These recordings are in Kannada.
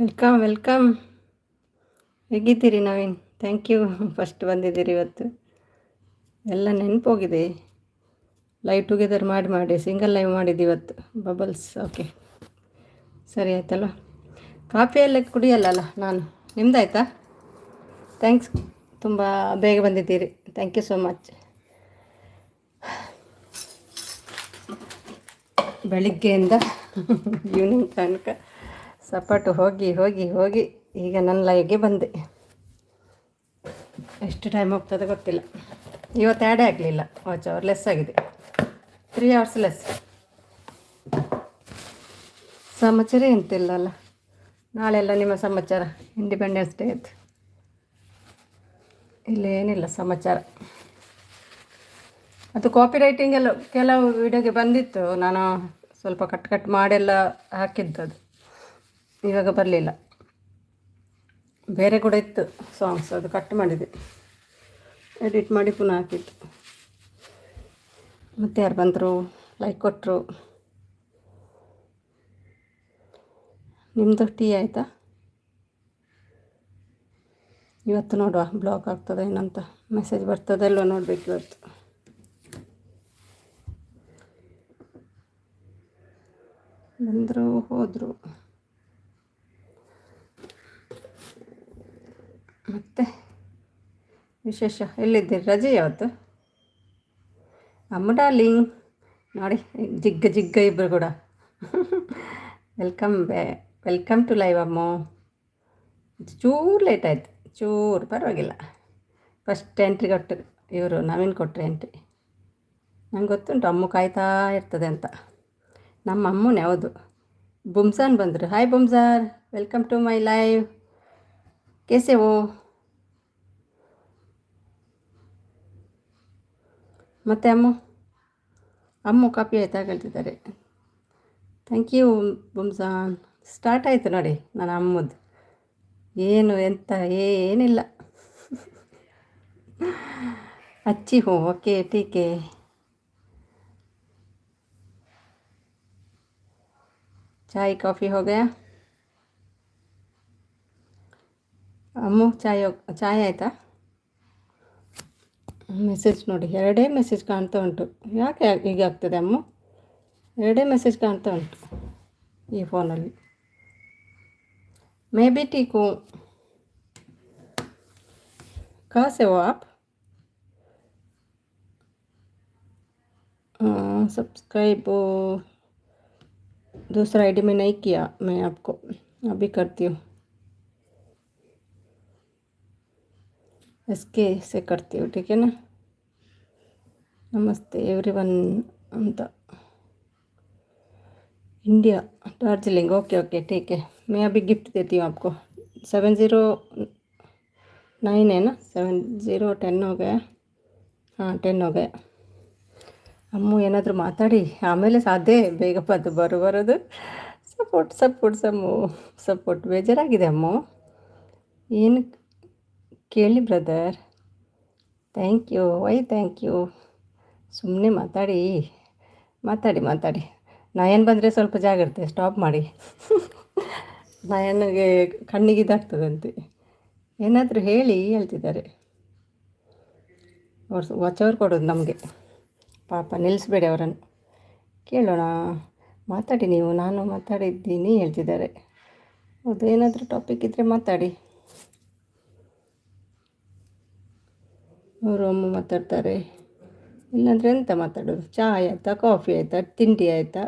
Welcome welcome. ಹೇಗಿದ್ದೀರಿ ನವೀನ್? ಥ್ಯಾಂಕ್ ಯು, ಫಸ್ಟ್ ಬಂದಿದ್ದೀರಿ ಇವತ್ತು. ಎಲ್ಲ ನೆನಪೋಗಿದೆ. ಲೈವ್ ಟುಗೆದರ್ ಮಾಡಿ ಸಿಂಗಲ್ ಲೈವ್ ಮಾಡಿದ್ದು ಇವತ್ತು. ಬಬಲ್ಸ್ ಓಕೆ, ಸರಿ ಆಯ್ತಲ್ವ. ಕಾಫಿ ಎಲ್ಲ ಕುಡಿಯಲ್ಲ ನಾನು. ನಿಮ್ದಾಯ್ತಾ? ಥ್ಯಾಂಕ್ಸ್, ತುಂಬ ಬೇಗ ಬಂದಿದ್ದೀರಿ. Thank you so much. ಬೆಳಿಗ್ಗೆಯಿಂದ ಈವ್ನಿಂಗ್ ತನಕ ಸಪಾಟು ಹೋಗಿ ಹೋಗಿ ಹೋಗಿ ಈಗ ನನ್ನ ಲೈವ್ಗೆ ಬಂದೆ. ಎಷ್ಟು ಟೈಮ್ ಹೋಗ್ತದೆ ಗೊತ್ತಿಲ್ಲ. ಇವತ್ತು ಆ್ಯಡೇ ಆಗಲಿಲ್ಲ, ವಾಚ್ ಅವರ್ ಲೆಸ್ ಆಗಿದೆ, 3 hours ಲೆಸ್. ಸಮಾಚಾರ ಎಂತಿಲ್ಲ ಅಲ್ಲ. ನಾಳೆಲ್ಲ ನಿಮ್ಮ ಸಮಾಚಾರ, ಇಂಡಿಪೆಂಡೆನ್ಸ್ ಡೇ ಆಯ್ತು. ಇಲ್ಲೇನಿಲ್ಲ ಸಮಾಚಾರ. ಅದು ಕಾಪಿ ರೈಟಿಂಗ್ ಎಲ್ಲ ಕೆಲವು ವಿಡಿಯೋಗೆ ಬಂದಿತ್ತು, ನಾನು ಸ್ವಲ್ಪ ಕಟ್ ಮಾಡೆಲ್ಲ ಹಾಕಿದ್ದದು. ಇವಾಗ ಬರಲಿಲ್ಲ. ಬೇರೆ ಕೂಡ ಇತ್ತು ಸಾಂಗ್ಸ್, ಅದು ಕಟ್ ಮಾಡಿದೆ, ಎಡಿಟ್ ಮಾಡಿ ಪುನಃ ಹಾಕಿತ್ತು. ಮತ್ತು ಯಾರು ಬಂದರು, ಲೈಕ್ ಕೊಟ್ಟರು. ನಿಮ್ಮದು ಟೀ ಆಯಿತಾ? ಇವತ್ತು ನೋಡುವ ಬ್ಲಾಕ್ ಆಗ್ತದೆ ಏನಂತ, ಮೆಸೇಜ್ ಬರ್ತದಲ್ವ ನೋಡಬೇಕು ಇವತ್ತು. ಬಂದರು ಹೋದರು. ಮತ್ತೆ ವಿಶೇಷ? ಎಲ್ಲಿದ್ದೀರಿ? ರಜೆ ಯಾವತ್ತು? ಅಮ್ಮ ಡಾರ್ಲಿಂಗ್ ನೋಡಿ, ಜಿಗ್ಗ ಇಬ್ಬರು ಕೂಡ. ವೆಲ್ಕಮ್ ಟು ಲೈವ್ ಅಮ್ಮ. ಚೂರು ಲೇಟ್ ಆಯಿತು, ಚೂರು ಪರವಾಗಿಲ್ಲ. ಫಸ್ಟ್ ಎಂಟ್ರಿ ಕೊಟ್ಟು ಇವರು ನವೀನ್ ಕೊಟ್ಟರೆ ಎಂಟ್ರಿ. ನಂಗೆ ಗೊತ್ತುಂಟು ಅಮ್ಮ ಕಾಯ್ತಾ ಇರ್ತದೆ ಅಂತ. ನಮ್ಮ ಅಮ್ಮನೇ ಹೌದು. ಬುಮ್ಸಾನ್ ಬಂದರು. ಹಾಯ್ ಬುಮ್ಸಾರ್, ವೆಲ್ಕಮ್ ಟು ಮೈ ಲೈವ್. ಕೇಸೆ ಓ? ಮತ್ತು ಅಮ್ಮ ಕಾಪಿ ಆಯ್ತಾ ಹೇಳ್ತಿದ್ದಾರೆ. Thank you ಬುಮ್ಸಾನ್. ಸ್ಟಾರ್ಟ್ ಆಯಿತು ನೋಡಿ ನನ್ನ ಅಮ್ಮದು. ಏನು ಎಂತ ಏನಿಲ್ಲ. ಅಚ್ಚಿ ಹೋ, ಓಕೆ ಟೀಕೆ. ಚಾಯ್ ಕಾಫಿ हो गया? ಅಮ್ಮು ಚಾಯ್ ಆಯಿತಾ? ಮೆಸೇಜ್ ನೋಡಿ, 2 ಮೆಸೇಜ್ ಕಾಣ್ತಾ ಉಂಟು. ಯಾಕೆ ಹೀಗೆ ಆಗ್ತದೆ ಅಮ್ಮ? 2 ಮೆಸೇಜ್ ಕಾಣ್ತಾ ಉಂಟು ಈ ಫೋನಲ್ಲಿ. ಮೇ ಬಿ ಟೀಕು कहाँ से हो आप? सब्सक्राइब दूसरा आईडी में नहीं किया, मैं आपको अभी करती हूँ. एसके से करती हूँ, ठीक है ना. नमस्ते एवरीवन अंत इंडिया दार्जिलिंग. ओके ठीक है, मैं अभी गिफ्ट देती हूँ आपको. 709 है ना, 7010 हो गया. हाँ 10 हो गया. ಅಮ್ಮ ಏನಾದರೂ ಮಾತಾಡಿ ಆಮೇಲೆ ಸಾಧ್ಯ ಬೇಗ ಬರೋದು. ಸಪೋರ್ಟ್ ಬೇಜಾರಾಗಿದೆ ಅಮ್ಮ. ಏನು ಕೇಳಿ brother? Thank you. Why thank you? ಸುಮ್ಮನೆ ಮಾತಾಡಿ. ನಯನ್ ಬಂದರೆ ಸ್ವಲ್ಪ ಜಾಗ್ರತೆ, ಸ್ಟಾಪ್ ಮಾಡಿ. ನಯನಿಗೆ ಕಣ್ಣಿಗೆ ಇದಾಗ್ತದಂತೆ. ಏನಾದರೂ ಹೇಳಿ ಹೇಳ್ತಿದ್ದಾರೆ. ವಾಚವರ್ ಕೊಡೋದು ನಮಗೆ. ಪಾಪ ನಿಲ್ಲಿಸ್ಬೇಡಿ ಅವರನ್ನು. ಕೇಳೋಣ, ಮಾತಾಡಿ ನೀವು. ನಾನು ಮಾತಾಡಿದ್ದೀನಿ ಹೇಳ್ತಿದ್ದಾರೆ. ಹೌದು, ಏನಾದರೂ ಟಾಪಿಕ್ ಇದ್ದರೆ ಮಾತಾಡಿ. ಅವರು ಅಮ್ಮ ಮಾತಾಡ್ತಾರೆ, ಇಲ್ಲಾಂದರೆ ಎಂತ ಮಾತಾಡೋದು? ಚಾಯ್ ಆಯಿತಾ, ಕಾಫಿ ಆಯಿತಾ, ತಿಂಡಿ ಆಯಿತಾ?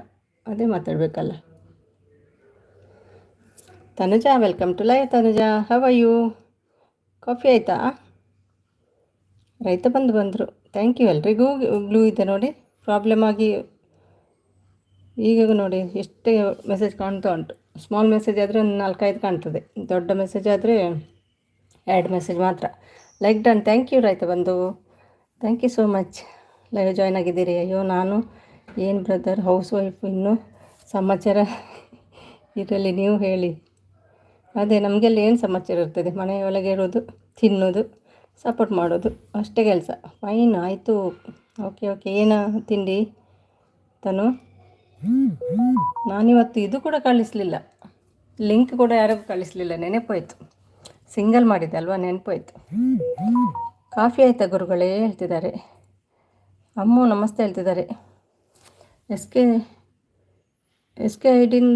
ಅದೇ ಮಾತಾಡಬೇಕಲ್ಲ. Tanuja, welcome to live. Tanuja, how are you? Coffee ಆಯಿತಾ? ರೈತ ಬಂದರು. ಥ್ಯಾಂಕ್ ಯು ಎಲ್ರಿಗೂ. ಬ್ಲೂ ಇದೆ ನೋಡಿ, ಪ್ರಾಬ್ಲಮ್ ಆಗಿ ಈಗ ನೋಡಿ ಎಷ್ಟೇ ಮೆಸೇಜ್ ಕಾಣ್ತಾ ಉಂಟು. ಸ್ಮಾಲ್ ಮೆಸೇಜ್ ಆದರೆ ಒಂದು 4-5 ಕಾಣ್ತದೆ, ದೊಡ್ಡ ಮೆಸೇಜ್ ಆದರೆ 2 ಮೆಸೇಜ್ ಮಾತ್ರ. Like done. ಥ್ಯಾಂಕ್ ಯು ರೈತ ಬಂದು, thank you so much. Live join ಆಗಿದ್ದೀರಿ. ಅಯ್ಯೋ ನಾನು ಏನು ಬ್ರದರ್, ಹೌಸ್ ವೈಫ್, ಇನ್ನೂ ಸಮಾಚಾರ ಇದರಲ್ಲಿ ನೀವು ಹೇಳಿ. ಅದೇ ನಮಗೆಲ್ಲ ಏನು ಸಮಾಚಾರ ಇರ್ತದೆ? ಮನೆಯೊಳಗೆ ಇರೋದು, ತಿನ್ನೋದು, ಸಪೋರ್ಟ್ ಮಾಡೋದು, ಅಷ್ಟೇ ಕೆಲಸ. ಫೈನ್ ಆಯಿತು. ಓಕೆ ಏನು ತಿಂಡಿ ತನು? ನಾನಿವತ್ತು ಇದು ಕೂಡ ಕಳಿಸಲಿಲ್ಲ, ಲಿಂಕ್ ಕೂಡ ಯಾರಿಗೂ ಕಳಿಸ್ಲಿಲ್ಲ, ನೆನಪೋಯ್ತು. ಸಿಂಗಲ್ ಮಾಡಿದ್ದೆ ಅಲ್ವಾ, ನೆನಪೋಯ್ತು. ಕಾಫಿ ಆಯಿತಾ ಗುರುಗಳೇ ಹೇಳ್ತಿದ್ದಾರೆ. ಅಮ್ಮು ನಮಸ್ತೆ ಹೇಳ್ತಿದ್ದಾರೆ. ಎಸ್ ಕೆ ಐಡಿನ್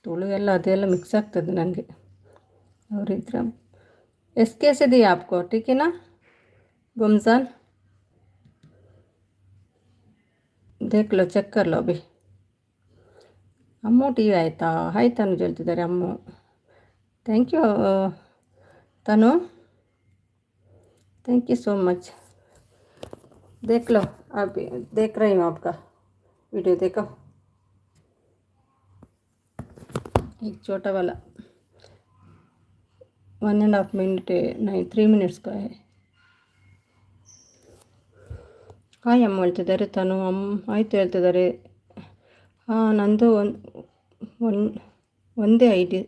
ತುಳು ಎಲ್ಲ ಅದೆಲ್ಲ ಮಿಕ್ಸ್ ಆಗ್ತದೆ ನನಗೆ. ಅವರಿದ್ರ एस के से दिया आपको, ठीक है ना बुमजान? देख लो, ಚೆಕ್ कर लो अभी. ಅಮ್ಮು ಟಿ ವಿ ಆಯಿತಾ? ಹಾಯ್ ತನು ಹೇಳ್ತಿದ್ದಾರೆ Ammu. Thank you Tanu, thank you so much. देख लो, अभी देख रही हूँ आपका वीडियो, देखो. एक छोटा वाला 1.5 मिनट, नहीं 3 मिनट्स का है. ಹಾಯ್ ಅಮ್ಮ ಹೇಳ್ತಿದ್ದಾರೆ. ತನು ಆಯಿತು ಹೇಳ್ತಿದ್ದಾರೆ. ಹಾಂ, ನಂದು ಒಂದೇ ಐ ಡಿ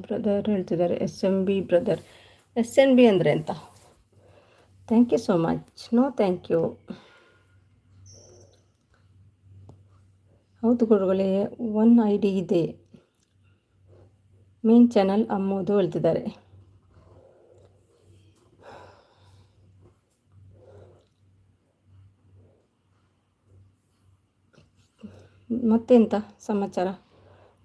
ಬ್ರದರ್ ಹೇಳ್ತಿದ್ದಾರೆ. SMB brother. SNB ಅಂದರೆ ಅಂತ. Thank you so much. No thank you. ಹೌದು ಗುರುಗಳೇ, 1 ID ಇದೆ, ಮೇನ್ ಚಾನಲ್ ಅಮ್ಮೋದು ಹೇಳ್ತಿದ್ದಾರೆ. ಮತ್ತೆಂತ ಸಮಾಚಾರ?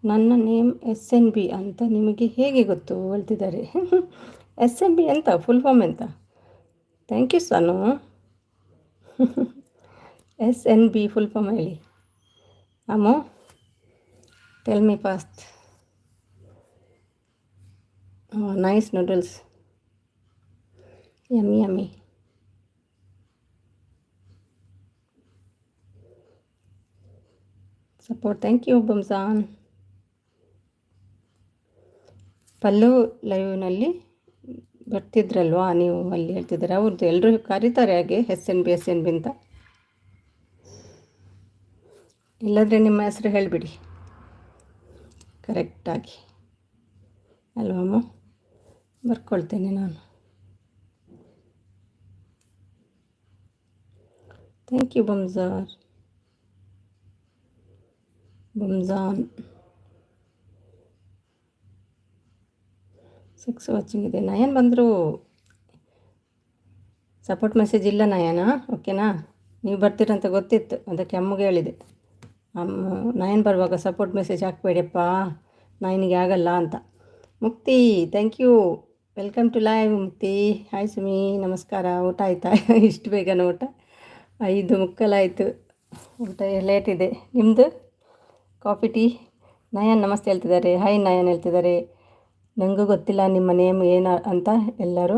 ನನ್ನ ನೇಮ್ SNB ಅಂತ ನಿಮಗೆ ಹೇಗೆ ಗೊತ್ತು ಹೇಳ್ತಿದ್ದಾರೆ. SNB ಎಂತ ಫುಲ್ ಫಾರ್ಮ್ ಎಂತ? Thank you Sanu. SNB full form ಹೇಳಿ Ammu. Tell me fast. Nice noodles, yummy yummy. Support, thank you ಬಮ್ಸಾನ್. ಪಲ್ಲು ಲೈವ್ನಲ್ಲಿ ಬರ್ತಿದ್ರಲ್ವಾ ನೀವು, ಅಲ್ಲಿ ಹೇಳ್ತಿದ್ದಾರೆ. ಅವ್ರದ್ದು ಎಲ್ಲರೂ ಕರೀತಾರೆ ಹಾಗೆ SNB ಅಂತ. ಇಲ್ಲಾಂದರೆ ನಿಮ್ಮ ಹೆಸರು ಹೇಳಿಬಿಡಿ ಕರೆಕ್ಟಾಗಿ ಅಲ್ವಮ್ಮ, ಬರ್ಕೊಳ್ತೇನೆ ನಾನು. ಥ್ಯಾಂಕ್ ಯು ಬಮ್ಸಾನ್. ಸಿಕ್ಸ್ ವಾಚಿಂಗ್ ಇದೆ. ನಯನ್ ಬಂದರು, ಸಪೋರ್ಟ್ ಮೆಸೇಜ್ ಇಲ್ಲ ನಯನ, ಓಕೆನಾ? ನೀವು ಬರ್ತೀರಂತ ಗೊತ್ತಿತ್ತು, ಅದಕ್ಕೆ ಅಮ್ಮಗೆ ಹೇಳಿದೆ. ನಯನ್ ಬರುವಾಗ ಸಪೋರ್ಟ್ ಮೆಸೇಜ್ ಹಾಕಬೇಡಿಯಪ್ಪ, ನಯನಿಗೆ ಆಗಲ್ಲ ಅಂತ. Mukti, thank you, welcome to live Mukti. Hi Sumi, ನಮಸ್ಕಾರ. ಊಟ ಆಯಿತಾ? ಇಷ್ಟು ಬೇಗನ ಊಟ? 5:15 ಊಟ ಲೇಟ್ ಇದೆ. ನಿಮ್ಮದು ಕಾಫಿ ಟೀ? ನಯನ್ ನಮಸ್ತೆ ಹೇಳ್ತಿದ್ದಾರೆ. ಹಾಯ್ ನಯನ್ ಹೇಳ್ತಿದ್ದಾರೆ. ನನಗೂ ಗೊತ್ತಿಲ್ಲ ನಿಮ್ಮ ನೇಮ್ ಏನು ಅಂತ, ಎಲ್ಲರೂ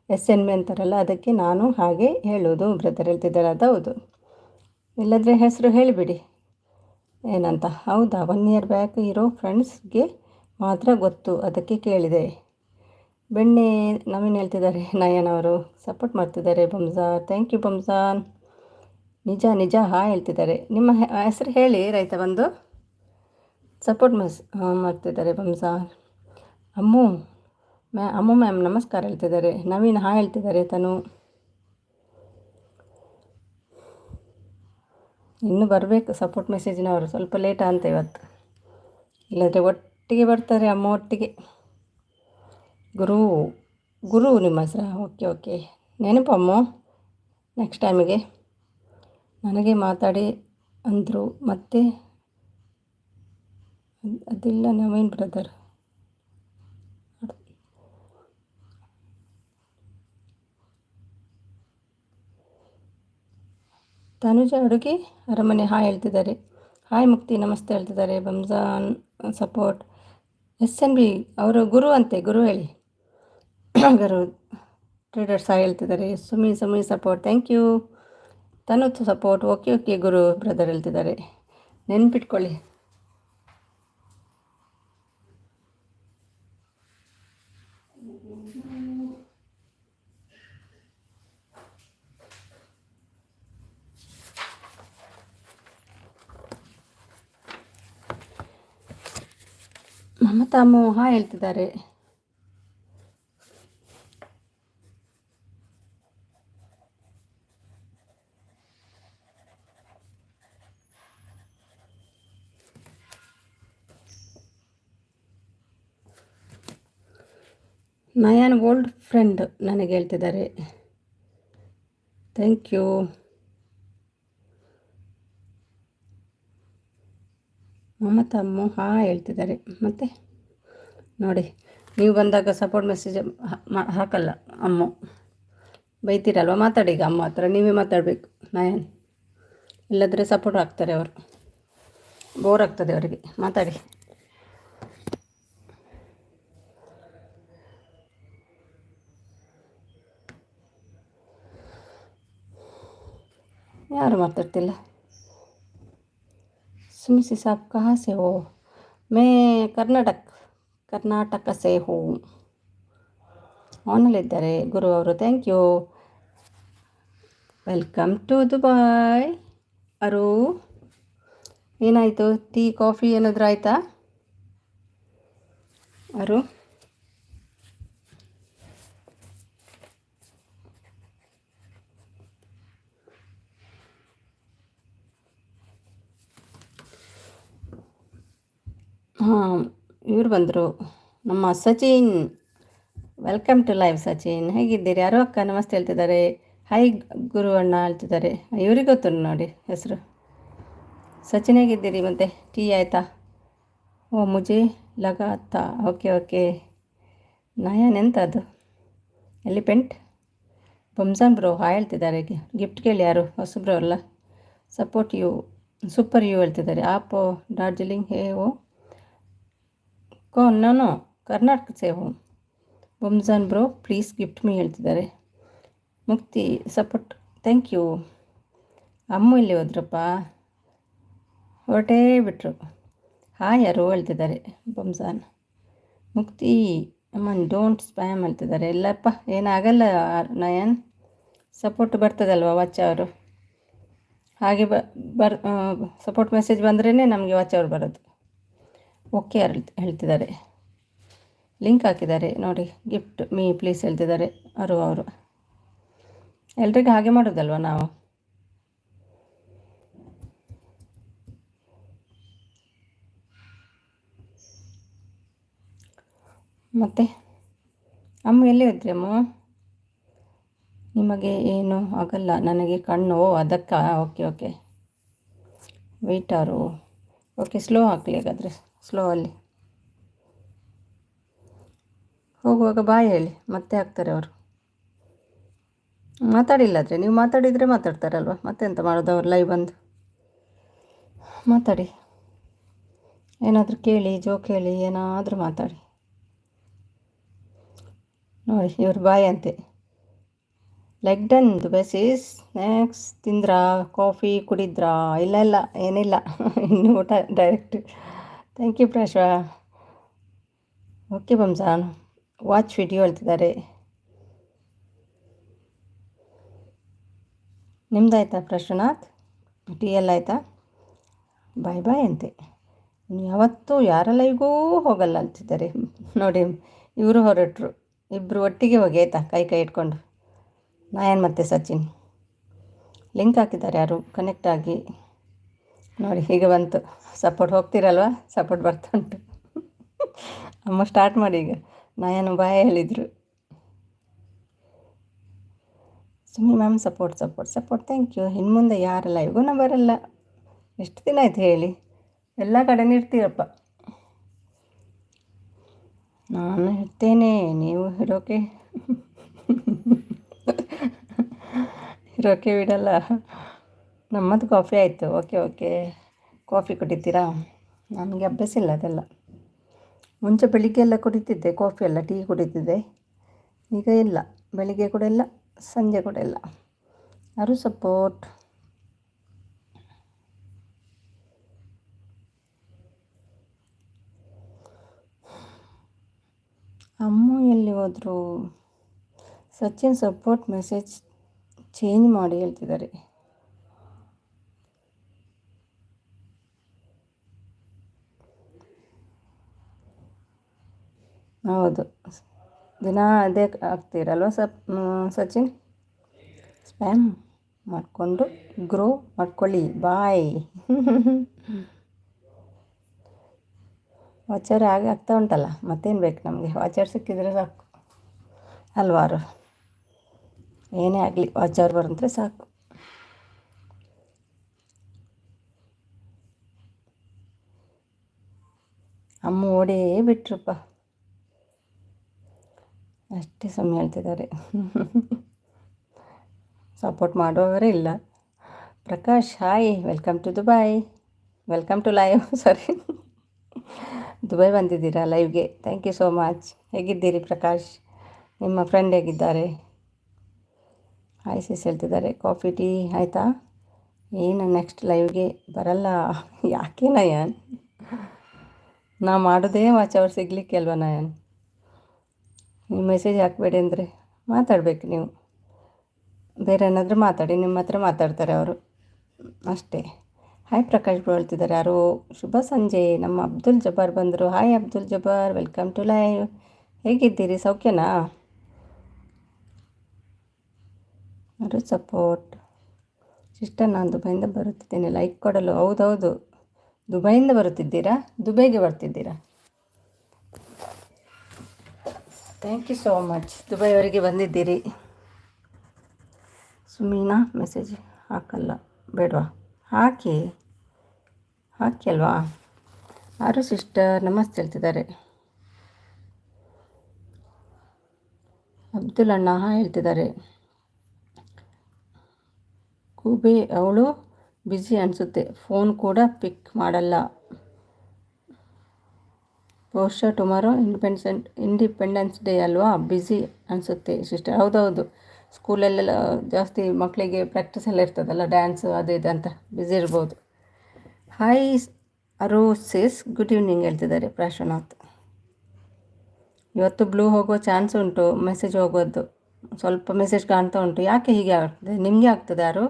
SNB ಅಂತಾರಲ್ಲ, ಅದಕ್ಕೆ ನಾನು ಹಾಗೆ ಹೇಳೋದು ಬ್ರದರ್ ಹೇಳ್ತಿದ್ದಾರೆ. ಅದು ಹೌದು, ಇಲ್ಲದ್ರೆ ಹೆಸರು ಹೇಳಿಬಿಡಿ ಏನಂತ. ಹೌದಾ, 1 ಇಯರ್ ಬ್ಯಾಕ್ ಇರೋ ಫ್ರೆಂಡ್ಸ್ಗೆ ಮಾತ್ರ ಗೊತ್ತು, ಅದಕ್ಕೆ ಕೇಳಿದೆ. ಬೆಣ್ಣೆ ನವೀನ್ ಹೇಳ್ತಿದ್ದಾರೆ. ನಯನ್ ಅವರು ಸಪೋರ್ಟ್ ಮಾಡ್ತಿದ್ದಾರೆ. ಬಮ್ಸಾನ್, ಥ್ಯಾಂಕ್ ಯು ಬಮ್ಸಾನ್. ನಿಜ ಹಾಯ್ ಹೇಳ್ತಿದ್ದಾರೆ. ನಿಮ್ಮ ಹೆಸರು ಹೇಳಿ ರೈತ ಬಂದು ಸಪೋರ್ಟ್ ಮಾಡ್ತಿದ್ದಾರೆ. ಬಮ್ಸಾನ್. ಅಮ್ಮು ಮ್ಯಾಮ್ ನಮಸ್ಕಾರ ಹೇಳ್ತಿದ್ದಾರೆ. ನವೀನ್ ಹಾಯ್ ಹೇಳ್ತಿದ್ದಾರೆ. ತನು ಇನ್ನೂ ಬರಬೇಕು ಸಪೋರ್ಟ್ ಮೆಸೇಜಿನವರು, ಸ್ವಲ್ಪ ಲೇಟ್ ಅಂತ ಇವತ್ತು, ಇಲ್ಲದ್ರೆ ಒಟ್ಟಿಗೆ ಬರ್ತಾರೆ ಅಮ್ಮ ಒಟ್ಟಿಗೆ. ಗುರು ನಿಮ್ಮ ಹೆಸರು? ಓಕೆ, ನೆನಪು ಅಮ್ಮ, ನೆಕ್ಸ್ಟ್ ಟೈಮಿಗೆ. ನನಗೆ ಮಾತಾಡಿ ಅಂದರು, ಮತ್ತೆ ಅದಿಲ್ಲ ನವೀನ್ ಬ್ರದರ್. ತನುಜ ಅಡುಗೆ ಅರಮನೆ ಹಾಯ್ ಹೇಳ್ತಿದ್ದಾರೆ. ಹಾಯ್ ಮುಕ್ತಿ ನಮಸ್ತೆ ಹೇಳ್ತಿದ್ದಾರೆ. ಬಮ್ಸಾನ್ ಸಪೋರ್ಟ್. SNB ಅವರು ಗುರು ಅಂತೆ, ಗುರು ಹೇಳಿ. ಗುರು ಟ್ರೇಡರ್ಸ್ ಹಾಯ್ ಹೇಳ್ತಿದ್ದಾರೆ. Sumi support, thank you. Tanu support, okay Guru brother ಹೇಳ್ತಿದ್ದಾರೆ. ನೆನ್ಪಿಟ್ಕೊಳ್ಳಿ. ಮಮತಾ ಮೋಹ ಹೇಳ್ತಿದ್ದಾರೆ. ನಯನ್ ಓಲ್ಡ್ ಫ್ರೆಂಡ್ ನನಗೆ ಹೇಳ್ತಿದ್ದಾರೆ. Thank you. ಮಮತಾ ಅಮ್ಮ ಹೇಳ್ತಿದ್ದಾರೆ. ಮತ್ತು ನೋಡಿ, ನೀವು ಬಂದಾಗ ಸಪೋರ್ಟ್ ಮೆಸೇಜ್ ಹಾಕಲ್ಲ ಅಮ್ಮ, ಬೈತೀರಲ್ವ. ಮಾತಾಡಿ ಈಗ ಅಮ್ಮ ಹತ್ರ, ನೀವೇ ಮಾತಾಡಬೇಕು ನಯನ್. ಇಲ್ಲದ್ರೆ ಸಪೋರ್ಟ್ ಆಗ್ತಾರೆ ಅವರು, ಬೋರ್ ಆಗ್ತದೆ ಅವರಿಗೆ. ಮಾತಾಡಿ. ಯಾರು ಮಾತಾಡ್ತಿಲ್ಲ. सुमिसी साहब कहाँ से हो? मैं ಕರ್ನಾಟಕ ಸೇ ಹೋ. ಆನಲ್ಲಿದ್ದಾರೆ ಗುರು ಅವರು. Thank you. Welcome to Dubai. Aru ಏನಾಯಿತು? ಟೀ ಕಾಫಿ ಏನಾದರೂ ಆಯಿತಾ ಅರು? ಹಾಂ, ಇವ್ರು ಬಂದರು, ನಮ್ಮ Sachin. Welcome to live Sachin. ಹೇಗಿದ್ದೀರಿ? ಯಾರೋ ಅಕ್ಕ ನಮಸ್ತೆ ಹೇಳ್ತಿದ್ದಾರೆ. ಹಾಯ್ ಗುರು ಅಣ್ಣ ಹೇಳ್ತಿದ್ದಾರೆ. ಇವ್ರಿಗೆ ಗೊತ್ತು ನೋಡಿ ಹೆಸರು. ಸಚಿನ್ ಹೇಗಿದ್ದೀರಿ? ಮತ್ತು ಟೀ ಆಯಿತಾ? ಓ ಮುಜೆ ಲಗಾತಾ. Okay okay. ನಯನ್ ಎಂತ ಅದು ಎಲಿಫೆಂಟ್? ಬಮ್ಸಾನ್ ಬ್ರೋ ಹಾಯ್ ಹೇಳ್ತಿದ್ದಾರೆ. ಗಿಫ್ಟ್ ಕೇಳಿ ಯಾರು ಹೊಸಬ್ರು ಅಲ್ಲ. ಸಪೋರ್ಟ್ ಯು ಸೂಪರ್ ಯು ಹೇಳ್ತಿದ್ದಾರೆ. ಆಪ್ ಡಾರ್ಜಿಲಿಂಗ್ ಹೇ ಓ ನಾನು ಕರ್ನಾಟಕ ಸೇ ಹೋ. ಬಮ್ಸಾನ್ ಬ್ರೋ ಪ್ಲೀಸ್ ಗಿಫ್ಟ್ ಮೀ ಹೇಳ್ತಿದ್ದಾರೆ. Mukti support thank you. ಅಮ್ಮ ಇಲ್ಲಿ ಹೋದ್ರಪ್ಪ, ಹೊರಟೇ ಬಿಟ್ರು. ಹಾಯ್ ಯಾರು ಹೇಳ್ತಿದ್ದಾರೆ. ಬಮ್ಸಾನ್. ಮುಕ್ತಿ ಅಮ್ಮನ್ ಡೋಂಟ್ ಸ್ಪ್ಯಾಮ್ ಹೇಳ್ತಿದ್ದಾರೆ. ಎಲ್ಲಪ್ಪ ಏನಾಗಲ್ಲ ನಯನ್, ಸಪೋರ್ಟ್ ಬರ್ತದಲ್ವ ವಾಚ್ ಅವರು. ಹಾಗೆ ಸಪೋರ್ಟ್ ಮೆಸೇಜ್ ಬಂದ್ರೇ ನಮಗೆ ವಾಚ್ ಅವರು ಬರೋದು. ಓಕೆ ಹೇಳ್ತಿದ್ದಾರೆ. ಲಿಂಕ್ ಹಾಕಿದ್ದಾರೆ ನೋಡಿ. ಗಿಫ್ಟ್ ಮೀ ಪ್ಲೀಸ್ ಹೇಳ್ತಿದ್ದಾರೆ ಅವರು. ಎಲ್ರಿಗೂ ಹಾಗೆ ಮಾಡೋದಲ್ವ ನಾವು. ಮತ್ತು ಅಮ್ಮ ಎಲ್ಲಿ ಹೋದ್ರಿ ಅಮ್ಮ? ನಿಮಗೆ ಏನು ಆಗಲ್ಲ, ನನಗೆ ಕಣ್ಣು. ಅದಕ್ಕ ಓಕೆ ಓಕೆ. ವೆಯ್ಟಾರು ಓಕೆ. ಸ್ಲೋ ಹಾಕಲಿ ಹಾಗಾದರೆ, ಸ್ಲೋ ಅಲ್ಲಿ ಹೋಗುವಾಗ ಬಾಯ್ ಹೇಳಿ, ಮತ್ತೆ ಹಾಕ್ತಾರೆ ಅವರು. ಮಾತಾಡಿಲ್ಲಾದರೆ ನೀವು ಮಾತಾಡಿದರೆ ಮಾತಾಡ್ತಾರಲ್ವ, ಮತ್ತೆಂತ ಮಾಡೋದು ಅವ್ರು ಲೈವ್ ಬಂದು. ಮಾತಾಡಿ, ಏನಾದರೂ ಕೇಳಿ, ಜೋಕ್ ಹೇಳಿ, ಏನಾದರೂ ಮಾತಾಡಿ. ನೋಡಿ ಇವ್ರು ಬಾಯ್ ಅಂತೆ. ಲೆಗ್ ಡನ್ ಬೇಸಿಸ್. ಸ್ನ್ಯಾಕ್ಸ್ ತಿಂದ್ರಾ? ಕಾಫಿ ಕುಡಿದ್ರಾ? ಇಲ್ಲ ಏನಿಲ್ಲ, ಇನ್ನು ಊಟ direct. Thank you Parshva. Okay ಬಮ್ಸಾನ್ ವಾಚ್ ವಿಡಿಯೋ ಹೇಳ್ತಿದ್ದಾರೆ. ನಿಮ್ದಾಯ್ತಾ ಪ್ರಶ್ವನಾಥ್? ಟೀ ಎಲ್ಲ ಆಯಿತಾ? ಬಾಯ್ ಬಾಯ್ ಅಂತೆ. ಯಾವತ್ತೂ ಯಾರ ಲೈವ್ಗೂ ಹೋಗಲ್ಲ ಅಂತಿದ್ದಾರೆ ನೋಡಿ. ಇವರು ಹೊರಟರು, ಇಬ್ಬರು ಒಟ್ಟಿಗೆ ಹೋಗಿ ಆಯಿತಾ, ಕೈ ಇಟ್ಕೊಂಡು. ನಯನ್ ಮತ್ತು ಸಚಿನ್ ಲಿಂಕ್ ಹಾಕಿದ್ದಾರೆ ಯಾರು, ಕನೆಕ್ಟ್ ಆಗಿ ನೋಡಿ. ಈಗ ಬಂತು ಸಪೋರ್ಟ್. ಹೋಗ್ತಿರಲ್ವ, ಸಪೋರ್ಟ್ ಬರ್ತಾ ಉಂಟು. ಅಮ್ಮ ಸ್ಟಾರ್ಟ್ ಮಾಡಿ ಈಗ. ನಯನ್ ಬಾಯ್ ಹೇಳಿದರು. ಸುಮ್ಮನೆ ಮ್ಯಾಮ್ ಸಪೋರ್ಟ್ ಥ್ಯಾಂಕ್ ಯು. ಇನ್ನು ಮುಂದೆ ಯಾರ ಲೈವ್ಗೂ ನಾ ಬರಲ್ಲ. ಎಷ್ಟು ದಿನ ಆಯ್ತು ಹೇಳಿ, ಎಲ್ಲ ಕಡೆನೂ ಇರ್ತೀರಪ್ಪ. ನಾನು ಇರ್ತೇನೆ, ನೀವು ಇರೋಕೆ ಬಿಡಲ್ಲ. ನಮ್ಮದು ಕಾಫಿ ಆಯಿತು. ಓಕೆ. ಕಾಫಿ ಕುಡಿತೀರಾ? ನನಗೆ ಅಭ್ಯಾಸ ಇಲ್ಲ ಅದೆಲ್ಲ. ಮುಂಚೆ ಬೆಳಿಗ್ಗೆ ಎಲ್ಲ ಕುಡಿತಿದ್ದೆ ಕಾಫಿ ಎಲ್ಲ, ಟೀ ಕುಡಿತಿದ್ದೆ. ಈಗ ಇಲ್ಲ, ಬೆಳಿಗ್ಗೆ ಕೂಡ ಇಲ್ಲ, ಸಂಜೆ ಕೂಡ ಇಲ್ಲ. ಯಾರು ಸಪೋರ್ಟ್? ಅಮ್ಮ ಎಲ್ಲಿ ಹೋದರು? ಸಚಿನ್ ಸಪೋರ್ಟ್ ಮೆಸೇಜ್ ಚೇಂಜ್ ಮಾಡಿ ಹೇಳ್ತಿದ್ದಾರೆ. ಹೌದು, ದಿನ ಅದೇ ಆಗ್ತೀರಲ್ವ ಸಚಿನ್? ಸ್ಪ್ಯಾಮ್ ಮಾಡಿಕೊಂಡು ಗ್ರೋ ಮಾಡ್ಕೊಳ್ಳಿ. ಬಾಯ್. ವಾಚರ್ ಆಗಿ ಆಗ್ತಾ ಉಂಟಲ್ಲ, ಮತ್ತೇನು ಬೇಕು ನಮಗೆ? ವಾಚರ್ ಸಿಕ್ಕಿದರೆ ಸಾಕು. ಹಲ್ವಾರು ಏನೇ ಆಗಲಿ ವಾಚ್ ಅವರ್ ಬಂದರೆ ಸಾಕು. ಅಮ್ಮ ಓಡೇ ಬಿಟ್ರಪ್ಪ, ಅಷ್ಟೇ ಸಮಯ ಹೇಳ್ತಿದ್ದಾರೆ. ಸಪೋರ್ಟ್ ಮಾಡುವವರೇ ಇಲ್ಲ. Prakash hi, welcome to Dubai, welcome to live. Sorry, Dubai ಬಂದಿದ್ದೀರಾ ಲೈವ್ಗೆ, ಥ್ಯಾಂಕ್ ಯು ಸೋ ಮಚ್. ಹೇಗಿದ್ದೀರಿ ಪ್ರಕಾಶ್? ನಿಮ್ಮ ಫ್ರೆಂಡ್ ಹೇಗಿದ್ದಾರೆ? ಹಾಯ್ ಸಿಸ್ ಹೇಳ್ತಿದ್ದಾರೆ. ಕಾಫಿ ಟೀ ಆಯಿತಾ? ಏನು ನೆಕ್ಸ್ಟ್ ಲೈವ್ಗೆ ಬರಲ್ಲ ಯಾಕೆ ನಯನ್? ನಾ ಮಾಡೋದೇ ವಾಚ್ ಅವರ್ ಸಿಗಲಿಕ್ಕೆ ಅಲ್ವಾ ನಯನ್? ನೀವು ಮೆಸೇಜ್ ಹಾಕಬೇಡಿ ಅಂದರೆ ಮಾತಾಡಬೇಕು ನೀವು. ಬೇರೆ ಏನಾದರೂ ಮಾತಾಡಿ, ನಿಮ್ಮ ಹತ್ರ ಮಾತಾಡ್ತಾರೆ ಅವರು ಅಷ್ಟೇ. ಹಾಯ್ ಪ್ರಕಾಶ್ ಬ್ರೋ ಹೇಳ್ತಿದ್ದಾರೆ ಯಾರು. ಶುಭ ಸಂಜೆ. ನಮ್ಮ ಅಬ್ದುಲ್ ಜಬ್ಬಾರ್ ಬಂದರು. Hi Abdul Jabbar, welcome to live. ಹೇಗಿದ್ದೀರಿ, ಸೌಖ್ಯನಾ? ಅವರು ಸಪೋರ್ಟ್. ಸಿಸ್ಟರ್ ನಾನು ದುಬೈಯಿಂದ ಬರುತ್ತಿದ್ದೇನೆ ಲೈಕ್ ಕೊಡಲು. ಹೌದೌದು, ದುಬೈಯಿಂದ ಬರುತ್ತಿದ್ದೀರಾ? ದುಬೈಗೆ ಬರ್ತಿದ್ದೀರಾ? ಥ್ಯಾಂಕ್ ಯು ಸೋ ಮಚ್, ದುಬೈವರೆಗೆ ಬಂದಿದ್ದೀರಿ. ಸುಮೀನಾ ಮೆಸೇಜ್ ಹಾಕಲ್ಲ ಬೇಡವಾ? ಹಾಕಿ ಅಲ್ವಾ? ಯಾರು ಸಿಸ್ಟರ್ ನಮಸ್ತೆ ಹೇಳ್ತಿದ್ದಾರೆ. ಅಬ್ದುಲ್ ಅಣ್ಣ ಹೇಳ್ತಿದ್ದಾರೆ. ಕೂಬೆ ಅವಳು ಬ್ಯುಸಿ ಅನಿಸುತ್ತೆ, ಫೋನ್ ಕೂಡ ಪಿಕ್ ಮಾಡಲ್ಲ. ಬಹುಶಃ ಟುಮಾರೋ ಇಂಡಿಪೆಂಡೆನ್ಸ್ ಡೇ ಅಲ್ವಾ, ಬ್ಯುಸಿ ಅನಿಸುತ್ತೆ ಸಿಸ್ಟರ್. ಹೌದೌದು, ಸ್ಕೂಲಲ್ಲೆಲ್ಲ ಜಾಸ್ತಿ ಮಕ್ಕಳಿಗೆ ಪ್ರಾಕ್ಟೀಸ್ ಎಲ್ಲ ಇರ್ತದಲ್ಲ, ಡ್ಯಾನ್ಸು ಅದು ಇದು ಅಂತ ಬ್ಯುಸಿ ಇರ್ಬೋದು. ಹಾಯ್ ಅರೋಸಿಸ್, ಗುಡ್ ಈವ್ನಿಂಗ್ ಹೇಳ್ತಿದ್ದಾರೆ ಪ್ರಾಶನಾಥ್. ಇವತ್ತು ಬ್ಲೂ ಹೋಗೋ ಚಾನ್ಸ್ ಉಂಟು, ಮೆಸೇಜ್ ಹೋಗೋದು ಸ್ವಲ್ಪ ಮೆಸೇಜ್ ಕಾಣ್ತಾ ಉಂಟು. ಯಾಕೆ ಹೀಗೆ ಆಗ್ತದೆ? ನಿಮಗೆ ಆಗ್ತದೆ ಯಾರು?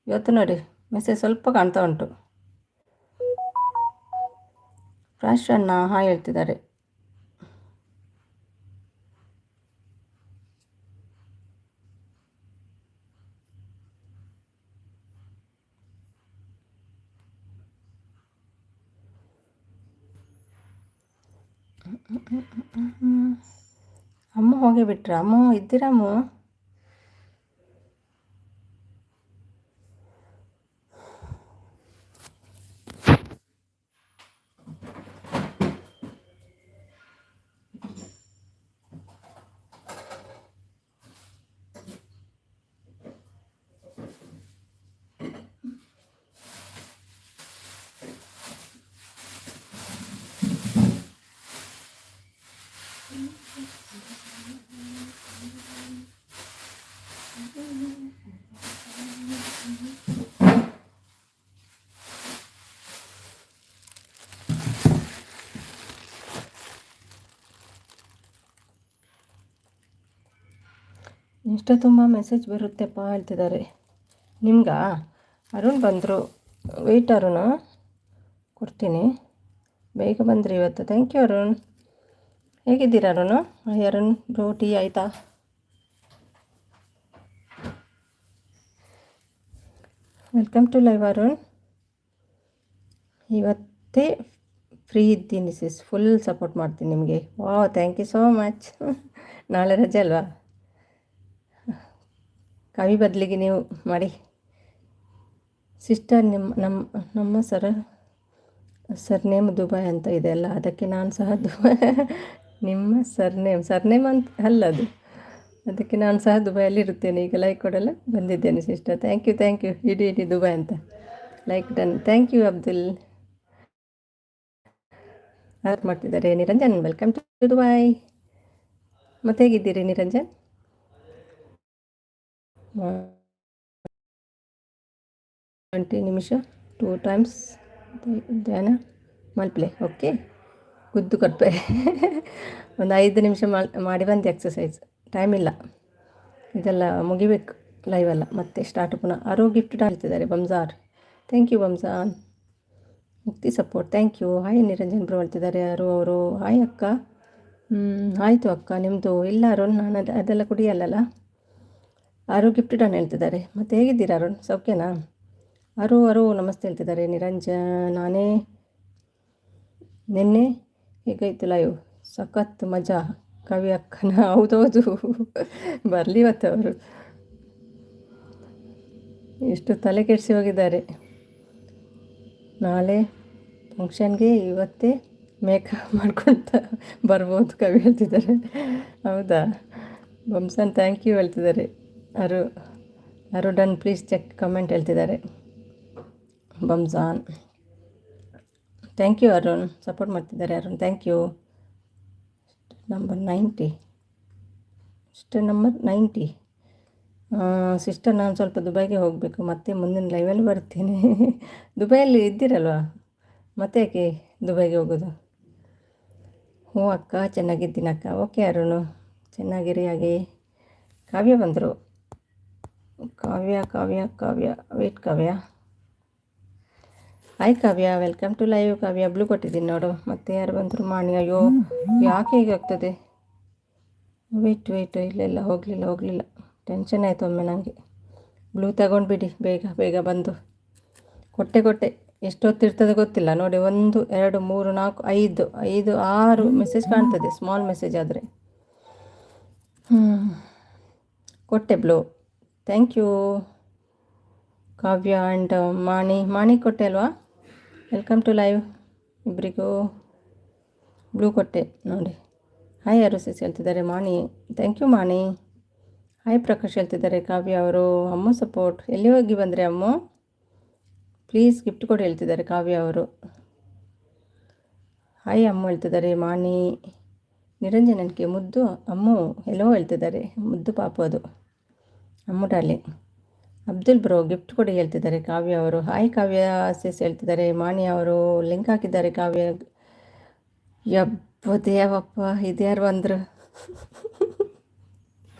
ಇವತ್ತು ನೋಡಿ ಮೆಸೇಜ್ ಸ್ವಲ್ಪ ಕಾಣ್ತಾ ಉಂಟು. ಪ್ರಾಶನ್ನ ಹಾಯ್ ಹೇಳ್ತಿದ್ದಾರೆ. ಅಮ್ಮ ಹೋಗಿ ಬಿಟ್ರ? ಅಮ್ಮ ಇದ್ದೀರಮ್ಮ? ಇಷ್ಟ ತುಂಬ ಮೆಸೇಜ್ ಬರುತ್ತೆಪ್ಪ ಹೇಳ್ತಿದ್ದಾರೆ. ನಿಮ್ಗಾ? ಅರುಣ್ ಬಂದರು. ವೆಯ್ಟ್ ಅರುಣ್, ಕೊಡ್ತೀನಿ. ಬೇಗ ಬಂದ್ರಿ ಇವತ್ತು. Thank you Arun. ಹೇಗಿದ್ದೀರಾ ಅರುಣ್? ಅರುಣ್ ಬ್ರೋ, ಟೀ ಆಯಿತಾ? Welcome to live Arun. ಇವತ್ತೇ ಫ್ರೀ ಇದ್ದೀನಿ ಸಿಸ್, ಫುಲ್ ಸಪೋರ್ಟ್ ಮಾಡ್ತೀನಿ ನಿಮಗೆ. Wow, thank you so much. ನಾಳೆ ರಜೆ ಅಲ್ವಾ? ಕವಿ ಬದಲಿಗೆ ನೀವು ಮಾಡಿ ಸಿಸ್ಟರ್. ನಮ್ಮ ಸರ್ನೇಮ್ ದುಬೈ ಅಂತ ಇದೆ ಅಲ್ಲ, ಅದಕ್ಕೆ ನಾನು ಸಹ ದುಬೈ. ನಿಮ್ಮ ಸರ್ನೇಮ್ ಅಂತ ಅಲ್ಲ ಅದು, ಅದಕ್ಕೆ ನಾನು ಸಹ ದುಬೈಯಲ್ಲಿ ಇರುತ್ತೇನೆ. ಈಗ ಲೈಕ್ ಕೊಡಲ್ಲ ಬಂದಿದ್ದೇನೆ ಸಿಸ್ಟರ್. Thank you. ಇಡಿ ದುಬೈ ಅಂತ like done. Thank you Abdul. ಮಾಡ್ತಿದ್ದಾರೆ. Niranjan, welcome to Dubai. ಮತ್ತೆ ಹೇಗಿದ್ದೀರಿ ನಿರಂಜನ್? 20 ನಿಮಿಷ 2 ಟೈಮ್ಸ್ ಧ್ಯಾನ ಮಲ್ಪ್ಲೆ. ಓಕೆ, ಗುದ್ದು ಕೊಟ್ಟೆ. ಒಂದು 5 ನಿಮಿಷ ಮಾಡಿ ಬಂದೆ ಎಕ್ಸಸೈಸ್. ಟೈಮ್ ಇಲ್ಲ, ಇದೆಲ್ಲ ಮುಗಿಬೇಕು ಲೈವಲ್ಲ, ಮತ್ತೆ ಸ್ಟಾರ್ಟ್ ಪುನಃ. ಆರೋ ಗಿಫ್ಟ್ ಹೇಳ್ತಿದ್ದಾರೆ ಬಂಜಾರ್. ಥ್ಯಾಂಕ್ ಯು ಬಂಜಾನ್. Mukti support, thank you. Hi Niranjan bro ಹೇಳ್ತಿದ್ದಾರೆ ಯಾರು ಅವರು. ಹಾಯ್ ಅಕ್ಕ. ಆಯಿತು ಅಕ್ಕ, ನಿಮ್ಮದು? ಇಲ್ಲ ಅರುಣ್, ನಾನು ಅದೆಲ್ಲ ಕುಡಿಯಲ್ಲಲ್ಲ. ಆರು ಗಿಫ್ಟ್ ಡನ್ ಹೇಳ್ತಿದ್ದಾರೆ. ಮತ್ತು ಹೇಗಿದ್ದೀರಾ ಅರುಣ್, ಸೌಖ್ಯನಾ? ಅರು ನಮಸ್ತೆ ಹೇಳ್ತಿದ್ದಾರೆ. ನಿನ್ನೆ ಹೇಗಾಯಿತು ಲೈವ್? ಸಖತ್ ಮಜಾ. ಕವಿ ಅಕ್ಕನ ಹೌದೌದು ಬರಲಿ ಇವತ್ತು ಅವರು ಎಷ್ಟು ತಲೆ ಕೆಡಿಸಿ ಹೋಗಿದ್ದಾರೆ. ನಾಳೆ ಫಂಕ್ಷನ್ಗೆ ಇವತ್ತೇ ಮೇಕಪ್ ಮಾಡ್ಕೊಳ್ತ ಬರ್ಬೋದು ಕವಿ ಹೇಳ್ತಿದ್ದಾರೆ. ಹೌದಾ ಬಂಸನ್ ಥ್ಯಾಂಕ್ ಯು ಹೇಳ್ತಿದ್ದಾರೆ. ಅರು ಡನ್ ಪ್ಲೀಸ್ ಚೆಕ್ ಕಮೆಂಟ್ ಹೇಳ್ತಿದ್ದಾರೆ ಬಂಸಾನ್. ಥ್ಯಾಂಕ್ ಯು ಅರುಣ್, ಸಪೋರ್ಟ್ ಮಾಡ್ತಿದ್ದಾರೆ Arun, thank you. Number 90 number 90 sister, ನಾನು ಸ್ವಲ್ಪ ದುಬೈಗೆ ಹೋಗಬೇಕು, ಮತ್ತೆ ಮುಂದಿನ ಲೈವಲ್ಲಿ ಬರ್ತೀನಿ. ದುಬೈಯಲ್ಲಿ ಇದ್ದೀರಲ್ವಾ, ಮತ್ತೆ ಯಾಕೆ ದುಬೈಗೆ ಹೋಗೋದು? ಹ್ಞೂ ಅಕ್ಕ, ಚೆನ್ನಾಗಿದ್ದೀನಿ ಅಕ್ಕ. ಓಕೆ ಅರುಣು, ಚೆನ್ನಾಗಿರಿ. ಹಾಗೆ ಕಾವ್ಯ ಬಂದರು. Kavya Kavya Kavya wait Kavya. Hi Kavya, welcome to live. Kavya blue ಕೊಟ್ಟಿದ್ದೀನಿ ನೋಡು. ಮತ್ತೆ ಯಾರು ಬಂದರು? ಮಾಣಿ. ಅಯ್ಯೋ ಯಾಕೆ ಹೀಗಾಗ್ತದೆ? ವೆಯ್ಟ್ ಇಲ್ಲ ಹೋಗಲಿಲ್ಲ ಟೆನ್ಷನ್ ಆಯಿತು ಒಮ್ಮೆ ನನಗೆ. ಬ್ಲೂ ತಗೊಂಡ್ಬಿಡಿ ಬೇಗ ಬೇಗ ಬಂದು. ಕೊಟ್ಟೆ ಎಷ್ಟೊತ್ತಿರ್ತದೆ ಗೊತ್ತಿಲ್ಲ ನೋಡಿ. 1 2 3 4 5 6 ಮೆಸೇಜ್ ಕಾಣ್ತದೆ, ಸ್ಮಾಲ್ ಮೆಸೇಜ್ ಆದರೆ. ಕೊಟ್ಟೆ blue, thank you Kavya and Mani ಕೊಟ್ಟೆ ಅಲ್ವಾ? ವೆಲ್ಕಮ್ ಟು ಲೈವ್ ಇಬ್ಬರಿಗೂ. ಬ್ಲೂ ಕೊಟ್ಟೆ ನೋಡಿ. ಹಾಯ್ ಯಾರು ಸಿಸ್ ಹೇಳ್ತಿದ್ದಾರೆ Mani, thank you Mani. Hi Prakash ಹೇಳ್ತಿದ್ದಾರೆ ಕಾವ್ಯ ಅವರು. ಅಮ್ಮ ಸಪೋರ್ಟ್. ಎಲ್ಲಿ ಹೋಗಿ ಬಂದರೆ ಅಮ್ಮ? ಪ್ಲೀಸ್ ಗಿಫ್ಟ್ ಕೊಡಿ ಹೇಳ್ತಿದ್ದಾರೆ ಕಾವ್ಯ ಅವರು. ಹಾಯ್ ಅಮ್ಮ ಹೇಳ್ತಿದ್ದಾರೆ ಮಾಣಿ. ನಿರಂಜನಕ್ಕೆ ಮುದ್ದು ಅಮ್ಮು ಎಲ್ಲೋ ಹೇಳ್ತಿದ್ದಾರೆ, ಮುದ್ದು ಪಾಪು ಅದು ಅಮ್ಮು ಡಾರ್ಲಿಂಗ್. ಅಬ್ದುಲ್ ಬ್ರೋ ಗಿಫ್ಟ್ ಕೊಡಿ ಹೇಳ್ತಿದ್ದಾರೆ ಕಾವ್ಯ ಅವರು. ಹಾಯ್ ಕಾವ್ಯ ಸಿಸ್ ಹೇಳ್ತಿದ್ದಾರೆ ಮಾಣಿ ಅವರು. ಲಿಂಕ್ ಹಾಕಿದ್ದಾರೆ ಕಾವ್ಯ. ದೇವಪ್ಪ ಇದ್ಯಾರು ಬಂದರು?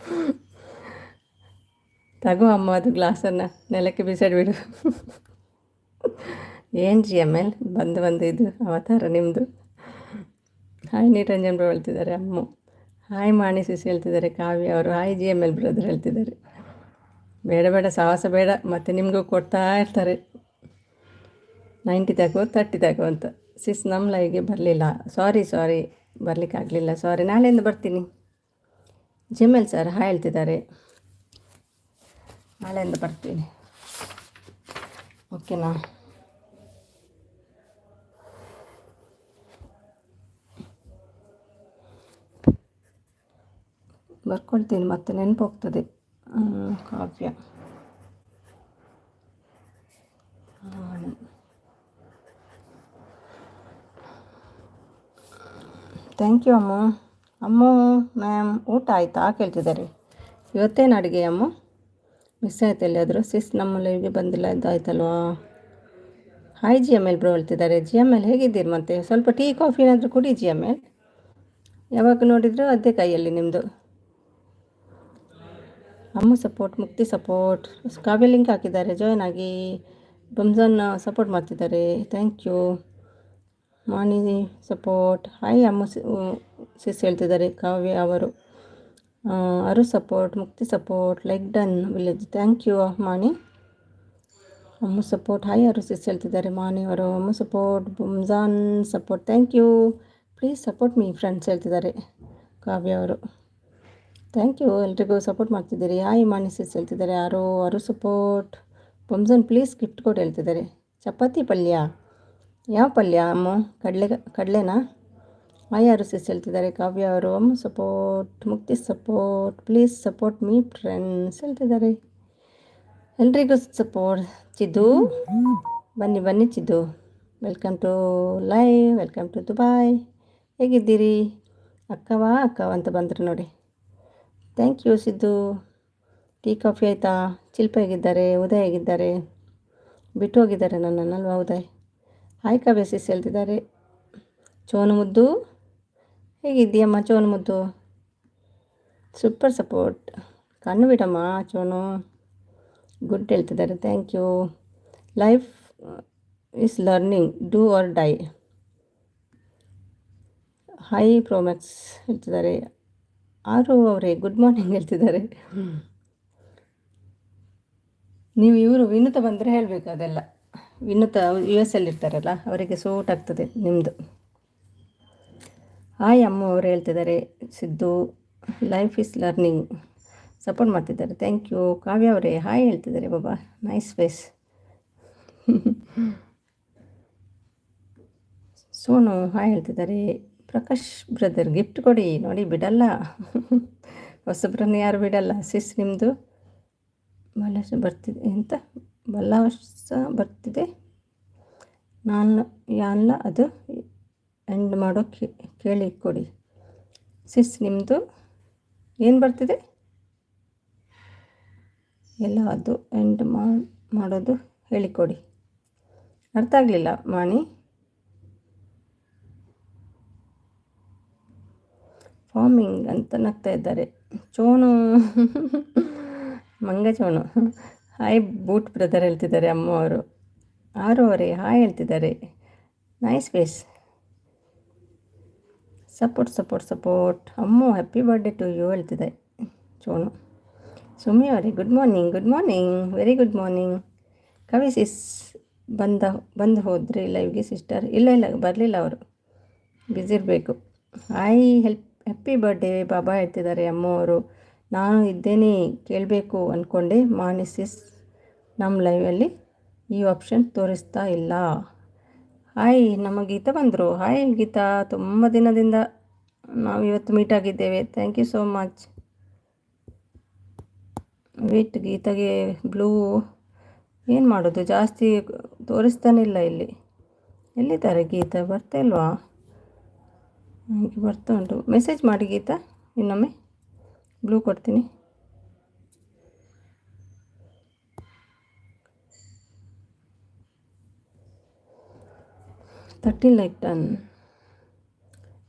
ತಗೋ ಅಮ್ಮ ಅದು ಗ್ಲಾಸನ್ನು ನೆಲಕ್ಕೆ ಬಿಸಾಡಿಬಿಡು. ಏನು GML ಬಂದು ಇದು ಅವತಾರ ನಿಮ್ಮದು. ಹಾಯ್ ನಿರಂಜನ್ ಬ್ರೋ ಹೇಳ್ತಿದ್ದಾರೆ ಅಮ್ಮು. ಹಾಯ್ ಮಾಣಿ ಸಿಸ್ ಹೇಳ್ತಿದ್ದಾರೆ ಕಾವ್ಯ ಅವರು. ಹಾಯ್ GML ಬ್ರದರ್ ಹೇಳ್ತಿದ್ದಾರೆ. ಬೇಡ ಸಾಹಸ ಬೇಡ, ಮತ್ತು ನಿಮಗೂ ಕೊಡ್ತಾ ಇರ್ತಾರೆ 90 ತಗೋ 30 ತಗೋ ಅಂತ. ಸಿಸ್ ನಮ್ಮ ಲೈವ್ಗೆ ಬರಲಿಲ್ಲ, ಸಾರಿ ಬರಲಿಕ್ಕಾಗಲಿಲ್ಲ, ಸಾರಿ. ನಾಳೆಯಿಂದ ಬರ್ತೀನಿ. GML ಸರ್ ಹಾಯ್ ಹೇಳ್ತಿದ್ದಾರೆ. ನಾಳೆಯಿಂದ ಬರ್ತೀನಿ, ಓಕೆನಾ? ಬರ್ಕೊಳ್ತೀನಿ, ಮತ್ತೆ ನೆನಪು ಹೋಗ್ತದೆ. ಕಾವ್ಯ ಥ್ಯಾಂಕ್ ಯು ಅಮ್ಮು ಮ್ಯಾಮ್. ಊಟ ಆಯಿತಾ ಕೇಳ್ತಿದ್ದಾರೆ. ಇವತ್ತೇನು ಅಡುಗೆ ಅಮ್ಮ? ಮಿಸ್ ಆಯ್ತು ಎಲ್ಲಿಯಾದರೂ? ಸಿಸ್ ನಮ್ಮ ಲೈವ್ಗೆ ಬಂದಿಲ್ಲ, ಇದಾಯ್ತಲ್ವಾ? ಹಾಯ್ GML ಬ್ರೋ ಹೇಳ್ತಿದ್ದಾರೆ. GML ಹೇಗಿದ್ದೀರಿ? ಮತ್ತೆ ಸ್ವಲ್ಪ ಟೀ ಕಾಫಿ ಏನಾದರೂ ಕುಡಿ GML. ಯಾವಾಗ ನೋಡಿದ್ರು ಅದೇ ಕೈಯಲ್ಲಿ ನಿಮ್ಮದು. ಅಮ್ಮ support, Mukti support. Kavya link ಹಾಕಿದ್ದಾರೆ, ಜಾಯ್ನ್ ಆಗಿ. ರಂಜಾನ್ ಸಪೋರ್ಟ್ ಮಾಡ್ತಿದ್ದಾರೆ, thank you. Mani support. Hi ಅಮ್ಮ ಸಿಸ್ ಹೇಳ್ತಿದ್ದಾರೆ ಕಾವ್ಯ ಅವರು. Aru support, Mukti support, like done village, thank you Mani. ಅಮ್ಮ ಸಪೋರ್ಟ್. ಹಾಯ್ ಅರು ಸಿಸ್ ಹೇಳ್ತಿದ್ದಾರೆ ಮಾಣಿ ಅವರು. ಅಮ್ಮ support. Ramzan support, thank you. Please support me friends ಹೇಳ್ತಿದ್ದಾರೆ ಕಾವ್ಯ ಅವರು. ಥ್ಯಾಂಕ್ ಯು, ಎಲ್ರಿಗೂ ಸಪೋರ್ಟ್ ಮಾಡ್ತಿದ್ದೀರಿ. ಹಾಯ್ ಮಾಣಿ ಸಿಸ್ ಹೇಳ್ತಿದ್ದಾರೆ. Aru support. Ramzan please gift ಕೊಡಿ ಹೇಳ್ತಿದ್ದಾರೆ. ಚಪಾತಿ ಪಲ್ಯ? ಯಾವ ಪಲ್ಯ ಅಮ್ಮ? ಕಡಲೆನಾ? ಹಾಯ್ ಅರು ಸಿಸ್ ಹೇಳ್ತಿದ್ದಾರೆ ಕಾವ್ಯ ಅವರು. ಅಮ್ಮ support, Mukti support, please support me friends ಹೇಳ್ತಿದ್ದಾರೆ. ಎಲ್ರಿಗೂ ಸಪೋರ್ಟ್. ಚಿದ್ದು ಬನ್ನಿ Chiddu, welcome to live, welcome to Dubai. ಹೇಗಿದ್ದೀರಿ? ಅಕ್ಕ ಅಂತ ಬಂದರು ನೋಡಿ. Thank you Siddu. Tea coffee ಆಯಿತಾ? ಶಿಲ್ಪ ಹೇಗಿದ್ದಾರೆ? ಉದಯ್ ಹೇಗಿದ್ದಾರೆ? ಬಿಟ್ಟು ಹೋಗಿದ್ದಾರೆ ನನ್ನನ್ನಲ್ವಾ ಉದಯ್? ಹಾಯ್ ಕಾವ್ಯ ಸಿಸ್ ಹೇಳ್ತಿದ್ದಾರೆ. ಚೋನು ಮುದ್ದು ಹೇಗಿದ್ದೀಯಮ್ಮ ಚೋನು ಮುದ್ದು? Super support. ಕಣ್ಣು ಬಿಡಮ್ಮ ಚೋನು, ಗುಡ್ ಹೇಳ್ತಿದ್ದಾರೆ, thank you. Life is learning, do or die. Hi pro max ಹೇಳ್ತಿದ್ದಾರೆ. ಅವರೇ ಗುಡ್ ಮಾರ್ನಿಂಗ್ ಹೇಳ್ತಿದ್ದಾರೆ. ನೀವು ವಿನುತ ಬಂದರೆ ಹೇಳಬೇಕು ಅದೆಲ್ಲ. ವಿನುತ US ಅಲ್ಲಿ ಇರ್ತಾರಲ್ಲ, ಅವರಿಗೆ ಸೂಟ್ ಆಗ್ತದೆ ನಿಮ್ಮದು. ಹಾಯ್ ಅಮ್ಮ ಅವರು ಹೇಳ್ತಿದ್ದಾರೆ. Siddu life is learning support ಮಾಡ್ತಿದ್ದಾರೆ. Thank you. ಕಾವ್ಯ ಅವರೇ ಹಾಯ್ ಹೇಳ್ತಿದ್ದಾರೆ. ಬಾಬಾ ನೈಸ್ ಫೇಸ್. ಸೋನು ಹಾಯ್ ಹೇಳ್ತಿದ್ದಾರೆ. ಪ್ರಕಾಶ್ ಬ್ರದರ್ ಗಿಫ್ಟ್ ಕೊಡಿ ನೋಡಿ, ಬಿಡಲ್ಲ. ಹೊಸಬ್ರನ್ನ ಯಾರು ಬಿಡಲ್ಲ. ಸಿಸ್ ನಿಮ್ಮದು ಬಲಸ ಬರ್ತಿದೆ ಎಂತ ಬಲಸ ಬರ್ತಿದೆ. ನಾನು ಯಾಲ್ಲ ಅದು ಎಂಡ್ ಮಾಡೋ ಕೇಳಿ ಕೊಡಿ. ಸಿಸ್ ನಿಮ್ಮದು ಏನು ಬರ್ತಿದೆ ಎಲ್ಲ ಅದು ಎಂಡ್ ಮಾಡೋದು ಹೇಳಿಕೊಡಿ. ಅರ್ಥ ಆಗಲಿಲ್ಲ ಮಾಣಿ. ಫಾರ್ಮಿಂಗ್ ಅಂತ ನಗ್ತಾ ಇದ್ದಾರೆ. ಚೋನು ಮಂಗ ಚೋನು ಹಾಯ್ ಬೂಟ್ ಬ್ರದರ್ ಹೇಳ್ತಿದ್ದಾರೆ. ಅಮ್ಮ ಅವರು ಅವರೇ ಹಾಯ್ ಹೇಳ್ತಿದ್ದಾರೆ. Nice face. Support support support. Ammu happy birthday to you ಹೇಳ್ತಿದೆ ಚೋನು. ಸುಮ್ಮಿ ಅವರೇ good morning. Good morning, very good morning. Kavi sis ಬಂದು ಹೋದ್ರಿ ಲೈವ್ಗೆ ಸಿಸ್ಟರ್? ಇಲ್ಲ ಬರಲಿಲ್ಲ, ಅವರು ಬ್ಯುಸಿ ಇರಬೇಕು. ಹಾಯ್ ಹ್ಯಾಪಿ ಬರ್ಡೇ ಬಾಬಾ ಹೇಳ್ತಿದ್ದಾರೆ ಅಮ್ಮವರು. ನಾನು ಇದ್ದೇನೆ ಕೇಳಬೇಕು ಅಂದ್ಕೊಂಡೆ ಮಾಣಿ ಸಿಸ್, ನಮ್ಮ ಲೈವಲ್ಲಿ ಈ ಆಪ್ಷನ್ ತೋರಿಸ್ತಾ ಇಲ್ಲ. ಹಾಯ್ ನಮ್ಮ ಗೀತಾ ಬಂದರು. ಹಾಯ್ ಗೀತಾ, ತುಂಬ ದಿನದಿಂದ ನಾವು ಇವತ್ತು ಮೀಟ್ ಆಗಿದ್ದೇವೆ. Thank you so much. Wait, ಗೀತಾಗೆ ಬ್ಲೂ ಏನು ಮಾಡೋದು, ಜಾಸ್ತಿ ತೋರಿಸ್ತಾನಿಲ್ಲ ಇಲ್ಲಿ. ಎಲ್ಲಿದ್ದಾರೆ ಗೀತಾ? ಬರ್ತಾ ಇಲ್ವಾ? ನನಗೆ ಬರ್ತಾ ಉಂಟು. ಮೆಸೇಜ್ ಮಾಡಿ ಗೀತಾ, ಇನ್ನೊಮ್ಮೆ ಬ್ಲೂ ಕೊಡ್ತೀನಿ. Like done.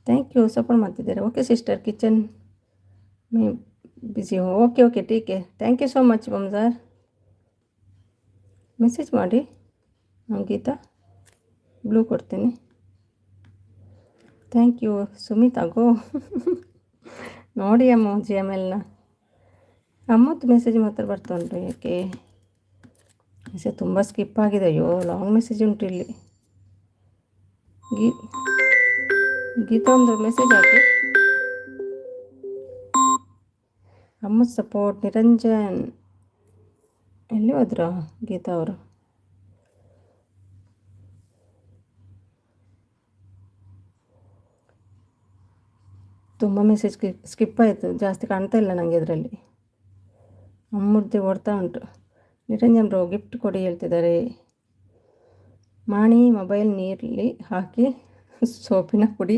Thank you, support ಮಾಡ್ತಿದ್ದಾರೆ. ಓಕೆ ಸಿಸ್ಟರ್, ಕಿಚನ್ ಮೇ ಬಿಸಿ. ಓಕೆ ಟೀಕೆ. ಥ್ಯಾಂಕ್ ಯು ಸೋ ಮಚ್ ಮಮ್ಸಾರ್. ಮೆಸೇಜ್ ಮಾಡಿ ಗೀತಾ, ಬ್ಲೂ ಕೊಡ್ತೀನಿ. Thank you Sumit. ಆಗೋ ನೋಡಿ ಅಮ್ಮ GMLನ ಅಮ್ಮತ್ತು ಮೆಸೇಜ್ ಮಾತ್ರ ಬರ್ತಾ ಉಂಟು. ಯಾಕೆ ಮೆಸೇಜ್ ತುಂಬ ಸ್ಕಿಪ್ ಆಗಿದೆ? ಅಯ್ಯೋ ಲಾಂಗ್ ಮೆಸೇಜ್ ಉಂಟು ಇಲ್ಲಿ. ಗೀತಾ ಒಂದು ಮೆಸೇಜ್ ಹಾಕಿ. ಅಮ್ಮ ಸಪೋರ್ಟ್. ನಿರಂಜನ್ ಎಲ್ಲಿ ಹೋದ್ರ ಗೀತಾ ಅವರು? ತುಂಬ ಮೆಸೇಜ್ ಸ್ಕಿಪ್ ಆಯಿತು, ಜಾಸ್ತಿ ಕಾಣ್ತಾ ಇಲ್ಲ ನನಗೆ ಇದರಲ್ಲಿ. ಅಮ್ಮುರ್ದಿ ಓಡ್ತಾ ಉಂಟು. ನಿರಂಜನ್ ಬ್ರೋ ಗಿಫ್ಟ್ ಕೊಡಿ ಹೇಳ್ತಿದ್ದಾರೆ. ಮಾಣಿ ಮೊಬೈಲ್ ನೀರಲ್ಲಿ ಹಾಕಿ ಸೋಪಿನ ಪುಡಿ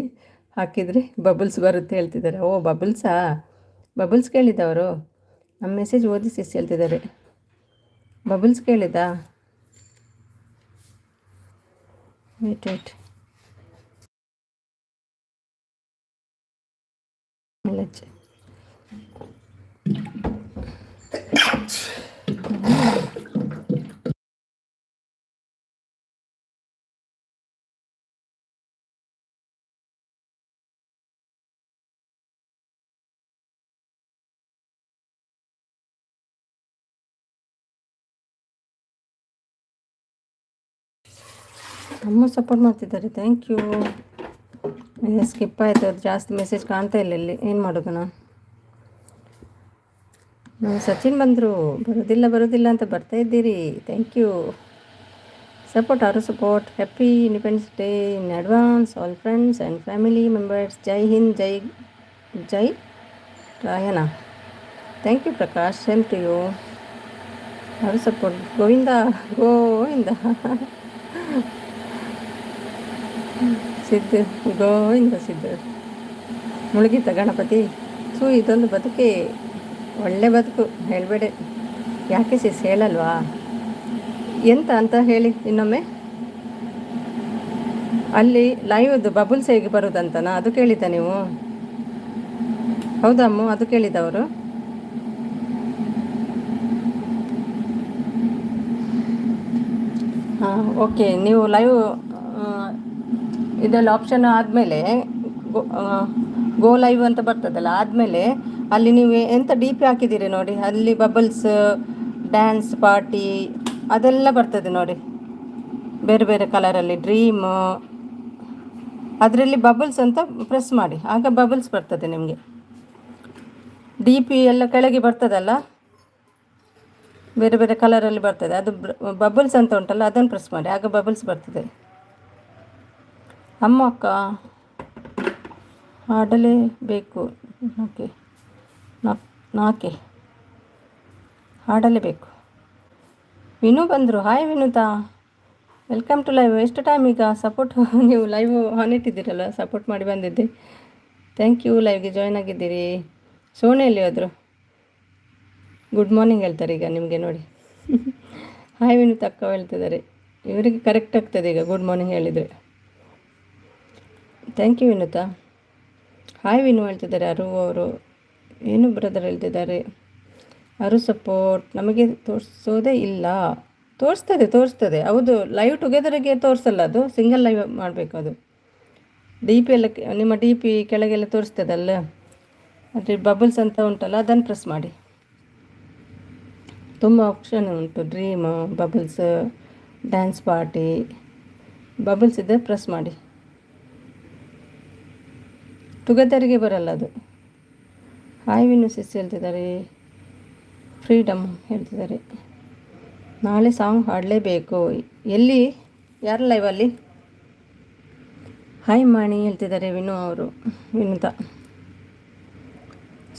ಹಾಕಿದರೆ ಬಬಲ್ಸ್ ಬರುತ್ತೆ ಹೇಳ್ತಿದ್ದಾರೆ. ಓ ಬಬಲ್ಸಾ? ಬಬಲ್ಸ್ ಕೇಳಿದ್ದವರು? ನಮ್ಮ ಮೆಸೇಜ್ ಓದಿ ಸಿಸ್ ಹೇಳ್ತಿದ್ದಾರೆ. ಬಬಲ್ಸ್ ಕೇಳಿದ್ದಾ? ವೇಟ್ ಲಚ್ಚ. ಅಮ್ಮ ಸಪೋರ್ಟ್ ಮಾಡ್ತಿದ್ದಾರೆ. Thank you. ಸ್ಕಿಪ್ ಆಯಿತು, ಅದು ಜಾಸ್ತಿ ಮೆಸೇಜ್ ಕಾಣ್ತಾ ಇಲ್ಲ ಇಲ್ಲಿ. ಏನು ಮಾಡೋದು ನಾನು? ಸಚಿನ್ ಬಂದರು. ಬರೋದಿಲ್ಲ ಅಂತ ಬರ್ತಾ ಇದ್ದೀರಿ. Thank you. ಸಪೋರ್ಟ್ ಅವರು support. Happy independence day in advance all friends and family members. ಜೈ ಹಿಂದ್, ಜೈ Rayanna. Thank you Prakash. Same to you. ಅವರು ಸಪೋರ್ಟ್. ಗೋವಿಂದ ಸಿದ್ದು ಸಿದ್ದು ಮುಳುಗಿತ ಗಣಪತಿ. ಇದೊಂದು ಬದುಕೇ ಒಳ್ಳೆ ಬದುಕು, ಹೇಳಬೇಡಿ. ಯಾಕೆ ಸಿಸ್ ಹೇಳಲ್ವಾ? ಎಂತ ಅಂತ ಹೇಳಿ ಇನ್ನೊಮ್ಮೆ. ಅಲ್ಲಿ ಲೈವ್ದು ಬಬಲ್ಸ್ ಹೇಗೆ ಬರೋದಂತನಾ? ಅದು ಕೇಳಿದ್ದ ನೀವು? ಹೌದಮ್ಮ, ಅದು ಕೇಳಿದವರು. ಹಾಂ ಓಕೆ. ನೀವು ಲೈವ್ ಇದೆಲ್ಲ ಆಪ್ಷನ್ ಆದಮೇಲೆ ಗೋ ಲೈವ್ ಅಂತ ಬರ್ತದಲ್ಲ, ಆದಮೇಲೆ ಅಲ್ಲಿ ನೀವು ಎಂತ DP ಹಾಕಿದ್ದೀರಿ ನೋಡಿ, ಅಲ್ಲಿ ಬಬಲ್ಸ್, ಡ್ಯಾನ್ಸ್ ಪಾರ್ಟಿ ಅದೆಲ್ಲ ಬರ್ತದೆ ನೋಡಿ, ಬೇರೆ ಬೇರೆ ಕಲರಲ್ಲಿ. ಡ್ರೀಮ್ ಅದರಲ್ಲಿ ಬಬಲ್ಸ್ ಅಂತ ಪ್ರೆಸ್ ಮಾಡಿ, ಆಗ ಬಬಲ್ಸ್ ಬರ್ತದೆ ನಿಮಗೆ. ಡಿ ಪಿ ಎಲ್ಲ ಕೆಳಗೆ ಬರ್ತದಲ್ಲ, ಬೇರೆ ಬೇರೆ ಕಲರಲ್ಲಿ ಬರ್ತದೆ, ಅದು ಬಬಲ್ಸ್ ಅಂತ ಉಂಟಲ್ಲ, ಅದನ್ನು ಪ್ರೆಸ್ ಮಾಡಿ, ಆಗ ಬಬಲ್ಸ್ ಬರ್ತದೆ. ಅಮ್ಮ ಅಕ್ಕ ಹಾಡಲೇಬೇಕು, ಓಕೆ, ನಾಕೆ ಹಾಡಲೇಬೇಕು. ವಿನು ಬಂದರು. Hi Vinutha, welcome to live. ಎಷ್ಟು ಟೈಮ್ ಈಗ ಸಪೋರ್ಟ್ ನೀವು ಲೈವ್ ಆನ್ ಇಟ್ಟಿದ್ದೀರಲ್ಲ, ಸಪೋರ್ಟ್ ಮಾಡಿ ಬಂದಿದ್ದೆ. ಥ್ಯಾಂಕ್ ಯು, ಲೈವ್ಗೆ ಜಾಯ್ನ್ ಆಗಿದ್ದೀರಿ. ಸೋನೆಯಲ್ಲಿ ಹೋದರು. ಗುಡ್ ಮಾರ್ನಿಂಗ್ ಹೇಳ್ತಾರೆ ಈಗ ನಿಮಗೆ ನೋಡಿ. ಹಾಯ್ ವಿನುತಾ ಅಕ್ಕ ಹೇಳ್ತಿದ್ದಾರೆ. ಇವರಿಗೆ ಕರೆಕ್ಟ್ ಆಗ್ತದೆ ಈಗ ಗುಡ್ ಮಾರ್ನಿಂಗ್ ಹೇಳಿದರೆ. Thank you Vinutha. Hi Vinu ಹೇಳ್ತಿದ್ದಾರೆ. ಅರು ಅವರು ಏನು ಬ್ರದರ್ ಹೇಳ್ತಿದ್ದಾರೆ. ಅರು ಸಪೋರ್ಟ್ ನಮಗೆ ತೋರಿಸೋದೇ ಇಲ್ಲ. ತೋರಿಸ್ತದೆ ಹೌದು. ಲೈವ್ ಟುಗೆದರಿಗೆ ತೋರಿಸಲ್ಲ, ಅದು ಸಿಂಗಲ್ ಲೈವ್ ಮಾಡಬೇಕು. ಅದು ಡಿ ಪಿ ಎಲ್ಲ ನಿಮ್ಮ ಡಿ ಪಿ ಕೆಳಗೆಲ್ಲ ತೋರಿಸ್ತದಲ್ಲ, ಅದ್ರ ಬಬಲ್ಸ್ ಅಂತ ಉಂಟಲ್ಲ, ಅದನ್ನು ಪ್ರೆಸ್ ಮಾಡಿ. ತುಂಬ ಆಪ್ಷನ್ ಉಂಟು, dream, bubbles, dance party, bubbles ಇದೆ, ಪ್ರೆಸ್ ಮಾಡಿ. ಟುಗೆದರಿಗೆ ಬರಲ್ಲ ಅದು. ಹಾಯ್ ವಿನು ಸಿಸ್ ಹೇಳ್ತಿದ್ದಾರೆ. ಫ್ರೀಡಮ್ ಹೇಳ್ತಿದ್ದಾರೆ. ನಾಳೆ ಸಾಂಗ್ ಹಾಡಲೇಬೇಕು. ಎಲ್ಲಿ, ಯಾರ ಲೈವಲ್ಲಿ? ಹಾಯ್ ಮಾಣಿ ಹೇಳ್ತಿದ್ದಾರೆ ವಿನು ಅವರು. ವಿನುತಾ.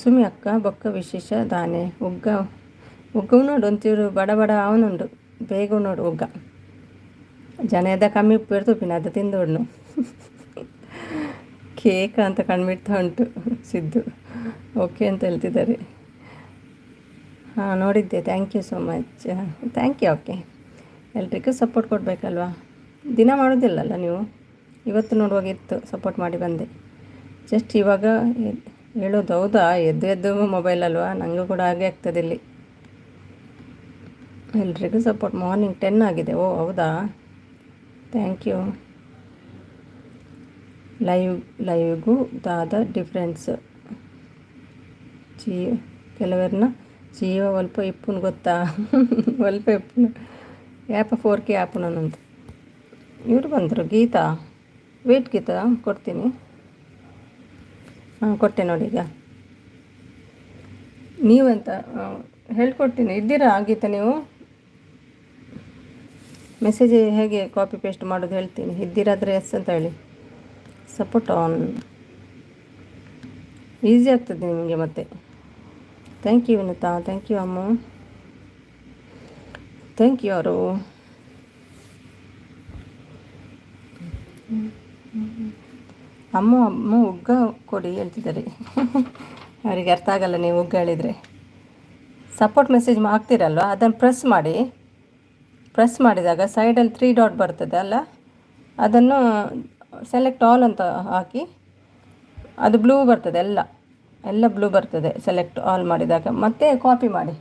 ಸುಮಿ ಅಕ್ಕ ಬೊಕ್ಕ ವಿಶೇಷ ದಾನೆ ಉಗ್ಗವು ನೋಡು ಒಂಚೂರು ಬಡ ಅವನುಂಡು, ಬೇಗ ನೋಡು ಉಗ್ಗ ಜನ ಕಮ್ಮಿ ಉಪ್ಪು ಇರ್ತು ಪಿನ ಅದು ತಿಂದೋಡ್ನು. ಕೇಕ್ ಅಂತ ಕಣ್ಬಿಡ್ತಾ ಉಂಟು ಸಿದ್ದು. ಓಕೆ ಅಂತ ಹೇಳ್ತಿದ್ದಾರೆ. ಹಾಂ ನೋಡಿದ್ದೆ. Thank you so much. Thank you. Okay, ಎಲ್ರಿಗೂ ಸಪೋರ್ಟ್ ಕೊಡಬೇಕಲ್ವಾ, ದಿನ ಮಾಡೋದಿಲ್ಲಲ್ಲ ನೀವು. ಇವತ್ತು ನೋಡುವಾಗಿತ್ತು, ಸಪೋರ್ಟ್ ಮಾಡಿ ಬಂದೆ. ಜಸ್ಟ್ ಇವಾಗ ಹೇಳೋದು. ಹೌದಾ? ಎದ್ದು ಮೊಬೈಲ್ ಅಲ್ವಾ, ನನಗೂ ಕೂಡ ಹಾಗೆ ಆಗ್ತದೆ ಇಲ್ಲಿ. ಎಲ್ರಿಗೂ ಸಪೋರ್ಟ್. ಮಾರ್ನಿಂಗ್ 10 ಆಗಿದೆ. ಓ ಹೌದಾ, ಥ್ಯಾಂಕ್ ಯು. ಲೈವ್ಗೂ ದಾದ ಡಿಫ್ರೆನ್ಸ್ ಕೆಲವರನ್ನ ಜೀವ ಒಲ್ಪ ಇಪ್ಪುನು ಗೊತ್ತಾ? ಒಲ್ಪ ಇಪ್ಪುನು ಆ್ಯಪ 4K ಆ್ಯಪು ನಾನಂತ. ಇವರು ಬಂದರು. ಗೀತಾ, ವೇಟ್ ಗೀತಾ ಕೊಡ್ತೀನಿ. ಹಾಂ ಕೊಟ್ಟೆ ನೋಡಿ. ಈಗ ನೀವಂತ ಹೇಳ್ಕೊಡ್ತೀನಿ. ಇದ್ದೀರಾ ಗೀತಾ ನೀವು? ಮೆಸೇಜ್ ಹೇಗೆ ಕಾಪಿ ಪೇಸ್ಟ್ ಮಾಡೋದು ಹೇಳ್ತೀನಿ. ಇದ್ದೀರಾದರೆ ಎಸ್ ಅಂತ ಹೇಳಿ. Support on. ಈಸಿ ಆಗ್ತದೆ ನಿಮಗೆ ಮತ್ತೆ. Thank you Vinutha. Thank you ಅಮ್ಮ. ಥ್ಯಾಂಕ್ ಯು ಅವರು. ಅಮ್ಮ ಉಗ್ಗ ಕೊಡಿ ಹೇಳ್ತಿದ್ದಾರೆ. ಅವರಿಗೆ ಅರ್ಥ ಆಗಲ್ಲ ನೀವು ಉಗ್ಗ ಹೇಳಿದರೆ. ಸಪೋರ್ಟ್ ಮೆಸೇಜ್ ಹಾಕ್ತಿರಲ್ವ, ಅದನ್ನು ಪ್ರೆಸ್ ಮಾಡಿ. ಪ್ರೆಸ್ ಮಾಡಿದಾಗ ಸೈಡಲ್ಲಿ 3 ಡಾಟ್ ಬರ್ತದೆ ಅಲ್ಲ, ಅದನ್ನು ಸೆಲೆಕ್ಟ್ ಆಲ್ ಅಂತ ಹಾಕಿ. ಅದು ಬ್ಲೂ ಬರ್ತದೆ, ಎಲ್ಲ ಬ್ಲೂ ಬರ್ತದೆ ಸೆಲೆಕ್ಟ್ ಆಲ್ ಮಾಡಿದಾಗ. ಮತ್ತೆ ಕಾಪಿ ಮಾಡಿ,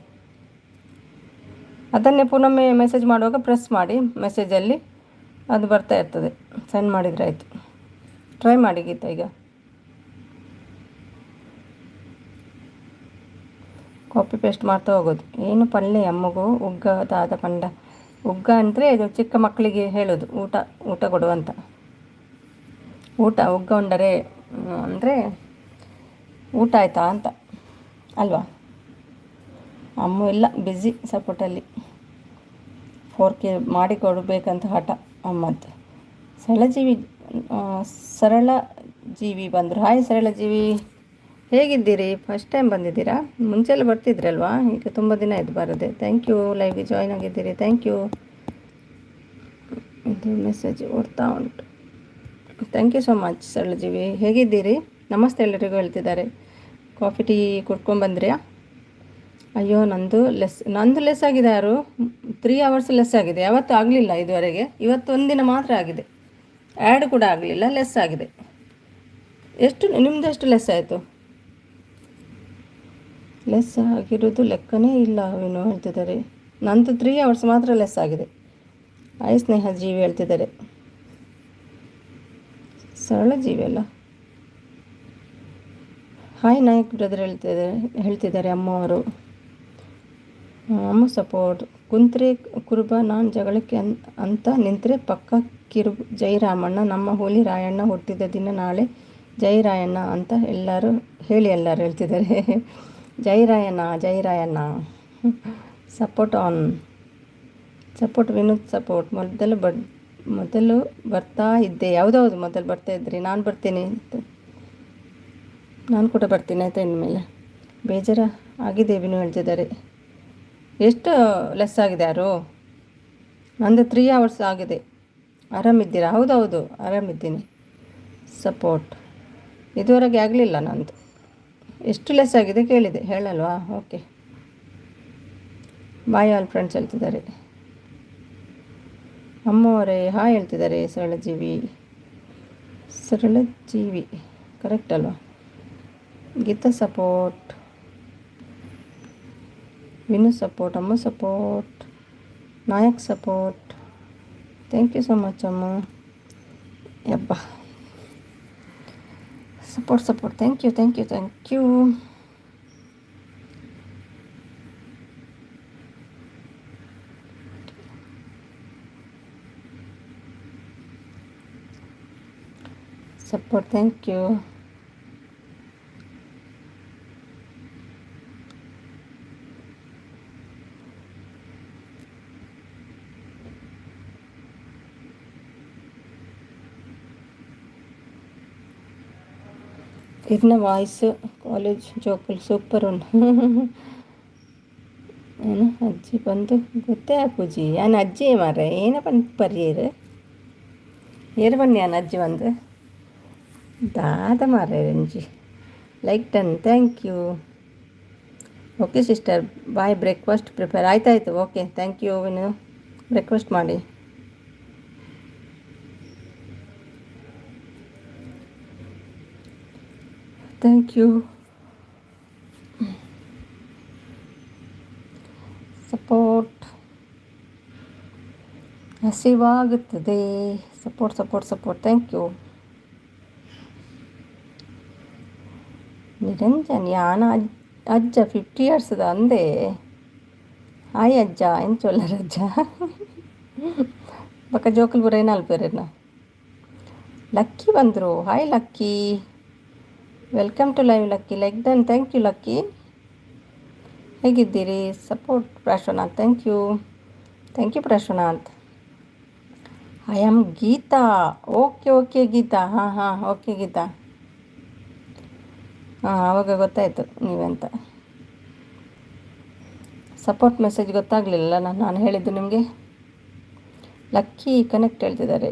ಅದನ್ನೇ ಪುನೊಮ್ಮೆ ಮೆಸೇಜ್ ಮಾಡುವಾಗ ಪ್ರೆಸ್ ಮಾಡಿ. ಮೆಸೇಜಲ್ಲಿ ಅದು ಬರ್ತಾ ಇರ್ತದೆ. ಸೆಂಡ್ ಮಾಡಿದರೆ ಆಯಿತು. ಟ್ರೈ ಮಾಡಿ ಗೀತಾ. ಈಗ ಕಾಪಿ ಪೇಸ್ಟ್ ಮಾಡ್ತಾ ಹೋಗೋದು. ಏನು ಪಲ್ಲೆ ಅಮ್ಮಗೂ ಉಗ್ಗ ದಾದ ಪಂಡ. ಉಗ್ಗ ಅಂದರೆ ಇದು ಚಿಕ್ಕ ಮಕ್ಕಳಿಗೆ ಹೇಳೋದು, ಊಟ ಕೊಡುವಂತ. ಉಗ್ಗ ಉಂಡರೆ ಅಂದರೆ ಊಟ ಆಯಿತಾ ಅಂತ ಅಲ್ವಾ? ಅಮ್ಮ ಇಲ್ಲ, ಬ್ಯುಸಿ ಸಪೋರ್ಟಲ್ಲಿ. 4K ಮಾಡಿ ಕೊಡಬೇಕಂತ ಹಠ ಅಮ್ಮದ್ದು. ಸರಳ ಜೀವಿ ಬಂದರು. ಹಾಯ್ ಸರಳ ಜೀವಿ, ಹೇಗಿದ್ದೀರಿ? ಫಸ್ಟ್ ಟೈಮ್ ಬಂದಿದ್ದೀರಾ? ಮುಂಚೆಲ್ಲ ಬರ್ತಿದ್ರಲ್ವಾ? ಈಗ ತುಂಬ ದಿನ ಆಯ್ತು ಬರೋದೆ. ಥ್ಯಾಂಕ್ ಯು, ಲೈವ್ಗೆ ಜಾಯ್ನ್ ಆಗಿದ್ದೀರಿ. Thank you. ಇದು ಮೆಸೇಜ್ ಓಡ್ತಾ ಉಂಟು. ಥ್ಯಾಂಕ್ ಯು ಸೋ ಮಚ್ ಸರಳ ಜೀವಿ. ಹೇಗಿದ್ದೀರಿ? ನಮಸ್ತೆ ಎಲ್ಲರಿಗೂ ಹೇಳ್ತಿದ್ದಾರೆ. ಕಾಫಿ ಟೀ ಕುಡ್ಕೊಂಡ್ಬಂದ್ರಿಯಾ? ಅಯ್ಯೋ ನಂದು ಲೆಸ್ ಆಗಿದೆ. 3 hours ಲೆಸ್ ಆಗಿದೆ. ಯಾವತ್ತೂ ಆಗಲಿಲ್ಲ ಇದುವರೆಗೆ. ಇವತ್ತು ಒಂದಿನ ಮಾತ್ರ ಆಗಿದೆ. ಆ್ಯಡ್ ಕೂಡ ಆಗಲಿಲ್ಲ, ಲೆಸ್ ಆಗಿದೆ. ಎಷ್ಟು ನಿಮ್ಮದು ಎಷ್ಟು ಲೆಸ್ ಆಯಿತು? ಲೆಸ್ ಆಗಿರೋದು ಲೆಕ್ಕನೇ ಇಲ್ಲ ಏನು ಹೇಳ್ತಿದ್ದಾರೆ. ನಂದು 3 hours ಮಾತ್ರ ಲೆಸ್ ಆಗಿದೆ. ಸ್ನೇಹ ಜೀವಿ ಹೇಳ್ತಿದ್ದಾರೆ. ಸರಳ ಜೀವಿ ಅಲ್ಲ. ಹಾಯ್ ನಾಯಕ್ ಬ್ರದರ್ ಹೇಳ್ತಿದ್ದಾರೆ ಅಮ್ಮ ಅವರು. ಅಮ್ಮ ಸಪೋರ್ಟ್. ಕುಂತ್ರೆ ಕುರುಬ ನಾನು ಜಗಳಕ್ಕೆ ಅಂತ ನಿಂತರೆ ಪಕ್ಕ ಕಿರು ಜೈ ರಾಮಣ್ಣ, ನಮ್ಮ ಹುಲಿ ರಾಯಣ್ಣ ಹುಟ್ಟಿದ ದಿನ ನಾಳೆ, ಜೈ ರಾಯಣ್ಣ ಅಂತ ಎಲ್ಲರೂ ಹೇಳಿ, ಎಲ್ಲರೂ ಹೇಳ್ತಿದ್ದಾರೆ. ಜೈ ರಾಯಣ್ಣ, ಜೈ Rayanna. Support on, support Vinod support. ಮೊದಲು ಬರ್ತಾ ಇದ್ದೆ, ಯಾವುದೌದು ಮೊದಲು ಬರ್ತಾ ಇದ್ರಿ, ನಾನು ಬರ್ತೀನಿ, ನಾನು ಕೂಡ ಬರ್ತೀನಿ ಆಯಿತಾ. ಇನ್ಮೇಲೆ ಬೇಜಾರ ಆಗಿದೆ ವಿನು ಹೇಳ್ತಿದ್ದಾರೆ. ಎಷ್ಟು ಲೆಸ್ ಆಗಿದೆ ಯಾರು? ನಂದು 3 hours ಆಗಿದೆ. ಆರಾಮಿದ್ದೀರಾ? ಹೌದೌದು ಆರಾಮಿದ್ದೀನಿ. ಸಪೋರ್ಟ್ ಇದುವರೆಗೆ ಆಗಲಿಲ್ಲ ನಂದು. ಎಷ್ಟು ಲೆಸ್ ಆಗಿದೆ ಕೇಳಿದೆ, ಹೇಳಲ್ವಾ? ಓಕೆ, ಬಾಯ್ ಆಲ್ ಫ್ರೆಂಡ್ಸ್ ಹೇಳ್ತಿದ್ದಾರೆ. ಅಮ್ಮವರೇ ಹಾಯ್ ಹೇಳ್ತಿದ್ದಾರೆ. ಸರಳಜೀವಿ ಕರೆಕ್ಟ್ ಅಲ್ವಾ? ಗೀತಾ ಸಪೋರ್ಟ್, ವಿನು ಸಪೋರ್ಟ್, ಅಮ್ಮ support, Nayak support. Thank you so much ಅಮ್ಮ. ಯಬ್ಬ, support thank you. Support thank you. ಇನ್ನ ವಾಯ್ಸ್ ಕಾಲೇಜ್ ಜೋಕಲ್ ಸೂಪರ್ ಉಂಟು. ಏನು ಅಜ್ಜಿ ಬಂದು ಗೊತ್ತೇ ಅಪ್ಪುಜಿ ನಾನು ಅಜ್ಜಿ ಮಾರೆ ಏನ ಬಂದು ಪರಿಯರು ಏರು ಬನ್ನಿ ನಾನು ಅಜ್ಜಿ ಬಂದು ದಾದ ಮಾರೆ ರಂಜಿ like done. Thank you. Okay sister bye. Breakfast prepare ಆಯ್ತಾಯ್ತು. Okay thank you Vinu. Breakfast ಮಾಡಿ. Thank you. ಸಪೋರ್ಟ್ ಹಸಿವಾಗುತ್ತದೆ. Support thank you. ನಿರಂಜನ್ ಯಾನ ಅಜ್ಜ 50 years ಅಂದೆ. ಹಾಯ್ ಅಜ್ಜ ಎಂಚೊಲ್ಲರ ಅಜ್ಜ ಬಕ್ಕ ಜೋಕಲ್ ಬುರ ಏನಾಲ್ಪೇರೇನ. ಲಕ್ಕಿ ಬಂದರು. Hi Lucky, welcome to live Lucky. Like done. Thank you Lucky. ಹೇಗಿದ್ದೀರಿ? Support Prashwanath. Thank you Prashwanath. I am Geeta. Okay Geeta. ಹಾಂ ಓಕೆ ಗೀತಾ. ಆವಾಗ ಗೊತ್ತಾಯಿತು ನೀವೆಂತ. ಸಪೋರ್ಟ್ ಮೆಸೇಜ್ ಗೊತ್ತಾಗಲಿಲ್ಲ ನಾನು ಹೇಳಿದ್ದು ನಿಮಗೆ. ಲಕ್ಕಿ ಕನೆಕ್ಟ್ ಹೇಳ್ತಿದ್ದಾರೆ.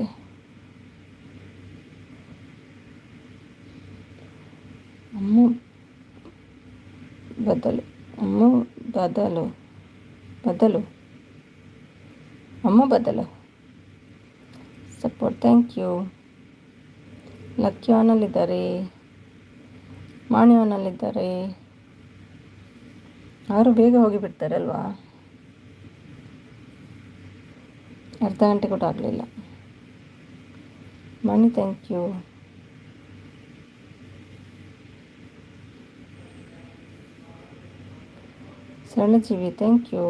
ಅಮ್ಮ ಬದಲು. Support thank you. ಲಕ್ಕಿ ಆನಲ್ಲಿದ್ದಾರೆ, ಮಾಣಿ ಆನಲ್ಲಿದ್ದಾರೆ. ಅವರು ಬೇಗ ಹೋಗಿಬಿಡ್ತಾರೆ ಅಲ್ವಾ? ಅರ್ಧ ಗಂಟೆ ಕೂಡ ಆಗಲಿಲ್ಲ. Mani thank you. ಸರಳಜೀವಿ thank you.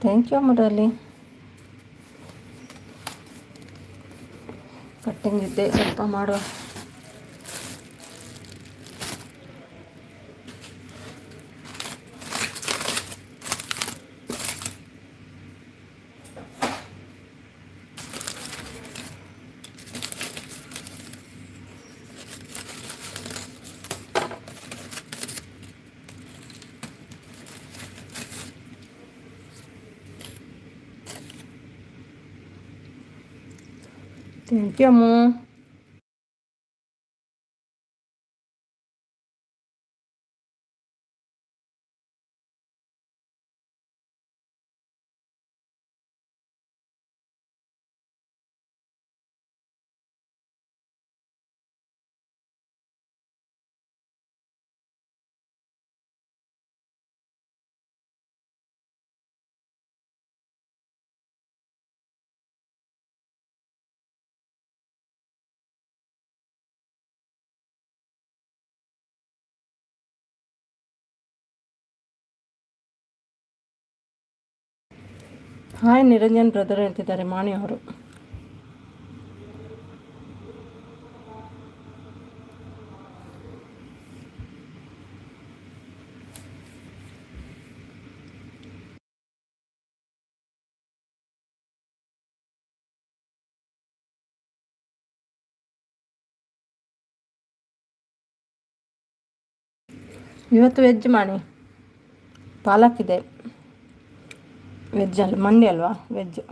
Thank you Murali. Cutting ಇದ್ದೆ ಸ್ವಲ್ಪ ಮಾಡುವ. ಥ್ಯಾಂಕ್ ಯು ಅಮ್ಮ. ಹಾಯ್ ನಿರಂಜನ್ ಬ್ರದರ್ ಹೇಳ್ತಿದ್ದಾರೆ ಮಾಣಿ ಅವರು. ಇವತ್ತು ವೆಜ್ ಮಾಡಿ ಪಾಲಕ್ ಇದೆ. ವೆಜ್ ಅಲ್ಲ, ಮಂಡಿ ಅಲ್ವಾ, ವೆಜ್.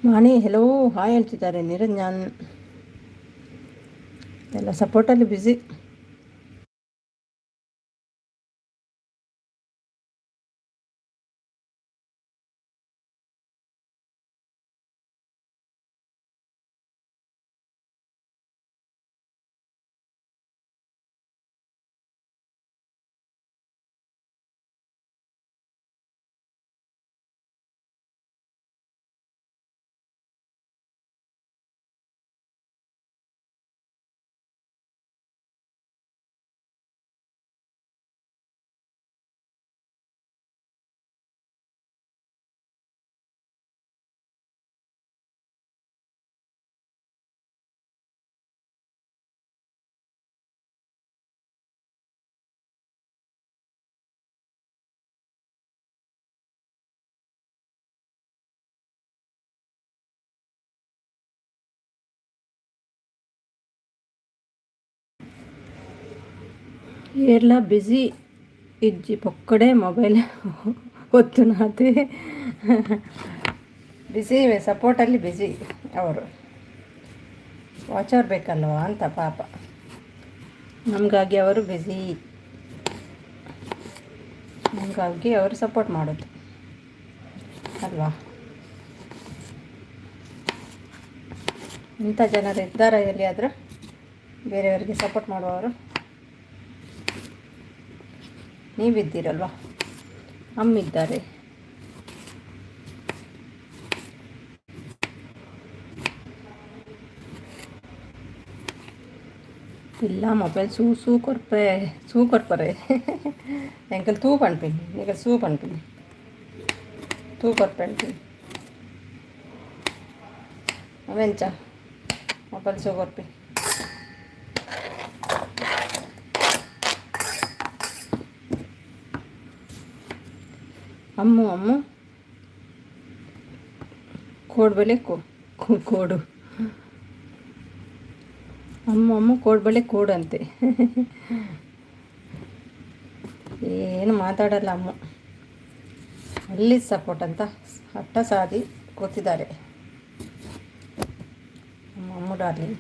ಮಾಣಿ ಹೆಲೋ ಹಾಯ್ ಹೇಳ್ತಿದ್ದಾರೆ ನಿರಂಜನ್. ಎಲ್ಲ ಸಪೋರ್ಟಲ್ಲಿ ಬ್ಯುಸಿ. ಎಲ್ಲ ಬ್ಯುಸಿ ಇಜ್ಜಿ ಪೊಕ್ಕಡೆ ಮೊಬೈಲ್ ಒತ್ತು ನಾತೆ ಬ್ಯುಸಿ, ಸಪೋರ್ಟಲ್ಲಿ ಬ್ಯುಸಿ ಅವರು. ವಾಚರ್ ಬೇಕಲ್ವ ಅಂತ ಪಾಪ, ನಮಗಾಗಿ ಅವರು ಬ್ಯುಸಿ, ನಮಗಾಗಿ ಅವರು ಸಪೋರ್ಟ್ ಮಾಡೋದು ಅಲ್ವಾ. ಇಂಥ ಜನರು ಇದ್ದಾರೆ ಎಲ್ಲಿಯಾದರೂ ಬೇರೆಯವರಿಗೆ ಸಪೋರ್ಟ್ ಮಾಡುವವರು. ನೀವಿದ್ದೀರಲ್ವ, ಅಮ್ಮಿದ್ದಾರೆ. ಇಲ್ಲ ಮೊಬೈಲ್ ಸೂ ಕೊರ್ಪರೆ ಎಂಕಲ್ ತೂ ಪಣ್ಪಿನಿ ಈಗ ಸೂ ಪಣ್ಪಿನಿ ತೂ ಕೊರ್ಪೆಣ್ಪಿನಿ ಅವೆಂಚ ಮೊಬೈಲ್ ಸೂ ಕೊರ್ಪಿ. ಅಮ್ಮು ಕೋಡ್ಬಳೆ ಕೋಡು ಅಮ್ಮ ಕೋಡ್ಬಳೆ ಕೋಡಂತೆ. ಏನು ಮಾತಾಡಲ್ಲ ಅಮ್ಮ, ಅಲ್ಲಿ ಸಪೋರ್ಟ್ ಅಂತ ಹಠ ಸಾಧಿ ಕೂತಿದ್ದಾರೆ ಅಮ್ಮ ಡಾರ್ಲಿಂಗ್.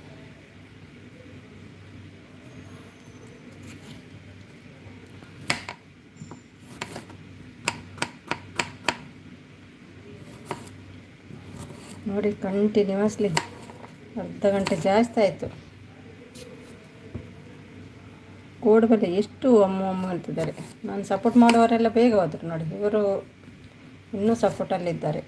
ನೋಡಿ ಕಂಟಿನ್ಯೂಸ್ಲಿ ಅರ್ಧ ಗಂಟೆ ಜಾಸ್ತಿ ಆಯಿತು. ಕೋಡ್ಬಲೆ ಎಷ್ಟು ಅಮ್ಮ ಹೇಳ್ತಿದ್ದಾರೆ. ನಾನು ಸಪೋರ್ಟ್ ಮಾಡೋವರೆಲ್ಲ ಬೇಗ ಹೋದರು ನೋಡಿ, ಇವರು ಇನ್ನೂ ಸಪೋರ್ಟಲ್ಲಿದ್ದಾರೆ.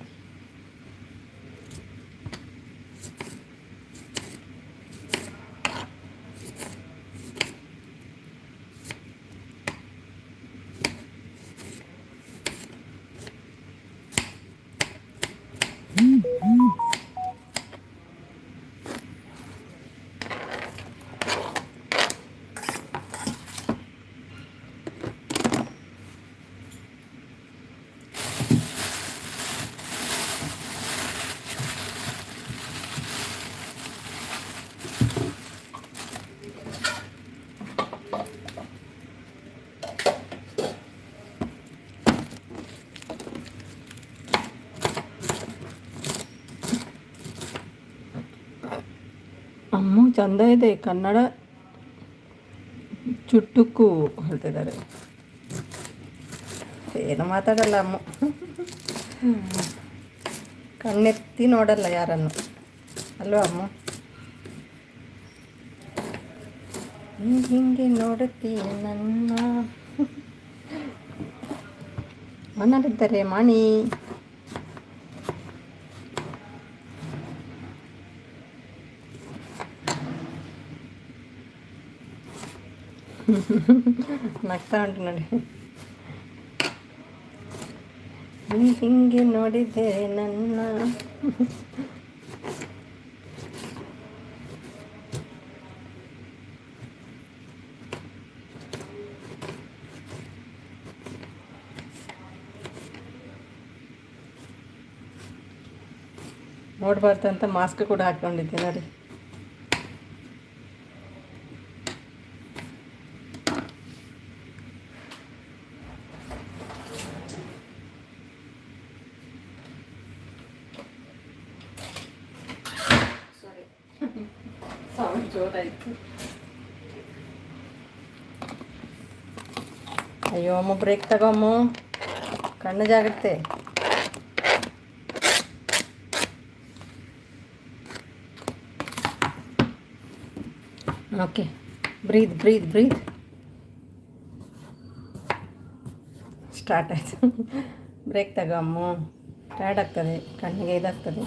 ಅಮ್ಮ ಚಂದ ಇದೆ ಕನ್ನಡ ಚುಟ್ಟುಕ್ಕು ಹೇಳ್ತಿದ್ದಾರೆ. ಏನು ಮಾತಾಡಲ್ಲ ಅಮ್ಮ. ಕಣ್ಣೆತ್ತಿ ನೋಡಲ್ಲ ಯಾರನ್ನು, ಅಲ್ವಾ ಅಮ್ಮ? ಹಿಂಗೆ ನೋಡುತ್ತೀಯ ನನ್ನ. ಮನರಿದ್ದರೆ ಮಣಿ. ನಗ್ತಾ ಉಂಟು ನೋಡಿ. ಹಿಂಗೆ ನೋಡಿದ್ದೆ ನನ್ನ. ನೋಡ್ಬಾರ್ದು ಅಂತ ಮಾಸ್ಕ್ ಕೂಡ ಹಾಕ್ಕೊಂಡಿದ್ದೆ ನೋಡಿ. ಸೌಂಡ್ ಜೋರಾಯಿತು. ಅಯ್ಯೋ ಅಮ್ಮ, ಬ್ರೇಕ್ ತಗೊಮ್ಮ, ಕಣ್ಣು ಜಾಗ್ರತೆ. ಓಕೆ, ಬ್ರೀದ್ ಬ್ರೀದ್ ಬ್ರೀದ್. ಸ್ಟಾರ್ಟ್ ಆಯಿತು. ಬ್ರೇಕ್ ತಗೊಮ್ಮ, ಟಯರ್ಡ್ ಆಗ್ತದೆ, ಕಣ್ಣಿಗೆ ಇದಾಗ್ತದೆ.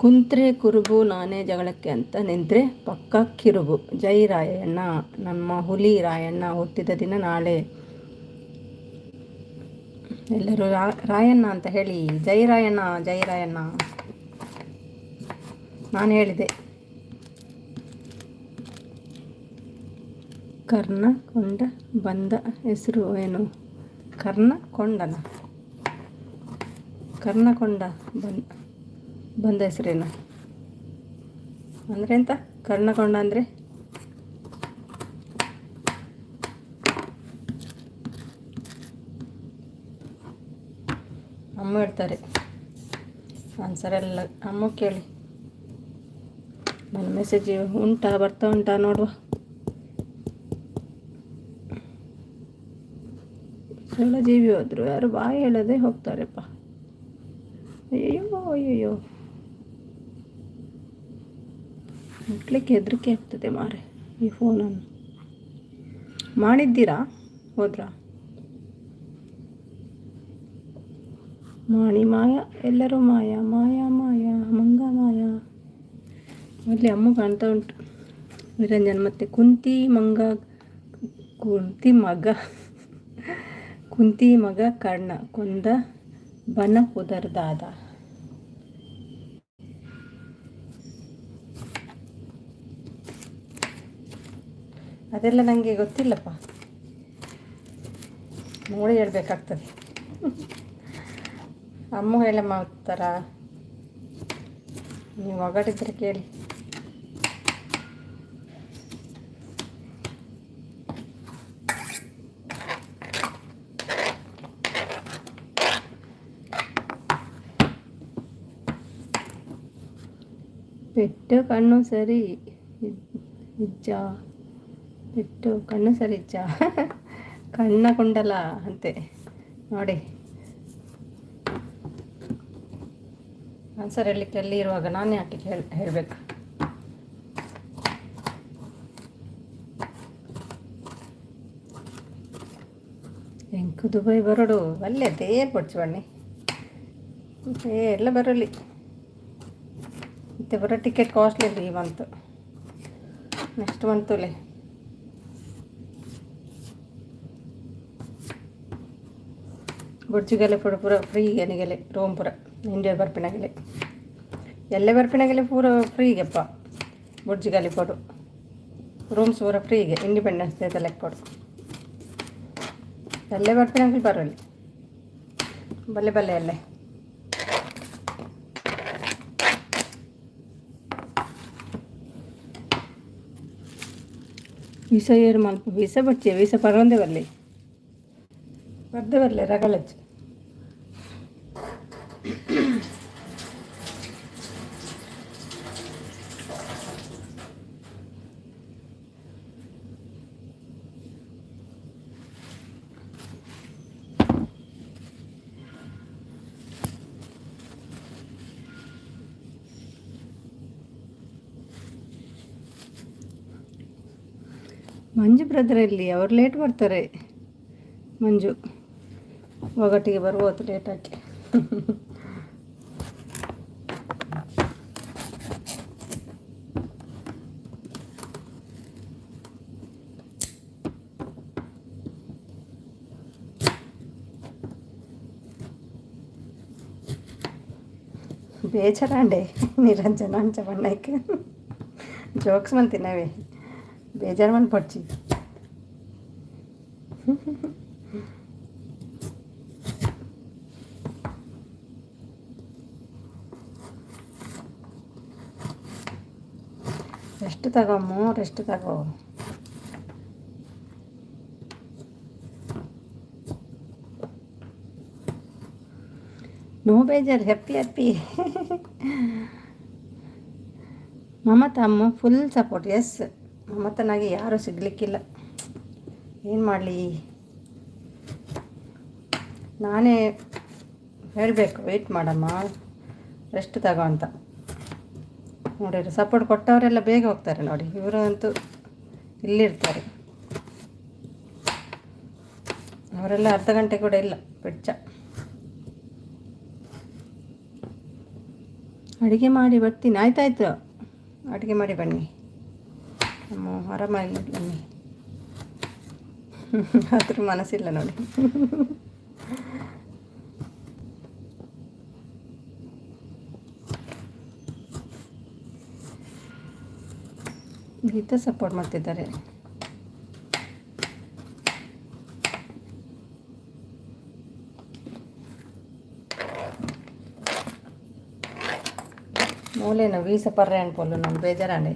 ಕುಂತ್ರೆ ಕುರುಬು ನಾನೇ ಜಗಳಕ್ಕೆ ಅಂತ ನಿಂತ್ರೆ ಪಕ್ಕ ಕಿರುಬು. ಜೈ ರಾಯಣ್ಣ, ನಮ್ಮ ಹುಲಿ ರಾಯಣ್ಣ ಹುಟ್ಟಿದ ದಿನ ನಾಳೆ. ಎಲ್ಲರೂ ರಾಯಣ್ಣ ಅಂತ ಹೇಳಿ. ಜೈ ರಾಯಣ್ಣ, ಜೈ ರಾಯಣ್ಣ. ನಾನು ಹೇಳಿದೆ. ಕರ್ಣಕೊಂಡ ಬಂದ ಹೆಸರು ಏನು? ಕರ್ಣಕೊಂಡನ? ಕರ್ಣಕೊಂಡ ಬಂದ ಹೆಸರೇನು ಅಂದರೆ ಎಂತ? ಕರ್ಣಕೊಂಡ ಅಂದರೆ ಅಮ್ಮ ಹೇಳ್ತಾರೆ ಆನ್ಸರೆಲ್ಲ. ಅಮ್ಮ ಕೇಳಿ. ನನ್ನ ಮೆಸೇಜ್ ಉಂಟಾ, ಬರ್ತಾ ಉಂಟಾ ನೋಡುವ. ಜೀವಿ ಹೋದ್ರು, ಯಾರು ಬಾಯಿ ಹೇಳೋದೇ ಹೋಗ್ತಾರೆಪ್ಪ. ಅಯ್ಯೋ ಅಯ್ಯಯ್ಯೋ, ಮುಟ್ಲಿಕ್ಕೆ ಹೆದರಿಕೆ ಆಗ್ತದೆ ಮಾರೆ ಈ ಫೋನನ್ನು. ಮಾಡಿದ್ದೀರಾ? ಹೋದ್ರಾ? ಮಾಣಿ ಮಾಯ, ಎಲ್ಲರೂ ಮಾಯ ಮಾಯ ಮಾಯ, ಮಂಗ ಮಾಯ. ಅಲ್ಲಿ ಅಮ್ಮ ಕಾಣ್ತಾ ಉಂಟು. ನಿರಂಜನ್ ಮತ್ತು ಕುಂತಿ ಮಗ ಕರ್ಣ ಕೊಂದ ಬನ ಉದರ್ದಾದ. ಅದೆಲ್ಲ ನನಗೆ ಗೊತ್ತಿಲ್ಲಪ್ಪ, ನೋಡಿ ಹೇಳ್ಬೇಕಾಗ್ತದೆ. ಅಮ್ಮ ಹೇಳಮ್ಮ ಉತ್ತರ, ನೀವು ಒಗಟಿದ್ರೆ ಕೇಳಿ. ಪೆಟ್ಟು ಕಣ್ಣು ಸರಿ ಇಜ್ಜ, ಪೆಟ್ಟು ಕಣ್ಣು ಸರಿ ಇಜ್ಜ, ಕಣ್ಣ ಕೊಂಡಲ ಅಂತೆ ನೋಡಿ. ಆನ್ಸರ್ ಹೇಳಲಿಕ್ಕೆ ಅಲ್ಲಿ ಇರುವಾಗ ನಾನೇ ಆಟಿಗೆ ಹೇಳಬೇಕು. ಎಂಕು ದುಬೈ ಬರೋಡು ಅಲ್ಲೇ ಪೊಡ್ಚು ಬಣ್ಣಿ ಎಲ್ಲ ಬರಲಿ. ಮತ್ತೆ ಬರೋ ಟಿಕೆಟ್ ಕಾಸ್ಟ್ಲಿ ಈ ಮಂತ್, ನೆಕ್ಸ್ಟ್ ಮಂತುಲೆ. ಬುಡ್ಜಿಗೆಲೆ ಪೂರ ಫ್ರೀಗೆನಿಗೆಲೆ ರೋಮ್ ಪೂರ ಇಂಡಿಯಾ ಬರ್ಪಿನಾಗೆಲೆ ಎಲ್ಲೇ ಬರ್ಪಿನಾಗೆಲೆ ಪೂರ ಫ್ರೀಗೆಪ್ಪ. ಬುಡ್ಜಿಗಲಿ ಪೋಡು ರೂಮ್ಸ್ ಪೂರ ಫ್ರೀಗೆ, ಇಂಡಿಪೆಂಡೆನ್ಸ್ ಡೇ ಲೆಕ್ಕ ಪೋಡು. ಎಲ್ಲೇ ಬರ್ಪಿನಾಗಲಿ ಬರೋಲಿ ಬಲ್ಲೆ ಬಲ್ಲೆ ಅಲ್ಲೇ. ವೀಸಾ ಏರು ಮಲ್ಪ ವೀಸಾ ಬಚ್ಚೆ ವೀಸಾ ಪರವಂದೇ ಬರಲಿ ರಗಳಚ್ಚು. ಮಂಜು ಬ್ರದರ್ ಎಲ್ಲಿ? ಅವ್ರು ಲೇಟ್ ಬರ್ತಾರೆ. ಮಂಜು ಒಗಟಿಗೆ ಬರ್ಬೋದು ಲೇಟಾಗಿ. ಬೇಜಾರಂಡೆ ನಿರಂಜನ ಅಂಚ ಬಣ್ಣಕ್ಕೆ ಜೋಕ್ಸ್ ಮಂತಿನವೇ ಬೇಜಾರು ಮನ್ ಪಡ್ಚಿ. ರೆಸ್ಟ್ ತಗೊಮ್ಮು, ರೆಸ್ಟ್ ತಗೋ. ನೋ ಬೇಜಾರು, ಹ್ಯಾಪಿ ಹ್ಯಾಪಿ. ಮಮತಾ ಅಮ್ಮ ಫುಲ್ ಸಪೋರ್ಟ್. ಎಸ್, ಮಮತನಾಗಿ ಯಾರೂ ಸಿಗಲಿಕ್ಕಿಲ್ಲ. ಏನು ಮಾಡಲಿ, ನಾನೇ ಹೇಳಬೇಕು ವೆಯ್ಟ್ ಮಾಡಮ್ಮ, ರೆಸ್ಟ್ ತಗೋ ಅಂತ. ನೋಡಿರಿ, ಸಪೋರ್ಟ್ ಕೊಟ್ಟವರೆಲ್ಲ ಬೇಗ ಹೋಗ್ತಾರೆ ನೋಡಿ. ಇವರು ಅಂತೂ ಇಲ್ಲಿರ್ತಾರೆ. ಅವರೆಲ್ಲ ಅರ್ಧ ಗಂಟೆ ಕೂಡ ಇಲ್ಲ ಪಿಡ್ಚ. ಅಡುಗೆ ಮಾಡಿ ಬರ್ತೀನಿ. ಆಯ್ತಾಯ್ತು, ಅಡುಗೆ ಮಾಡಿ ಬನ್ನಿ. ನಮ್ಮ ಆರಾಮಾಗಿ ಬನ್ನಿ. ಅದ್ರ ಮನಸ್ಸಿಲ್ಲ ನೋಡಿ. ಗೀತಾ ಸಪೋರ್ಟ್ ಮಾಡ್ತಿದ್ದಾರೆ. ಮೂಲೆನ ವೀಸ ಪರ್ರೆ ಅನ್ಪೋಲು ನಾನು ಬೇಜಾರಾಣೆ.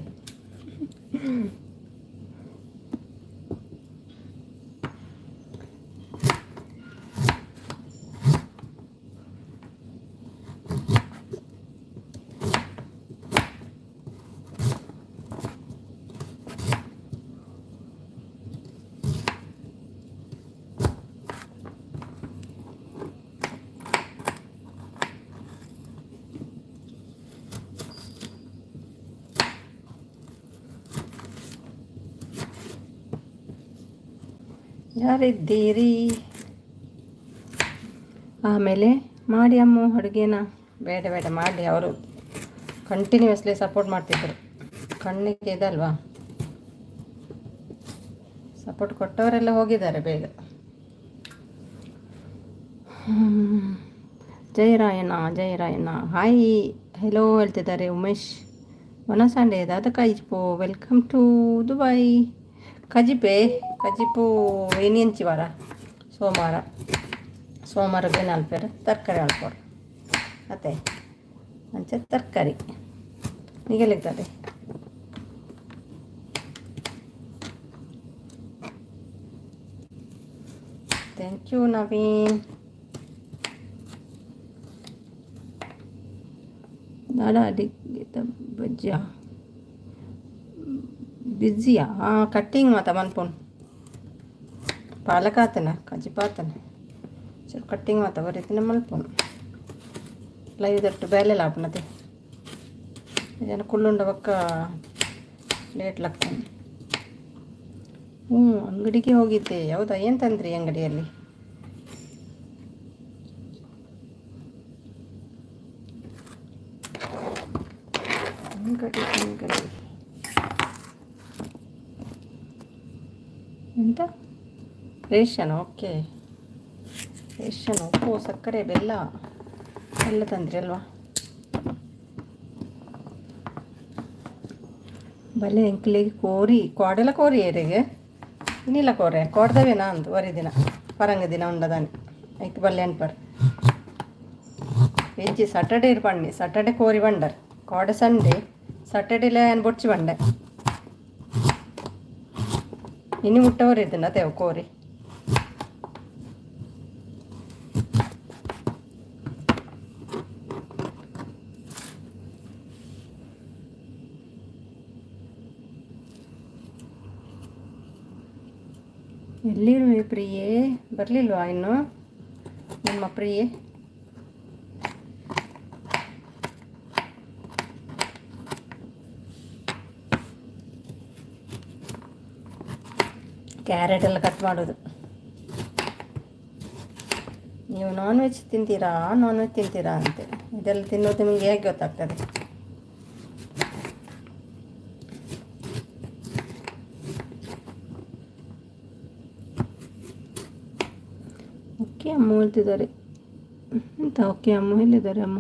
ಯಾರಿದ್ದೀರಿ? ಆಮೇಲೆ ಮಾಡಿ ಅಮ್ಮ ಅಡುಗೆನ. ಬೇಡ ಬೇಡ ಮಾಡಿ, ಅವರು ಕಂಟಿನ್ಯೂಸ್ಲಿ ಸಪೋರ್ಟ್ ಮಾಡ್ತಿದ್ರು. ಕಣ್ಣಿಗೆ ಇದಲ್ವಾ, ಸಪೋರ್ಟ್ ಕೊಟ್ಟವರೆಲ್ಲ ಹೋಗಿದ್ದಾರೆ ಬೇಗ. ಜಯರಾಯಣ್ಣ, ಜಯರಾಯಣ್ಣ ಹಾಯ್ ಹೆಲೋ ಹೇಳ್ತಿದ್ದಾರೆ. ಉಮೇಶ್ ವನಸಾಂಡೆ ದಾದಕ ಇಜ್ಪೋ ವೆಲ್ಕಮ್ ಟು ದುಬೈ. ಕಜಿಪೆ ಕಜಿಪು ಏನಿಂಚಿ ವಾರ ಸೋಮವಾರಕ್ಕೆ ನಾಲ್ಪೇರು ತರಕಾರಿ ಆಳ್ಕೊಡು ಮತ್ತೆ ಅಂಚೆ ತರಕಾರಿ ಈಗೆಲ್ಲಿರ್ತದೆ. Thank you Naveen. ದಾಡಾ ಅಡಿಗೆ ಬಜ್ಜಾ ಬಿಜಿಯಾ ಕಟ್ಟಿಂಗ್ ಮಾತ ಮನ್ಪುನ್ ಪಾಲಕ್ ಆತನ ಕಜಿಪಾತನ ಸ್ವಲ್ಪ ಕಟ್ಟಿಂಗ್ ಮಾತ ಬರೀತಿನ ಮಲ್ಪುನ್ ಲೈದಟ್ಟು ಬೇಲೆ ಲಾಪನತೆ ಜನ ಕುಳ್ಳುಂಡ ಬಕ್ಕ ಲೇಟ್ ಲಾಗ್ತಾನೆ. ಅಂಗಡಿಗೆ ಹೋಗಿದ್ದೆ. ಹೌದಾ, ಏನು ತಂದ್ರಿ ಅಂಗಡಿಯಲ್ಲಿ? ಅಂಗಡಿ ಎಂತ ರೇಷನ್? ಓಕೆ, ರೇಷನ್, ಉಪ್ಪು, ಸಕ್ಕರೆ, ಬೆಲ್ಲ ಎಲ್ಲ ತಂದ್ರಿ ಅಲ್ವಾ? ಬಲೆ ಎಂಕ್ಲಿಗೆ ಕೋಡೆಲ್ಲ ಕೋರಿ ಏರಿಗೆ ಇನ್ನಿಲ್ಲ ಕೋರೆ ಕೋಡ್ದವೇನಾ ಅಂದು ವರಿ ದಿನ ಪರಂಗ ದಿನ ಉಂಡದಾನೆ ಐಕ್ ಬಲ್ಲೆ ಅನ್ಪರ್ ವೆಜ್ಜಿ ಸಾಟರ್ಡೆ ಇರ್ಪಣ್ಣಿ ಸಾಟರ್ಡೆ ಕೋರಿ ಬಂಡರ್ ಕೋಡೆ ಸಂಡೆ ಸಾಟರ್ಡೇಲೆ ಏನು ಬೊಚ್ಚಿ ಬಂಡೆ ಇನ್ನು ಮುಟ್ಟವರು ಇದ್ದನ ತೇವ್ ಕೋರಿ ಎಲ್ಲಿರುವೆ ಪ್ರಿಯೆ? ಬರಲಿಲ್ವಾ ಇನ್ನು ನಿಮ್ಮ ಪ್ರಿಯೆ? ಕ್ಯಾರೆಟ್ ಎಲ್ಲ ಕಟ್ ಮಾಡೋದು. ನೀವು ನಾನ್ ವೆಜ್ ತಿಂತೀರಾ ಅಂತೆ. ಇದೆಲ್ಲ ತಿನ್ನೋದು ನಿಮಗೆ ಹೇಗೆ ಗೊತ್ತಾಗ್ತದೆ? ಓಕೆ ಅಮ್ಮ ಹೇಳ್ತಿದ್ದಾರೆ. ಎಂತ ಓಕೆ ಅಮ್ಮ ಹೇಳಿದ್ದಾರೆ? ಅಮ್ಮ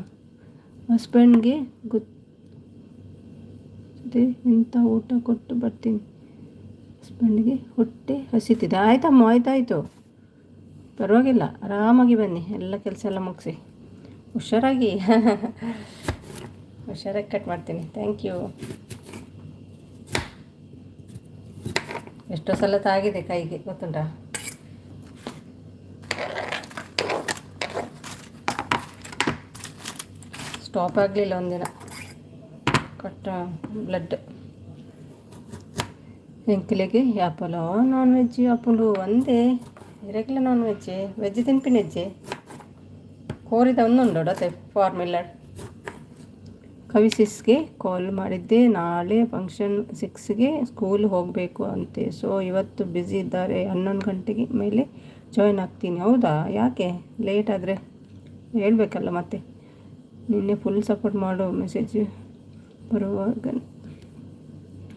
ಹಸ್ಬೆಂಡ್ಗೆ ಗೊತ್ತಿದೆ ಎಂಥ ಊಟ ಕೊಟ್ಟು ಬರ್ತೀನಿ. ಹಸ್ಬೆಂಡ್ಗೆ ಹೊಟ್ಟೆ ಹಸಿತಿದೆ. ಆಯ್ತಮ್ಮ, ಆಯ್ತಾಯಿತು, ಪರವಾಗಿಲ್ಲ, ಆರಾಮಾಗಿ ಬನ್ನಿ, ಎಲ್ಲ ಕೆಲಸ ಎಲ್ಲ ಮುಗಿಸಿ ಹುಷಾರಾಗಿ. ಹುಷಾರಾಗಿ ಕಟ್ ಮಾಡ್ತೀನಿ. Thank you. ಎಷ್ಟೋ ಸಲ ತಾಗಿದೆ ಕೈಗೆ, ಗೊತ್ತುಂಟಾ? ಸ್ಟಾಪ್ ಆಗಲಿಲ್ಲ ಒಂದಿನ, ಕಟ್ಟ ಬ್ಲಡ್. ಎಂಕ್ಲೆಗೆ ಯಾಪಲೋ ನಾನ್ ವೆಜ್ ಯಾಪಲು ಒಂದೇ ರೆಗ್ಯುಲರ್ ನಾನ್ ವೆಜ್ ತಿನ್ಪಿನೆಜ್ಜೆ ಕೋರಿದ ಒಂದುಂಡೋಡತ್ತೆ ಫಾರ್ಮಿಲ್ಲಡ್. ಕವಿಸಿಸ್ಗೆ ಕಾಲ್ ಮಾಡಿದ್ದೆ, ನಾಳೆ ಫಂಕ್ಷನ್ 6ಗೆ ಸ್ಕೂಲ್ ಹೋಗಬೇಕು ಅಂತೆ. ಸೊ ಇವತ್ತು ಬ್ಯುಸಿ ಇದ್ದಾರೆ, 11 ಗಂಟೆಗೆ ಮೇಲೆ ಜಾಯ್ನ್ ಆಗ್ತೀನಿ. ಹೌದಾ? ಯಾಕೆ ಲೇಟ್ ಆದರೆ ಹೇಳ್ಬೇಕಲ್ಲ ಮತ್ತೆ. ನಿನ್ನೆ ಫುಲ್ ಸಪೋರ್ಟ್ ಮಾಡೋ ಮೆಸೇಜ್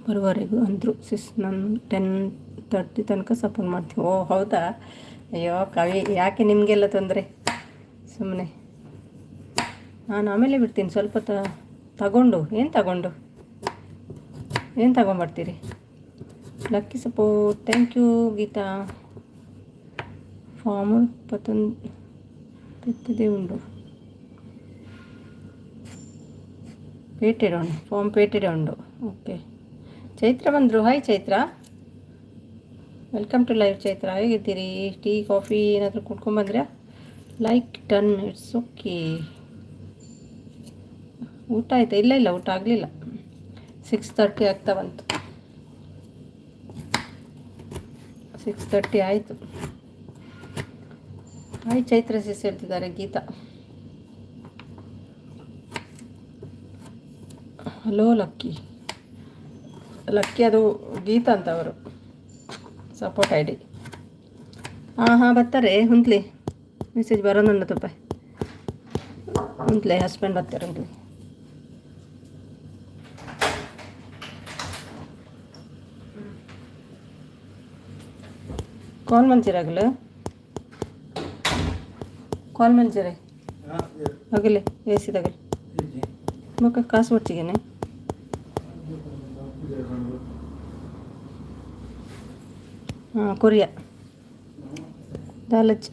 ಬರುವವರೆಗೂ ಅಂದರು ಸಿಸ್. ನಾನು 10:30 ತನಕ ಸಪೋರ್ಟ್ ಮಾಡ್ತೀನಿ. ಓ ಹೌದಾ? ಅಯ್ಯೋ ಕವಿ, ಯಾಕೆ ನಿಮಗೆಲ್ಲ ತೊಂದರೆ? ಸುಮ್ಮನೆ ನಾನು ಆಮೇಲೆ ಬಿಡ್ತೀನಿ. ಸ್ವಲ್ಪ ತಗೊಂಡು ಏನು ತಗೊಂಬರ್ತೀರಿ? Lucky support. Thank you Geeta. Farm ಪೆತ್ತದೇ ಉಂಡು, ಫಾರ್ಮ್ ಪೇಟೆಡೆ ಉಂಡು. ಓಕೆ, ಚೈತ್ರ ಬಂದರು. Hi Chaitra, welcome to live. Chaitra, ಹೇಗಿದ್ದೀರಿ? ಟೀ ಕಾಫಿ ಏನಾದರೂ ಕುಡ್ಕೊಂಬಂದ್ರೆ? Like done, it's okay. ಊಟ ಆಯಿತಾ? ಇಲ್ಲ, ಊಟ ಆಗಲಿಲ್ಲ. 6:30 ಆಗ್ತಾ ಬಂತು. 6:30 ಆಯಿತು. ಹಾಯ್ ಚೈತ್ರ ಸಿಸ್ ಹೇಳ್ತಿದ್ದಾರೆ. Geetha, hello Lucky. ಅದು ಗೀತಾ ಅಂತ ಅವರು ಸಪೋರ್ಟ್ ID. ಹಾಂ ಬರ್ತಾರೆ. ಹುಂತ್ಲಿ ಮೆಸೇಜ್ ಬರೋನುಂಡು ತುಪ್ಪ. ಹುಂತ್ಲೆ ಹಸ್ಬೆಂಡ್ ಬರ್ತಾರೆ. ಹುಂತ್ಲಿ ಕಾಲ್ ಮಂಚಿರಾಗಲು ಕಾಲ್ ಮಂಚಿರೆ ಹೋಗಲಿ ಏಸಿದಾಗಲಿ ಮಕ್ಕ ಕಾಸು ಒಟ್ಟಿಗೆನೆ. ಕೊರಿಯಾ ದಾಲಚ್ಚಿ.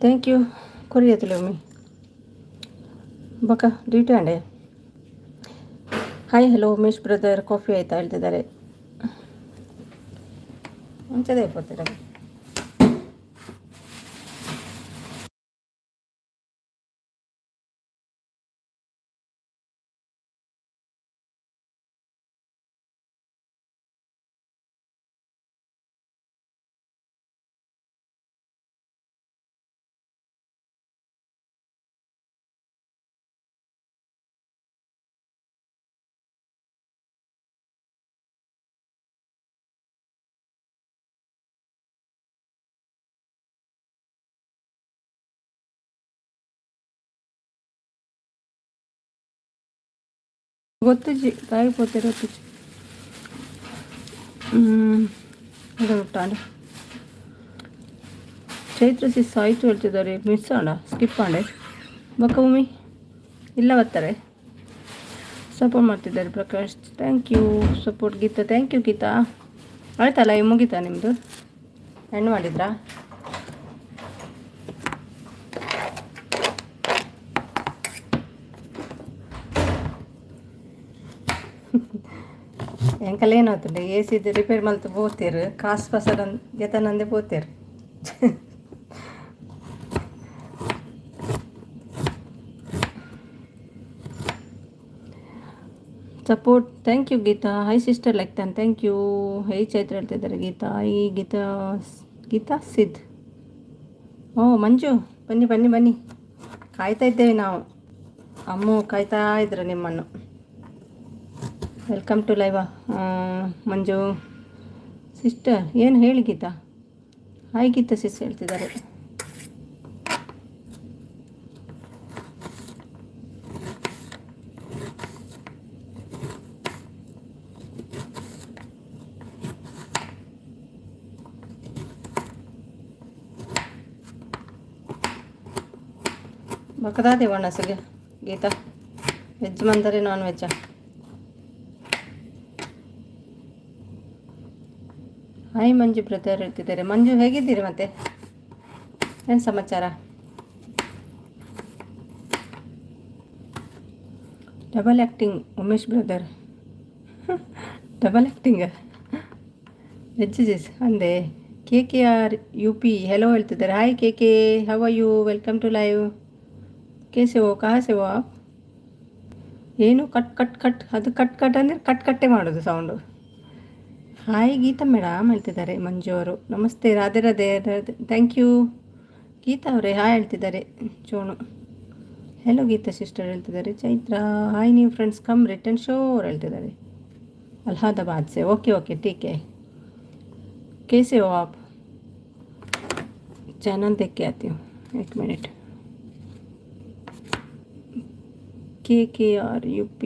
ಥ್ಯಾಂಕ್ ಯು ಕೊರಿಯಾ ತುಲಮಿ ಬಕ ಡ್ಯೂಟಿ ಅಂಡೆ. Hi hello Umesh brother, coffee ಆಯಿತಾ ಹೇಳ್ತಿದ್ದಾರೆ. ಮುಂಚೆದೇ ಇರ್ಬೋತೀರ. ಗೊತ್ತಜ್ಜಿ ತಾಯಿపోతారు ಗೊತ್ತಜ್ಜಿ. ಅದು ಬಿಟ್ಟಾಂಡ ಚೈತ್ರ ಸಿಸ್ ಆಯಿತು ಹೇಳ್ತಿದ್ದಾರೆ. ಮಿಸ್ ಆಂಡ ಸ್ಕಿಪ್ ಆಂಡೆ ಬಕ್ಕ ಭೂಮಿ ಇಲ್ಲ ಬರ್ತಾರೆ. ಸಪೋರ್ಟ್ ಮಾಡ್ತಿದ್ದಾರೆ Prakash. Thank you support. Geetha thank you Geetha. ಆಯ್ತಲ್ಲ ಈ ಮುಗೀತಾ ನಿಮ್ಮದು? ಹೆಣ್ಣು ಮಾಡಿದ್ರಾ? ಎಂಕಲ್ ಏನಾಗ್ತದೆ AC ರಿಪೇರ್ ಮಲ್ತು ಬೋತೀರು ಕಾಸು ಪಸರ ಜತನಂದೆ ಬೋತೀರು. Support. Thank you Geeta. Hi sister like ತಾನೆ. Thank you. ಹೈ ಚೈತ್ರ ಹೇಳ್ತಿದ್ದಾರೆ. ಗೀತಾ ಗೀತಾ ಸಿದ್. ಓ ಮಂಜು ಬನ್ನಿ ಕಾಯ್ತಾ ಇದ್ದೇವೆ ನಾವು. ಅಮ್ಮ ಕಾಯ್ತಾ ಇದ್ರು ನಿಮ್ಮನ್ನು. Welcome to live Manju. Sister ಏನು ಹೇಳಿ ಗೀತಾ? ಹಾಯ್ ಗೀತಾ ಸಿಸ್ ಹೇಳ್ತಿದ್ದಾರೆ. बकदा देवಣ್ಣ सगे गीता ವೆಜ್ ಮಂದರೆ ನಾನ್ ವೆಜ್ಜಾ? ಹಾಯ್ ಮಂಜು ಬ್ರದರ್ ಹೇಳ್ತಿದ್ದಾರೆ. ಮಂಜು ಹೇಗಿದ್ದೀರಿ? ಮತ್ತೆ ಏನು ಸಮಾಚಾರ? Double acting Umesh brother. Double acting veg ಜಿಸ್ ಅಂದೆ. KKR UP ಹೆಲೋ ಹೇಳ್ತಿದ್ದಾರೆ. Hi KK, how are you? Welcome to live. कैसे हो? कहाँ से हो आप? ಏನು ಕಟ್ ಕಟ್ ಕಟ್, ಅದು ಕಟ್ ಕಟ್ ಅಂದರೆ ಕಟ್ಟೆ ಮಾಡೋದು ಸೌಂಡು. ಹಾಯ್ ಗೀತಾ ಮೇಡಮ್ ಹೇಳ್ತಿದ್ದಾರೆ ಮಂಜು ಅವರು. ನಮಸ್ತೆ, ರಾಧೆ ರಾಧೆ ರಾಧೆ. ಥ್ಯಾಂಕ್ ಯು ಗೀತಾ ಅವರೇ. ಹಾಯ್ ಹೇಳ್ತಿದ್ದಾರೆ ಚೋಣು. ಹೆಲೋ ಗೀತಾ ಸಿಸ್ಟರ್ ಹೇಳ್ತಿದ್ದಾರೆ. Chaitra hi, new friends come return show ಅವ್ರು ಹೇಳ್ತಿದ್ದಾರೆ. ಅಲಹಾಬಾದ್ ಸೆ. ಓಕೆ ಓಕೆ ठीक है. कैसे हो आप? चैनल देख के आती हूँ, एक मिनट. KKR UP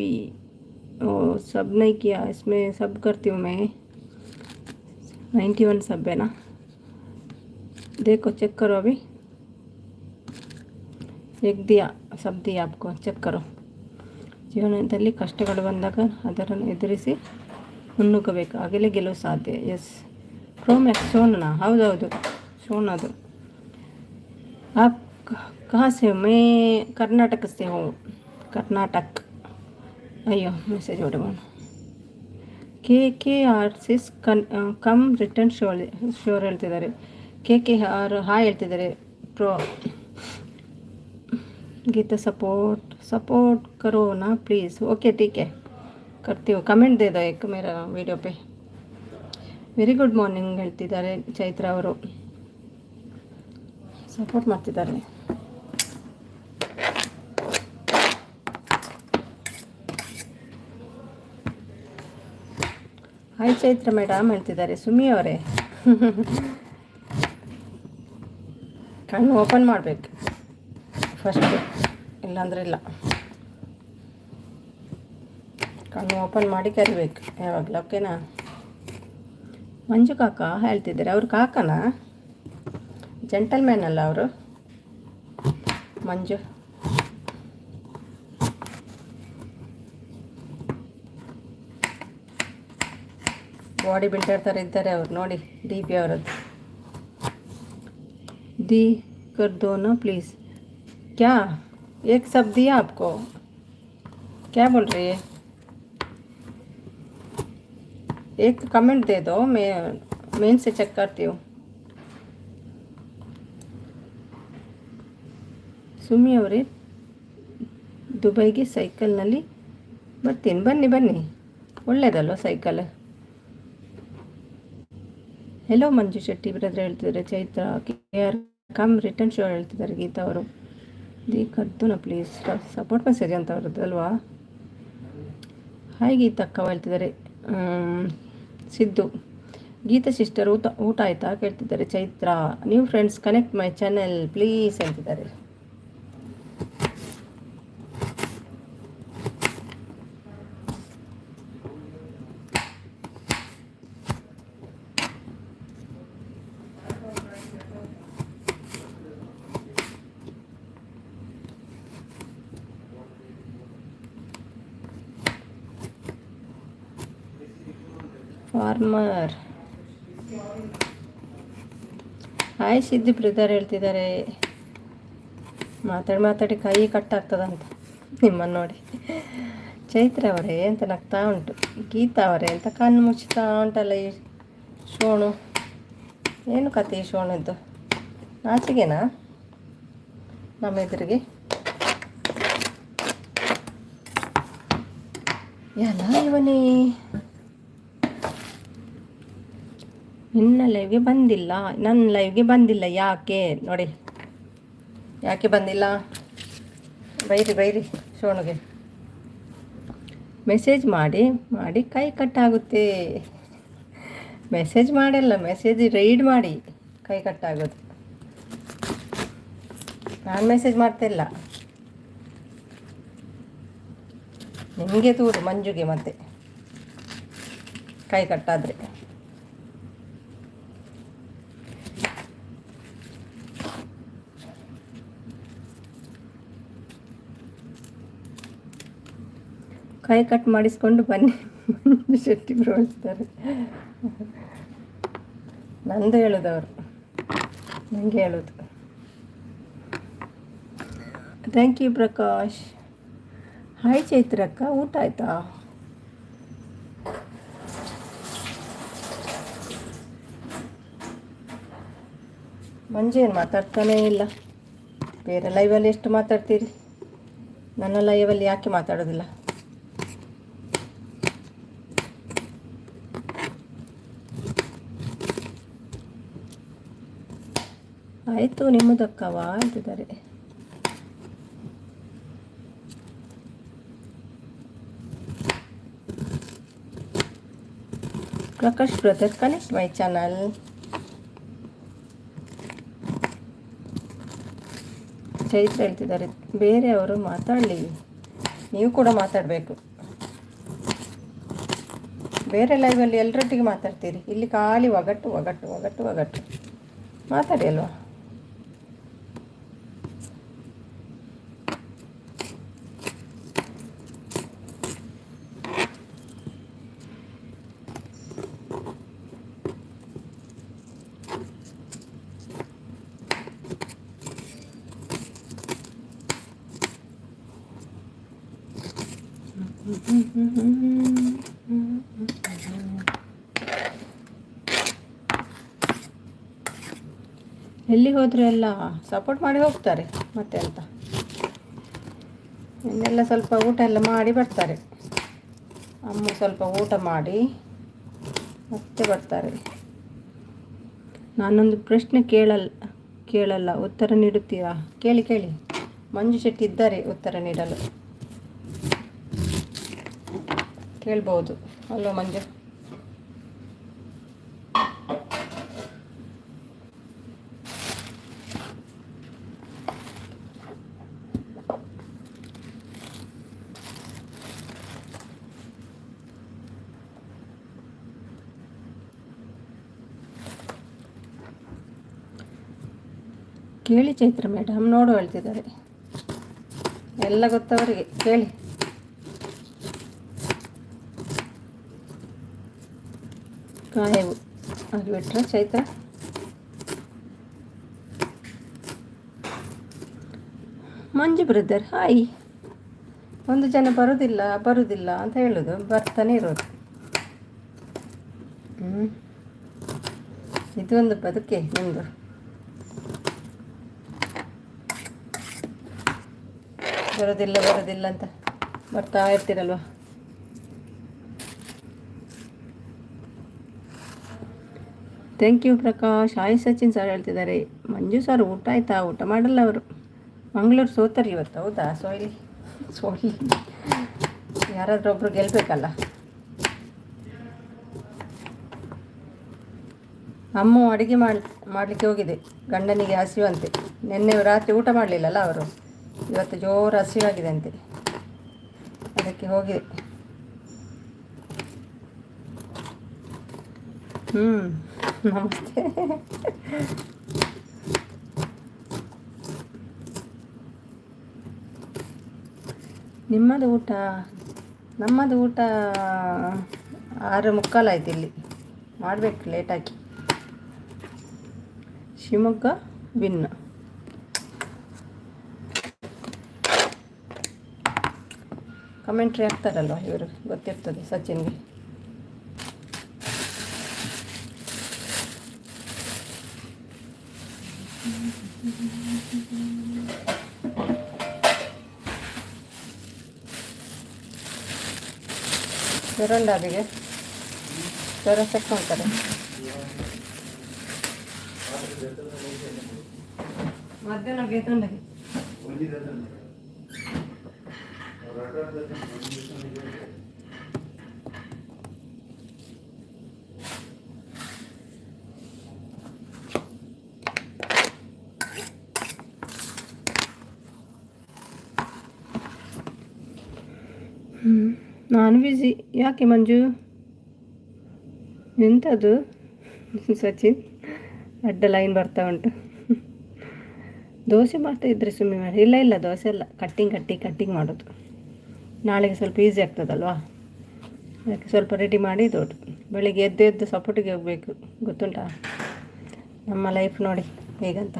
ओ सब नहीं किया, इसमें सब करती हूँ मैं. 91 सब है ना, देखो चेक करो. अभी एक दिया, सब दिया आपको, ಚೆಕ್ ಕರೋ. ಜೀವನದಲ್ಲಿ ಕಷ್ಟಗಳು ಬಂದಾಗ ಅದನ್ನು ಎದುರಿಸಿ ಮುನ್ನುಗ್ಗಬೇಕು, ಆಗಲೇ ಗೆಲುವು ಸಾಧ್ಯ. ಎಸ್ ಪ್ರೋಮ್ಯಾಕ್ಸ್ ಶೋನಾ? ಹೌದೌದು ಶೋನ್ ಅದು. आप कहाँ से हो? मैं कर्नाटक से हूँ. कर्नाटक. ಅಯ್ಯೋ ಮೆಸೇಜ್ ಹೊಡೋಣ. KKR ಸಿಸ್ ಕಮ್ ರಿಟರ್ನ್ ಶೋರ್ ಹೇಳ್ತಿದ್ದಾರೆ. KKR ಹಾಯ್ ಹೇಳ್ತಿದ್ದಾರೆ. ಪ್ರೋ गीता सपोर्ट करो ना प्लीज़. ओके ठीक है, करती हूँ. कमेंट दे दो एक मेरा वीडियो पे. ವೆರಿ ಗುಡ್ ಮಾರ್ನಿಂಗ್ ಹೇಳ್ತಿದ್ದಾರೆ ಚೈತ್ರ ಅವರು. ಸಪೋರ್ಟ್ ಮಾಡ್ತಿದ್ದಾರೆ. ಹಾಯ್ ಚೈತ್ರ ಮೇಡಮ್ ಹೇಳ್ತಿದ್ದಾರೆ ಸುಮಿ ಅವರೇ. ಕಣ್ಣು ಓಪನ್ ಮಾಡಬೇಕು ಫಸ್ಟು, ಇಲ್ಲಾಂದ್ರೆ ಇಲ್ಲ. ಕಣ್ಣು ಓಪನ್ ಮಾಡಿ ಕರಿಬೇಕು ಯಾವಾಗಲೂ, ಓಕೆನಾ? ಮಂಜು ಕಾಕ ಹೇಳ್ತಿದ್ದಾರೆ. ಅವ್ರು ಕಾಕನಾ? ಜೆಂಟಲ್ಮ್ಯಾನ್ ಅಲ್ಲ ಅವರು ಮಂಜು. ಬಾಡಿ ಬಿಲ್ಡರ್ ಥರ ಇದ್ದಾರೆ ಅವ್ರು ನೋಡಿ. DP ಅವರದ್ದು. दी कर दो ना प्लीज़. क्या एक सब दिया आपको? क्या बोल रही है? एक कमेंट दे दो, मैं से चेक करती हूँ. ಸುಮ್ಮಿ ಅವರೇ ದುಬೈಗೆ ಸೈಕಲ್ನಲ್ಲಿ ಬರ್ತೀನಿ. ಬನ್ನಿ ಬನ್ನಿ, ಒಳ್ಳೆಯದಲ್ವ ಸೈಕಲ್. ಹೆಲೋ ಮಂಜು ಶೆಟ್ಟಿ ಬ್ರದರ್ ಹೇಳ್ತಿದ್ದಾರೆ. Chaitra KKR come return show ಹೇಳ್ತಿದ್ದಾರೆ ಗೀತಾ ಅವರು. ದಿ ಕರ್ದುನ ಪ್ಲೀಸ್ ಸಪೋರ್ಟ್ ಮೆಸೇಜ್ ಅಂತ ಅವ್ರದ್ದು ಅಲ್ವಾ? ಹಾಯ್ ಗೀತಾ ಅಕ್ಕ ಹೇಳ್ತಿದ್ದಾರೆ. ಸಿದ್ದು ಗೀತಾ ಸಿಸ್ಟರ್ ಊಟ ಆಯಿತಾ ಕೇಳ್ತಿದ್ದಾರೆ Chaitra. New friends connect my channel please ಹೇಳ್ತಿದ್ದಾರೆ. ಫಾರ್ಮರ್ ಹಾಯ್ ಸಿದ್ದು ಬ್ರದರ್ ಹೇಳ್ತಿದ್ದಾರೆ. ಮಾತಾಡಿ ಕೈ ಕಟ್ಟಾಗ್ತದಂತ ನಿಮ್ಮನ್ನು ನೋಡಿ. ಚೈತ್ರ ಅವರೇ ಅಂತ ನಗ್ತಾ ಉಂಟು. ಗೀತಾ ಅವರೇ ಅಂತ ಕಣ್ಣು ಮುಚ್ಚುತ್ತಾ ಉಂಟಲ್ಲ ಈ ಶೋಣು. ಏನು ಕತೆ ಈ ಶೋಣದ್ದು? ನಾಚಿಗೆನಾ ನಮ್ಮ ಎದುರಿಗೆ? ಎಲ್ಲ ಇವನೇ ನಿನ್ನ ಲೈವ್ಗೆ ಬಂದಿಲ್ಲ, ನನ್ನ ಲೈವ್ಗೆ ಬಂದಿಲ್ಲ. ಯಾಕೆ ನೋಡಿ, ಯಾಕೆ ಬಂದಿಲ್ಲ? ಬೈರಿ ಶೋಣಿಗೆ ಮೆಸೇಜ್ ಮಾಡಿ ಕೈ ಕಟ್ಟಾಗುತ್ತೆ. ಮೆಸೇಜ್ ಮಾಡಿಲ್ಲ, ಮೆಸೇಜ್ ರೈಡ್ ಮಾಡಿ ಕೈ ಕಟ್ಟಾಗೋದು. ನಾನು ಮೆಸೇಜ್ ಮಾಡ್ತಿಲ್ಲ, ನಿಮಗೆ ತೂರು ಮಂಜುಗೆ ಮತ್ತೆ ಕೈ ಕಟ್ಟಾದರೆ. ಕೈ ಕಟ್ ಮಾಡಿಸ್ಕೊಂಡು ಬನ್ನಿ ಮಂಜು ಶೆಟ್ಟಿ ಬ್ರೋ ಹೇಳ್ತಾರೆ. ನಂದು ಹೇಳೋದವರು, ನನಗೆ ಹೇಳೋದು. Thank you Prakash. ಹಾಯ್ ಚೈತ್ರಕ್ಕ, ಊಟ ಆಯಿತಾ? ಮಂಜು ಏನು ಮಾತಾಡ್ತಾನೇ ಇಲ್ಲ. ಬೇರೆ ಲೈವಲ್ಲಿ ಎಷ್ಟು ಮಾತಾಡ್ತೀರಿ, ನನ್ನ ಲೈವಲ್ಲಿ ಯಾಕೆ ಮಾತಾಡೋದಿಲ್ಲ? ಆಯಿತು ನಿಮ್ಮದಕ್ಕವ ಅಂತಿದ್ದಾರೆ. Prakash brother connect my channel. Chaitra ಹೇಳ್ತಿದ್ದಾರೆ ಬೇರೆಯವರು ಮಾತಾಡಲಿ, ನೀವು ಕೂಡ ಮಾತಾಡಬೇಕು. ಬೇರೆ ಲೈವಲ್ಲಿ ಎಲ್ಲರೊಟ್ಟಿಗೆ ಮಾತಾಡ್ತೀರಿ, ಇಲ್ಲಿ ಖಾಲಿ ಒಗಟು ಒಗಟು ಒಗಟು ಒಗಟು. ಮಾತಾಡಿ ಅಲ್ವಾ? ಎಲ್ಲಿ ಹೋದರೂ ಎಲ್ಲ ಸಪೋರ್ಟ್ ಮಾಡಿ ಹೋಗ್ತಾರೆ, ಮತ್ತೆ ಅಂತ ಇನ್ನೆಲ್ಲ ಸ್ವಲ್ಪ ಊಟ ಎಲ್ಲ ಮಾಡಿ ಬರ್ತಾರೆ. ಅಮ್ಮ ಸ್ವಲ್ಪ ಊಟ ಮಾಡಿ ಮತ್ತೆ ಬರ್ತಾರೆ. ನಾನೊಂದು ಪ್ರಶ್ನೆ ಕೇಳಲ್ಲ ಉತ್ತರ ನೀಡುತ್ತೀರಾ? ಕೇಳಿ ಕೇಳಿ. ಮಂಜು ಶೆಟ್ಟಿ ಇದ್ದಾರೆ ಉತ್ತರ ನೀಡಲು, ಕೇಳ್ಬೋದು ಅಲ್ವಾ ಮಂಜು? ಕೇಳಿ ಚೈತ್ರ ಮೇಡಮ್ ನೋಡು ಹೇಳ್ತಿದ್ದಾರೆ, ಎಲ್ಲ ಗೊತ್ತವರಿಗೆ ಕೇಳಿ. ಕಾಯವು ಆಗಿಬಿಟ್ರೆ ಚೈತ್ರ. ಮಂಜು ಬ್ರದರ್ ಹಾಯ್. ಒಂದು ಜನ ಬರುವುದಿಲ್ಲ ಅಂತ ಹೇಳೋದು, ಬರ್ತಾನೆ ಇರೋದು. ಇದೊಂದು ಬದುಕೆ ನಿಮ್ಮದು. ಬರೋದಿಲ್ಲ ಅಂತ ಬರ್ತಾ ಇರ್ತೀರಲ್ವ. Thank you Prakash. Hi Sachin sir ಹೇಳ್ತಿದ್ದಾರೆ. ಮಂಜು ಸರ್ ಊಟ ಆಯಿತಾ? ಊಟ ಮಾಡಲ್ಲ ಅವರು, ಮಂಗಳೂರು ಸೋತರು ಇವತ್ತು. ಹೌದಾ? ಸೋಲಿ ಯಾರಾದರೂ ಒಬ್ಬರು ಗೆಲ್ಲಬೇಕಲ್ಲ. ಅಮ್ಮ ಅಡುಗೆ ಮಾಡಲಿಕ್ಕೆ ಹೋಗಿದೆ, ಗಂಡನಿಗೆ ಹಸಿವಂತೆ. ನಿನ್ನೆ ರಾತ್ರಿ ಊಟ ಮಾಡಲಿಲ್ಲಲ್ಲ ಅವರು, ಇವತ್ತು ಜೋರು ಹಸಿವಾಗಿದೆ ಅಂತೆ, ಅದಕ್ಕೆ ಹೋಗಿದೆ. ನಮಸ್ತೆ. ನಿಮ್ಮದು ಊಟ? ನಮ್ಮದು ಊಟ 6:45 ಆಯ್ತು. ಇಲ್ಲಿ ಮಾಡಬೇಕು ಲೇಟಾಗಿ. ಶಿವಮೊಗ್ಗ ವಿನ್. ಕಮೆಂಟ್ರಿ ಆಗ್ತಾರಲ್ವ ಇವರು, ಗೊತ್ತಿರ್ತದೆ ಸಚಿನ್ಗೆ. ಚರಂಡಾದಿಗೆ ಜ್ವರ ಚೆಕ್ ಮಾಡ್ತಾರೆ. ಮಧ್ಯಾಹ್ನ ಬೇತಂಡಾಗಿ ಹ್ಞೂ ನಾನು ಬ್ಯುಸಿ. ಯಾಕೆ ಮಂಜು? ಎಂಥದ್ದು ಸಚಿನ್? ಅಡ್ಡ ಲೈನ್ ಬರ್ತಾ ಉಂಟು. ದೋಸೆ ಮಾಡ್ತಾ ಇದ್ರೆ ಸುಮ್ಮನೆ ಮಾಡಿ. ಇಲ್ಲ ಇಲ್ಲ, ದೋಸೆ ಎಲ್ಲ ಕಟ್ಟಿಂಗ್ ಮಾಡೋದು. ನಾಳೆಗೆ ಸ್ವಲ್ಪ ಈಸಿ ಆಗ್ತದಲ್ವಾ, ಅದಕ್ಕೆ ಸ್ವಲ್ಪ ರೆಡಿ ಮಾಡಿ ದೊಡ್ಡ. ಬೆಳಿಗ್ಗೆ ಎದ್ದು ಸಪೋರ್ಟಿಗೆ ಹೋಗಬೇಕು, ಗೊತ್ತುಂಟಾ ನಮ್ಮ ಲೈಫ್ ನೋಡಿ ಹೇಗಂತ.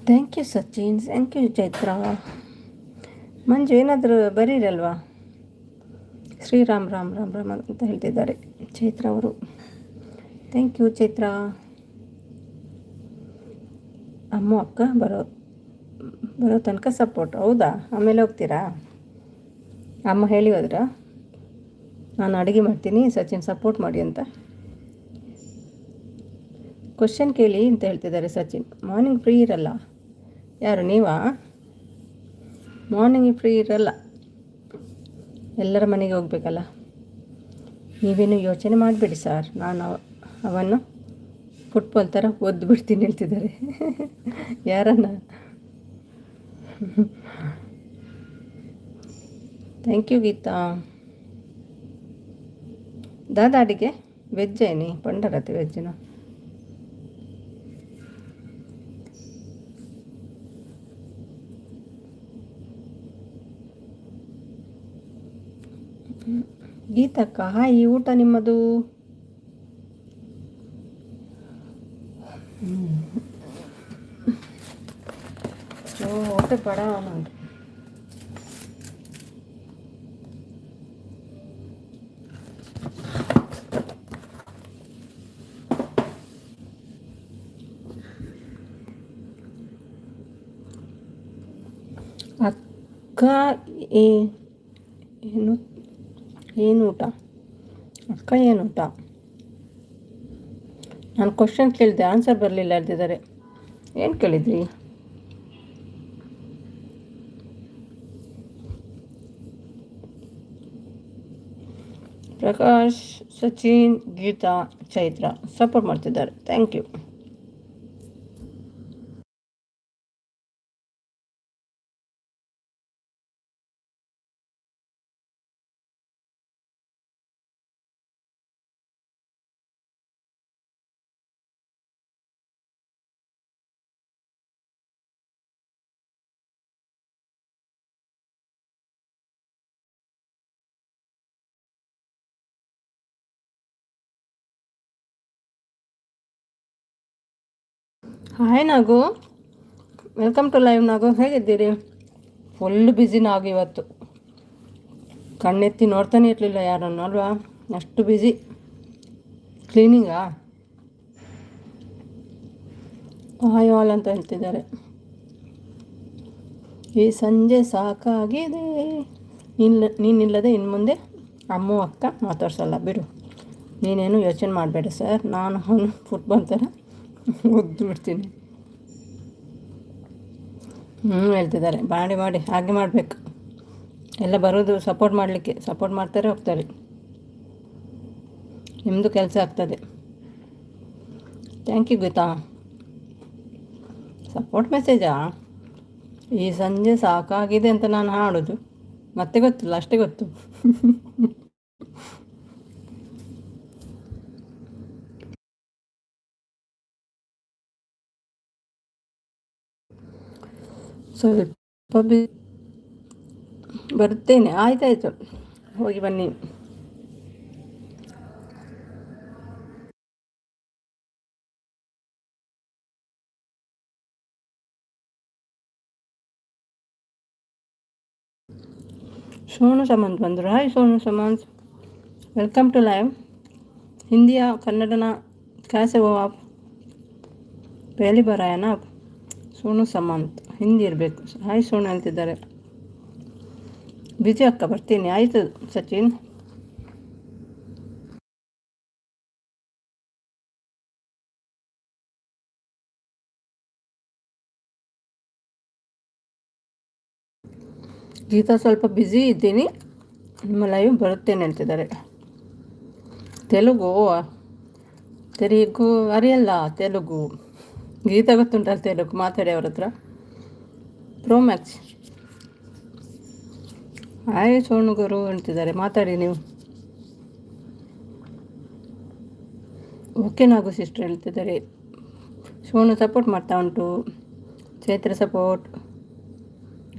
Thank you Sachin, thank you Chaitra. Manju ಏನಾದರೂ ಬರೀರಲ್ವಾ? ಶ್ರೀರಾಮ್ ರಾಮ್ ರಾಮ್ ರಾಮ್ ಅಂತ ಹೇಳ್ತಿದ್ದಾರೆ ಚೈತ್ರ ಅವರು. Thank you Chaitra. ಅಮ್ಮ ಅಕ್ಕ ಬರೋ ತನಕ ಸಪೋರ್ಟ್. ಹೌದಾ? ಆಮೇಲೆ ಹೋಗ್ತೀರಾ? ಅಮ್ಮ ಹೇಳಿ ಹೋದ್ರಾ ನಾನು ಅಡುಗೆ ಮಾಡ್ತೀನಿ, ಸಚಿನ್ ಸಪೋರ್ಟ್ ಮಾಡಿ ಅಂತ? ಕ್ವಶನ್ ಕೇಳಿ ಅಂತ ಹೇಳ್ತಿದ್ದಾರೆ ಸಚಿನ್. ಮಾರ್ನಿಂಗ್ ಫ್ರೀ ಇರಲ್ಲ. ಯಾರು ನೀವಾ? ಮಾರ್ನಿಂಗ್ ಫ್ರೀ ಇರಲ್ಲ, ಎಲ್ಲರ ಮನೆಗೆ ಹೋಗ್ಬೇಕಲ್ಲ. ನೀವೇನು ಯೋಚನೆ ಮಾಡಬೇಡಿ ಸರ್, ನಾನು ಅವನ್ನು ಫುಟ್ಬಾಲ್ ಥರ ಒದ್ದು ಬಿಡ್ತೀನಿ ಹೇಳ್ತಿದ್ದಾರೆ. ಯಾರನ್ನ? Thank you Geetha. ದಾದಾ ಅಡಿಗೆ ವೆಜ್ ಏನಿ ಪಂಡರತೆ ವೆಜ್ಜಿನ? ಗೀತಕ್ಕ ಹಾಯ್, ಊಟ ನಿಮ್ಮದು? ಹೊಟ್ಟೆ ಪಡ ಉಂಟು. ಅಕ್ಕ ಏನು ಊಟ? ಅಕ್ಕ ಏನು ಊಟ? ನಾನು ಕ್ವಶನ್ ಕೇಳಿದೆ, ಆನ್ಸರ್ ಬರಲಿಲ್ಲ ಹೇಳ್ತಿದ್ದಾರೆ. ಏನು ಕೇಳಿದ್ರಿ? ಪ್ರಕಾಶ್, ಸಚಿನ್, ಗೀತಾ, ಚೈತ್ರ ಸಪೋರ್ಟ್ ಮಾಡ್ತಿದ್ದಾರೆ. Thank you. Hi Nagu, welcome to live. Nagu ಹೇಗಿದ್ದೀರಿ? ಫುಲ್ ಬ್ಯುಸಿ ನಾಗು ಇವತ್ತು. ಕಣ್ಣೆತ್ತಿ ನೋಡ್ತಾನೆ ಇರಲಿಲ್ಲ ಯಾರನ್ನು ಅಲ್ವಾ, ಅಷ್ಟು ಬ್ಯುಸಿ. ಕ್ಲೀನಿಂಗಾ? ಹಾಯ್ ಆಲ್ ಅಂತ ಹೇಳ್ತಿದ್ದಾರೆ. ಈ ಸಂಜೆ ಸಾಕಾಗಿದೆ, ನೀನಿಲ್ಲದೆ ಇನ್ನು ಮುಂದೆ ಅಮ್ಮ ಅಕ್ಕ ಮಾತಾಡ್ಸಲ್ಲ ಬಿಡು. ನೀನೇನು ಯೋಚನೆ ಮಾಡಬೇಡ ಸರ್, ನಾನು ಅವನು ಫುಟ್ಬಾಲ್ ಥರ ಒದ್ದು ಬಿಡ್ತೀನಿ. ಹೇಳ್ತಿದ್ದಾರೆ. ಮಾಡಿ ಹಾಗೆ ಮಾಡಬೇಕು. ಎಲ್ಲ ಬರೋದು ಸಪೋರ್ಟ್ ಮಾಡಲಿಕ್ಕೆ, ಸಪೋರ್ಟ್ ಮಾಡ್ತಾರೆ ಹೋಗ್ತಾರೆ. ನಿಮ್ಮದು ಕೆಲಸ ಆಗ್ತದೆ. Thank you Geetha. ಸಪೋರ್ಟ್ ಮೆಸೇಜಾ? ಈ ಸಂಜೆ ಸಾಕಾಗಿದೆ ಅಂತ ನಾನು ಹಾಡೋದು, ಮತ್ತೆ ಗೊತ್ತಿಲ್ಲ, ಅಷ್ಟೇ ಗೊತ್ತು. ಸ್ವಲ್ಪ ಬರ್ತೇನೆ. ಆಯ್ತಾಯಿತು, ಹೋಗಿ ಬನ್ನಿ. ಸೋನು ಸಮಂತ್ ಬಂದರು. Hi Sonu Samanth, welcome to live. ಹಿಂದಿಯ ಕನ್ನಡನ कैसे हो आप? पहली बार आया ना आप? ಸೋನು ಸಮಂತ್ ಹಿಂದಿ ಇರಬೇಕು. ಹಾಯ್ ಸೋನು ಹೇಳ್ತಿದ್ದಾರೆ. ಬಿಜಿ ಅಕ್ಕ ಬರ್ತೀನಿ. ಆಯಿತು ಸಚಿನ್. ಗೀತಾ ಸ್ವಲ್ಪ ಬ್ಯುಸಿ ಇದ್ದೀನಿ, ನಿಮ್ಮ ಲೈವ್ ಬರುತ್ತೇನೆ ಹೇಳ್ತಿದ್ದಾರೆ. ತೆಲುಗು ತೆಲುಗು ಅರಿಯಲ್ಲ ತೆಲುಗು. ಗೀತಾ ಗೊತ್ತುಂಟಲ್ಲ ತೆಲುಗು, ಮಾತಾಡಿ ಅವ್ರ ಹತ್ರ. ಪ್ರೋ ಮ್ಯಾಕ್ಸ್ ಹಾಯ್ ಸೋನು ಗುರು ಹೇಳ್ತಿದ್ದಾರೆ, ಮಾತಾಡಿ ನೀವು. ಓಕೆ ನಾಗು ಸಿಸ್ಟರ್ ಹೇಳ್ತಿದ್ದಾರೆ. ಸೋನು ಸಪೋರ್ಟ್ ಮಾಡ್ತಾ ಉಂಟು, ಚೈತ್ರ ಸಪೋರ್ಟ್.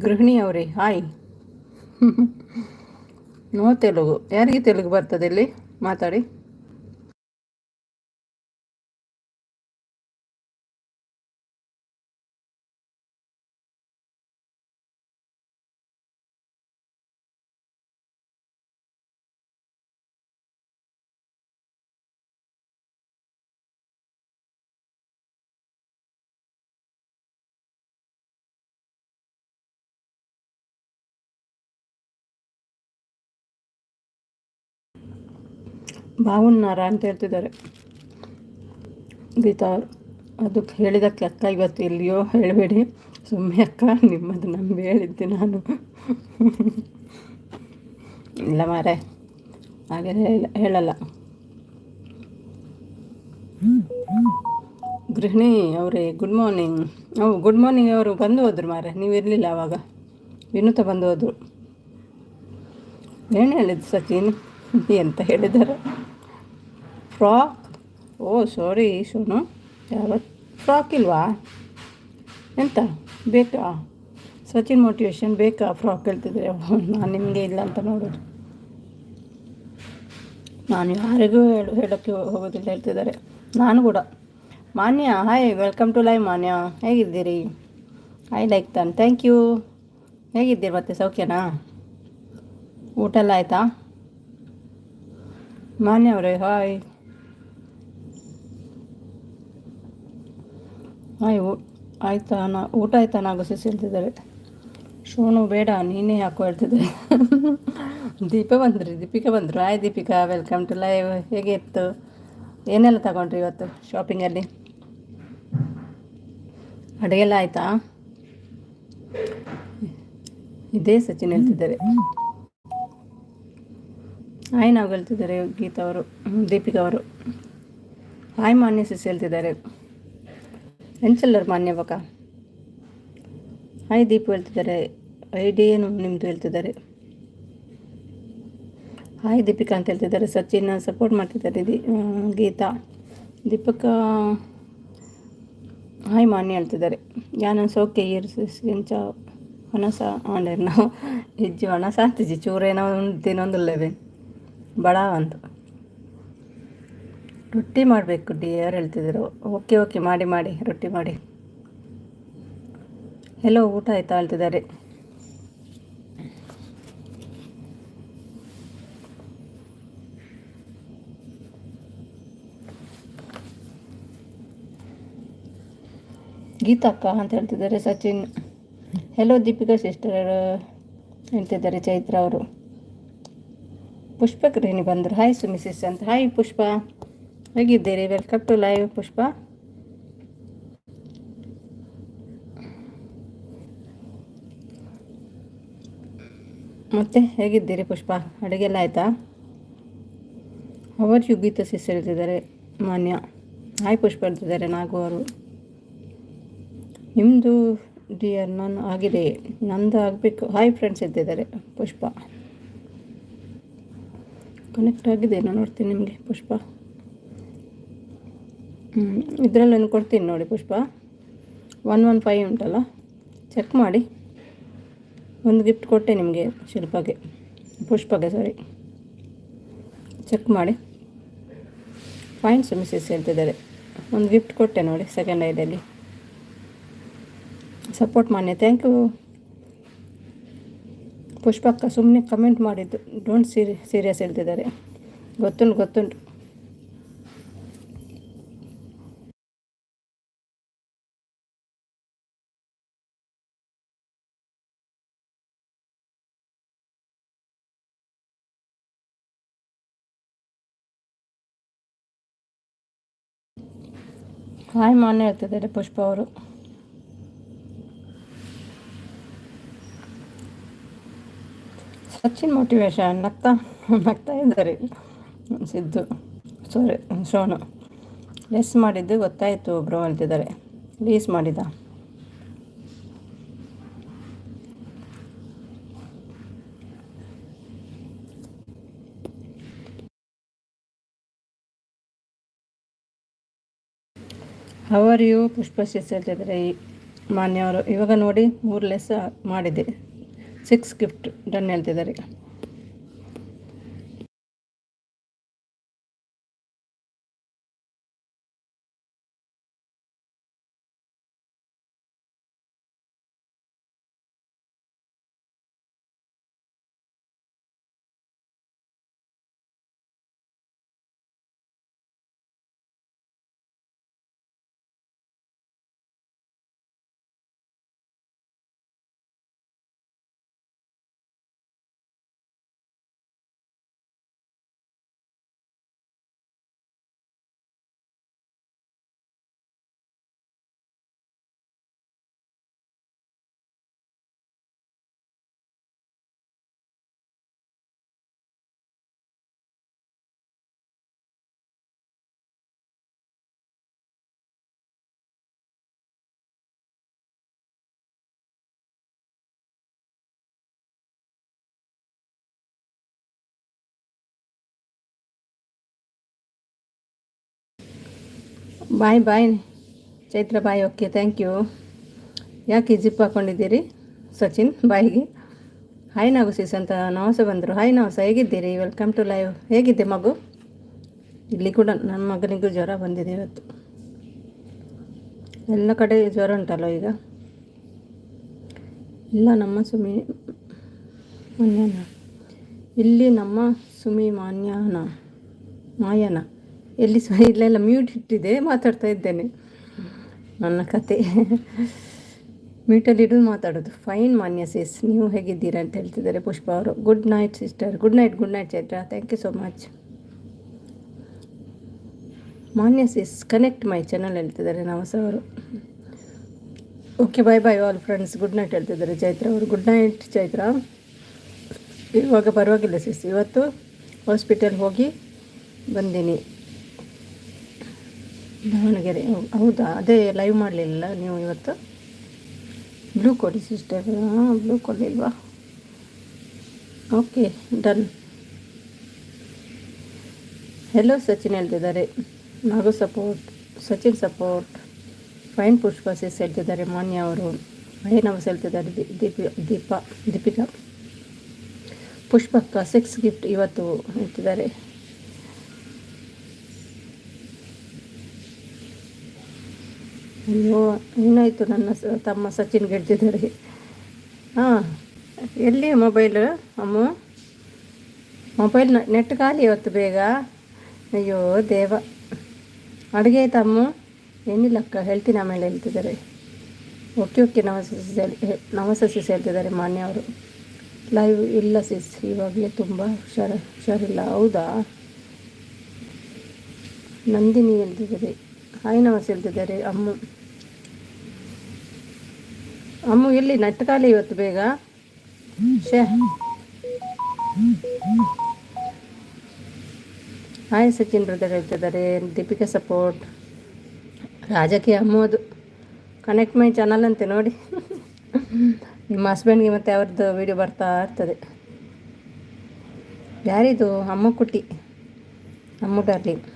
ಗೃಹಿಣಿ ಅವರೇ ಹಾಯ್. ನೋ ತೆಲುಗು, ಯಾರಿಗೆ ತೆಲುಗು ಬರ್ತದೆ ಇಲ್ಲಿ ಮಾತಾಡಿ. ಬಾವುನ್ನಾರ ಅಂತ ಹೇಳ್ತಿದ್ದಾರೆ ಗೀತಾ ಅವರು. ಅದಕ್ಕೆ ಹೇಳಿದಕ್ಕೆ ಅಕ್ಕ ಇವತ್ತು ಎಲ್ಲಿಯೋ ಹೇಳಬೇಡಿ ಸುಮ್ಮನೆ ಅಕ್ಕ, ನಿಮ್ಮದು ನಂಬಿ ಹೇಳಿದ್ದೆ ನಾನು. ಇಲ್ಲ ಮಾರೆ, ಹಾಗೆ ಹೇಳಲ್ಲ. ಗೃಹಿಣಿ ಅವರೇ ಗುಡ್ ಮಾರ್ನಿಂಗ್. Good morning. ಅವರು ಬಂದು ಹೋದ್ರು ಮಾರೆ, ನೀವು ಇರಲಿಲ್ಲ ಆವಾಗ. ವಿನೂತ ಬಂದು ಹೋದರು. ಏನು ಹೇಳಿದ್ದು ಸಚಿನ್ ಎಂತ ಹೇಳಿದ್ದಾರೆ? ಫ್ರಾಕ್? ಓ ಸಾರಿ ಸೋನು, ಯಾವತ್ತು ಫ್ರಾಕ್ ಇಲ್ವಾ? ಎಂತ ಬೇಕಾ? ಸಚಿನ್ ಮೋಟಿವೇಶನ್ ಬೇಕಾ ಫ್ರಾಕ್ ಹೇಳ್ತಿದ್ರೆ? ನಾನು ನಿಮಗೆ ಇಲ್ಲ ಅಂತ ನೋಡೋದು. ನಾನು ಯಾರಿಗೂ ಹೇಳೋಕ್ಕೆ ಹೋಗೋದಿಲ್ಲ ಹೇಳ್ತಿದ್ದಾರೆ. ನಾನು ಕೂಡ. ಮಾನ್ಯ hi, welcome to live. Manya ಹೇಗಿದ್ದೀರಿ? ಐ ಲೈಕ್ ತಾನ್, ಥ್ಯಾಂಕ್ ಯು. ಹೇಗಿದ್ದೀರಿ ಮತ್ತೆ, ಸೌಖ್ಯನಾ? ಊಟ ಎಲ್ಲ ಆಯಿತಾ? ಮಾನ್ಯ ಅವರೇ ಹಾಯ್. ಹಾಯ್, ಆಯಿತಾ? ಊಟ ಆಯಿತಾ ನಾಗಸಿಸ್ ಹೇಳ್ತಿದ್ದಾರೆ. ಶೋನು ಬೇಡ ನೀನೇ ಯಾಕೋ ಹೇಳ್ತಿದ್ದಾರೆ. ದೀಪಿಕಾ ಬಂದರು. Hi Deepika, welcome to live. ಹೇಗೆ ಇತ್ತು? ಏನೆಲ್ಲ ತಗೊಂಡ್ರಿ ಇವತ್ತು ಶಾಪಿಂಗಲ್ಲಿ? ಅಡುಗೆಲ್ಲ ಆಯಿತಾ? ಇದೇ ಸಚಿನ್ ಹೇಳ್ತಿದ್ದಾರೆ. ಹಾಯ್ ನಾವು ಹೇಳ್ತಿದ್ದಾರೆ ಗೀತಾ ಅವರು, ದೀಪಿಕಾ ಅವರು. ಹಾಯ್ ಮಾನ್ಯ ಸಿಸ್ ಹೇಳ್ತಿದ್ದಾರೆ. ಎಂಚಲ್ಲರು ಮಾನ್ಯ ಬಕ. ಹಾಯ್ ದೀಪು ಹೇಳ್ತಿದ್ದಾರೆ. ಐಡಿ ಏನು ನಿಮ್ಮದು ಹೇಳ್ತಿದ್ದಾರೆ. ಹಾಯ್ ದೀಪಿಕಾ ಅಂತ ಹೇಳ್ತಿದ್ದಾರೆ. ಸಚಿನ್ ಸಪೋರ್ಟ್ ಮಾಡ್ತಿದ್ದಾರೆ. ಗೀತಾ, ದೀಪಕ ಹಾಯ್ ಮಾನ್ಯ ಹೇಳ್ತಿದ್ದಾರೆ. ಯಾನ ಸೋಕೆ ಎಂಚ ಹೊನಸ ಆಂಡರ್ ನಾವು ಹೆಜ್ಜೆ ಹೊನಸ ಅಂತಿಜಿ ಚೂರೇನೋ ತಿನ್ನೊಂದಿಲ್ಲವೇ ಬಡ ಅಂತ ರೊಟ್ಟಿ ಮಾಡಬೇಕು ಡಿಯರ್ ಹೇಳ್ತಿದ್ರು. ಓಕೆ ಮಾಡಿ ರೊಟ್ಟಿ ಮಾಡಿ. ಹೆಲೋ ಊಟ ಆಯಿತಾ ಹೇಳ್ತಿದ್ದಾರೆ. ಗೀತಕ್ಕ ಅಂತ ಹೇಳ್ತಿದ್ದಾರೆ ಸಚಿನ್. ಹೆಲೋ ದೀಪಿಕಾ ಸಿಸ್ಟರ್ ಹೇಳ್ತಿದ್ದಾರೆ ಚೈತ್ರ ಅವರು. ಪುಷ್ಪ ಗೃಹಿಣಿ ಬಂದರು. ಹಾಯ್ ಸುಮಿಸಿಸ್ ಅಂತ. ಹಾಯ್ ಪುಷ್ಪ, ಹೇಗಿದ್ದೀರಿ? ವೆಲ್ಕಮ್ ಟು ಲೈವ್ ಪುಷ್ಪ. ಮತ್ತೆ ಹೇಗಿದ್ದೀರಿ ಪುಷ್ಪ? ಅಡುಗೆಲ್ಲ ಆಯಿತಾ? ಅವರ್ ಯು ಗೀತಾ ಸಿಸ್ ಹೇಳ್ತಿದ್ದಾರೆ ಮಾನ್ಯ. ಹಾಯ್ ಪುಷ್ಪ ಹೇಳ್ತಿದ್ದಾರೆ ನಾಗು ಅವರು. ನಿಮ್ಮದು ಡಿಯರ್ ನಾನು ಆಗಿದೆ, ನಂದು ಆಗಬೇಕು. ಹಾಯ್ ಫ್ರೆಂಡ್ಸ್ ಹೇಳ್ತಿದ್ದಾರೆ ಪುಷ್ಪ. ಕನೆಕ್ಟ್ ಆಗಿದೆ, ನಾನು ನೋಡ್ತೀನಿ ನಿಮಗೆ ಪುಷ್ಪ. ಇದರಲ್ಲೂ ಕೊಡ್ತೀನಿ ನೋಡಿ ಪುಷ್ಪ. 115 ಉಂಟಲ್ಲ, ಚೆಕ್ ಮಾಡಿ. ಒಂದು ಗಿಫ್ಟ್ ಕೊಟ್ಟೆ ನಿಮಗೆ, ಪುಷ್ಪಗೆ ಸಾರಿ, ಚೆಕ್ ಮಾಡಿ. ಫೈನ್ಸ್ ಮಿಸ್ಸಸ್ ಹೇಳ್ತಿದ್ದಾರೆ. ಒಂದು ಗಿಫ್ಟ್ ಕೊಟ್ಟೆ ನೋಡಿ ಸೆಕೆಂಡ್ ಐಡಲ್ಲಿ. ಸಪೋರ್ಟ್ ಮಾನ್ಯ, ಥ್ಯಾಂಕ್ ಯು ಪುಷ್ಪಕ್ಕ. ಸುಮ್ಮನೆ ಕಮೆಂಟ್ ಮಾಡಿದ್ದು, ಡೋಂಟ್ ಸೀರಿಯಸ್ ಹೇಳ್ತಿದ್ದಾರೆ. ಗೊತ್ತುಂಟು. ಹಾಯ್ ಮಾನ್ಯ ಹೇಳ್ತಿದ್ದಾರೆ ಪುಷ್ಪ ಅವರು. ಸಚಿನ್ ಮೋಟಿವೇಶನ್ ನಗ್ತಾ ಇದ್ದಾರೆ. ಸಿದ್ದು ಸಾರಿ ಸೋನು ಲೆಸ್ ಮಾಡಿದ್ದು ಗೊತ್ತಾಯಿತು ಬ್ರೋ ಅಂತಿದ್ದಾರೆ. ಲೀಸ್ ಮಾಡಿದ. ಅವರಿಯು ಪುಷ್ಪಶಿಸ್ ಹೇಳ್ತಿದ್ದಾರೆ ಮಾನ್ಯವರು. ಇವಾಗ ನೋಡಿ 3 ಲೆಸ್ ಮಾಡಿದೆ, 6 ಗಿಫ್ಟ್ ಡನ್ ಹೇಳ್ತಿದ್ದಾರೆ. Bye bye Chaitra bye. Okay thank you. ಯಾಕೆ ಜಿಪ್ ಹಾಕ್ಕೊಂಡಿದ್ದೀರಿ ಸಚಿನ್ ಬಾಯಿಗೆ? ಹಾಯ್ ನಾವು ಸೀಸ್ ಅಂತ ನವಸ ಬಂದರು. ಹಾಯ್ ನವಸ, ಹೇಗಿದ್ದೀರಿ? Welcome to live. ಹೇಗಿದ್ದೆ ಮಗು? ಇಲ್ಲಿ ಕೂಡ ನನ್ನ ಮಗನಿಗೂ ಜ್ವರ ಬಂದಿದೆ ಇವತ್ತು. ಎಲ್ಲ ಕಡೆ ಜ್ವರ ಉಂಟಲ್ಲ ಈಗ. ಇಲ್ಲ ನಮ್ಮ ಸುಮಿ ಮಾನ್ಯನ ಇಲ್ಲಿ ನಮ್ಮ ಸುಮಿ ಮಾಯನ ಎಲ್ಲಿ ಇಲ್ಲೆಲ್ಲ ಮ್ಯೂಟ್ ಇಟ್ಟಿದೆ, ಮಾತಾಡ್ತಾ ಇದ್ದೇನೆ. ನನ್ನ ಕತೆ ಮ್ಯೂಟಲ್ಲಿಡು ಮಾತಾಡೋದು. ಫೈನ್ ಮಾನ್ಯ ಸಿಸ್, ನೀವು ಹೇಗಿದ್ದೀರಾ ಅಂತ ಹೇಳ್ತಿದ್ದಾರೆ ಪುಷ್ಪ ಅವರು. Good night sister. Good night Chaitra. Thank you so much. Manya sis connect my channel ಹೇಳ್ತಿದ್ದಾರೆ ನವಸ ಅವರು. Okay bye bye all friends. Good night ಹೇಳ್ತಿದ್ದಾರೆ ಚೈತ್ರ ಅವರು. Good night Chaitra. ಇವಾಗ ಪರವಾಗಿಲ್ಲ ಸಿಸ್, ಇವತ್ತು ಹಾಸ್ಪಿಟಲ್ ಹೋಗಿ ಬಂದೀನಿ ದಾವಣಗೆರೆ. ಹೌದಾ, ಅದೇ ಲೈವ್ ಮಾಡಲಿಲ್ಲ ನೀವು ಇವತ್ತು? ಬ್ಲೂ ಕೊಡಿ ಸಿಸ್ಟರ್. ಬ್ಲೂ ಕೊಡಲಿಲ್ವಾ? Okay done. ಹೆಲೋ ಸಚಿನ್ ಹೇಳ್ತಿದ್ದಾರೆ. Nagu support, Sachin support. Fine Pushpa sis ಹೇಳ್ತಿದ್ದಾರೆ ಮಾನ್ಯ ಅವರು. ನವಸ್ ಹೇಳ್ತಿದ್ದಾರೆ ದೀಪಿಕಾ. ಪುಷ್ಪಕ್ಕ 6 ಗಿಫ್ಟ್ ಇವತ್ತು ಹೇಳ್ತಿದ್ದಾರೆ. ಅಯ್ಯೋ ಏನಾಯಿತು ನನ್ನ ತಮ್ಮ ಸಚಿನ್ ಗೆಡ್ತಿದ್ದಾರೆ. ಹಾಂ, ಎಲ್ಲಿ ಮೊಬೈಲ್ ಅಮ್ಮ? ಮೊಬೈಲ್ ನೆಟ್ ಖಾಲಿ ಇವತ್ತು ಬೇಗ. ಅಯ್ಯೋ ದೇವ. ಅಡುಗೆ ಆಯ್ತಾ ಅಮ್ಮ? ಏನಿಲ್ಲಕ್ಕ, ಹೇಳ್ತೀನಿ ಆಮೇಲೆ ಹೇಳ್ತಿದ್ದಾರೆ. ಓಕೆ ನವಸ ಸಿಸ್ ಹೇಳ್ತಿದ್ದಾರೆ ಮಾನ್ಯ ಅವರು. ಲೈವ್ ಇಲ್ಲ ಸಿಸ್, ಇವಾಗಲೇ ತುಂಬ ಹುಷಾರಿಲ್ಲ. ಹೌದಾ? ನಂದಿನಿ ಹೇಳ್ತಿದ್ದಾರೆ. ಹಾಯ್ ನವಸ್ ಹೇಳ್ತಿದ್ದಾರೆ. ಅಮ್ಮು ಎಲ್ಲಿ ನೆಟ್ ಖಾಲಿ ಇವತ್ತು ಬೇಗ? ಹಾಯ್ ಸಚಿನ್ ಬ್ರದರ್ ಹೇಳ್ತಿದ್ದಾರೆ. ದೀಪಿಕಾ ಸಪೋರ್ಟ್. ರಾಜಕೀಯ ಅಮ್ಮು ಅದು ಕನೆಕ್ಟ್ ಮೈ ಚಾನಲ್ ಅಂತೆ ನೋಡಿ. ನಿಮ್ಮ ಹಸ್ಬೆಂಡ್ಗೆ ಮತ್ತೆ ಅವ್ರದ್ದು ವಿಡಿಯೋ ಬರ್ತಾ ಇರ್ತದೆ. ಯಾರಿದು? ಅಮ್ಮ ಕುಟ್ಟಿ, ಅಮ್ಮು ಡಾರ್ಲಿಂಗ್.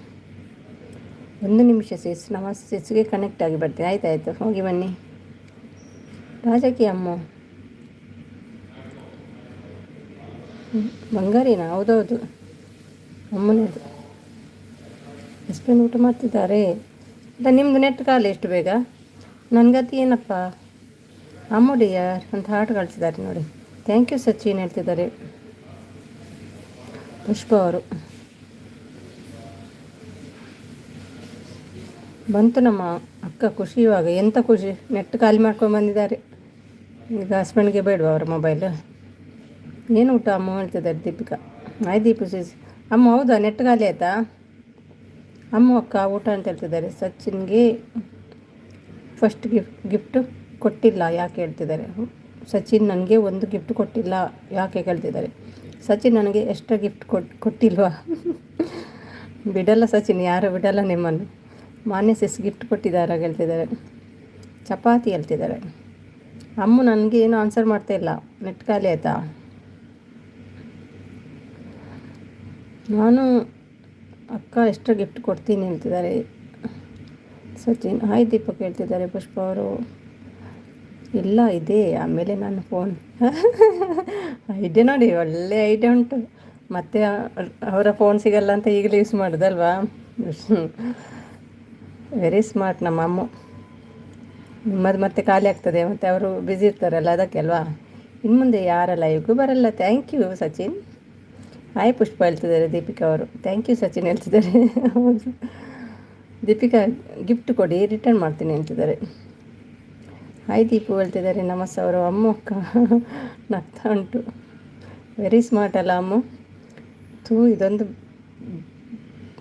1 ನಿಮಿಷ ಸಿಸ್, ನಮ್ಮ ಸಿಸ್ಗೆ ಕನೆಕ್ಟ್ ಆಗಿ ಬರ್ತೀನಿ. ಆಯ್ತಾಯಿತು, ಹೋಗಿ ಬನ್ನಿ. ರಾಜಕೀಯ ಅಮ್ಮ ಬಂಗಾರಿನಾ? ಹೌದೌದು, ಅಮ್ಮನೇದು. ಹಸ್ಬೆಂಡ್ ಊಟ ಮಾಡ್ತಿದ್ದಾರೆ. ಅಲ್ಲ, ನಿಮ್ಮದು ನೆಟ್ ಖಾಲಿ ಎಷ್ಟು ಬೇಗ? ನನಗತಿ ಏನಪ್ಪ ಅಮ್ಮು ಡಿಯರ್ ಅಂತ ಹಾಡು ಕಳಿಸಿದ್ದಾರೆ ನೋಡಿ. ಥ್ಯಾಂಕ್ ಯು ಸಚಿನ್ ಹೇಳ್ತಿದ್ದಾರೆ ಪುಷ್ಪ ಅವರು. ಬಂತು ನಮ್ಮ ಅಕ್ಕ ಖುಷಿ. ಇವಾಗ ಎಂಥ ಖುಷಿ, ನೆಟ್ ಖಾಲಿ ಮಾಡ್ಕೊಂಡು ಬಂದಿದ್ದಾರೆ. ಈಗ ಹಸ್ಬೆಂಡ್ಗೆ ಬೇಡವಾ ಅವರ ಮೊಬೈಲ್? ಏನು ಊಟ ಅಮ್ಮ ಹೇಳ್ತಿದ್ದಾರೆ ದೀಪಿಕಾ. ಆಯ್ತು ದೀಪು ಸಿಸ್. ಅಮ್ಮ ಹೌದಾ, ನೆಟ್ ಖಾಲಿ ಆಯಿತಾ? ಅಮ್ಮ ಅಕ್ಕ ಊಟ ಅಂತ ಹೇಳ್ತಿದ್ದಾರೆ. ಸಚಿನ್ಗೆ ಫಸ್ಟ್ ಗಿಫ್ಟ್ ಕೊಟ್ಟಿಲ್ಲ ಯಾಕೆ ಹೇಳ್ತಿದ್ದಾರೆ. ಸಚಿನ್ ನನಗೆ 1 ಗಿಫ್ಟ್ ಕೊಟ್ಟಿಲ್ಲ ಯಾಕೆ ಕೇಳ್ತಿದ್ದಾರೆ. ಸಚಿನ್ ನನಗೆ ಎಕ್ಸ್ಟ್ರಾ ಗಿಫ್ಟ್ ಕೊಟ್ಟಿಲ್ವಾ? ಬಿಡಲ್ಲ ಸಚಿನ್, ಯಾರು ಬಿಡಲ್ಲ ನಿಮ್ಮನ್ನು. ಮಾನ್ಯ ಸಿಸ್ ಗಿಫ್ಟ್ ಕೊಟ್ಟಿದ್ದಾರೆ ಹೇಳ್ತಿದ್ದಾರೆ. ಚಪಾತಿ ಹೇಳ್ತಿದ್ದಾರೆ. ಅಮ್ಮು ನನಗೆ ಏನು ಆನ್ಸರ್ ಮಾಡ್ತಾಯಿಲ್ಲ, ನೆಟ್ ಖಾಲಿ ಆಯಿತಾ? ನಾನು ಅಕ್ಕ ಎಕ್ಸ್ಟ್ರಾ ಗಿಫ್ಟ್ ಕೊಡ್ತೀನಿ ಹೇಳ್ತಿದ್ದಾರೆ ಸಚಿನ್. ಹಾಯ್ ದೀಪಕ್ ಹೇಳ್ತಿದ್ದಾರೆ ಪುಷ್ಪ ಅವರು. ಇಲ್ಲ ಇದೆ, ಆಮೇಲೆ ನಾನು ಫೋನ್ ಐಡಿಯಾ ನೋಡಿ, ಒಳ್ಳೆ ಐಡಿಯಾ ಉಂಟು. ಮತ್ತೆ ಅವರ ಫೋನ್ ಸಿಗಲ್ಲ ಅಂತ ಈಗಲೇ ಯೂಸ್ ಮಾಡೋದಲ್ವಾ? ವೆರಿ ಸ್ಮಾರ್ಟ್ ನಮ್ಮ ಅಮ್ಮ. ನಿಮ್ಮದು ಮತ್ತೆ ಖಾಲಿ ಆಗ್ತದೆ, ಮತ್ತು ಅವರು ಬ್ಯುಸಿ ಇರ್ತಾರಲ್ಲ, ಅದಕ್ಕೆ ಅಲ್ವಾ? ಇನ್ನು ಮುಂದೆ ಯಾರ ಲೈವ್ಗೂ ಬರಲ್ಲ. Thank you Sachin. Hi Pushpa ಹೇಳ್ತಿದ್ದಾರೆ ದೀಪಿಕಾ ಅವರು. ಥ್ಯಾಂಕ್ ಯು ಸಚಿನ್ ಹೇಳ್ತಿದ್ದಾರೆ. ಹೌದು ದೀಪಿಕಾ, ಗಿಫ್ಟ್ ಕೊಡಿ ರಿಟರ್ನ್ ಮಾಡ್ತೀನಿ ಹೇಳ್ತಿದ್ದಾರೆ. ಹಾಯ್ ದೀಪು ಹೇಳ್ತಿದ್ದಾರೆ. ನಮಸ್ತೆ ಅವರು. ಅಮ್ಮ ಅಕ್ಕ ನಗ್ತಾ ಉಂಟು. ವೆರಿ ಸ್ಮಾರ್ಟ್ ಅಲ್ಲ ಅಮ್ಮ? ಇದೊಂದು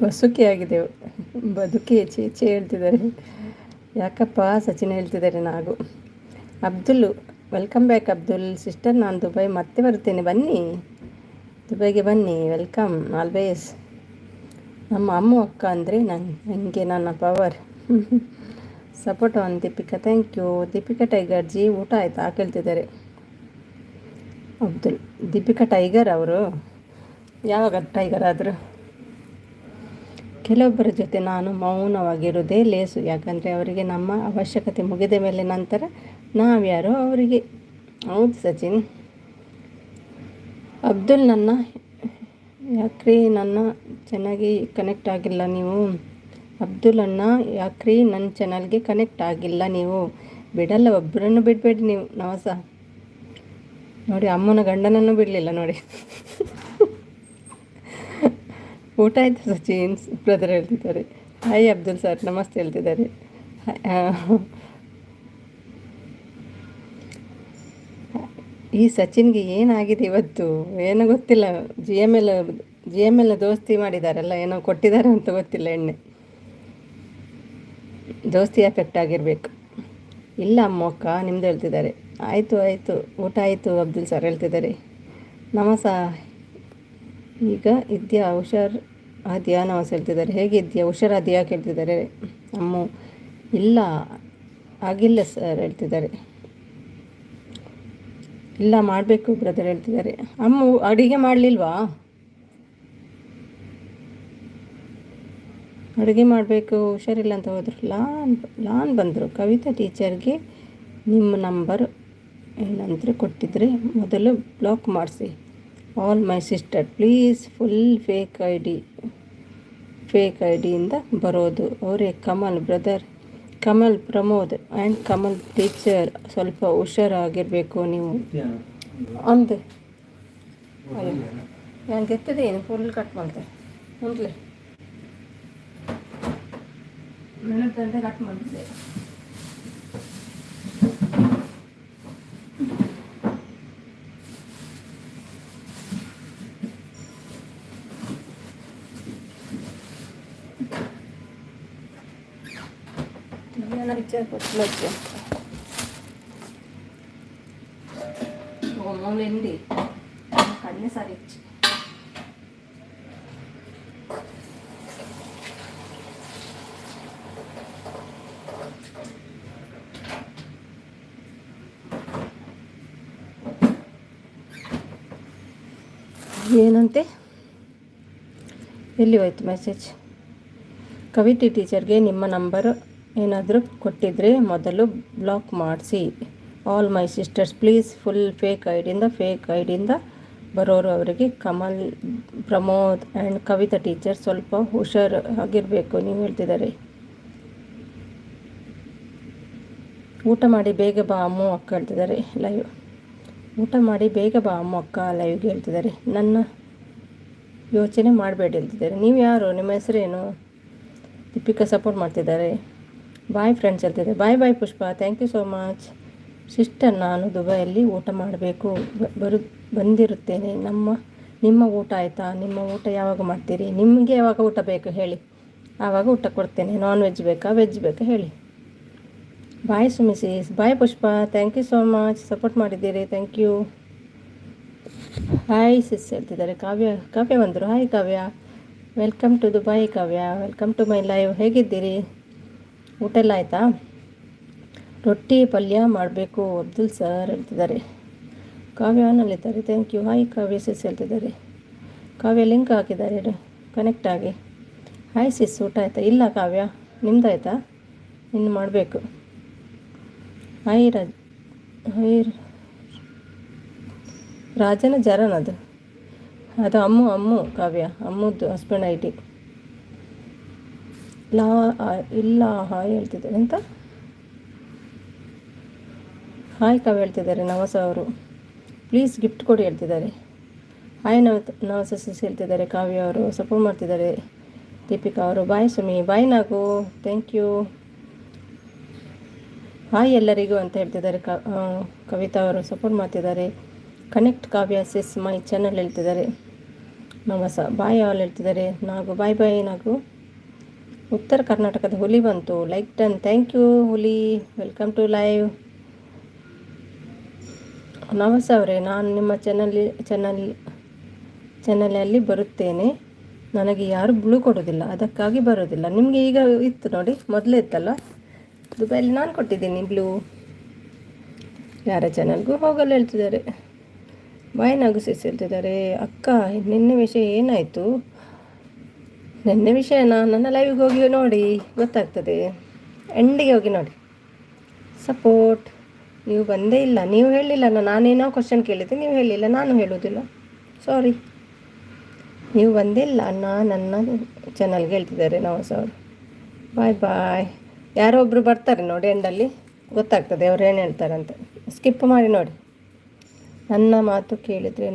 ಬಸುಕಿ ಆಗಿದೆ, ಬದುಕಿ ಚೇಚೆ ಹೇಳ್ತಿದ್ದಾರೆ. ಯಾಕಪ್ಪ ಸಚಿನ್ ಹೇಳ್ತಿದ್ದಾರೆ. Nagu Abdul, welcome back Abdul. Sister, ನಾನು ದುಬೈ ಮತ್ತೆ ಬರುತ್ತೇನೆ, ಬನ್ನಿ ದುಬೈಗೆ ಬನ್ನಿ, ವೆಲ್ಕಮ್ ಆಲ್ವೇಸ್. ನಮ್ಮ ಅಮ್ಮ ಅಕ್ಕ ಅಂದರೆ ನನಗೆ ನನ್ನ power. Support on Deepika, thank you. Deepika tiger ji, ಊಟ ಆಯಿತಾ ಕೇಳ್ತಿದ್ದಾರೆ ಅಬ್ದುಲ್. ದೀಪಿಕಾ ಟೈಗರ್ ಅವರು ಯಾವಾಗ ಟೈಗರ್ ಆದರು? ಕೆಲವೊಬ್ಬರ ಜೊತೆ ನಾನು ಮೌನವಾಗಿರೋದೇ ಲೇಸು, ಯಾಕಂದರೆ ಅವರಿಗೆ ನಮ್ಮ ಅವಶ್ಯಕತೆ ಮುಗಿದ ಮೇಲೆ ನಂತರ ನಾವ್ಯಾರೋ ಅವರಿಗೆ. ಹೌದು ಸಚಿನ್. ಅಬ್ದುಲ್, ಯಾಕ್ರಿ ನನ್ನ ಚೆನ್ನಾಗಿ ಕನೆಕ್ಟ್ ಆಗಿಲ್ಲ ನೀವು? ಅಬ್ದುಲ್ ಯಾಕ್ರಿ ನನ್ನ ಚಾನಲ್ಗೆ ಕನೆಕ್ಟ್ ಆಗಿಲ್ಲ ನೀವು? ಬಿಡಲ್ಲ, ಒಬ್ಬರನ್ನು ಬಿಡಬೇಡಿ ನೀವು. ನವಸ ನೋಡಿ, ಅಮ್ಮನ ಗಂಡನನ್ನು ಬಿಡಲಿಲ್ಲ ನೋಡಿ. ಊಟ ಆಯಿತು ಸಚಿನ್ ಬ್ರದರ್ ಹೇಳ್ತಿದ್ದಾರೆ. ಹಾಯ್ ಅಬ್ದುಲ್ ಸರ್, ನಮಸ್ತೆ ಹೇಳ್ತಿದ್ದಾರೆ. ಈ ಸಚಿನ್ಗೆ ಏನಾಗಿದೆ ಇವತ್ತು ಏನೋ ಗೊತ್ತಿಲ್ಲ. ಜಿ ಎಮ್ ಎಲ್ ದೋಸ್ತಿ ಮಾಡಿದಾರಲ್ಲ, ಏನೋ ಕೊಟ್ಟಿದ್ದಾರೆ ಅಂತ ಗೊತ್ತಿಲ್ಲ. ಎಣ್ಣೆ ದೋಸ್ತಿ ಎಫೆಕ್ಟ್ ಆಗಿರಬೇಕು. ಇಲ್ಲ ಅಮ್ಮಕ್ಕ, ನಿಮ್ಮದು ಹೇಳ್ತಿದ್ದಾರೆ. ಆಯಿತು ಊಟ ಆಯಿತು ಅಬ್ದುಲ್ ಸರ್ ಹೇಳ್ತಿದ್ದಾರೆ. ನಮಸ, ಈಗ ಇದೆಯಾ ಹುಷಾರ್ ಆದ್ಯಾ? ನಮಸ್ ಹೇಳ್ತಿದ್ದಾರೆ. ಹೇಗಿದೆಯಾ, ಹುಷಾರಾದ್ಯಾ ಕೇಳ್ತಿದ್ದಾರೆ ಅಮ್ಮು. ಇಲ್ಲ ಆಗಿಲ್ಲ ಸರ್ ಹೇಳ್ತಿದ್ದಾರೆ. ಇಲ್ಲ ಮಾಡಬೇಕು ಬ್ರದರ್ ಹೇಳ್ತಿದ್ದಾರೆ. ಅಮ್ಮು ಅಡುಗೆ ಮಾಡಲಿಲ್ವಾ? ಅಡುಗೆ ಮಾಡಬೇಕು, ಹುಷಾರಿಲ್ಲ ಅಂತ ಹೋದರು. ಲಾನ್ ಬಂದರು. ಕವಿತಾ ಟೀಚರ್ಗೆ ನಿಮ್ಮ ನಂಬರ್ ಏನಂದರೆ ಕೊಟ್ಟಿದ್ರೆ ಮೊದಲು ಬ್ಲಾಕ್ ಮಾಡಿಸಿ. All my sister please. Full fake I ಡಿಯಿಂದ ಬರೋದು ಅವರೇ. Kamal brother, Kamal Pramod and Kamal teacher, ಸ್ವಲ್ಪ ಹುಷಾರಾಗಿರಬೇಕು ನೀವು ಅಂದೆ. ನನಗೆ ಎತ್ತದೆ ಏನು ಫುಲ್ ಕಟ್ ಮಾಡ್ತಾರೆ ಮುಂದೆ ಮೆಣದಂಡೆ ಕಟ್ ಮಾಡಿದ್ದೆ. ವಿಚಾರ ಕೊಟ್ಟು ಮೂಲೆಂಡಿ ಕಣ್ಣೆ ಸಾರಿ ಏನಂತೆ, ಎಲ್ಲಿ ಹೋಯ್ತು ಮೆಸೇಜ್? ಕವಿತೆ ಟೀಚರ್ಗೆ ನಿಮ್ಮ ನಂಬರ್ ಏನಾದರೂ ಕೊಟ್ಟಿದ್ರೆ ಮೊದಲು ಬ್ಲಾಕ್ ಮಾಡಿಸಿ. All my sisters please. Full fake ಐಡಿಯಿಂದ ಬರೋರು ಅವರಿಗೆ. ಕಮಲ್ ಪ್ರಮೋದ್ ಆ್ಯಂಡ್ ಕವಿತಾ ಟೀಚರ್, ಸ್ವಲ್ಪ ಹುಷಾರಾಗಿರಬೇಕು ನೀವು ಹೇಳ್ತಿದ್ದಾರೆ. ಊಟ ಮಾಡಿ ಬೇಗ ಬಾ ಅಮ್ಮು ಅಕ್ಕ ಹೇಳ್ತಿದ್ದಾರೆ ಲೈವ್. ಊಟ ಮಾಡಿ ಬೇಗ ಬಾ ಅಮ್ಮ ಅಕ್ಕ ಲೈವ್ಗೆ ಹೇಳ್ತಿದ್ದಾರೆ. ನನ್ನ ಯೋಚನೆ ಮಾಡಬೇಡಿ ಹೇಳ್ತಿದ್ದಾರೆ. ನೀವು ಯಾರು, ನಿಮ್ಮ ಹೆಸರೇನು? ದೀಪಿಕಾ ಸಪೋರ್ಟ್ ಮಾಡ್ತಿದ್ದಾರೆ. ಬಾಯ್ ಫ್ರೆಂಡ್ಸ್ ಹೇಳ್ತಿದ್ದಾರೆ. Bye Pushpa, thank you so much. Sister, ನಾನು ದುಬೈಯಲ್ಲಿ ಊಟ ಮಾಡಬೇಕು, ಬಂದಿರುತ್ತೇನೆ. ನಿಮ್ಮ ಊಟ ಆಯಿತಾ? ನಿಮ್ಮ ಊಟ ಯಾವಾಗ ಮಾಡ್ತೀರಿ? ನಿಮಗೆ ಯಾವಾಗ ಊಟ ಬೇಕು ಹೇಳಿ, ಆವಾಗ ಊಟ ಕೊಡ್ತೇನೆ. ನಾನ್ ವೆಜ್ ಬೇಕಾ ವೆಜ್ ಬೇಕಾ ಹೇಳಿ. ಬಾಯ್ ಸುಮಿಸಿ. Bye Pushpa, thank you so much, support ಮಾಡಿದ್ದೀರಿ, ಥ್ಯಾಂಕ್ ಯು. ಹಾಯ್ ಸಿಸ್ ಹೇಳ್ತಿದ್ದಾರೆ. ಕಾವ್ಯ ಬಂದರು. Hi Kavya, welcome to Dubai. Kavya, welcome to my live. ಹೇಗಿದ್ದೀರಿ? ಊಟ ಎಲ್ಲ ಆಯಿತಾ? ರೊಟ್ಟಿ ಪಲ್ಯ ಮಾಡಬೇಕು ಅಬ್ದುಲ್ ಸರ್ ಹೇಳ್ತಿದ್ದಾರೆ. ಕಾವ್ಯ ಆನಲ್ಲಿದ್ದಾರೆ. Thank you. Hi Kavya sis ಹೇಳ್ತಿದ್ದಾರೆ. ಕಾವ್ಯ ಲಿಂಕ್ ಹಾಕಿದ್ದಾರೆ, ಕನೆಕ್ಟ್ ಆಗಿ. ಹಾಯ್ ಸಿಸ್, ಊಟ ಆಯಿತಾ? ಇಲ್ಲ ಕಾವ್ಯ, ನಿಮ್ದಾಯ್ತಾ? ಇನ್ನು ಮಾಡಬೇಕು. ಹಾಯ್ ರಾಜನ ಜರನ್ ಅದು ಅಮ್ಮು ಕಾವ್ಯ, ಅಮ್ಮದ್ದು ಹಸ್ಬೆಂಡ್ ಐ.ಟಿ. ಇಲ್ಲ ಹಾಯ್ ಹೇಳ್ತಿದ್ದಾರೆ. ಎಂತ ಹಾಯ್ ಕಾವ್ಯ ಹೇಳ್ತಿದ್ದಾರೆ. ನವಸ ಅವರು ಪ್ಲೀಸ್ ಗಿಫ್ಟ್ ಕೊಡಿ ಹೇಳ್ತಿದ್ದಾರೆ. ಹಾಯ್ ನವಸ ಸಿಸ್ ಹೇಳ್ತಿದ್ದಾರೆ. ಕಾವ್ಯ ಅವರು ಸಪೋರ್ಟ್ ಮಾಡ್ತಿದ್ದಾರೆ. ದೀಪಿಕಾ ಅವರು ಬಾಯ್ ಸುಮಿ, ಬಾಯ್ ನಾಗು, ಥ್ಯಾಂಕ್ ಯು. ಹಾಯ್ ಎಲ್ಲರಿಗೂ ಅಂತ ಹೇಳ್ತಿದ್ದಾರೆ. ಕವಿತಾ ಅವರು ಸಪೋರ್ಟ್ ಮಾಡ್ತಿದ್ದಾರೆ. ಕನೆಕ್ಟ್ ಕಾವ್ಯ ಸಿಸ್ ಮೈ ಚಾನಲ್ ಹೇಳ್ತಿದ್ದಾರೆ. ನವಸ ಬಾಯ್ ಆಲ್ ಹೇಳ್ತಿದ್ದಾರೆ. ನಾಗು ಬಾಯ್ ಬಾಯ್ ನಾಗು. ಉತ್ತರ ಕರ್ನಾಟಕದ ಹುಲಿ ಬಂತು, ಲೈಕ್ ಡನ್. ಥ್ಯಾಂಕ್ ಯು ಹುಲಿ, ವೆಲ್ಕಮ್ ಟು ಲೈವ್. ನವಸ ಅವರೇ, ನಾನು ನಿಮ್ಮ ಚಾನಲಲ್ಲಿ ಬರುತ್ತೇನೆ. ನನಗೆ ಯಾರು ಬ್ಲೂ ಕೊಡೋದಿಲ್ಲ, ಅದಕ್ಕಾಗಿ ಬರೋದಿಲ್ಲ. ನಿಮಗೆ ಈಗ ಇತ್ತು ನೋಡಿ, ಮೊದಲೇ ಇತ್ತಲ್ಲ ದುಬೈಲಿ, ನಾನು ಕೊಟ್ಟಿದ್ದೀನಿ ಬ್ಲೂ. ಯಾರ ಚಾನಲ್ಗೂ ಹೋಗಲ್ಲ ಹೇಳ್ತಿದ್ದಾರೆ. ಬಾಯ್ ನಾಗು ಸಿಸ್ ಹೇಳ್ತಿದ್ದಾರೆ. ಅಕ್ಕ, ನಿನ್ನೆ ವಿಷಯ ಏನಾಯಿತು? ನಿನ್ನೆ ವಿಷಯನ ನನ್ನ ಲೈವ್ಗೆ ಹೋಗಿ ನೋಡಿ ಗೊತ್ತಾಗ್ತದೆ. ಎಂಡಿಗೆ ಹೋಗಿ ನೋಡಿ. ಸಪೋರ್ಟ್. ನೀವು ಬಂದೇ ಇಲ್ಲ, ನೀವು ಹೇಳಿಲ್ಲ. ನಾನೇನೋ ಕ್ವಶನ್ ಕೇಳಿದ್ದೆ, ನೀವು ಹೇಳಿಲ್ಲ, ನಾನು ಹೇಳೋದಿಲ್ಲ. ಸಾರಿ, ನೀವು ಬಂದಿಲ್ಲ ನನ್ನ ಚಾನಲ್ಗೆ ಹೇಳ್ತಿದ್ದಾರೆ ನವಸ ಅವರು. ಬಾಯ್ ಬಾಯ್. ಯಾರೋ ಒಬ್ಬರು ಬರ್ತಾರೆ ನೋಡಿ, ಎಂಡಲ್ಲಿ ಗೊತ್ತಾಗ್ತದೆ ಅವ್ರು ಏನು ಹೇಳ್ತಾರೆ ಅಂತ. ಸ್ಕಿಪ್ ಮಾಡಿ ನೋಡಿ. ನನ್ನ ಮಾತು ಕೇಳಿದರೆ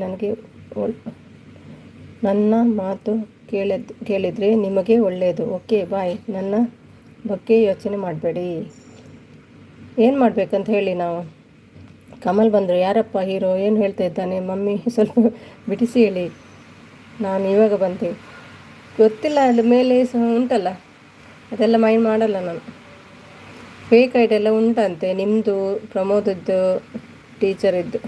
ನಿಮಗೆ ಒಳ್ಳೆಯದು. Okay bye. ನನ್ನ ಬಗ್ಗೆ ಯೋಚನೆ ಮಾಡಬೇಡಿ. ಏನು ಮಾಡಬೇಕಂತ ಹೇಳಿ. ನಾವು ಕಮಲ್ ಬಂದರು. ಯಾರಪ್ಪ ಹೀರೋ, ಏನು ಹೇಳ್ತಾ ಇದ್ದಾನೆ? ಮಮ್ಮಿ ಸ್ವಲ್ಪ ಬಿಡಿಸಿ ಹೇಳಿ. ನಾನು ಇವಾಗ ಬಂದೆ, ಗೊತ್ತಿಲ್ಲ. ಅದು ಮೇಲೆ ಉಂಟಲ್ಲ, ಅದೆಲ್ಲ ಮೈಂಡ್ ಮಾಡಲ್ಲ ನಾನು. ಫೇಕ್ ಐಡಿ ಎಲ್ಲ ಉಂಟಂತೆ, ನಿಮ್ಮದು ಪ್ರಮೋದದ್ದು ಟೀಚರಿದ್ದು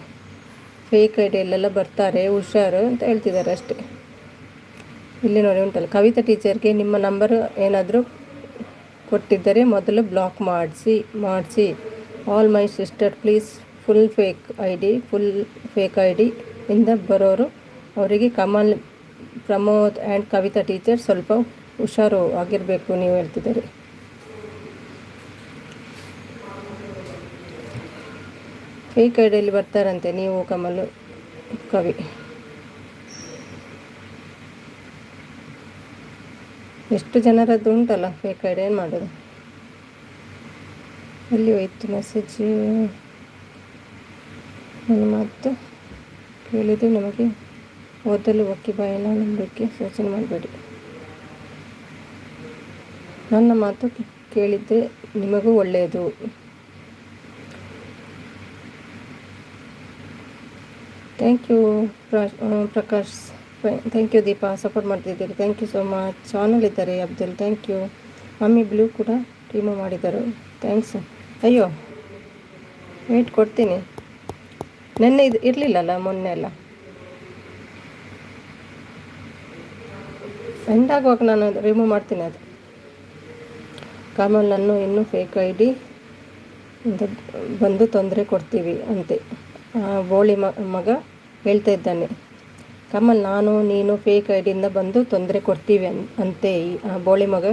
ಫೇಕ್ ಐಡಿಯಲ್ಲೆಲ್ಲ ಬರ್ತಾರೆ, ಹುಷಾರು ಅಂತ ಹೇಳ್ತಿದ್ದಾರೆ ಅಷ್ಟೇ. ಇಲ್ಲಿ ನೋಡಿ ಉಂಟಲ್ಲ, ಕವಿತಾ ಟೀಚರ್ಗೆ ನಿಮ್ಮ ನಂಬರ್ ಏನಾದರೂ ಕೊಟ್ಟಿದ್ದರೆ ಮೊದಲು ಬ್ಲಾಕ್ ಮಾಡಿಸಿ. All my sister please. Full fake I D ಇಂದ ಬರೋರು ಅವರಿಗೆ ಕಮಲ್, ಪ್ರಮೋದ್ ಆ್ಯಂಡ್ ಕವಿತಾ ಟೀಚರ್ ಸ್ವಲ್ಪ ಹುಷಾರು ಆಗಿರಬೇಕು ನೀವು ಹೇಳ್ತಿದ್ದಾರೆ. ಫೇಕ್ ಐಡಿಯಲ್ಲಿ ಬರ್ತಾರಂತೆ ನೀವು, ಕಮಲ್, ಕವಿ. ಎಷ್ಟು ಜನರದ್ದು ಉಂಟಲ್ಲ ಫೇಕ್ ಐಡಿ, ಏನು ಮಾಡೋದು? ಎಲ್ಲಿ ಹೋಯ್ತು ಮೆಸೇಜ್? ನನ್ನ ಮಾತು ಕೇಳಿದ್ದು ನಿಮಗೆ ಓದಲು ಓಕೆ ಬಾಯ್. ನಂಬಿಕೆ ಯೋಚನೆ ಮಾಡಬೇಡಿ. ನನ್ನ ಮಾತು ಕೇಳಿದರೆ ನಿಮಗೂ ಒಳ್ಳೆಯದು. Thank you Prakash. Thank you Deepa, support ಮಾಡ್ತಿದ್ದೀರಿ. Thank you so much. Channel ಇದ್ದಾರೆ Abdul, thank you. Mummy blue ಕೂಡ ರಿಮೂವ್ ಮಾಡಿದರು, ಥ್ಯಾಂಕ್ಸ್. ಅಯ್ಯೋ ವೇಟ್ ಕೊಡ್ತೀನಿ. ನೆನ್ನೆ ಇದು ಇರಲಿಲ್ಲಲ್ಲ, ಮೊನ್ನೆ ಎಲ್ಲ ಎಂಡಾಗುವಾಗ ನಾನು ರಿಮೂವ್ ಮಾಡ್ತೀನಿ. ಅದು ಕಮಲನ್ನು ಇನ್ನೂ ಫೇಕ್ ಐ ಡಿ ಇಂದ ಬಂದು ತೊಂದರೆ ಕೊಡ್ತೀವಿ ಅಂತೆ ಬೋಳಿ ಮಗ ಹೇಳ್ತಾ ಇದ್ದಾನೆ. ಕಮಲ್, ನೀನು ಫೇಕ್ ಐಡಿಯಿಂದ ಬಂದು ತೊಂದರೆ ಕೊಡ್ತೀವಿ ಅಂತೆ ಆ ಬೋಳಿ ಮಗ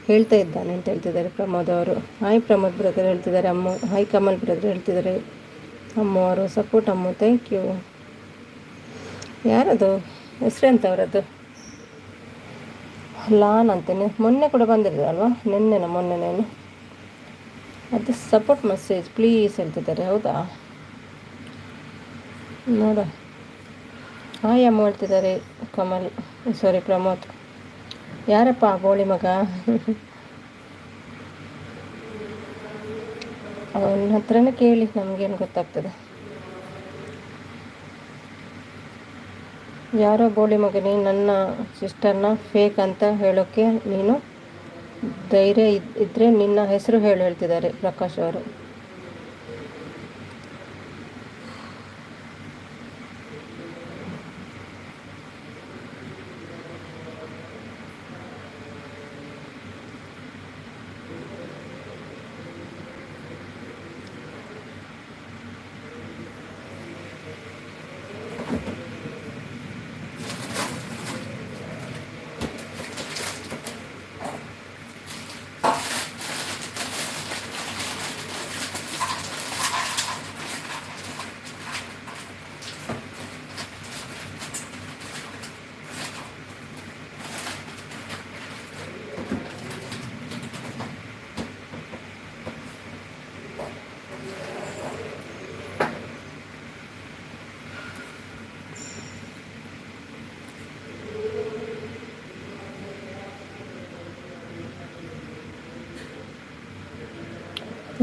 ಹೇಳ್ತಾ ಇದ್ದಾನೆ ಅಂತ ಹೇಳ್ತಿದ್ದಾರೆ ಪ್ರಮೋದ್ ಅವರು. ಹಾಯ್ ಪ್ರಮೋದ್ ಬ್ರದರ್ ಹೇಳ್ತಿದ್ದಾರೆ. ಅಮ್ಮ ಹಾಯ್ ಕಮಲ್ ಬ್ರದರ್ ಹೇಳ್ತಿದ್ದಾರೆ. ಅಮ್ಮ ಅವರು ಸಪೋರ್ಟ್. ಅಮ್ಮ ಥ್ಯಾಂಕ್ ಯು. ಯಾರದು ಹೆಸರು ಅಂತ ಅವರದ್ದು? ಲಾನ್ ಅಂತೇನೆ. ಮೊನ್ನೆ ಕೂಡ ಬಂದಿರೋದು ಅಲ್ವಾ? ಮೊನ್ನೆನೇನು ಅದು ಸಪೋರ್ಟ್ ಮೆಸೇಜ್ ಪ್ಲೀಸ್ ಹೇಳ್ತಿದ್ದಾರೆ. ಹೌದಾ, ನೋಡ. ಹಾಯ್ ಅಮ್ಮ ಹೇಳ್ತಿದ್ದಾರೆ. ಕಮಲ್, ಸಾರಿ ಪ್ರಮೋದ್. ಯಾರಪ್ಪ ಬೋಳಿ ಮಗ? ಅವನ ಹತ್ರನೇ ಕೇಳಿ, ನಮಗೇನು ಗೊತ್ತಾಗ್ತದೆ. ಯಾರೋ ಬೋಳಿ ಮಗನೇ, ನನ್ನ ಸಿಸ್ಟರ್ನ ಫೇಕ್ ಅಂತ ಹೇಳೋಕ್ಕೆ ನೀನು ಧೈರ್ಯ ಇದ್ದರೆ ನಿನ್ನ ಹೆಸರು ಹೇಳ್ತಿದ್ದಾರೆ ಪ್ರಕಾಶ್ ಅವರು.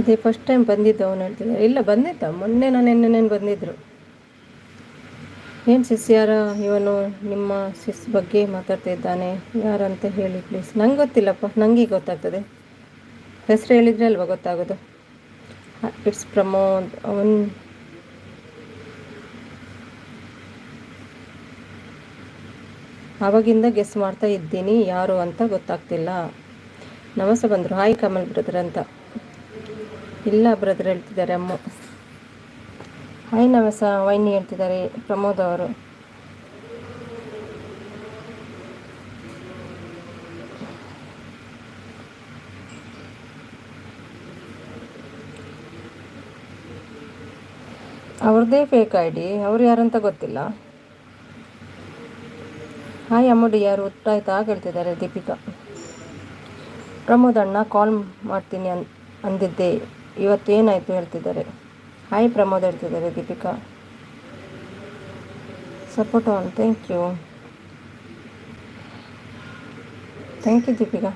ಇದೇ ಫಸ್ಟ್ ಟೈಮ್ ಬಂದಿದ್ದು ಅವನು ಹೇಳ್ತಿದ್ದಾರೆ. ಇಲ್ಲ ಬಂದಿದ್ದ ಮೊನ್ನೆ ನಾನು ನೆನ್ನೆ ಬಂದಿದ್ದರು. ಏನು ಸಿಸ್ ಯಾರ ಇವನು ನಿಮ್ಮ ಸಿಸ್ ಬಗ್ಗೆ ಮಾತಾಡ್ತಿದ್ದಾನೆ, ಯಾರಂತ ಹೇಳಿ ಪ್ಲೀಸ್. ನಂಗೆ ಗೊತ್ತಿಲ್ಲಪ್ಪ, ನನಗೆ ಗೊತ್ತಾಗ್ತದೆ. ಹೆಸರು ಹೇಳಿದರೆ ಅಲ್ವಾ ಗೊತ್ತಾಗೋದು. ಇಟ್ಸ್ ಪ್ರಮೋದ್. ಅವನು ಆವಾಗಿಂದ ಗೆಸ್ ಮಾಡ್ತಾ ಇದ್ದೀನಿ, ಯಾರು ಅಂತ ಗೊತ್ತಾಗ್ತಿಲ್ಲ. ನಮಸ್ತೆ ಬಂದರು. ಹಾಯ್ ಕಮಲ್ ಬ್ರದರ್ ಅಂತ. ಇಲ್ಲ ಬ್ರದರ್ ಹೇಳ್ತಿದ್ದಾರೆ ಅಮ್ಮ. ಹಾಯ್ ನಮಸ ವೈನಿ ಹೇಳ್ತಿದ್ದಾರೆ ಪ್ರಮೋದ್ ಅವರು. ಅವ್ರದ್ದೇ ಫೇಕ್ ಐ ಡಿ, ಅವ್ರು ಯಾರಂತ ಗೊತ್ತಿಲ್ಲ. ಹಾಯ್ ಅಮ್ಮಡಿ ಯಾರು ಊಟ ಆಯ್ತಾ ಹೇಳ್ತಿದ್ದಾರೆ ದೀಪಿಕಾ. ಪ್ರಮೋದ್ ಅಣ್ಣ ಕಾಲ್ ಮಾಡ್ತೀನಿ ಅಂದಿದ್ದೆ, ಇವತ್ತೇನಾಯಿತು ಹೇಳ್ತಿದ್ದಾರೆ. ಹಾಯ್ ಪ್ರಮೋದ್ ಹೇಳ್ತಿದ್ದಾರೆ Deepika. Support on. Thank you Deepika.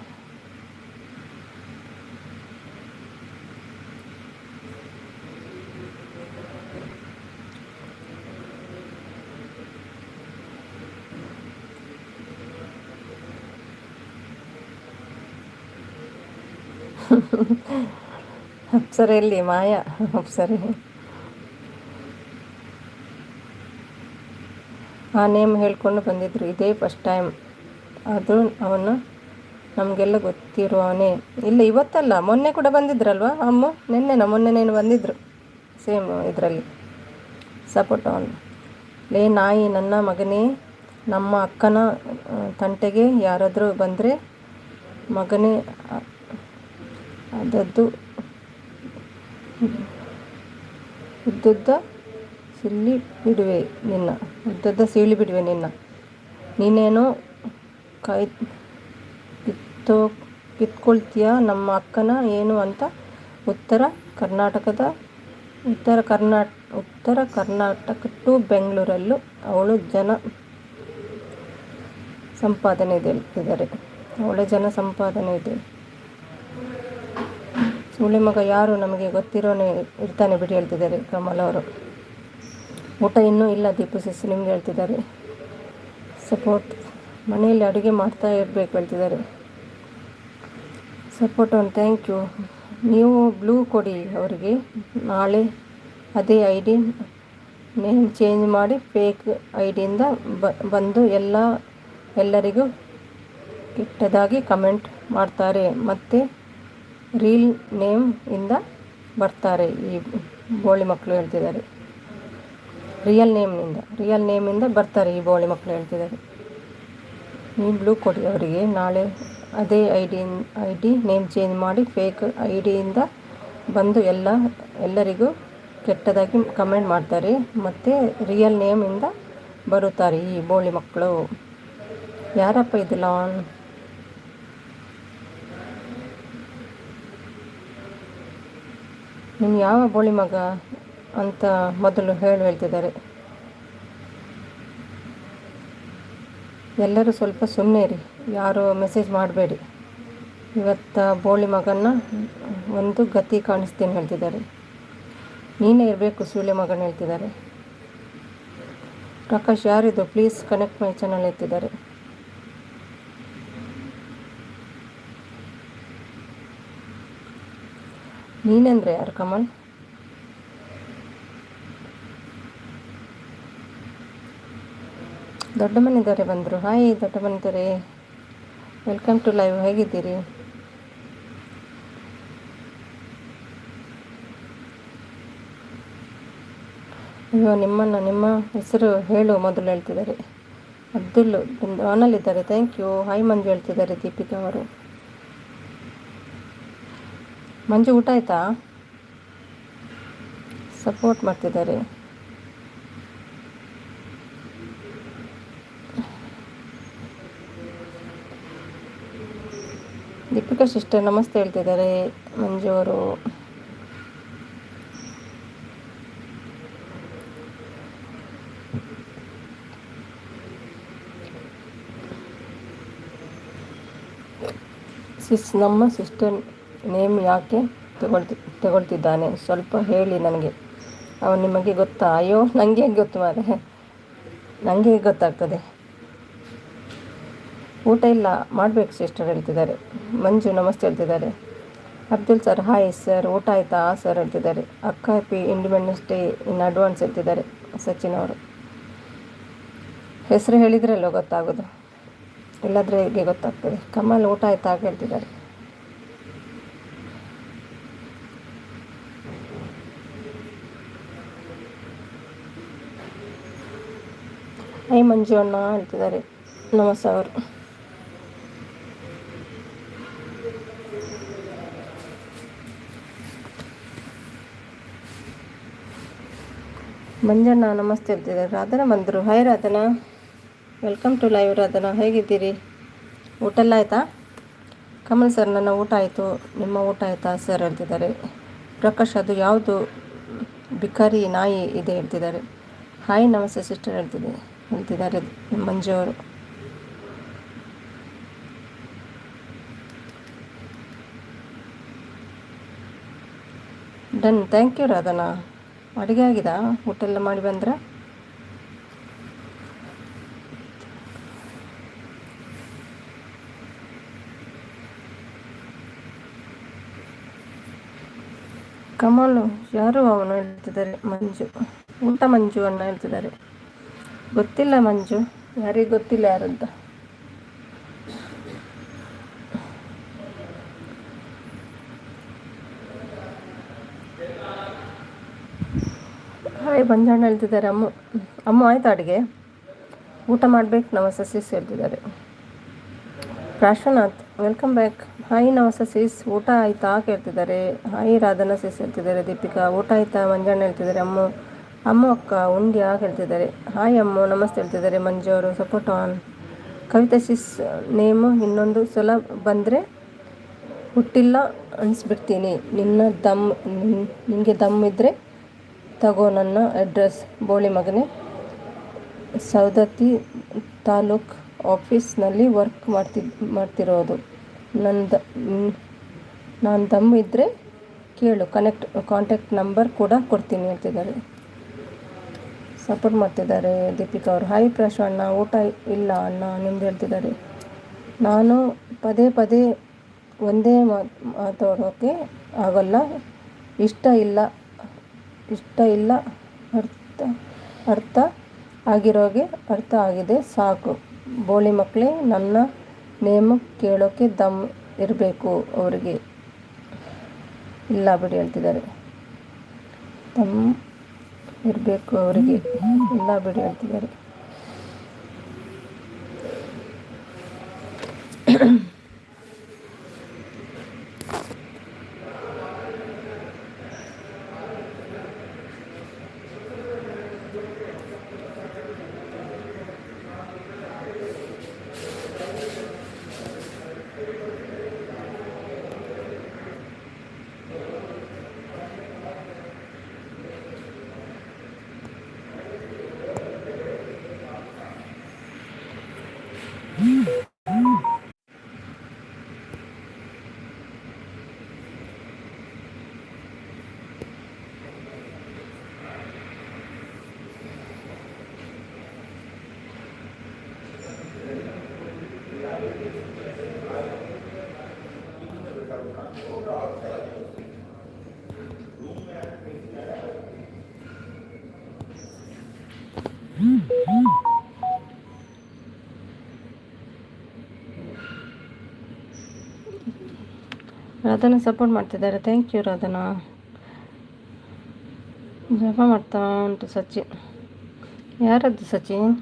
ಅಪ್ಸರೆ ಎಲ್ಲಿ ಮಾಯಾ ಅಪ್ಸರೆ. ಆ ನೇಮ್ ಹೇಳ್ಕೊಂಡು ಬಂದಿದ್ರು, ಇದೇ ಫಸ್ಟ್ ಟೈಮ್. ಆದರೂ ಅವನು ನಮಗೆಲ್ಲ ಗೊತ್ತಿರುವವನೇ. ಇಲ್ಲ ಇವತ್ತಲ್ಲ, ಮೊನ್ನೆ ಕೂಡ ಬಂದಿದ್ರಲ್ವ ಅಮ್ಮ. ಮೊನ್ನೆನೇನು ಬಂದಿದ್ದರು ಸೇಮ್ ಇದರಲ್ಲಿ. Support on. ಲೇ ನಾಯಿ ನನ್ನ ಮಗನೇ, ನಮ್ಮ ಅಕ್ಕನ ತಂಟೆಗೆ ಯಾರಾದರೂ ಬಂದರೆ ಮಗನೇ ಅದದ್ದು ಉದ್ದುದ್ದ ಸೀಳಿ ಬಿಡುವೆ ನಿನ್ನ. ನೀನೇನೋ ಕಿತ್ಕೊಳ್ತೀಯ ನಮ್ಮ ಅಕ್ಕನ ಏನು ಅಂತ. ಉತ್ತರ ಕರ್ನಾಟಕ ಟು ಬೆಂಗಳೂರಲ್ಲೂ ಅವಳು ಜನ ಸಂಪಾದನೆ ಇದೆ. ಸುಳ್ಳೆ ಮಗ ಯಾರು ನಮಗೆ ಗೊತ್ತಿರೋನೇ ಇರ್ತಾನೆ ಬಿಡಿ ಹೇಳ್ತಿದ್ದಾರೆ ಕಮಲ್ ಅವರು. ಊಟ ಇನ್ನೂ ಇಲ್ಲ ದೀಪು ಸಿಸ್, ನಿಮ್ಗೆ ಹೇಳ್ತಿದ್ದಾರೆ. ಸಪೋರ್ಟ್. ಮನೆಯಲ್ಲಿ ಅಡುಗೆ ಮಾಡ್ತಾ ಇರಬೇಕು ಹೇಳ್ತಿದ್ದಾರೆ. Support on. Thank you. ನೀವು ಬ್ಲೂ ಕೊಡಿ ಅವರಿಗೆ. ನಾಳೆ ಅದೇ ಐ ಡಿ ನೇಮ್ ಚೇಂಜ್ ಮಾಡಿ ಫೇಕ್ ಐ ಡಿಯಿಂದ ಬಂದು ಎಲ್ಲರಿಗೂ ಕೆಟ್ಟದಾಗಿ ಕಮೆಂಟ್ ಮಾಡ್ತಾರೆ, ಮತ್ತು ರಿಯಲ್ ನೇಮ್ ಇಂದ ಬರ್ತಾರೆ ಈ ಬೋಳಿ ಮಕ್ಕಳು ಹೇಳ್ತಿದ್ದಾರೆ. ರಿಯಲ್ ನೇಮಿಂದ ಬರ್ತಾರೆ ಈ ಬೋಳಿ ಮಕ್ಕಳು ಹೇಳ್ತಿದ್ದಾರೆ. ನೀವು ಬ್ಲೂ ಕೊಡಿ ಅವರಿಗೆ. ನಾಳೆ ಅದೇ ಐ ಡಿ ನೇಮ್ ಚೇಂಜ್ ಮಾಡಿ ಫೇಕ್ ಐ ಡಿಯಿಂದ ಬಂದು ಎಲ್ಲರಿಗೂ ಕೆಟ್ಟದಾಗಿ ಕಮೆಂಟ್ ಮಾಡ್ತಾರೆ, ಮತ್ತು ರಿಯಲ್ ನೇಮಿಂದ ಬರುತ್ತಾರೆ ಈ ಬೋಳಿ ಮಕ್ಕಳು. ಯಾರಪ್ಪ ಇದು ಲಾನ್? ನಿಮ್ಮ ಯಾವ ಬೋಳಿ ಮಗ ಅಂತ ಮೊದಲು ಹೇಳ್ತಿದ್ದಾರೆ. ಎಲ್ಲರೂ ಸ್ವಲ್ಪ ಸುಮ್ಮನೆ ಇರಿ, ಯಾರು ಮೆಸೇಜ್ ಮಾಡಬೇಡಿ. ಇವತ್ತು ಬೋಳಿ ಮಗನ ಒಂದು ಗತಿ ಕಾಣಿಸ್ತೀನಿ ಹೇಳ್ತಿದ್ದಾರೆ. ನೀನೇ ಇರಬೇಕು ಸುಳ್ಳೆ ಮಗನ ಹೇಳ್ತಿದ್ದಾರೆ. ಪ್ರಕಾಶ್ ಯಾರಿದು, ಪ್ಲೀಸ್ ಕನೆಕ್ಟ್ ಮೈ ಚಾನಲ್ ಹೇಳ್ತಿದ್ದಾರೆ. ನೀನೆಂದರೆ ಯಾರು ಕಮಲ್? ದೊಡ್ಡ ಮನೆದವರೇ ಬಂದರು. ಹಾಯ್ ದೊಡ್ಡ ಮನೆದವರೇ, ವೆಲ್ಕಮ್ ಟು ಲೈವ್. ಹೇಗಿದ್ದೀರಿ? ಅಯ್ಯೋ ನಿಮ್ಮ ಹೆಸರು ಹೇಳು ಮೊದಲು ಹೇಳ್ತಿದ್ದಾರೆ. ಅಬ್ದುಲ್ ಆನಲ್ಲಿದ್ದಾರೆ. Thank you. ಹಾಯ್ ಮಂಜು ಹೇಳ್ತಿದ್ದಾರೆ ದೀಪಿಕಾ ಅವರು. ಮಂಜು ಊಟ ಆಯಿತಾ? ಸಪೋರ್ಟ್ ಮಾಡ್ತಿದ್ದಾರೆ. ದೀಪಿಕಾ ಸಿಸ್ಟರ್ ನಮಸ್ತೆ ಹೇಳ್ತಿದ್ದಾರೆ ಮಂಜು ಅವರು. ನಮ್ಮ ಸಿಸ್ಟರ್ ನೇಮ್ ಯಾಕೆ ತಗೊಳ್ತಿದ್ದಾನೆ. ಸ್ವಲ್ಪ ಹೇಳಿ ನನಗೆ. ಅವನು ನಿಮಗೆ ಗೊತ್ತಾ? ಅಯ್ಯೋ, ನನಗೆ ಹೇಗೆ ಗೊತ್ತು ಮಾರೆ, ನನಗೆ ಹೇಗೆ ಗೊತ್ತಾಗ್ತದೆ? ಊಟ ಇಲ್ಲ, ಮಾಡಬೇಕು ಸಿಸ್ಟರ್ ಹೇಳ್ತಿದ್ದಾರೆ. ಮಂಜು ನಮಸ್ತೆ ಹೇಳ್ತಿದ್ದಾರೆ. ಅಬ್ದುಲ್ ಸರ್ ಹಾಯ್ ಸರ್, ಊಟ ಆಯಿತಾ ಸರ್ ಹೇಳ್ತಿದ್ದಾರೆ. ಅಕ್ಕ happy independence day in advance ಹೇಳ್ತಿದ್ದಾರೆ ಸಚಿನ್ ಅವರು. ಹೆಸರು ಹೇಳಿದ್ರಲ್ಲೋ ಗೊತ್ತಾಗೋದು, ಇಲ್ಲಾದರೆ ಹೇಗೆ ಗೊತ್ತಾಗ್ತದೆ? ಕಮಲ್ ಊಟ ಆಯ್ತಾ ಹೇಳ್ತಿದ್ದಾರೆ. ಐ ಮಂಜು ಅಣ್ಣ ಹೇಳ್ತಿದ್ದಾರೆ ನಮಸ್ತೆ ಅವರು. ಮಂಜಣ್ಣ ನಮಸ್ತೆ ಹೇಳ್ತಿದ್ದಾರೆ. ರಾಧನ ಬಂದರು. Hi Radhana, welcome to live. Radhana ಹೇಗಿದ್ದೀರಿ? ಊಟ ಎಲ್ಲ ಆಯಿತಾ? ಕಮಲ್ ಸರ್ ನನ್ನ ಊಟ ಆಯಿತು, ನಿಮ್ಮ ಊಟ ಆಯಿತಾ ಸರ್ ಹೇಳ್ತಿದ್ದಾರೆ. ಪ್ರಕಾಶ್ ಅದು ಯಾವುದು ಬಿಕಾರಿ ನಾಯಿ ಇದೆ ಹೇಳ್ತಿದ್ದಾರೆ. ಹಾಯ್ ನಮಸ್ತೆ ಸಿಸ್ಟರ್ ಹೇಳ್ತಿದ್ದಾರೆ ಮಂಜು ಅವರು. Done, thank you Radhana. ಅಡುಗೆ ಆಗಿದಾ? ಊಟ ಎಲ್ಲ ಮಾಡಿ ಬಂದ್ರ? ಕಮಲು ಯಾರು ಅವನು ಹೇಳ್ತಿದ್ದಾರೆ. ಮಂಜು ಊಟ ಮಂಜು ಅಣ್ಣ ಹೇಳ್ತಿದ್ದಾರೆ. ಗೊತ್ತಿಲ್ಲ ಮಂಜು, ಯಾರಿಗೆ ಗೊತ್ತಿಲ್ಲ ಯಾರಂತ. ಹಾಯ್ ಮಂಜಣ್ಣ ಹೇಳ್ತಿದ್ದಾರೆ. ಅಮ್ಮ ಆಯ್ತು ಅಡುಗೆ? ಊಟ ಮಾಡಬೇಕು ನಮಸ್ತೆ ಸಿಸ್ ಹೇಳ್ತಿದ್ದಾರೆ. ಪ್ರಾಶನಾಥ್ ವೆಲ್ಕಮ್ ಬ್ಯಾಕ್. ಹಾಯ್ ನಮಸ್ತೆ ಸಿಸ್, ಊಟ ಆಯಿತಾ ಕೇಳ್ತಿದ್ದಾರೆ. ಹಾಯ್ ರಾಧನಾ ಸಿಸ್ ಹೇಳ್ತಿದ್ದಾರೆ. ದೀಪಿಕಾ ಊಟ ಆಯಿತಾ ಮಂಜಣ್ಣ ಹೇಳ್ತಿದ್ದಾರೆ. ಅಮ್ಮ ಅಕ್ಕ ಉಂಡ್ಯಾ ಹೇಳ್ತಿದ್ದಾರೆ. ಹಾಯ್ ಅಮ್ಮ ನಮಸ್ತೆ ಹೇಳ್ತಿದ್ದಾರೆ ಮಂಜು ಅವರು. Support on. Kavita sis name ಇನ್ನೊಂದು ಸಲ ಬಂದರೆ ಹುಟ್ಟಿಲ್ಲ ಅನಿಸ್ಬಿಡ್ತೀನಿ. ನಿನಗೆ ದಮ್ ಇದ್ದರೆ ತಗೋ ನನ್ನ ಅಡ್ರೆಸ್. ಬೋಳಿ ಮಗನೇ, ಸೌದತ್ತಿ ತಾಲೂಕ್ ಆಫೀಸ್ನಲ್ಲಿ ವರ್ಕ್ ಮಾಡ್ತಿರೋದು. ನಾನು ದಮ್ ಇದ್ದರೆ ಕೇಳು, ಕಾಂಟ್ಯಾಕ್ಟ್ ನಂಬರ್ ಕೂಡ ಕೊಡ್ತೀನಿ ಹೇಳ್ತಿದ್ದಾರೆ. ಸಪೋರ್ಟ್ ಮಾಡ್ತಿದ್ದಾರೆ ದೀಪಿಕಾ ಅವರು. ಹಾಯ್ ಪ್ರಶ್ ಅಣ್ಣ, ಊಟ ಇಲ್ಲ ಅಣ್ಣ ನಿಮ್ದು ಹೇಳ್ತಿದ್ದಾರೆ. ನಾನು ಪದೇ ಒಂದೇ ಮಾತಾಡೋಕ್ಕೆ ಆಗೋಲ್ಲ. ಇಷ್ಟ ಇಲ್ಲ ಅರ್ಥ ಆಗಿರೋಗೆ ಅರ್ಥ ಆಗಿದೆ ಸಾಕು. ಬೋಳಿ ಮಕ್ಕಳೇ, ನನ್ನ ನೇಮ ಕೇಳೋಕ್ಕೆ ದಮ್ ಇರಬೇಕು ಅವರಿಗೆ. ಇಲ್ಲ ಬಿಡಿ ಹೇಳ್ತಿದ್ದಾರೆ. ದಮ್ ಇರಬೇಕು ಅವರಿಗೆ, ಇಲ್ಲ ಬಿಡಿ ಹೇಳ್ತಿದ್ದಾರೆ. ರಾಧನಾ ಸಪೋರ್ಟ್ ಮಾಡ್ತಿದ್ದಾರೆ. Thank you Radhana. ಜಪ ಮಾಡ್ತಾ ಉಂಟು ಸಚಿನ್. ಯಾರದ್ದು ಸಚಿನ್?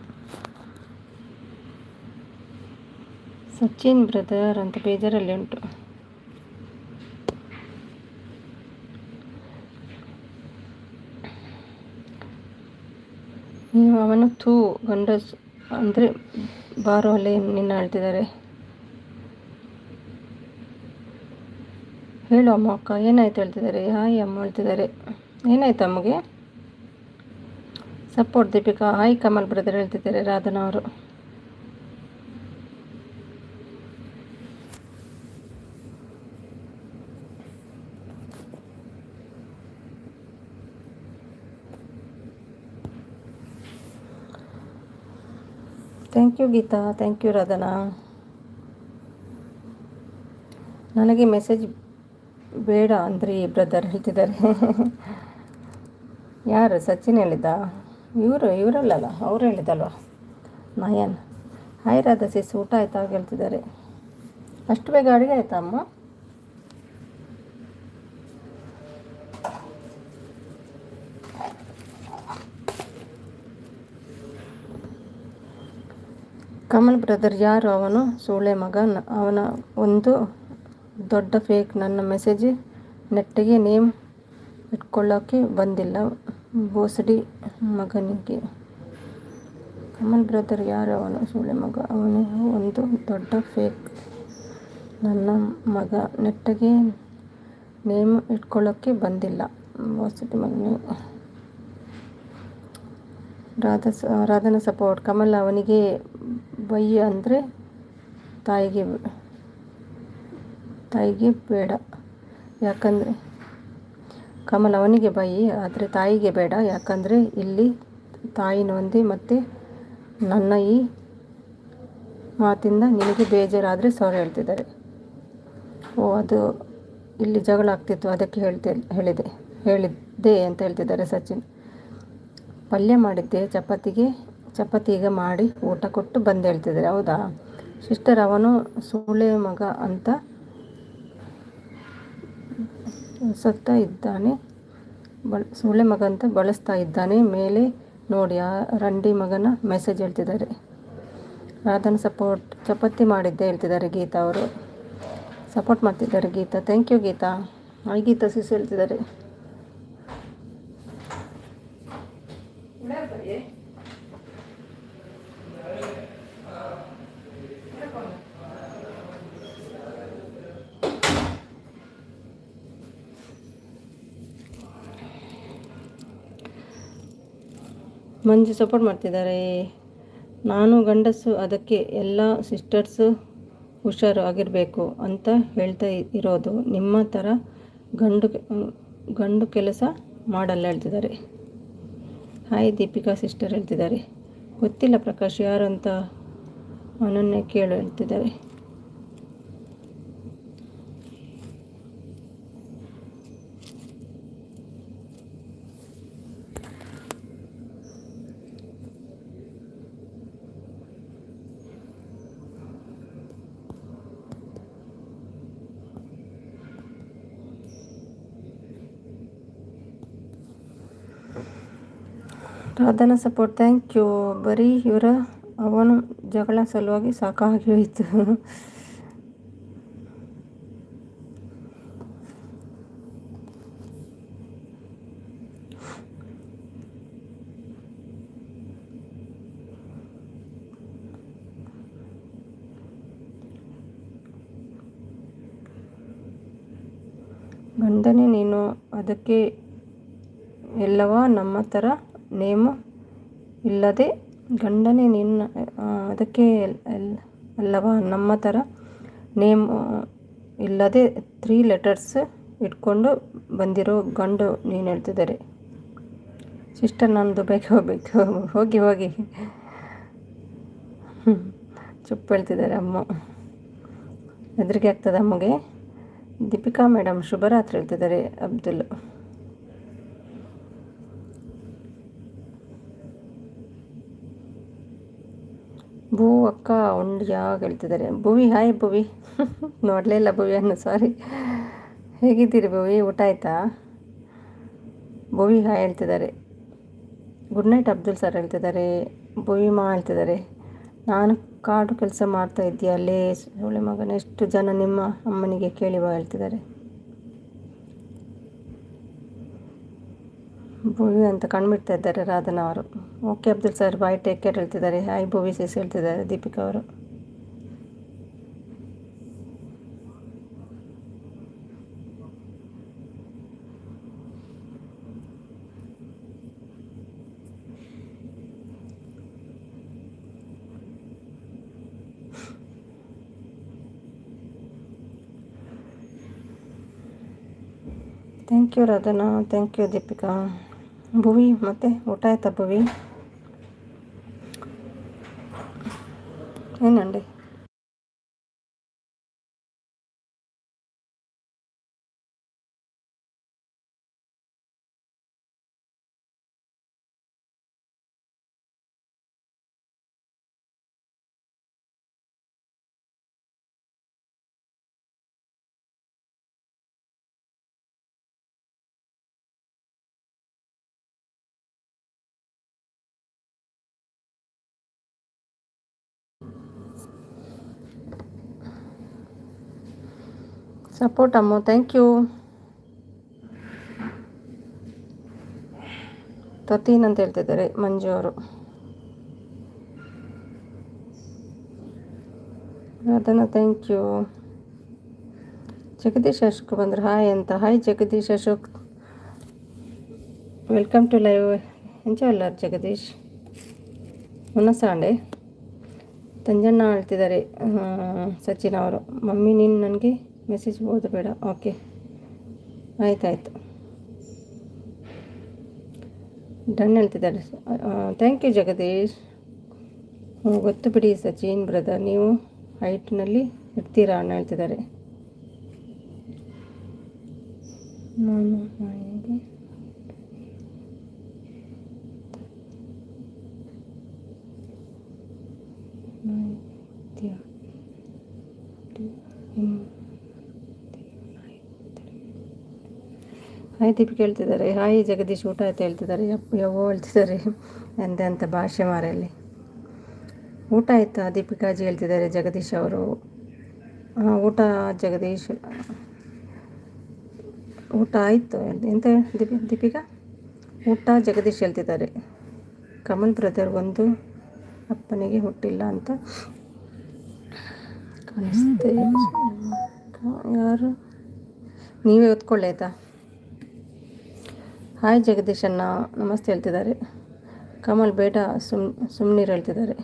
ಸಚಿನ್ ಬ್ರದರ್ ಅಂತ ಬೇಜಾರಲ್ಲಿ ಉಂಟು. ಅವನು ಥೂ ಗಂಡಸ್ ಅಂದರೆ ಬಾರೋ ಅಲ್ಲೇ ನಿನ್ನ ಹೇಳ್ತಿದ್ದಾರೆ. ಹೇಳು ಅಮ್ಮ ಅಕ್ಕ ಏನಾಯ್ತು ಹೇಳ್ತಿದ್ದಾರೆ. ಹಾಯ್ ಅಮ್ಮ ಹೇಳ್ತಿದ್ದಾರೆ. ಏನಾಯ್ತು ಅಮ್ಮಗೆ? Support Deepika. Hi Kamal brother ಹೇಳ್ತಿದ್ದಾರೆ ರಾಧನಾ ಅವರು. Thank you Geeta, thank you Radhana. ನನಗೆ ಮೆಸೇಜ್ ಬೇಡ ಅಂದ್ರಿ ಬ್ರದರ್ ಹೇಳ್ತಿದ್ದಾರೆ. ಯಾರು ಸಚಿನ್ ಹೇಳಿದ್ದ? ಇವರಲ್ಲಲ್ಲ, ಅವರು ಹೇಳಿದಲ್ವ. ನಯನ್ ಹಾಯ್ ರಾಧಾ ಸಿಸ್, ಊಟ ಆಯ್ತಾ ಹೇಳ್ತಿದ್ದಾರೆ. ಅಷ್ಟು ಬೇಗ ಅಡುಗೆ ಆಯ್ತಾ ಅಮ್ಮ? ಕಮಲ್ ಬ್ರದರ್ ಯಾರು ಅವನು? ಸೂಳೆ ಮಗ. ಅವನ ಒಂದು ದೊಡ್ಡ ಫೇಕ್. ನನ್ನ ಮೆಸೇಜ್ ನೆಟ್ಟಿಗೆ ನೇಮ್ ಇಟ್ಕೊಳ್ಳೋಕ್ಕೆ ಬಂದಿಲ್ಲ ಬೋಸಡಿ ಮಗನಿಗೆ. ಕಮಲ್ ಬ್ರದರ್ ಯಾರು ಅವನು? ಸೂಳೆ ಮಗ. ಅವನು ಒಂದು ದೊಡ್ಡ ಫೇಕ್. ನನ್ನ ಮಗ ನೆಟ್ಟಿಗೆ ನೇಮ್ ಇಟ್ಕೊಳ್ಳೋಕ್ಕೆ ಬಂದಿಲ್ಲ ಬೋಸಡಿ ಮಗನಿಗೆ. ರಾಧನ ಸಪೋರ್ಟ್. ಕಮಲ್ ಅವನಿಗೆ ಬೈ ಅಂದರೆ ತಾಯಿಗೆ ಬೇಡ, ಯಾಕಂದರೆ ಕಮಲ್ ಅವನಿಗೆ ಬೈ ಆದರೆ ತಾಯಿಗೆ ಬೇಡ, ಯಾಕಂದರೆ ಇಲ್ಲಿ ತಾಯಿ ನೊಂದಿ ಮತ್ತು ನನ್ನ ಈ ಮಾತಿಂದ ನಿನಗೆ ಬೇಜಾರಾದರೆ ಸಾರಿ ಹೇಳ್ತಿದ್ದಾರೆ. ಅದು ಇಲ್ಲಿ ಜಗಳ ಆಗ್ತಿತ್ತು, ಅದಕ್ಕೆ ಹೇಳಿದ್ದೆ ಅಂತ ಹೇಳ್ತಿದ್ದಾರೆ ಸಚಿನ್. ಪಲ್ಯ ಮಾಡಿದ್ದೆ, ಚಪಾತಿ ಈಗ ಮಾಡಿ ಊಟ ಕೊಟ್ಟು ಬಂದು ಹೇಳ್ತಿದ್ದಾರೆ. ಹೌದಾ ಸಿಸ್ಟರ್? ಅವನು ಸೂಳೆ ಮಗ ಅಂತ ಸೂಳೆ ಮಗ ಅಂತ ಬಳಸ್ತಾ ಇದ್ದಾನೆ. ಮೇಲೆ ನೋಡಿ ಆ ರಂಡಿ ಮಗನ ಮೆಸೇಜ್ ಹೇಳ್ತಿದ್ದಾರೆ. ರಾಧನ್ ಸಪೋರ್ಟ್. ಚಪಾತಿ ಮಾಡಿದ್ದೆ ಹೇಳ್ತಿದ್ದಾರೆ ಗೀತಾ ಅವರು. ಸಪೋರ್ಟ್ ಮಾಡ್ತಿದ್ದಾರೆ Geeta. Thank you Geeta. Hi Geeta sis ಹೇಳ್ತಿದ್ದಾರೆ. ಮಂಜು ಸಪೋರ್ಟ್ ಮಾಡ್ತಿದ್ದಾರೆ. ನಾನು ಗಂಡಸು, ಅದಕ್ಕೆ ಎಲ್ಲ ಸಿಸ್ಟರ್ಸು ಹುಷಾರು ಆಗಿರಬೇಕು ಅಂತ ಹೇಳ್ತಾ ಇರೋದು. ನಿಮ್ಮ ಥರ ಗಂಡು ಕೆಲಸ ಮಾಡಲ್ಲ ಹೇಳ್ತಿದ್ದಾರೆ. ಹಾಯ್ ದೀಪಿಕಾ ಸಿಸ್ಟರ್ ಹೇಳ್ತಿದ್ದಾರೆ. ಗೊತ್ತಿಲ್ಲ ಪ್ರಕಾಶ್ ಯಾರು ಅಂತ, ಅವನನ್ನೇ ಕೇಳು ಹೇಳ್ತಿದ್ದಾರೆ. ರಾಧನ ಸಪೋರ್ಟ್. Thank you. ಬರೀ ಅವನು ಜಗಳ ಸಲುವಾಗಿ ಸಾಕಾಗಿ ಹೋಯಿತು. ಗಂಡನೇ ನೀನು, ಅದಕ್ಕೆ ಎಲ್ಲವ ನಮ್ಮ ಥರ ನೇಮು ಇಲ್ಲದೆ. ಗಂಡನೇ ನಿನ್ನ, ಅದಕ್ಕೆ ಅಲ್ಲವ ನಮ್ಮ ಥರ ನೇಮು ಇಲ್ಲದೆ 3 ಲೆಟರ್ಸ್ ಇಟ್ಕೊಂಡು ಬಂದಿರೋ ಗಂಡು ನೀನು ಹೇಳ್ತಿದ್ದಾರೆ. ಸಿಸ್ಟರ್ ನಾನು ದುಬೈಗೆ ಹೋಗಬೇಕು. ಹೋಗಿ ಚುಪ್ ಹೇಳ್ತಿದ್ದಾರೆ ಅಮ್ಮ. ಹೆದರಿಕೆ ಆಗ್ತದೆ ಅಮ್ಮಗೆ. ದೀಪಿಕಾ ಮೇಡಮ್ ಶುಭರಾತ್ರಿ ಹೇಳ್ತಿದ್ದಾರೆ ಅಬ್ದುಲ್. ಭೂ ಅಕ್ಕ ಉಂಡ್ಯಾಗ ಹೇಳ್ತಿದ್ದಾರೆ. ಭುವಿ ಹಾಯ್ ಭುವಿ. ನೋಡಲೇ ಇಲ್ಲ ಭುವಿಯನ್ನು, ಸಾರಿ. ಹೇಗಿದ್ದೀರಿ ಭುವಿ? ಊಟ ಆಯಿತಾ? ಭುವಿ ಹಾಯ್ ಹೇಳ್ತಿದ್ದಾರೆ. ಗುಡ್ ನೈಟ್ ಅಬ್ದುಲ್ ಸರ್ ಹೇಳ್ತಿದ್ದಾರೆ. ಭುವಿ ಮಾ ಹೇಳ್ತಿದ್ದಾರೆ. ನಾನು ಕಾಡು ಕೆಲಸ ಮಾಡ್ತಾ ಇದ್ದೀಯ ಅಲ್ಲೇ ಒಳ್ಳೆ ಮಗನ, ಎಷ್ಟು ಜನ ನಿಮ್ಮ ಅಮ್ಮನಿಗೆ ಕೇಳಿ ಬಾ ಹೇಳ್ತಿದ್ದಾರೆ. ಭುವಿ ಅಂತ ಕಣ್ಬಿಡ್ತಾ ಇದ್ದಾರೆ ರಾಧನಾ ಅವರು. Okay Abdul sir bye, take care ಹೇಳ್ತಿದ್ದಾರೆ. ಹಾಯ್ ಭುವಿ ಸಿಸ್ ಹೇಳ್ತಿದ್ದಾರೆ ದೀಪಿಕಾ ಅವರು. Thank you Radhana. Thank you Deepika. Bhuvi ಮತ್ತೆ ಊಟ ಆಯ್ತಾ ಭುವಿ? ఏనండి? Support Ammu, thank you. ತತೀನ್ ಅಂತ ಹೇಳ್ತಿದ್ದಾರೆ ಮಂಜು ಅವರು. ಅದನ್ನು ಥ್ಯಾಂಕ್ ಯು. ಜಗದೀಶ್ ಅಶೋಕ್ ಬಂದರು ಹಾಯ್ ಅಂತ. Hi Jagadish Ashok, welcome to live. Enjoy Jagadish. ಮುನಸಾಂಡೆ ತಂಜಣ್ಣ ಹೇಳ್ತಿದ್ದಾರೆ ಸಚಿನ್ ಅವರು. ಮಮ್ಮಿ ನೀನು ನನಗೆ ಮೆಸೇಜ್ ಓದಬೇಡ. ಓಕೆ ಆಯ್ತಾಯ್ತು, ಡನ್ ಹೇಳ್ತಿದ್ದಾರೆ. Thank you Jagadish. ಗೊತ್ತು ಬಿಡಿ ಸಚಿನ್ ಬ್ರದರ್, ನೀವು ಹೈಟ್ನಲ್ಲಿ ಇರ್ತೀರಾ ಅಣ್ಣ ಹೇಳ್ತಿದ್ದಾರೆ. ನಾನು ಹಾಗೆ ಹಾಯ್ ದೀಪಿಕೆ ಹೇಳ್ತಿದ್ದಾರೆ. ಹಾಯ್ ಜಗದೀಶ್, ಊಟ ಆಯ್ತು ಹೇಳ್ತಿದ್ದಾರೆ. ಯವ್ವೋ ಹೇಳ್ತಿದ್ದಾರೆ. ಎಂತೆಂಥ ಭಾಷೆ ಮಾರಲ್ಲಿ. ಊಟ ಆಯ್ತಾ ದೀಪಿಕಾಜಿ ಹೇಳ್ತಿದ್ದಾರೆ ಜಗದೀಶ್ ಅವರು. ಊಟ ಜಗದೀಶ್, ಊಟ ಆಯಿತು. ಎಂತ ದೀಪಿಕಾ? ಊಟ ಜಗದೀಶ್ ಹೇಳ್ತಿದ್ದಾರೆ. ಕಮಲ್ ಬ್ರದರ್ ಒಂದು ಅಪ್ಪನಿಗೆ ಹುಟ್ಟಿಲ್ಲ ಅಂತ ಕಾಣಿಸ್ತೆ. ಯಾರು? ನೀವೇ ಓದ್ಕೊಳ್ಳಿ ಆಯಿತಾ. ಹಾಯ್ ಜಗದೀಶ್ ಅಣ್ಣ, ನಮಸ್ತೆ ಹೇಳ್ತಿದ್ದಾರೆ. ಕಮಲ್ ಬೇಡ ಸುಮ್ಮನೀರು ಹೇಳ್ತಿದ್ದಾರೆ.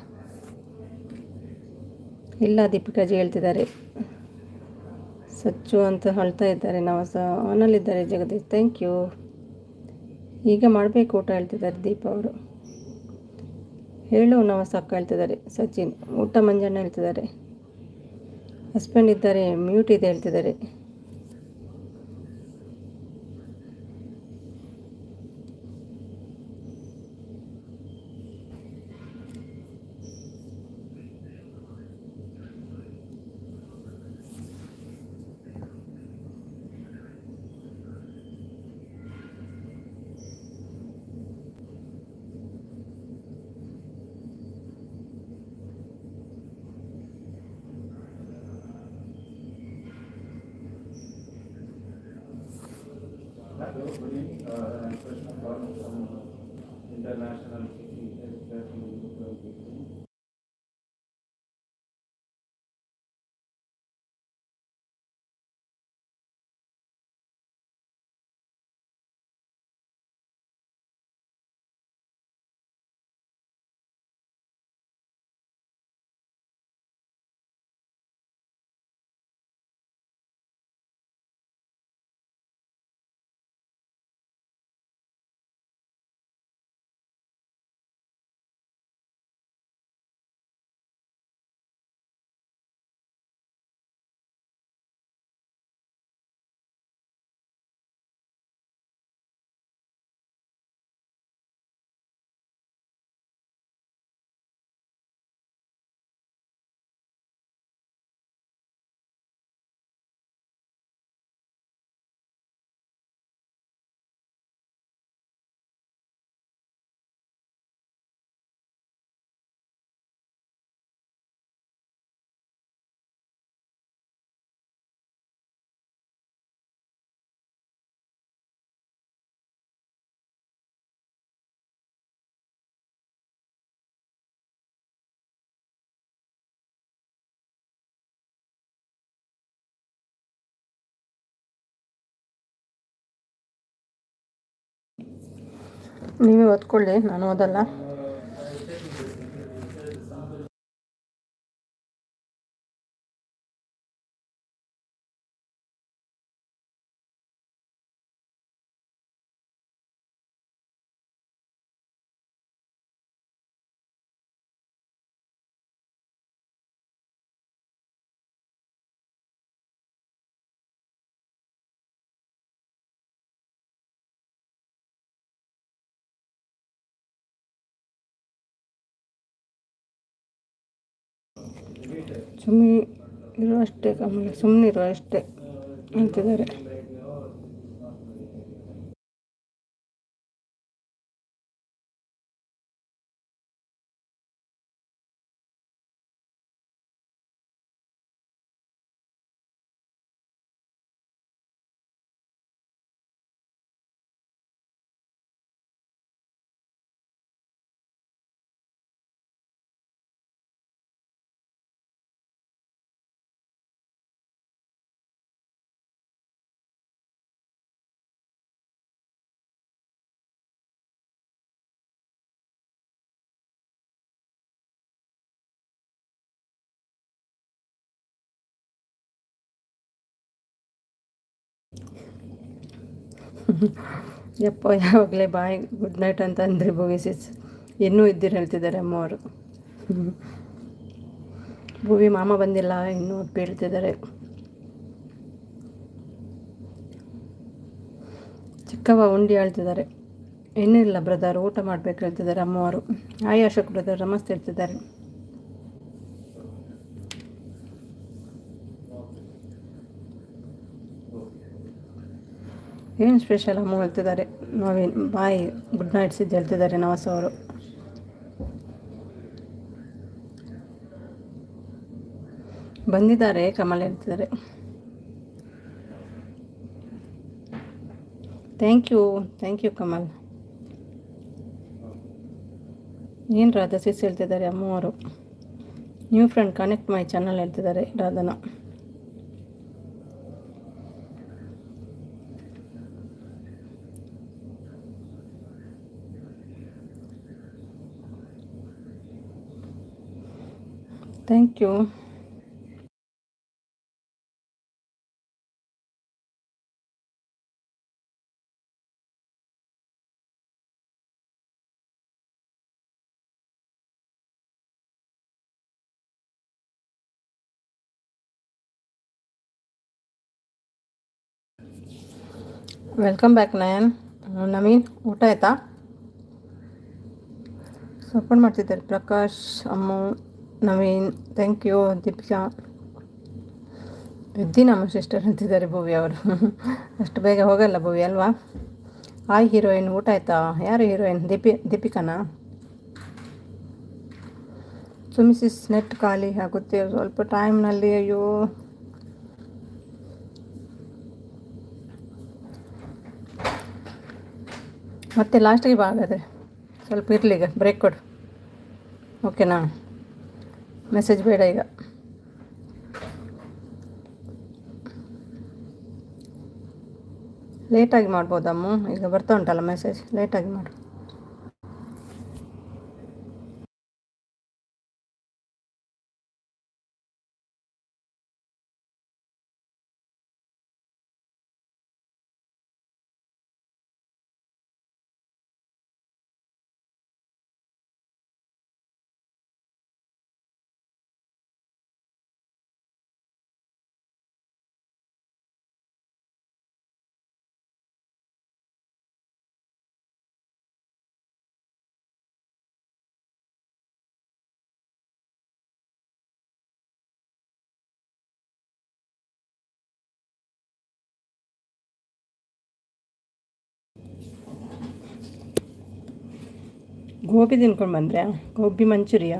ಇಲ್ಲ ದೀಪಿಕಾಜಿ ಹೇಳ್ತಿದ್ದಾರೆ. ಸಚ್ಚು ಅಂತ ಹೇಳ್ತಾ ಇದ್ದಾರೆ. ನವಸ ಆನಲ್ಲಿದ್ದಾರೆ ಜಗದೀಶ್, ಥ್ಯಾಂಕ್ ಯು. ಈಗ ಮಾಡಬೇಕು ಊಟ ಹೇಳ್ತಿದ್ದಾರೆ ದೀಪ ಅವರು. ಹೇಳು ನವಸ ಅಕ್ಕ ಹೇಳ್ತಿದ್ದಾರೆ ಸಚಿನ್. ಊಟ ಮಂಜಣ್ಣ ಹೇಳ್ತಿದ್ದಾರೆ. ಹಸ್ಬೆಂಡ್ ಇದ್ದಾರೆ, ಮ್ಯೂಟ್ ಇದೆ ಹೇಳ್ತಿದ್ದಾರೆ. international ನೀವೇ ಓದ್ಕೊಳ್ಳಿ, ನಾನು ಓದಲ್ಲ. ಸುಮ್ಮನೆ ಇರೋ ಅಷ್ಟೇ ಕಮಲ, ಸುಮ್ಮನಿರೋ ಅಷ್ಟೇ ಅಂತಿದ್ದಾರೆ. ಯಪ್ಪ, ಯಾವಾಗಲೇ ಬಾಯ್ ಗುಡ್ ನೈಟ್ ಅಂತ ಅಂದರೆ ಭೂವಿ ಇನ್ನೂ ಇದ್ದೀರಿ ಹೇಳ್ತಿದ್ದಾರೆ ಅಮ್ಮವರು. ಭೂವಿ ಮಾಮ ಬಂದಿಲ್ಲ ಇನ್ನೂ ಅಪ್ಪಿ ಹೇಳ್ತಿದ್ದಾರೆ. ಚಿಕ್ಕವ್ವ ಉಂಡಿ ಹೇಳ್ತಿದ್ದಾರೆ. ಇನ್ನೂ ಇಲ್ಲ ಬ್ರದರ್, ಊಟ ಮಾಡಬೇಕು ಹೇಳ್ತಿದ್ದಾರೆ ಅಮ್ಮವರು. ಹಾಯ್ ಅಶೋಕ್ ಬ್ರದರ್, ನಮಸ್ತೆ ಹೇಳ್ತಿದ್ದಾರೆ. ಏನು ಸ್ಪೆಷಲ್ ಅಮ್ಮ ಹೇಳ್ತಿದ್ದಾರೆ. Naveen bye good night Siddu ಹೇಳ್ತಿದ್ದಾರೆ ನವಾಸ್ ಅವರು. ಬಂದಿದ್ದಾರೆ ಕಮಲ್ ಹೇಳ್ತಿದ್ದಾರೆ. Thank you Kamal. ಏನು ರಾಧಾ ಸಿಸ್ ಹೇಳ್ತಿದ್ದಾರೆ ಅಮ್ಮವರು. New friend connect my channel ಹೇಳ್ತಿದ್ದಾರೆ Radhana. Thank you. Welcome back Nayan. Naveen ಊಟ ಆಯ್ತಾ? ಸಪೋರ್ಟ್ ಮಾಡ್ತಿದ್ದಾರೆ ಪ್ರಕಾಶ್, ಅಮ್ಮು, ನವೀನ್. Thank you. ದೀಪಿಕಾ ಇದ್ದಿ ನಮ್ಮ ಸಿಸ್ಟರ್ ಅಂತಿದ್ದಾರೆ ಭೂವಿ ಅವರು. ಅಷ್ಟು ಬೇಗ ಹೋಗಲ್ಲ ಭೂವಿ ಅಲ್ವಾ? ಹಾಯ್ ಹೀರೋಯಿನ್, ಊಟ ಆಯ್ತಾ? ಯಾರು ಹೀರೋಯಿನ್? ದೀಪಿಕಾನಾ? ಸುಮಿಸಿಸ್ ನೆಟ್ ಖಾಲಿ ಆಗುತ್ತೆ ಸ್ವಲ್ಪ ಟೈಮ್ನಲ್ಲಿ. ಅಯ್ಯೋ, ಮತ್ತೆ ಲಾಸ್ಟಿಗೆ ಬಾ ಹಾಗಾದರೆ. ಸ್ವಲ್ಪ ಇರಲಿ, ಈಗ ಬ್ರೇಕ್ ಕೊಡು, ಓಕೆನಾ? ಮೆಸೇಜ್ ಬೇಡ ಈಗ. ಲೇಟಾಗಿ ಮಾಡ್ಬೋದಮ್ಮ, ಈಗ ಬರ್ತಾ ಉಂಟಲ್ಲ ಮೆಸೇಜ್, ಲೇಟಾಗಿ ಮಾಡು. ಗೋಬಿ ತಿನ್ಕೊಂಡು ಬಂದರೆ, gobi manchurian?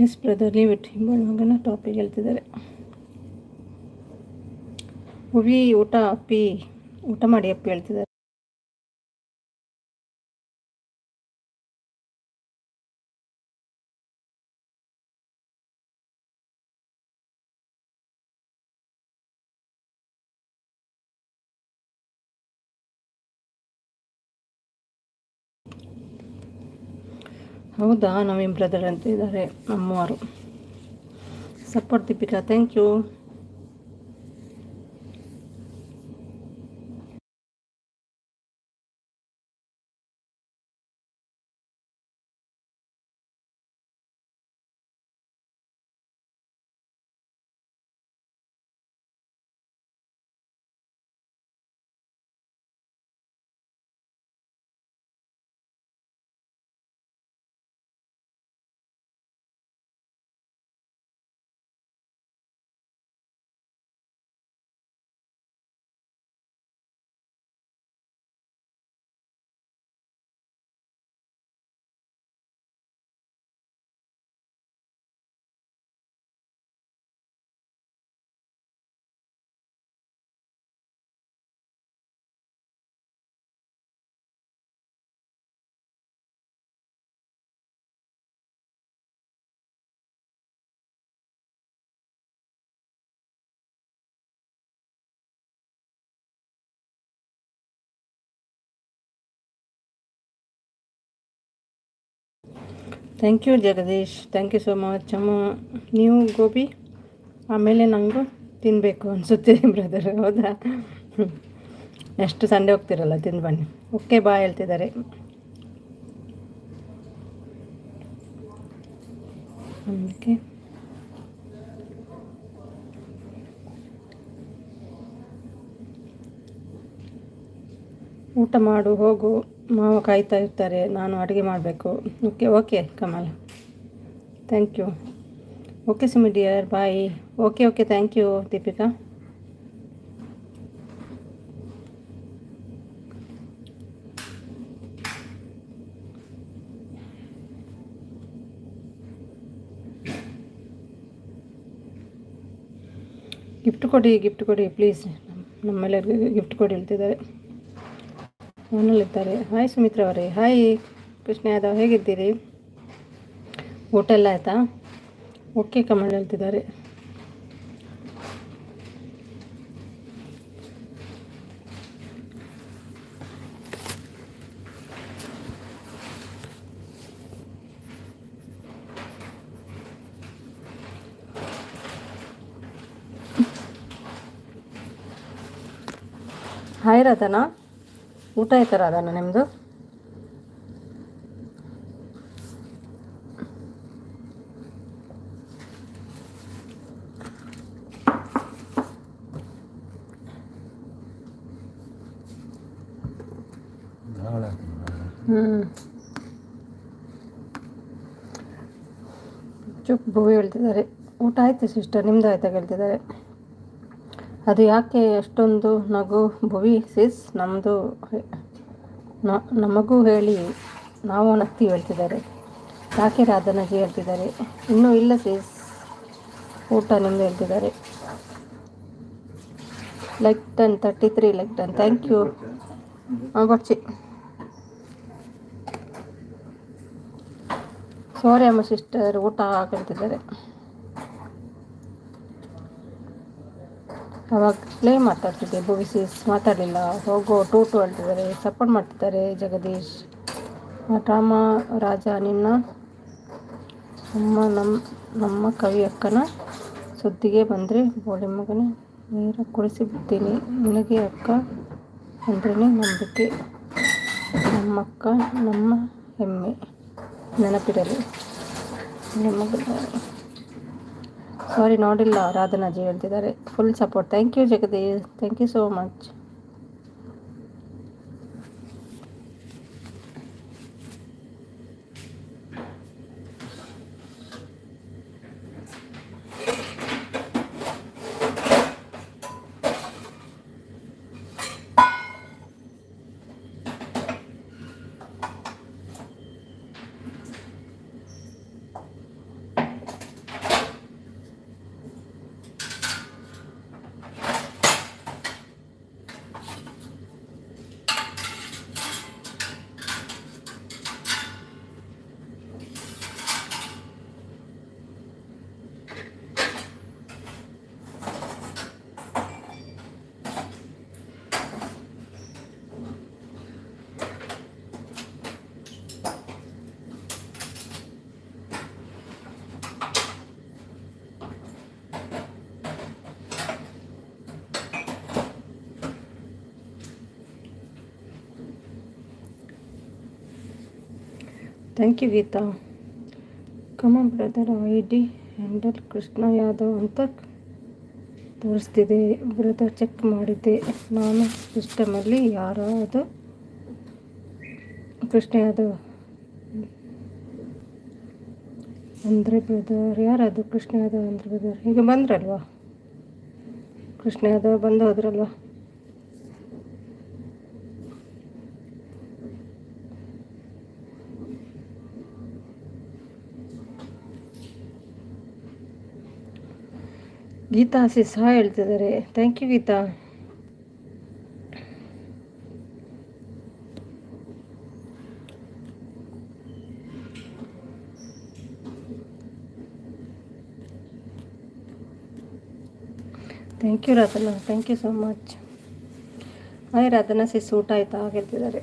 Yes brother, leave it. ಹಿಂಬಣ್ಣನ ಟಾಪಿಕ್ ಹೇಳ್ತಿದ್ದಾರೆ. ಹುವಿ ಊಟ ಅಪ್ಪಿ, ಊಟ ಮಾಡಿ ಅಪ್ಪಿ ಹೇಳ್ತಿದ್ದಾರೆ. ಹೌದಾ, ನವೀನ್ ಬ್ರದರ್ ಅಂತಿದ್ದಾರೆ ನಮ್ಮವರು. Support Deepika, thank you. Thank you Jagadish, thank you so much. ಅಮ್ಮ ನೀವು ಗೋಬಿ ಆಮೇಲೆ ನನಗೂ ತಿನ್ನಬೇಕು ಅನಿಸುತ್ತೆ ಬ್ರದರ್. ಹೌದಾ? ನೆಕ್ಸ್ಟ್ ಸಂಡೇ ಹೋಗ್ತಿರಲ್ಲ, ತಿಂದು ಬನ್ನಿ. ಓಕೆ ಬಾಯ್ ಹೇಳ್ತಿದ್ದಾರೆ. ಓಕೆ, ಊಟ ಮಾಡು ಹೋಗು, ಮಾವ ಕಾಯ್ತಾ ಇರ್ತಾರೆ, ನಾನು ಅಡುಗೆ ಮಾಡಬೇಕು. Okay okay Kamal, thank you. Okay Sumi dear, bye. Okay okay, thank you Deepika. Gift ಕೊಡಿ ಪ್ಲೀಸ್, ನಮ್ಮೆಲ್ಲರಿಗೂ ಗಿಫ್ಟ್ ಕೊಡಿ ಹೇಳ್ತಿದ್ದಾರೆ. ಮನೇಲಿದ್ದಾರೆ. ಹಾಯ್ ಸುಮಿತ್ರಾ ಅವರೇ. ಹಾಯ್ ಕೃಷ್ಣ ಯಾದವ್, ಹೇಗಿದ್ದೀರಿ? ಊಟ ಎಲ್ಲ ಆಯಿತಾ? ಓಕೆ ಕಮಲ್ ಹೇಳ್ತಿದ್ದಾರೆ. ಹಾಯ್ ರಾಧನಾ, ಊಟ ಆಯ್ತಾ ರಾಧನಾ ನಿಮ್ಮದು? ಚುಪ್ ಭೂವಿ ಹೇಳ್ತಿದ್ದಾರೆ. ಊಟ ಆಯ್ತು ಸಿಸ್ಟರ್, ನಿಮ್ಮದು ಆಯ್ತಾ ಕೇಳ್ತಿದ್ದಾರೆ. ಅದು ಯಾಕೆ ಅಷ್ಟೊಂದು ನಗು ಭುವಿ ಸಿಸ್? ನಮಗೂ ಹೇಳಿ, ನಾವು ನಗ್ತೀವಿ ಹೇಳ್ತಿದ್ದಾರೆ. ಯಾಕೆ ರಾಧನಾಜಿ ಹೇಳ್ತಿದ್ದಾರೆ. ಇನ್ನೂ ಇಲ್ಲ ಸಿಸ್, ಊಟ ನಿಮ್ಮದು ಹೇಳ್ತಿದ್ದಾರೆ. Like 10 33 like 10, thank you. ಬಚ್ಚಿ ಸಾರಿ ಅಮ್ಮ ಸಿಸ್ಟರ್, ಊಟ ಕೇಳ್ತಿದ್ದಾರೆ. ಅವಾಗಲೇ ಮಾತಾಡ್ತಿದ್ದೆ, ಭುವಿಸಿಸ್ ಮಾತಾಡಲಿಲ್ಲ. ಹೋಗೋ ಟೂಟು ಹೇಳ್ತಿದ್ದಾರೆ, ಸಪೋರ್ಟ್ ಮಾಡ್ತಿದ್ದಾರೆ ಜಗದೀಶ್. ರಾಮ ರಾಜ, ನಿನ್ನ ನಮ್ಮ ಕವಿ ಅಕ್ಕನ ಸುದ್ದಿಗೆ ಬಂದರೆ ಬೋಳಿ ಮಗನೇ ನೀರು ಕುಡಿಸಿ ಬಿಡ್ತೀನಿ. ನಿನಗೆ ಅಕ್ಕ ಅಂದ್ರೇ ನಂಬಿಕೆ, ನಮ್ಮಕ್ಕ ನಮ್ಮ ಹೆಮ್ಮೆ, ನೆನಪಿರಲಿ ನಿಮಗೆ. ಸಾರಿ ನೋಡಿಲ್ಲ ರಾಧನಾಜಿ ಹೇಳ್ತಿದ್ದಾರೆ. Full support, thank you Jagadish, thank you so much. Thank you Geetha. Come on brother, ID handle Krishna Yadav ಅಂತ ತೋರಿಸ್ತಿದೆ ಬ್ರದರ್, ಚೆಕ್ ಮಾಡಿದ್ದೆ ನಾನು ಸಿಸ್ಟಮಲ್ಲಿ. ಯಾರದು ಕೃಷ್ಣ ಯಾದವ್ ಅಂದರೆ ಬ್ರದರ್? ಯಾರದು ಕೃಷ್ಣ ಯಾದವ್ ಅಂದರೆ ಬ್ರದರ್? ಈಗ ಬಂದ್ರಲ್ವಾ ಕೃಷ್ಣ ಯಾದವ್, ಬಂದು ಹೋದ್ರಲ್ವಾ? ಗೀತಾ ಸಿಸ್ ಹಾಯ್ ಹೇಳ್ತಿದ್ದಾರೆ. Thank you Geeta. Thank you Radhana, thank you so much. Hi Radhana sis, ಊಟ ಆಯ್ತಾ ಹೇಳ್ತಿದ್ದಾರೆ.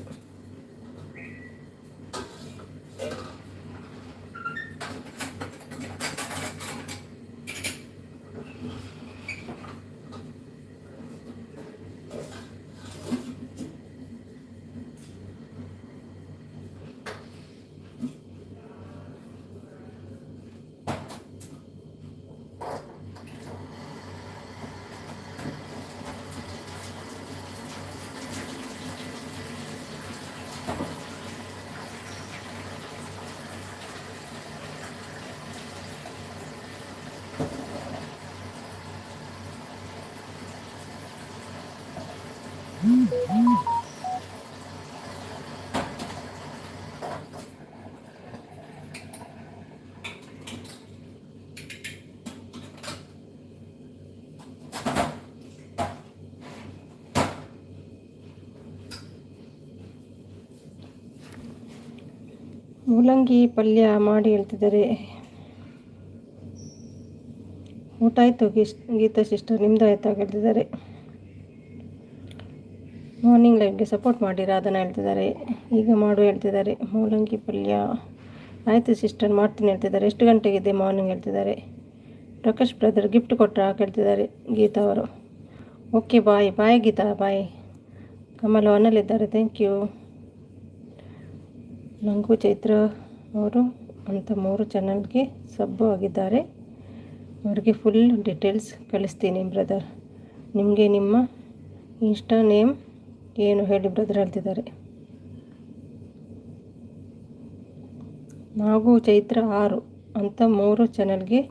ಮೂಲಂಗಿ ಪಲ್ಯ ಮಾಡಿ ಹೇಳ್ತಿದ್ದಾರೆ. ಊಟ ಆಯಿತು ಗೀತಾ ಸಿಸ್ಟರ್, ನಿಮ್ಮದು ಆಯಿತಾ ಹೇಳ್ತಿದ್ದಾರೆ. ಮಾರ್ನಿಂಗ್ ಲೈವ್ಗೆ ಸಪೋರ್ಟ್ ಮಾಡಿರಾ ಅದನ್ನು ಹೇಳ್ತಿದ್ದಾರೆ. ಈಗ ಮಾಡು ಹೇಳ್ತಿದ್ದಾರೆ. ಮೂಲಂಗಿ ಪಲ್ಯ ಆಯಿತು ಸಿಸ್ಟರ್ ಮಾಡ್ತೀನಿ ಹೇಳ್ತಿದ್ದಾರೆ. ಎಷ್ಟು ಗಂಟೆಗಿದೆ ಮಾರ್ನಿಂಗ್ ಹೇಳ್ತಿದ್ದಾರೆ. ಪ್ರಕಾಶ್ ಬ್ರದರ್ ಗಿಫ್ಟ್ ಕೊಟ್ಟರಾ ಕೇಳ್ತಿದ್ದಾರೆ ಗೀತಾ ಅವರು. Okay bye bye Geeta bye. Kamal ಅವನಲ್ಲಿದ್ದಾರೆ, ಥ್ಯಾಂಕ್ ಯು. ನಂಗು ಚೈತ್ರ ಅವರು ಅಂತ 3 ಚಾನಲ್ಗೆ ಸಬ್ಬು ಆಗಿದ್ದಾರೆ. ಅವ್ರಿಗೆ ಫುಲ್ ಡೀಟೇಲ್ಸ್ ಕಳಿಸ್ತೀನಿ ಬ್ರದರ್. ನಿಮಗೆ ನಿಮ್ಮ ಇನ್ಸ್ಟಾ ನೇಮ್ ಏನು ಹೇಳಿ ಬ್ರದರ್ ಹೇಳ್ತಿದ್ದಾರೆ. ನಾಗು ಚೈತ್ರ 6 ಅಂತ 3 ಚಾನಲ್ಗೆ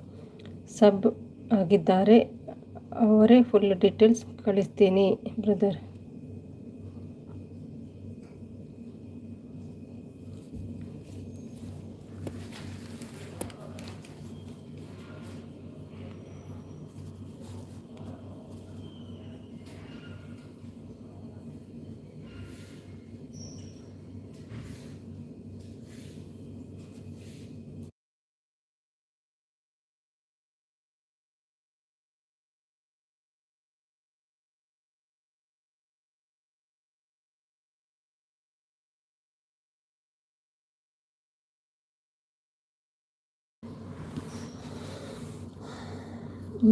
ಸಬ್ ಆಗಿದ್ದಾರೆ. ಅವರೇ ಫುಲ್ ಡೀಟೇಲ್ಸ್ ಕಳಿಸ್ತೀನಿ ಬ್ರದರ್.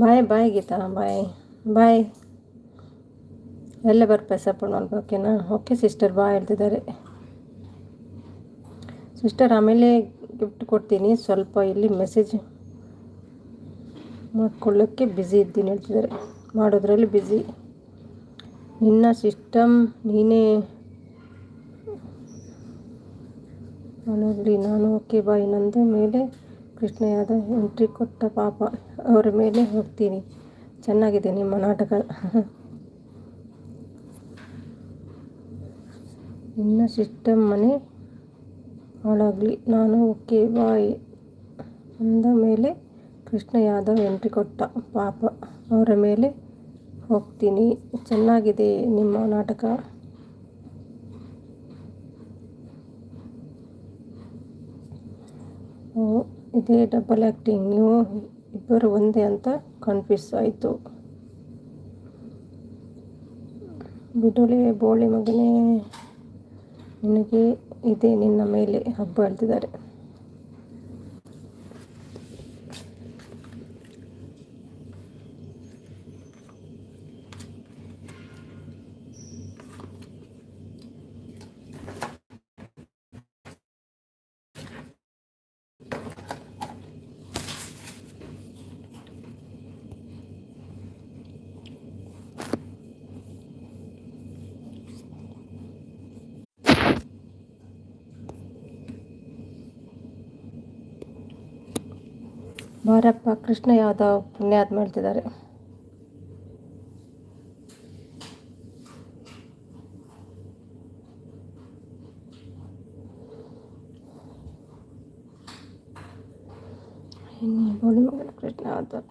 ಬಾಯ್ ಬಾಯ್ ಗೀತಾ ಬಾಯ್ ಬಾಯ್. ಎಲ್ಲ ಬರ್ಪೆ ಸಪೋರ್ಟ್ ಮಾಡ್ಬೇಕು, ಓಕೆನಾ? ಓಕೆ ಸಿಸ್ಟರ್ ಬಾಯ್ ಹೇಳ್ತಿದ್ದಾರೆ. ಸಿಸ್ಟರ್ ಆಮೇಲೆ ಗಿಫ್ಟ್ ಕೊಡ್ತೀನಿ, ಸ್ವಲ್ಪ ಇಲ್ಲಿ ಮೆಸೇಜ್ ಮಾಡ್ಕೊಳ್ಳೋಕ್ಕೆ ಬ್ಯುಸಿ ಇದ್ದೀನಿ ಹೇಳ್ತಿದ್ದಾರೆ. ಮಾಡೋದ್ರಲ್ಲಿ ಬ್ಯುಸಿ. ನಿನ್ನ ಸಿಸ್ಟಮ್ ನೀನೇ ಮನೆಯಲ್ಲಿ ನಾನು ಓಕೆ ಬಾಯ್. ನಂದ ಮೇಲೆ ಕೃಷ್ಣ ಯಾದವ್ ಎಂಟ್ರಿ ಕೊಟ್ಟ ಪಾಪ, ಅವರ ಮೇಲೆ ಹೋಗ್ತೀನಿ. ಚೆನ್ನಾಗಿದೆ ನಿಮ್ಮ ನಾಟಕ. ನಿನ್ನ ಸಿಸ್ಟಮ್ ಮನೆ ಹಾಳಾಗಲಿ. ನಾನು ಓಕೆ ಬಾಯ್ ಅಂದ ಮೇಲೆ ಕೃಷ್ಣ ಯಾದವ್ ಎಂಟ್ರಿ ಕೊಟ್ಟ ಪಾಪ, ಅವರ ಮೇಲೆ ಹೋಗ್ತೀನಿ. ಚೆನ್ನಾಗಿದೆ ನಿಮ್ಮ ನಾಟಕ. ಇದೇ ಡಬಲ್ ಆ್ಯಕ್ಟಿಂಗ್, ನೀವು ಇಬ್ಬರು ಒಂದೇ ಅಂತ ಕನ್ಫ್ಯೂಸ್ ಆಯಿತು. ಬಿಡುಲೆ ಬೋಳಿ ಮಗನೇ, ನಿನಗೆ ಇದೆ ನಿನ್ನ ಮೇಲೆ ಹಬ್ಬ ಹೇಳ್ತಿದ್ದಾರೆ. ಬಾರಪ್ಪ ಕೃಷ್ಣ ಯಾದವ್ ಪುಣ್ಯಾತ್ಮ ಹೇಳ್ತಿದ್ದಾರೆ. ಬೋಳಿ ಮಗನ ಕೃಷ್ಣ ಯಾದವ್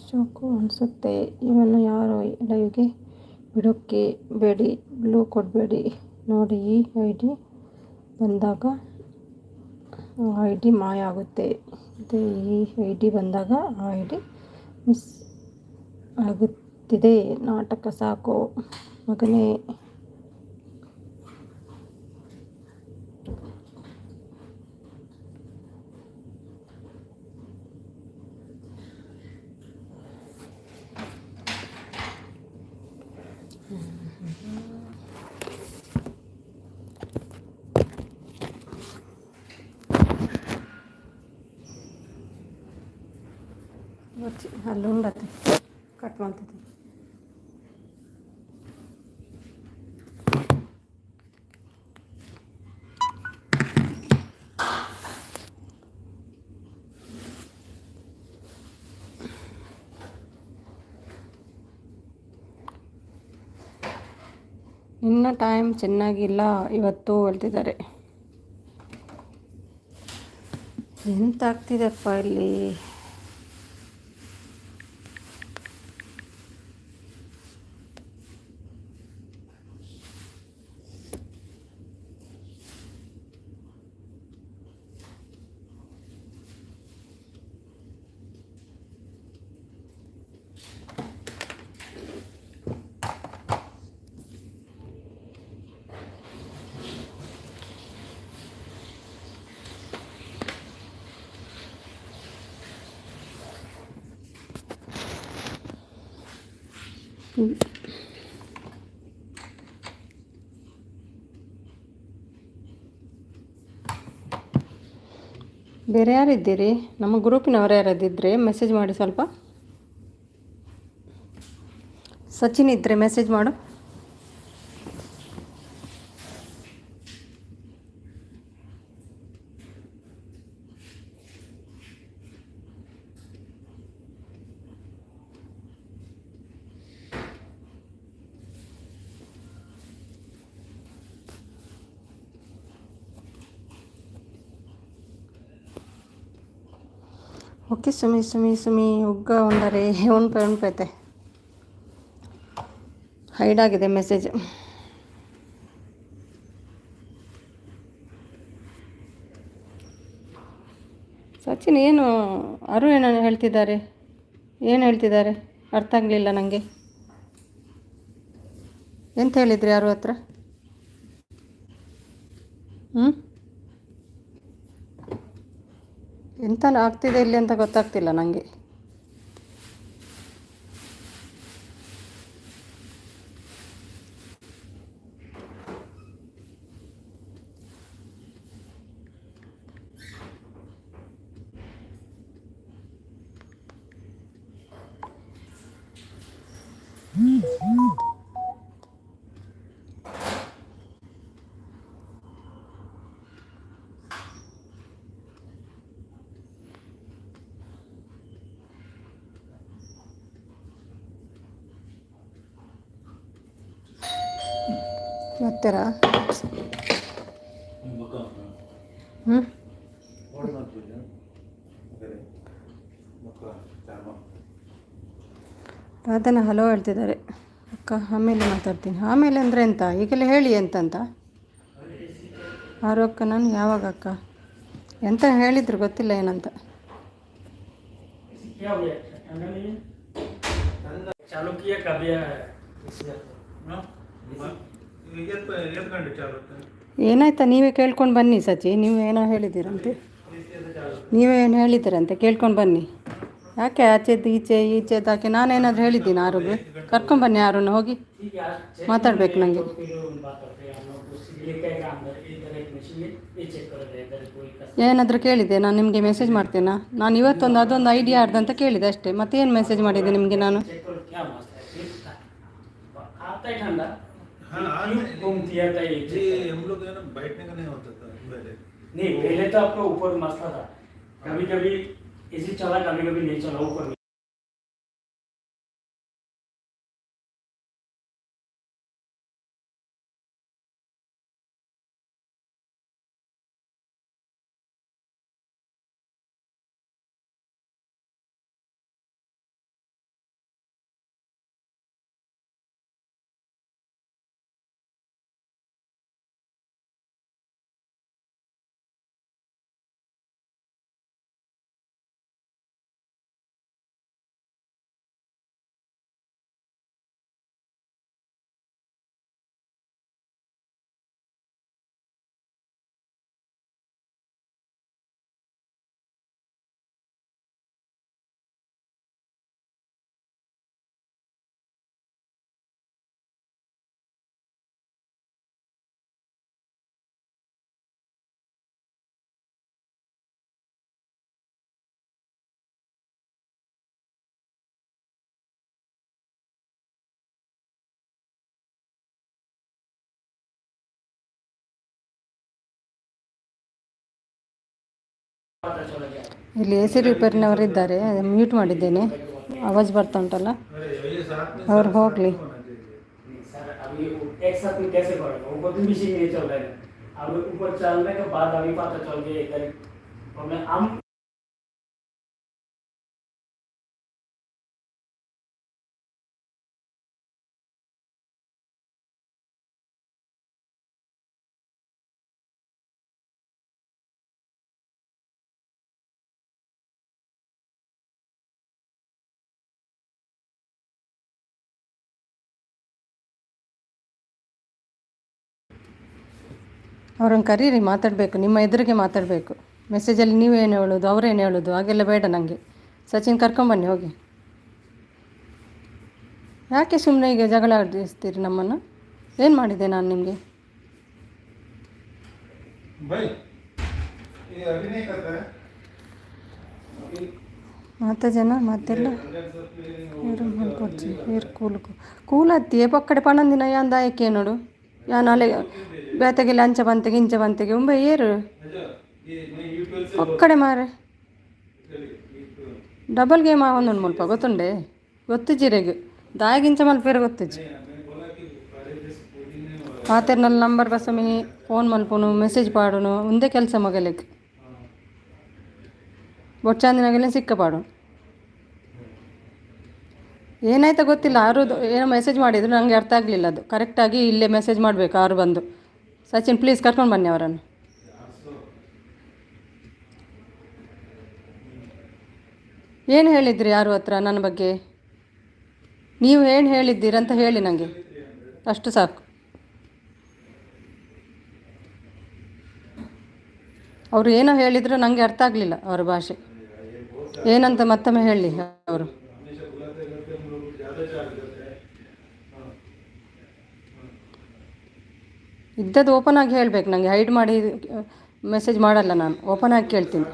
ಶೋಕು ಅನಿಸುತ್ತೆ. ಇವನು ಯಾರೋ ಲೈವ್ಗೆ ಬಿಡೋಕ್ಕೆ ಬೇಡಿ, ಬ್ಲೂ ಕೊಡಬೇಡಿ ನೋಡಿ. ಈ ಐಡಿ ಬಂದಾಗ ಐಡಿ ಮಾಯ ಆಗುತ್ತೆ. ಈ ಐಡಿ ಬಂದಾಗ ಆ ಐಡಿ ಮಿಸ್ ಆಗುತ್ತಿದೆ. ನಾಟಕ ಸಾಕು ಮಗನೇ. ಅಲ್ಲಿ ಉಂಡತ್ತೆ ಕಟ್ ಮಾಡ್ತಿದ್ದೆ. ಇನ್ನು ಟೈಮ್ ಚೆನ್ನಾಗಿಲ್ಲ ಇವತ್ತು ಹೇಳ್ತಿದ್ದಾರೆ. ಎಂತ ಆಗ್ತಿದೆಪ್ಪ ಇಲ್ಲಿ. ಬೇರೆ ಯಾರಿದ್ದೀರಿ? ನಮ್ಮ ಗ್ರೂಪಿನವರು ಯಾರಾದಿದ್ದರೆ ಮೆಸೇಜ್ ಮಾಡಿ ಸ್ವಲ್ಪ. ಸಚಿನ್ ಇದ್ದರೆ ಮೆಸೇಜ್ ಮಾಡು. ಓಕೆ ಸುಮಿ ಉಗ್ಗ ಒಂದರೆ ಉಣ್ಪೈತೆ ಹೈಡ್ ಆಗಿದೆ ಮೆಸೇಜ್. ಸಚಿನ್ ಏನು ಅರು ಏನೋ ಹೇಳ್ತಿದ್ದಾರೆ, ಏನು ಹೇಳ್ತಿದ್ದಾರೆ ಅರ್ಥ ಆಗಲಿಲ್ಲ ನನಗೆ. ಎಂತ ಹೇಳಿದ್ರಿ ಯಾರು ಹತ್ರ? ಎಂತ ಆಗ್ತಿದೆ ಇಲ್ಲಿ ಅಂತ ಗೊತ್ತಾಗ್ತಿಲ್ಲ ನನಗೆ. ಮತ್ತೆರಾ ರಾಧನ ಹಲೋ ಹೇಳ್ತಿದ್ದಾರೆ ಅಕ್ಕ. ಆಮೇಲೆ ಮಾತಾಡ್ತೀನಿ. ಆಮೇಲೆ ಅಂದರೆ ಎಂತ? ಈಗೆಲ್ಲ ಹೇಳಿ ಎಂತಂತ. ಆರೋಗ್ಯ ನಾನು ಯಾವಾಗ ಅಕ್ಕ ಎಂತ ಹೇಳಿದ್ರು ಗೊತ್ತಿಲ್ಲ ಏನಂತ. ಏನಾಯ್ತಾ? ನೀವೇ ಕೇಳ್ಕೊಂಡು ಬನ್ನಿ ಸಚಿ. ನೀವು ಏನೋ ಹೇಳಿದ್ದೀರಂತೆ, ನೀವೇ ಏನು ಹೇಳಿದ್ದೀರಂತೆ ಕೇಳ್ಕೊಂಡು ಬನ್ನಿ. ಯಾಕೆ ಆಚೆದ್ದು ಈಚೆದಾಕೆ ನಾನೇನಾದರೂ ಹೇಳಿದ್ದೀನಿ? ಆರೋಗ್ಯ ಕರ್ಕೊಂಬನ್ನಿ, ಯಾರನ್ನು ಹೋಗಿ ಮಾತಾಡ್ಬೇಕು ನನಗೆ. ಏನಾದರೂ ಕೇಳಿದೆ ನಾನು ನಿಮಗೆ? ಮೆಸೇಜ್ ಮಾಡ್ತೇನಾ ನಾನು? ಇವತ್ತೊಂದು ಅದೊಂದು ಐಡಿಯಾ ಆಡ್ದಂತ ಕೇಳಿದೆ ಅಷ್ಟೇ. ಮತ್ತೇನು ಮೆಸೇಜ್ ಮಾಡಿದ್ದೆ ನಿಮಗೆ ನಾನು? नहीं पहले तो आपका ऊपर मसला था, कभी कभी एसी चला कभी कभी नहीं चला ऊपर। ಇಲ್ಲಿ ಎ ಸಿ ರಿಪೇರಿನವರಿದ್ದಾರೆ, ಮ್ಯೂಟ್ ಮಾಡಿದ್ದೇನೆ. ಆವಾಜ್ ಬರ್ತಾ ಉಂಟಲ್ಲ, ಅವ್ರು ಹೋಗಲಿ. एक साथ में कैसे पढ़ेगा, ऊपर भी मशीन नहीं चल रहा है। अब ऊपर चलने के बाद अभी पता चल गया इधर प्रॉब्लम हम ಅವ್ರನ್ನ ಕರೀರಿ, ಮಾತಾಡಬೇಕು, ನಿಮ್ಮ ಎದುರಿಗೆ ಮಾತಾಡಬೇಕು. ಮೆಸೇಜಲ್ಲಿ ನೀವೇನು ಹೇಳೋದು ಅವರೇನು ಹೇಳೋದು ಹಾಗೆಲ್ಲ ಬೇಡ ನನಗೆ. ಸಚಿನ್ ಕರ್ಕೊಂಬನ್ನಿ ಹೋಗಿ. ಯಾಕೆ ಸುಮ್ಮನೆ ಈಗ ಜಗಳ ಆಡಿಸ್ತೀರಿ ನಮ್ಮನ್ನು? ಏನು ಮಾಡಿದೆ ನಾನು ನಿಮಗೆ? ಮತ್ತೆ ಜನ ಮತ್ತೆಲ್ಲ ಕೂಲ್ ಹತ್ತಿ ಪಕ್ಕಡೆ ಪಣಂದಿನ ಯಾಂದಾಯಕ್ಕೆ ನೋಡು ಯಾನ್ ಅಲೆ ಬೇತೆಗೆಲ್ಲ ಅಂಚ ಬಂತೆಗೆ ಇಂಚ ಬಂತೆಗೆ ಉಂಬ ಏರು ಒಕ್ಕಡೆ ಮಾರೆ ಡಬಲ್ ಗೇಮ್ ಆವೊಂದು ಮುಲ್ಪ ಗೊತ್ತುಂಡೆ ಗೊತ್ತಿಜ್ಜಿರೆಗ್ ದಾಯಗಿಂಚ ಮಲ್ಪೇರೆ ಗೊತ್ತಿಜ್ಜಿ ಪಾತೆರ್ನಲ್ಲಿ ನಂಬರ್ ಬಸಮಿ ಫೋನ್ ಮಲ್ಪುನು ಮೆಸೇಜ್ ಪಾಡುನು ಒಂದೇ ಕೆಲಸ ಮಗಲಿಗೆ ಬೊಚ್ಚಾಂದಿನಾಗೆಲ್ಲ ಸಿಕ್ಕಪಾಡು. ಏನಾಯ್ತಾ ಗೊತ್ತಿಲ್ಲ, ಯಾರು ಏನೋ ಮೆಸೇಜ್ ಮಾಡಿದ್ರು ನನಗೆ ಅರ್ಥ ಆಗಲಿಲ್ಲ. ಅದು ಕರೆಕ್ಟಾಗಿ ಇಲ್ಲೇ ಮೆಸೇಜ್ ಮಾಡಬೇಕು ಅವ್ರು ಬಂದು. ಸಚಿನ್ ಪ್ಲೀಸ್ ಕರ್ಕೊಂಡು ಬನ್ನಿ ಅವರನ್ನು. ಏನು ಹೇಳಿದ್ರಿ ಯಾರು ಹತ್ರ ನನ್ನ ಬಗ್ಗೆ? ನೀವು ಏನು ಹೇಳಿದ್ದೀರಂತ ಹೇಳಿ ನನಗೆ, ಅಷ್ಟು ಸಾಕು. ಅವರು ಏನೋ ಹೇಳಿದ್ರು ನನಗೆ ಅರ್ಥ ಆಗಲಿಲ್ಲ ಅವರ ಭಾಷೆ ಏನಂತ ಮತ್ತೊಮ್ಮೆ ಹೇಳಿ. ಅವರು ಇದ್ದದ್ದು ಓಪನ್ ಆಗಿ ಹೇಳಬೇಕು ನನಗೆ, ಹೈಡ್ ಮಾಡಿ ಮೆಸೇಜ್ ಮಾಡಲ್ಲ ನಾನು, ಓಪನ್ ಆಗಿ ಕೇಳ್ತೀನಿ.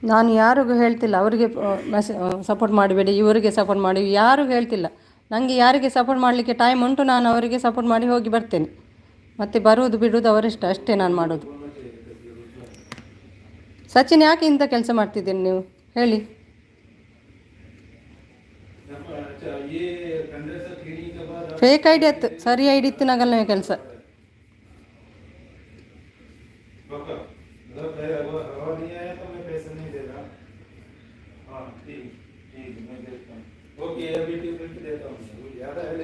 ನಾನು ಯಾರಿಗೂ ಹೇಳ್ತಿಲ್ಲ ಅವರಿಗೆ ಸಪೋರ್ಟ್ ಮಾಡಬೇಡಿ, ಇವರಿಗೆ ಸಪೋರ್ಟ್ ಮಾಡಿ, ಯಾರಿಗೂ ಹೇಳ್ತಿಲ್ಲ. ನನಗೆ ಯಾರಿಗೆ ಸಪೋರ್ಟ್ ಮಾಡಲಿಕ್ಕೆ ಟೈಮ್ ಉಂಟು ನಾನು ಅವರಿಗೆ ಸಪೋರ್ಟ್ ಮಾಡಿ ಹೋಗಿ ಬರ್ತೇನೆ. ಮತ್ತು ಬರುವುದು ಬಿಡುವುದು ಅವರಿಷ್ಟ, ಅಷ್ಟೇ ನಾನು ಮಾಡೋದು. ಸಚಿನ್ ಯಾಕೆ ಇಂಥ ಕೆಲಸ ಮಾಡ್ತಿದ್ದೀನಿ ನೀವು ಹೇಳಿ? ಫೇಕ್ ಐಡಿ ಇತ್ತು, ಸರಿ ಐಡಿ ಇತ್ತು ನಗಲ್ಲ ಕೆಲಸ.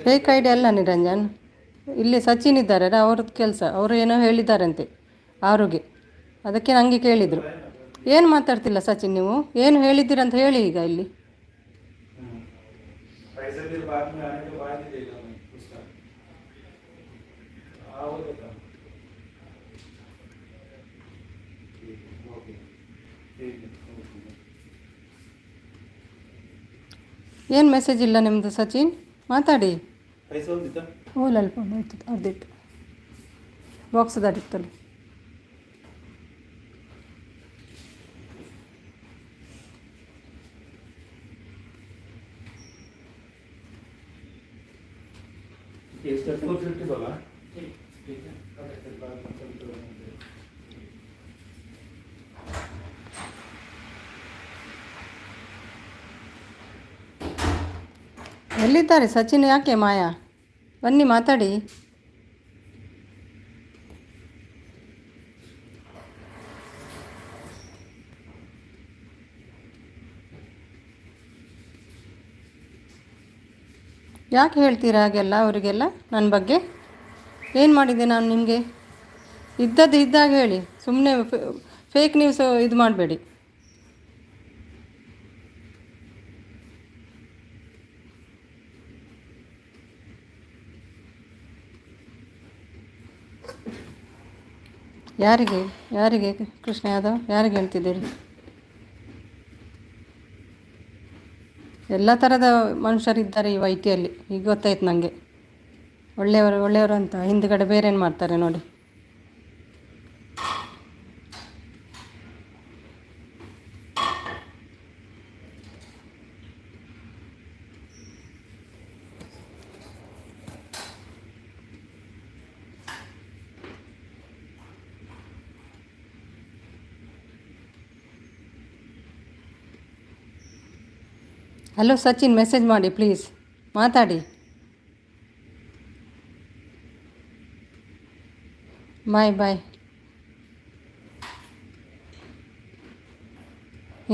ಫೇಕ್ ಐಡಿ ಅಲ್ಲ ನಿರಂಜನ್, ಇಲ್ಲಿ ಸಚಿನ್ ಇದ್ದಾರೆ ಅವ್ರದ್ದು ಕೆಲಸ, ಅವರು ಏನೋ ಹೇಳಿದ್ದಾರಂತೆ ಆರೋಗ್ಯ, ಅದಕ್ಕೆ ನನಗೆ ಕೇಳಿದರು. ಏನು ಮಾತಾಡ್ತಿಲ್ಲ ಸಚಿನ್ ನೀವು, ಏನು ಹೇಳಿದ್ದೀರಂತ ಹೇಳಿ ಈಗ ಇಲ್ಲಿ. ಏನು ಮೆಸೇಜ್ ಇಲ್ಲ ನಿಮ್ಮದು ಸಚಿನ್, ಮಾತಾಡಿ. ಓಲಲ್ಪ ಆಯ್ತು ಅರ್ಧಿಟ್ಟು ಬಾಕ್ಸ್ ದಾಟಿತ್ತಲ್ಲ. ಎಲ್ಲಿದ್ದಾರೆ ಸಚಿನ್? ಯಾಕೆ ಮಾಯಾ ಬನ್ನಿ ಮಾತಾಡಿ. ಯಾಕೆ ಹೇಳ್ತೀರಾ ಹಾಗೆಲ್ಲ ಅವರಿಗೆಲ್ಲ ನನ್ನ ಬಗ್ಗೆ? ಏನು ಮಾಡಿದೆ ನಾನು ನಿಮಗೆ? ಇದ್ದದ್ದು ಇದ್ದಾಗ ಹೇಳಿ, ಸುಮ್ಮನೆ ಫೇಕ್ ನ್ಯೂಸ್ ಇದು ಮಾಡಬೇಡಿ. ಯಾರಿಗೆ ಯಾರಿಗೆ ಕೃಷ್ಣ ಯಾದವ್ ಯಾರಿಗೆ ಹೇಳ್ತಿದ್ದೀರಿ? ಎಲ್ಲ ಥರದ ಮನುಷ್ಯರಿದ್ದಾರೆ ಈ ವೈಟಿಯಲ್ಲಿ, ಈಗ ಗೊತ್ತಾಯ್ತು ನನಗೆ. ಒಳ್ಳೆಯವರು ಒಳ್ಳೆಯವರು ಅಂತ ಹಿಂದುಗಡೆ ಬೇರೆ ಏನು ಮಾಡ್ತಾರೆ ನೋಡಿ. ಹಲೋ ಸಚಿನ್, ಮೆಸೇಜ್ ಮಾಡಿ ಪ್ಲೀಸ್, ಮಾತಾಡಿ. ಬಾಯ್ ಬಾಯ್.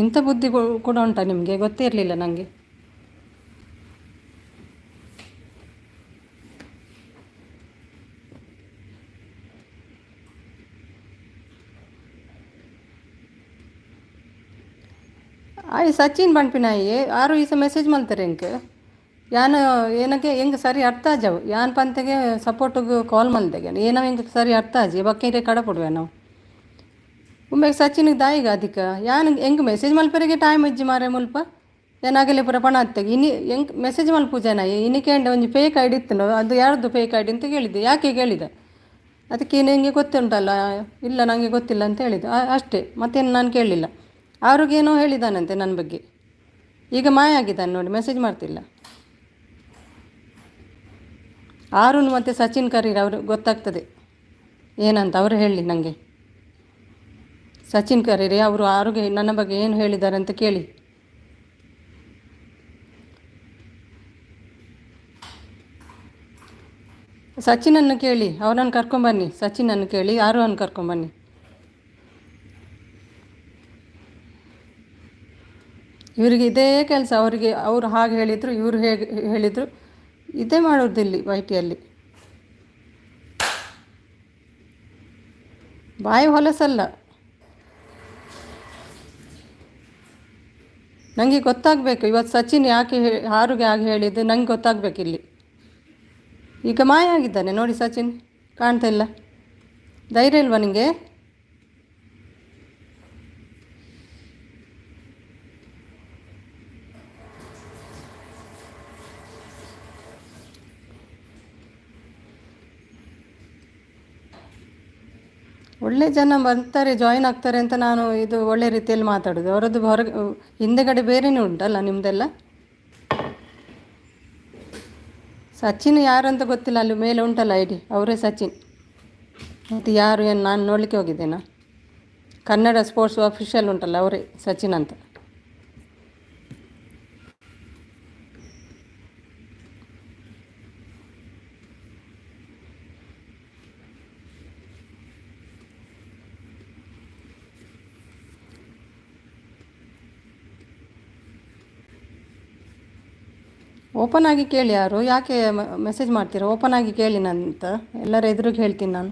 ಇಂಥ ಬುದ್ಧಿ ಕೂಡ ಉಂಟಾ ನಿಮಗೆ? ಗೊತ್ತೇ ಇರಲಿಲ್ಲ ನನಗೆ. ಆಯ್ ಸಚಿನ್ ಬಣ್ಪಿನಾಯಿ ಆರು ಈಸ ಮೆಸೇಜ್ ಮಾಡ್ತಾರೆ ಎಂಕ್ ಯಾನ್ ಏನಕ್ಕೆ ಹೆಂಗೆ ಸರಿ ಅರ್ಥ ಆಜವು ಯಾನ್ ಪಂತೆಗೆ ಸಪೋರ್ಟಿಗೆ ಕಾಲ್ ಮಲ್ತೆಗೆ ಏನೋ ಹೆಂಗೆ ಸರಿ ಅರ್ಥ ಆಜಿ ಬಕ್ಕೇರೆ ಕಡ ಕೊಡುವೆ ನಾವು ಒಮ್ಮೆ ಸಚಿನ್ಗೆ ದಾಯಿಗ ಅದಕ್ಕೆ ಯಾನ್ ಹೆಂಗೆ ಮೆಸೇಜ್ ಮಲ್ಪರಿಗೆ ಟೈಮ್ ಇಜ್ಜಿ ಮಾರೆ ಮುಲ್ಪ ಏನಾಗಲಿ ಪುರ ಪಣ ಹತ್ತಾಗ ಹೆಂಗೆ ಮೆಸೇಜ್ ಮಲ್ಪ ಜನ ಇನ್ನಿಕೆ ಒಂದು ಫೇಕ್ ಐಡಿ ಇತ್ತು ಅದು ಯಾರ್ದು ಫೇಕ್ ಐಡಿ ಅಂತ ಕೇಳಿದ್ದೆ. ಯಾಕೆ ಕೇಳಿದೆ? ಅದಕ್ಕೆ ನಿನಗೆ ಗೊತ್ತುಂಟಲ್ಲ. ಇಲ್ಲ ನನಗೆ ಗೊತ್ತಿಲ್ಲ ಅಂತ ಹೇಳಿದ್ದು ಅಷ್ಟೇ, ಮತ್ತೇನು ನಾನು ಕೇಳಲಿಲ್ಲ. ಅವ್ರಿಗೇನೋ ಹೇಳಿದ್ದಾನಂತೆ ನನ್ನ ಬಗ್ಗೆ. ಈಗ ಮಾಯ ಆಗಿದ್ದಾನೆ ನೋಡಿ, ಮೆಸೇಜ್ ಮಾಡ್ತಿಲ್ಲ. ಆರುನ್ ಮತ್ತು ಸಚಿನ್ ಕರೀರಿ, ಅವರು ಗೊತ್ತಾಗ್ತದೆ ಏನಂತ ಅವರು ಹೇಳಿ ನನಗೆ. ಸಚಿನ್ ಕರೀರಿ, ಅವರು ಆರುಗೆ ನನ್ನ ಬಗ್ಗೆ ಏನು ಹೇಳಿದ್ದಾರೆ ಅಂತ ಕೇಳಿ. ಸಚಿನನ್ನು ಕೇಳಿ, ಅವರನ್ನು ಕರ್ಕೊಂಬನ್ನಿ. ಸಚಿನನ್ನು ಕೇಳಿ, ಆರುವನ್ನು ಕರ್ಕೊಂಬನ್ನಿ. ಇವರಿಗೆ ಇದೇ ಕೆಲಸ. ಅವರಿಗೆ ಅವರು ಹಾಗೆ ಹೇಳಿದರು, ಇವರು ಹೇಗೆ ಹೇಳಿದರು, ಇದೇ ಮಾಡೋದಿಲ್ಲಿ ವೈಟಿಯಲ್ಲಿ. ಬಾಯಿ ಹೊಲಸಲ್ಲ. ನನಗೆ ಗೊತ್ತಾಗಬೇಕು ಇವತ್ತು ಸಚಿನ್ ಯಾಕೆ ಆರುಗೆ ಹಾಗೆ ಹೇಳಿದ್ದು ನನಗೆ ಗೊತ್ತಾಗಬೇಕು ಇಲ್ಲಿ. ಈಗ ಮಾಯ ಆಗಿದ್ದಾನೆ ನೋಡಿ ಸಚಿನ್, ಕಾಣ್ತಾ ಇಲ್ಲ. ಧೈರ್ಯ ಇಲ್ವಾ ನಿಮಗೆ? ಒಳ್ಳೆ ಜನ ಬರ್ತಾರೆ, ಜಾಯಿನ್ ಆಗ್ತಾರೆ ಅಂತ ನಾನು ಇದು ಒಳ್ಳೆ ರೀತಿಯಲ್ಲಿ ಮಾತಾಡೋದು. ಅವರದ್ದು ಹೊರಗೆ ಹಿಂದೆಗಡೆ ಬೇರೆಯೇ ಉಂಟಲ್ಲ ನಿಮ್ಮದೆಲ್ಲ. ಸಚಿನ್ ಯಾರಂತ ಗೊತ್ತಿಲ್ಲ, ಅಲ್ಲಿ ಮೇಲೆ ಉಂಟಲ್ಲ ಐಡಿ, ಅವರೇ ಸಚಿನ್. ಮತ್ತು ಯಾರು ಏನು ನಾನು ನೋಡಲಿಕ್ಕೆ ಹೋಗಿದ್ದೇನಾ? ಕನ್ನಡ ಸ್ಪೋರ್ಟ್ಸ್ ಆಫೀಷಿಯಲ್ ಉಂಟಲ್ಲ, ಅವರೇ ಸಚಿನ್ ಅಂತ. ಓಪನ್ ಆಗಿ ಕೇಳಿ, ಯಾರು ಯಾಕೆ ಮೆಸೇಜ್ ಮಾಡ್ತೀರಾ? ಓಪನ್ ಆಗಿ ಕೇಳಿ ನಂತ, ಎಲ್ಲರ ಎದುರಿಗೆ ಹೇಳ್ತೀನಿ ನಾನು.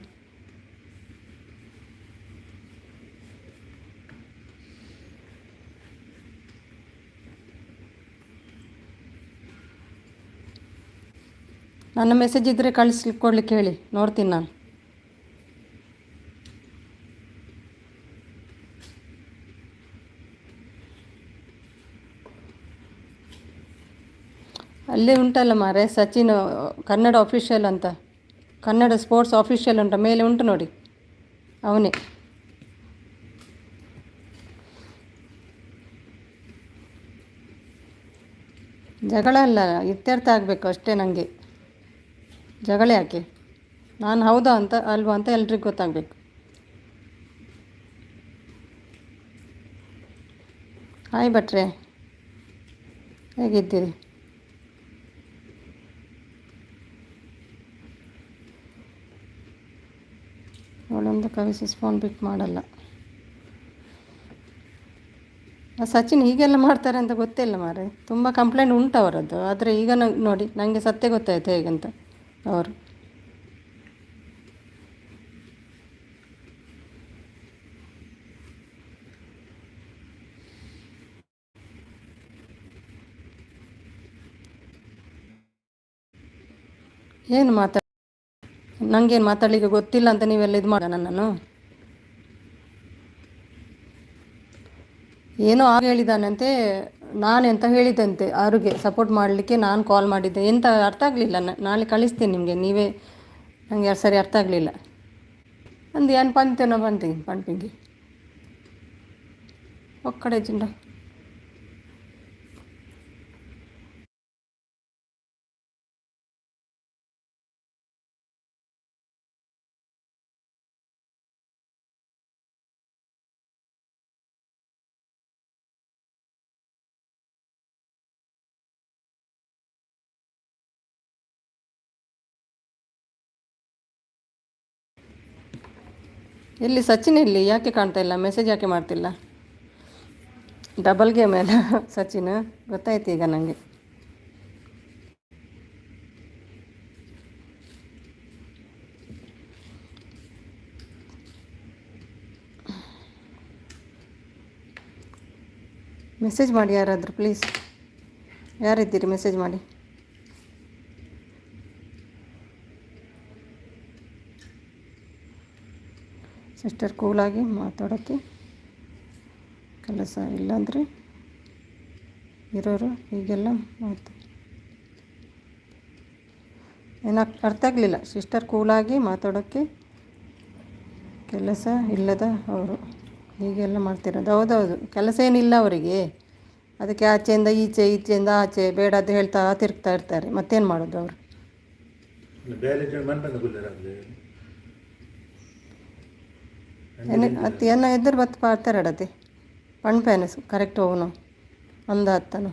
ನನ್ನ ಮೆಸೇಜ್ ಇದ್ದರೆ ಕೊಡ್ಲಿಕ್ಕೆ ಹೇಳಿ, ನೋಡ್ತೀನಿ ನಾನು. ಅಲ್ಲೇ ಉಂಟಲ್ಲ ಮಾರೆ ಸಚಿನ್ ಕನ್ನಡ ಆಫೀಷಿಯಲ್ ಅಂತ, ಕನ್ನಡ ಸ್ಪೋರ್ಟ್ಸ್ ಆಫೀಷಿಯಲ್ ಉಂಟ ಮೇಲೆ ಉಂಟು ನೋಡಿ, ಅವನೇ. ಜಗಳ ಅಲ್ಲ, ಇತ್ಯರ್ಥ ಆಗಬೇಕು ಅಷ್ಟೇ. ನನಗೆ ಜಗಳ ಯಾಕೆ? ನಾನು ಹೌದಾ ಅಂತ ಅಲ್ವಾ ಅಂತ ಎಲ್ರಿಗೂ ಗೊತ್ತಾಗಬೇಕು. ಹಾಯ್ ಭಟ್ರೆ, ಹೇಗಿದ್ದೀರಿ? ಅವಳೊಂದು ಕವಿಸಿಸ್ ಫೋನ್ ಪಿಕ್ ಮಾಡಲ್ಲ. ಸಚಿನ್ ಹೀಗೆಲ್ಲ ಮಾಡ್ತಾರೆ ಅಂತ ಗೊತ್ತಿಲ್ಲ ಮಾರೆ. ತುಂಬ ಕಂಪ್ಲೇಂಟ್ ಉಂಟು ಅವರದ್ದು. ಆದರೆ ಈಗ ನೋಡಿ ನನಗೆ ಸತ್ಯ ಗೊತ್ತಾಯ್ತು ಹೇಗಂತ ಅವರು. ಏನು ನನಗೇನು ಮಾತಾಡಲಿಕ್ಕೆ ಗೊತ್ತಿಲ್ಲ ಅಂತ ನೀವೆಲ್ಲ ಇದು ಮಾಡೋಣ ನನ್ನನ್ನು? ಏನೋ ಆಗ ಹೇಳಿದ್ದಾನಂತೆ, ನಾನೆಂತ ಹೇಳಿದಂತೆ ಅವ್ರಿಗೆ ಸಪೋರ್ಟ್ ಮಾಡಲಿಕ್ಕೆ ನಾನು ಕಾಲ್ ಮಾಡಿದ್ದೆ. ಎಂತ ಅರ್ಥ ಆಗಲಿಲ್ಲ. ನಾಳೆ ಕಳಿಸ್ತೀನಿ ನಿಮಗೆ, ನೀವೇ ನನಗೆ ಸರಿ ಅರ್ಥ ಆಗಲಿಲ್ಲ. ಅಂದು ಏನು ಪಂತೇನೋ ಪಂಪಿಂಗಿ ಒಕ್ಕಡೆ ಜಿಂಡ. ಎಲ್ಲಿ ಸಚಿನ್ ಎಲ್ಲಿ ಯಾಕೆ ಕಾಣ್ತಾ ಇಲ್ಲ, ಮೆಸೇಜ್ ಯಾಕೆ ಮಾಡ್ತಿಲ್ಲ? ಡಬಲ್ ಗೇಮ್ ಅಲ್ಲ ಸಚಿನ್, ಗೊತ್ತಾಯ್ತು ಈಗ ನನಗೆ. ಮೆಸೇಜ್ ಮಾಡಿ ಯಾರಾದರೂ ಪ್ಲೀಸ್, ಯಾರಿದ್ದೀರಿ ಮೆಸೇಜ್ ಮಾಡಿ. ಸಿಸ್ಟರ್ ಕೂಲಾಗಿ ಮಾತಾಡೋಕ್ಕೆ ಕೆಲಸ ಇಲ್ಲಾಂದರೆ ಇರೋರು ಹೀಗೆಲ್ಲ ಮಾತು ಏನು ಅರ್ಥ ಆಗಲಿಲ್ಲ. ಸಿಸ್ಟರ್ ಕೂಲಾಗಿ ಮಾತಾಡೋಕ್ಕೆ ಕೆಲಸ ಇಲ್ಲದ ಅವರು ಹೀಗೆಲ್ಲ ಮಾಡ್ತಿರೋದು. ಹೌದೌದು, ಕೆಲಸ ಏನಿಲ್ಲ ಅವರಿಗೆ, ಅದಕ್ಕೆ ಆಚೆಯಿಂದ ಈಚೆ ಈಚೆಯಿಂದ ಆಚೆ ಬೇಡ ಅಂತ ಹೇಳ್ತಾ ತಿರುಗ್ತಾ ಇರ್ತಾರೆ. ಮತ್ತೇನು ಮಾಡೋದು ಅವರು? ಅತ್ತೆ ಎನ್ನ ಎದುರು ಬತ್ತು ಪಾಡ್ತಾರಡತೆ ಪಣ್ಪೇನೆ ಕರೆಕ್ಟ್ ಹೋಗುನು ಅಂದ ಅತ್ತನು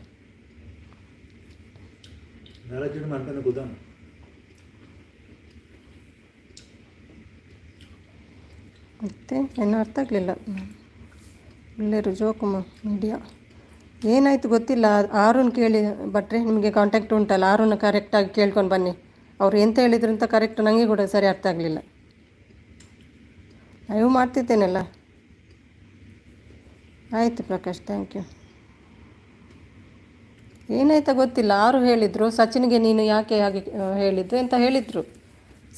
ಮತ್ತೆ ಏನೂ ಅರ್ಥ ಆಗಲಿಲ್ಲ. ಒಳ್ಳೆಯರು ಜೋಕುಮ ಮೀಡಿಯಾ ಏನಾಯಿತು ಗೊತ್ತಿಲ್ಲ. ಆರುನ್ ಕೇಳಿ ಭಟ್ರೆ, ನಿಮಗೆ ಕಾಂಟ್ಯಾಕ್ಟ್ ಉಂಟಲ್ಲ, ಆರುನ ಕರೆಕ್ಟಾಗಿ ಕೇಳ್ಕೊಂಡು ಬನ್ನಿ. ಅವರು ಎಂತ ಹೇಳಿದ್ರು ಅಂತ ಕರೆಕ್ಟ್ ನನಗೆ ಕೂಡ ಸರಿ ಅರ್ಥ ಆಗಲಿಲ್ಲ. ಲೈವ್ ಮಾಡ್ತಿದ್ದೇನಲ್ಲ. ಆಯಿತು ಪ್ರಕಾಶ್, ಥ್ಯಾಂಕ್ ಯು. ಏನಾಯ್ತಾ ಗೊತ್ತಿಲ್ಲ. ಆರು ಹೇಳಿದರು ಸಚಿನ್ಗೆ ನೀನು ಯಾಕೆ ಹಾಗೆ ಹೇಳಿದ್ದು ಅಂತ ಹೇಳಿದರು.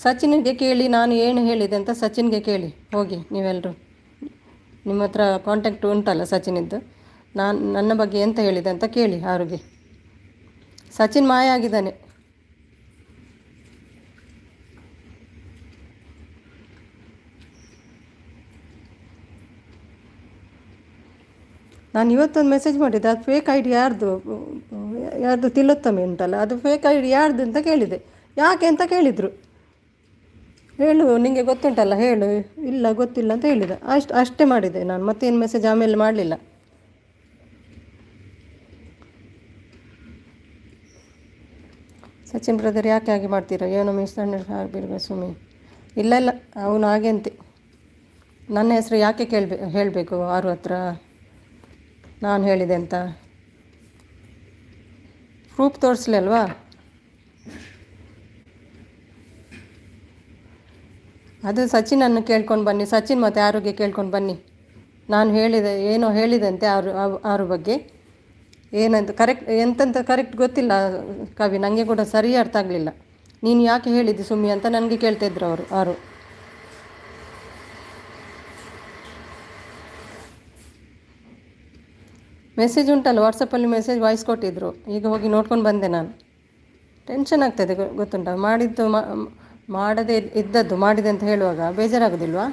ಸಚಿನ್ಗೆ ಕೇಳಿ ನಾನು ಏನು ಹೇಳಿದೆ ಅಂತ ಸಚಿನ್ಗೆ ಕೇಳಿ ಹೋಗಿ ನೀವೆಲ್ಲರೂ. ನಿಮ್ಮ ಹತ್ರ ಕಾಂಟ್ಯಾಕ್ಟ್ ಉಂಟಲ್ಲ ಸಚಿನಿದ್ದು, ನನ್ನ ಬಗ್ಗೆ ಎಂತ ಹೇಳಿದೆ ಅಂತ ಕೇಳಿ ಆರುಗೆ. ಸಚಿನ್ ಮಾಯ ಆಗಿದ್ದಾನೆ. ನಾನು ಇವತ್ತೊಂದು ಮೆಸೇಜ್ ಮಾಡಿದ್ದೆ, ಅದು ಫೇಕ್ ಐ ಡಿ ಯಾರ್ದು ತಿಲೋತ್ತಮೆ ಉಂಟಲ್ಲ, ಅದು ಫೇಕ್ ಐ ಡಿ ಯಾರ್ದು ಅಂತ ಕೇಳಿದೆ. ಯಾಕೆ ಅಂತ ಕೇಳಿದರು. ಹೇಳು ನಿಮಗೆ ಗೊತ್ತುಂಟಲ್ಲ ಹೇಳು. ಇಲ್ಲ ಗೊತ್ತಿಲ್ಲ ಅಂತ ಹೇಳಿದೆ. ಅಷ್ಟೇ ಮಾಡಿದೆ ನಾನು, ಮತ್ತೇನು ಮೆಸೇಜ್ ಆಮೇಲೆ ಮಾಡಲಿಲ್ಲ. ಸಚಿನ್ ಬ್ರದರ್ ಯಾಕೆ ಹಾಗೆ ಮಾಡ್ತೀರಾ? ಏನೋ ಮಿಸ್ಅಂಡರ್ಸ್ಟ್ಯಾಂಡ್ ಸುಮ್ಮನೆ. ಇಲ್ಲ ಇಲ್ಲ, ಅವನು ಹಾಗೆ ಅಂತೆ. ನನ್ನ ಹೆಸರು ಯಾಕೆ ಹೇಳಬೇಕು ಆರು ಹತ್ರ ನಾನು ಹೇಳಿದೆ ಅಂತ? ಪ್ರೂಫ್ ತೋರಿಸ್ಲಿ ಅಲ್ವಾ? ಅದು ಸಚಿನನ್ನು ಕೇಳ್ಕೊಂಡು ಬನ್ನಿ, ಸಚಿನ್ ಮತ್ತು ಆರೋಗ್ಯ ಕೇಳ್ಕೊಂಡು ಬನ್ನಿ. ನಾನು ಹೇಳಿದೆ, ಏನೋ ಹೇಳಿದಂತೆ ಆರು ಬಗ್ಗೆ ಏನಂತ ಎಂತಂತ ಕರೆಕ್ಟ್ ಗೊತ್ತಿಲ್ಲ ಕವಿ, ನನಗೆ ಕೂಡ ಸರಿ ಅರ್ಥ ಆಗಲಿಲ್ಲ. ನೀನು ಯಾಕೆ ಹೇಳಿದ್ದೆ ಸುಮ್ಮಿ ಅಂತ ನನಗೆ ಕೇಳ್ತಾಯಿದ್ರು ಅವರು ಆರು. ಮೆಸೇಜ್ ಉಂಟಲ್ಲ ವಾಟ್ಸಪ್ಪಲ್ಲಿ, ಮೆಸೇಜ್ ವಾಯ್ಸ್ ಕೊಟ್ಟಿದ್ದರು. ಈಗ ಹೋಗಿ ನೋಡ್ಕೊಂಡು ಬಂದೆ ನಾನು. ಟೆನ್ಷನ್ ಆಗ್ತಾಯಿದೆ ಗೊತ್ತುಂಟ. ಮಾಡದೇ ಇದ್ದದ್ದು ಮಾಡಿದೆ ಅಂತ ಹೇಳುವಾಗ ಬೇಜಾರಾಗೋದಿಲ್ವಾ?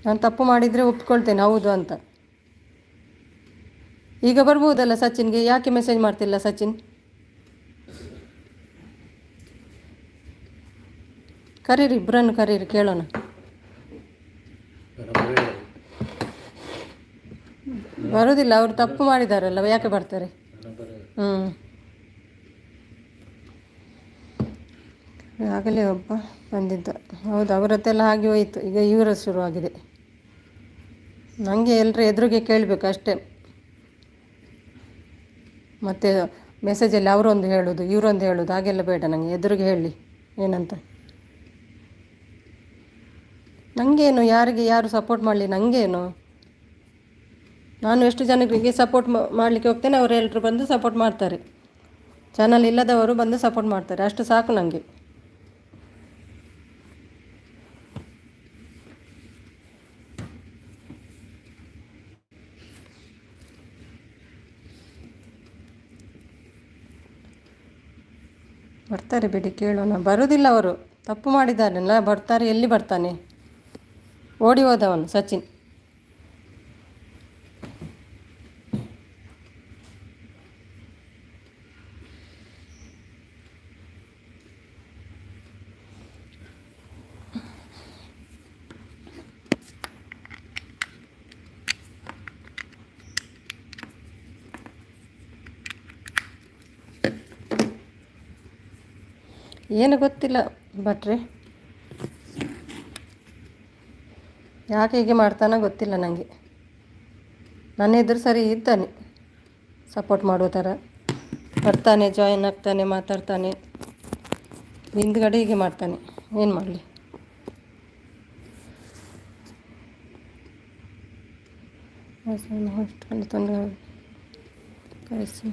ನಾನು ತಪ್ಪು ಮಾಡಿದರೆ ಒಪ್ಕೊಳ್ತೇನೆ ಹೌದು ಅಂತ. ಈಗ ಬರ್ಬೋದಲ್ಲ ಸಚಿನ್ಗೆ, ಯಾಕೆ ಮೆಸೇಜ್ ಮಾಡ್ತಿಲ್ಲ ಸಚಿನ್? ಕರೀರಿ, ಇಬ್ಬರನ್ನು ಕರೀರಿ, ಕೇಳೋಣ. ಬರೋದಿಲ್ಲ, ಅವರು ತಪ್ಪು ಮಾಡಿದಾರಲ್ಲ, ಯಾಕೆ ಬರ್ತಾರೆ? ಆಗಲೇ ಒಬ್ಬ ಬಂದಿದ್ದ. ಹೌದು, ಅವರತ್ತೆಲ್ಲ ಹಾಗೆ ಹೋಯಿತು. ಈಗ ಇವರ ಶುರುವಾಗಿದೆ. ನನಗೆ ಎಲ್ಲರ ಎದುರಿಗೆ ಕೇಳಬೇಕು ಅಷ್ಟೇ. ಮತ್ತು ಮೆಸೇಜಲ್ಲಿ ಅವರೊಂದು ಹೇಳೋದು ಇವರೊಂದು ಹೇಳೋದು ಹಾಗೆಲ್ಲ ಬೇಡ. ನನಗೆ ಎದುರಿಗೆ ಹೇಳಿ ಏನಂತ. ನನಗೇನು, ಯಾರಿಗೆ ಯಾರು ಸಪೋರ್ಟ್ ಮಾಡಲಿ ನನಗೇನು. ನಾನು ಎಷ್ಟು ಜನರಿಗೆ ಸಪೋರ್ಟ್ ಮಾಡಲಿಕ್ಕೆ ಹೋಗ್ತೇನೆ, ಅವರೆಲ್ಲರೂ ಬಂದು ಸಪೋರ್ಟ್ ಮಾಡ್ತಾರೆ. ಚಾನಲ್ ಇಲ್ಲದವರು ಬಂದು ಸಪೋರ್ಟ್ ಮಾಡ್ತಾರೆ, ಅಷ್ಟು ಸಾಕು ನನಗೆ. ಬರ್ತಾರೆ ಬಿಡಿ, ಕೇಳೋಣ. ಬರೋದಿಲ್ಲ ಅವರು, ತಪ್ಪು ಮಾಡಿದ್ದಾರಲ್ಲ. ಬರ್ತಾರೆ, ಎಲ್ಲಿ ಬರ್ತಾನೆ? ಓಡಿ ಹೋದವನು ಸಚಿನ್. ಏನು ಗೊತ್ತಿಲ್ಲ ಭಟ್ರೆ, ಯಾಕೆ ಹೀಗೆ ಮಾಡ್ತಾನೋ ಗೊತ್ತಿಲ್ಲ ನನಗೆ. ನನ್ನ ಎದುರು ಸರಿ ಇದ್ದಾನೆ, ಸಪೋರ್ಟ್ ಮಾಡೋ ಥರ ಬರ್ತಾನೆ, ಜಾಯಿನ್ ಆಗ್ತಾನೆ, ಮಾತಾಡ್ತಾನೆ. ಹಿಂದ್ಗಡೆ ಹೀಗೆ ಮಾಡ್ತಾನೆ, ಏನು ಮಾಡಲಿ. ಕರೆಸಿ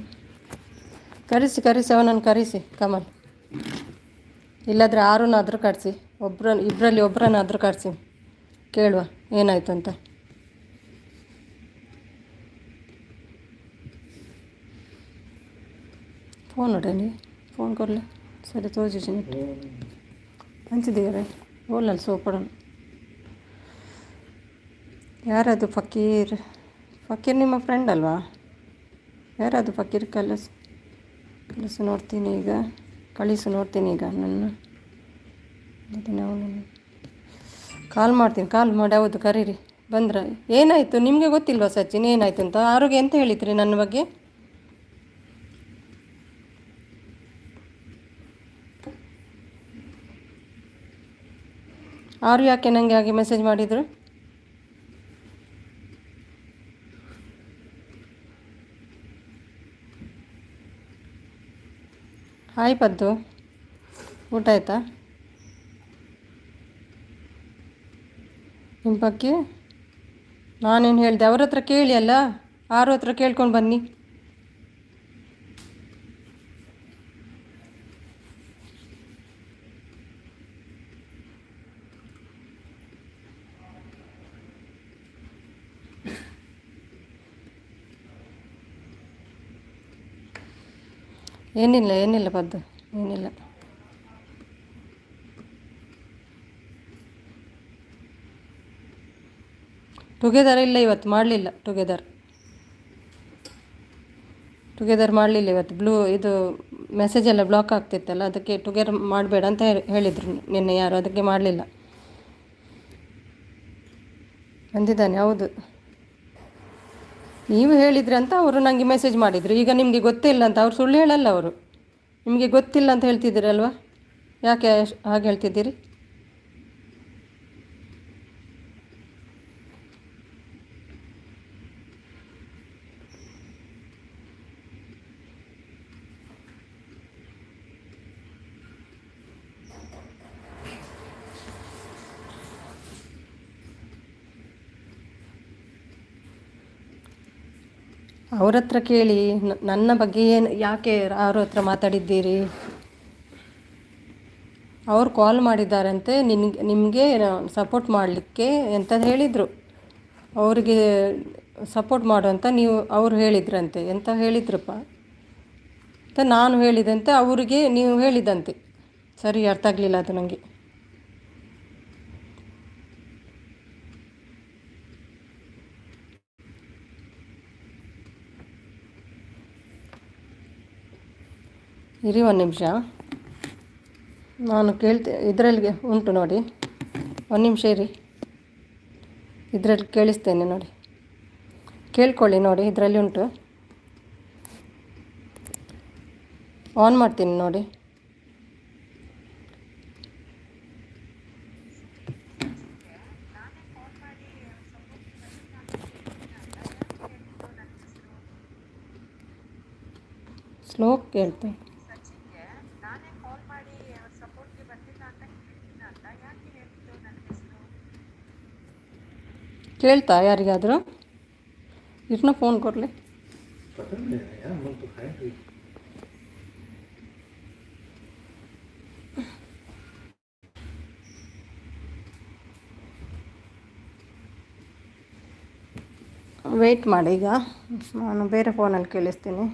ಕರೆಸಿ ಕರೆಸಿ ಅವನನ್ನು ಕರೆಸಿ ಕಮಲ್. ಇಲ್ಲಾದರೆ ಆರನ್ನಾದರೂ ಕರೆಸಿ, ಇಬ್ಬರಲ್ಲಿ ಒಬ್ಬರನ್ನಾದರೂ ಕರೆಸಿ, ಕೇಳುವ ಏನಾಯಿತು ಅಂತ. ಫೋನ್ ನೋಡೇನಿ, ಫೋನ್ ಕೊರಲೆ ಸರಿ ತೋರಿಸಿ ಹಂಚಿದ್ದೀರ ಓಲಲ್ಲಿ ಸೋಪಡೋಣ. ಯಾರದು ಫಕೀರ್? ಫಕೀರ್ ನಿಮ್ಮ ಫ್ರೆಂಡ್ ಅಲ್ವಾ? ಯಾರದು ಫಕೀರ್? ಕಳಿಸು ನೋಡ್ತೀನಿ ಈಗ, ಕಳಿಸು ನೋಡ್ತೀನಿ ಈಗ. ಅವನು ಕಾಲ್ ಮಾಡ್ತೀನಿ, ಕಾಲ್ ಮಾಡಿ. ಹೌದು ಕರೀರಿ. ಬಂದ್ರ ಏನಾಯಿತು ನಿಮಗೆ ಗೊತ್ತಿಲ್ವಾ ಸಚಿನ್ ಏನಾಯಿತು ಅಂತ? ಆರೋಗ್ಯ ಎಂತ ಹೇಳಿದ್ರಿ ನನ್ನ ಬಗ್ಗೆ? ಆರು ಯಾಕೆ ನನಗೆ ಹಾಗೆ ಮೆಸೇಜ್ ಮಾಡಿದರು? ಹಾಯ್ ಪದ್ದು, ಊಟ ಆಯಿತಾ? ನಿಮ್ಮ ಬಗ್ಗೆ ನಾನೇನು ಹೇಳಿದೆ? ಅವ್ರ ಹತ್ರ ಕೇಳಿ ಅಲ್ಲ, ಆರು ಹತ್ರ ಕೇಳ್ಕೊಂಡು ಬನ್ನಿ. ಏನಿಲ್ಲ ಪದ್ದು, ಏನಿಲ್ಲ. ಟುಗೆದರ್ ಇಲ್ಲ ಇವತ್ತು, ಮಾಡಲಿಲ್ಲ. ಟುಗೆದರ್ ಮಾಡಲಿಲ್ಲ ಇವತ್ತು. ಇದು ಮೆಸೇಜ್ ಎಲ್ಲ ಬ್ಲಾಕ್ ಆಗ್ತಿತ್ತಲ್ಲ, ಅದಕ್ಕೆ ಟುಗೆದರ್ ಮಾಡಬೇಡ ಅಂತ ಹೇಳಿದರು ನಿನ್ನೆ ಯಾರು, ಅದಕ್ಕೆ ಮಾಡಲಿಲ್ಲ. ಬಂದಿದ್ದಾನೆ, ಹೌದು. ನೀವು ಹೇಳಿದ್ರಿ ಅಂತ ಅವರು ನನಗೆ ಮೆಸೇಜ್ ಮಾಡಿದರು. ಈಗ ನಿಮಗೆ ಗೊತ್ತಿಲ್ಲ ಅಂತ ಅವ್ರು ಸುಳ್ಳು ಹೇಳಲ್ಲ. ಅವರು ನಿಮಗೆ ಗೊತ್ತಿಲ್ಲ ಅಂತ ಹೇಳ್ತಿದ್ದೀರಲ್ವ, ಯಾಕೆ ಹಾಗೆ ಹೇಳ್ತಿದ್ದೀರಿ? ಅವ್ರ ಹತ್ರ ಕೇಳಿ, ನನ್ನ ಬಗ್ಗೆ ಏನು ಯಾಕೆ ಅವ್ರ ಹತ್ರ ಮಾತಾಡಿದ್ದೀರಿ? ಅವ್ರು ಕಾಲ್ ಮಾಡಿದ್ದಾರಂತೆ ನಿಮಗೆ ಸಪೋರ್ಟ್ ಮಾಡಲಿಕ್ಕೆ ಎಂತ ಹೇಳಿದರು. ಅವರಿಗೆ ಸಪೋರ್ಟ್ ಮಾಡು ಅಂತ ಅವರು ಹೇಳಿದ್ರಂತೆ. ಎಂತ ಹೇಳಿದ್ರಪ್ಪ ಅಂತ ನಾನು ಹೇಳಿದಂತೆ, ಅವರಿಗೆ ನೀವು ಹೇಳಿದಂತೆ. ಸರಿ, ಅರ್ಥ ಆಗಲಿಲ್ಲ ಅದು ನನಗೆ. ಇರಿ ಒಂದು ನಿಮಿಷ, ನಾನು ಇದರಲ್ಲಿ ಉಂಟು ನೋಡಿ, ಒಂದು ನಿಮಿಷ ಇರಿ. ಇದರಲ್ಲಿ ಕೇಳಿಸ್ತೇನೆ ನೋಡಿ, ಕೇಳ್ಕೊಳ್ಳಿ ನೋಡಿ, ಇದರಲ್ಲಿ ಉಂಟು. ಆನ್ ಮಾಡ್ತೀನಿ ನೋಡಿ. ಸ್ಲೋ ಕೇಳ್ತೆ. ಕೇಳ್ತಾ ಯಾರಿಗಾದರೂ? ಇಟ್ನ ಫೋನ್ ಕೊಡಲಿ. ವೆಯ್ಟ್ ಮಾಡಿ, ಈಗ ನಾನು ಬೇರೆ ಫೋನಲ್ಲಿ ಕೇಳಿಸ್ತೀನಿ.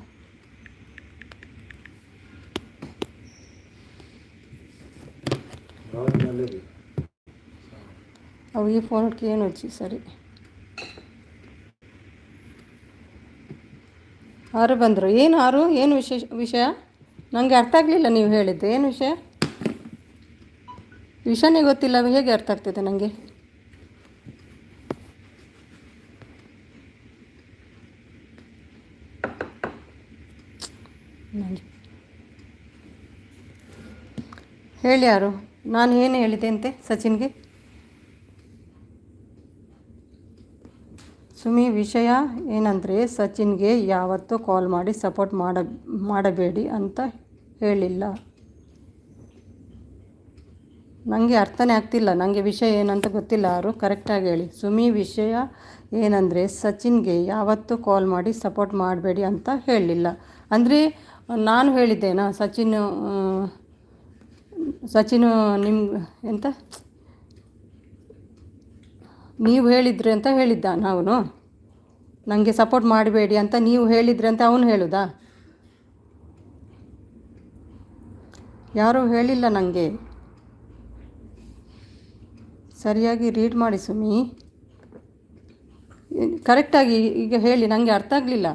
ಅವು ಈ ಫೋನ್ಗೆ ಏನು ಹಚ್ಚಿ ಸರಿ. ಆರು ಬಂದರು. ಏನು ವಿಷಯ ನನಗೆ ಅರ್ಥ ಆಗಲಿಲ್ಲ. ನೀವು ಹೇಳಿದ್ದು ಏನು ವಿಷಯನೇ ಗೊತ್ತಿಲ್ಲ, ಹೇಗೆ ಅರ್ಥ ಆಗ್ತದೆ ನನಗೆ? ಹೇಳಿ ಯಾರು? ನಾನು ಏನು ಹೇಳಿದೆ ಅಂತೆ ಸಚಿನ್ಗೆ? ಸುಮಿ, ವಿಷಯ ಏನಂದರೆ ಸಚಿನ್ಗೆ ಯಾವತ್ತೂ ಕಾಲ್ ಮಾಡಿ ಸಪೋರ್ಟ್ ಮಾಡಬೇಡಿ ಅಂತ ಹೇಳಿಲ್ಲ. ನನಗೆ ಅರ್ಥನೇ ಆಗ್ತಿಲ್ಲ, ನನಗೆ ವಿಷಯ ಏನಂತ ಗೊತ್ತಿಲ್ಲ. ಯಾರು ಕರೆಕ್ಟಾಗಿ ಹೇಳಿ. ಸುಮಿ, ವಿಷಯ ಏನಂದರೆ ಸಚಿನ್ಗೆ ಯಾವತ್ತೂ ಕಾಲ್ ಮಾಡಿ ಸಪೋರ್ಟ್ ಮಾಡಬೇಡಿ ಅಂತ ಹೇಳಿಲ್ಲ. ಅಂದರೆ ನಾನು ಹೇಳಿದ್ದೇನಾ ಸಚಿನು ನಿಮ್ಗೆ ಎಂತ ನೀವು ಹೇಳಿದ್ರಿ ಅಂತ ಹೇಳಿದ್ದ? ನಾವು ನನಗೆ ಸಪೋರ್ಟ್ ಮಾಡಬೇಡಿ ಅಂತ ನೀವು ಹೇಳಿದ್ರಿ ಅಂತ ಅವನು ಹೇಳುದಾ? ಯಾರೂ ಹೇಳಿಲ್ಲ ನನಗೆ. ಸರಿಯಾಗಿ ರೀಡ್ ಮಾಡಿ ಸುಮಿ, ಕರೆಕ್ಟಾಗಿ ಈಗ ಹೇಳಿ. ನನಗೆ ಅರ್ಥ ಆಗಲಿಲ್ಲ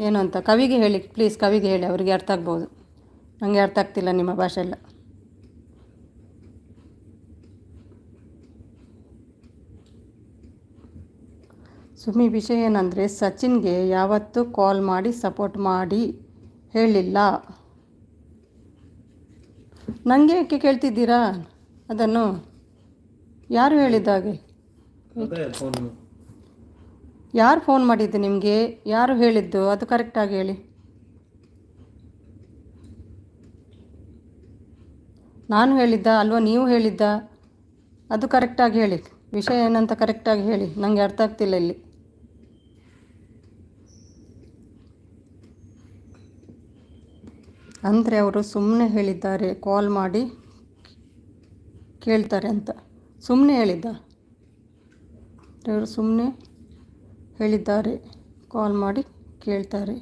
ಏನು ಅಂತ. ಕವಿಗೆ ಹೇಳಿ ಪ್ಲೀಸ್, ಕವಿಗೆ ಹೇಳಿ, ಅವರಿಗೆ ಅರ್ಥ ಆಗ್ಬೋದು. ನನಗೆ ಅರ್ಥ ಆಗ್ತಿಲ್ಲ ನಿಮ್ಮ ಭಾಷೆ ಎಲ್ಲ. ಸುಮಿ, ವಿಷಯ ಏನಂದರೆ ಸಚಿನ್ಗೆ ಯಾವತ್ತೂ ಕಾಲ್ ಮಾಡಿ ಸಪೋರ್ಟ್ ಮಾಡಿ ಹೇಳಿಲ್ಲ. ನನಗೆ ಯಾಕೆ ಕೇಳ್ತಿದ್ದೀರಾ ಅದನ್ನು? ಯಾರು ಹೇಳಿದ್ದಾಗೆ? ಯಾರು ಫೋನ್ ಮಾಡಿದ್ದು ನಿಮಗೆ? ಯಾರು ಹೇಳಿದ್ದು ಅದು ಕರೆಕ್ಟಾಗಿ ಹೇಳಿ. ನಾನು ಹೇಳಿದ್ದ ಅಲ್ವಾ ನೀವು ಹೇಳಿದ್ದ? ಅದು ಕರೆಕ್ಟಾಗಿ ಹೇಳಿ. ವಿಷಯ ಏನಂತ ಕರೆಕ್ಟಾಗಿ ಹೇಳಿ, ನನಗೆ ಅರ್ಥ ಆಗ್ತಿಲ್ಲ ಇಲ್ಲಿ. ಅಂದರೆ ಅವರು ಸುಮ್ಮನೆ ಹೇಳಿದ್ದಾರೆ ಕಾಲ್ ಮಾಡಿ ಕೇಳ್ತಾರೆ ಅಂತ. ಸುಮ್ಮನೆ ಹೇಳಿದ್ದ? ಅವರು ಸುಮ್ಮನೆ ಹೇಳಿದ್ದಾರೆ ಕಾಲ್ ಮಾಡಿ ಕೇಳ್ತಾರೆ.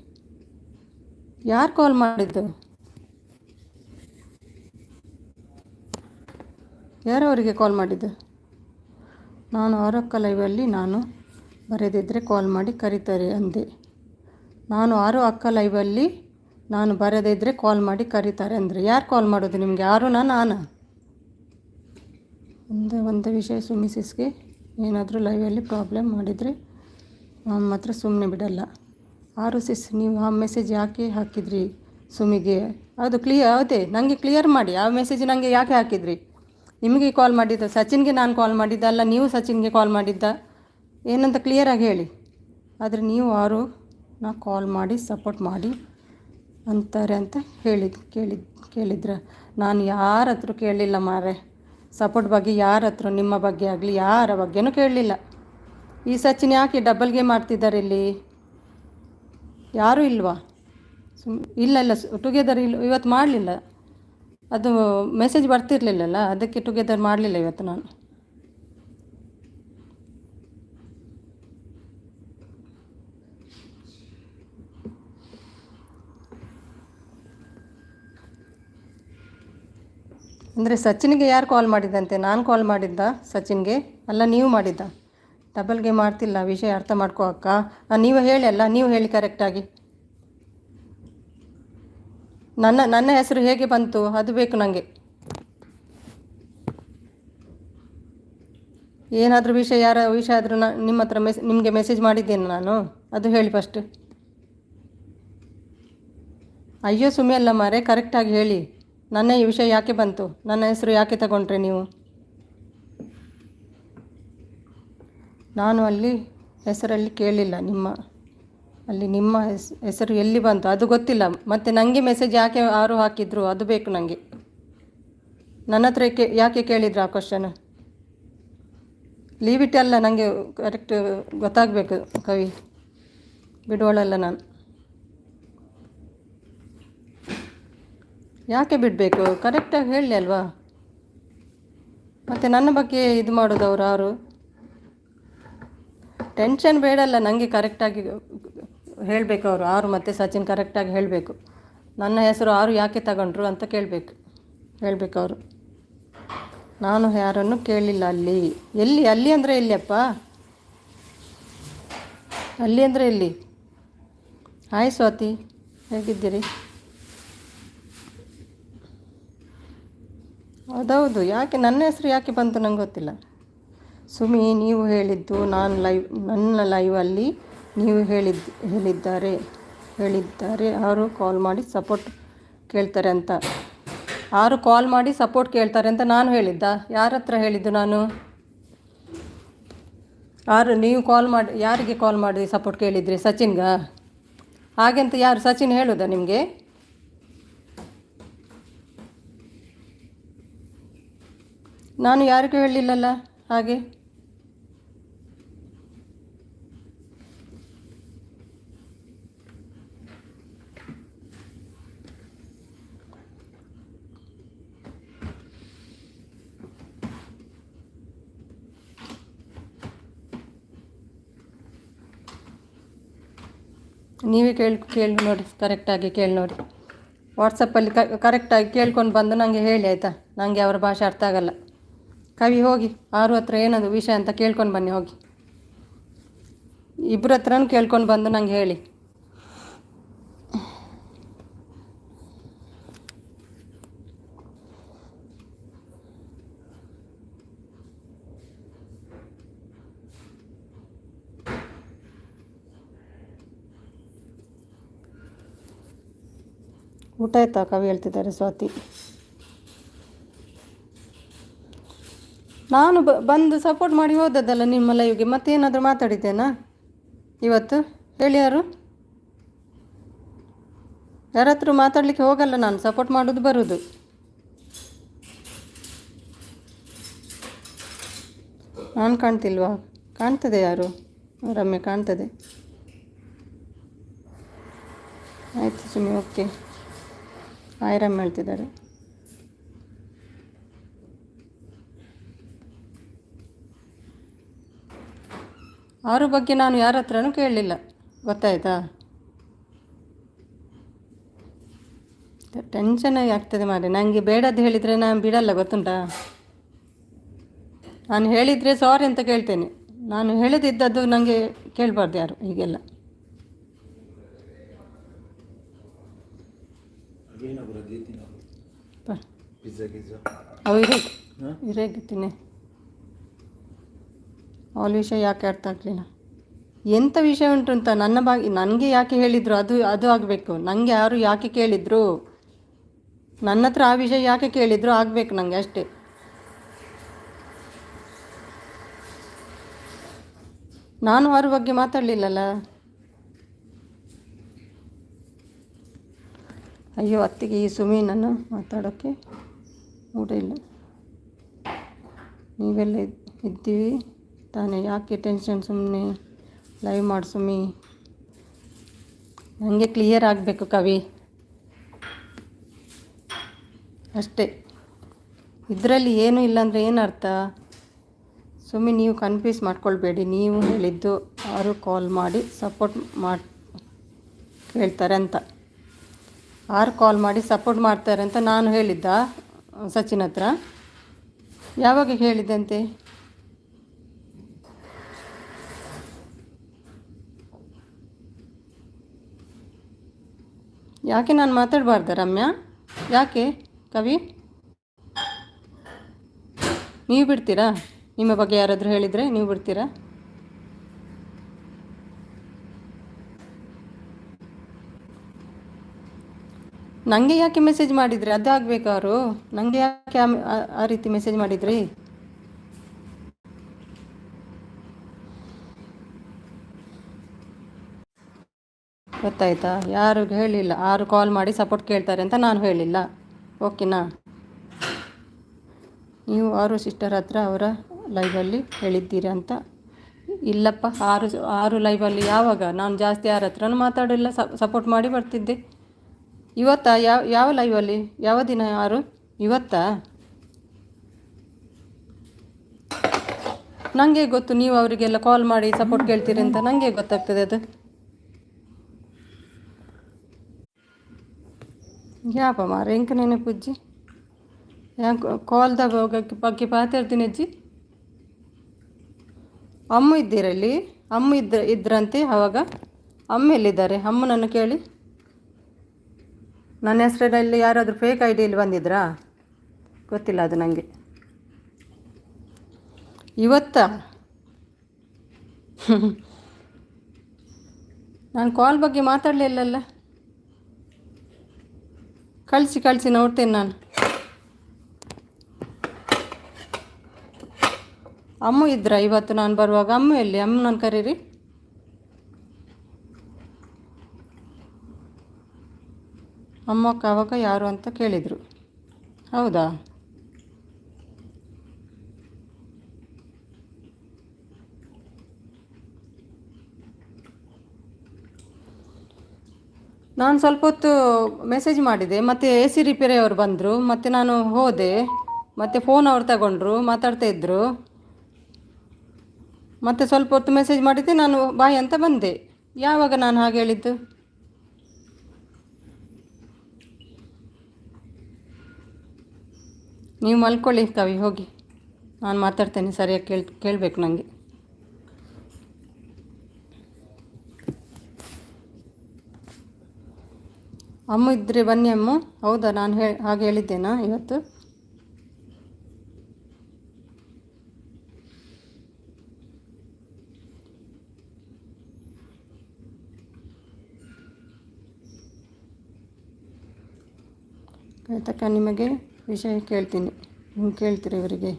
ಯಾರು ಕಾಲ್ ಮಾಡಿದ್ದು? ಯಾರವರಿಗೆ ಕಾಲ್ ಮಾಡಿದ್ದು? ನಾನು ಆರಕ್ಕ ಲೈವಲ್ಲಿ ನಾನು ಬರೆದಿದ್ದರೆ ಕಾಲ್ ಮಾಡಿ ಕರೀತಾರೆ ಅಂದೆ. ನಾನು 6 ಅಕ್ಕ ಲೈವಲ್ಲಿ ನಾನು ಬರದಿದ್ದರೆ ಕಾಲ್ ಮಾಡಿ ಕರೀತಾರೆ ಅಂದರೆ ಯಾರು ಕಾಲ್ ಮಾಡೋದು ನಿಮಗೆ? ಯಾರುನಾ ನಾನಾ? ಒಂದೇ ವಿಷಯ, ಸುಮಿ ಸಿಸ್ಗೆ ಏನಾದರೂ ಲೈವಲ್ಲಿ ಪ್ರಾಬ್ಲಮ್ ಮಾಡಿದರೆ ನಾನು ಮಾತ್ರ ಸುಮ್ಮನೆ ಬಿಡಲ್ಲ. 6 ಸಿಸ್, ನೀವು ಆ ಮೆಸೇಜ್ ಯಾಕೆ ಹಾಕಿದ್ರಿ ಸುಮಿಗೆ? ಅದು ಹೌದೇ, ನನಗೆ ಕ್ಲಿಯರ್ ಮಾಡಿ. ಆ ಮೆಸೇಜ್ ನನಗೆ ಯಾಕೆ ಹಾಕಿದ್ರಿ? ನಿಮಗೆ ಕಾಲ್ ಮಾಡಿದ್ದ? ಸಚಿನ್ಗೆ ನಾನು ಕಾಲ್ ಮಾಡಿದ್ದ ಅಲ್ಲ, ನೀವು ಸಚಿನ್ಗೆ ಕಾಲ್ ಮಾಡಿದ್ದ? ಏನಂತ ಕ್ಲಿಯರಾಗಿ ಹೇಳಿ. ಆದರೆ ನೀವು ನಾ ಕಾಲ್ ಮಾಡಿ ಸಪೋರ್ಟ್ ಮಾಡಿ ಅಂತಾರೆ ಅಂತ ಕೇಳಿದ್ರ? ನಾನು ಯಾರ ಹತ್ರ ಕೇಳಲಿಲ್ಲ ಮಾರೆ. ಸಪೋರ್ಟ್ ಬಗ್ಗೆ ಯಾರ ಹತ್ರ, ನಿಮ್ಮ ಬಗ್ಗೆ ಆಗಲಿ ಯಾರ ಬಗ್ಗೆನೂ ಕೇಳಲಿಲ್ಲ. ಈ ಸಚಿನ್ ಯಾಕೆ ಡಬಲ್ ಗೇಮ್ ಮಾಡ್ತಿದ್ದಾರೆ ಇಲ್ಲಿ? ಯಾರೂ ಇಲ್ವಾ? ಇಲ್ಲ ಟುಗೆದರ್ ಇವತ್ತು ಮಾಡಲಿಲ್ಲ. ಅದು ಮೆಸೇಜ್ ಬರ್ತಿರ್ಲಿಲ್ಲಲ್ಲ, ಅದಕ್ಕೆ ಟುಗೆದರ್ ಮಾಡಲಿಲ್ಲ ಇವತ್ತು ನಾನು. ಅಂದರೆ ಸಚಿನ್ಗೆ ಯಾರು ಕಾಲ್ ಮಾಡಿದ್ದಂತೆ? ನಾನು ಕಾಲ್ ಮಾಡಿದ್ದ ಸಚಿನ್ಗೆ? ಅಲ್ಲ, ನೀವು ಮಾಡಿದ್ದ? ಡಬಲ್ ಗೇಮ್ ಮಾಡ್ತಿಲ್ಲ, ವಿಷಯ ಅರ್ಥ ಮಾಡ್ಕೋ ಅಕ್ಕ. ನೀವು ಹೇಳಿ ಅಲ್ಲ, ನೀವು ಹೇಳಿ ಕರೆಕ್ಟಾಗಿ. ನನ್ನ ಹೆಸರು ಹೇಗೆ ಬಂತು ಅದು ಬೇಕು ನನಗೆ. ಏನಾದರೂ ಯಾರ ವಿಷಯ ಆದರೂ ನಿಮ್ಮ ಹತ್ರ ನಿಮಗೆ ಮೆಸೇಜ್ ಮಾಡಿದ್ದೇನೆ ನಾನು? ಅದು ಹೇಳಿ ಫಸ್ಟ್. ಅಯ್ಯೋ ಸುಮ್ಮನೆ ಅಲ್ಲ ಮಾರೆ, ಕರೆಕ್ಟಾಗಿ ಹೇಳಿ. ನನ್ನ ಈ ವಿಷಯ ಯಾಕೆ ಬಂತು? ನನ್ನ ಹೆಸರು ಯಾಕೆ ತಗೊಂಡ್ರೆ ನೀವು? ನಾನು ಅಲ್ಲಿ ಹೆಸರಲ್ಲಿ ಕೇಳಲಿಲ್ಲ. ನಿಮ್ಮ ಹೆಸರು ಎಲ್ಲಿ ಬಂತು ಅದು ಗೊತ್ತಿಲ್ಲ. ಮತ್ತು ನನಗೆ ಮೆಸೇಜ್ ಯಾಕೆ ಯಾರು ಹಾಕಿದ್ರು ಅದು ಬೇಕು ನನಗೆ. ನನ್ನ ಹತ್ರ ಯಾಕೆ ಕೇಳಿದ್ರು ಆ ಕ್ವಶನ್? ಲೀವ್ ಇಟ್ ಅಲ್ಲ, ನನಗೆ ಕರೆಕ್ಟ್ ಗೊತ್ತಾಗಬೇಕು ಕವಿ. ಬಿಡೋಳಲ್ಲ ನಾನು. ಯಾಕೆ ಬಿಡಬೇಕು? ಕರೆಕ್ಟಾಗಿ ಹೇಳಿ ಅಲ್ವಾ? ಮತ್ತು ನನ್ನ ಬಗ್ಗೆ ಇದು ಮಾಡೋದವ್ರು ಯಾರು? ಟೆನ್ಷನ್ ಬೇಡಲ್ಲ, ನನಗೆ ಕರೆಕ್ಟಾಗಿ ಹೇಳಬೇಕು ಅವರು. ಯಾರು ಮತ್ತು ಸಚಿನ್ ಕರೆಕ್ಟಾಗಿ ಹೇಳಬೇಕು. ನನ್ನ ಹೆಸರು ಯಾರು ಯಾಕೆ ತಗೊಂಡ್ರು ಅಂತ ಹೇಳಬೇಕು ಅವರು. ನಾನು ಯಾರನ್ನು ಕೇಳಲಿಲ್ಲ ಅಲ್ಲಿ. ಅಲ್ಲಿ ಅಂದರೆ ಎಲ್ಲಿಯಪ್ಪ? ಅಲ್ಲಿ ಅಂದರೆ ಎಲ್ಲಿ? ಹಾಯ್ ಸ್ವಾತಿ, ಹೇಗಿದ್ದೀರಿ? ಹೌದೌದು, ಯಾಕೆ ನನ್ನ ಹೆಸರು ಯಾಕೆ ಬಂತು ನಂಗೆ ಗೊತ್ತಿಲ್ಲ. ಸುಮಿ, ನೀವು ಹೇಳಿದ್ದು ನನ್ನ ಲೈವಲ್ಲಿ ನೀವು ಹೇಳಿದ್ದಾರೆ ಅವರು ಕಾಲ್ ಮಾಡಿ ಸಪೋರ್ಟ್ ಕೇಳ್ತಾರೆ ಅಂತ. ಯಾರು ಕಾಲ್ ಮಾಡಿ ಸಪೋರ್ಟ್ ಕೇಳ್ತಾರೆ ಅಂತ ನಾನು ಹೇಳಿದ್ದ? ಯಾರ ಹತ್ರ ಹೇಳಿದ್ದು ನಾನು? ಯಾರು ನೀವು ಕಾಲ್ ಮಾಡಿ ಯಾರಿಗೆ ಕಾಲ್ ಮಾಡಿ ಸಪೋರ್ಟ್ ಕೇಳಿದ್ರಿ? ಸಚಿನ್ಗ? ಹಾಗೆಂತ ಯಾರು ಸಚಿನ್ ಹೇಳುದಾ ನಿಮಗೆ? ನಾನು ಯಾರಿಗೂ ಹೇಳಿಲ್ಲಲ್ಲ ಹಾಗೆ. ನೀವೇ ಕೇಳಿ ನೋಡಿ, ಕರೆಕ್ಟಾಗಿ ಕೇಳಿ ನೋಡಿ. ವಾಟ್ಸಪ್ಪಲ್ಲಿ ಕರೆಕ್ಟಾಗಿ ಕೇಳ್ಕೊಂಡು ಬಂದು ನನಗೆ ಹೇಳಿ ಆಯಿತಾ? ನನಗೆ ಅವರ ಭಾಷೆ ಅರ್ಥ ಆಗಲ್ಲ. ಕವಿ ಹೋಗಿ ಆರು ಹತ್ರ ಏನದು ವಿಷಯ ಅಂತ ಕೇಳ್ಕೊಂಡು ಬನ್ನಿ ಹೋಗಿ. ಇಬ್ಬರ ಹತ್ರನೂ ಕೇಳ್ಕೊಂಡು ಬಂದು ನನಗೆ ಹೇಳಿ. ಊಟ ಆಯ್ತಾ ಕವಿ ಹೇಳ್ತಿದ್ದಾರೆ ಸ್ವಾತಿ. ನಾನು ಬಂದು ಸಪೋರ್ಟ್ ಮಾಡಿ ಹೋದದ್ದಲ್ಲ ನಿಮ್ಮ ಲೈವ್ಗೆ, ಮತ್ತೇನಾದರೂ ಮಾತಾಡಿದ್ದೇನಾ ಇವತ್ತು? ಹೇಳಿ ಯಾರು? ಯಾರ ಹತ್ರ ಮಾತಾಡಲಿಕ್ಕೆ ಹೋಗಲ್ಲ ನಾನು, ಸಪೋರ್ಟ್ ಮಾಡೋದು ಬರೋದು. ನಾನು ಕಾಣ್ತಿಲ್ವಾ? ಕಾಣ್ತದೆ ಯಾರು? ರಮ್ಯ ಕಾಣ್ತದೆ. ಆಯಿತು ಸುಮ್ಮನೆ, ಓಕೆ. ರಮ್ಯ ಹೇಳ್ತಿದ್ದಾರೆ. ಅವ್ರ ಬಗ್ಗೆ ನಾನು ಯಾರ ಹತ್ರನೂ ಕೇಳಲಿಲ್ಲ, ಗೊತ್ತಾಯ್ತಾ? ಟೆನ್ಷನ್ ಆಗ್ತದೆ ಮಾರೆ ನನಗೆ. ಬೇಡದ್ದು ಹೇಳಿದರೆ ನಾನು ಬಿಡಲ್ಲ, ಗೊತ್ತುಂಟಾ? ನಾನು ಹೇಳಿದರೆ ಸಾರಿ ಅಂತ ಕೇಳ್ತೇನೆ. ನಾನು ಹೇಳದಿದ್ದದ್ದು ನನಗೆ ಕೇಳಬಾರ್ದು ಯಾರು ಹೀಗೆಲ್ಲ. ಅವು ಇರೇಗಿದ್ದೀನಿ. ಅವಳ ವಿಷಯ ಯಾಕೆ ಅರ್ಥ ಆಗಲಿಲ್ಲ? ಎಂಥ ವಿಷಯ ಉಂಟು ಅಂತ ನನಗೆ ಯಾಕೆ ಹೇಳಿದರು ಅದು ಆಗಬೇಕು. ನನಗೆ ಯಾರು ಯಾಕೆ ಕೇಳಿದರು, ನನ್ನ ಹತ್ರ ಆ ವಿಷಯ ಯಾಕೆ ಕೇಳಿದರು ಆಗಬೇಕು ನನಗೆ, ಅಷ್ಟೇ. ನಾನು ಅವ್ರ ಬಗ್ಗೆ ಮಾತಾಡಲಿಲ್ಲಲ್ಲ. ಅಯ್ಯೋ ಅತ್ತಿಗೆ ಈ ಸುಮೀನನ್ನು ಮಾತಾಡೋಕ್ಕೆ ಮೂಡ ಇಲ್ಲ. ನೀವೆಲ್ಲ ಇದ್ದೀವಿ ತಾನೇ, ಯಾಕೆ ಟೆನ್ಷನ್? ಸುಮ್ಮನೆ ಲೈವ್ ಮಾಡಿ ಸುಮ್ಮಿ. ನನಗೆ ಕ್ಲಿಯರ್ ಆಗಬೇಕು ಕವಿ, ಅಷ್ಟೇ. ಇದರಲ್ಲಿ ಏನೂ ಇಲ್ಲಾಂದರೆ ಏನು ಅರ್ಥ? ಸುಮ್ಮನೆ ನೀವು ಕನ್ಫ್ಯೂಸ್ ಮಾಡ್ಕೊಳ್ಬೇಡಿ. ನೀವು ಹೇಳಿದ್ದು ಅವರು ಕಾಲ್ ಮಾಡಿ ಸಪೋರ್ಟ್ ಕೇಳ್ತಾರೆ ಅಂತ. ಯಾರು ಕಾಲ್ ಮಾಡಿ ಸಪೋರ್ಟ್ ಮಾಡ್ತಾರೆ ಅಂತ ನಾನು ಹೇಳಿದ್ದ ಸಚಿನ್ ಹತ್ರ? ಯಾವಾಗ ಹೇಳಿದ್ದಂತೆ? ಯಾಕೆ ನಾನು ಮಾತಾಡಬಾರ್ದ ರಮ್ಯಾ? ಯಾಕೆ ಕವಿ? ನೀವು ಬಿಡ್ತೀರಾ? ನಿಮ್ಮ ಬಗ್ಗೆ ಯಾರಾದರೂ ಹೇಳಿದರೆ ನೀವು ಬಿಡ್ತೀರಾ? ನನಗೆ ಯಾಕೆ ಮೆಸೇಜ್ ಮಾಡಿದ್ರಿ? ಅದಾಗಬೇಕು ಅವರು. ನನಗೆ ಯಾಕೆ ಆ ರೀತಿ ಮೆಸೇಜ್ ಮಾಡಿದ್ರಿ? ಗೊತ್ತಾಯ್ತಾ? ಯಾರು ಹೇಳಿಲ್ಲ ಯಾರು ಕಾಲ್ ಮಾಡಿ ಸಪೋರ್ಟ್ ಕೇಳ್ತಾರೆ ಅಂತ ನಾನು ಹೇಳಿಲ್ಲ, ಓಕೆನಾ? ನೀವು ಆರು ಸಿಸ್ಟರ್ ಹತ್ರ ಅವರ ಲೈವಲ್ಲಿ ಹೇಳಿದ್ದೀರಿ ಅಂತ. ಇಲ್ಲಪ್ಪ, ಆರು ಲೈವಲ್ಲಿ ಯಾವಾಗ? ನಾನು ಜಾಸ್ತಿ ಯಾರ ಹತ್ರನೂ ಮಾತಾಡಿಲ್ಲ, ಸಪೋರ್ಟ್ ಮಾಡಿ ಬರ್ತಿದ್ದೆ. ಇವತ್ತಾ? ಯಾವ ಲೈವಲ್ಲಿ? ಯಾವ ದಿನ? ಯಾರು? ಇವತ್ತಾ? ನನಗೆ ಗೊತ್ತು ನೀವು ಅವರಿಗೆಲ್ಲ ಕಾಲ್ ಮಾಡಿ ಸಪೋರ್ಟ್ ಕೇಳ್ತೀರಿ ಅಂತ, ನನಗೆ ಗೊತ್ತಾಗ್ತದೆ ಅದು. ಯಾಪ ಮಾರ ಎಂಕ ನೆನಪುಜ್ಜಿ? ಯಾಕೆ ಕಾಲ್ದ ಬಗ್ಗೆ ಮಾತಾಡ್ತೀನಿ ಅಜ್ಜಿ? ಅಮ್ಮ ಇದ್ದೀರಲ್ಲಿ? ಅಮ್ಮ ಇದ್ರಂತೆ ಅವಾಗ? ಅಮ್ಮ ಎಲ್ಲಿದ್ದಾರೆ? ಅಮ್ಮನನ್ನು ಕೇಳಿ. ನನ್ನ ಹೆಸರಲ್ಲಿ ಯಾರಾದರೂ ಫೇಕ್ ಐ ಡಿಯಲ್ಲಿ ಬಂದಿದ್ರಾ? ಗೊತ್ತಿಲ್ಲ ಅದು ನನಗೆ. ಇವತ್ತಾ? ನಾನು ಕಾಲ್ ಬಗ್ಗೆ ಮಾತಾಡಲಿಲ್ಲಲ್ಲ. ಕಳಿಸಿ ನೋಡ್ತೇನೆ ನಾನು. ಅಮ್ಮ ಇದ್ರ ಇವತ್ತು ನಾನು ಬರುವಾಗ? ಅಮ್ಮ ಎಲ್ಲಿ? ಅಮ್ಮನನ್ನು ಕರೀರಿ. ಅಮ್ಮ ಆವಾಗ ಯಾರು ಅಂತ ಕೇಳಿದರು. ಹೌದಾ? ನಾನು ಸ್ವಲ್ಪ ಹೊತ್ತು ಮೆಸೇಜ್ ಮಾಡಿದೆ, ಮತ್ತು ಎ ಸಿ ರಿಪೇರಿ ಅವರು ಬಂದರು, ಮತ್ತು ನಾನು ಹೋದೆ, ಮತ್ತು ಫೋನ್ ಅವ್ರು ತಗೊಂಡ್ರು, ಮಾತಾಡ್ತಾ ಇದ್ದರು. ಮತ್ತು ಸ್ವಲ್ಪ ಹೊತ್ತು ಮೆಸೇಜ್ ಮಾಡಿದ್ದೆ, ನಾನು ಬಾಯ್ ಅಂತ ಬಂದೆ. ಯಾವಾಗ ನಾನು ಹಾಗೆ ಹೇಳಿದ್ದು? ನೀವು ಮಲ್ಕೊಳ್ಳಿ ಕವಿ, ಹೋಗಿ. ನಾನು ಮಾತಾಡ್ತೇನೆ, ಸರಿಯಾಗಿ ಕೇಳಬೇಕು ನನಗೆ. ಅಮ್ಮ ಇದ್ದರೆ ಬನ್ನಿ ಅಮ್ಮ. ಹೌದಾ? ನಾನು ಹಾಗೆ ಹೇಳಿದ್ದೇನಾ ಇವತ್ತು? ಆಯ್ತಕ್ಕ, ನಿಮಗೆ ವಿಷಯ ಕೇಳ್ತೀನಿ, ನೀವು ಕೇಳ್ತೀರಿ ಇವರಿಗೆ.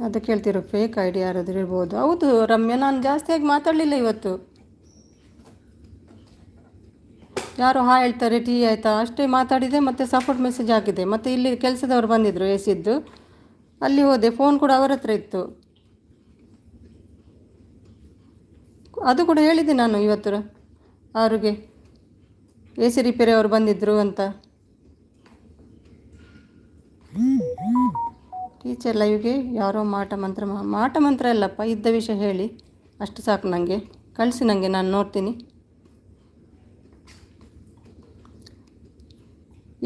ಅದು ಕೇಳ್ತಿರೋ ಫೇಕ್ ಐಡಿ ಯಾರಾದರೂ ಇರ್ಬೋದು. ಹೌದು ರಮ್ಯಾ, ನಾನು ಜಾಸ್ತಿಯಾಗಿ ಮಾತಾಡಲಿಲ್ಲ ಇವತ್ತು. ಯಾರೋ ಹೇಳ್ತಾರೆ ಟೀ ಆಯಿತಾ ಅಷ್ಟೇ ಮಾತಾಡಿದೆ, ಮತ್ತು ಸಪೋರ್ಟ್ ಮೆಸೇಜ್ ಹಾಕಿದೆ. ಮತ್ತು ಇಲ್ಲಿ ಕೆಲಸದವ್ರು ಬಂದಿದ್ದರು ಎ ಸಿದ್ದು, ಅಲ್ಲಿ ಹೋದೆ, ಫೋನ್ ಕೂಡ ಅವರ ಹತ್ರ ಇತ್ತು. ಅದು ಕೂಡ ಹೇಳಿದ್ದೆ ನಾನು ಇವತ್ತು ಅವ್ರಿಗೆ, ಎ ಸಿ ರಿಪೇರಿ ಅವರು ಬಂದಿದ್ದರು ಅಂತ. ಟೀಚರ್ ಲೈವ್ಗೆ ಯಾರೋ ಮಾಟ ಮಂತ್ರ ಅಲ್ಲಪ್ಪ, ಇದ್ದ ವಿಷಯ ಹೇಳಿ ಅಷ್ಟು ಸಾಕು. ನನಗೆ ಕಳಿಸಿ, ನನಗೆ ನಾನು ನೋಡ್ತೀನಿ.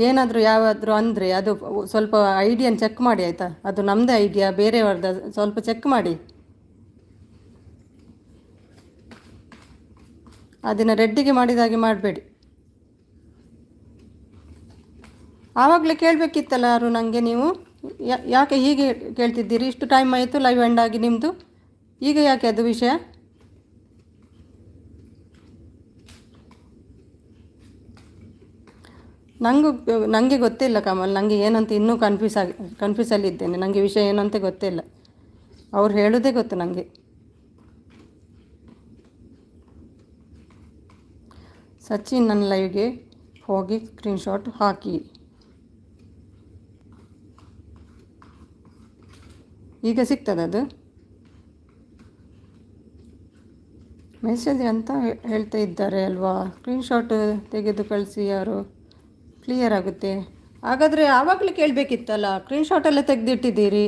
ಏನಾದರೂ ಯಾವಾದರೂ ಅಂದರೆ ಅದು ಸ್ವಲ್ಪ ಐಡಿಯನ್ನು ಚೆಕ್ ಮಾಡಿ ಆಯಿತಾ? ಅದು ನಮ್ಮದೇ ಐಡಿಯಾ ಬೇರೆಯವ್ರದ್ದು ಸ್ವಲ್ಪ ಚೆಕ್ ಮಾಡಿ. ಅದನ್ನು ರೆಡ್ಡಿಗೆ ಮಾಡಿದಾಗೆ ಮಾಡಬೇಡಿ. ಆವಾಗಲೇ ಕೇಳಬೇಕಿತ್ತಲ್ಲ ಯಾರು ನನಗೆ. ನೀವು ಯಾಕೆ ಹೀಗೆ ಕೇಳ್ತಿದ್ದೀರಿ? ಇಷ್ಟು ಟೈಮ್ ಆಯಿತು ಲೈವ್ ಎಂಡ್ ಆಗಿ ನಿಮ್ಮದು, ಈಗ ಯಾಕೆ ಅದು ವಿಷಯ? ನನಗೆ ಗೊತ್ತಿಲ್ಲ ಕಮಲ್, ನನಗೆ ಏನಂತ ಇನ್ನೂ ಕನ್ಫ್ಯೂಸಲ್ಲಿದ್ದೇನೆ. ನನಗೆ ವಿಷಯ ಏನಂತ ಗೊತ್ತಿಲ್ಲ, ಅವ್ರು ಹೇಳೋದೇ ಗೊತ್ತು ನನಗೆ. ಸಚಿನ್ ನನ್ನ ಲೈವ್ಗೆ ಹೋಗಿ ಸ್ಕ್ರೀನ್ಶಾಟ್ ಹಾಕಿ. ಈಗ ಸಿಗ್ತದೆ ಅದು ಮೆಸೇಜ್ ಅಂತ ಹೇಳ್ತಾ ಇದ್ದಾರೆ ಅಲ್ವಾ? ಸ್ಕ್ರೀನ್ಶಾಟ್ ತೆಗೆದು ಕಳಿಸಿ, ಯಾರು ಕ್ಲಿಯರ್ ಆಗುತ್ತೆ. ಹಾಗಾದರೆ ಆವಾಗಲೇ ಕೇಳಬೇಕಿತ್ತಲ್ಲ, ಸ್ಕ್ರೀನ್ಶಾಟೆಲ್ಲ ತೆಗೆದಿಟ್ಟಿದ್ದೀರಿ,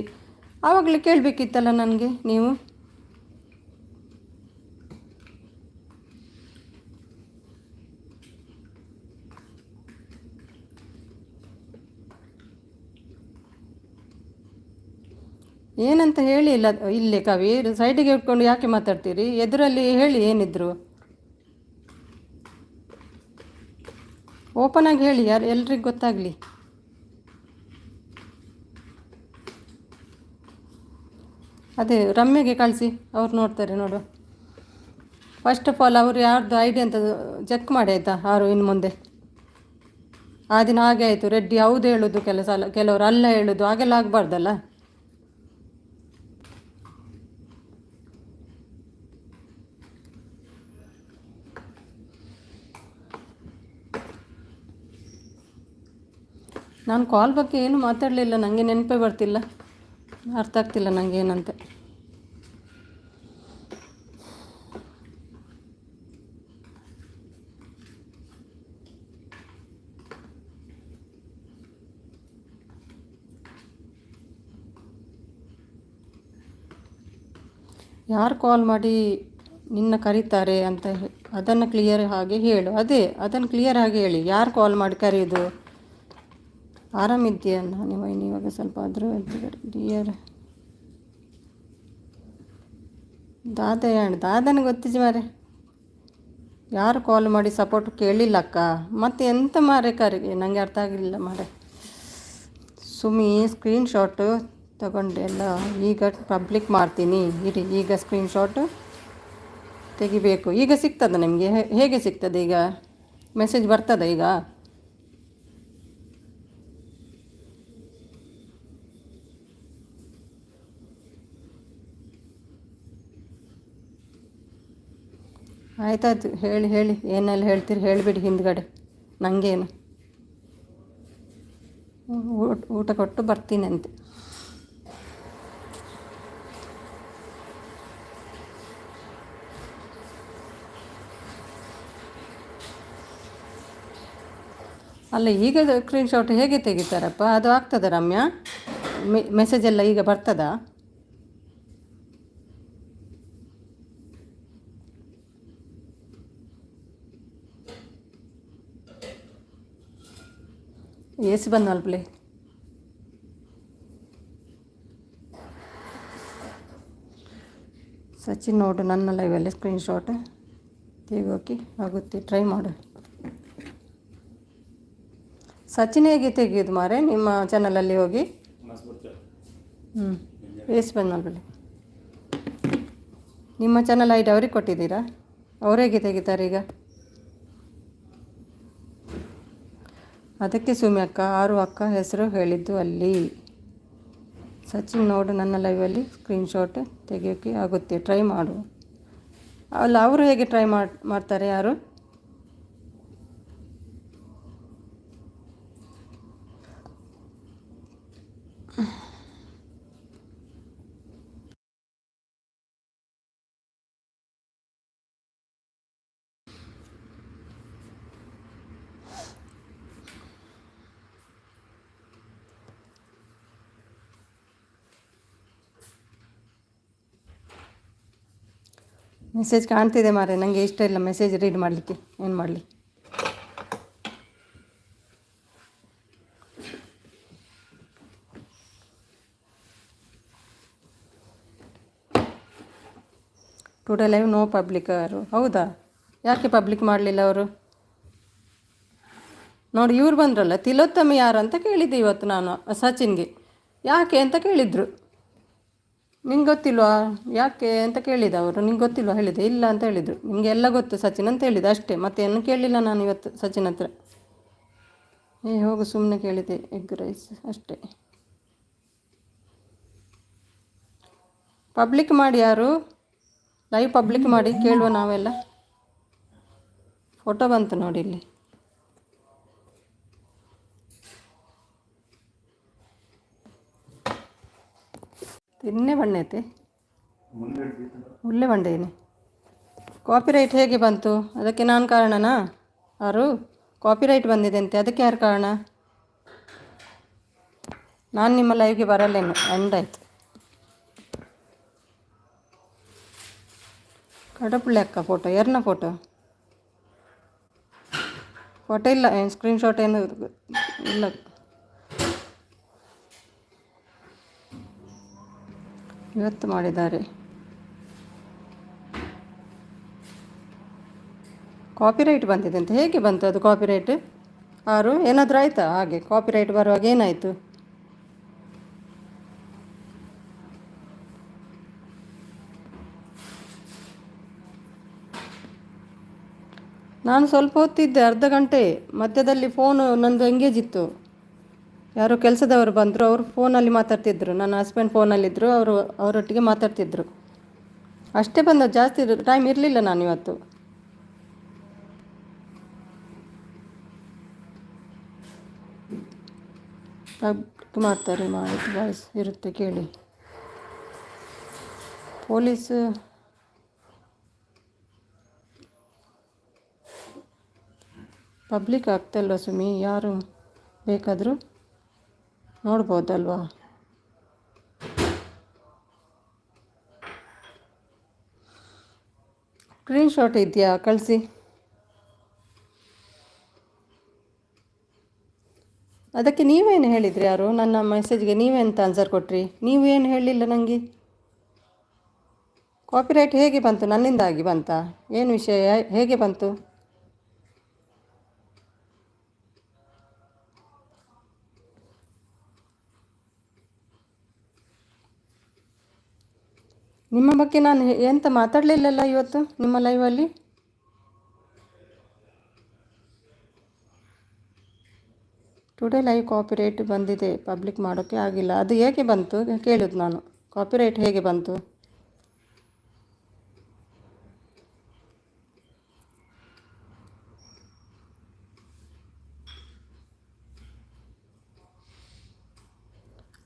ಆವಾಗಲೇ ಕೇಳಬೇಕಿತ್ತಲ್ಲ ನನಗೆ ನೀವು. ಏನಂತ ಹೇಳಿ ಇಲ್ಲ ಇಲ್ಲೇ ಕವಿ, ಸೈಡಿಗೆ ಇಟ್ಕೊಂಡು ಯಾಕೆ ಮಾತಾಡ್ತೀರಿ? ಎದುರಲ್ಲಿ ಹೇಳಿ ಏನಿದ್ರು, ಓಪನ್ ಆಗಿ ಹೇಳಿ, ಎಲ್ರಿಗೂ ಗೊತ್ತಾಗಲಿ. ಅದೇ ರಮ್ಯಗೆ ಕಳಿಸಿ, ಅವ್ರು ನೋಡ್ತಾರೆ ನೋಡು. ಫಸ್ಟ್ ಆಫ್ ಆಲ್ ಅವರು ಯಾರ್ದು ಐಡಿ ಅಂತ ಚೆಕ್ ಮಾಡಿ ಆಯಿತಾ? ಯಾರು ಇನ್ನು ಮುಂದೆ. ಆ ದಿನ ಹಾಗೆ ಆಯಿತು, ರೆಡ್ಡಿ ಹೌದು ಹೇಳೋದು ಕೆಲವರು ಅಲ್ಲ ಹೇಳೋದು, ಹಾಗೆಲ್ಲ ಆಗಬಾರ್ದಲ್ಲ. ನಾನು ಕಾಲ್ ಬಗ್ಗೆ ಏನು ಮಾತಾಡಲಿಲ್ಲ, ನನಗೆ ನೆನಪೇ ಬರ್ತಿಲ್ಲ, ಅರ್ಥ ಆಗ್ತಿಲ್ಲ ನನಗೆ ಏನಂತ. ಯಾರು ಕಾಲ್ ಮಾಡಿ ನಿನ್ನ ಕರೀತಾರೆ ಅಂತ ಅದನ್ನು ಕ್ಲಿಯರ್ ಆಗಿ ಹೇಳು. ಅದನ್ನು ಕ್ಲಿಯರ್ ಆಗಿ ಹೇಳಿ, ಯಾರು ಕಾಲ್ ಮಾಡಿ ಕರೆಯೋದು. ಆರಾಮಿದ್ದೀಯ ನೀವು ಇವಾಗ ಸ್ವಲ್ಪ ಆದರೂ ಡಿಯರ್ ದಾದನಿಗೆ ಗೊತ್ತಿದ್ದು ಮಾರೆ, ಯಾರು ಕಾಲ್ ಮಾಡಿ ಸಪೋರ್ಟ್ ಕೇಳಿಲ್ಲಕ್ಕ, ಮತ್ತೆ ಎಂತ ಮಾರೆ ಕರೆಗೆ, ನನಗೆ ಅರ್ಥ ಆಗಲಿಲ್ಲ ಮಾರೆ. ಸುಮ್ಮಿ ಸ್ಕ್ರೀನ್ಶಾಟು ತಗೊಂಡೆ ಎಲ್ಲ, ಈಗ ಪಬ್ಲಿಕ್ ಮಾಡ್ತೀನಿ ಇರಿ. ಈಗ ಸ್ಕ್ರೀನ್ಶಾಟು ತೆಗಿಬೇಕು. ಈಗ ಸಿಗ್ತದೆ ನಿಮಗೆ? ಹೇಗೆ ಸಿಗ್ತದೆ ಈಗ? ಮೆಸೇಜ್ ಬರ್ತದೆ ಈಗ? ಆಯ್ತಾಯ್ತು, ಹೇಳಿ ಹೇಳಿ ಏನೆಲ್ಲ ಹೇಳ್ತೀರಿ ಹೇಳಿಬಿಡಿ ಹಿಂದ್ಗಡೆ, ನನಗೇನು. ಊಟ ಕೊಟ್ಟು ಬರ್ತೀನಿ ಅಂತೆ. ಅಲ್ಲ, ಈಗ ಸ್ಕ್ರೀನ್ಶಾಟ್ ಹೇಗೆ ತೆಗಿತಾರಪ್ಪ? ಅದು ಆಗ್ತದ ರಮ್ಯಾ? ಮೆಸೇಜ್ ಎಲ್ಲ ಈಗ ಬರ್ತದಾ? ಏಸಿ ಬಂದಲ್ಪ್ಲೆ. ಸಚಿನ್ ನೋಡು ನನ್ನ ಲೈವಲ್ಲಿ ಸ್ಕ್ರೀನ್ಶಾಟ್ ತೆಗೋಕೆ ಆಗುತ್ತೆ, ಟ್ರೈ ಮಾಡು. ಸಚಿನ್ ಹೇಗೆ ತೆಗೆಯೋದು ಮಾರೆ ನಿಮ್ಮ ಚಾನಲಲ್ಲಿ ಹೋಗಿ? ಏಸಿ ಬಂದಲ್ಪಲೆ. ನಿಮ್ಮ ಚಾನಲ್ ಐಡಿ ಅವ್ರಿಗೆ ಕೊಟ್ಟಿದ್ದೀರಾ? ಅವ್ರು ಹೇಗೆ ತೆಗಿತಾರೆ ಈಗ? ಅದಕ್ಕೆ ಸುಮಿ ಅಕ್ಕ, ಆರು ಅಕ್ಕ ಹೆಸರು ಹೇಳಿದ್ದು ಅಲ್ಲಿ. ಸಚಿನ್ ನೋಡು ನನ್ನ ಲೈವಲ್ಲಿ ಸ್ಕ್ರೀನ್ಶಾಟ್ ತೆಗಿಯೋಕ್ಕೆ ಆಗುತ್ತೆ, ಟ್ರೈ ಮಾಡು. ಅಲ್ಲ, ಅವರು ಹೇಗೆ ಟ್ರೈ ಮಾಡ್ತಾರೆ ಯಾರು? ಮೆಸೇಜ್ ಕಾಣ್ತಿದೆ ಮಾರೆ, ನನಗೆ ಇಷ್ಟ ಇಲ್ಲ ಮೆಸೇಜ್ ರೀಡ್ ಮಾಡಲಿಕ್ಕೆ, ಏನು ಮಾಡಲಿ? Today live no public. ಅವರು ಹೌದಾ? ಯಾಕೆ ಪಬ್ಲಿಕ್ ಮಾಡಲಿಲ್ಲ ಅವರು? ನೋಡಿ, ಇವ್ರು ಬಂದ್ರಲ್ಲ, ತಿಲೋತ್ತಮ ಯಾರು ಅಂತ ಕೇಳಿದ್ದೆ ಇವತ್ತು ನಾನು ಸಚಿನ್ಗೆ. ಯಾಕೆ ಅಂತ ಕೇಳಿದರು. ನಿಂಗೆ ಗೊತ್ತಿಲ್ವಾ ಯಾಕೆ ಅಂತ ಕೇಳಿದ ಅವರು. ನಿಂಗೆ ಗೊತ್ತಿಲ್ವಾ ಹೇಳಿದೆ. ಇಲ್ಲ ಅಂತ ಹೇಳಿದರು. ನಿಮಗೆ ಎಲ್ಲ ಗೊತ್ತು ಸಚಿನ್ ಅಂತ ಹೇಳಿದೆ ಅಷ್ಟೇ, ಮತ್ತೇನು ಕೇಳಲಿಲ್ಲ ನಾನು ಇವತ್ತು ಸಚಿನ್ ಹತ್ರ. ಹೋಗು, ಸುಮ್ಮನೆ ಕೇಳಿದೆ ಎಗ್ ರೈಸ್ ಅಷ್ಟೇ. ಪಬ್ಲಿಕ್ ಮಾಡಿ, ಯಾರು ಲೈವ್ ಪಬ್ಲಿಕ್ ಮಾಡಿ ಕೇಳುವ ನಾವೆಲ್ಲ. ಫೋಟೋ ಬಂತು ನೋಡಿ ಇಲ್ಲಿ. ತಿನ್ನೆ ಬಣ್ಣೆ ಐತೆ, ಒಳ್ಳೆ ಬಂಡೇನೆ. ಕಾಪಿರೈಟ್ ಹೇಗೆ ಬಂತು? ಅದಕ್ಕೆ ನಾನು ಕಾರಣನಾ? ಯಾರು ಕಾಪಿರೈಟ್ ಬಂದಿದೆ ಅಂತೆ, ಅದಕ್ಕೆ ಯಾರು ಕಾರಣ? ನಾನು ನಿಮ್ಮ ಲೈವ್ಗೆ ಬರಲ್ಲೇನು, ಎಂಡಾಯ್ತು. ಕಡಪುಳ್ಳಿ ಅಕ್ಕ ಫೋಟೋ, ಯಾರನ್ನ ಫೋಟೋ? ಫೋಟೋ ಇಲ್ಲ, ಏನು ಸ್ಕ್ರೀನ್ಶಾಟ್ ಏನು ಇಲ್ಲ. ಇವತ್ತು ಮಾಡಿದ್ದಾರೆ. ಕಾಪಿರೈಟ್ ಬಂದಿದೆ ಅಂತ ಹೇಗೆ ಬಂತು ಅದು ಕಾಪಿರೈಟ್? ಯಾರು ಏನಾದರೂ ಆಯಿತಾ ಹಾಗೆ? ಕಾಪಿರೈಟ್ ಬರುವಾಗ ಏನಾಯಿತು? ನಾನು ಸ್ವಲ್ಪ ಹೊತ್ತಿದ್ದೆ, ಅರ್ಧ ಗಂಟೆ. ಮಧ್ಯದಲ್ಲಿ ಫೋನು ನಂದು ಎಂಗೇಜ್ ಇತ್ತು. ಯಾರೋ ಕೆಲಸದವರು ಬಂದರು, ಅವರು ಫೋನಲ್ಲಿ ಮಾತಾಡ್ತಿದ್ರು. ನನ್ನ ಹಸ್ಬೆಂಡ್ ಫೋನಲ್ಲಿದ್ದರು, ಅವರೊಟ್ಟಿಗೆ ಮಾತಾಡ್ತಿದ್ರು. ಅಷ್ಟೇ ಬಂದ, ಜಾಸ್ತಿ ಟೈಮ್ ಇರಲಿಲ್ಲ ನಾನು ಇವತ್ತು. ಪಬ್ಲಿಕ್ ಮಾಡ್ತಾರೆ, ಮಾಡಿದ್ದು ವಾಯ್ಸ್ ಇರುತ್ತೆ ಕೇಳಿ. ಪೊಲೀಸ್ ಪಬ್ಲಿಕ್ ಆಗ್ತಲ್ವ ಸುಮಿ? ಯಾರು ಬೇಕಾದರೂ ನೋಡ್ಬೋದಲ್ವಾ? ಸ್ಕ್ರೀನ್ಶಾಟ್ ಇದೆಯಾ? ಕಳಿಸಿ. ಅದಕ್ಕೆ ನೀವೇನು ಹೇಳಿದ್ರಿ? ಯಾರು ನನ್ನ ಮೆಸೇಜ್ಗೆ ನೀವೆಂತ ಆನ್ಸರ್ ಕೊಟ್ರಿ? ನೀವೇನು ಹೇಳಿಲ್ಲ ನನಗೆ. ಕಾಪಿರೈಟ್ ಹೇಗೆ ಬಂತು? ನನ್ನಿಂದಾಗಿ ಬಂತಾ? ಏನು ವಿಷಯ, ಹೇಗೆ ಬಂತು? ನಿಮ್ಮ ಬಗ್ಗೆ ನಾನು ಎಂತ ಮಾತಾಡಲಿಲ್ಲಲ್ಲ ಇವತ್ತು ನಿಮ್ಮ ಲೈವಲ್ಲಿ. ಟುಡೇ ಲೈವ್ ಕಾಪಿರೈಟ್ ಬಂದಿದೆ, ಪಬ್ಲಿಕ್ ಮಾಡೋಕ್ಕೆ ಆಗಿಲ್ಲ. ಅದು ಹೇಗೆ ಬಂತು ಕೇಳೋದು ನಾನು. ಕಾಪಿರೈಟ್ ಹೇಗೆ ಬಂತು?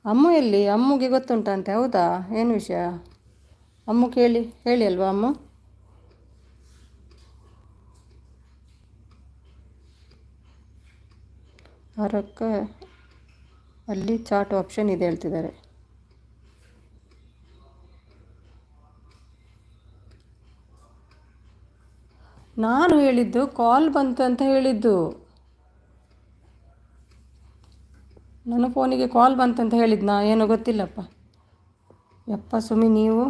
ಅಮ್ಮು ಎಲ್ಲಿ? ಅಮ್ಮಗೆ ಗೊತ್ತುಂಟಂತೆ. ಹೌದಾ? ಏನು ವಿಷಯ? ಅಮ್ಮು ಹೇಳಿ ಅಲ್ವಾ ಅಮ್ಮು? ಅವರಕ್ಕ ಅಲ್ಲಿ ಚಾಟ್ ಆಪ್ಷನ್ ಇದೆ ಹೇಳ್ತಿದ್ದಾರೆ. ನಾನು ಹೇಳಿದ್ದು ಕಾಲ್ ಬಂತು ಅಂತ ಹೇಳಿದ್ದು. ನನ್ನ ಫೋನಿಗೆ ಕಾಲ್ ಬಂತಂತ ಹೇಳಿದ್ನಾ? ಏನೋ ಗೊತ್ತಿಲ್ಲಪ್ಪ. ಯಪ್ಪ ಸುಮಿ, ನೀವು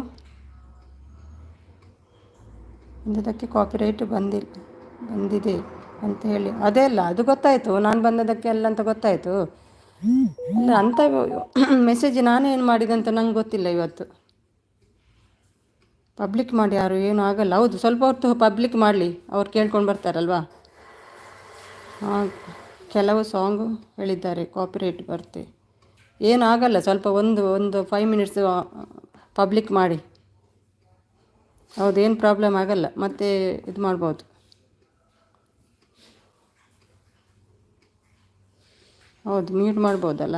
ಬಂದದಕ್ಕೆ ಕಾಪಿರೈಟ್ ಬಂದಿದೆ ಅಂತ ಹೇಳಿ. ಅದೇ ಅಲ್ಲ, ಅದು ಗೊತ್ತಾಯಿತು. ನಾನು ಬಂದದಕ್ಕೆ ಎಲ್ಲ ಅಂತ ಗೊತ್ತಾಯಿತು. ಅಲ್ಲ, ಅಂಥ ಮೆಸೇಜ್ ನಾನೇನು ಮಾಡಿದೆ ಅಂತ ನಂಗೆ ಗೊತ್ತಿಲ್ಲ. ಇವತ್ತು ಪಬ್ಲಿಕ್ ಮಾಡಿ ಯಾರು ಏನೂ ಆಗಲ್ಲ. ಹೌದು, ಸ್ವಲ್ಪ ಹೊತ್ತು ಪಬ್ಲಿಕ್ ಮಾಡಲಿ, ಅವ್ರು ಕೇಳ್ಕೊಂಡು ಬರ್ತಾರಲ್ವಾ. ಹಾಂ, ಕೆಲವು ಸಾಂಗು ಹೇಳಿದ್ದಾರೆ ಕಾಪಿರೈಟ್ ಬರುತ್ತೆ. ಏನೂ ಆಗಲ್ಲ, ಸ್ವಲ್ಪ ಒಂದು 5 ಮಿನಿಟ್ಸ್ ಪಬ್ಲಿಕ್ ಮಾಡಿ. ಹೌದು, ಏನು ಪ್ರಾಬ್ಲಮ್ ಆಗಲ್ಲ, ಮತ್ತೆ ಇದು ಮಾಡ್ಬೋದು. ಹೌದು, ಮ್ಯೂಟ್ ಮಾಡ್ಬೋದಲ್ಲ.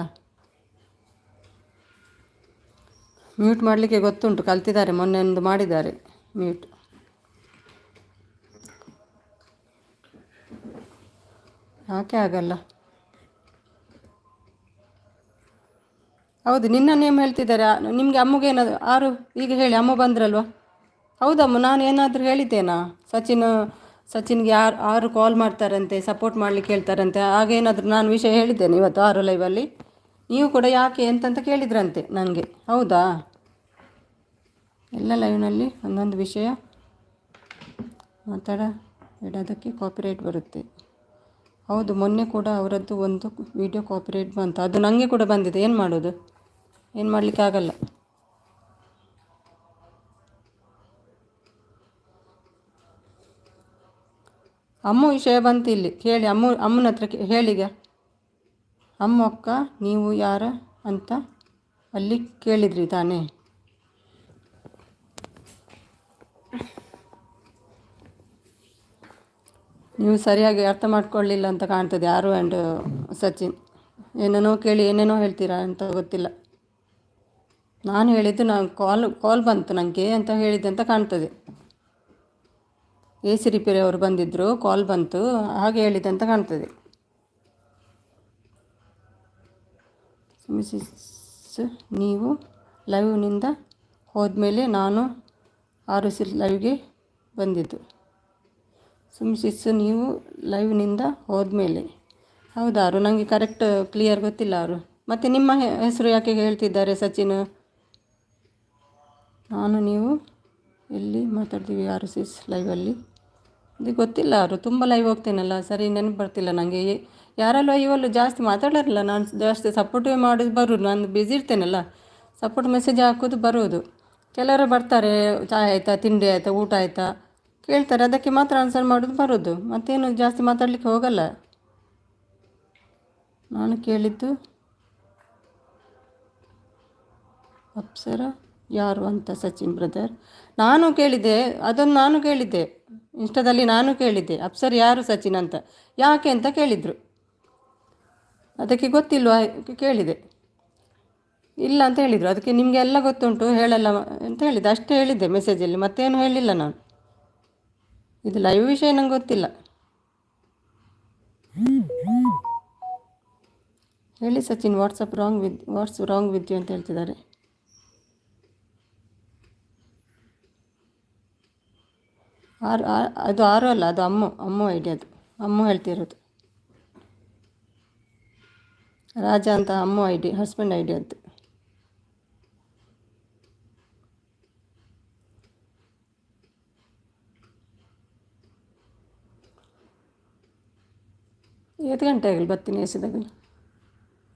ಮ್ಯೂಟ್ ಮಾಡಲಿಕ್ಕೆ ಗೊತ್ತುಂಟು, ಕಲ್ತಿದ್ದಾರೆ. ಮೊನ್ನೆ ಒಂದು ಮಾಡಿದ್ದಾರೆ ಮ್ಯೂಟ್. ಯಾಕೆ ಆಗಲ್ಲ? ಹೌದು, ನಿನ್ನ ನೇಮ್ ಹೇಳ್ತಿದ್ದಾರೆ. ನಿಮಗೆ ಅಮ್ಮಗೆ ಏನಾದರೂ ಈಗ ಹೇಳಿ, ಅಮ್ಮ ಬಂದ್ರಲ್ವ? ಹೌದಮ್ಮ, ನಾನು ಏನಾದರೂ ಹೇಳಿದ್ದೇನಾ? ಸಚಿನ್ಗೆ 6 ಕಾಲ್ ಮಾಡ್ತಾರಂತೆ, ಸಪೋರ್ಟ್ ಮಾಡಲಿಕ್ಕೆ ಹೇಳ್ತಾರಂತೆ. ಹಾಗೇನಾದರೂ ನಾನು ವಿಷಯ ಹೇಳಿದ್ದೇನೆ ಇವತ್ತು 6 ಲೈವಲ್ಲಿ? ನೀವು ಕೂಡ ಯಾಕೆ ಎಂತಂತ ಕೇಳಿದ್ರಂತೆ ನನಗೆ. ಹೌದಾ? ಎಲ್ಲ ಲೈವ್ನಲ್ಲಿ ಒಂದೊಂದು ವಿಷಯ ಇಡೋದಕ್ಕೆ ಕಾಪಿರೈಟ್ ಬರುತ್ತೆ. ಹೌದು, ಮೊನ್ನೆ ಕೂಡ ಅವರದ್ದು ಒಂದು ವಿಡಿಯೋ ಕಾಪಿರೈಟ್ ಬಂತು. ಅದು ನನಗೆ ಕೂಡ ಬಂದಿದೆ. ಏನು ಮಾಡೋದು? ಏನು ಮಾಡಲಿಕ್ಕೆ ಆಗಲ್ಲ. ಅಮ್ಮ ವಿಷಯ ಬಂತು ಇಲ್ಲಿ. ಕೇಳಿ, ಅಮ್ಮನ ಹತ್ರ ಹೇಳೀಗ. ಅಮ್ಮ ಅಕ್ಕ ನೀವು ಯಾರ ಅಂತ ಅಲ್ಲಿ ಕೇಳಿದ್ರಿ ತಾನೇ? ನೀವು ಸರಿಯಾಗಿ ಅರ್ಥ ಮಾಡ್ಕೊಳ್ಳಿಲ್ಲ ಅಂತ ಕಾಣ್ತದೆ. ಆರು ಆ್ಯಂಡ್ ಸಚಿನ್ ಏನೇನೋ ಕೇಳಿ ಏನೇನೋ ಹೇಳ್ತೀರಾ ಅಂತ ಗೊತ್ತಿಲ್ಲ. ನಾನು ಹೇಳಿದ್ದು ಕಾಲ್ ಬಂತು ನನಗೆ ಅಂತ ಹೇಳಿದ್ದೆ ಅಂತ ಕಾಣ್ತದೆ. AC ರಿಪೇರಿ ಅವರು ಬಂದಿದ್ದರು, ಕಾಲ್ ಬಂತು, ಹಾಗೆ ಹೇಳಿದ್ದೆ ಅಂತ ಕಾಣ್ತದೆ. ನೀವು ಲೈವ್ನಿಂದ ಹೋದ್ಮೇಲೆ ನಾನು ಲೈವ್ಗೆ ಬಂದಿದ್ದು. ನೀವು ಲೈವ್ನಿಂದ ಹೋದ್ಮೇಲೆ. ಹೌದಾರು? ನನಗೆ ಕರೆಕ್ಟ್ ಕ್ಲಿಯರ್ ಗೊತ್ತಿಲ್ಲ ಅವರು. ಮತ್ತು ನಿಮ್ಮ ಹೆಸರು ಯಾಕೆ ಹೇಳ್ತಿದ್ದಾರೆ ಸಚಿನ್? ನೀವು ಎಲ್ಲಿ ಮಾತಾಡ್ತೀವಿ 6 ಲೈವಲ್ಲಿ? ಇದು ಗೊತ್ತಿಲ್ಲ. ಅವರು ತುಂಬ ಲೈವ್ ಹೋಗ್ತೇನಲ್ಲ, ಸರಿ ನೆನಪು ಬರ್ತಿಲ್ಲ ನನಗೆ. ಯಾರಲ್ಲೋ ಇವಲ್ಲೂ ಜಾಸ್ತಿ ಮಾತಾಡೋಲ್ಲ. ನಾನು ಜಾಸ್ತಿ ಸಪೋರ್ಟೇ ಮಾಡೋದು ಬರೋದು. ನಾನು ಬ್ಯುಸಿ ಇರ್ತೇನಲ್ಲ, ಸಪೋರ್ಟ್ ಮೆಸೇಜ್ ಹಾಕೋದು ಬರೋದು. ಕೆಲವರು ಬರ್ತಾರೆ, ಚಾಯ್ ಆಯಿತಾ, ತಿಂಡಿ ಆಯಿತಾ, ಊಟ ಆಯಿತಾ ಕೇಳ್ತಾರೆ, ಅದಕ್ಕೆ ಮಾತ್ರ ಆನ್ಸರ್ ಮಾಡೋದು ಬರೋದು. ಮತ್ತೇನು ಜಾಸ್ತಿ ಮಾತಾಡಲಿಕ್ಕೆ ಹೋಗಲ್ಲ. ನಾನು ಕೇಳಿದ್ದು ಅಪ್ಸರ ಯಾರು ಅಂತ ಸಚಿನ್ ಬ್ರದರ್. ನಾನು ಕೇಳಿದ್ದೆ ಇನ್ಸ್ಟಾದಲ್ಲಿ. ನಾನು ಕೇಳಿದ್ದೆ ಅಪ್ಸರ್ ಯಾರು ಸಚಿನ್ ಅಂತ, ಯಾಕೆ ಅಂತ ಕೇಳಿದರು. ಅದಕ್ಕೆ ಗೊತ್ತಿಲ್ವಾ ಕೇಳಿದೆ. ಇಲ್ಲ ಅಂತ ಹೇಳಿದರು. ಅದಕ್ಕೆ ನಿಮಗೆ ಎಲ್ಲ ಗೊತ್ತುಂಟು, ಹೇಳಲ್ಲ ಅಂತ ಹೇಳಿದ್ದೆ. ಅಷ್ಟೇ ಹೇಳಿದ್ದೆ ಮೆಸೇಜಲ್ಲಿ, ಮತ್ತೇನು ಹೇಳಿಲ್ಲ ನಾನು. ಇದು ಲೈವ್ ವಿಷಯ ನಂಗೆ ಗೊತ್ತಿಲ್ಲ. ಹೇಳಿ Sachin, what's wrong with you ಅಂತ ಹೇಳ್ತಿದ್ದಾರೆ. ಅದು 6 ಅಲ್ಲ, ಅದು ಅಮ್ಮು ಐಡಿ. ಅದು ಅಮ್ಮು ಹೇಳ್ತಿರೋದು. ರಾಜ ಅಂತ ಅಮ್ಮು ಐಡಿ, ಹಸ್ಬೆಂಡ್ ಐಡಿ ಅದು. ಎಷ್ಟು ಗಂಟೆಗೆ ಬರ್ತೀನಿ ಎಸಿದಾಗ?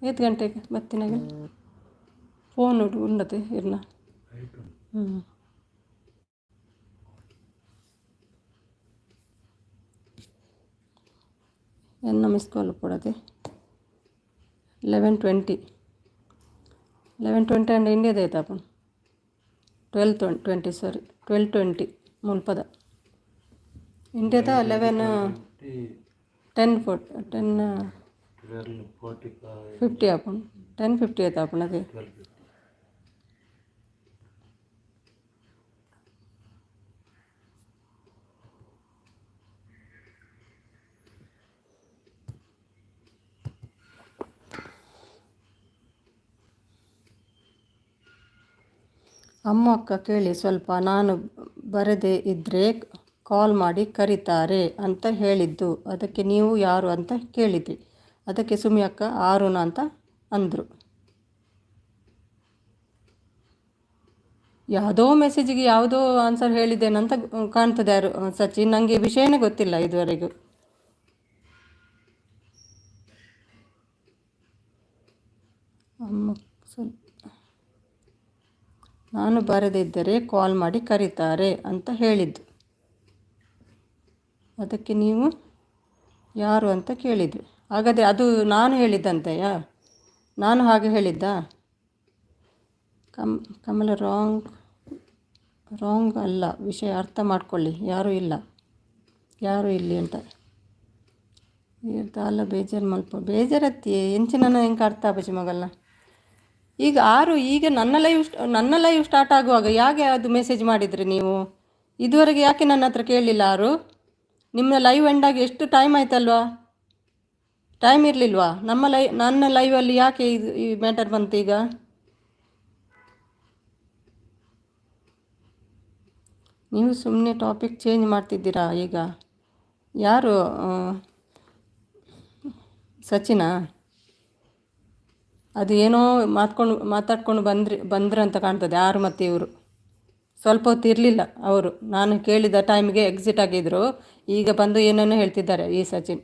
8 ಗಂಟೆಗೆ ಬರ್ತೀನಾಗ ಫೋನ್ ಉಂಡತೆ ಇರ್ನ. ಎನ್ನ ಮಿಸ್ ಕಾಲ್ ಕೊಡದೆ 11:20 ಅಂಡ್ ಇಂಡಿಯಾದ ಆಯ್ತು आपण 12:20 ಸಾರಿ 12:20 ಮುಲ್ಪದ ಇಂಡಿಯಾದ 10:10 50 आपण 10:50 येतं आपण ते. ಅಮ್ಮ ಅಕ್ಕ ಕೇಳಿ ಸ್ವಲ್ಪ, ನಾನು ಬರದೇ ಇದ್ದರೆ ಕಾಲ್ ಮಾಡಿ ಕರೀತಾರೆ ಅಂತ ಹೇಳಿದ್ದು, ಅದಕ್ಕೆ ನೀವು ಯಾರು ಅಂತ ಕೇಳಿದ್ರಿ. ಅದಕ್ಕೆ ಸುಮಿ ಅಕ್ಕ ಆರುಣ ಅಂತ ಅಂದರು. ಯಾವುದೋ ಮೆಸೇಜಿಗೆ ಯಾವುದೋ ಆನ್ಸರ್ ಹೇಳಿದ್ದೇನಂತ ಕಾಣ್ತದೆ ಯಾರು ಸಚಿನ್. ನನಗೆ ವಿಷಯನೇ ಗೊತ್ತಿಲ್ಲ ಇದುವರೆಗೂ. ಅಮ್ಮ ಸ್ವಲ್ಪ, ನಾನು ಬರದಿದ್ದರೆ ಕಾಲ್ ಮಾಡಿ ಕರೀತಾರೆ ಅಂತ ಹೇಳಿದ್ದು, ಅದಕ್ಕೆ ನೀವು ಯಾರು ಅಂತ ಕೇಳಿದ್ವಿ. ಹಾಗಾದರೆ ಅದು ನಾನು ಹೇಳಿದ್ದಂತೆಯಾ? ನಾನು ಹಾಗೆ ಹೇಳಿದ್ದ? ಕಮಲ ರಾಂಗ್ ಅಲ್ಲ, ವಿಷಯ ಅರ್ಥ ಮಾಡ್ಕೊಳ್ಳಿ. ಯಾರೂ ಇಲ್ಲಿ ಅಂತ ಅಲ್ಲ. ಬೇಜಾರು ಮಲ್ಪ ಬೇಜಾರತ್ತಿ ಎಂಚಿನ ಹೆಂಗೆ ಅರ್ಥ ಆಪಚಿ ಮಗಲ್ಲ. ಈಗ ನನ್ನ ಲೈವ್ ಸ್ಟಾರ್ಟ್ ಆಗುವಾಗ ಯಾಕೆ ಅದು ಮೆಸೇಜ್ ಮಾಡಿದ್ರಿ ನೀವು? ಇದುವರೆಗೆ ಯಾಕೆ ನನ್ನ ಹತ್ರ ಕೇಳಲಿಲ್ಲ? ನಿಮ್ಮ ಲೈವ್ ಎಂಡಾಗಿ ಎಷ್ಟು ಟೈಮ್ ಆಯ್ತಲ್ವಾ? ಟೈಮ್ ಇರಲಿಲ್ವಾ? ನನ್ನ ಲೈವಲ್ಲಿ ಯಾಕೆ ಈ ಮ್ಯಾಟರ್ ಬಂತು ಈಗ? ನೀವು ಸುಮ್ಮನೆ ಟಾಪಿಕ್ ಚೇಂಜ್ ಮಾಡ್ತಿದ್ದೀರಾ ಈಗ. ಯಾರು ಸಚಿನಾ? ಅದು ಏನೋ ಮಾತಾಡ್ಕೊಂಡು ಬಂದ್ರಂತ ಕಾಣ್ತದೆ ಯಾರು ಮತ್ತು ಇವರು. ಸ್ವಲ್ಪ ಹೊತ್ತು ಇರಲಿಲ್ಲ ಅವರು. ನಾನು ಕೇಳಿದ ಟೈಮಿಗೆ ಎಕ್ಸಿಟ್ ಆಗಿದ್ದರು. ಈಗ ಬಂದು ಏನೇನೋ ಹೇಳ್ತಿದ್ದಾರೆ ಈ ಸಚಿನ್.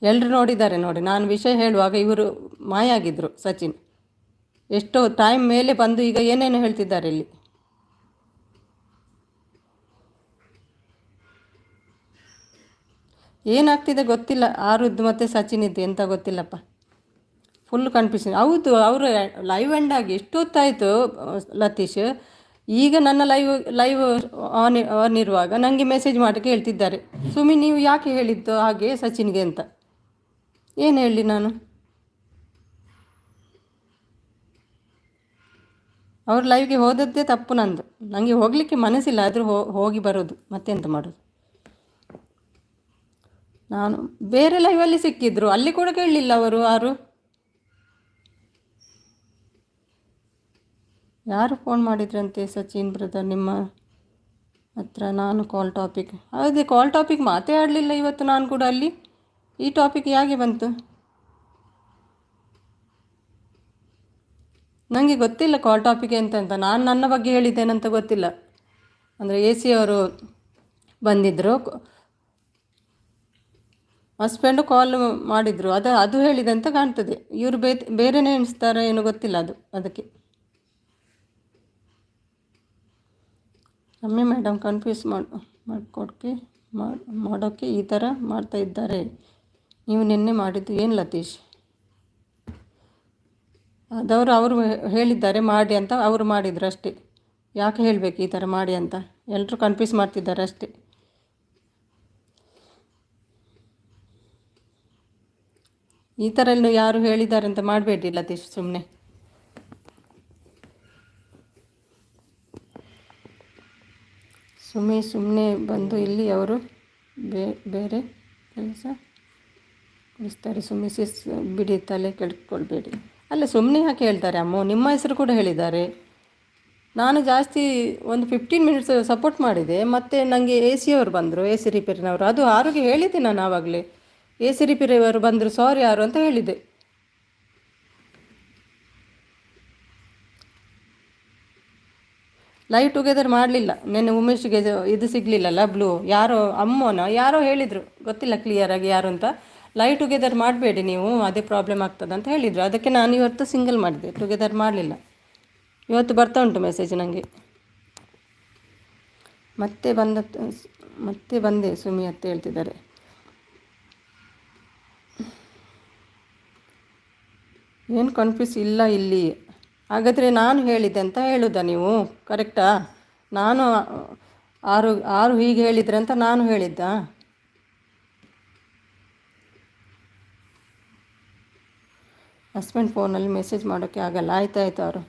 ಎಲ್ಲರೂ ನೋಡಿದ್ದಾರೆ ನೋಡಿ. ನಾನು ವಿಷಯ ಹೇಳುವಾಗ ಇವರು ಮಾಯ ಆಗಿದ್ದರು ಸಚಿನ್. ಎಷ್ಟೋ ಟೈಮ್ ಮೇಲೆ ಬಂದು ಈಗ ಏನೇನೋ ಹೇಳ್ತಿದ್ದಾರೆ ಇಲ್ಲಿ. ಏನಾಗ್ತಿದೆ ಗೊತ್ತಿಲ್ಲ. ಆರುದ್ದು ಮತ್ತು ಸಚಿನಿದ್ದು ಎಂತ ಗೊತ್ತಿಲ್ಲಪ್ಪ. Full confusion. ಹೌದು, ಅವರು ಲೈವ್ ಎಂಡಾಗಿ ಎಷ್ಟೊತ್ತಾಯಿತು ಲತೀಶ್. ಈಗ ನನ್ನ ಲೈವ್ ಆನ್ ಇರುವಾಗ ನನಗೆ ಮೆಸೇಜ್ ಮಾಡಿ ಕೇಳ್ತಿದ್ದಾರೆ, ಸುಮಿ ನೀವು ಯಾಕೆ ಹೇಳಿದ್ದು ಹಾಗೆ ಸಚಿನ್ಗೆ ಅಂತ. ಏನು ಹೇಳಿ ನಾನು? ಅವ್ರ ಲೈವ್ಗೆ ಹೋದದ್ದೇ ತಪ್ಪು ನಂದು. ನನಗೆ ಹೋಗಲಿಕ್ಕೆ ಮನಸ್ಸಿಲ್ಲ, ಆದರೂ ಹೋಗಿ ಬರೋದು, ಮತ್ತೆಂತ ಮಾಡೋದು. ನಾನು ಬೇರೆ ಲೈವಲ್ಲಿ ಸಿಕ್ಕಿದ್ರು, ಅಲ್ಲಿ ಕೂಡ ಕೇಳಲಿಲ್ಲ ಅವರು ಯಾರು ಫೋನ್ ಮಾಡಿದ್ರಂತೆ ಸಚಿನ್ ಬ್ರದರ್ ನಿಮ್ಮ ಹತ್ರ. ನಾನು ಕಾಲ್ ಟಾಪಿಕ್, ಹೌದೇ ಕಾಲ್ ಟಾಪಿಕ್ ಮಾತೇ ಆಡಲಿಲ್ಲ ಇವತ್ತು ನಾನು ಕೂಡ. ಅಲ್ಲಿ ಈ ಟಾಪಿಕ್ ಹೇಗೆ ಬಂತು ನನಗೆ ಗೊತ್ತಿಲ್ಲ. ಕಾಲ್ ಟಾಪಿಕ್ ಅಂತ ನಾನು ನನ್ನ ಬಗ್ಗೆ ಹೇಳಿದ್ದೇನಂತ ಗೊತ್ತಿಲ್ಲ. ಅಂದರೆ AC ಅವರು ಬಂದಿದ್ದರು, ಹಸ್ಬೆಂಡು ಕಾಲ್ ಮಾಡಿದರು. ಅದು ಹೇಳಿದೆ ಅಂತ ಕಾಣ್ತದೆ. ಇವರು ಬೇರೆನೇ ಎಣಿಸ್ತಾರೆ ಏನೋ ಗೊತ್ತಿಲ್ಲ ಅದಕ್ಕೆ. ರಮ್ಯ ಮೇಡಮ್ ಕನ್ಫ್ಯೂಸ್ ಮಾಡೋಕ್ಕೆ ಈ ಥರ ಮಾಡ್ತಾ ಇದ್ದಾರೆ. ನೀವು ನಿನ್ನೆ ಮಾಡಿದ್ದು ಏನು ಲತೀಶ್? ಅವರು ಹೇಳಿದ್ದಾರೆ ಮಾಡಿ ಅಂತ, ಅವರು ಮಾಡಿದರು ಅಷ್ಟೇ. ಯಾಕೆ ಹೇಳಬೇಕು ಈ ಥರ ಮಾಡಿ ಅಂತ? ಎಲ್ಲರೂ ಕನ್ಫ್ಯೂಸ್ ಮಾಡ್ತಿದ್ದಾರೆ ಅಷ್ಟೇ. ಈ ಥರ ಎಲ್ಲ ಯಾರು ಹೇಳಿದ್ದಾರೆ ಅಂತ ಮಾಡಬೇಡಿ ಲತೀಶ್, ಸುಮ್ಮನೆ. ಸುಮ್ಮನೆ ಬಂದು ಇಲ್ಲಿ ಅವರು ಬೇರೆ ಕೆಲಸ ಕೊಡಿಸ್ತಾರೆ. ಬಿಡಿ, ತಲೆ ಕೆಡ್ಕೊಳ್ಬೇಡಿ. ಅಲ್ಲ, ಸುಮ್ಮನೆ ಯಾಕೆ ಹೇಳ್ತಾರೆ ಅಮ್ಮ? ನಿಮ್ಮ ಹೆಸರು ಕೂಡ ಹೇಳಿದ್ದಾರೆ. ನಾನು ಜಾಸ್ತಿ ಒಂದು 15 ಮಿನಿಟ್ಸ್ ಸಪೋರ್ಟ್ ಮಾಡಿದೆ. ಮತ್ತು ನನಗೆ AC ಅವರು ಬಂದರು, AC ರಿಪೇರಿನವರು. ಅದು ಆರೋಗ್ಯ ಹೇಳಿದ್ದೆ ನಾನು ಆವಾಗಲೇ. AC ರಿಪೇರಿಯವರು ಬಂದರು, ಸಾರಿ ಯಾರು ಅಂತ ಹೇಳಿದೆ. ಲೈವ್ ಟುಗೆದರ್ ಮಾಡಲಿಲ್ಲ ನೆನ್ನೆ. ಉಮೇಶ್ಗೆ ಇದು ಸಿಗಲಿಲ್ಲಲ್ಲ, ಬ್ಲೂ ಯಾರೋ ಯಾರೋ ಹೇಳಿದರು, ಗೊತ್ತಿಲ್ಲ ಕ್ಲಿಯರಾಗಿ ಯಾರು ಅಂತ. ಲೈವ್ ಟುಗೆದರ್ ಮಾಡಬೇಡಿ ನೀವು, ಅದೇ ಪ್ರಾಬ್ಲಮ್ ಆಗ್ತದೆ ಅಂತ ಹೇಳಿದರು. ಅದಕ್ಕೆ ನಾನು ಇವತ್ತು ಸಿಂಗಲ್ ಮಾಡಿದೆ, ಟುಗೆದರ್ ಮಾಡಲಿಲ್ಲ. ಇವತ್ತು ಬರ್ತಾ ಉಂಟು ಮೆಸೇಜ್ ನನಗೆ. ಮತ್ತೆ ಬಂದೆ ಸುಮಿ ಅಂತ ಹೇಳ್ತಿದ್ದಾರೆ. ಏನು ಕನ್ಫ್ಯೂಸ್ ಇಲ್ಲ ಇಲ್ಲಿ. ಹಾಗಾದರೆ ನಾನು ಹೇಳಿದ್ದೆ ಅಂತ ಹೇಳೋದಾ ನೀವು? ಕರೆಕ್ಟಾ? ನಾನು ಆರು ಹೀಗೆ ಹೇಳಿದ್ರೆ ಅಂತ ನಾನು ಹೇಳಿದ್ದ? ಹಸ್ಬೆಂಡ್ ಫೋನಲ್ಲಿ ಮೆಸೇಜ್ ಮಾಡೋಕ್ಕೆ ಆಗಲ್ಲ. ಆಯ್ತಾಯ್ತು ಅವರು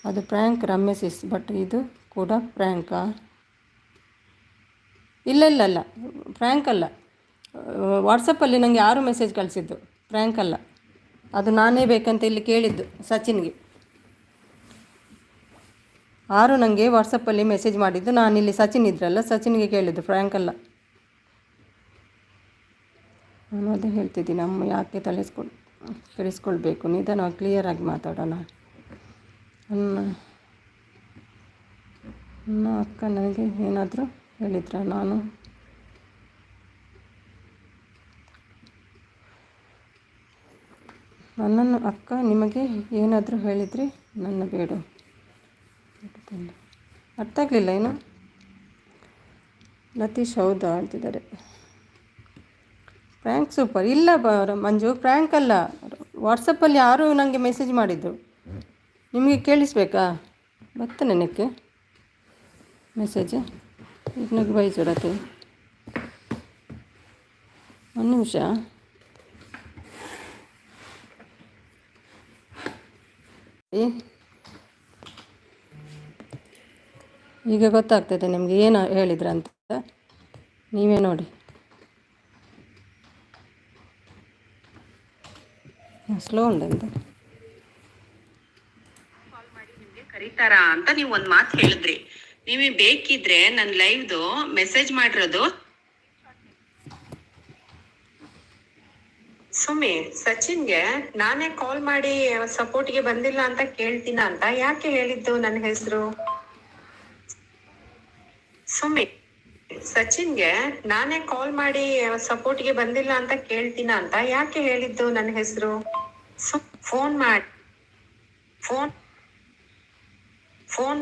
ಅದು ಪ್ರ್ಯಾಂಕ್ ರಮ್ಯಸಿಸ್. ಬಟ್ ಇದು ಕೂಡ ಪ್ರ್ಯಾಂಕಾ? ಇಲ್ಲ ಇಲ್ಲ ಅಲ್ಲ, ಪ್ರ್ಯಾಂಕ್ ಅಲ್ಲ. ವಾಟ್ಸಪ್ಪಲ್ಲಿ ನನಗೆ ಯಾರು ಮೆಸೇಜ್ ಕಳಿಸಿದ್ದು, ಪ್ರ್ಯಾಂಕ್ ಅಲ್ಲ. ಅದು ನಾನೇ ಬೇಕಂತ ಇಲ್ಲಿ ಕೇಳಿದ್ದು ಸಚಿನ್ಗೆ. ಯಾರು ನನಗೆ ವಾಟ್ಸಪ್ಪಲ್ಲಿ ಮೆಸೇಜ್ ಮಾಡಿದ್ದು, ನಾನಿಲ್ಲಿ ಸಚಿನ್ ಇದ್ರಲ್ಲ, ಸಚಿನ್ಗೆ ಕೇಳಿದ್ದು, ಫ್ರ್ಯಾಂಕ್ ಅಲ್ಲ. ನಾನು ಅದೇ ಹೇಳ್ತಿದ್ದೀನಿ, ಅಮ್ಮ ಯಾಕೆ ಕೆಡಿಸ್ಕೊಳ್ಬೇಕು, ನಿಧಾನವಾಗಿ ಕ್ಲಿಯರಾಗಿ ಮಾತಾಡೋಣ. ನನ್ನ ಅಕ್ಕ ನನಗೆ ಏನಾದರೂ ಹೇಳಿದ್ರ? ನನ್ನನ್ನು ಅಕ್ಕ ನಿಮಗೆ ಏನಾದರೂ ಹೇಳಿದ್ರಿ? ನನ್ನ ಬೇಡ, ಅರ್ಥ ಆಗಲಿಲ್ಲ ಏನು? ಲತೀಶ್ ಹೌದಾ ಹೇಳ್ತಿದ್ದಾರೆ. Prank super. ಇಲ್ಲ ಮಂಜು, ಪ್ರ್ಯಾಂಕ್ ಅಲ್ಲ. ವಾಟ್ಸಪ್ಪಲ್ಲಿ ಯಾರು ನನಗೆ ಮೆಸೇಜ್ ಮಾಡಿದ್ದು, ನಿಮಗೆ ಕೇಳಿಸ್ಬೇಕಾ? ಬತ್ತ ನೆನಕ್ಕೆ ಮೆಸೇಜ್ ಇದಕ್ಕೆ ಬೈಸೋಡತ್ತೆ. ಒಂದು ನಿಮಿಷ. ಈಗ ಗೊತ್ತಾಗ್ತದೆ ನಿಮಗೆ ಏನು ಹೇಳಿದ್ರ ಅಂತ, ನೀವೇ ನೋಡಿ. ಸ್ಲೋ ಉಂಟಂತ ಕರೀತಾರಾ ಅಂತ ನೀವು ಒಂದ್ ಮಾತು ಹೇಳಿದ್ರಿ. ನೀವೇ ಬೇಕಿದ್ರೆ ನನ್ ಲೈವ್ದು ಮೆಸೇಜ್ ಮಾಡಿರೋದು. ಸುಮ್ಮಿ ಸಚಿನ್ಗೆ ನಾನೇ ಕಾಲ್ ಮಾಡಿ ಸಪೋರ್ಟ್ಗೆ ಬಂದಿಲ್ಲ ಅಂತ ಕೇಳ್ತೀನ ಅಂತ ಯಾಕೆ ಹೇಳಿದ್ದು ನನ್ನ ಹೆಸರು? ಸುಮ್ಮಿ ಸಚಿನ್ಗೆ ನಾನೇ ಕಾಲ್ ಮಾಡಿ ಸಪೋರ್ಟ್ಗೆ ಬಂದಿಲ್ಲ ಅಂತ ಕೇಳ್ತೀನ ಅಂತ ಯಾಕೆ ಹೇಳಿದ್ದು ನನ್ನ ಹೆಸರು? ಫೋನ್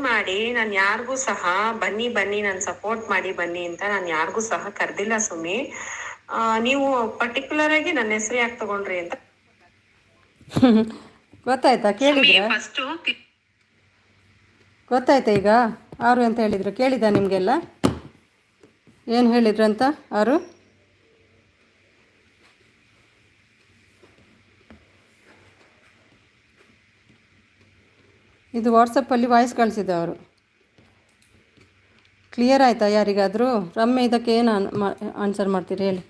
ಮಾಡಿ ನಾನು ಯಾರಿಗೂ ಸಹ ಬನ್ನಿ ನಾನು ಸಪೋರ್ಟ್ ಮಾಡಿ ಬನ್ನಿ ಅಂತ ನಾನು ಯಾರಿಗೂ ಸಹ ಕರ್ದಿಲ್ಲ ಸುಮ್ಮಿ. ನೀವು ಪರ್ಟಿಕ್ಯುಲರ್ ಆಗಿ ನನ್ನ ಹೆಸರು ಯಾಕೆ ತಗೊಂಡ್ರಿ ಅಂತ ಗೊತ್ತಾಯ್ತಾ? ಕೇಳಿದ್ರ? ಫಸ್ಟ್ ಗೊತ್ತಾಯ್ತಾ ಈಗ ಯಾರು ಅಂತ ಹೇಳಿದ್ರು? ಕೇಳಿದ ನಿಮಗೆಲ್ಲ ಏನು ಹೇಳಿದ್ರಂತ ಅವರು? ಇದು ವಾಟ್ಸಪ್ಪಲ್ಲಿ ವಾಯ್ಸ್ ಕಳಿಸಿದ ಅವರು. ಕ್ಲಿಯರ್ ಆಯಿತಾ ಯಾರಿಗಾದರೂ? ರಮ್ಯ ಇದಕ್ಕೆ ಏನು ಆನ್ಸರ್ ಮಾಡ್ತೀರಿ ಹೇಳಿ?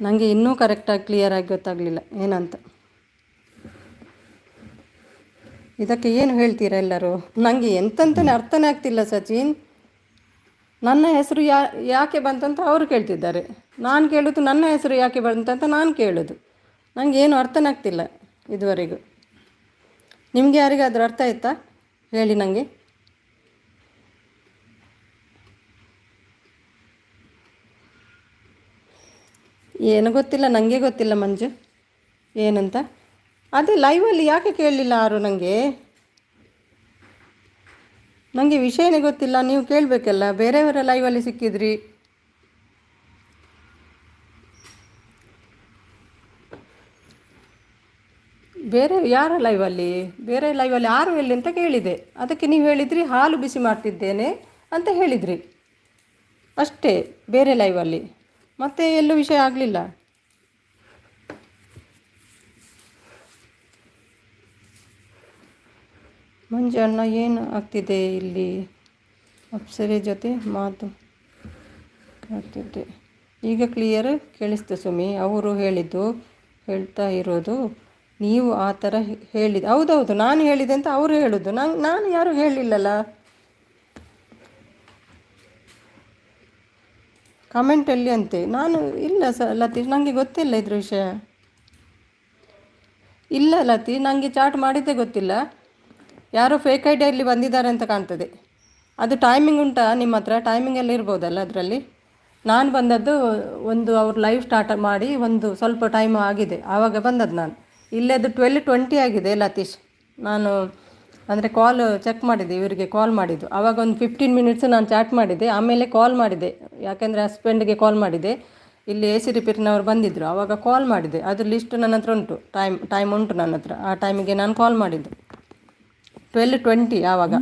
ನನಗೆ ಇನ್ನೂ ಕರೆಕ್ಟಾಗಿ ಕ್ಲಿಯರಾಗಿ ಗೊತ್ತಾಗಲಿಲ್ಲ ಏನಂತ. ಇದಕ್ಕೆ ಏನು ಹೇಳ್ತೀರಾ ಎಲ್ಲರೂ? ನನಗೆ ಎಂತಂತಲೇ ಅರ್ಥನೇ ಆಗ್ತಿಲ್ಲ ಸಚಿನ್. ನನ್ನ ಹೆಸರು ಯಾಕೆ ಬಂತಂತ ಅವರು ಕೇಳ್ತಿದ್ದಾರೆ, ನಾನು ಕೇಳೋದು ನನ್ನ ಹೆಸರು ಯಾಕೆ ಬಂತಂತ ನಾನು ಕೇಳೋದು. ನನಗೆ ಏನು ಅರ್ಥನೇ ಆಗ್ತಿಲ್ಲ ಇದುವರೆಗೂ. ನಿಮಗೆ ಯಾರಿಗಾದರೂ ಅರ್ಥ ಆಯ್ತಾ ಹೇಳಿ ನನಗೆ. ಏನು ಗೊತ್ತಿಲ್ಲ, ನನಗೆ ಗೊತ್ತಿಲ್ಲ ಮಂಜು ಏನಂತ. ಅದೇ ಲೈವಲ್ಲಿ ಯಾಕೆ ಕೇಳಲಿಲ್ಲ ಯಾರು ನನಗೆ ವಿಷಯನೇ ಗೊತ್ತಿಲ್ಲ. ನೀವು ಕೇಳಬೇಕಲ್ಲ, ಬೇರೆಯವರ ಲೈವಲ್ಲಿ ಸಿಕ್ಕಿದ್ರಿ. ಬೇರೆ ಯಾರ ಲೈವಲ್ಲಿ? ಬೇರೆ ಲೈವಲ್ಲಿ ಯಾರು ಎಲ್ಲಿ ಅಂತ ಕೇಳಿದೆ. ಅದಕ್ಕೆ ನೀವು ಹೇಳಿದ್ರಿ ಹಾಲು ಬಿಸಿ ಮಾಡ್ತಿದ್ದೇನೆ ಅಂತ ಹೇಳಿದ್ರಿ ಅಷ್ಟೇ, ಬೇರೆ ಲೈವಲ್ಲಿ. ಮತ್ತೆ ಎಲ್ಲೂ ವಿಷಯ ಆಗಲಿಲ್ಲ. ಮಂಜಣ್ಣ ಏನು ಆಗ್ತಿದೆ ಇಲ್ಲಿ? ಅಪ್ಸರೆ ಜೊತೆ ಮಾತು ಆಗ್ತಿದ್ದೆ. ಈಗ ಕ್ಲಿಯರ್ ಕೇಳಿಸ್ತು ಸುಮಿ. ಅವರು ಹೇಳ್ತಾ ಇರೋದು ನೀವು ಆ ಥರ ಹೇಳಿದ. ಹೌದೌದು, ನಾನು ಹೇಳಿದೆ ಅಂತ ಅವರು ಹೇಳೋದು. ನಾನು ಯಾರು ಹೇಳಿಲ್ಲಲ್ಲ. ಕಮೆಂಟಲ್ಲಿ ಅಂತೆ. ನಾನು ಇಲ್ಲ ಲತೀಶ್, ನನಗೆ ಗೊತ್ತಿಲ್ಲ ಇದ್ರ ವಿಷಯ. ಇಲ್ಲ ಲತೀಶ್, ನನಗೆ ಚಾಟ್ ಮಾಡಿದ್ದೇ ಗೊತ್ತಿಲ್ಲ. ಯಾರೋ ಫೇಕ್ ಐಡಿಯಲ್ಲಿ ಬಂದಿದ್ದಾರೆ ಅಂತ ಕಾಣ್ತದೆ. ಅದು ಟೈಮಿಂಗ್ ಉಂಟಾ ನಿಮ್ಮ ಹತ್ರ? ಟೈಮಿಂಗೆಲ್ಲ ಇರ್ಬೋದಲ್ಲ ಅದರಲ್ಲಿ? ನಾನು ಬಂದದ್ದು ಅವ್ರ ಲೈವ್ ಸ್ಟಾರ್ಟ್ ಮಾಡಿ ಸ್ವಲ್ಪ ಟೈಮ್ ಆಗಿದೆ, ಆವಾಗ ಬಂದದ್ದು ನಾನು. ಇಲ್ಲೇ ಅದು 12:20 ಆಗಿದೆ ಲತೀಶ್. ನಾನು ಅಂದರೆ ಕಾಲ್ ಚೆಕ್ ಮಾಡಿದೆ, ಇವರಿಗೆ ಕಾಲ್ ಮಾಡಿದ್ದು. ಆವಾಗ ಒಂದು 15 ಮಿನಿಟ್ಸ್ ನಾನು ಚಾಟ್ ಮಾಡಿದೆ, ಆಮೇಲೆ ಕಾಲ್ ಮಾಡಿದೆ. ಯಾಕೆಂದರೆ ಹಸ್ಬೆಂಡ್ಗೆ ಕಾಲ್ ಮಾಡಿದೆ. ಇಲ್ಲಿ AC ರಿಪೇರಿನವರು ಬಂದಿದ್ದರು, ಆವಾಗ ಕಾಲ್ ಮಾಡಿದೆ. ಅದು ಲಿಸ್ಟ್ ನನ್ನ ಹತ್ರ ಉಂಟು, ಟೈಮ್ ಉಂಟು ನನ್ನ ಹತ್ರ. ಆ ಟೈಮಿಗೆ ನಾನು ಕಾಲ್ ಮಾಡಿದ್ದು 12:20 ಆವಾಗ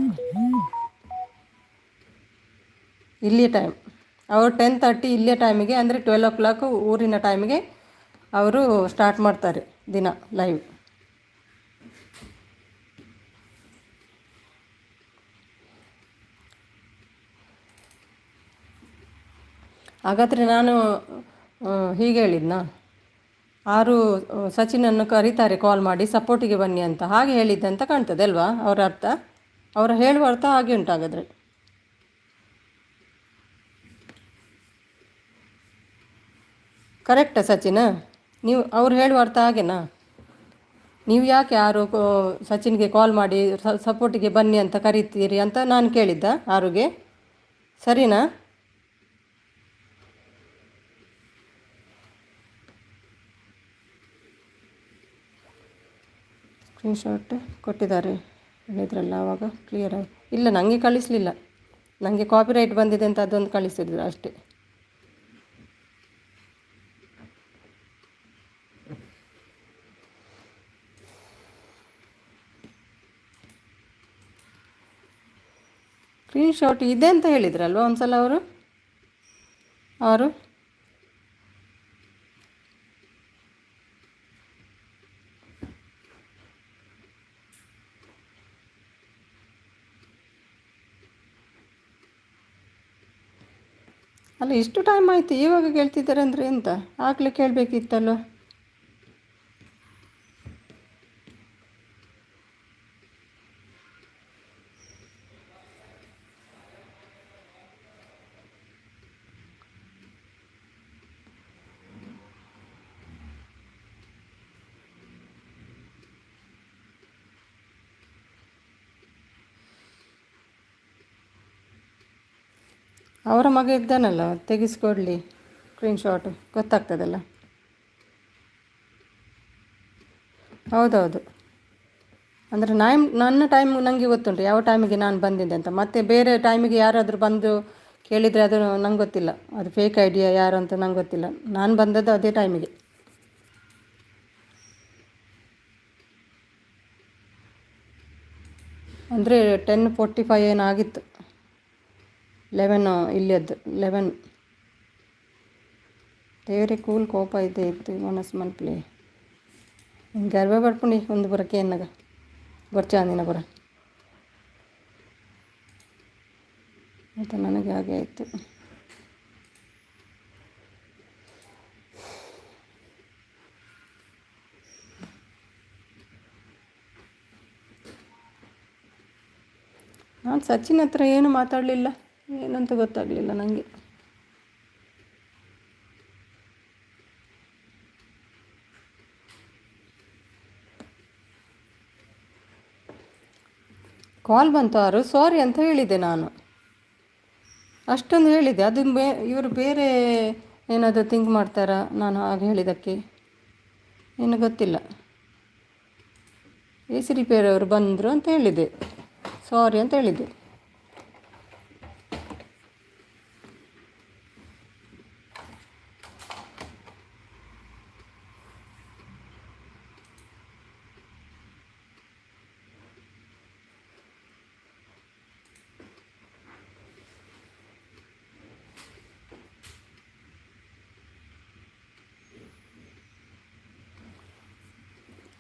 ಇಲ್ಲಿಯ ಟೈಮ್. ಅವರು 10:30 ಇಲ್ಲಿಯ ಟೈಮಿಗೆ, ಅಂದರೆ 12 o'clock ಊರಿನ ಟೈಮಿಗೆ ಅವರು ಸ್ಟಾರ್ಟ್ ಮಾಡ್ತಾರೆ ದಿನ ಲೈವ್. ಹಾಗಾದರೆ ನಾನು ಹೀಗೆ ಹೇಳಿದ್ನಾ, 6 ಸಚಿನನ್ನು ಕರೀತಾರೆ ಕಾಲ್ ಮಾಡಿ ಸಪೋರ್ಟಿಗೆ ಬನ್ನಿ ಅಂತ, ಹಾಗೆ ಹೇಳಿದ್ದೆ ಅಂತ ಕಾಣ್ತದೆ ಅಲ್ವಾ ಅವರ ಅರ್ಥ? ಅವರ ಹೇಳುವ ಅರ್ಥ ಹಾಗೆ ಉಂಟಾಗಾದರೆ. ಕರೆಕ್ಟಾ ಸಚಿನ್? ನೀವು ಅವ್ರು ಹೇಳುವ ಅರ್ಥ ಹಾಗೆನಾ? ನೀವು ಯಾಕೆ ಯಾರು ಸಚಿನ್ಗೆ ಕಾಲ್ ಮಾಡಿ ಸಪೋರ್ಟಿಗೆ ಬನ್ನಿ ಅಂತ ಕರೀತೀರಿ ಅಂತ ನಾನು ಕೇಳಿದ್ದ ಆರುಗೆ, ಸರಿನಾ? ಸ್ಕ್ರೀನ್ಶಾಟ್ ಕೊಟ್ಟಿದ್ದಾರೆ ಹೇಳಿದ್ರಲ್ಲ ಆವಾಗ ಕ್ಲಿಯರಾಗಿ. ಇಲ್ಲ, ನನಗೆ ಕಳಿಸಲಿಲ್ಲ, ನನಗೆ ಕಾಪಿರೈಟ್ ಬಂದಿದೆ ಅಂತ ಅದೊಂದು ಕಳಿಸಿದ್ರು ಅಷ್ಟೇ. ಸ್ಕ್ರೀನ್ಶಾಟ್ ಇದೆ ಅಂತ ಹೇಳಿದ್ರಲ್ವ ಒಂದ್ಸಲ ಅವರು ಅಲ್ಲ, ಇಷ್ಟು ಟೈಮ್ ಆಯಿತು ಇವಾಗ ಕೇಳ್ತಿದ್ದಾರೆ ಅಂದರೆ ಎಂತ? ಆಗಲೇ ಕೇಳಬೇಕಿತ್ತಲ್ವ? ಅವರ ಮಗ ಇದ್ದಾನಲ್ಲ, ತೆಗೆಸ್ಕೊಡ್ಲಿ ಸ್ಕ್ರೀನ್ಶಾಟು, ಗೊತ್ತಾಗ್ತದಲ್ಲ. ಹೌದೌದು, ಅಂದರೆ ನನ್ನ ಟೈಮ್ ನನಗೆ ಗೊತ್ತುಂಟು ಯಾವ ಟೈಮಿಗೆ ನಾನು ಬಂದಿದ್ದೆ ಅಂತ. ಮತ್ತು ಬೇರೆ ಟೈಮಿಗೆ ಯಾರಾದರೂ ಬಂದು ಕೇಳಿದರೆ ಅದು ನಂಗೆ ಗೊತ್ತಿಲ್ಲ, ಅದು ಫೇಕ್ ಐಡಿಯಾ ಯಾರು ಅಂತ ನಂಗೆ ಗೊತ್ತಿಲ್ಲ. ನಾನು ಬಂದದ್ದು ಅದೇ ಟೈಮಿಗೆ. ಅಂದರೆ 10:45 ಏನಾಗಿತ್ತು, 11 ಇಲ್ಲಿಯದ್ದು 11. ದೇವರೇ ಕೂಲ್ ಕೋಪ ಇದೆ ಇತ್ತು ಮನಸ್ಸು ಮನ್ಪ್ಲಿ ಗರ್ವ ಪಡ್ಪುಂಡಿ ಒಂದು ಬರಕ್ಕೆ ಎನ್ನಗ ಗೊರ್ಚಾಂದಿನ ಬರ ಆಯಿತು. ನನಗೆ ಹಾಗೆ ಆಯಿತು. ನಾನು ಸಚಿನ್ ಹತ್ರ ಏನು ಮಾತಾಡಲಿಲ್ಲ, ಏನಂತ ಗೊತ್ತಾಗಲಿಲ್ಲ ನನಗೆ. ಕಾಲ್ ಬಂತು, ಅವರು ಸಾರಿ ಅಂತ ಹೇಳಿದೆ ನಾನು, ಅಷ್ಟೊಂದು ಹೇಳಿದೆ. ಅದು ಇವರು ಬೇರೆ ಏನಾದರೂ ಥಿಂಕ್ ಮಾಡ್ತಾರಾ ನಾನು ಹಾಗೆ ಹೇಳಿದ್ದಕ್ಕೆ, ಏನು ಗೊತ್ತಿಲ್ಲ. ಎ ಸಿ ರಿಪೇರ್ ಅವರು ಬಂದರು ಅಂತ ಹೇಳಿದೆ, ಸಾರಿ ಅಂತ ಹೇಳಿದೆ.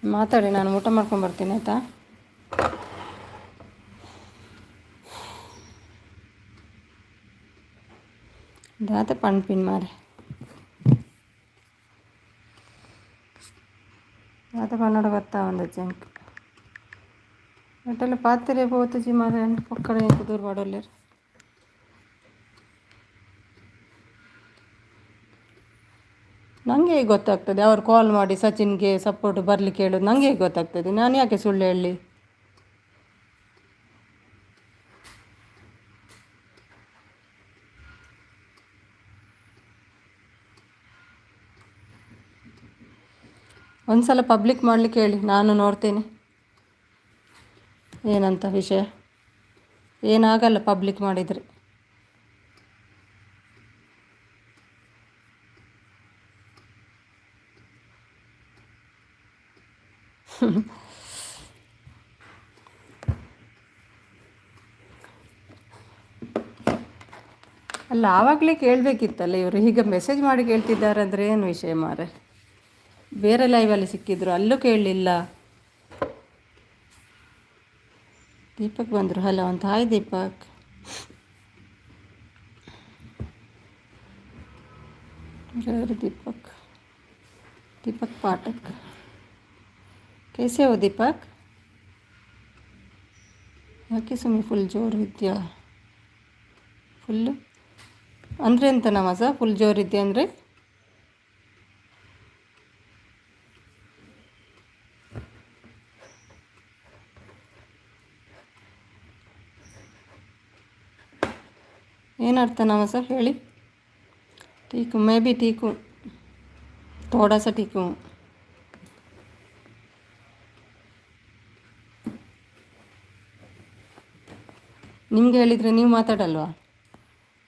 ಮಾತಾಡಿ, ನಾನು ಊಟ ಮಾಡ್ಕೊಂಬರ್ತೀನಿ ಆಯಿತಾ? ದಾತ ಪಣ್ಪಿನ್ ಮಾರೆ, ದಾತ ಪನ್ನಡ ಗೊತ್ತಾ ಒಂದು ಜಂಕ್ ಒಟ್ಟೆಲ್ಲ ಪಾತ್ರೆ ಪೋತಜಿ ಮಾರೆ ಪಕ್ಕಡ ಎಂಟು ದೂರ ಮಾಡೋಲ್ಲೇರು. ನನಗೆ ಹೇಗೆ ಗೊತ್ತಾಗ್ತದೆ? ಅವ್ರು ಕಾಲ್ ಮಾಡಿ ಸಚಿನ್ಗೆ ಸಪೋರ್ಟ್ ಬರಲಿಕ್ಕೆ ಹೇಳೋದು ನನಗೆ ಹೇಗೆ ಗೊತ್ತಾಗ್ತದೆ? ನಾನು ಯಾಕೆ ಸುಳ್ಳು ಹೇಳಲಿ? ಒಂದು ಸಲ ಪಬ್ಲಿಕ್ ಮಾಡಲಿಕ್ಕೆ ಹೇಳಿ, ನಾನು ನೋಡ್ತೇನೆ ಏನಂತ ವಿಷಯ. ಏನಾಗಲ್ಲ ಪಬ್ಲಿಕ್ ಮಾಡಿದರೆ. ಅಲ್ಲ, ಆವಾಗಲೇ ಕೇಳಬೇಕಿತ್ತಲ್ಲ ಇವರು. ಈಗ ಮೆಸೇಜ್ ಮಾಡಿ ಕೇಳ್ತಿದ್ದಾರೆ ಅಂದರೆ ಏನು ವಿಷಯ ಮಾರೆ? ಬೇರೆ ಲೈವಲ್ಲಿ ಸಿಕ್ಕಿದ್ರು, ಅಲ್ಲೂ ಕೇಳಲಿಲ್ಲ. ದೀಪಕ್ ಬಂದರು. ಹಲೋ ಅಂತ. ಹಾಯ್ ದೀಪಕ್. ಯಾರು दीपक? दीपक पाठक. कैसे हो दीपक? ಯಾಕೆ ಸುಮ್ಮನೆ ಫುಲ್ ಜೋರಿದ್ಯಾ? ಫುಲ್ಲು ಅಂದರೆ ಎಂತ ನವಾಜ? ಫುಲ್ ಜೋರಿದ್ಯಾ ಅಂದರೆ ಏನರ್ಥ ನವಾಜ ಹೇಳಿ? ठीक हूँ, मैं भी ठीक हूँ, थोड़ा सा ठीक हूँ. ನಿಮ್ಗೆ ಹೇಳಿದರೆ ನೀವು ಮಾತಾಡಲ್ವಾ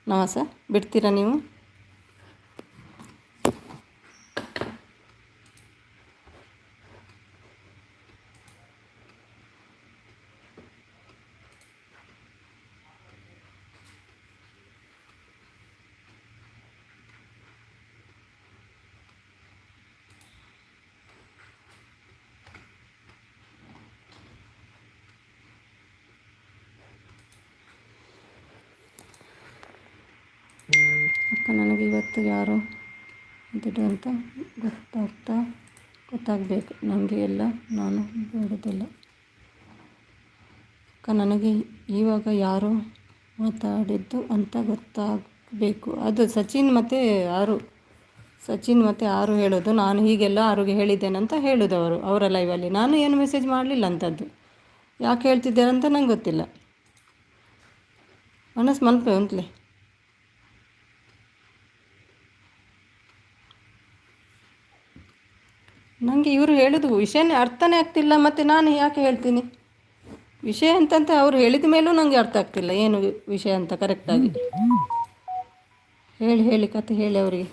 ನವಾಸ? ಬಿಡ್ತೀರಾ ನೀವು? ಅಕ್ಕ ನನಗೆ ಇವತ್ತು ಯಾರು ಇದ್ದರು ಅಂತ ಗೊತ್ತಾಗಬೇಕು ನನಗೆ ಎಲ್ಲ, ನಾನು ಬೇಡೋದಿಲ್ಲ. ಅಕ್ಕ ನನಗೆ ಇವಾಗ ಯಾರು ಮಾತಾಡಿದ್ದು ಅಂತ ಗೊತ್ತಾಗಬೇಕು. ಅದು ಸಚಿನ್ ಮತ್ತು ಆರು ಹೇಳೋದು, ನಾನು ಹೀಗೆಲ್ಲ ಆರುಗೆ ಹೇಳಿದ್ದೇನಂತ ಹೇಳೋದು ಅವರ ಲೈವಲ್ಲಿ. ನಾನು ಏನು ಮೆಸೇಜ್ ಮಾಡಲಿಲ್ಲ ಅಂಥದ್ದು. ಯಾಕೆ ಹೇಳ್ತಿದ್ದಾರೆ ಅಂತ ನಂಗೆ ಗೊತ್ತಿಲ್ಲ. ಮನಸ್ಸು ಮಲ್ಪೆ ಉಂಟ್ಲೆ. ನನಗೆ ಇವರು ಹೇಳೋದು ವಿಷಯನೇ ಅರ್ಥನೇ ಆಗ್ತಿಲ್ಲ, ಮತ್ತು ನಾನು ಯಾಕೆ ಹೇಳ್ತೀನಿ ವಿಷಯ ಅಂತಂತ ಅವ್ರು ಹೇಳಿದ ಮೇಲೂ ನನಗೆ ಅರ್ಥ ಆಗ್ತಿಲ್ಲ ಏನು ವಿಷಯ ಅಂತ ಕರೆಕ್ಟಾಗಿ. ಹೇಳಿ ಕತೆ ಹೇಳಿ ಅವರಿಗೆ.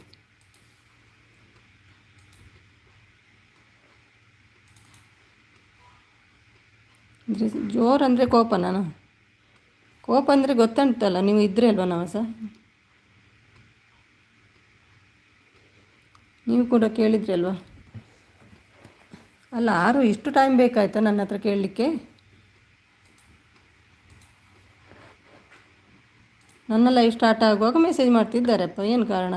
ಅಂದರೆ ಜೋರು ಅಂದರೆ ಕೋಪನಾ? ಕೋಪ ಅಂದರೆ ಗೊತ್ತುಂಟಲ್ಲ, ನೀವು ಇದ್ದರೆ ಅಲ್ವಾ ನವಾಸ? ನೀವು ಕೂಡ ಕೇಳಿದ್ರಿ ಅಲ್ವಾ? ಅಲ್ಲ, ಆರು ಇಷ್ಟು ಟೈಮ್ ಬೇಕಾಯ್ತಾ ನನ್ನ ಹತ್ರ ಕೇಳಲಿಕ್ಕೆ? ನನ್ನ ಲೈವ್ ಸ್ಟಾರ್ಟ್ ಆಗುವಾಗ ಮೆಸೇಜ್ ಮಾಡ್ತಿದ್ದಾರಪ್ಪ, ಏನು ಕಾರಣ?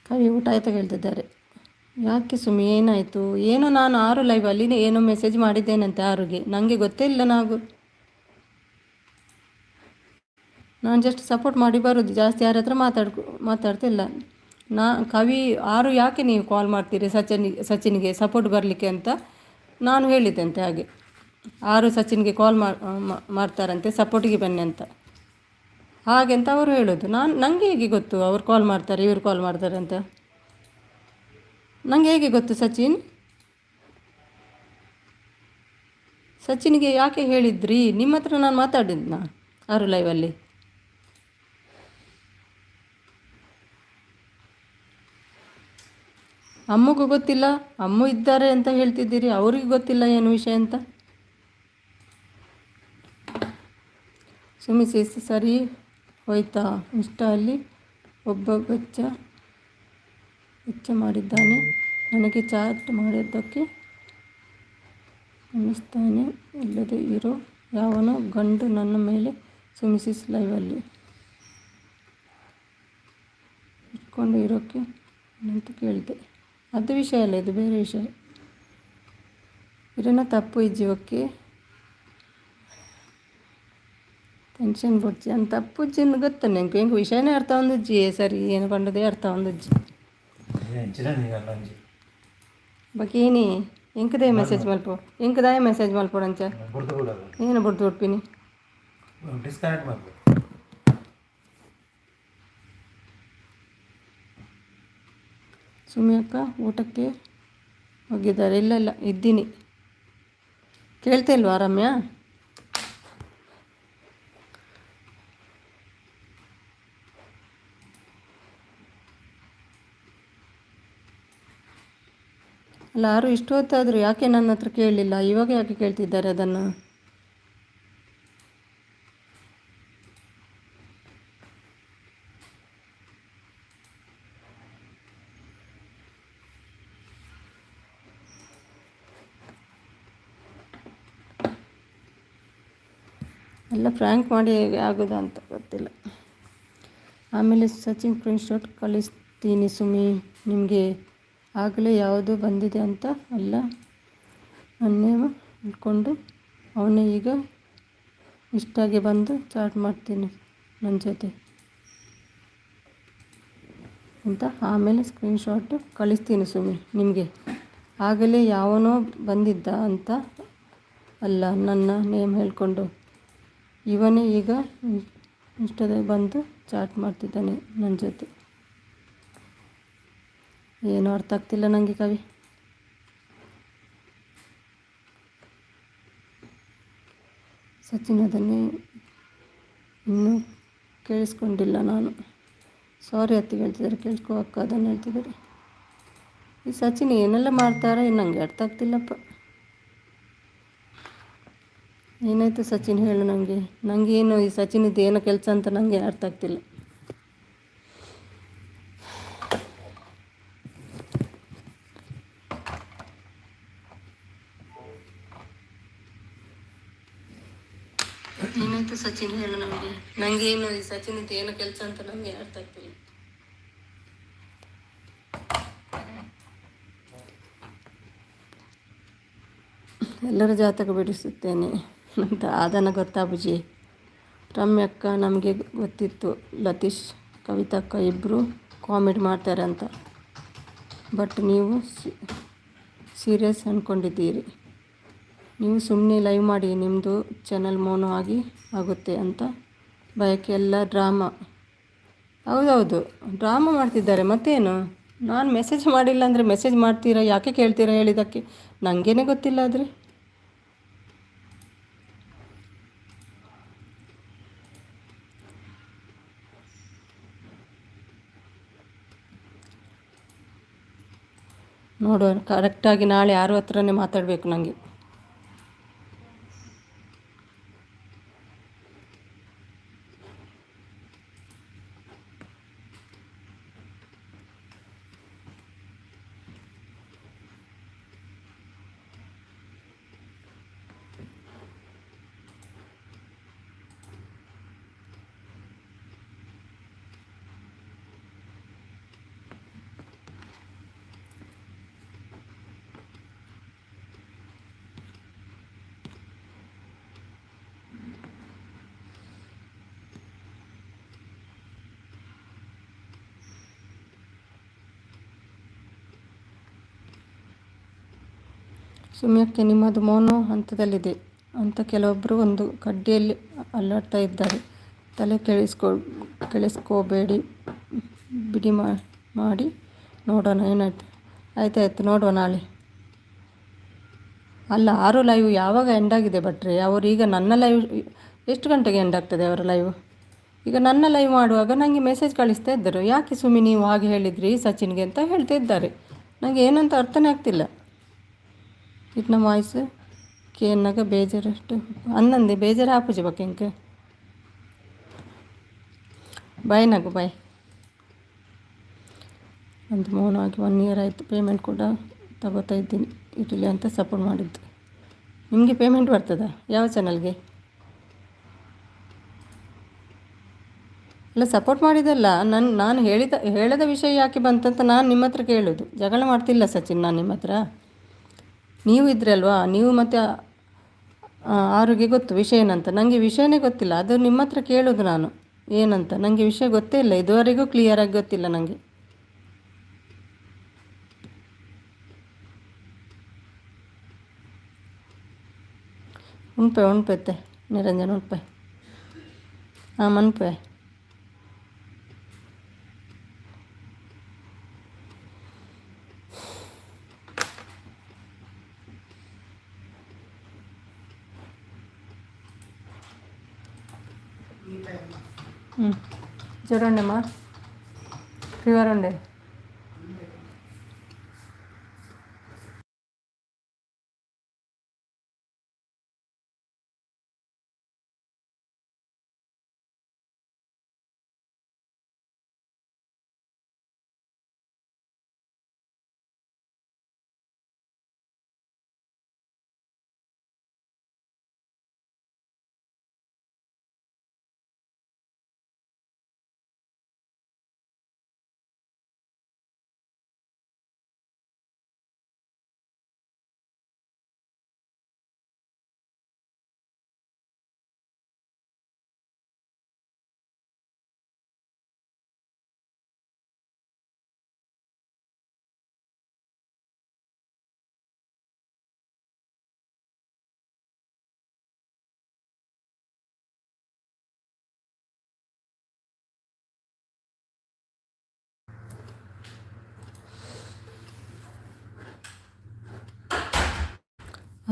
ಕವಿ ಊಟ ಆಯ್ತಾ ಕೇಳ್ತಿದ್ದಾರೆ. ಯಾಕೆ ಸುಮ್ಮನೆ ಏನಾಯಿತು ಏನೋ? ನಾನು ಆರು ಲೈವಲ್ಲಿ ಏನೋ ಮೆಸೇಜ್ ಮಾಡಿದ್ದೇನಂತೆ ಆರುಗೆ, ನನಗೆ ಗೊತ್ತೇ ಇಲ್ಲ. ನಾನು ಜಸ್ಟ್ ಸಪೋರ್ಟ್ ಮಾಡಿ ಬರೋದು, ಜಾಸ್ತಿ ಯಾರ ಹತ್ರ ಮಾತಾಡ್ತಿಲ್ಲ. ಕವಿ ಆರು ಯಾಕೆ ನೀವು ಕಾಲ್ ಮಾಡ್ತೀರಿ ಸಚಿನ್ಗೆ ಸಪೋರ್ಟ್ ಬರಲಿಕ್ಕೆ ಅಂತ ನಾನು ಹೇಳಿದ್ದಂತೆ. ಹಾಗೆ ಆರು ಸಚಿನ್ಗೆ ಕಾಲ್ ಮಾಡ್ತಾರಂತೆ ಸಪೋರ್ಟಿಗೆ ಬನ್ನಿ ಅಂತ, ಹಾಗೆಂತ ಅವರು ಹೇಳೋದು. ನನಗೆ ಹೇಗೆ ಗೊತ್ತು ಅವ್ರು ಕಾಲ್ ಮಾಡ್ತಾರೆ ಇವ್ರು ಕಾಲ್ ಮಾಡ್ತಾರೆ ಅಂತ? ನನಗೆ ಹೇಗೆ ಗೊತ್ತು? ಸಚಿನ್ಗೆ ಯಾಕೆ ಹೇಳಿದ್ರಿ? ನಿಮ್ಮ ಹತ್ರ ನಾನು ಮಾತಾಡಿದ್ನಾ ಆರು ಲೈವಲ್ಲಿ? ಅಮ್ಮಗೂ ಗೊತ್ತಿಲ್ಲ, ಅಮ್ಮ ಇದ್ದಾರೆ ಅಂತ ಹೇಳ್ತಿದ್ದೀರಿ, ಅವ್ರಿಗೆ ಗೊತ್ತಿಲ್ಲ ಏನು ವಿಷಯ ಅಂತ. ಸುಮಿಸಿ ಸರಿ ಹೋಯ್ತಾ? ಇಷ್ಟ ಅಲ್ಲಿ ಒಬ್ಬ ವೆಚ್ಚ ಮಾಡಿದ್ದಾನೆ, ನನಗೆ ಚಾಟ್ ಮಾಡೋದಕ್ಕೆ ಅನ್ನಿಸ್ತಾನೆ. ಇಲ್ಲದೆ ಇರೋ ಯಾವನೋ ಗಂಡು ನನ್ನ ಮೇಲೆ ಸುಮಿಸಿಸ್ ಲೈವಲ್ಲಿ ಇಟ್ಕೊಂಡು ಇರೋಕ್ಕೆ ಅಂತ ಕೇಳಿದೆ. ಅದು ವಿಷಯ ಅಲ್ಲ, ಇದು ಬೇರೆ ವಿಷಯ. ಇರೋನ ತಪ್ಪು ಇಜ್ಜಿ ಓಕೆ ಟೆನ್ಷನ್ ಬೊಡ್ಜಿ ಅಂತ ತಪ್ಪುಜ್ಜಿನ ಗೊತ್ತ ನಂಗೆ ಹೆಂಗೆ ವಿಷಯನೇ ಅರ್ಥ ಒಂದುಜ್ಜಿ ಸರಿ ಏನು ಪಂಡದೇ ಅರ್ಥ ಒಂದುಜ್ಜಿ ಬಕೇನಿ ಎಂಕದೇ ಮೆಸೇಜ್ ಮಲ್ಪು ಎಂಕದಾಯ ಮೆಸೇಜ್ ಮಲ್ಪೋಡಂಚ ಏನು ಬುಡ್ದು ಕೊಡ್ತೀನಿ ಸುಮ್ಮಿ ಅಕ್ಕ ಊಟಕ್ಕೆ ಹೋಗಿದ್ದಾರೆ. ಇಲ್ಲ ಇದ್ದೀನಿ. ಕೇಳ್ತಾ ಇಲ್ವಾ ರಮ್ಯಾ? ಅಲ್ಲ, ಯಾರು ಇಷ್ಟು ಹೊತ್ತಾದರೂ ಯಾಕೆ ನನ್ನ ಹತ್ರ ಕೇಳಲಿಲ್ಲ? ಇವಾಗ ಯಾಕೆ ಕೇಳ್ತಿದ್ದಾರೆ ಅದನ್ನು? ಎಲ್ಲ ಫ್ರ್ಯಾಂಕ್ ಮಾಡಿ ಹೇಗೆ ಆಗೋದು ಅಂತ ಗೊತ್ತಿಲ್ಲ. ಆಮೇಲೆ ಸಚಿನ್ ಸ್ಕ್ರೀನ್ಶಾಟ್ ಕಳಿಸ್ತೀನಿ ಸುಮಿ ನಿಮಗೆ, ಆಗಲೇ ಯಾವುದು ಬಂದಿದೆ ಅಂತ ಅಲ್ಲ, ನನ್ನೇ ಇಟ್ಕೊಂಡು ಅವನೇ ಈಗ ಇಷ್ಟಾಗಿ ಬಂದು ಚಾಟ್ ಮಾಡ್ತೀನಿ ನನ್ನ ಜೊತೆ ಅಂತ. ಆಮೇಲೆ ಸ್ಕ್ರೀನ್ಶಾಟ್ ಕಳಿಸ್ತೀನಿ ಸುಮಿ ನಿಮಗೆ, ಆಗಲೇ ಯಾವನೋ ಬಂದಿದ್ದ ಅಂತ ಅಲ್ಲ, ನನ್ನ ನೇಮ್ ಹೇಳ್ಕೊಂಡು ಇವನೇ ಈಗ ಇಷ್ಟದೇ ಬಂದು ಚಾಟ್ ಮಾಡ್ತಿದ್ದಾನೆ ನನ್ನ ಜೊತೆ. ಏನೂ ಅರ್ಥ ಆಗ್ತಿಲ್ಲ ನನಗೆ ಕವಿ. ಸಚಿನ್ ಅದನ್ನೇ ಇನ್ನೂ ಕೇಳಿಸ್ಕೊಂಡಿಲ್ಲ ನಾನು. ಸಾರಿ ಅತ್ತಿಗೆ ಹೇಳ್ತಿದ್ದಾರೆ, ಕೇಳಿಸ್ಕೋ ಅಕ್ಕ ಅದನ್ನು ಹೇಳ್ತಿದ್ದಾರೆ. ಈ ಸಚಿನ್ ಏನೆಲ್ಲ ಮಾಡ್ತಾರೆ ನನಗೆ ಅರ್ಥ ಆಗ್ತಿಲ್ಲಪ್ಪ. ಏನಾಯಿತು ಸಚಿನ್ ಹೇಳು ನನಗೇನು ಈ ಸಚಿನಿದ್ದು ಏನೋ ಕೆಲಸ ಅಂತ ನನಗೆ ಅರ್ಥ ಆಗ್ತಿಲ್ಲ. ಏನಾಯಿತು ಸಚಿನ್ ಹೇಳು ನನಗೇನು ಈ ಸಚಿನಿದ್ದು ಏನೋ ಕೆಲಸ ಅಂತ ನನಗೆ ಅರ್ಥ ಆಗ್ತಿಲ್ಲ. ಎಲ್ಲರ ಜಾತಕ ಬಿಡಿಸುತ್ತೇನೆ ಅಂತ ಅದನ್ನು ಗೊತ್ತಾ ಬುಜಿ? ರಮ್ಯಕ್ಕ ನಮಗೆ ಗೊತ್ತಿತ್ತು, ಲತೀಶ್ ಕವಿತಕ್ಕ ಇಬ್ಬರು ಕಾಮಿಡಿ ಮಾಡ್ತಾರೆ ಅಂತ, ಬಟ್ ನೀವು ಸೀರಿಯಸ್ ಅಂದ್ಕೊಂಡಿದ್ದೀರಿ. ನೀವು ಸುಮ್ಮನೆ ಲೈವ್ ಮಾಡಿ, ನಿಮ್ಮದು ಚಾನಲ್ ಮೋನೋ ಆಗುತ್ತೆ ಅಂತ ಬಯಕೆ. ಎಲ್ಲ ಡ್ರಾಮಾ. ಹೌದೌದು, ಡ್ರಾಮಾ ಮಾಡ್ತಿದ್ದಾರೆ ಮತ್ತೇನು. ನಾನು ಮೆಸೇಜ್ ಮಾಡಿಲ್ಲ ಅಂದರೆ ಮೆಸೇಜ್ ಮಾಡ್ತೀರಾ, ಯಾಕೆ ಕೇಳ್ತೀರಾ ಹೇಳಿದ್ದಕ್ಕೆ? ನನಗೇನೆ ಗೊತ್ತಿಲ್ಲ ಆದರೆ. ನೋಡುವ, ಕರೆಕ್ಟಾಗಿ ನಾಳೆ 6 ಹತ್ರನೇ ಮಾತಾಡಬೇಕು ನನಗೆ. ಸುಮ್ಯಕ್ಕೆ ನಿಮ್ಮದು ಮೋನೋ ಹಂತದಲ್ಲಿದೆ ಅಂತ ಕೆಲವೊಬ್ಬರು ಒಂದು ಕಡ್ಡಿಯಲ್ಲಿ ಅಲ್ಲಾಡ್ತಾ ಇದ್ದಾರೆ. ತಲೆ ಕೆಡಿಸ್ಕೋಬೇಡಿ, ಬಿಡಿ ಮಾಡಿ ನೋಡೋಣ ಏನಾಯ್ತು. ಆಯ್ತಾಯ್ತು, ನೋಡುವ ನಾಳೆ. ಅಲ್ಲ, 6 ಲೈವ್ ಯಾವಾಗ ಎಂಡ್ ಆಗಿದೆ ಭಟ್ರೆ? ಅವರು ಈಗ ನನ್ನ ಲೈವ್ ಎಷ್ಟು ಗಂಟೆಗೆ ಎಂಡ್ ಆಗ್ತದೆ ಅವರ ಲೈವ್? ಈಗ ನನ್ನ ಲೈವ್ ಮಾಡುವಾಗ ನನಗೆ ಮೆಸೇಜ್ ಕಳಿಸ್ತಾ ಇದ್ದರು, ಯಾಕೆ ಸುಮ್ಮನೆ ನೀವು ಹಾಗೆ ಹೇಳಿದ್ರಿ ಸಚಿನ್ಗೆ ಅಂತ ಹೇಳ್ತಾ ಇದ್ದಾರೆ. ನನಗೆ ಏನಂತ ಅರ್ಥನೇ ಆಗ್ತಿಲ್ಲ. ಇಟ್ನ ವಾಯ್ಸ್ ಕೇನ್ನಾಗ ಬೇಜಾರಷ್ಟು ಅನ್ನಂದೆ ಬೇಜಾರು ಆಪುಜಿ ಬಗ್ಗೆ ಇಂಕ ಬಾಯ್ ನಗು ಬಾಯ್. ಒಂದು ಮೋನ ಆಗಿ 1 ಇಯರ್ ಆಯಿತು. ಪೇಮೆಂಟ್ ಕೂಡ ತಗೋತಾ ಇದ್ದೀನಿ ಇರಲಿ ಅಂತ ಸಪೋರ್ಟ್ ಮಾಡಿದ್ದು. ನಿಮಗೆ ಪೇಮೆಂಟ್ ಬರ್ತದಾ ಯಾವ ಚಾನಲ್ಗೆ? ಇಲ್ಲ, ಸಪೋರ್ಟ್ ಮಾಡಿದಲ್ಲ. ನಾನು ಹೇಳಿದ ವಿಷಯ ಯಾಕೆ ಬಂತಂತ ನಾನು ನಿಮ್ಮ ಹತ್ರ ಕೇಳೋದು. ಜಗಳ ಮಾಡ್ತಿಲ್ಲ ಸಚಿನ್ ನಾನು ನಿಮ್ಮ ಹತ್ರ. ನೀವು ಇದ್ರಲ್ವಾ, ನೀವು ಮತ್ತು ಆರೋಗ್ಯ ಗೊತ್ತು ವಿಷಯ ಏನಂತ. ನನಗೆ ವಿಷಯನೇ ಗೊತ್ತಿಲ್ಲ, ಅದು ನಿಮ್ಮ ಹತ್ರ ಕೇಳೋದು ನಾನು ಏನಂತ. ನನಗೆ ವಿಷಯ ಗೊತ್ತೇ ಇಲ್ಲ, ಇದುವರೆಗೂ ಕ್ಲಿಯರಾಗಿ ಗೊತ್ತಿಲ್ಲ ನನಗೆ. ಉಣ್ಪೆ ನಿರಂಜನ್ ಉಣ್ಪೆ. ಹಾಂ ಮನ್ಪೆ. జ్వరం ఉండేమ్మా, ఫీవర్ ఉండే.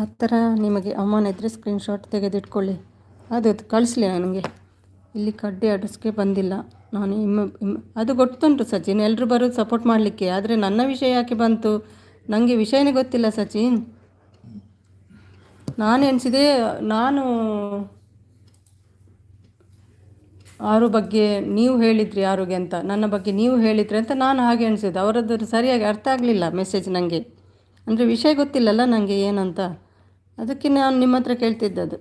ಆ ಥರ ನಿಮಗೆ ಅವಮಾನ ಇದ್ದರೆ ಸ್ಕ್ರೀನ್ಶಾಟ್ ತೆಗೆದಿಟ್ಕೊಳ್ಳಿ. ಅದು ಕಳಿಸ್ಲಿ ನನಗೆ. ಇಲ್ಲಿ ಕಡ್ಡಿ ಅಡ್ರೆಸ್ಗೆ ಬಂದಿಲ್ಲ. ನಾನು ಅದು ಗೊತ್ತುಂಟು ಸಚಿನ್, ಎಲ್ಲರೂ ಬರೋದು ಸಪೋರ್ಟ್ ಮಾಡಲಿಕ್ಕೆ. ಆದರೆ ನನ್ನ ವಿಷಯ ಯಾಕೆ ಬಂತು, ನನಗೆ ವಿಷಯನೇ ಗೊತ್ತಿಲ್ಲ ಸಚಿನ್. ನಾನು ಎಣಿಸಿದೆ ನಾನು ಆರು ಬಗ್ಗೆ ನೀವು ಹೇಳಿದ್ರಿ, ಯಾರಿಗೆ ಅಂತ ನನ್ನ ಬಗ್ಗೆ ನೀವು ಹೇಳಿದ್ರಿ ಅಂತ ನಾನು ಹಾಗೆ ಎಣಿಸಿದ್ದು. ಅವರದ್ದು ಸರಿಯಾಗಿ ಅರ್ಥ ಆಗಲಿಲ್ಲ ಮೆಸೇಜ್ ನನಗೆ. ಅಂದರೆ ವಿಷಯ ಗೊತ್ತಿಲ್ಲಲ್ಲ ನನಗೆ ಏನಂತ, ಅದಕ್ಕೆ ನಾನು ನಿಮ್ಮ ಹತ್ರ ಕೇಳ್ತಿದ್ದದು.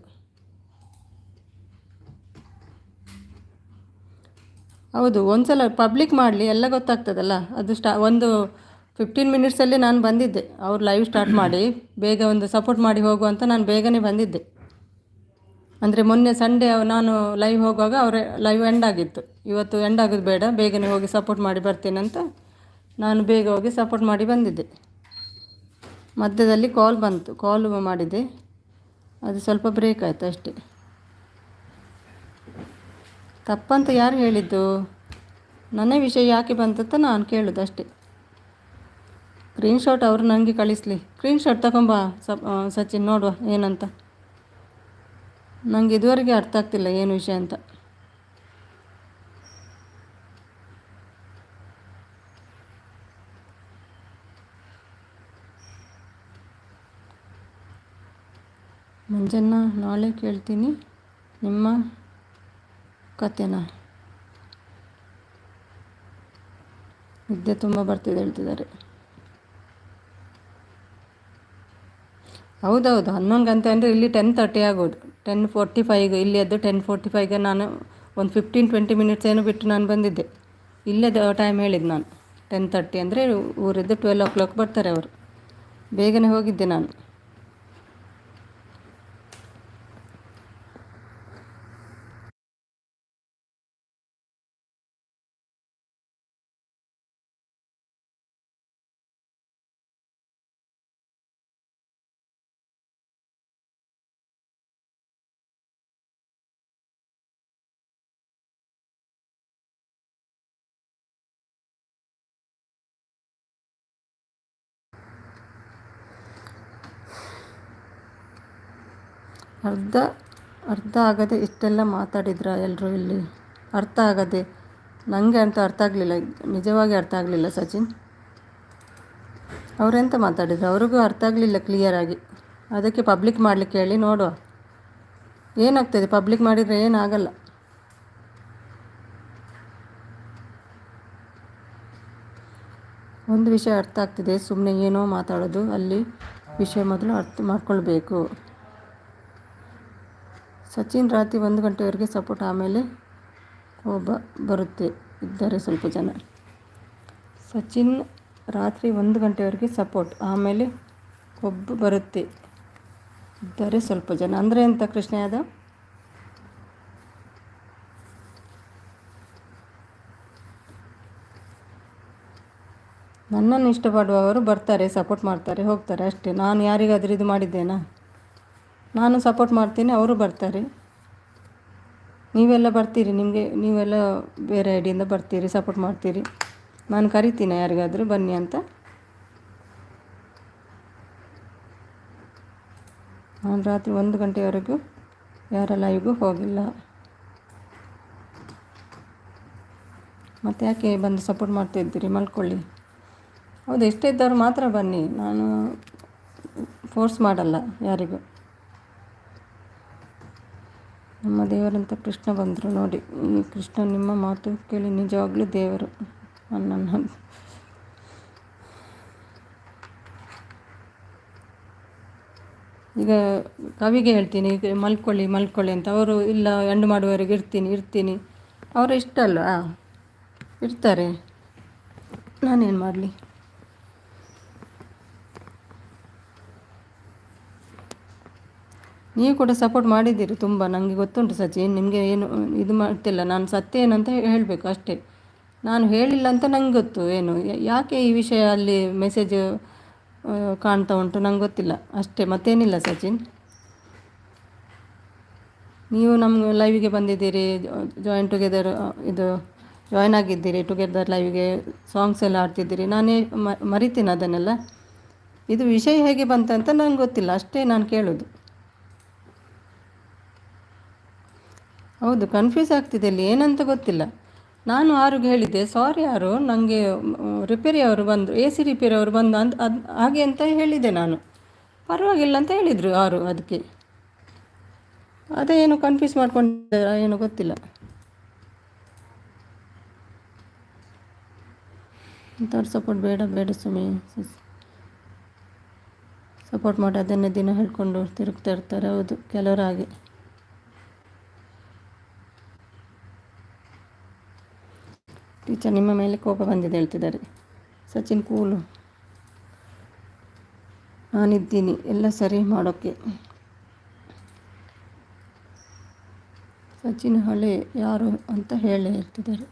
ಹೌದು, ಒಂದು ಸಲ ಪಬ್ಲಿಕ್ ಮಾಡಲಿ, ಎಲ್ಲ ಗೊತ್ತಾಗ್ತದಲ್ಲ. ಅದು ಒಂದು 15 ಮಿನಿಟ್ಸಲ್ಲಿ ನಾನು ಬಂದಿದ್ದೆ. ಅವ್ರು ಲೈವ್ ಸ್ಟಾರ್ಟ್ ಮಾಡಿ ಬೇಗ ಒಂದು ಸಪೋರ್ಟ್ ಮಾಡಿ ಹೋಗುವಂತ ನಾನು ಬೇಗನೆ ಬಂದಿದ್ದೆ. ಅಂದರೆ ಮೊನ್ನೆ ಸಂಡೇ ನಾನು ಲೈವ್ ಹೋಗುವಾಗ ಅವರ ಲೈವ್ ಎಂಡ್ ಆಗಿತ್ತು. ಇವತ್ತು ಎಂಡ್ ಆಗೋದು ಬೇಡ, ಬೇಗನೆ ಹೋಗಿ ಸಪೋರ್ಟ್ ಮಾಡಿ ಬರ್ತೀನಂತ ನಾನು ಬೇಗ ಹೋಗಿ ಸಪೋರ್ಟ್ ಮಾಡಿ ಬಂದಿದ್ದೆ. ಮಧ್ಯದಲ್ಲಿ ಕಾಲ್ ಬಂತು, ಕಾಲ್ ಮಾಡಿದೆ, ಅದು ಸ್ವಲ್ಪ ಬ್ರೇಕ್ ಆಯಿತು ಅಷ್ಟೇ. ತಪ್ಪಂತ ಯಾರು ಹೇಳಿದ್ದು, ನನ್ನ ವಿಷಯ ಯಾಕೆ ಬಂತಂತ ನಾನು ಕೇಳೋದು ಅಷ್ಟೇ. ಸ್ಕ್ರೀನ್ಶಾಟ್ ಅವರು ನನಗೆ ಕಳಿಸ್ಲಿ. ಸ್ಕ್ರೀನ್ಶಾಟ್ ತಗೊಂಬ ಸಚಿನ್, ನೋಡುವ ಏನಂತ. ನನಗೆ ಇದುವರೆಗೆ ಅರ್ಥ ಆಗ್ತಿಲ್ಲ ಏನು ವಿಷಯ ಅಂತ. ಮಂಜಣ್ಣ, ನಾಳೆ ಕೇಳ್ತೀನಿ ನಿಮ್ಮ ಕತೆನಾ. ನಿದ್ದೆ ತುಂಬ ಬರ್ತಿದೆ ಹೇಳ್ತಿದ್ದಾರೆ. ಹೌದೌದು, 11 ಗಂಟೆ ಅಂದರೆ ಇಲ್ಲಿ 10:30 ಆಗೋದು. 10:45 ಇಲ್ಲಿ ಎದ್ದು 10:45ಗೆ ನಾನು ಒಂದು 15-20 ಮಿನಿಟ್ಸ್ ಏನು ಬಿಟ್ಟು ನಾನು ಬಂದಿದ್ದೆ. ಇಲ್ಲೇ ಟೈಮ್ ಹೇಳಿದ್ದು ನಾನು 10:30 ಅಂದರೆ ಊರಿದ್ದು 12 o'clock ಬರ್ತಾರೆ ಅವರು. ಬೇಗನೆ ಹೋಗಿದ್ದೆ ನಾನು. ಅರ್ಧ ಆಗದೆ ಇಷ್ಟೆಲ್ಲ ಮಾತಾಡಿದ್ರ ಎಲ್ಲರೂ ಇಲ್ಲಿ. ಅರ್ಥ ಆಗದೆ ನನಗೆ ಅಂತ ಅರ್ಥ ಆಗಲಿಲ್ಲ, ನಿಜವಾಗಿ ಅರ್ಥ ಆಗಲಿಲ್ಲ ಸಚಿನ್. ಅವರೆಂತ ಮಾತಾಡಿದ್ರು ಅವ್ರಿಗೂ ಅರ್ಥ ಆಗಲಿಲ್ಲ ಕ್ಲಿಯರಾಗಿ. ಅದಕ್ಕೆ ಪಬ್ಲಿಕ್ ಮಾಡಲಿಕ್ಕೆ ಹೇಳಿ ನೋಡುವ ಏನಾಗ್ತದೆ. ಪಬ್ಲಿಕ್ ಮಾಡಿದರೆ ಏನಾಗಲ್ಲ. ಒಂದು ವಿಷಯ ಅರ್ಥ ಆಗ್ತಿದೆ, ಸುಮ್ಮನೆ ಏನೋ ಮಾತಾಡೋದು. ಅಲ್ಲಿ ವಿಷಯ ಮೊದಲು ಅರ್ಥ ಮಾಡ್ಕೊಳ್ಬೇಕು. ಸಚಿನ್ ರಾತ್ರಿ 1 ಗಂಟೆವರೆಗೆ ಸಪೋರ್ಟ್, ಆಮೇಲೆ ಕೋಪ ಬರುತ್ತೆ ಇದ್ದಾರೆ ಸ್ವಲ್ಪ ಜನ. ಸಚಿನ್ ರಾತ್ರಿ 1 ಗಂಟೆವರೆಗೆ ಸಪೋರ್ಟ್, ಆಮೇಲೆ ಕೊಬ್ಬು ಬರುತ್ತೆ ಇದ್ದಾರೆ ಸ್ವಲ್ಪ ಜನ. ಅಂದರೆ ಎಂತ ಕೃಷ್ಣ ಯಾದವ್? ನನ್ನನ್ನು ಇಷ್ಟಪಡುವವರು ಬರ್ತಾರೆ, ಸಪೋರ್ಟ್ ಮಾಡ್ತಾರೆ, ಹೋಗ್ತಾರೆ ಅಷ್ಟೇ. ನಾನು ಯಾರಿಗಾದ್ರೂ ಇದು ಮಾಡಿದ್ದೇನಾ? ನಾನು ಸಪೋರ್ಟ್ ಮಾಡ್ತೀನಿ, ಅವರು ಬರ್ತಾರೆ. ನೀವೆಲ್ಲ ಬರ್ತೀರಿ, ನೀವೆಲ್ಲ ಬೇರೆ ಐಡಿಯಿಂದ ಬರ್ತೀರಿ, ಸಪೋರ್ಟ್ ಮಾಡ್ತೀರಿ. ನಾನು ಕರಿತೀನಿ ಯಾರಿಗಾದರೂ ಬನ್ನಿ ಅಂತ. ನಾನು ರಾತ್ರಿ 1 ಗಂಟೆವರೆಗೂ ಯಾರ ಲೈವ್ಗೂ ಹೋಗಿಲ್ಲ. ಮತ್ತು ಯಾಕೆ ಬಂದು ಸಪೋರ್ಟ್ ಮಾಡ್ತಾಯಿದ್ದೀರಿ? ಮಲ್ಕೊಳ್ಳಿ. ಹೌದು, ಇಷ್ಟ ಇದ್ದವ್ರು ಮಾತ್ರ ಬನ್ನಿ, ನಾನು ಫೋರ್ಸ್ ಮಾಡಲ್ಲ ಯಾರಿಗೂ. ನಮ್ಮ ದೇವರಂತ ಕೃಷ್ಣ ಬಂದರು ನೋಡಿ. ಈ ಕೃಷ್ಣ ನಿಮ್ಮ ಮಾತು ಕೇಳಿ ನಿಜವಾಗ್ಲೂ ದೇವರು ನನ್ನನ್ನು. ಈಗ ಕವಿಗೆ ಹೇಳ್ತೀನಿ ಈಗ ಮಲ್ಕೊಳ್ಳಿ ಅಂತ, ಅವರು ಇಲ್ಲ ಎಂಡ್ ಮಾಡುವವರೆಗೆ ಇರ್ತೀನಿ. ಅವರ ಇಷ್ಟ ಅಲ್ವಾ, ಇರ್ತಾರೆ, ನಾನೇನು ಮಾಡಲಿ. ನೀವು ಕೂಡ ಸಪೋರ್ಟ್ ಮಾಡಿದ್ದೀರಿ ತುಂಬ, ನನಗೆ ಗೊತ್ತುಂಟು ಸಚಿನ್. ನಿಮಗೆ ಏನು ಇದು ಮಾಡ್ತಿಲ್ಲ, ನಾನು ಸತ್ಯ ಏನಂತ ಹೇಳಬೇಕು ಅಷ್ಟೇ. ನಾನು ಹೇಳಿಲ್ಲ ಅಂತ ನಂಗೆ ಗೊತ್ತು. ಏನು ಯಾಕೆ ಈ ವಿಷಯ ಅಲ್ಲಿ ಮೆಸೇಜ್ ಕಾಣ್ತಾ ಉಂಟು ನಂಗೆ ಗೊತ್ತಿಲ್ಲ ಅಷ್ಟೇ, ಮತ್ತೇನಿಲ್ಲ ಸಚಿನ್. ನೀವು ನಮ್ಮ ಲೈವಿಗೆ ಬಂದಿದ್ದೀರಿ, ಜಾಯ್ನ್ ಆಗಿದ್ದೀರಿ ಟುಗೆದರ್ ಲೈವಿಗೆ, ಸಾಂಗ್ಸ್ ಎಲ್ಲ ಆಡ್ತಿದ್ದೀರಿ. ನಾನೇ ಮರಿತೀನಿ ಅದನ್ನೆಲ್ಲ. ಇದು ವಿಷಯ ಹೇಗೆ ಬಂತಂತ ನಂಗೆ ಗೊತ್ತಿಲ್ಲ ಅಷ್ಟೇ, ನಾನು ಕೇಳೋದು. ಹೌದು, ಕನ್ಫ್ಯೂಸ್ ಆಗ್ತಿದೆ ಇಲ್ಲಿ, ಏನಂತ ಗೊತ್ತಿಲ್ಲ. ನಾನು ಆರುಗೆ ಹೇಳಿದ್ದೆ, ಸಾರಿ ಯಾರು, ನನಗೆ ರಿಪೇರಿ ಅವರು ಬಂದು AC ರಿಪೇರಿ ಅವರು ಬಂದು ಹಾಗೆ ಅಂತ ಹೇಳಿದ್ದೆ ನಾನು. ಪರವಾಗಿಲ್ಲ ಅಂತ ಹೇಳಿದರು ಆರು. ಅದಕ್ಕೆ ಅದೇ ಏನು ಕನ್ಫ್ಯೂಸ್ ಮಾಡ್ಕೊಂಡಿದ್ದಾರೆ ಏನೋ ಗೊತ್ತಿಲ್ಲ. ಇಂಥವ್ರು ಸಪೋರ್ಟ್ ಬೇಡ ಸುಮ್ಮನೆ ಸಪೋರ್ಟ್ ಮಾಡಿ ಅದನ್ನೇ ದಿನ ಹೇಳ್ಕೊಂಡು ತಿರುಗ್ತಾ ಇರ್ತಾರೆ. ಹೌದು, ಕೆಲವರು ಹಾಗೆ. ಟೀಚರ್ ನಿಮ್ಮ ಮೇಲೆ ಕೋಪ ಬಂದಿದೆ ಹೇಳ್ತಿದ್ದಾರೆ. ಸಚಿನ್ ಕೂಲು, ನಾನಿದ್ದೀನಿ ಎಲ್ಲ ಸರಿ ಮಾಡೋಕ್ಕೆ. ಸಚಿನ್ ಹಳೆ ಯಾರು ಅಂತ ಹೇಳ್ತಿದ್ದಾರೆ.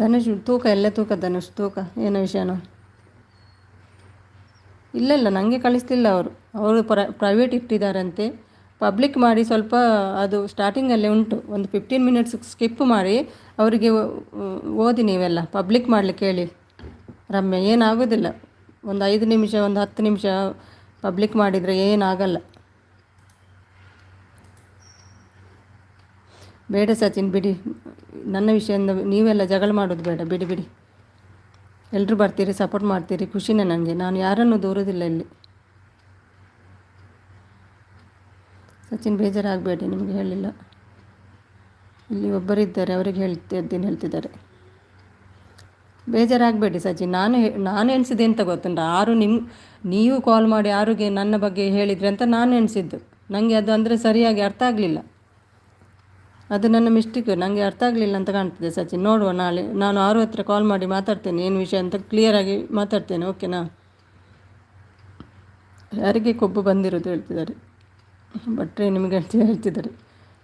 ಧನುಷ್ ತೂಕ ಧನುಷ್ ತೂಕ ಏನೋ ವಿಷಯನೋ ಇಲ್ಲ ನನಗೆ ಕಳಿಸ್ತಿಲ್ಲ ಅವರು ಪ್ರೈವೇಟ್ ಇಟ್ಟಿದ್ದಾರಂತೆ. ಪಬ್ಲಿಕ್ ಮಾಡಿ ಸ್ವಲ್ಪ ಅದು ಸ್ಟಾರ್ಟಿಂಗಲ್ಲೇ ಉಂಟು, ಒಂದು 15 ಮಿನಿಟ್ಸ್ ಸ್ಕಿಪ್ ಮಾಡಿ ಅವರಿಗೆ ಓದಿ ನೀವೆಲ್ಲ ಪಬ್ಲಿಕ್ ಮಾಡಲಿಕ್ಕೆ ಹೇಳಿ. ರಮ್ಯ ಏನಾಗೋದಿಲ್ಲ, ಒಂದು 5 ನಿಮಿಷ ಒಂದು 10 ನಿಮಿಷ ಪಬ್ಲಿಕ್ ಮಾಡಿದರೆ ಏನಾಗಲ್ಲ. ಬೇಡ ಸಚಿನ್ ಬಿಡಿ, ನನ್ನ ವಿಷಯದಿಂದ ನೀವೆಲ್ಲ ಜಗಳ ಮಾಡೋದು ಬೇಡ, ಬಿಡಿ. ಎಲ್ಲರೂ ಬರ್ತೀರಿ, ಸಪೋರ್ಟ್ ಮಾಡ್ತೀರಿ, ಖುಷಿನೇ ನನಗೆ. ನಾನು ಯಾರನ್ನೂ ದೂರೋದಿಲ್ಲ ಇಲ್ಲಿ. ಸಚಿನ್ ಬೇಜಾರಾಗಬೇಡಿ, ನಿಮಗೆ ಹೇಳಿಲ್ಲ. ಇಲ್ಲಿ ಒಬ್ಬರಿದ್ದಾರೆ, ಅವರಿಗೆ ಹೇಳ್ತಿದ್ದಾರೆ. ಬೇಜಾರಾಗಬೇಡಿ ಸಚಿನ್. ನಾನು ಎಣಿಸಿದೆ ಅಂತ ಗೊತ್ತುಂಟ, ನೀವು ಕಾಲ್ ಮಾಡಿ ಯಾರಿಗೆ ನನ್ನ ಬಗ್ಗೆ ಹೇಳಿದ್ರಿ ಅಂತ ನಾನು ಎಣಿಸಿದ್ದು. ನನಗೆ ಅದು ಅಂದರೆ ಸರಿಯಾಗಿ ಅರ್ಥ ಆಗಲಿಲ್ಲ, ಅದು ನನ್ನ ಮಿಸ್ಟೇಕ್. ನನಗೆ ಅರ್ಥ ಆಗಲಿಲ್ಲ ಅಂತ ಕಾಣ್ತದೆ ಸಚಿನ್. ನೋಡುವ ನಾಳೆ ನಾನು 6 ಹತ್ರ ಕಾಲ್ ಮಾಡಿ ಮಾತಾಡ್ತೇನೆ, ಏನು ವಿಷಯ ಅಂತ ಕ್ಲಿಯರಾಗಿ ಮಾತಾಡ್ತೇನೆ, ಓಕೆನಾ? ಯಾರಿಗೆ ಕೊಬ್ಬು ಬಂದಿರೋದು ಹೇಳ್ತಿದ್ದಾರೆ. ಭಟ್ರೆ ನಿಮಗೆ ಹೇಳ್ತಿದ್ದಾರೆ,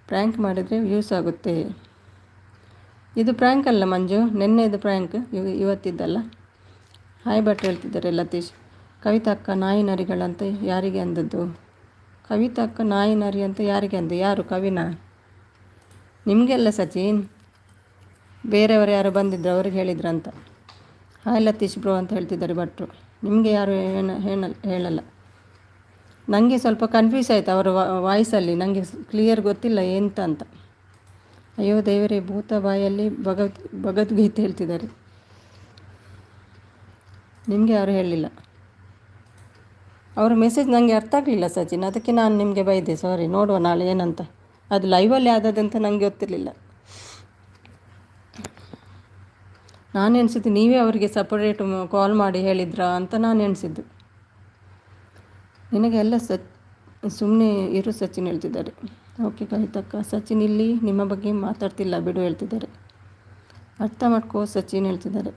ಪ್ರ್ಯಾಂಕ್ ಮಾಡಿದರೆ ವ್ಯೂಸ್ ಆಗುತ್ತೆ. ಇದು ಪ್ರ್ಯಾಂಕ್ ಅಲ್ಲ ಮಂಜು, ನೆನ್ನೆದು ಪ್ರ್ಯಾಂಕ್, ಇವತ್ತಿದ್ದಲ್ಲ. ಹಾಯ್ ಭಟ್ರೆ ಹೇಳ್ತಿದ್ದಾರೆ ಲತೀಶ್. ಕವಿತಾ ಅಕ್ಕ ನಾಯಿ ನರಿಗಳಂತ ಯಾರಿಗೆ ಅಂದದ್ದು? ಕವಿತಾ ಅಕ್ಕ ನಾಯಿ ನರಿ ಅಂತ ಯಾರಿಗೆ ಅಂದು? ಯಾರು, ಕವಿನಾ? ನಿಮಗೆಲ್ಲ ಸಚಿನ್, ಬೇರೆಯವರು ಯಾರು ಬಂದಿದ್ರು ಅವ್ರಿಗೆ ಹೇಳಿದ್ರಂತ. ಹಾಯ್ ಲತೀಶ್ ಬ್ರೋ ಅಂತ ಹೇಳ್ತಿದ್ದಾರೆ ಭಟ್ರು. ನಿಮಗೆ ಯಾರು ಹೇಳಲ್ಲ. ನನಗೆ ಸ್ವಲ್ಪ ಕನ್ಫ್ಯೂಸ್ ಆಯಿತು ಅವರ ವಾಯ್ಸಲ್ಲಿ, ನನಗೆ ಕ್ಲಿಯರ್ ಗೊತ್ತಿಲ್ಲ ಎಂತ ಅಂತ. ಅಯ್ಯೋ ದೇವರೇ, ಭೂತ ಬಾಯಲ್ಲಿ ಭಗವದ್ಗೀತೆ ಹೇಳ್ತಿದ್ದಾರೆ. ನಿಮಗೆ ಯಾರು ಹೇಳಿಲ್ಲ. ಅವರ ಮೆಸೇಜ್ ನನಗೆ ಅರ್ಥ ಆಗಲಿಲ್ಲ ಸಚಿನ್, ಅದಕ್ಕೆ ನಾನು ನಿಮಗೆ ಬೈದೆ, ಸಾರಿ. ನೋಡುವ ನಾಳೆ ಏನಂತ. ಅದು ಲೈವಲ್ಲಿ ಆದದಂತ ನನಗೆ ಗೊತ್ತಿರಲಿಲ್ಲ. ನಾನು ಎಣಿಸಿದ್ದು ನೀವೇ ಅವರಿಗೆ ಸಪರೇಟ್ ಕಾಲ್ ಮಾಡಿ ಹೇಳಿದ್ರಾ ಅಂತ ನಾನು ಎಣಿಸಿದ್ದು. ನಿನಗೆ ಎಲ್ಲ ಸುಮ್ಮನೆ ಇರು ಸಚಿನ್ ಹೇಳ್ತಿದ್ದಾರೆ. ಓಕೆ ಕವಿತಕ್ಕ, ಸಚಿನ್ ಇಲ್ಲಿ ನಿಮ್ಮ ಬಗ್ಗೆ ಮಾತಾಡ್ತಿಲ್ಲ ಬಿಡು ಹೇಳ್ತಿದ್ದಾರೆ. ಅರ್ಥ ಮಾಡ್ಕೋ ಸಚಿನ್ ಹೇಳ್ತಿದ್ದಾರೆ.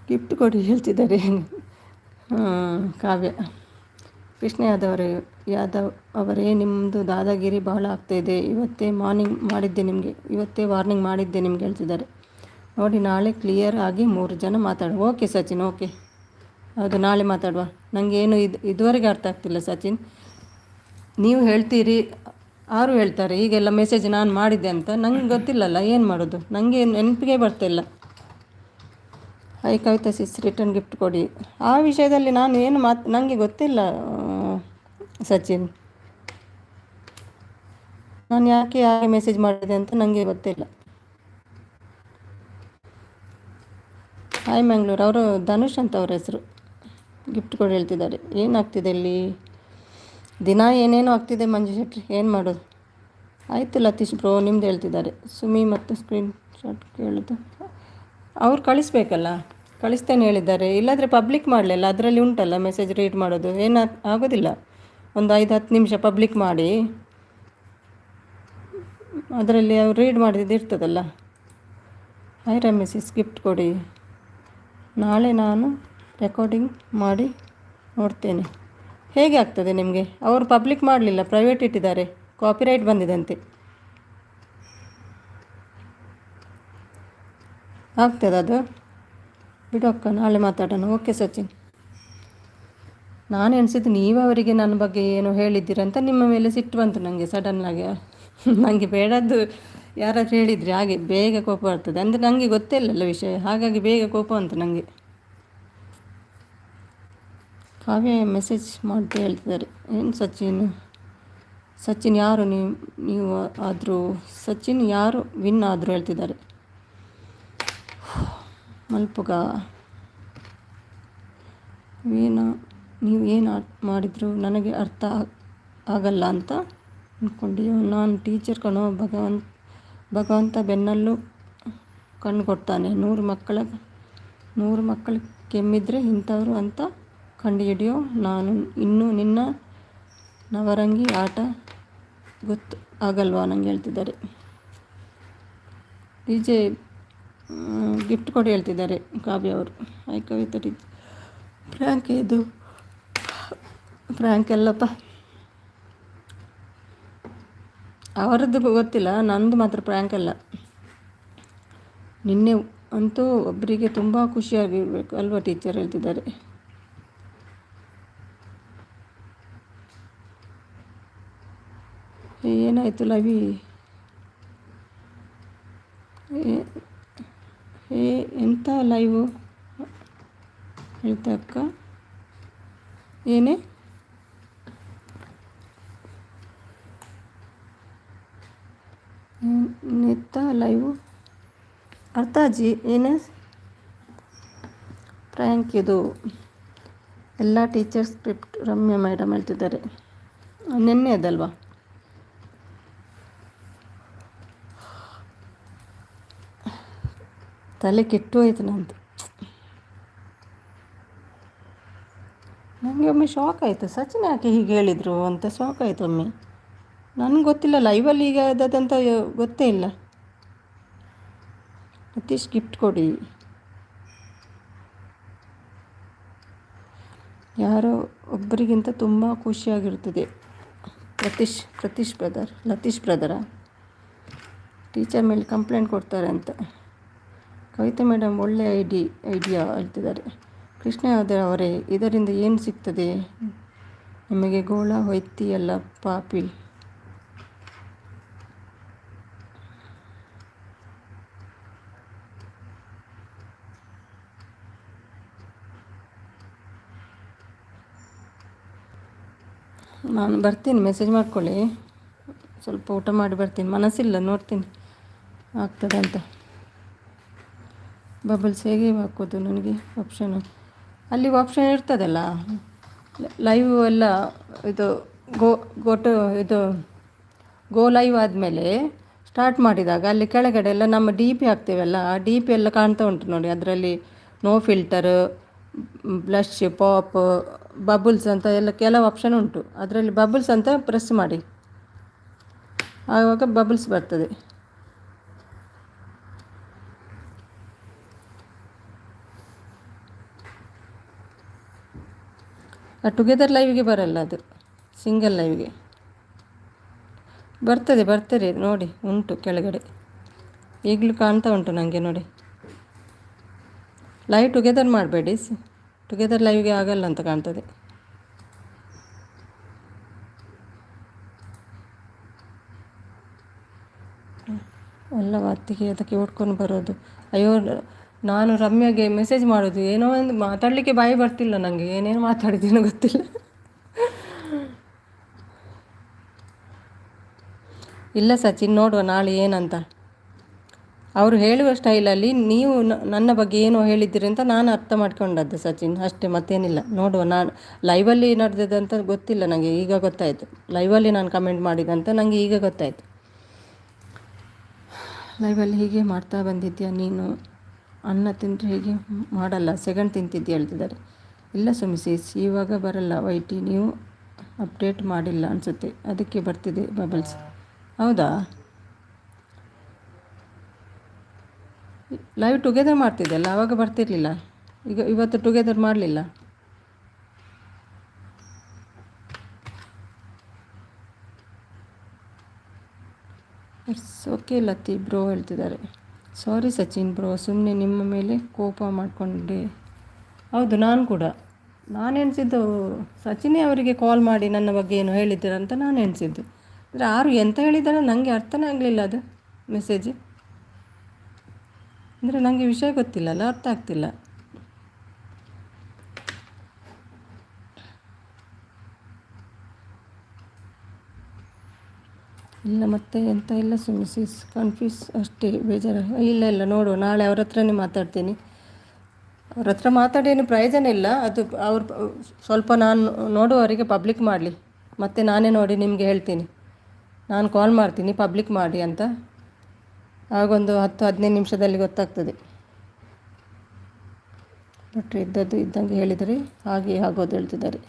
ಗಿಫ್ಟ್ ಕೊಡಿ ಹೇಳ್ತಿದ್ದಾರೆ ಕಾವ್ಯ. ಕೃಷ್ಣ ಯಾದವ್ ಅವರೇ, ನಿಮ್ಮದು ದಾದಾಗಿರಿ ಬಹಳ ಆಗ್ತಾಯಿದೆ. ಇವತ್ತೇ ವಾರ್ನಿಂಗ್ ಮಾಡಿದ್ದೆ ನಿಮ್ಗೆ ಹೇಳ್ತಿದ್ದಾರೆ. ನೋಡಿ ನಾಳೆ ಕ್ಲಿಯರ್ ಆಗಿ 3 ಜನ ಮಾತಾಡುವ. ಓಕೆ ಸಚಿನ್, ಓಕೆ, ಹೌದು ನಾಳೆ ಮಾತಾಡುವ. ನನಗೇನು ಇದುವರೆಗೆ ಅರ್ಥ ಆಗ್ತಿಲ್ಲ ಸಚಿನ್. ನೀವು ಹೇಳ್ತೀರಿ, ಯಾರು ಹೇಳ್ತಾರೆ ಈಗೆಲ್ಲ ಮೆಸೇಜ್ ನಾನು ಮಾಡಿದ್ದೆ ಅಂತ? ನಂಗೆ ಗೊತ್ತಿಲ್ಲಲ್ಲ, ಏನು ಮಾಡೋದು, ನನಗೆ ನೆನಪಿಗೆ ಬರ್ತಾಯಿಲ್ಲ. ಹೈ ಕವಿತಾ ಸಿಸ್, ರಿಟರ್ನ್ ಗಿಫ್ಟ್ ಕೊಡಿ. ಆ ವಿಷಯದಲ್ಲಿ ನಾನು ಏನು ನನಗೆ ಗೊತ್ತಿಲ್ಲ ಸಚಿನ್. ನಾನು ಯಾಕೆ ಮೆಸೇಜ್ ಮಾಡಿದೆ ಅಂತ ನನಗೆ ಗೊತ್ತಿಲ್ಲ. ಹಾಯ್ ಮ್ಯಾಂಗ್ಳೂರ್, ಅವರು ಧನುಷ್ ಅಂತ ಅವ್ರ ಹೆಸರು. ಗಿಫ್ಟ್ ಕೊಡಿ ಹೇಳ್ತಿದ್ದಾರೆ. ಏನಾಗ್ತಿದೆ ಇಲ್ಲಿ ದಿನ ಏನೇನೋ ಆಗ್ತಿದೆ ಮಂಜು ಶೆಟ್ಟಿ, ಏನು ಮಾಡೋದು. ಆಯಿತು ಲತೀಶ್ ಬ್ರೋ, ನಿಮ್ದು ಹೇಳ್ತಿದ್ದಾರೆ. ಸುಮಿ ಮತ್ತು ಸ್ಕ್ರೀನ್ ಶಾಟ್ ಕೇಳೋದು ಅವ್ರು ಕಳಿಸ್ಬೇಕಲ್ಲ, ಕಳಿಸ್ತೇನೆ ಹೇಳಿದ್ದಾರೆ. ಇಲ್ಲಾಂದರೆ ಪಬ್ಲಿಕ್ ಮಾಡಲಿಲ್ಲ, ಅದರಲ್ಲಿ ಉಂಟಲ್ಲ ಮೆಸೇಜ್ ರೀಡ್ ಮಾಡೋದು. ಆಗೋದಿಲ್ಲ, ಒಂದು 5-10 ನಿಮಿಷ ಪಬ್ಲಿಕ್ ಮಾಡಿ ಅದರಲ್ಲಿ ಅವ್ರು ರೀಡ್ ಮಾಡಿದ್ದು ಇರ್ತದಲ್ಲ. ಹಾಯ್ ರಮೇಶ್, ಗಿಫ್ಟ್ ಕೊಡಿ. ನಾಳೆ ನಾನು ರೆಕಾರ್ಡಿಂಗ್ ಮಾಡಿ ನೋಡ್ತೇನೆ. ಹೇಗೆ ಆಗ್ತದೆ ನಿಮಗೆ? ಅವರು ಪಬ್ಲಿಕ್ ಮಾಡಲಿಲ್ಲ, ಪ್ರೈವೇಟ್ ಇಟ್ಟಿದ್ದಾರೆ, ಕಾಪಿರೈಟ್ ಬಂದಿದಂತೆ. ಆಗ್ತದೆ ಅದು? ಬಿಡು ಅಕ್ಕ, ನಾಳೆ ಮಾತಾಡೋಣ. ಓಕೆ ಸಚಿನ್. ನಾನು ಎಣಿಸಿದ್ದು ನೀವು ಅವರಿಗೆ ನನ್ನ ಬಗ್ಗೆ ಏನೋ ಹೇಳಿದ್ದೀರಂತ, ನಿಮ್ಮ ಮೇಲೆ ಸಿಟ್ಟು ಬಂತು ನನಗೆ ಸಡನ್ನಾಗಿ. ನನಗೆ ಬೇಡದ್ದು ಯಾರಾದರೂ ಹೇಳಿದರೆ ಹಾಗೆ ಬೇಗ ಕೋಪ ಬರ್ತದೆ. ಅಂದರೆ ನನಗೆ ಗೊತ್ತೇ ಇಲ್ಲಲ್ಲ ವಿಷಯ, ಹಾಗಾಗಿ ಬೇಗ ಕೋಪ ಬಂತು ನನಗೆ. ಕಾವ್ಯ ಮೆಸೇಜ್ ಮಾಡ್ತಾ ಹೇಳ್ತಿದ್ದಾರೆ. ಏನು ಸಚಿನ್ ಯಾರು ನೀವು ಆದರೂ ಸಚಿನ್ ಯಾರು ವಿನ್ ಆದರೂ ಹೇಳ್ತಿದ್ದಾರೆ. ಮಲ್ಪುಗ ನೀವು ಏನು ಮಾಡಿದ್ರು ನನಗೆ ಅರ್ಥ ಆಗಲ್ಲ ಅಂತ ಅಂದ್ಕೊಂಡಿಯೋ? ನಾನು ಟೀಚರ್ ಕಣೋ. ಭಗವಂತ ಬೆನ್ನಲ್ಲೂ ಕಣ್ಣು ಕೊಡ್ತಾನೆ. 100 ಮಕ್ಕಳು ಕೆಮ್ಮಿದ್ರೆ ಇಂಥವ್ರು ಅಂತ ಕಂಡುಹಿಡಿಯೋ. ನಾನು ಇನ್ನೂ ನಿನ್ನ ನವರಂಗಿ ಆಟ ಗೊತ್ತು ಆಗಲ್ವಾ ನಂಗೆ ಹೇಳ್ತಿದ್ದಾರೆ. ಡಿಜೆ ಗಿಫ್ಟ್ ಕೊಡಿ ಹೇಳ್ತಿದ್ದಾರೆ ಕಾವ್ಯ ಅವರು. Hi Kavitha teacher. ಫ್ರ್ಯಾಂಕ್ ಇದು ಫ್ರ್ಯಾಂಕ್ ಎಲ್ಲಪ್ಪ, ಅವರದ್ದು ಗೊತ್ತಿಲ್ಲ, ನನ್ನದು ಮಾತ್ರ ಪ್ರ್ಯಾಂಕ್ ಅಲ್ಲ. ನಿನ್ನೆ ಅಂತೂ ಒಬ್ಬರಿಗೆ ತುಂಬ ಖುಷಿಯಾಗಿರಬೇಕು ಅಲ್ವಾ ಟೀಚರ್ ಹೇಳ್ತಿದ್ದಾರೆ. ಏನಾಯಿತು ಲವಿ? ಎಂಥ ಲೈವು ಹೇಳ್ತಾ ಅಕ್ಕ? ಏನೇ ನೆತ್ತ ಲೈವು ಅರ್ಥ ಅಜ್ಜಿ? ಏನೇ ಪ್ರ್ಯಾಂಕ್ ಇದು? ಎಲ್ಲ ಟೀಚರ್ ಸ್ಕ್ರಿಪ್ಟ್ ರಮ್ಯಾ ಮೇಡಮ್ ಹೇಳ್ತಿದ್ದಾರೆ. ನಿನ್ನೆ ಅದಲ್ವಾ? ತಲೆ ಕೆಟ್ಟು ಹೋಯ್ತು ನಂದು. ನನಗೆ ಒಮ್ಮೆ ಶಾಕ್ ಆಯಿತು, ಸಚಿನ್ ಯಾಕೆ ಹೀಗೆ ಹೇಳಿದರು ಅಂತ ಶಾಕ್ ಆಯಿತು ಒಮ್ಮೆ. ನನಗೆ ಗೊತ್ತಿಲ್ಲ, ಲೈವಲ್ಲಿ ಈಗ ಅದಂತ ಗೊತ್ತೇ ಇಲ್ಲ. ಸತೀಶ್ ಗಿಫ್ಟ್ ಕೊಡಿ. ಯಾರೋ ಒಬ್ಬರಿಗಿಂತ ತುಂಬ ಖುಷಿಯಾಗಿರ್ತದೆ. ಲತೀಶ್ ಬ್ರದರಾ? ಟೀಚರ್ ಮೇಲೆ ಕಂಪ್ಲೇಂಟ್ ಕೊಡ್ತಾರೆ ಅಂತ. ಕವಿತಾ ಮೇಡಮ್ ಒಳ್ಳೆ ಐಡಿಯಾ ಹೇಳ್ತಿದ್ದಾರೆ. ಕೃಷ್ಣ ಅವರೇ, ಇದರಿಂದ ಏನು ಸಿಗ್ತದೆ ನಿಮಗೆ? ಗೋಳ ಹೊಯ್ತಿಯಲ್ಲ ಪಾಪಿ. ನಾನು ಬರ್ತೀನಿ, ಮೆಸೇಜ್ ಮಾಡ್ಕೊಳ್ಳಿ. ಸ್ವಲ್ಪ ಊಟ ಮಾಡಿ ಬರ್ತೀನಿ, ಮನಸ್ಸಿಲ್ಲ, ನೋಡ್ತೀನಿ ಆಗ್ತದೆ ಅಂತ. ಬಬಲ್ಸ್ ಹೇಗೆ ಹಾಕೋದು ನನಗೆ ಆಪ್ಷನು? ಅಲ್ಲಿ ಆಪ್ಷನ್ ಇರ್ತದಲ್ಲ ಲೈವ್ ಎಲ್ಲ. ಇದು ಗೋ ಲೈವ್ ಆದಮೇಲೆ ಸ್ಟಾರ್ಟ್ ಮಾಡಿದಾಗ ಅಲ್ಲಿ ಕೆಳಗಡೆ ಎಲ್ಲ ನಮ್ಮ DP ಹಾಕ್ತೇವಲ್ಲ, ಆ DP ಎಲ್ಲ ಕಾಣ್ತಾ ಉಂಟು ನೋಡಿ. ಅದರಲ್ಲಿ no filter, blush, pop, bubbles ಅಂತ ಎಲ್ಲ ಕೆಲವು ಆಪ್ಷನ್ ಉಂಟು. ಅದರಲ್ಲಿ ಬಬಲ್ಸ್ ಅಂತ ಪ್ರೆಸ್ ಮಾಡಿ, ಆವಾಗ ಬಬಲ್ಸ್ ಬರ್ತದೆ. ಟುಗೆದರ್ ಲೈವ್ಗೆ ಬರಲ್ಲ, ಅದು ಸಿಂಗಲ್ ಲೈವ್ಗೆ ಬರ್ತದೆ ನೋಡಿ, ಉಂಟು ಕೆಳಗಡೆ ಈಗಲೂ ಕಾಣ್ತಾ ಉಂಟು ನನಗೆ ನೋಡಿ. ಲೈವ್ ಟುಗೆದರ್ ಮಾಡಬೇಡಿ, ಟುಗೆದರ್ ಲೈವ್ಗೆ ಆಗಲ್ಲ ಅಂತ ಕಾಣ್ತದೆ. ಎಲ್ಲ ಹೊತ್ತಿಗೆ ಅದಕ್ಕೆ ಓಡ್ಕೊಂಡು ಬರೋದು. ಅಯ್ಯೋ, ನಾನು ರಮ್ಯಾಗೆ ಮೆಸೇಜ್ ಮಾಡೋದು, ಏನೋ ಒಂದು ಮಾತಾಡಲಿಕ್ಕೆ ಬಾಯಿ ಬರ್ತಿಲ್ಲ ನನಗೆ, ಏನೇನು ಮಾತಾಡಿದ್ದೀನೋ ಗೊತ್ತಿಲ್ಲ. ಇಲ್ಲ ಸಚಿನ್, ನೋಡುವ ನಾಳೆ ಏನಂತ. ಅವರು ಹೇಳುವ ಸ್ಟೈಲಲ್ಲಿ ನೀವು ನನ್ನ ಬಗ್ಗೆ ಏನೋ ಹೇಳಿದ್ದೀರಿ ಅಂತ ನಾನು ಅರ್ಥ ಮಾಡ್ಕೊಂಡದ್ದು ಸಚಿನ್, ಅಷ್ಟೇ, ಮತ್ತೇನಿಲ್ಲ. ನೋಡುವ, ನಾನು ಲೈವಲ್ಲಿ ನಡೆದದಂತ ಗೊತ್ತಿಲ್ಲ ನನಗೆ, ಈಗ ಗೊತ್ತಾಯಿತು. ಲೈವಲ್ಲಿ ನಾನು ಕಮೆಂಟ್ ಮಾಡಿದಂತ ನನಗೆ ಈಗ ಗೊತ್ತಾಯಿತು. ಲೈವಲ್ಲಿ ಹೀಗೆ ಮಾಡ್ತಾ ಬಂದಿದ್ಯಾ ನೀನು, ಅನ್ನ ತಿಂದರೆ ಹೀಗೆ ಮಾಡಲ್ಲ, ಸೆಕೆಂಡ್ ತಿಂತಿದ್ಯಾ ಹೇಳ್ತಿದ್ದಾರೆ. ಇಲ್ಲ ಸುಮಿಸೀಸ್, ಇವಾಗ ಬರಲ್ಲ ವೈಟಿ, ನೀವು ಅಪ್ಡೇಟ್ ಮಾಡಿಲ್ಲ ಅನಿಸುತ್ತೆ, ಅದಕ್ಕೆ ಬರ್ತಿದೆ ಬಬಲ್ಸ್. ಹೌದಾ, ಲೈವ್ ಟುಗೆದರ್ ಮಾಡ್ತಿದ್ದೆಲ್ಲ, ಆವಾಗ ಬರ್ತಿರ್ಲಿಲ್ಲ. ಈಗ ಇವತ್ತು ಟುಗೆದರ್ ಮಾಡಲಿಲ್ಲ. ಇಟ್ಸ್ ಓಕೆ ಲತಿ ಬ್ರೋ ಹೇಳ್ತಿದ್ದಾರೆ. ಸಾರಿ ಸಚಿನ್ ಬ್ರೋ, ಸುಮ್ಮನೆ ನಿಮ್ಮ ಮೇಲೆ ಕೋಪ ಮಾಡಿಕೊಂಡೆ. ಹೌದು, ನಾನು ಕೂಡ ಎಣಿಸಿದ್ದು ಸಚಿನೇ ಅವರಿಗೆ ಕಾಲ್ ಮಾಡಿ ನನ್ನ ಬಗ್ಗೆ ಏನು ಹೇಳಿದ್ದೀರಂತ ನಾನು ಎಣಿಸಿದ್ದು. ಅಂದರೆ ಯಾರು ಎಂತ ಹೇಳಿದ್ದಾರೆ ನನಗೆ ಅರ್ಥನೇ ಆಗಲಿಲ್ಲ ಅದು ಮೆಸೇಜ್. ಅಂದರೆ ನನಗೆ ವಿಷಯ ಗೊತ್ತಿಲ್ಲಲ್ಲ, ಅರ್ಥ ಆಗ್ತಿಲ್ಲ. ಇಲ್ಲ ಮತ್ತೆ ಎಂತ ಇಲ್ಲ ಸುಮಿಸೀಸ್, ಕನ್ಫ್ಯೂಸ್ ಅಷ್ಟೇ, ಬೇಜಾರು. ಇಲ್ಲ ನೋಡುವ, ನಾಳೆ ಅವ್ರ ಹತ್ರನೇ ಮಾತಾಡ್ತೀನಿ. ಅವ್ರ ಹತ್ರ ಮಾತಾಡೇನು ಪ್ರಯೋಜನ ಇಲ್ಲ. ಅದು ಅವ್ರು ಸ್ವಲ್ಪ ನಾನು ನೋಡುವವರಿಗೆ ಪಬ್ಲಿಕ್ ಮಾಡಲಿ, ಮತ್ತು ನಾನೇ ನೋಡಿ ನಿಮಗೆ ಹೇಳ್ತೀನಿ. ನಾನು ಕಾಲ್ ಮಾಡ್ತೀನಿ ಪಬ್ಲಿಕ್ ಮಾಡಿ ಅಂತ, ಆಗೊಂದು 10-15 ನಿಮಿಷದಲ್ಲಿ ಗೊತ್ತಾಗ್ತದೆ. ಭಟ್ರು ಇದ್ದದ್ದು ಇದ್ದಂಗೆ ಹೇಳಿದರೆ ಹಾಗೆ ಆಗೋದು ಹೇಳ್ತಿದ್ದಾರೆ.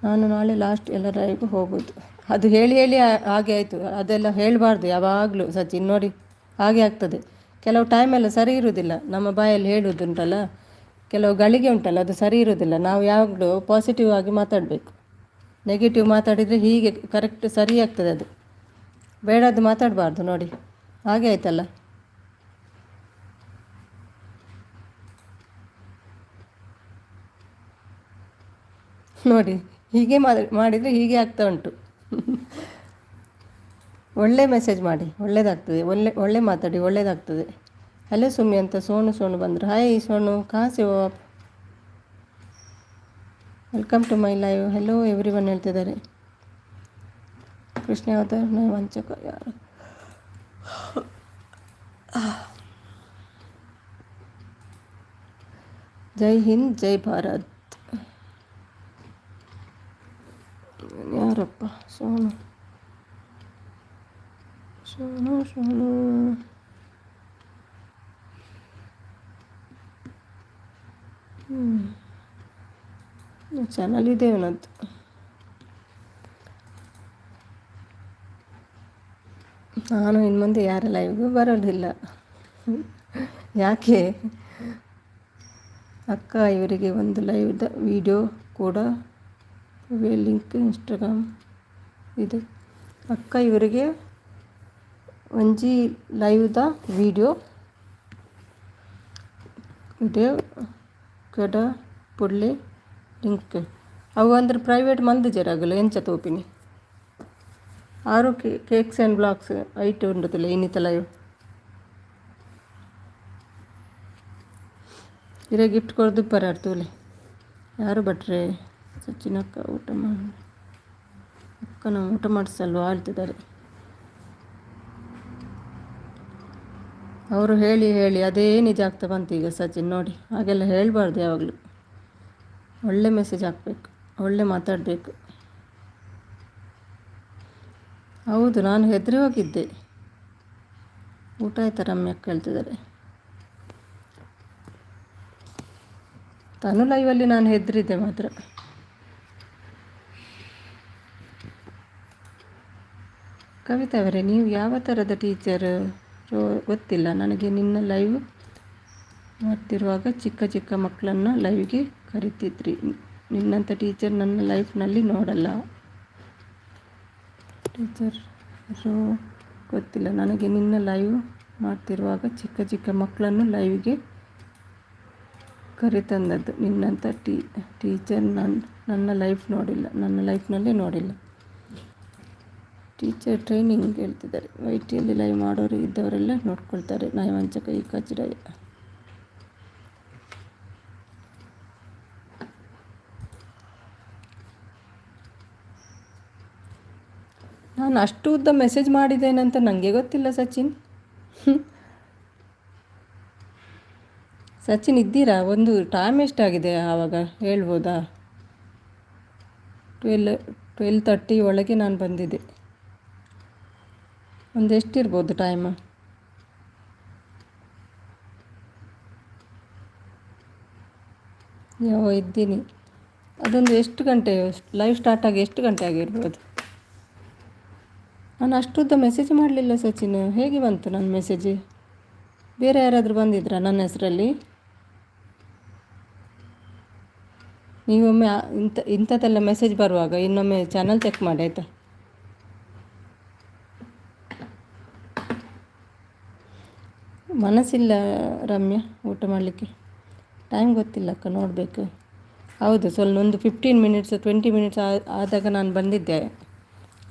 ನಾನು ನಾಳೆ ಲಾಸ್ಟ್ ಎಲ್ಲರಿಗೂ ಹೋಗೋದು. ಅದು ಹೇಳಿ ಹಾಗೆ ಆಯಿತು. ಅದೆಲ್ಲ ಹೇಳಬಾರ್ದು ಯಾವಾಗಲೂ ಸಚಿನ್, ನೋಡಿ ಹಾಗೆ ಆಗ್ತದೆ. ಕೆಲವು ಟೈಮೆಲ್ಲ ಸರಿ ಇರುವುದಿಲ್ಲ, ನಮ್ಮ ಬಾಯಲ್ಲಿ ಹೇಳುವುದುಂಟಲ್ಲ, ಕೆಲವು ಗಳಿಗೆ ಉಂಟಲ್ಲ, ಅದು ಸರಿ ಇರೋದಿಲ್ಲ. ನಾವು ಯಾವಾಗಲೂ ಪಾಸಿಟಿವ್ ಆಗಿ ಮಾತಾಡಬೇಕು. ನೆಗೆಟಿವ್ ಮಾತಾಡಿದರೆ ಹೀಗೆ ಕರೆಕ್ಟ್ ಸರಿ ಆಗ್ತದೆ, ಅದು ಬೇಡದ್ದು ಮಾತಾಡಬಾರ್ದು. ನೋಡಿ ಹಾಗೆ ಆಯ್ತಲ್ಲ. ನೋಡಿ ಹೀಗೆ ಮಾಡಿದರೆ ಹೀಗೆ ಆಗ್ತಾ ಉಂಟು. ಒಳ್ಳೆ ಮೆಸೇಜ್ ಮಾಡಿ, ಒಳ್ಳೆಯದಾಗ್ತದೆ. ಒಳ್ಳೆ ಮಾತಾಡಿ, ಒಳ್ಳೆಯದಾಗ್ತದೆ. ಹಲೋ ಸುಮ್ಮಿ ಅಂತ ಸೋನು ಬಂದರು. ಹಾಯ್ ಸೋನು, ಕಾಸೆ ಆಪ್, welcome to my live. Hello everyone ಹೇಳ್ತಿದ್ದಾರೆ. ಕೃಷ್ಣ ಅವತಾರ್ ವಂಚಕ ಯಾರು? ಜೈ ಹಿಂದ್, ಜೈ ಭಾರತ್. ಯಾರಪ್ಪ ಸೋನು? ಚಾನಲ್ ಇದೆ ಅವನದ್ದು. ನಾನು ಇನ್ನು ಮುಂದೆ ಯಾರ ಲೈವ್ಗೂ ಬರೋದಿಲ್ಲ. ಯಾಕೆ? ಅಕ್ಕ ಇವರಿಗೆ ಒಂದು ಲೈವ್ದ ವಿಡಿಯೋ ಕೂಡ ಲಿಂಕ್ ಇನ್ಸ್ಟಾಗ್ರಾಮ್ ಇದೆ. ಅಕ್ಕ ಇವರಿಗೆ ಒಂಜಿ ಲೈವ್ದ ವಿಡಿಯೋ ಕಡ ಪುಡ್ಲೆ ಲಿಂಕ್. ಅವು ಅಂದ್ರೆ ಪ್ರೈವೇಟ್ ಮಂದು ಜರಾಗಲ್ಲ ಎಂಚ ತೋಪಿನಿ. ಆರು ಕೇಕ್ಸ್ ಆ್ಯಂಡ್ ಬ್ಲಾಗ್ಸ್ ಐಟ್ ಉಂಡತಿಲ್ಲ ಇನ್ನಿತ ಲೈವ್ ಇರೋ ಗಿಫ್ಟ್ ಕೊಡ್ದು ಬರಾಡ್ತೂಲೆ ಯಾರು ಭಟ್ರೆ? ಸಚಿನ್ ಅಕ್ಕ ಊಟ ಮಾಡಿ ಅಕ್ಕನ ಊಟ ಮಾಡಿಸಲ್ವಾ ಹೇಳ್ತಿದ್ದಾರೆ. ಅವರು ಹೇಳಿ ಅದೇ ನಿಜ ಆಗ್ತಾ ಬಂತು ಈಗ ಸಚಿನ್. ನೋಡಿ ಹಾಗೆಲ್ಲ ಹೇಳಬಾರ್ದು, ಯಾವಾಗಲೂ ಒಳ್ಳೆ ಮೆಸೇಜ್ ಹಾಕಬೇಕು, ಒಳ್ಳೆ ಮಾತಾಡಬೇಕು. ಹೌದು, ನಾನು ಹೆದರಿ ಹೋಗಿದ್ದೆ. ಊಟ ಆಯ್ತಾ ರಮ್ಯಕ್ಕ ಹೇಳ್ತಿದ್ದಾರೆ. ತಾನು ಲೈವಲ್ಲಿ ನಾನು ಹೆದರಿದ್ದೆ ಮಾತ್ರ. ಕವಿತಾ ಅವರೇ, ನೀವು ಯಾವ ಥರದ ಟೀಚರ್ ಗೊತ್ತಿಲ್ಲ ನನಗೆ. ನಿನ್ನ ಲೈವ್ ಮಾಡ್ತಿರುವಾಗ ಚಿಕ್ಕ ಮಕ್ಕಳನ್ನು ಲೈವ್ಗೆ ಕರಿತಿದ್ರಿ. ನಿನ್ನಂಥ ಟೀಚರ್ ನನ್ನ ಲೈಫ್ನಲ್ಲಿ ನೋಡಲ್ಲ. ಟೀಚರ್ ಗೊತ್ತಿಲ್ಲ ನನಗೆ. ನಿನ್ನ ಲೈವ್ ಮಾಡ್ತಿರುವಾಗ ಚಿಕ್ಕ ಮಕ್ಕಳನ್ನು ಲೈವ್ಗೆ ಕರಿತಂದದ್ದು. ನಿನ್ನಂಥ ಟೀಚರ್ ನನ್ನ ಲೈಫ್ನಲ್ಲೇ ನೋಡಿಲ್ಲ. ಟೀಚರ್ ಟ್ರೈನಿಂಗ್ ಹೇಳ್ತಿದ್ದಾರೆ. ವೈಟಿಯಲ್ಲಿ ಲೈವ್ ಮಾಡೋರು ಇದ್ದವರೆಲ್ಲ ನೋಡ್ಕೊಳ್ತಾರೆ. ನಯವಂಚಕ ಈ ಕಜ್ರಾಯ. ನಾನು ಅಷ್ಟು ಉದ್ದ ಮೆಸೇಜ್ ಮಾಡಿದ್ದೇನಂತ ನನಗೆ ಗೊತ್ತಿಲ್ಲ ಸಚಿನ್. ಸಚಿನ್ ಇದ್ದೀರಾ? ಒಂದು ಟೈಮ್ ಎಷ್ಟಾಗಿದೆ ಆವಾಗ ಹೇಳ್ಬೋದಾ? 12:30 ಒಳಗೆ ನಾನು ಬಂದಿದ್ದೆ. ಒಂದು ಎಷ್ಟಿರ್ಬೋದು ಟೈಮ್? ಇದ್ದೀನಿ. ಅದೊಂದು ಎಷ್ಟು ಗಂಟೆ ಲೈವ್ ಸ್ಟಾರ್ಟ್ ಆಗಿ ಎಷ್ಟು ಗಂಟೆ ಆಗಿರ್ಬೋದು? ನಾನು ಅಷ್ಟುದ್ದ ಮೆಸೇಜ್ ಮಾಡಲಿಲ್ಲ ಸಚಿನ್. ಹೇಗೆ ಬಂತು ನನ್ನ ಮೆಸೇಜ್? ಬೇರೆ ಯಾರಾದರೂ ಬಂದಿದ್ರಾ ನನ್ನ ಹೆಸರಲ್ಲಿ? ನೀವೊಮ್ಮೆ ಇಂಥದ್ದೆಲ್ಲ ಮೆಸೇಜ್ ಬರುವಾಗ ಇನ್ನೊಮ್ಮೆ ಚಾನಲ್ ಚೆಕ್ ಮಾಡಿ ಆಯಿತಾ? ಮನಸ್ಸಿಲ್ಲ ರಮ್ಯಾ ಊಟ ಮಾಡಲಿಕ್ಕೆ. ಟೈಮ್ ಗೊತ್ತಿಲ್ಲ ಅಕ್ಕ, ನೋಡಬೇಕು. ಹೌದು, ಒಂದು 15 ಮಿನಿಟ್ಸ್ 20 ಮಿನಿಟ್ಸ್ ಆದಾಗ ನಾನು ಬಂದಿದ್ದೆ.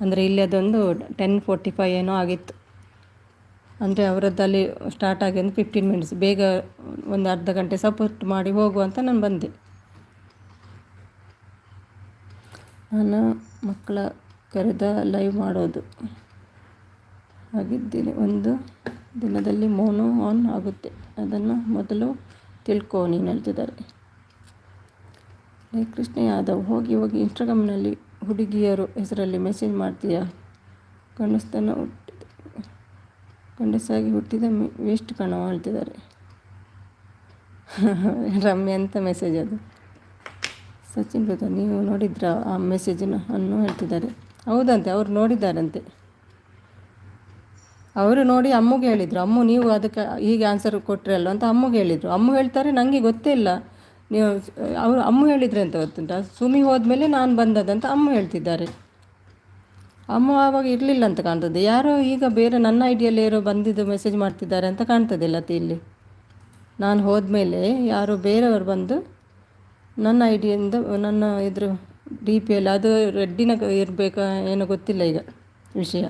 ಅಂದರೆ ಇಲ್ಲಿ ಅದೊಂದು 10:45 ಏನೋ ಆಗಿತ್ತು. ಅಂದರೆ ಅವರದ್ದಲ್ಲಿ ಸ್ಟಾರ್ಟ್ ಆಗಿ ಒಂದು 15 ಮಿನಿಟ್ಸ್ ಬೇಗ ಒಂದು ಅರ್ಧ ಗಂಟೆ ಸಪೋರ್ಟ್ ಮಾಡಿ ಹೋಗುವಂತ ನಾನು ಬಂದೆ. ನಾನು ಮಕ್ಕಳ ಕರೆದ ಲೈವ್ ಮಾಡೋದು ಆಗಿದ್ದೀನಿ. ಒಂದು ದಿನದಲ್ಲಿ ಮೋನೋ ಆನ್ ಆಗುತ್ತೆ, ಅದನ್ನು ಮೊದಲು ತಿಳ್ಕೊ ನೀನು ಹೇಳ್ತಿದ್ದಾರೆ. ಕೃಷ್ಣ ಯಾದವ್, ಹೋಗಿ ಇನ್ಸ್ಟಾಗ್ರಾಮ್ನಲ್ಲಿ ಹುಡುಗಿಯರು ಹೆಸರಲ್ಲಿ ಮೆಸೇಜ್ ಮಾಡ್ತೀಯಾ? ಗಂಡಸಾಗಿ ಹುಟ್ಟಿದ ವೇಸ್ಟ್ ಕಣೋ ಹೇಳ್ತಿದ್ದಾರೆ. ರಮ್ಯ ಅಂತ ಮೆಸೇಜ್ ಅದು. ಸಚಿನ್ ಬ್ರದರ್, ನೀವು ನೋಡಿದ್ರಾ ಆ ಮೆಸೇಜನ್ನು ಅನ್ನು ಹೇಳ್ತಿದ್ದಾರೆ. ಹೌದಂತೆ, ಅವರು ನೋಡಿದ್ದಾರಂತೆ. ಅವರು ನೋಡಿ ಅಮ್ಮಗೆ ಹೇಳಿದರು. ಅಮ್ಮ ನೀವು ಅದಕ್ಕೆ ಹೀಗೆ ಆನ್ಸರ್ ಕೊಟ್ಟರೆ ಅಂತ ಅಮ್ಮಗೆ ಹೇಳಿದರು. ಅಮ್ಮ ಹೇಳ್ತಾರೆ ನನಗೆ ಗೊತ್ತೇ ಇಲ್ಲ, ನೀವು ಅಮ್ಮ ಹೇಳಿದರೆ ಅಂತ ಗೊತ್ತುಂಟ. ಸುಮಿ ಹೋದ್ಮೇಲೆ ನಾನು ಬಂದದಂತ ಅಮ್ಮ ಹೇಳ್ತಿದ್ದಾರೆ. ಅಮ್ಮ ಆವಾಗ ಇರಲಿಲ್ಲ ಅಂತ ಕಾಣ್ತದೆ. ಯಾರೋ ಈಗ ಬೇರೆ ನನ್ನ ಐಡಿಯಲ್ಲಿ ಯಾರೋ ಬಂದಿದ್ದು ಮೆಸೇಜ್ ಮಾಡ್ತಿದ್ದಾರೆ ಅಂತ ಕಾಣ್ತದೆ ಲತಿ ಇಲ್ಲಿ. ನಾನು ಹೋದ್ಮೇಲೆ ಯಾರೋ ಬೇರೆಯವರು ಬಂದು ನನ್ನ ಐಡಿಯಿಂದ ನನ್ನ ಇದ್ರ ಡಿ ಪಿ ಎಲ್ ಅದು ರೆಡ್ಡಿನ ಇರಬೇಕಾ ಏನೋ ಗೊತ್ತಿಲ್ಲ ಈಗ ವಿಷಯ.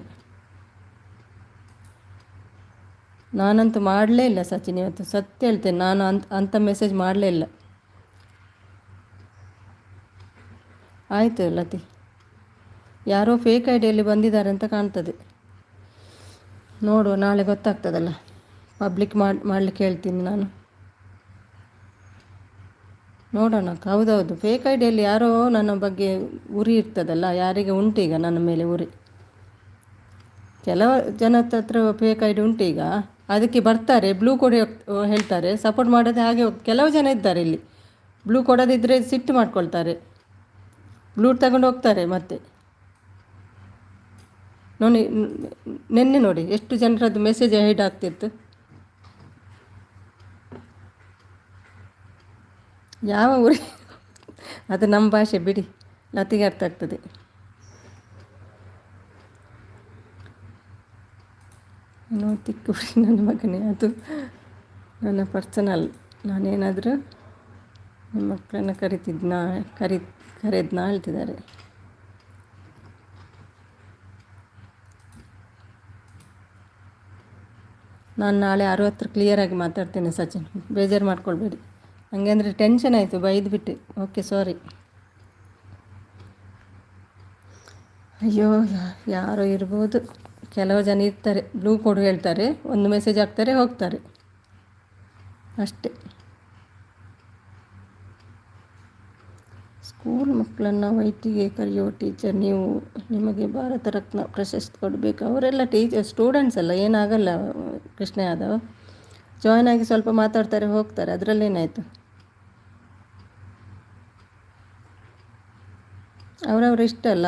ನಾನಂತೂ ಮಾಡಲೇ ಇಲ್ಲ ಸಚಿನ್, ಇವತ್ತು ಸತ್ಯ ಹೇಳ್ತೇನೆ, ನಾನು ಅಂಥ ಮೆಸೇಜ್ ಮಾಡಲೇ ಇಲ್ಲ. ಆಯಿತು ಲತಿ, ಯಾರೋ ಫೇಕ್ ಐಡಿಯಲ್ಲಿ ಬಂದಿದ್ದಾರೆ ಅಂತ ಕಾಣ್ತದೆ. ನೋಡುವ, ನಾಳೆ ಗೊತ್ತಾಗ್ತದಲ್ಲ. ಪಬ್ಲಿಕ್ ಮಾಡಲಿಕ್ಕೆ ಹೇಳ್ತೀನಿ ನಾನು. ನೋಡೋಣ. ಹೌದೌದು, ಫೇಕ್ ಐಡಿಯಲ್ಲಿ ಯಾರೋ ನನ್ನ ಬಗ್ಗೆ ಉರಿ ಇರ್ತದಲ್ಲ, ಯಾರಿಗೆ ಉಂಟೀಗ ನನ್ನ ಮೇಲೆ ಉರಿ. ಕೆಲವು ಜನದ ಹತ್ರ ಫೇಕ್ ಐಡಿ ಉಂಟೀಗ, ಅದಕ್ಕೆ ಬರ್ತಾರೆ, ಬ್ಲೂ ಕೊಡಿ ಹೇಳ್ತಾರೆ, ಸಪೋರ್ಟ್ ಮಾಡೋದೇ ಹಾಗೆ. ಕೆಲವು ಜನ ಇದ್ದಾರೆ ಇಲ್ಲಿ, ಬ್ಲೂ ಕೊಡೋದಿದ್ದರೆ ಸಿಟ್ಟು ಮಾಡ್ಕೊಳ್ತಾರೆ, ಬ್ಲೂ ತಗೊಂಡು ಹೋಗ್ತಾರೆ. ಮತ್ತೆ ನೆನ್ನೆ ನೋಡಿ ಎಷ್ಟು ಜನರದ್ದು ಮೆಸೇಜ್ ಹೈಡ್ ಆಗ್ತಿತ್ತು. ಯಾವ ಊರಿ ಅದು ನಮ್ಮ ಭಾಷೆ ಬಿಡಿ, ಲತಿಗೆ ಅರ್ಥ ಆಗ್ತದೆ. ತಿಕ್ಕುರಿ ನನ್ನ ಮಗನೇ, ಅದು ನನ್ನ ಪರ್ಸನಲ್. ನಾನೇನಾದರೂ ನಿಮ್ಮ ಮಕ್ಕಳನ್ನು ಕರೆದ್ನಾ ಹೇಳ್ತಿದ್ದಾರೆ. ನಾನು ನಾಳೆ 60 ಕ್ಲಿಯರಾಗಿ ಮಾತಾಡ್ತೇನೆ ಸಚಿನ್, ಬೇಜಾರು ಮಾಡ್ಕೊಳ್ಬೇಡಿ. ನನಗೆ ಅಂದರೆ ಟೆನ್ಷನ್ ಆಯಿತು, ಬೈದ್ಬಿಟ್ಟು. ಓಕೆ, ಸಾರಿ. ಅಯ್ಯೋ, ಯಾರೋ ಇರ್ಬೋದು, ಕೆಲವು ಜನ ಇರ್ತಾರೆ, ಬ್ಲೂ ಕೊಡು ಹೇಳ್ತಾರೆ, ಒಂದು ಮೆಸೇಜ್ ಹಾಕ್ತಾರೆ, ಹೋಗ್ತಾರೆ ಅಷ್ಟೇ. ಸ್ಕೂಲ್ ಮಕ್ಕಳನ್ನು ವೈಟಿಗೆ ಕರೆಯೋ ಟೀಚರ್ ನೀವು, ನಿಮಗೆ ಭಾರತ ರತ್ನ ಪ್ರಶಸ್ತಿ ಕೊಡಬೇಕು. ಅವರೆಲ್ಲ ಸ್ಟೂಡೆಂಟ್ಸ್ ಅಲ್ಲ, ಏನಾಗಲ್ಲ. ಕೃಷ್ಣ ಯಾದವ್ ಜಾಯ್ನ್ ಆಗಿ ಸ್ವಲ್ಪ ಮಾತಾಡ್ತಾರೆ, ಹೋಗ್ತಾರೆ, ಅದರಲ್ಲೇನಾಯಿತು. ಅವರವ್ರ ಇಷ್ಟ ಅಲ್ಲ.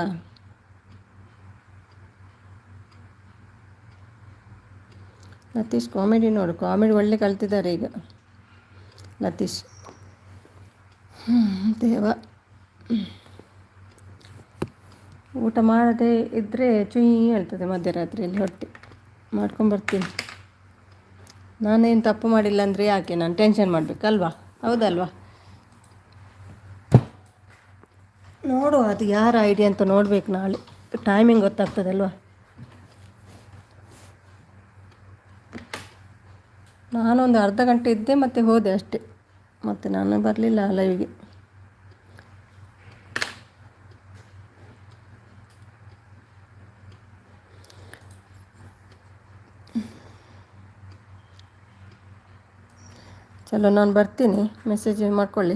ಲತೀಶ್ ಕಾಮಿಡಿ ನೋಡು, ಕಾಮಿಡಿ ಒಳ್ಳೆ ಕಲ್ತಿದ್ದಾರೆ ಈಗ ಲತೀಶ್. ದೇವ, ಊಟ ಮಾಡದೆ ಇದ್ದರೆ ಚುಯಿ ಹೇಳ್ತದೆ ಮಧ್ಯರಾತ್ರಿಯಲ್ಲಿ. ಹೊಟ್ಟೆ ಮಾಡ್ಕೊಂಬರ್ತೀನಿ. ನಾನೇನು ತಪ್ಪು ಮಾಡಿಲ್ಲ ಅಂದರೆ ಯಾಕೆ ನಾನು ಟೆನ್ಷನ್ ಮಾಡಬೇಕಲ್ವಾ? ಹೌದಲ್ವಾ? ನೋಡುವ, ಅದು ಯಾರ ಐಡಿಯಾ ಅಂತ ನೋಡಬೇಕು. ನಾಳೆ ಟೈಮಿಂಗ್ ಗೊತ್ತಾಗ್ತದಲ್ವಾ? ನಾನೊಂದು ಅರ್ಧ ಗಂಟೆ ಇದ್ದೆ, ಮತ್ತೆ ಹೋದೆ ಅಷ್ಟೇ. ಮತ್ತು ನಾನು ಬರಲಿಲ್ಲ ಲೈವ್ಗೆ. ಚಲೋ ನಾನು ಬರ್ತೀನಿ, ಮೆಸೇಜ್ ಮಾಡ್ಕೊಳ್ಳಿ.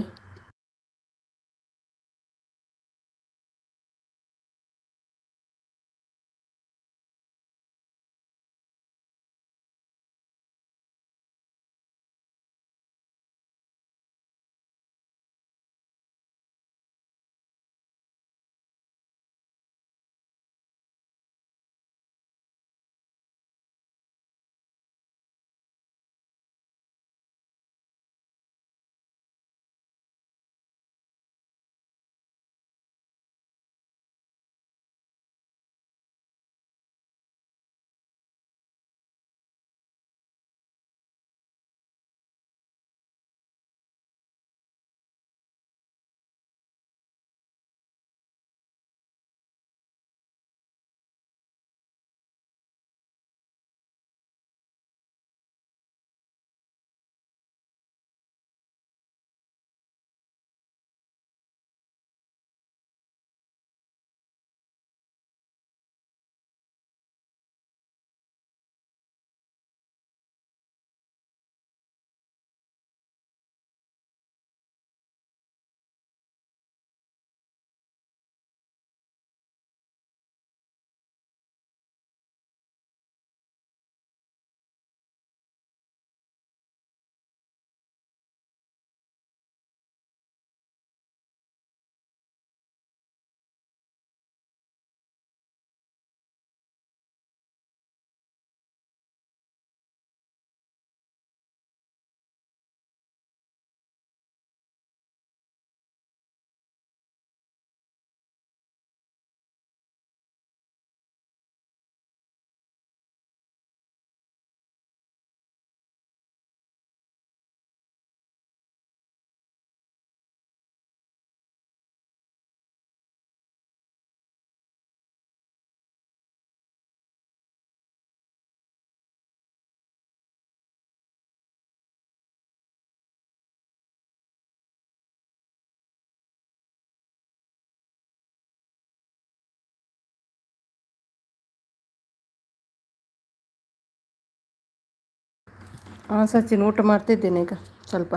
ಹಾಂ ಸಚಿನ್, ಊಟ ಮಾಡ್ತಿದ್ದೀನಿ ಈಗ ಸ್ವಲ್ಪ.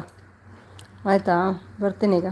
ಆಯಿತಾ, ಬರ್ತೀನಿ ಈಗ.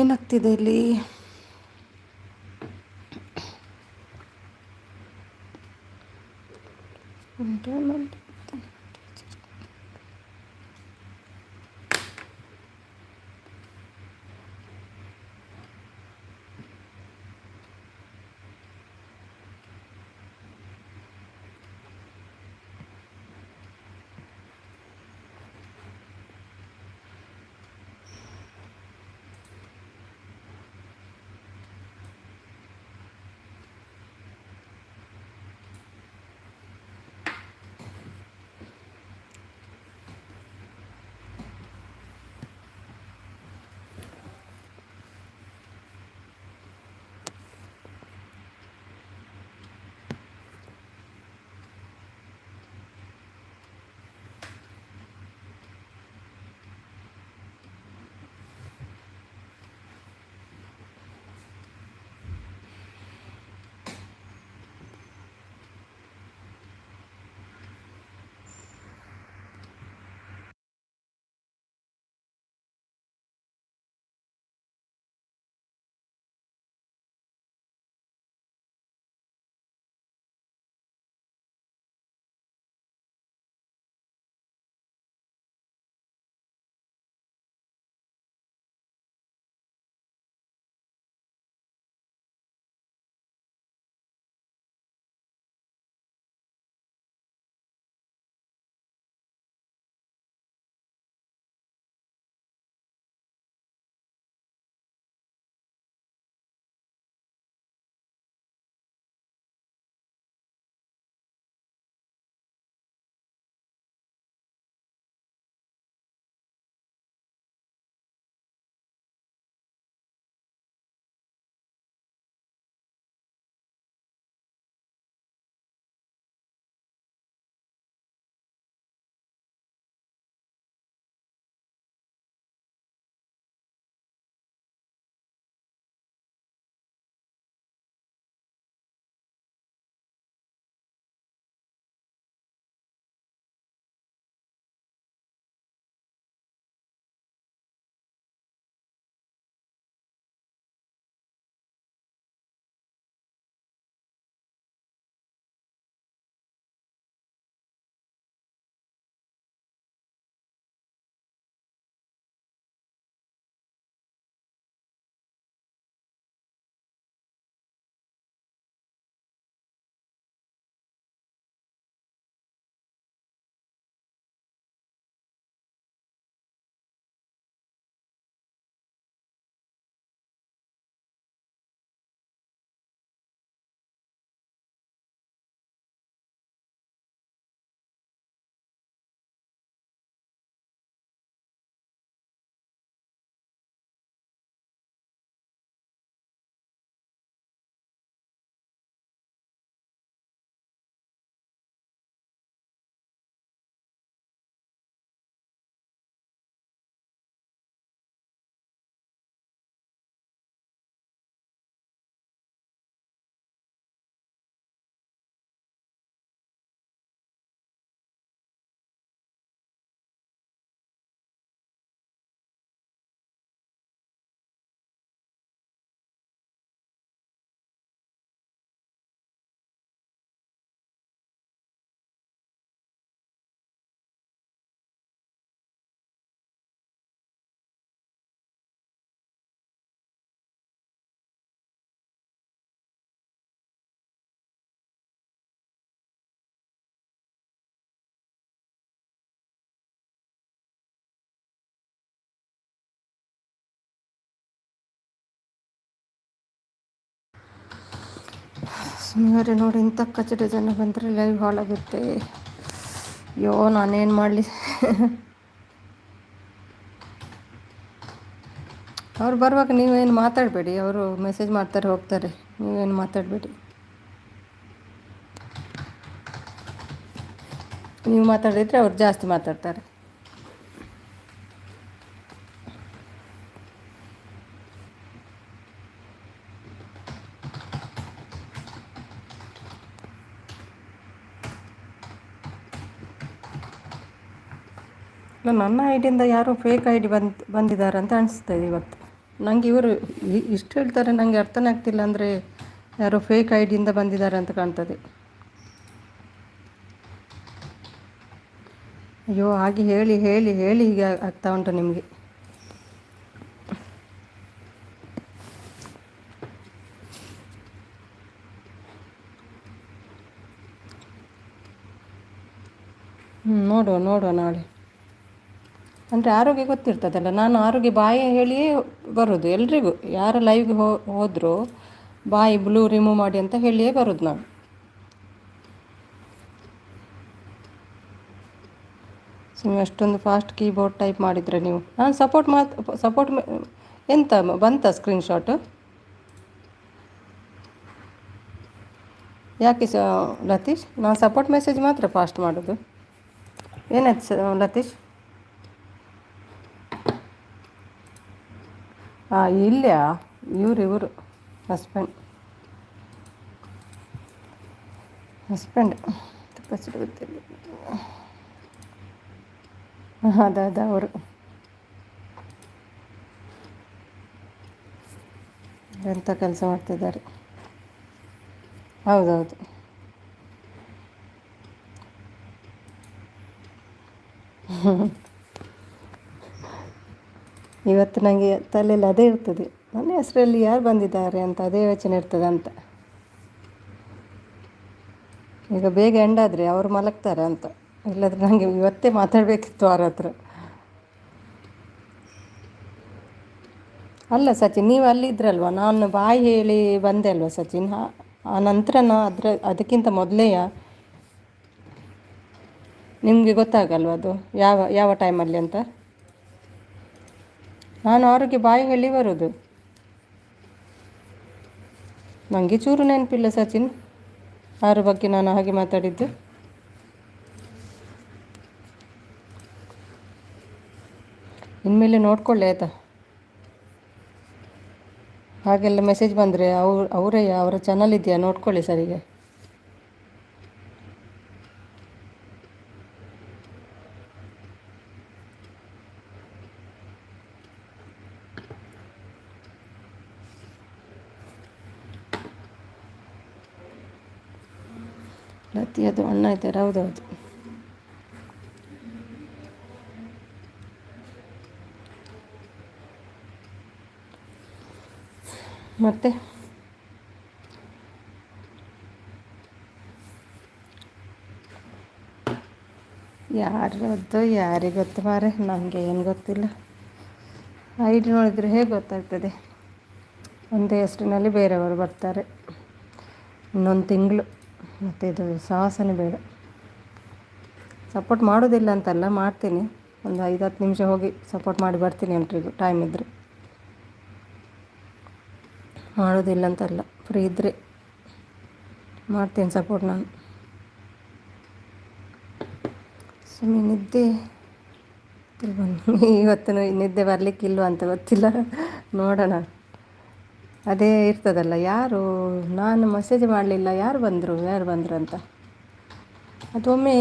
ಏನಾಗ್ತಿದೆ ಇಲ್ಲಿ? ಸುಮ್ಮನೆ ನೋಡಿ, ಇಂಥ ಕಚಡ ಜನ ಬಂದರೆ ಲೈವ್ ಹಾಳಾಗುತ್ತೆ. ಅಯ್ಯೋ, ನಾನೇನು ಮಾಡಲಿ? ಅವ್ರು ಬರುವಾಗ ನೀವೇನು ಮಾತಾಡಬೇಡಿ. ಅವರು ಮೆಸೇಜ್ ಮಾಡ್ತಾರೆ, ಹೋಗ್ತಾರೆ. ನೀವೇನು ಮಾತಾಡಬೇಡಿ. ನೀವು ಮಾತಾಡಿದರೆ ಅವ್ರು ಜಾಸ್ತಿ ಮಾತಾಡ್ತಾರೆ. ಇಲ್ಲ, ನನ್ನ ಐಡಿಯಿಂದ ಯಾರೋ ಫೇಕ್ ಐ ಡಿ ಬಂದಿದ್ದಾರೆ ಅಂತ ಅನಿಸ್ತದೆ ಇವತ್ತು. ನನಗೆ ಇವರು ಇಷ್ಟು ಹೇಳ್ತಾರೆ, ನನಗೆ ಅರ್ಥನೇ ಆಗ್ತಿಲ್ಲ. ಅಂದರೆ ಯಾರೋ ಫೇಕ್ ಐ ಡಿಯಿಂದ ಬಂದಿದ್ದಾರೆ ಅಂತ ಕಾಣ್ತದೆ. ಅಯ್ಯೋ, ಹಾಗೆ ಹೇಳಿ ಹೇಳಿ ಹೇಳಿ ಹೀಗೆ ಆಗ್ತಾ ಉಂಟು ನಿಮಗೆ. ನೋಡುವ ನೋಡುವ ನಾಳೆ. ಅಂದರೆ ಆರೋಗ್ಯ ಗೊತ್ತಿರ್ತದಲ್ಲ, ನಾನು ಆರೋಗ್ಯ ಬಾಯಿ ಹೇಳಿಯೇ ಬರೋದು ಎಲ್ರಿಗೂ. ಯಾರು ಲೈವ್ಗೆ ಹೋದರೂ ಬಾಯಿ ಬ್ಲೂ ರಿಮೂವ್ ಮಾಡಿ ಅಂತ ಹೇಳಿಯೇ ಬರೋದು ನಾನು. ಸುಮ್ಮನೆ ಅಷ್ಟೊಂದು ಫಾಸ್ಟ್ ಕೀಬೋರ್ಡ್ ಟೈಪ್ ಮಾಡಿದರೆ ನೀವು. ನಾನು ಸಪೋರ್ಟ್ ಎಂತ ಬಂತ ಸ್ಕ್ರೀನ್ಶಾಟು? ಯಾಕೆ ಲತೀಶ್, ನಾನು ಸಪೋರ್ಟ್ ಮೆಸೇಜ್ ಮಾತ್ರ ಫಾಸ್ಟ್ ಮಾಡೋದು. ಏನಾಯ್ತು ಲತೀಶ್? ಹಾಂ, ಇಲ್ಲಯಾ? ಇವರು ಹಸ್ಬೆಂಡ್ ತಪ್ಪಿಸಿಟ್ಟು ಗೊತ್ತಿಲ್ಲ. ಅದ ಅವರು ಎಂಥ ಕೆಲಸ ಮಾಡ್ತಿದ್ದಾರೆ. ಹೌದೌದು. ಇವತ್ತು ನನಗೆ ತಲೆಯಲ್ಲಿ ಅದೇ ಇರ್ತದೆ, ನನ್ನ ಹೆಸರಲ್ಲಿ ಯಾರು ಬಂದಿದ್ದಾರೆ ಅಂತ ಅದೇ ಯೋಚನೆ ಇರ್ತದೆ ಅಂತ. ಈಗ ಬೇಗ ಎಂಡಾದರೆ ಅವರು ಮಲಗ್ತಾರೆ ಅಂತ. ಇಲ್ಲಾಂದರೆ ನನಗೆ ಇವತ್ತೇ ಮಾತಾಡಬೇಕಿತ್ತು ಅವ್ರ ಹತ್ರ. ಅಲ್ಲ ಸಚಿನ್, ನೀವು ಅಲ್ಲಿದ್ರಲ್ವ, ನಾನು ಬಾಯಿ ಹೇಳಿ ಬಂದೆ ಅಲ್ವ ಸಚಿನ್. ಆ ನಂತರ ಅದಕ್ಕಿಂತ ಮೊದಲೇ ನಿಮಗೆ ಗೊತ್ತಾಗಲ್ವ ಅದು ಯಾವ ಟೈಮಲ್ಲಿ ಅಂತ. ನಾನು ಅವ್ರಿಗೆ ಬಾಯಿ ಹೇಳಿ ಬರೋದು. ನನಗೆ ಚೂರು ನೆನಪಿಲ್ಲ ಸಚಿನ್ ಅವ್ರ ಬಗ್ಗೆ ನಾನು ಹಾಗೆ ಮಾತಾಡಿದ್ದು. ಇನ್ಮೇಲೆ ನೋಡ್ಕೊಳ್ಳಿ ಆಯಿತಾ. ಹಾಗೆಲ್ಲ ಮೆಸೇಜ್ ಬಂದರೆ ಅವರ ಚಾನಲ್ ಇದೆಯಾ ನೋಡ್ಕೊಳ್ಳಿ ಸರಿಗೆ. ಲತಿ ಅದು ಅಣ್ಣ ಇದ್ದಾರೆ. ಹೌದೌದು. ಮತ್ತೆ ಯಾರದ್ದು ಯಾರಿಗೆ ಗೊತ್ತು ಮಾರೆ, ನನಗೆ ಏನು ಗೊತ್ತಿಲ್ಲ. ಐಡಿ ನೋಡಿದರೆ ಹೇಗೆ ಗೊತ್ತಾಗ್ತದೆ? ಒಂದೇ ಹೆಸರಿನಲ್ಲಿ ಬೇರೆಯವರು ಬರ್ತಾರೆ. ಇನ್ನೊಂದು ತಿಂಗಳು, ಮತ್ತು ಇದು ಸಾಹಸನೇ ಬೇಡ. ಸಪೋರ್ಟ್ ಮಾಡೋದಿಲ್ಲ ಅಂತಲ್ಲ, ಮಾಡ್ತೀನಿ. ಒಂದು 5-10 ನಿಮಿಷ ಹೋಗಿ ಸಪೋರ್ಟ್ ಮಾಡಿ ಬರ್ತೀನಿ ಎಲ್ರಿಗೂ, ಟೈಮ್ ಇದ್ದರೆ. ಮಾಡೋದಿಲ್ಲ ಅಂತಲ್ಲ, ಫ್ರೀ ಇದ್ದರೆ ಮಾಡ್ತೀನಿ ಸಪೋರ್ಟ್ ನಾನು. ಸುಮ್ಮನೆ ನಿದ್ದೆ ಇವತ್ತು ನಿದ್ದೆ ಬರಲಿಕ್ಕಿಲ್ವ ಅಂತ ಗೊತ್ತಿಲ್ಲ, ನೋಡೋಣ. ಅದೇ ಇರ್ತದಲ್ಲ, ಯಾರು ನಾನು ಮೆಸೇಜ್ ಮಾಡಲಿಲ್ಲ, ಯಾರು ಬಂದರು ಅಂತ. ಅದೊಮ್ಮೆ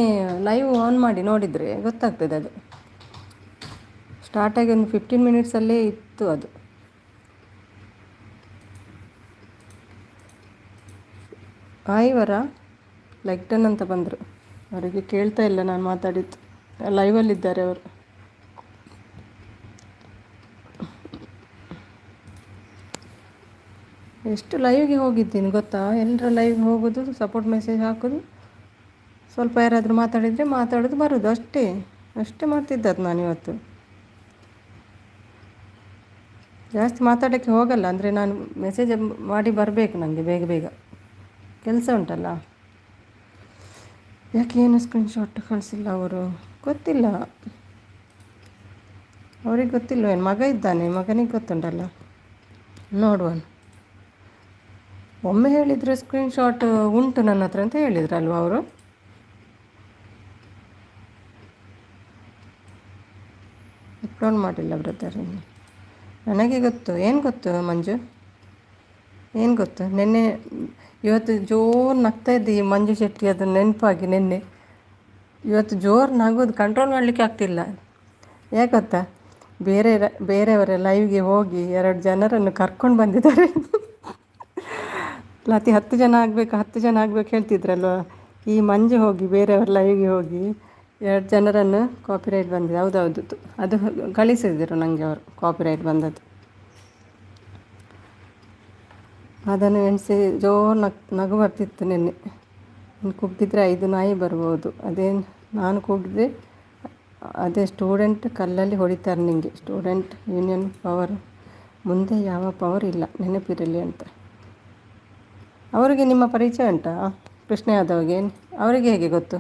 ಲೈವ್ ಆನ್ ಮಾಡಿ ನೋಡಿದರೆ ಗೊತ್ತಾಗ್ತದೆ. ಅದು ಸ್ಟಾರ್ಟಾಗಿ ಒಂದು 15 ಮಿನಿಟ್ಸಲ್ಲೇ ಇತ್ತು ಅದು. ಇವರ ಲೈಕ್ ಡನ್ ಅಂತ ಬಂದರು. ಅವರಿಗೆ ಕೇಳ್ತಾ ಇಲ್ಲ ನಾನು ಮಾತಾಡಿದ್ದು, ಲೈವಲ್ಲಿದ್ದಾರೆ ಅವರು. ಎಷ್ಟು ಲೈವ್ಗೆ ಹೋಗಿದ್ದೀನಿ ಗೊತ್ತಾ? ಎಲ್ಲರ ಲೈವ್ಗೆ ಹೋಗೋದು, ಸಪೋರ್ಟ್ ಮೆಸೇಜ್ ಹಾಕೋದು, ಸ್ವಲ್ಪ ಯಾರಾದರೂ ಮಾತಾಡಿದರೆ ಮಾತಾಡೋದು, ಬರೋದು, ಅಷ್ಟೇ ಮಾಡ್ತಿದ್ದದ್ದು ನಾನು ಇವತ್ತು. ಜಾಸ್ತಿ ಮಾತಾಡೋಕ್ಕೆ ಹೋಗಲ್ಲ, ಅಂದರೆ ನಾನು ಮೆಸೇಜ್ ಮಾಡಿ ಬರಬೇಕು ನನಗೆ ಬೇಗ ಕೆಲಸ ಉಂಟಲ್ಲ. ಯಾಕೆ ಏನು ಸ್ಕ್ರೀನ್ಶಾಟ್ ಕಳಿಸಿಲ್ಲ ಅವರು? ಗೊತ್ತಿಲ್ಲ ಅವ್ರಿಗೆ, ಗೊತ್ತಿಲ್ಲ. ಏನು ಮಗ ಇದ್ದಾನೆ, ಮಗನಿಗೆ ಗೊತ್ತುಂಟಲ್ಲ, ನೋಡುವ. ಒಮ್ಮೆ ಹೇಳಿದರೆ ಸ್ಕ್ರೀನ್ಶಾಟ್ ಉಂಟು ನನ್ನ ಹತ್ರ ಅಂತ ಹೇಳಿದ್ರಲ್ವ ಅವರು. ಅಪ್ಲೋಡ್ ಮಾಡಿಲ್ಲ ಬ್ರದರ್. ನನಗೆ ಗೊತ್ತು. ಏನು ಗೊತ್ತು ಮಂಜು, ಏನು ಗೊತ್ತು? ಇವತ್ತು ಜೋರು ನಗ್ತಾ ಇದ್ದೆ ಈ ಮಂಜು ಶೆಟ್ಟಿ, ಅದು ನೆನಪಾಗಿ ನಿನ್ನೆ. ಇವತ್ತು ಜೋರು ನಗೋದು ಕಂಟ್ರೋಲ್ ಮಾಡಲಿಕ್ಕೆ ಆಗ್ತಿಲ್ಲ. ಯಾಕೆ ಗೊತ್ತಾ, ಬೇರೆಯವರ ಲೈವ್ಗೆ ಹೋಗಿ 2 ಜನರನ್ನು ಕರ್ಕೊಂಡು ಬಂದಿದ್ದಾರೆ. ಲತಿ 10 ಜನ ಆಗಬೇಕು 10 ಜನ ಆಗಬೇಕು ಹೇಳ್ತಿದ್ರಲ್ವ, ಈ ಮಂಜು ಹೋಗಿ ಬೇರೆಯವ್ರ ಲೈವ್ಗೆ ಹೋಗಿ 2 ಜನರನ್ನು ಕಾಪಿರೈಟ್ ಬಂದಿದೆ. ಹೌದೌದು, ಅದು ಕಳಿಸಿದ್ರು ನನಗೆ ಅವರು ಕಾಪಿರೈಟ್ ಬಂದದ್ದು. ಅದನ್ನು ಎಣಿಸಿ ಜೋರು ನಗು ಬರ್ತಿತ್ತು ನಿನ್ನೆ. ನೀನು ಕೂಗಿದ್ರೆ 5 ನಾಯಿ ಬರ್ಬೋದು. ನಾನು ಕೂಗಿದ್ರೆ ಅದೇ ಸ್ಟೂಡೆಂಟ್ ಕಲ್ಲಲ್ಲಿ ಹೊಡಿತಾರೆ ನಿಮಗೆ. ಸ್ಟೂಡೆಂಟ್ ಯೂನಿಯನ್ ಪವರ್ ಮುಂದೆ ಯಾವ ಪವರ್ ಇಲ್ಲ, ನೆನಪಿರಲಿ ಅಂತ. ಅವರಿಗೆ ನಿಮ್ಮ ಪರಿಚಯ ಉಂಟಾ? ಕೃಷ್ಣ ಯಾದವ್ಗೆ ಅವರಿಗೆ ಹೇಗೆ ಗೊತ್ತು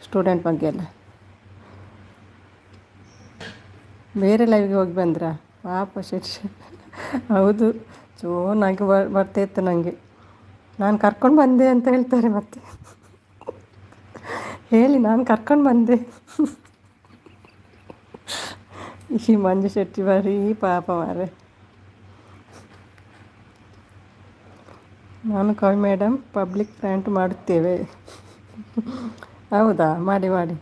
ಸ್ಟೂಡೆಂಟ್ ಬಗ್ಗೆ ಎಲ್ಲ? ಬೇರೆ ಲೈವ್ಗೆ ಹೋಗಿ ಬಂದ್ರಾ? ಪಾಪ ಶಶಿ. ಹೌದು, ಜೋನಾಗಿ ಬರ್ತಾಯಿತ್ತು ನನಗೆ. ನಾನು ಕರ್ಕೊಂಡು ಬಂದೆ ಅಂತ ಹೇಳ್ತಾರೆ ಮತ್ತೆ. ಹೇಳಿ ನಾನು ಕರ್ಕೊಂಡು ಬಂದೆ. ಈ ಮಂಜು ಶೆಟ್ಟಿ ಬರೀ ಪಾಪ ಮಾರೆ. ನಾನು ಕವಿ ಮೇಡಮ್ ಪಬ್ಲಿಕ್ ಪ್ಯಾಂಟ್ ಮಾಡುತ್ತೇವೆ. ಹೌದಾ? ಮಾಡಿ ಮಾಡಿ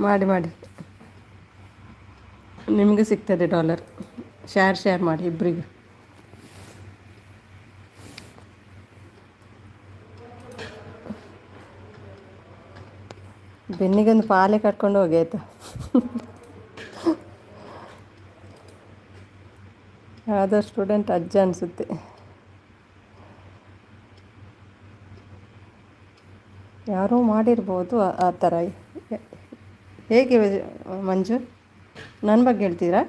ಮಾಡಿ ಮಾಡಿ, ನಿಮಗೂ ಸಿಗ್ತದೆ $. ಶೇರ್ ಮಾಡಿ ಇಬ್ಬರಿಗೂ. ಬೆನ್ನಿಗೊಂದು ಪಾಲೆ ಕಟ್ಕೊಂಡು ಹೋಗಿ ಆಯಿತಾ? ಯಾವುದೋ ಸ್ಟೂಡೆಂಟ್ ಅಜ್ಜ ಅನಿಸುತ್ತೆ. ಯಾರೋ ಮಾಡಿರ್ಬೋದು ಆ ಥರ. ಹೇಗೆ ಮಂಜು, ನನ್ನ ಬಗ್ಗೆ ಹೇಳ್ತೀರಾ?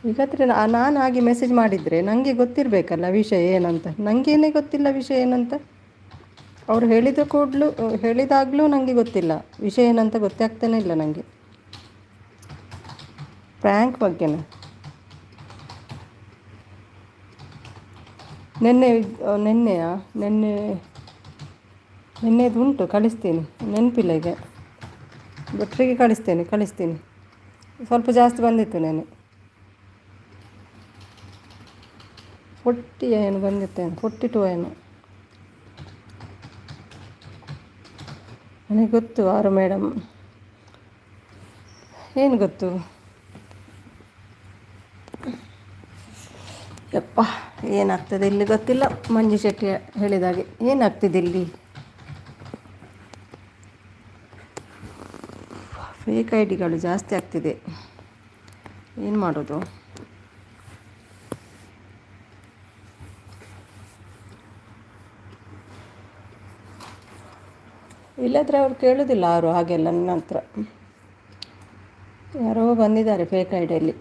ಈಗಾದರೆ ನಾನು ಹಾಗೆ ಮೆಸೇಜ್ ಮಾಡಿದರೆ ನನಗೆ ಗೊತ್ತಿರಬೇಕಲ್ಲ ವಿಷಯ ಏನಂತ. ನನಗೇನೇ ಗೊತ್ತಿಲ್ಲ ವಿಷಯ ಏನಂತ. ಅವರು ಹೇಳಿದಾಗಲೂ ನನಗೆ ಗೊತ್ತಿಲ್ಲ ವಿಷಯ ಏನಂತ, ಗೊತ್ತಾಗ್ತಾನೆ ಇಲ್ಲ ನನಗೆ. ಪ್ರ್ಯಾಂಕ್ ಬಗ್ಗೆನೇ ನಿನ್ನೆದು ಉಂಟು, ಕಳಿಸ್ತೀನಿ. ನೆನಪಿಲ್ಲ ಈಗ, ಭಟ್ರಿಗೆ ಕಳಿಸ್ತೀನಿ. ಸ್ವಲ್ಪ ಜಾಸ್ತಿ ಬಂದಿತ್ತು ನೆನ್ನೆ. 40 ಏನು ಬಂದಿತ್ತೇನು, 42 ಏನು. ನನಗೆ ಗೊತ್ತು ಆರು ಮೇಡಮ್. ಏನು ಗೊತ್ತು ಯಪ್ಪ, ಏನಾಗ್ತದೆ ಇಲ್ಲಿ ಗೊತ್ತಿಲ್ಲ. ಮಂಜು ಶೆಟ್ಟಿ ಹೇಳಿದಾಗೆ ಏನಾಗ್ತಿದೆ ಇಲ್ಲಿ. ಫೇಕ್ ಐಡಿಗಳು ಜಾಸ್ತಿ ಆಗ್ತಿದೆ, ಏನು ಮಾಡೋದು? ಇಲ್ಲದ್ರೆ ಅವ್ರು ಕೇಳೋದಿಲ್ಲ ಅವರು ಹಾಗೆಲ್ಲ. ನನ್ನ ಹತ್ರ ಯಾರೋ ಬಂದಿದ್ದಾರೆ ಫೇಕ್ ಐಡಿಯಲ್ಲಿ.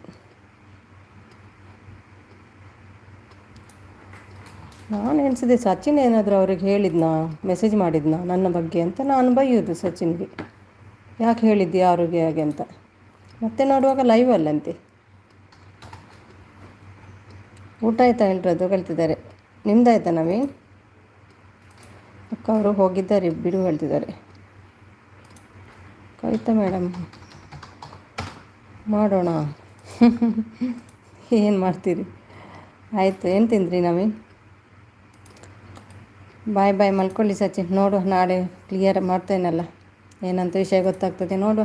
ನಾನು ಎಣಿಸಿದೆ ಸಚಿನ್ ಏನಾದರೂ ಅವ್ರಿಗೆ ಹೇಳಿದ್ನಾ, ಮೆಸೇಜ್ ಮಾಡಿದ್ನಾ ನನ್ನ ಬಗ್ಗೆ ಅಂತ. ನಾನು ಬೈಯೋದು ಸಚಿನ್ಗೆ, ಯಾಕೆ ಹೇಳಿದ್ದೆ ಯಾರಿಗೆ ಹಾಗೆ ಅಂತ. ಮತ್ತೆ ನೋಡುವಾಗ ಲೈವ್ ಅಲ್ಲಂತೆ. ಊಟ ಆಯ್ತಾ ಹೇಳ್ರದು ಕಳ್ತಿದ್ದಾರೆ. ನಿಮ್ದಾಯ್ತಾ ನವೀನ್? ಅಕ್ಕ ಅವರು ಹೋಗಿದ್ದಾರೆ, ಬಿಡು ಹೇಳ್ತಿದ್ದಾರೆ. ಕವಿತಾ ಮೇಡಮ್ ಮಾಡೋಣ. ಏನು ಮಾಡ್ತೀರಿ? ಆಯಿತು, ಏನು ತಿಂದ್ರಿ ನವೀನ್? ಬಾಯ್ ಮಲ್ಕೊಳ್ಳಿ ಸಚಿನ್. ನೋಡುವ ನಾಳೆ ಕ್ಲಿಯರ್ ಮಾಡ್ತೇನಲ್ಲ, ಏನಂತ ವಿಷಯ ಗೊತ್ತಾಗ್ತದೆ ನೋಡುವ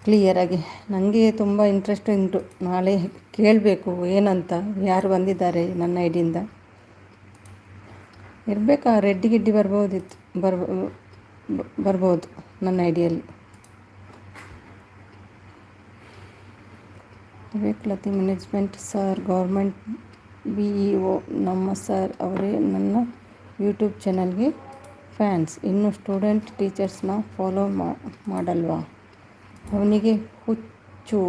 ಕ್ಲಿಯರಾಗಿ. ನನಗೆ ತುಂಬ ಇಂಟ್ರೆಸ್ಟ್ ಉಂಟು. ನಾಳೆ ಕೇಳಬೇಕು ಏನಂತ, ಯಾರು ಬಂದಿದ್ದಾರೆ ನನ್ನ ಐಡಿಯಿಂದ. ಇರಬೇಕಾ? ರೆಡ್ಡಿ ಬರ್ಬೋದಿತ್ತು, ಬರ್ಬೋದು ನನ್ನ ಐಡಿಯಲ್ಲಿ. ವಿವೇಕ್ಲತಿ ಮ್ಯಾನೇಜ್ಮೆಂಟ್ ಸರ್, ಗೌರ್ಮೆಂಟ್ BEO ನಮ್ಮ ಸರ್ ಅವರೇ ನನ್ನ ಯೂಟ್ಯೂಬ್ ಚಾನಲ್ಗೆ ಫ್ಯಾನ್ಸ್. ಇನ್ನು ಸ್ಟೂಡೆಂಟ್ ಟೀಚರ್ಸ್ನ ಫಾಲೋ ಮಾಡಲ್ವಾ? ಅವನಿಗೆ ಹುಚ್ಚು.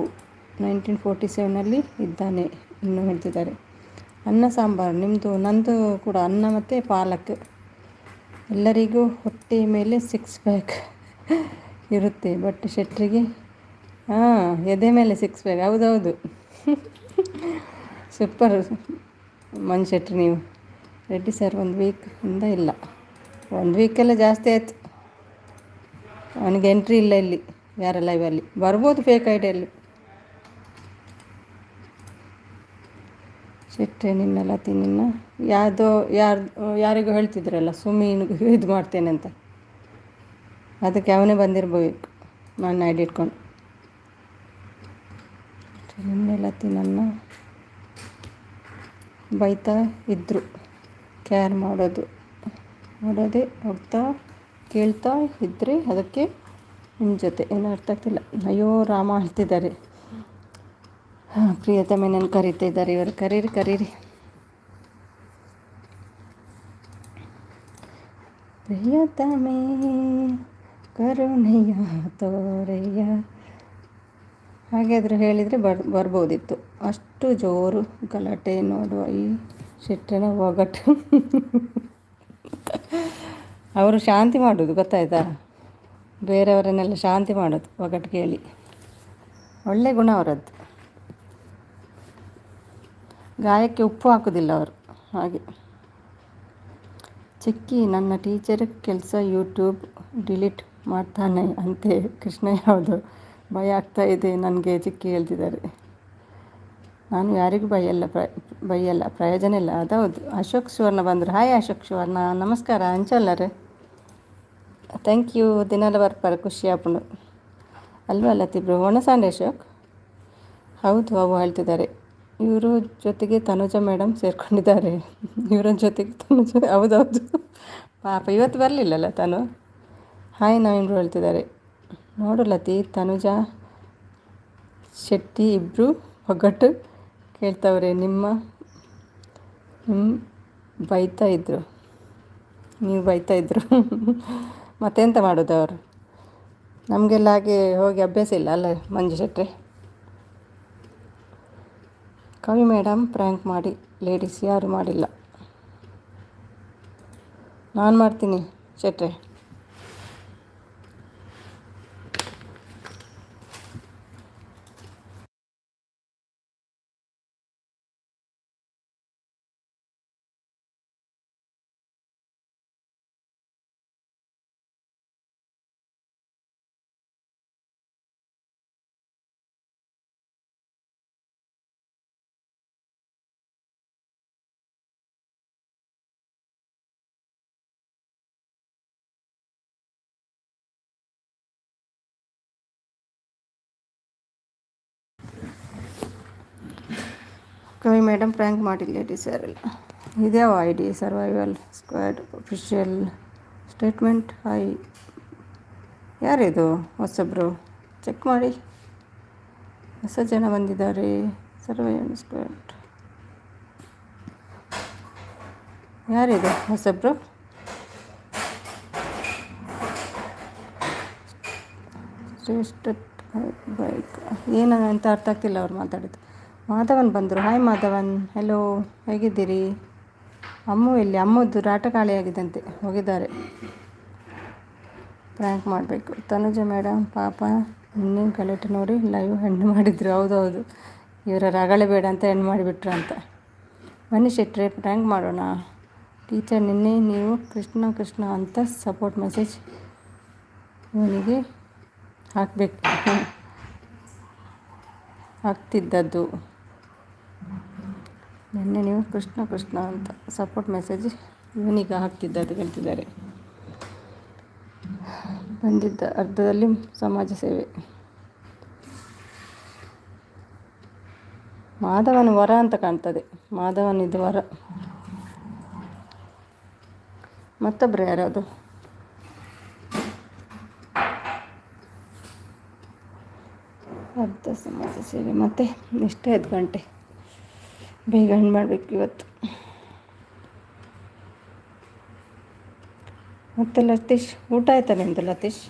1947ನಲ್ಲಿ ಇದ್ದಾನೆ ಇನ್ನೂ ಹೇಳ್ತಿದ್ದಾರೆ. ಅನ್ನ ಸಾಂಬಾರು ನಿಮ್ಮದು, ನಂದು ಕೂಡ ಅನ್ನ ಮತ್ತು ಪಾಲಕ್. ಎಲ್ಲರಿಗೂ ಹೊಟ್ಟೆ ಮೇಲೆ 6 ಪ್ಯಾಕ್ ಇರುತ್ತೆ, ಬಟ್ ಶೆಟ್ರಿಗೆ ಎದೆ ಮೇಲೆ 6 ಪ್ಯಾಕ್. ಹೌದೌದು, ಸೂಪರ್ ಮಂಜು ಶೆಟ್ಟಿ ನೀವು. ರೆಡ್ಡಿ ಸರ್ 1 ವೀಕಿಂದ ಇಲ್ಲ, 1 ವೀಕೆಲ್ಲ ಜಾಸ್ತಿ ಆಯಿತು. ಅವನಿಗೆ ಎಂಟ್ರಿ ಇಲ್ಲ ಇಲ್ಲಿ ಯಾರ ಲೈವಲ್ಲಿ. ಬರ್ಬೋದು ಫೇಕ್ ಐಡಿಯಲ್ಲಿ. ಶೆಟ್ಟಿ ನಿನ್ನೆಲ್ಲ ತಿನ್ನ ಯಾರಿಗೂ ಹೇಳ್ತಿದ್ರಲ್ಲ ಸುಮೀನಿಗೆ ಇದು ಮಾಡ್ತೇನೆ ಅಂತ, ಅದಕ್ಕೆ ಅವನೇ ಬಂದಿರ್ಬೇಕು ನನ್ನ ಐಡಿ ಇಟ್ಕೊಂಡು. ನಿನ್ನೆಲ್ಲ ತಿನ್ನ ಬೈತಾ ಇದ್ದರು, ಕೇರ್ ಮಾಡೋದೇ ಹೋಗ್ತಾ ಕೇಳ್ತಾ ಇದ್ದರೆ ಅದಕ್ಕೆ ನಿಮ್ಮ ಜೊತೆ ಏನೂ ಅರ್ಥ ಆಗ್ತಿಲ್ಲ. ಅಯ್ಯೋ ರಾಮ ಅಂತಿದ್ದಾರೆ. ಪ್ರಿಯತಮೆ ನನ್ನ ಕರೀತಾ ಇದ್ದಾರೆ ಇವರು. ಕರೀರಿ. ಪ್ರಿಯತಮೆ ಕರುಣೆಯ ತೋರೆಯ, ಹಾಗಾದರೂ ಹೇಳಿದರೆ ಬರ್ಬೋದಿತ್ತು. ಅಷ್ಟು ಜೋರು ಗಲಾಟೆ ನೋಡುವ ಈ ಶೆಟ್ಟನ ಒಗಟು. ಅವರು ಶಾಂತಿ ಮಾಡೋದು ಗೊತ್ತಾಯ್ತಾ, ಬೇರೆಯವರನ್ನೆಲ್ಲ ಶಾಂತಿ ಮಾಡೋದು ಒಗಟು ಕೇಳಿ. ಒಳ್ಳೆ ಗುಣ ಅವರದ್ದು. ಗಾಯಕ್ಕೆ ಉಪ್ಪು ಹಾಕೋದಿಲ್ಲ ಅವರು ಹಾಗೆ. ಚಿಕ್ಕಿ ನನ್ನ ಟೀಚರ್ ಕೆಲಸ ಯೂಟ್ಯೂಬ್ ಡಿಲೀಟ್ ಮಾಡ್ತಾನೆ ಅಂತೆ. ಕೃಷ್ಣ ಯಾವುದು ಭಯ ಆಗ್ತಾ ಇದೆ ನನಗೆ, ಚಿಕ್ಕಿ ಹೇಳ್ತಿದ್ದಾರೆ. ನಾನು ಯಾರಿಗೂ ಬೈಯಲ್ಲ, ಪ್ರಯೋಜನ ಇಲ್ಲ. ಅದೌದು. ಅಶೋಕ್ ಸುವರ್ಣ ಬಂದರು. ಹಾಯ್ ಅಶೋಕ್ ಸುವರ್ಣ, ನಮಸ್ಕಾರ ಅಂಚಲ್ಲರೆ. Thank you. ದಿನಾಲ ಬರ್ಪಾರ ಖುಷಿ ಆಪುಂಡು ಅಲ್ವಾ ಲತಿಬ್ರು. ಒಣಸಾಂಡೆ ಅಶೋಕ್. ಹೌದು ಅವು ಹೇಳ್ತಿದ್ದಾರೆ. ಇವರು ಜೊತೆಗೆ ತನುಜಾ ಮೇಡಮ್ ಸೇರಿಕೊಂಡಿದ್ದಾರೆ. ಇವರ ಜೊತೆಗೆ ತನುಜಾ, ಹೌದೌದು ಪಾಪ ಇವತ್ತು ಬರಲಿಲ್ಲಲ್ಲ ತಾನು. ಹಾಯ್ ನವೀನ್ರು ಹೇಳ್ತಿದ್ದಾರೆ. ನೋಡು ಲತಿ, ತನುಜಾ ಶೆಟ್ಟಿ ಇಬ್ಬರು ಒಗ್ಗಟ್ಟು ಕೇಳ್ತವ್ರೆ. ನೀವು ಬೈತಾ ಇದ್ರು ಮತ್ತೆಂತ ಮಾಡೋದು ಅವರು. ನಮಗೆಲ್ಲ ಹಾಗೆ ಹೋಗಿ ಅಭ್ಯಾಸ ಇಲ್ಲ ಅಲ್ಲ ಮಂಜು ಶೆಟ್ರೆ. ಕವಿ ಮೇಡಮ್ ಪ್ರ್ಯಾಂಕ್ ಮಾಡಿ, ಲೇಡೀಸ್ ಯಾರು ಮಾಡಿಲ್ಲ. ನಾನು ಮಾಡ್ತೀನಿ ಶೆಟ್ರೆ. ಕವಿ ಮೇಡಮ್ ಪ್ರ್ಯಾಂಕ್ ಮಾಡಿ, ಲೇಡೀಸ್ ಯಾರಿಲ್ಲ. ಇದ್ಯಾವ I D? Survival squad official statement. Hi, ಯಾರಿದು ಹೊಸಬ್ರು? ಚೆಕ್ ಮಾಡಿ, ಹೊಸ ಜನ ಬಂದಿದ್ದಾರೆ. ಸರ್ವೈವಲ್ ಸ್ಕ್ವಾಡ್ ಯಾರಿದು ಹೊಸಬ್ರು? ಶ್ರೇಷ್ಠ ಬೈಕ್ ಏನು ಅಂತ ಅರ್ಥ ಆಗ್ತಿಲ್ಲ ಅವ್ರು ಮಾತಾಡಿದ್ದು. ಮಾಧವನ್ ಬಂದರು. ಹಾಯ್ ಮಾಧವನ್, ಹೆಲೋ, ಹೇಗಿದ್ದೀರಿ? ಅಮ್ಮು ಎಲ್ಲಿ? ಅಮ್ಮದ್ದು ರಾಟ ಖಾಲಿಯಾಗಿದ್ದಂತೆ, ಹೋಗಿದ್ದಾರೆ. ಪ್ರ್ಯಾಂಕ್ ಮಾಡಬೇಕು. ತನುಜಾ ಮೇಡಮ್ ಪಾಪ ಇನ್ನೇನು ಗಲಾಟೆ ನೋಡಿ ಲೈವ್ ಹೆಣ್ಣು ಮಾಡಿದ್ರು. ಹೌದೌದು, ಇವರ ರಗಳೆ ಬೇಡ ಅಂತ ಹೆಣ್ಣು ಮಾಡಿಬಿಟ್ರು ಅಂತ. ಬನ್ನಿ ಶೆಟ್ರೆ ಪ್ರ್ಯಾಂಕ್ ಮಾಡೋಣ. ಟೀಚರ್ ನಿನ್ನೆ ನೀವು ಕೃಷ್ಣ ಅಂತ ಸಪೋರ್ಟ್ ಮೆಸೇಜ್ ಇವನಿಗೆ ಹಾಕ್ತಿದ್ದದ್ದು. ನಿನ್ನೆ ನೀವು ಕೃಷ್ಣ ಅಂತ ಸಪೋರ್ಟ್ ಮೆಸೇಜ್ ಇವನಿಗೆ ಹಾಕ್ತಿದ್ದದ್ದು ಹೇಳ್ತಿದ್ದಾರೆ. ಬಂದಿದ್ದ ಅರ್ಧದಲ್ಲಿ ಸಮಾಜ ಸೇವೆ. ಮಾಧವನ ವರ ಅಂತ ಕಾಣ್ತದೆ. ಮಾಧವನ್ ಇದು ವರ. ಮತ್ತೊಬ್ಬರು ಯಾರದು? ಅರ್ಧ ಸಮಾಜ ಸೇವೆ. ಮತ್ತೆ ಎಷ್ಟೇ 5 ಗಂಟೆ ಬೇಗ ಹಣ್ಣು ಮಾಡಬೇಕು ಇವತ್ತು. ಮತ್ತೆ ಲತೀಶ್, ಊಟ ಆಯ್ತಾ ನಿಮ್ಮದು ಲತೀಶ್?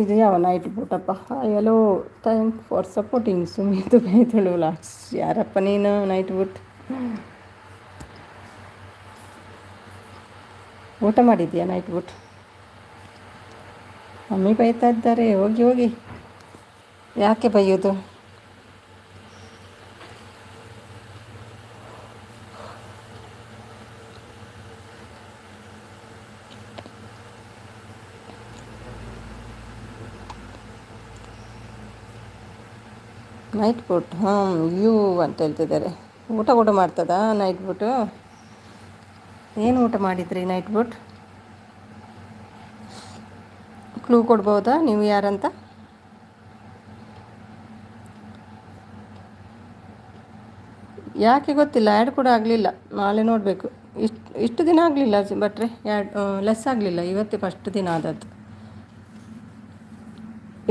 ಇದು ಯಾವ ನೈಟ್ ಬೂಟಪ್ಪ? ಹಲೋ, ಥ್ಯಾಂಕ್ ಫಾರ್ ಸಪೋರ್ಟಿಂಗ್ ಸುಮಿತು ಬೈತಳು ಲಾಕ್ಸ್. ಯಾರಪ್ಪ ನೀನು ನೈಟ್ ಬೂಟ್? ಊಟ ಮಾಡಿದ್ಯಾ ನೈಟ್ ಬೂಟ್? ಮಮ್ಮಿ ಬೈತಾ ಇದ್ದಾರೆ. ಹೋಗಿ ಯಾಕೆ ಬೈಯೋದು? ನೈಟ್ ಬೂಟ್, ಯು ಅಂತ ಹೇಳ್ತಿದ್ದಾರೆ. ಊಟ ಕೂಡ ಮಾಡ್ತದಾ ನೈಟ್ ಬುಟ್ಟು? ಏನು ಊಟ ಮಾಡಿದ್ರಿ ನೈಟ್ ಬುಟ್? ಕ್ಲೂ ಕೊಡ್ಬೋದಾ ನೀವು ಯಾರಂತ? ಯಾಕೆ ಗೊತ್ತಿಲ್ಲ, ಆ್ಯಡ್ ಕೂಡ ಆಗಲಿಲ್ಲ. ನಾಳೆ ನೋಡಬೇಕು. ಇಷ್ಟು ದಿನ ಆಗಲಿಲ್ಲ ಭಟ್ರೆ, ಆ್ಯಡ್ ಲೆಸ್ ಆಗಲಿಲ್ಲ. ಇವತ್ತೇ ಫಸ್ಟ್ ದಿನ ಆದದ್ದು.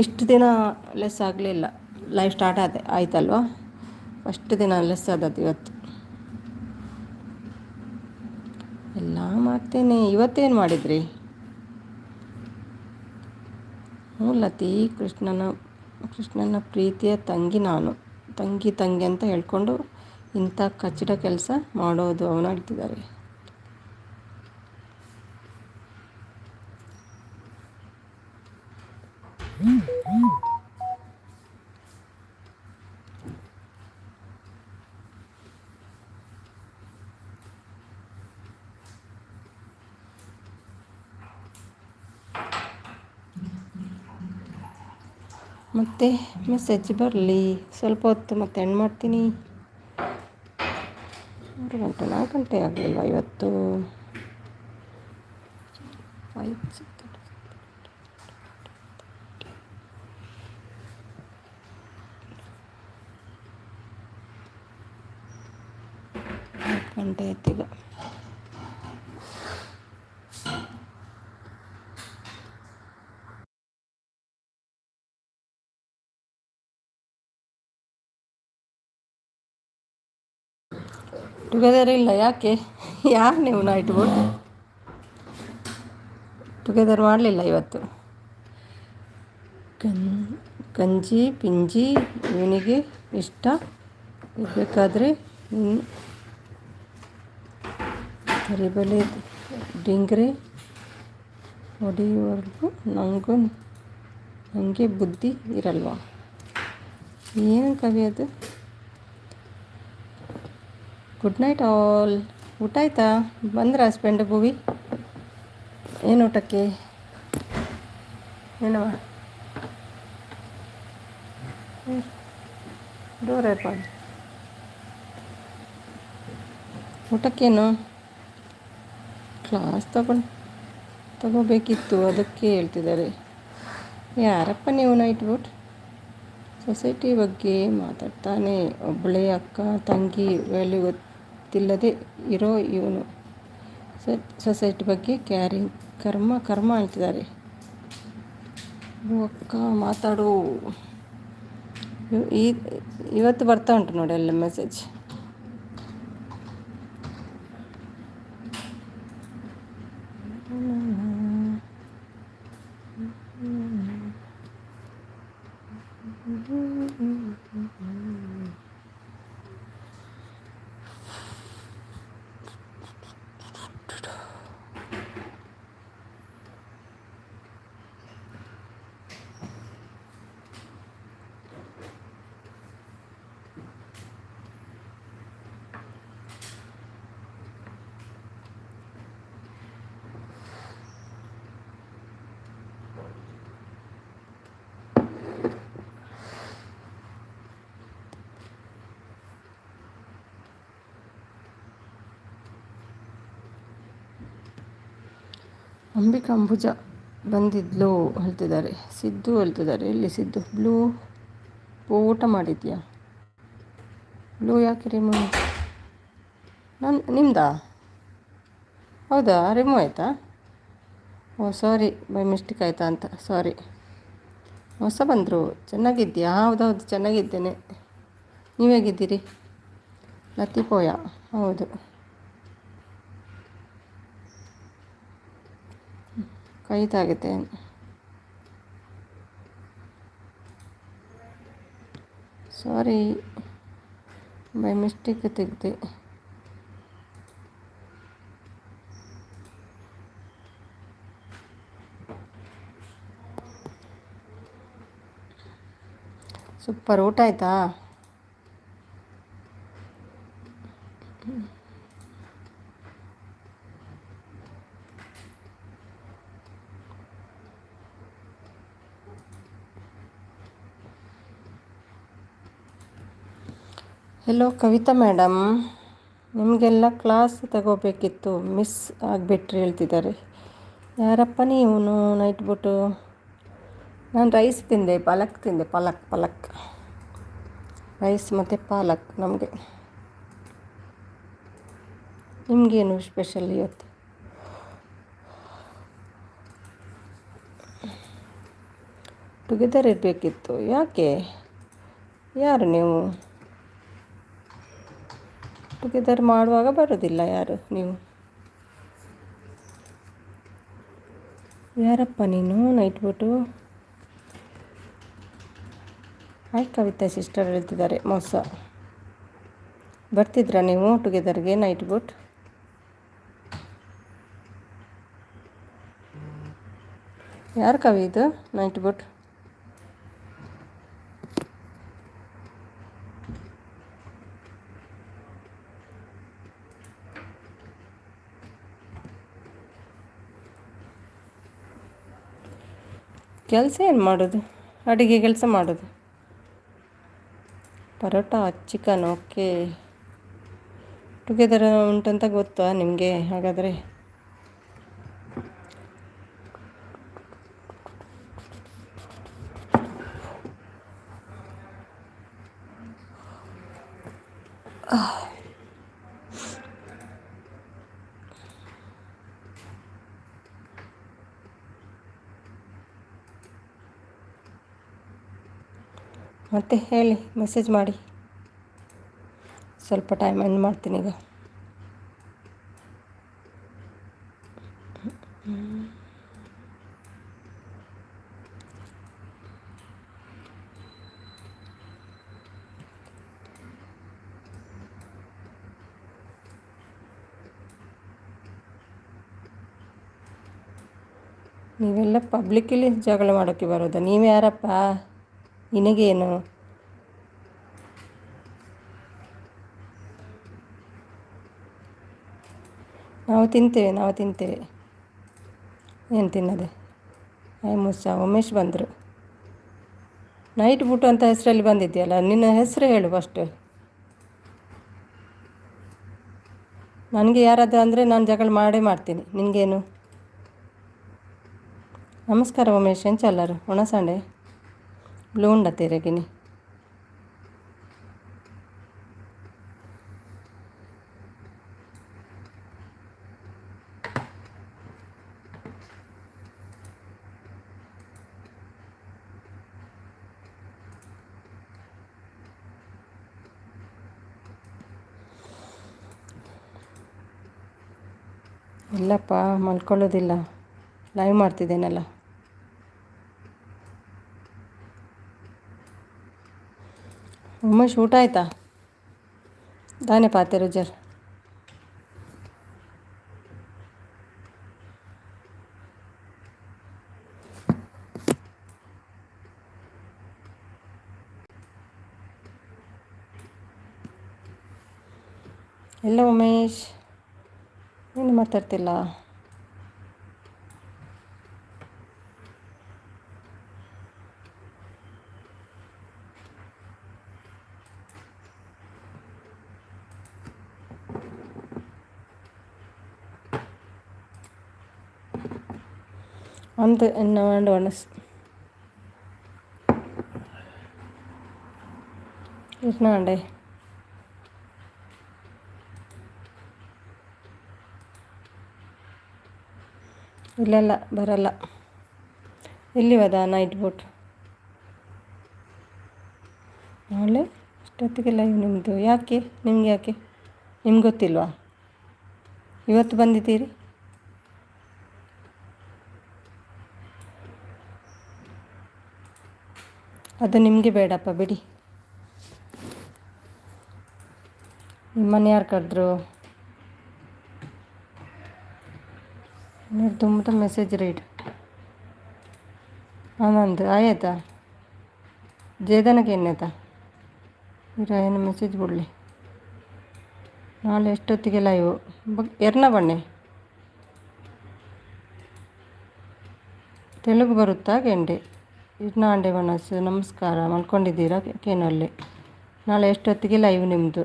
ಇಷ್ಟು ದಿನ ಲೆಸ್ ಆಗಲಿಲ್ಲ. ಲೈವ್ ಸ್ಟಾರ್ಟ್ ಆಯ್ತಲ್ವಾ, ಫಸ್ಟ್ ದಿನ ಲೆಸ್ ಆದದ್ದು ಇವತ್ತು. ಎಲ್ಲ ಮಾಡ್ತೇನೆ. ಇವತ್ತೇನು ಮಾಡಿದ್ರಿ? ಲತಿ, ಕೃಷ್ಣನ ಪ್ರೀತಿಯ ತಂಗಿ ನಾನು. ತಂಗಿ ಅಂತ ಹೇಳ್ಕೊಂಡು ಇಂಥ ಕಚ್ಚಡ ಕೆಲಸ ಮಾಡೋದು ಅವನು ಹೇಳ್ತಿದ್ದಾರೆ. ಮತ್ತೆ ಮೆಸೇಜ್ ಬರಲಿ, ಸ್ವಲ್ಪ ಹೊತ್ತು ಮತ್ತೆ ಎಂಡ್ ಮಾಡ್ತೀನಿ. 3 ಗಂಟೆ 4 ಗಂಟೆ ಆಗಲಿಲ್ಲ ಇವತ್ತು. ಗಂಟೆ ಆಯ್ತೀಗ. ಟುಗೆದರ್ ಇಲ್ಲ, ಯಾಕೆ? ಯಾರು ನೀವು ನೈಟ್ ಬೋಟ್ ಟುಗೆದರ್ ಮಾಡಲಿಲ್ಲ ಇವತ್ತು? ಗಂಜಿ ಪಿಂಜಿ ಇವನಿಗೆ ಇಷ್ಟ ಇರಬೇಕಾದ್ರೆ ತರಿಬಲೆ ಡಿಂಗ್ರೆ ಹೊಡೆಯುವವರೆಗೂ ನನಗೆ ಬುದ್ಧಿ ಇರಲ್ವಾ? ಏನು ಕವಿ ಅದು? Good night all. ಊಟ ಆಯಿತಾ? ಬಂದ್ರ ಹಸ್ಬೆಂಡ್ ಭೂವಿ? ಏನು ಊಟಕ್ಕೆ? ಏನವ ಡೋರ್ ಏರ್ಪಾಡು ಊಟಕ್ಕೇನು? ಕ್ಲಾಸ್ ತಗೋಬೇಕಿತ್ತು, ಅದಕ್ಕೆ ಹೇಳ್ತಿದ್ದಾರೆ. ಯಾರಪ್ಪ ನೀವು ನೈಟ್ ಬೋಟ್? ಸೊಸೈಟಿ ಬಗ್ಗೆ ಮಾತಾಡ್ತಾನೆ. ಒಬ್ಬಳೇ ಅಕ್ಕ ತಂಗಿ ವ್ಯಾಲ್ಯೂ ಗೊತ್ತಿಲ್ಲದೆ ಇರೋ ಇವನು ಸೊಸೈಟಿ ಬಗ್ಗೆ ಕ್ಯಾರಿಂಗ್. ಕರ್ಮ ಹೇಳ್ತಿದ್ದಾರೆ. ಅಕ್ಕ ಮಾತಾಡು. ಇವತ್ತು ಬರ್ತಾ ಉಂಟು ನೋಡಿ ಎಲ್ಲ ಮೆಸೇಜ್. ಅಂಬಿಕಾ ಅಂಬುಜ ಬಂದಿದ್ಲು ಹೇಳ್ತಿದ್ದಾರೆ. ಸಿದ್ದು ಹೇಳ್ತಿದ್ದಾರೆ. ಎಲ್ಲಿ ಸಿದ್ದು? ಬ್ಲೂ ಊಟ ಮಾಡಿದ್ಯಾ? ಬ್ಲೂ ಯಾಕೆ ರಿಮೂವ್? ನಿಮ್ದಾ? ಹೌದಾ, ರಿಮೂವ್ ಆಯಿತಾ? ಓ ಸಾರಿ, ಬೈ ಮಿಸ್ಟೇಕ್ ಆಯಿತಾ ಅಂತ ಸಾರಿ. ಹೊಸ ಬಂದರು. ಚೆನ್ನಾಗಿದ್ಯಾ? ಹೌದೌದು ಚೆನ್ನಾಗಿದ್ದೇನೆ. ನೀವು ಹೇಗಿದ್ದೀರಿ? ಲತಿಪೋಯ. ಹೌದು, ಕೈ ತಾಗಿದೆ. ಸಾರಿ, ಬೈ ಮಿಸ್ಟೇಕ್ ತೆಗೆದೆ. ಸೂಪರ್. ಊಟ ಆಯಿತಾ? ಹೆಲೋ ಕವಿತಾ ಮೇಡಮ್, ನಿಮಗೆಲ್ಲ ಕ್ಲಾಸ್ ತಗೋಬೇಕಿತ್ತು, ಮಿಸ್ ಆಗಿಬಿಟ್ರಿ ಹೇಳ್ತಿದ್ದಾರೆ. ಯಾರಪ್ಪ ನೀವು ನೈಟ್ ಬಿಟ್ಟು? ನಾನು ರೈಸ್ ತಿಂದೆ, ಪಾಲಕ್ ತಿಂದೆ, ಪಾಲಕ್ ರೈಸ್ ಮತ್ತು ಪಾಲಕ್ ನಮಗೆ. ನಿಮಗೇನು ಸ್ಪೆಷಲ್ ಇವತ್ತು? ಟುಗೆದರ್ ಇರಬೇಕಿತ್ತು. ಯಾಕೆ? ಯಾರು ನೀವು? ಟುಗೆದರ್ ಮಾಡುವಾಗ ಬರೋದಿಲ್ಲ ಯಾರು ನೀವು? ಯಾರಪ್ಪ ನೀನು night bot? Hi Kavitha sister ಹೇಳ್ತಿದ್ದಾರೆ. ಮೋಸ ಬರ್ತಿದ್ರಾ ನೀವು ಟುಗೆದರ್ಗೆ ನೈಟ್ ಬೋಟ್? ಯಾರು ಕವಿ ಇದು ನೈಟ್ ಬೋಟ್? ಕೆಲಸ ಏನು ಮಾಡೋದು? ಅಡುಗೆ ಕೆಲಸ ಮಾಡೋದು. Paratha chicken, okay. ಟುಗೆದರ್ ಉಂಟಂತ ಗೊತ್ತಾ ನಿಮಗೆ? ಹಾಗಾದರೆ ಮತ್ತೆ ಹೇಳಿ, ಮೆಸೇಜ್ ಮಾಡಿ. ಸ್ವಲ್ಪ ಟೈಮ್ ಎಂಡ್ ಮಾಡ್ತೀನಿ ಈಗ. ನೀವೆಲ್ಲ ಪಬ್ಲಿಕ್ಕಲ್ಲಿ ಜಗಳ ಮಾಡೋಕ್ಕೆ ಬರೋದಾ? ನೀವು ಯಾರಪ್ಪ? ನಿನಗೇನು? ನಾವು ತಿಂತೇವೆ. ಏನು ತಿನ್ನದೆ? ಮುಸ ಉಮೇಶ್ ಬಂದರು. ನೈಟ್ ಬುಟ್ಟು ಅಂತ ಹೆಸರಲ್ಲಿ ಬಂದಿದೆಯಲ್ಲ, ನಿನ್ನ ಹೆಸರು ಹೇಳು ಫಸ್ಟು. ನನಗೆ ಯಾರಾದರೂ ಅಂದರೆ ನಾನು ಜಗಳ ಮಾಡೇ ಮಾಡ್ತೀನಿ. ನಿನಗೇನು? ನಮಸ್ಕಾರ ಉಮೇಶ್, ಎಂಚಲ್ಲರು ಒಣಸಂಡೆ ಬ್ಲೂ ಉಂಡ ತೆರೆಗಿನಿ. ಇಲ್ಲಪ್ಪ, ಮಲ್ಕೊಳ್ಳೋದಿಲ್ಲ, ಲೈವ್ ಮಾಡ್ತಿದ್ದೇನಲ್ಲ. ಉಮೇಶ್ ಊಟ ಆಯಿತಾ? ದಾನೆ ಪಾತೆ ರುಜರ್. ಎಲ್ಲ ಉಮೇಶ್ ಏನು ಮಾತಾಡ್ತಿಲ್ಲ? ಅಂದು ಎನ್ನ വേണ്ട ಒಣಸ್ ಇರ್ನಾಂಡೆ. ಇಲ್ಲ ಬರಲ್ಲ. ಎಲ್ಲಿ ಹೋದ ನೈಟ್ ಬೋಟ್? ನಾಳೆ ಇಷ್ಟೊತ್ತಿಗೆ ಲೈವ್ ನಿಮ್ಮದು. ಯಾಕೆ? ನಿಮ್ಗೆ ಯಾಕೆ? ನಿಮ್ಗೆ ಗೊತ್ತಿಲ್ವಾ? ಇವತ್ತು ಬಂದಿದ್ದೀರಿ? ಅದು ನಿಮಗೆ ಬೇಡಪ್ಪ, ಬಿಡಿ. ನಿಮ್ಮನ್ನು ಯಾರು ಕರೆದ್ರು? ನೀವು ತುಂಬ ಮೆಸೇಜ್ ರೀಡ್. ಆನಂದ್ ಆಯ್ತಾ? ಜೇದನಕ್ಕೆ ಏನಾಯ್ತಾ? ಏನು ಮೆಸೇಜ್ ಬಿಡಲಿ. ನಾಳೆ ಎಷ್ಟೊತ್ತಿಗೆ ಲೈವ್? ಎರ್ನ ಬನ್ನಿ. ತೆಲುಗು ಬರುತ್ತಾ ಗೆಂಡೆ? ಇರ್ನ ಅಂಡೆ ಬನಸ್. ನಮಸ್ಕಾರ, ಮಲ್ಕೊಂಡಿದ್ದೀರಾ ಕೇನಲ್ಲಿ? ನಾಳೆ ಎಷ್ಟೊತ್ತಿಗೆ ಲೈವ್ ನಿಮ್ಮದು?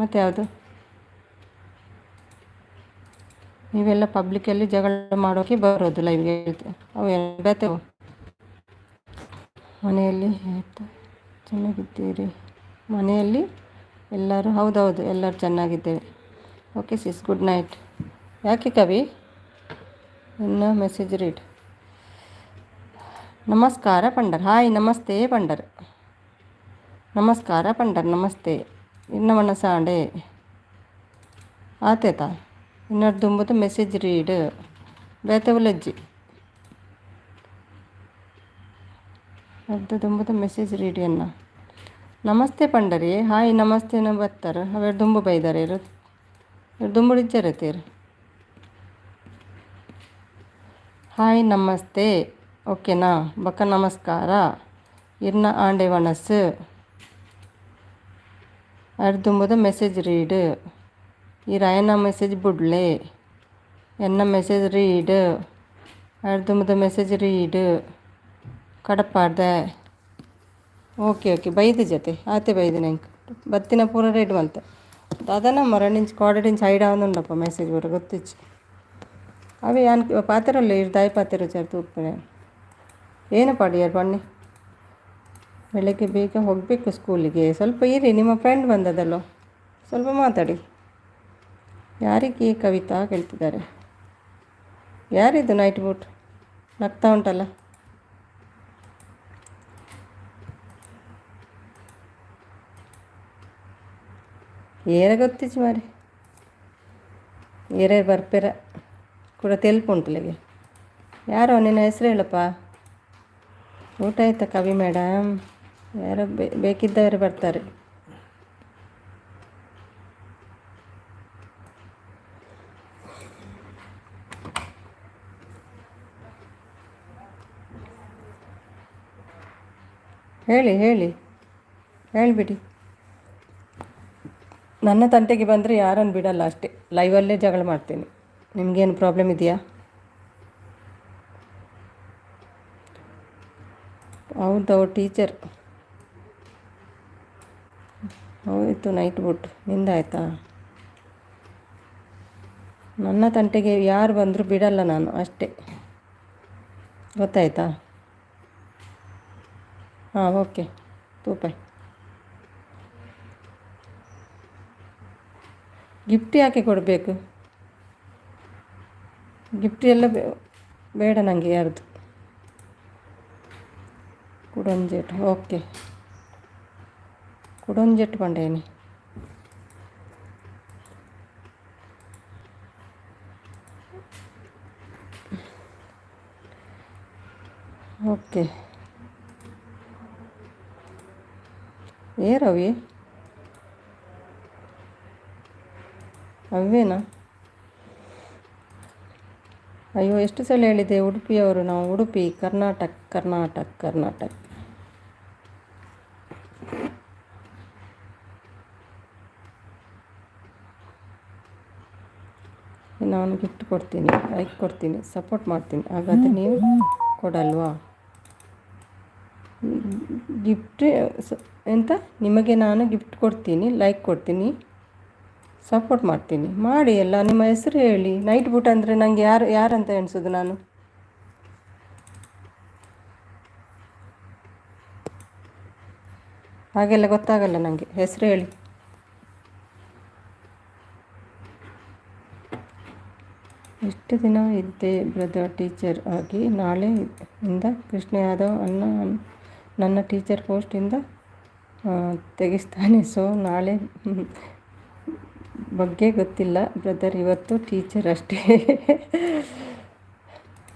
ಮತ್ತು ಯಾವುದು? ನೀವೆಲ್ಲ ಪಬ್ಲಿಕಲ್ಲಿ ಜಗಳ ಮಾಡೋಕ್ಕೆ ಬರೋದು ಲೈವ್ಗೆ ಹೇಳ್ತೆ ಅವು ಬೆತ್ತವು. ಮನೆಯಲ್ಲಿ ಆಯಿತಾ, ಚೆನ್ನಾಗಿದ್ದೀರಿ? ಮನೆಯಲ್ಲಿ ಎಲ್ಲರೂ ಹೌದೌದು, ಎಲ್ಲರೂ ಚೆನ್ನಾಗಿದ್ದೇವೆ. Okay sis, good night. ಯಾಕೆ ಕವಿ ಇನ್ನು ಮೆಸೇಜ್ ರೀಡ್. ನಮಸ್ಕಾರ ಪಂಡರ್. ಹಾಯ್, ನಮಸ್ತೆ ಪಂಡರ್. ನಮಸ್ಕಾರ ಪಂಡರ್, ನಮಸ್ತೆ. ಇನ್ನು ಮನಸಾಂಡೆ ಆತೇತಾ? ಇನ್ನೊಂದು ತುಂಬುದು ಮೆಸೇಜ್ ರೀಡ್ ಬೇತವುಲಜ್ಜಿ ಅರ್ಧ ತುಂಬುದು ಮೆಸೇಜ್ ರೀಡ್ ಎನ್ನ. ನಮಸ್ತೆ ಪಂಡರಿ. ಹಾಯ್, ನಮಸ್ತೆನ ಬರ್ತಾರ ಅವೆರಡು ದುಂಬು ಬೈದಾರೆ ಇರೋದು ಎರಡು ದುಂಬು ಇಜ್ಜರತ್ತೀರು. ಹಾಯ್, ನಮಸ್ತೆ. ಓಕೆನಾ ಬಕ್ಕ ನಮಸ್ಕಾರ. ಇರ್ನ ಆಂಡೆ ವನಸ್ಸು ಎರಡು ತುಂಬುದು ಮೆಸೇಜ್ ರೀಡ್. ಈ ರಾಯನ ಮೆಸೇಜ್ ಬುಡ್ಲೆ ಎನ್ನ ಮೆಸೇಜ್ ರೀಡ್ ಎರಡು ತುಂಬುದು ಮೆಸೇಜ್ ರೀಡ್ ಕಡಪಾಡ್ದೆ. ಓಕೆ ಓಕೆ ಬೈದು ಜೊತೆ ಆತೆ ಬೈದು ನಂಗೆ ಬತ್ತಿನ ಪೂರ ರೆಡ್ ಬಂತ ಅದನ್ನ ಮರಣಿಂಚ್ ಕೋಡಡಿಂಚ್ ಹೈಡ್ ಆವನುಂಡಪ್ಪ ಮೆಸೇಜ್ ಬರೋ ಗೊತ್ತಿಚ್ಚು ಅವೇ ಯಾನ್ ಪಾತಿರಲ್ಲ ಇರು ದಾಯಿ ಪಾತಿರೋ ಚರ್ ತೂಪನೆ ಏನು ಪಾಡಿಯಾರು ಬನ್ನಿ. ಬೆಳಗ್ಗೆ ಬೇಗ ಹೋಗಬೇಕು ಸ್ಕೂಲಿಗೆ. ಸ್ವಲ್ಪ ಇರಿ, ನಿಮ್ಮ ಫ್ರೆಂಡ್ ಬಂದದಲ್ಲೋ, ಸ್ವಲ್ಪ ಮಾತಾಡಿ. ಯಾರಿಗೆ ಕವಿತಾ ಕೇಳ್ತಿದ್ದಾರೆ? ಯಾರಿದು ನೈಟ್ ಬೂಟ್ ನಗ್ತಾ ಉಂಟಲ್ಲ? ಏರ ಗೊತ್ತಿಚ್ಚು ಮಾರಿ, ಏರೇ ಬರ್ಪೆರ ಕೂಡ ತೆಲ್ಪುಂಟಲ್ಲಿಗೆ. ಯಾರೋ ನಿನ್ನ ಹೆಸರು ಹೇಳಪ್ಪ. ಊಟ ಆಯ್ತಾ ಕವಿ ಮೇಡಮ್? ಯಾರೋ ಬೇಕಿದ್ದವರು ಬರ್ತಾರೆ. ಹೇಳಿ ಹೇಳಿಬಿಡಿ. ನನ್ನ ತಂಟೆಗೆ ಬಂದರೆ ಯಾರನ್ನು ಬಿಡಲ್ಲ ಅಷ್ಟೇ, ಲೈವಲ್ಲೇ ಜಗಳ ಮಾಡ್ತೀನಿ. ನಿಮಗೇನು ಪ್ರಾಬ್ಲಮ್ ಇದೆಯಾ? ಹೌದು ಟೀಚರ್. ಹೌದಿತ್ತು ನೈಟ್ ಬುಟ್ ನಿಂದಾಯ್ತಾ? ನನ್ನ ತಂಟೆಗೆ ಯಾರು ಬಂದರೂ ಬಿಡಲ್ಲ ನಾನು ಅಷ್ಟೇ, ಗೊತ್ತಾಯ್ತಾ? ಹಾಂ ಓಕೆ ತೂಪಾಯ್. ಗಿಫ್ಟ್ ಯಾಕೆ ಕೊಡಬೇಕು? ಗಿಫ್ಟ್ ಎಲ್ಲ ಬೇಡ ನನಗೆ ಯಾರ್ದು. ಕುಡಂಜೆಟ್ ಓಕೆ, ಕುಡಂಜೆಟ್ ಪಂಡೇನಿ. ಓಕೆ ಏ ರವಿ ಅವೇನಾ? ಅಯ್ಯೋ ಎಷ್ಟು ಸಲ ಹೇಳಿದೆ ಉಡುಪಿಯವರು ನಾವು, ಉಡುಪಿ ಕರ್ನಾಟಕ ಕರ್ನಾಟಕ ಕರ್ನಾಟಕ. ನಾನು ಗಿಫ್ಟ್ ಕೊಡ್ತೀನಿ, ಲೈಕ್ ಕೊಡ್ತೀನಿ, ಸಪೋರ್ಟ್ ಮಾಡ್ತೀನಿ, ಹಾಗಾದರೆ ನೀವು ಕೊಡಲ್ವಾ? ಗಿಫ್ಟ್ ಎಂತ? ನಿಮಗೆ ನಾನು ಗಿಫ್ಟ್ ಕೊಡ್ತೀನಿ, ಲೈಕ್ ಕೊಡ್ತೀನಿ, ಸಪೋರ್ಟ್ ಮಾಡ್ತೀನಿ, ಮಾಡಿ ಎಲ್ಲ. ನಿಮ್ಮ ಹೆಸರು ಹೇಳಿ. ನೈಟ್ ಬೂಟ್ ಅಂದರೆ ನನಗೆ ಯಾರಂತ ಎಣಿಸೋದು ನಾನು? ಹಾಗೆಲ್ಲ ಗೊತ್ತಾಗಲ್ಲ ನನಗೆ, ಹೆಸರು ಹೇಳಿ. ಎಷ್ಟು ದಿನ ಇದ್ದೆ ಬ್ರದರ್ ಟೀಚರ್ ಆಗಿ, ನಾಳೆಯಿಂದ ಕೃಷ್ಣ ಯಾದವ್ ನನ್ನ ಟೀಚರ್ ಪೋಸ್ಟಿಂದ ತೆಗೆಸ್ತಾನೆ. ಸೊ ನಾಳೆ ಬಗ್ಗೆ ಗೊತ್ತಿಲ್ಲ ಬ್ರದರ್, ಇವತ್ತು ಟೀಚರ್ ಅಷ್ಟೇ.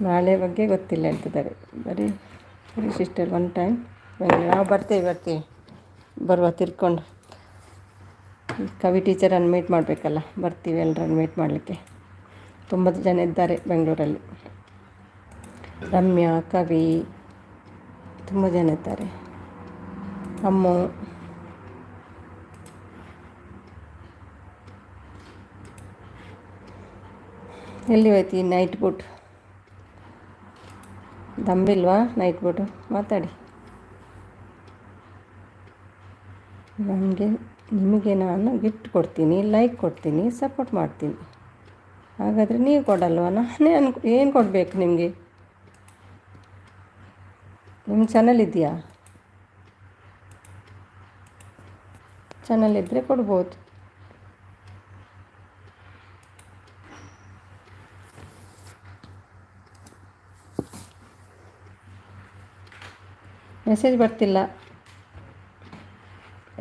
ನಾಳೆ ಬಗ್ಗೆ ಗೊತ್ತಿಲ್ಲ ಹೇಳ್ತಿದ್ದಾರೆ. ಬರೀ ಸಿಸ್ಟರ್ ಒನ್ ಟೈಮ್ ನಾವು ಬರ್ತೀವಿ ಬರುವ ತಿರ್ಕೊಂಡು. ಕವಿ ಟೀಚರನ್ನು ಮೀಟ್ ಮಾಡಬೇಕಲ್ಲ, ಬರ್ತೀವಿ ಎಲ್ಲರನ್ನು ಮೀಟ್ ಮಾಡಲಿಕ್ಕೆ. ತುಂಬ ಜನ ಇದ್ದಾರೆ ಬೆಂಗಳೂರಲ್ಲಿ. ರಮ್ಯಾ, ಕವಿ, ತುಂಬ ಜನ ಇದ್ದಾರೆ. ಅಮ್ಮು, ಎಲ್ಲಿ ಹೋಯ್ತು ಈ ನೈಟ್ ಬೂಟ್? ದಂಬಿಲ್ವಾ ನೈಟ್ ಬೂಟು? ಮಾತಾಡಿ. ನನಗೆ ನಿಮಗೆ ನಾನು ಗಿಫ್ಟ್ ಕೊಡ್ತೀನಿ, ಲೈಕ್ ಕೊಡ್ತೀನಿ, ಸಪೋರ್ಟ್ ಮಾಡ್ತೀನಿ. ಹಾಗಾದರೆ ನೀವು ಕೊಡಲ್ವ? ನಾನೇ ಏನು ಕೊಡಬೇಕು ನಿಮಗೆ? ನಿಮ್ಮ ಚಾನಲ್ ಇದೆಯಾ? ಚಾನಲ್ ಇದ್ದರೆ ಕೊಡ್ಬೋದು. ಮೆಸೇಜ್ ಬರ್ತಿಲ್ಲ.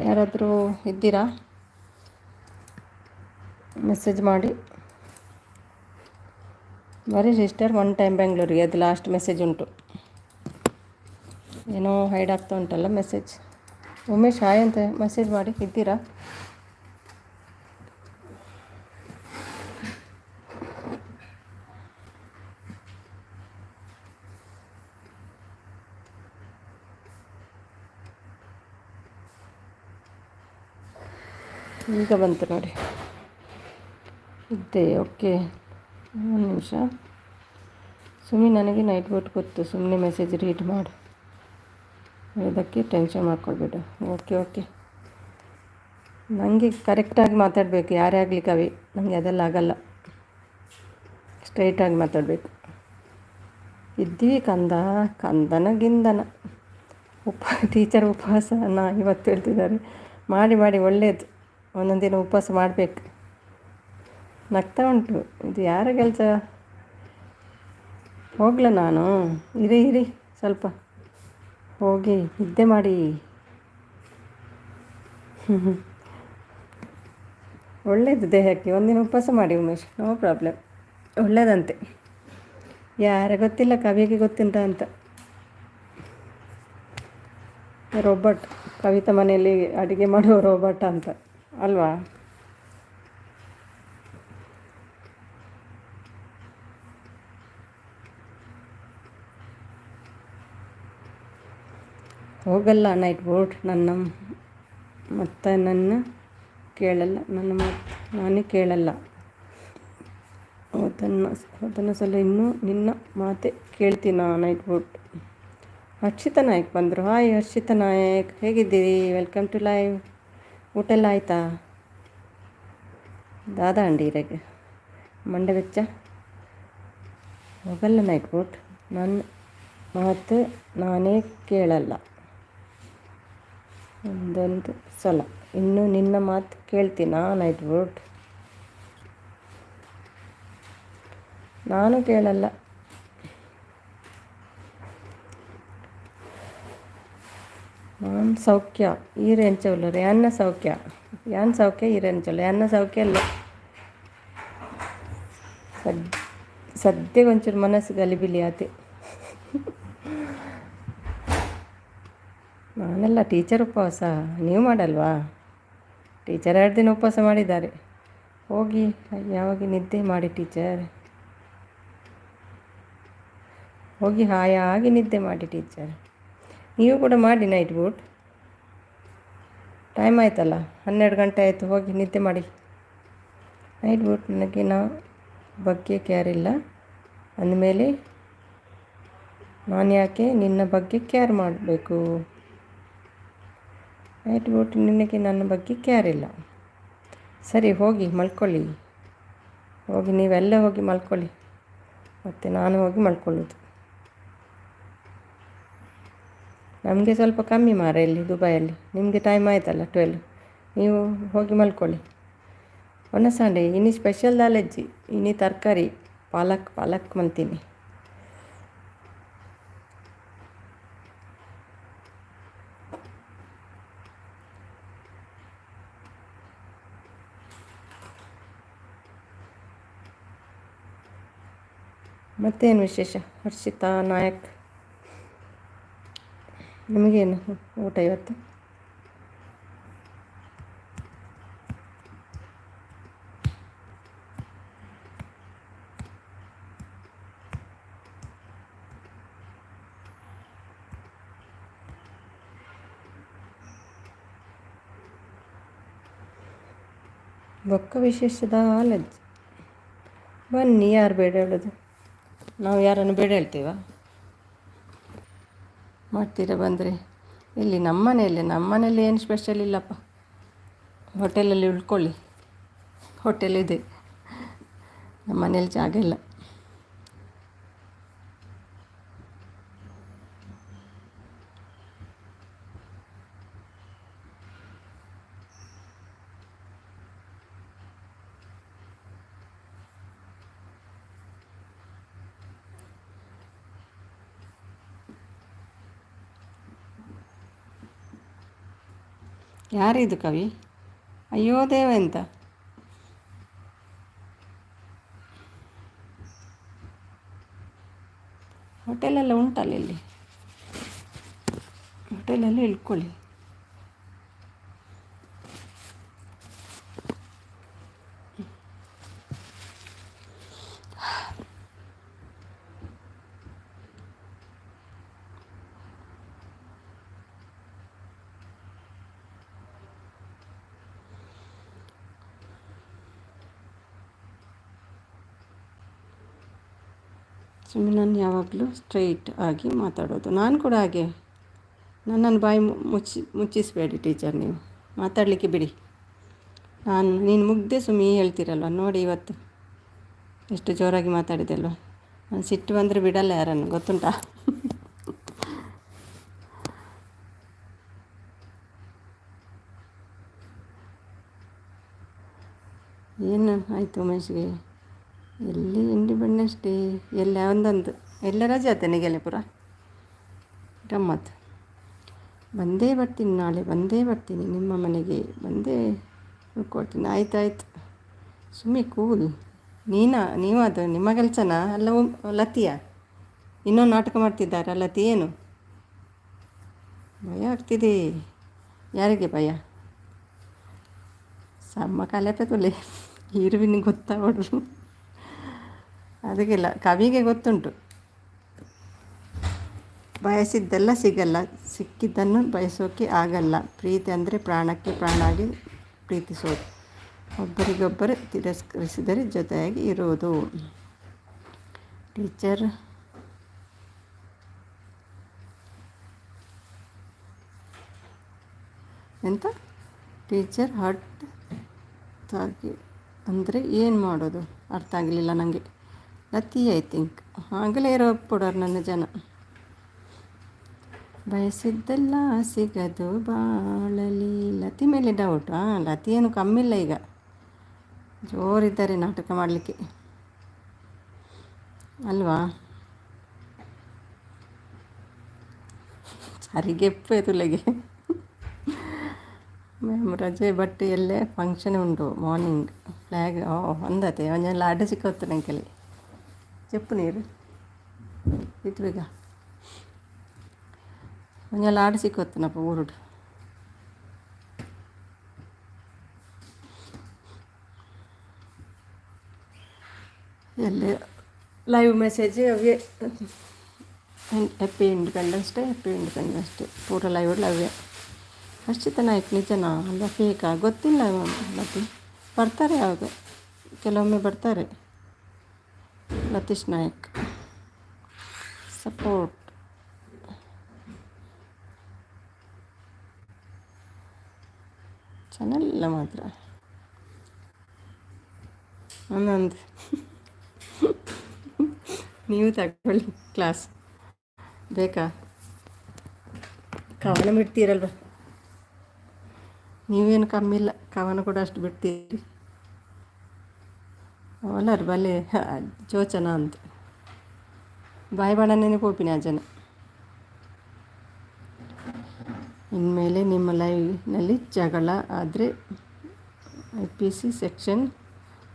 ಯಾರಾದರೂ ಇದ್ದೀರಾ? ಮೆಸೇಜ್ ಮಾಡಿ. ಬರೀ ಸಿಸ್ಟರ್ ಒನ್ ಟೈಮ್ ಬೆಂಗಳೂರಿಗೆ, ಅದು ಲಾಸ್ಟ್ ಮೆಸೇಜ್ ಉಂಟು. ಏನೋ ಹೈಡ್ ಆಗ್ತಾ ಉಂಟಲ್ಲ ಮೆಸೇಜ್. ಉಮೇಶ್ ಹಾಯ್ ಅಂತ ಮೆಸೇಜ್ ಮಾಡಿ. ಇದ್ದೀರಾ? ಈಗ ಬಂತು ನೋಡಿ. ಇದ್ದೆ. ಓಕೆ, ಒಂದು ನಿಮಿಷ. ಸುಮ್ಮನೆ ನನಗೆ ನೈಟ್ ಬೋಟ್ ಗೊತ್ತು, ಸುಮ್ಮನೆ ಮೆಸೇಜ್ ರೀಡ್ ಮಾಡು, ಇದಕ್ಕೆ ಟೆನ್ಷನ್ ಮಾಡ್ಕೊಳ್ಬೇಡ. ಓಕೆ ಓಕೆ, ನನಗೆ ಕರೆಕ್ಟಾಗಿ ಮಾತಾಡಬೇಕು, ಯಾರೇ ಆಗಲಿ ಕವಿ, ನನಗೆ ಅದೆಲ್ಲ ಆಗಲ್ಲ. ಸ್ಟ್ರೈಟಾಗಿ ಮಾತಾಡಬೇಕು. ಇದ್ದೀವಿ ಕಂದನ ಗಿಂದನ ಟೀಚರ್ ಉಪವಾಸನ ಇವತ್ತು ಹೇಳ್ತಿದ್ದಾರೆ. ಮಾಡಿ ಮಾಡಿ ಒಳ್ಳೆಯದು, ಒಂದೊಂದು ದಿನ ಉಪವಾಸ ಮಾಡಬೇಕು. ನಗ್ತಾ ಉಂಟು, ಇದು ಯಾರ ಕೆಲಸ? ಹೋಗ್ಲ ನಾನು? ಇರಿ ಸ್ವಲ್ಪ ಹೋಗಿ ನಿದ್ದೆ ಮಾಡಿ. ಒಳ್ಳೆಯದು ದೇಹಕ್ಕೆ, ಒಂದಿನ ಉಪವಾಸ ಮಾಡಿ ಉಮೇಶ್, ನೋ ಪ್ರಾಬ್ಲಮ್, ಒಳ್ಳೆಯದಂತೆ. ಯಾರ ಗೊತ್ತಿಲ್ಲ, ಕವಿಗೆ ಗೊತ್ತಿಂತ ಅಂತ. ರೋಬೋಟ್, ಕವಿತಾ ಮನೆಯಲ್ಲಿ ಅಡುಗೆ ಮಾಡುವ ರೋಬೋಟ್ ಅಂತ ಅಲ್ವಾ? ಹೋಗಲ್ಲ ನೈಟ್ ಬೋಟ್. ಮತ್ತೆ ನನ್ನ ಕೇಳಲ್ಲ, ನನ್ನ ಮಾತು ನಾನೇ ಕೇಳಲ್ಲ. ಅದನ್ನು ಸಲ ಇನ್ನೂ ನಿನ್ನ ಮಾತೆ ಕೇಳ್ತೀನ ನೈಟ್ ಬೋಟ್. ಹರ್ಷಿತಾ ನಾಯಕ್ ಬಂದರು. ಹಾಯ್ ಹರ್ಷಿತಾ ನಾಯಕ್, ಹೇಗಿದ್ದೀರಿ? Welcome to live. ಊಟ ಎಲ್ಲ ಆಯಿತಾ? ದಾದಾ ಅಂಡೀರೆಗೆ ಮಂಡೆ ಬೆಚ್ಚ. ಹೋಗಲ್ಲ ನೈಟ್ ಬೋಟ್, ನನ್ನ ಮಾತು ನಾನೇ ಕೇಳಲ್ಲ. ಒಂದೊಂದು ಸಲ ಇನ್ನು ನಿನ್ನ ಮಾತು ಕೇಳ್ತೀನಾ ನೈಟ್ ಬೋಟ್? ನಾನು ಕೇಳಲ್ಲ. ನಾನು ಸೌಖ್ಯ ಈರೇಂಚೋಲ್ಲರು ಯಾನ್ನ ಸೌಖ್ಯ, ಯಾನ್ ಸೌಖ್ಯ ಈರೇಂಚೋಲ್ಲ, ಯಾನ್ನ ಸೌಖ್ಯ ಅಲ್ಲ. ಸದ್ಯಕ್ಕೆ ಒಂಚೂರು ಮನಸ್ಸು ಗಲಿಬಿಲಿ ಆತೆ. ನಾನೆಲ್ಲ ಟೀಚರ್ ಉಪವಾಸ, ನೀವು ಮಾಡಲ್ವಾ? ಟೀಚರ್ 2 ದಿನ ಉಪವಾಸ ಮಾಡಿದ್ದಾರೆ. ಹೋಗಿ ಯಾವಾಗ ನಿದ್ದೆ ಮಾಡಿ ಟೀಚರ್, ಹೋಗಿ ಹಾಯಾಗಿ ನಿದ್ದೆ ಮಾಡಿ ಟೀಚರ್. ನೀವು ಕೂಡ ಮಾಡಿ ನೈಟ್ ಬೋಟ್. ಟೈಮ್ ಆಯ್ತಲ್ಲ, 12 ಗಂಟೆ ಆಯಿತು, ಹೋಗಿ ನಿದ್ದೆ ಮಾಡಿ. ನೈಟ್ ಬೋಟ್ ನನಗೆ ಬಗ್ಗೆ ಕೇರ್ ಇಲ್ಲ ಅಂದಮೇಲೆ ನಾನು ಯಾಕೆ ನಿನ್ನ ಬಗ್ಗೆ ಕೇರ್ ಮಾಡಬೇಕು? ನೈಟ್ ಬೋಟ್, ನಿನಗೆ ನನ್ನ ಬಗ್ಗೆ ಕೇರ್ ಇಲ್ಲ. ಸರಿ, ಹೋಗಿ ಮಲ್ಕೊಳ್ಳಿ. ಹೋಗಿ ನೀವೆಲ್ಲ ಹೋಗಿ ಮಲ್ಕೊಳ್ಳಿ, ಮತ್ತು ನಾನು ಹೋಗಿ ಮಲ್ಕೊಳ್ಳೋದು. ನಮಗೆ ಸ್ವಲ್ಪ ಕಮ್ಮಿ ಮಾರ ಇಲ್ಲಿ ದುಬೈಯಲ್ಲಿ. ನಿಮಗೆ ಟೈಮ್ ಆಯ್ತಲ್ಲ 12, ನೀವು ಹೋಗಿ ಮಲ್ಕೊಳ್ಳಿ. ಒನಸಂಡೆ ಇನಿ ಸ್ಪೆಷಲ್ ದಾಲಜ್ಜಿ, ಇನಿ ತರಕಾರಿ ಪಾಲಕ್ ಮಂತೀನಿ. ಮತ್ತೇನು ವಿಶೇಷ? ಹರ್ಷಿತಾ ನಾಯಕ್, ನಿಮಗೇನು ಊಟ ಇವತ್ತು? ಬೊಕ್ಕ ವಿಶೇಷದ ಲಜ್ಜೆ. ಬನ್ನಿ, ಯಾರು ಬೇಡ ಹೇಳೋದು? ನಾವು ಯಾರನ್ನು ಬೇಡ ಹೇಳ್ತೀವ? ಮಾಡ್ತೀರಾ ಬಂದರೆ? ಇಲ್ಲಿ ನಮ್ಮ ಮನೆಯಲ್ಲಿ ಏನು ಸ್ಪೆಷಲ್ ಇಲ್ಲಪ್ಪ. ಹೋಟೆಲಲ್ಲಿ ಉಳ್ಕೊಳ್ಳಿ, ಹೋಟೆಲ್ ಇದೆ, ನಮ್ಮ ಮನೇಲಿ ಜಾಗ ಇಲ್ಲ. ಯಾರಿದು ಕವಿ? ಅಯ್ಯೋ ದೇವ ಎಂತ ಹೋಟೆಲೆಲ್ಲ ಉಂಟಲ್ಲ ಇಲ್ಲಿ, ಹೋಟೆಲಲ್ಲಿ ಇಳ್ಕೊಳ್ಳಿ. ಸುಮ್ಮನೆ ನಾನು ಯಾವಾಗಲೂ ಸ್ಟ್ರೈಟ್ ಆಗಿ ಮಾತಾಡೋದು. ನಾನು ಕೂಡ ಹಾಗೆ, ನನ್ನನ್ನು ಬಾಯಿ ಮುಚ್ಚಿಸಬೇಡಿ ಟೀಚರ್, ನೀವು ಮಾತಾಡಲಿಕ್ಕೆ ಬಿಡಿ. ನೀನು ಮುಗ್ದೆ ಸುಮ್ಮನೆ ಹೇಳ್ತೀರಲ್ವ, ನೋಡಿ ಇವತ್ತು ಎಷ್ಟು ಜೋರಾಗಿ ಮಾತಾಡಿದೆ ಅಲ್ವ. ನಾನು ಸಿಟ್ಟು ಬಂದರೆ ಬಿಡಲ್ಲ ಯಾರನ್ನು, ಗೊತ್ತುಂಟಾ? ಏನು ಆಯಿತು ಉಮೇಶ್ಗೆ? ಎಲ್ಲಿ ಇಂಡಿಪೆಂಡೆನ್ಸ್ ಡೇ ಎಲ್ಲ ಒಂದೊಂದು ಎಲ್ಲ ರಜೆ ಆಯ್ತು ನಿಗೆಲೆ ಪುರ ಗಮ್ಮತ್ತು. ಬಂದೇ ಬರ್ತೀನಿ, ನಾಳೆ ಬಂದೇ ಬರ್ತೀನಿ ನಿಮ್ಮ ಮನೆಗೆ, ಬಂದೇ ಉಳ್ಕೊಳ್ತೀನಿ. ಆಯ್ತಾಯ್ತು, ಸುಮ್ಮನೆ ಕೂಲ್. ನೀವು ಅದು ನಿಮ್ಮ ಕೆಲಸನಾ? ಅಲ್ಲ ಲತಿಯ ಇನ್ನೊಂದು ನಾಟಕ ಮಾಡ್ತಿದ್ದಾರೆ ಲತಿ. ಏನು ಭಯ ಆಗ್ತಿದೆ? ಯಾರಿಗೆ ಭಯ? ಸಮ್ಮ ಕಲೆಪೆತುಲೆ ಹೀರುವಿನಿಗೆ ಗೊತ್ತಾಗೋಡು. ಅದಕ್ಕೆಲ್ಲ ಕವಿಗೆ ಗೊತ್ತುಂಟು, ಬಯಸಿದ್ದೆಲ್ಲ ಸಿಗಲ್ಲ, ಸಿಕ್ಕಿದ್ದನ್ನು ಬಯಸೋಕ್ಕೆ ಆಗಲ್ಲ. ಪ್ರೀತಿ ಅಂದರೆ ಪ್ರಾಣಕ್ಕೆ ಪ್ರಾಣಾಗಿ ಪ್ರೀತಿಸೋದು, ಒಬ್ಬರಿಗೊಬ್ಬರು ತಿರಸ್ಕರಿಸಿದರೆ ಜೊತೆಯಾಗಿ ಇರುವುದು. ಟೀಚರ್ ಎಂತ? ಟೀಚರ್ ಹರ್ಟ್ ಆಗಿ ಅಂದರೆ ಏನು ಮಾಡೋದು ಅರ್ಥ ಆಗಲಿಲ್ಲ ನನಗೆ. ಲತಿ ಐ ಥಿಂಕ್ ಆಗಲೇ ಇರೋ ಒಪ್ಪೋಡೋರು ನನ್ನ ಜನ. ಬಯಸಿದ್ದೆಲ್ಲ ಸಿಗದು ಬಾಳಲಿ. ಲತಿ ಮೇಲೆ ಡೌಟ್. ಲತಿ ಏನು ಕಮ್ಮಿಲ್ಲ, ಈಗ ಜೋರಿದ್ದಾರೆ ನಾಟಕ ಮಾಡಲಿಕ್ಕೆ ಅಲ್ವಾ? ಸರಿಗೆಪ್ಪೆ ತುಲೆಗೆ ಮ್ಯಾಮ್ ರಜೆ ಬಟ್ಟೆ ಎಲ್ಲೇ ಫಂಕ್ಷನ್ ಉಂಟು ಮಾರ್ನಿಂಗ್ ಫ್ಲ್ಯಾಗ್ ಅಂದತೆ ಒಂದೆಲ್ಲ ಅಡ್ಡ ಸಿಕ್ಕೋತ್ತು ನಂಗೆಲಿ చెప్పు ನೀರು ಇತ್ವೀಗ ಒಂದೆಲ್ಲ ಆಡ ಸಿಕ್ಕೋತ್ತನಪ್ಪ ಊರುಡು ಎಲ್ಲೇ ಲೈವ್ ಮೆಸೇಜ್ ಅವೇ ಹ್ಯಾಪಿ ಇಂಡಿಪೆಂಡೆನ್ಸ್ ಡೇ ಪೂರ ಲೈವ್ ಅವೇ. ಹರ್ಷಿತ ನಾಯ್ಕ್ ನಿಜನಾ ಅಲ್ಲ ಫೇಕಾ ಗೊತ್ತಿಲ್ಲ. ಮತ್ತೆ ಬರ್ತಾರೆ ಯಾವಾಗ ಕೆಲವೊಮ್ಮೆ ಬರ್ತಾರೆ. ಲತೀಶ್ ನಾಯಕ್ ಸಪೋರ್ಟ್ ಚೆನ್ನಾಗಿಲ್ಲ ಮಾತ್ರ ಒಂದೊಂದು. ನೀವು ತಗೊಳ್ಳಿ ಕ್ಲಾಸ್ ಬೇಕಾ? ಕವನ ಬಿಡ್ತೀರಲ್ವ ನೀವೇನು ಕಮ್ಮಿ ಇಲ್ಲ, ಕವನ ಕೂಡ ಅಷ್ಟು ಬಿಡ್ತೀರಿ. ಅವಲರು ಬಲೆ ಜೋಚನ ಅಂತ ಬಾಯಿ ಬಾಡನೇ ಕೋಪಿನಿ ಆ ಜನ. ಇನ್ಮೇಲೆ ನಿಮ್ಮ ಲೈವ್ನಲ್ಲಿ ಜಗಳ ಆದರೆ IPC ಸೆಕ್ಷನ್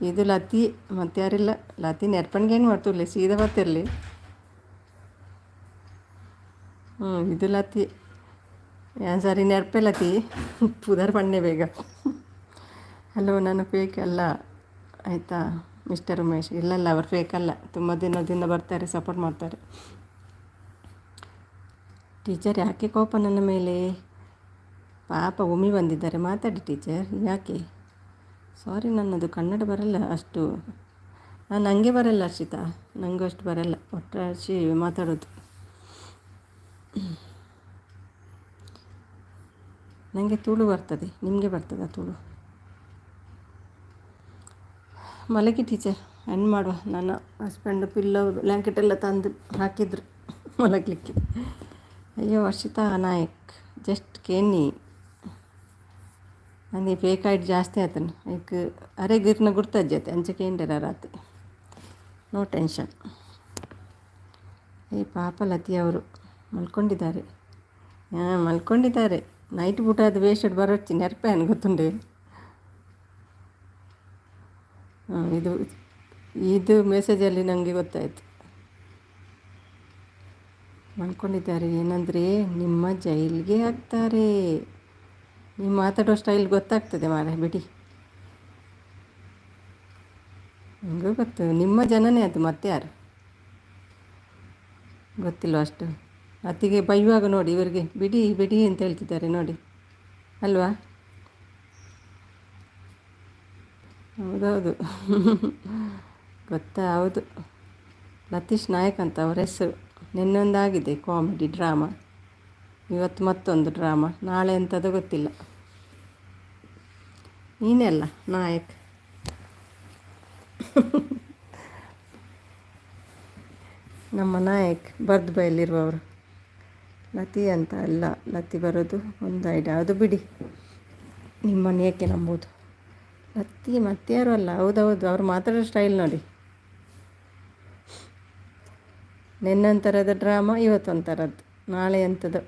ಇದು ಲತಿ ಮತ್ತೆ ಯಾರಿಲ್ಲ. ಲತಿ ನೆರ್ಪಣ್ಗೇನು ಮಾಡ್ತಿರ್ಲಿ, ಸೀದಾ ಬರ್ತಿರಲಿ. ಇದು ಲತಿ ಏನು ಸರಿ ನೆರ್ಪೆ ಲತಿ ಪುದರ್ ಪಣ್ಣೆ ಬೇಗ. ಹಲೋ, ನಾನು ಫೇಕ್ ಅಲ್ಲ ಆಯಿತಾ ಮಿಸ್ಟರ್ ಉಮೇಶ್. ಇಲ್ಲಲ್ಲ, ಅವ್ರು ಫೇಕ್ ಅಲ್ಲ, ತುಂಬ ದಿನದಿಂದ ಬರ್ತಾರೆ, ಸಪೋರ್ಟ್ ಮಾಡ್ತಾರೆ. ಟೀಚರ್ ಯಾಕೆ ಕೋಪ ನನ್ನ ಮೇಲೆ? ಪಾಪ ಉಮಿ ಬಂದಿದ್ದಾರೆ, ಮಾತಾಡಿ ಟೀಚರ್. ಯಾಕೆ? ಸಾರಿ, ನನ್ನದು ಕನ್ನಡ ಬರಲ್ಲ ಅಷ್ಟು. ನನಗೆ ಬರಲ್ಲ ಹರ್ಷಿತಾ, ನನಗೂ ಅಷ್ಟು ಬರಲ್ಲ ಒಟ್ಟಾಶಿ ಮಾತಾಡೋದು. ನನಗೆ ತುಳು ಬರ್ತದೆ, ನಿಮಗೆ ಬರ್ತದ ತುಳು? ಮಲಗಿ ಟೀಚರ್ ಎಂಡ್ ಮಾಡುವ. ನನ್ನ ಹಸ್ಬೆಂಡ್ ಪಿಲ್ಲೋ ಬ್ಲ್ಯಾಂಕೆಟ್ ಎಲ್ಲ ತಂದು ಹಾಕಿದ್ರು ಮಲಗಲಿಕ್ಕೆ. ಅಯ್ಯೋ ವರ್ಷಿತಾ ನಾಯಕ್ ಜಸ್ಟ್ ಕೇನಿ ನನಗೆ ಬೇಕಾಯ್ತು ಜಾಸ್ತಿ ಆತನು ಈಗ ಅರೆ ಗಿರ್ನ ಗುರ್ತಜ್ಜತೆ ಅಂಚೆ ಕೇಂದ್ರ ರಾತ್ರಿ ನೋ ಟೆನ್ಷನ್. ಈ ಪಾಪ ಲತಿ ಅವರು ಮಲ್ಕೊಂಡಿದ್ದಾರೆ. ಮಲ್ಕೊಂಡಿದ್ದಾರೆ. ನೈಟ್ ಊಟ ಅದು ವೇಸ್ಟ್ ಬರೋಚ್ಚಿ ನೆರಪೇನು ಗೊತ್ತುಂಡೆ. ಇದು ಇದು ಮೆಸೇಜಲ್ಲಿ ನನಗೆ ಗೊತ್ತಾಯಿತು. ಮಲ್ಕೊಂಡಿದ್ದಾರೆ. ಏನಂದರೆ ನಿಮ್ಮ ಜೈಲಿಗೆ ಹಾಕ್ತಾರೆ. ನೀವು ಮಾತಾಡೋ ಸ್ಟೈಲ್ ಗೊತ್ತಾಗ್ತದೆ ಮಾರೆ ಬಿಡಿ. ನನಗೂ ಗೊತ್ತು ನಿಮ್ಮ ಜನನೇ ಅದು, ಮತ್ತೆ ಯಾರು ಗೊತ್ತಿಲ್ಲ ಅಷ್ಟು. ಅತ್ತಿಗೆ ಬೈಯುವಾಗ ನೋಡಿ ಇವರಿಗೆ ಬಿಡಿ ಬಿಡಿ ಅಂತ ಹೇಳ್ತಿದ್ದಾರೆ ನೋಡಿ ಅಲ್ವಾ. ಹೌದೌದು ಗೊತ್ತಾ, ಹೌದು. ಲತೀಶ್ ನಾಯಕ್ ಅಂತ ಅವ್ರ ಹೆಸರು. ನಿನ್ನೊಂದಾಗಿದೆ ಕಾಮಿಡಿ ಡ್ರಾಮಾ, ಇವತ್ತು ಮತ್ತೊಂದು ಡ್ರಾಮಾ, ನಾಳೆ ಎಂಥದ್ದು ಗೊತ್ತಿಲ್ಲ. ನೀನೆಲ್ಲ ನಾಯಕ್. ನಮ್ಮ ನಾಯಕ್ ಬರ್ದುಬೈಲಿರುವವರು. ಲತಿ ಅಂತ ಅಲ್ಲ, ಲತಿ ಬರೋದು ಒಂದು ಐಡಿಯಾ, ಅದು ಬಿಡಿ. ನಿಮ್ಮನ್ನು ಏಕೆ ನಂಬೋದು. ಲತಿ ಮತ್ತಾರು ಅಲ್ಲ. ಹೌದೌದು, ಅವ್ರು ಮಾತಾಡೋ ಸ್ಟೈಲ್ ನೋಡಿ. ನಿನ್ನೊಂಥರದ ಡ್ರಾಮಾ, ಇವತ್ತೊಂಥರದ್ದು, ನಾಳೆ ಅಂಥದ್ದು.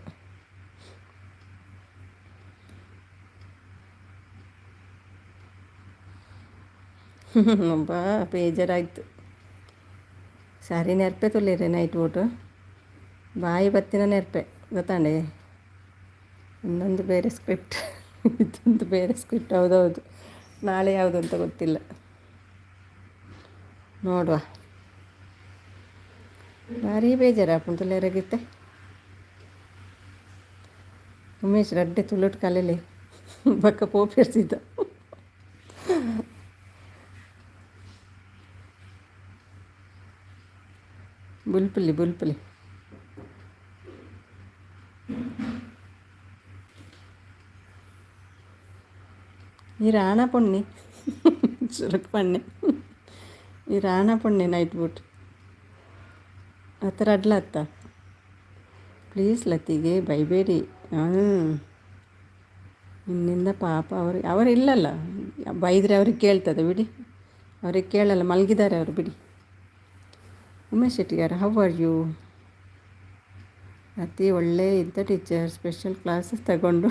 ಬಾ ಬೇಜಾರಾಯಿತು. ಸರಿ ನೆರ್ಪೆ ತೊಲಿರಿ ನೈಟ್ ಊಟ ಬಾಯಿ ಬತ್ತಿನ ನೆರ್ಪೆ ಗೊತ್ತಾಂಡೆ. ಇನ್ನೊಂದು ಬೇರೆ ಸ್ಕ್ರಿಪ್ಟ್, ಇದೊಂದು ಬೇರೆ ಸ್ಕ್ರಿಪ್ಟ್. ಹೌದೌದು, ನಾಳೆ ಯಾವುದು ಅಂತ ಗೊತ್ತಿಲ್ಲ, ನೋಡುವ. ಭಾರಿ ಬೇಜಾರಾಪುಂತುಲೆರಗಿತ್ತೆ. ಉಮೇಶ್ ರಡ್ಡೆ ತುಳುಟ್ ಕಲೆಲೆ ಬಕ್ಕ ಪೋಪಿರ್ಸಿದ್ದ. ಬುಲ್ಪುಲಿ ಬುಲ್ಪುಲಿ ಈ ರಾಣ ಪೊಣ್ಣಿ ಚುರುಕ್ ಪಣ್ಣೆ. ಈ ರಾಣ ಪೊಣ್ಣೆ ನೈಟ್ ಬೂಟ್ ಆ ಥರ ಅಡ್ಲ ಅತ್ತ. ಪ್ಲೀಸ್ ಲತಿಗೆ ಬೈಬೇಡಿ. ಇನ್ನಿಂದ ಪಾಪ ಅವರು ಇಲ್ಲಲ್ಲ, ಬೈದರೆ ಅವ್ರಿಗೆ ಕೇಳ್ತದೆ ಬಿಡಿ. ಅವ್ರಿಗೆ ಕೇಳಲ್ಲ, ಮಲಗಿದ್ದಾರೆ ಅವರು ಬಿಡಿ. Umesh Shettigara, how are you? ಅತಿ ಒಳ್ಳೆ ಇದ್ದ ಟೀಚರ್, ಸ್ಪೆಷಲ್ ಕ್ಲಾಸಸ್ ತಗೊಂಡು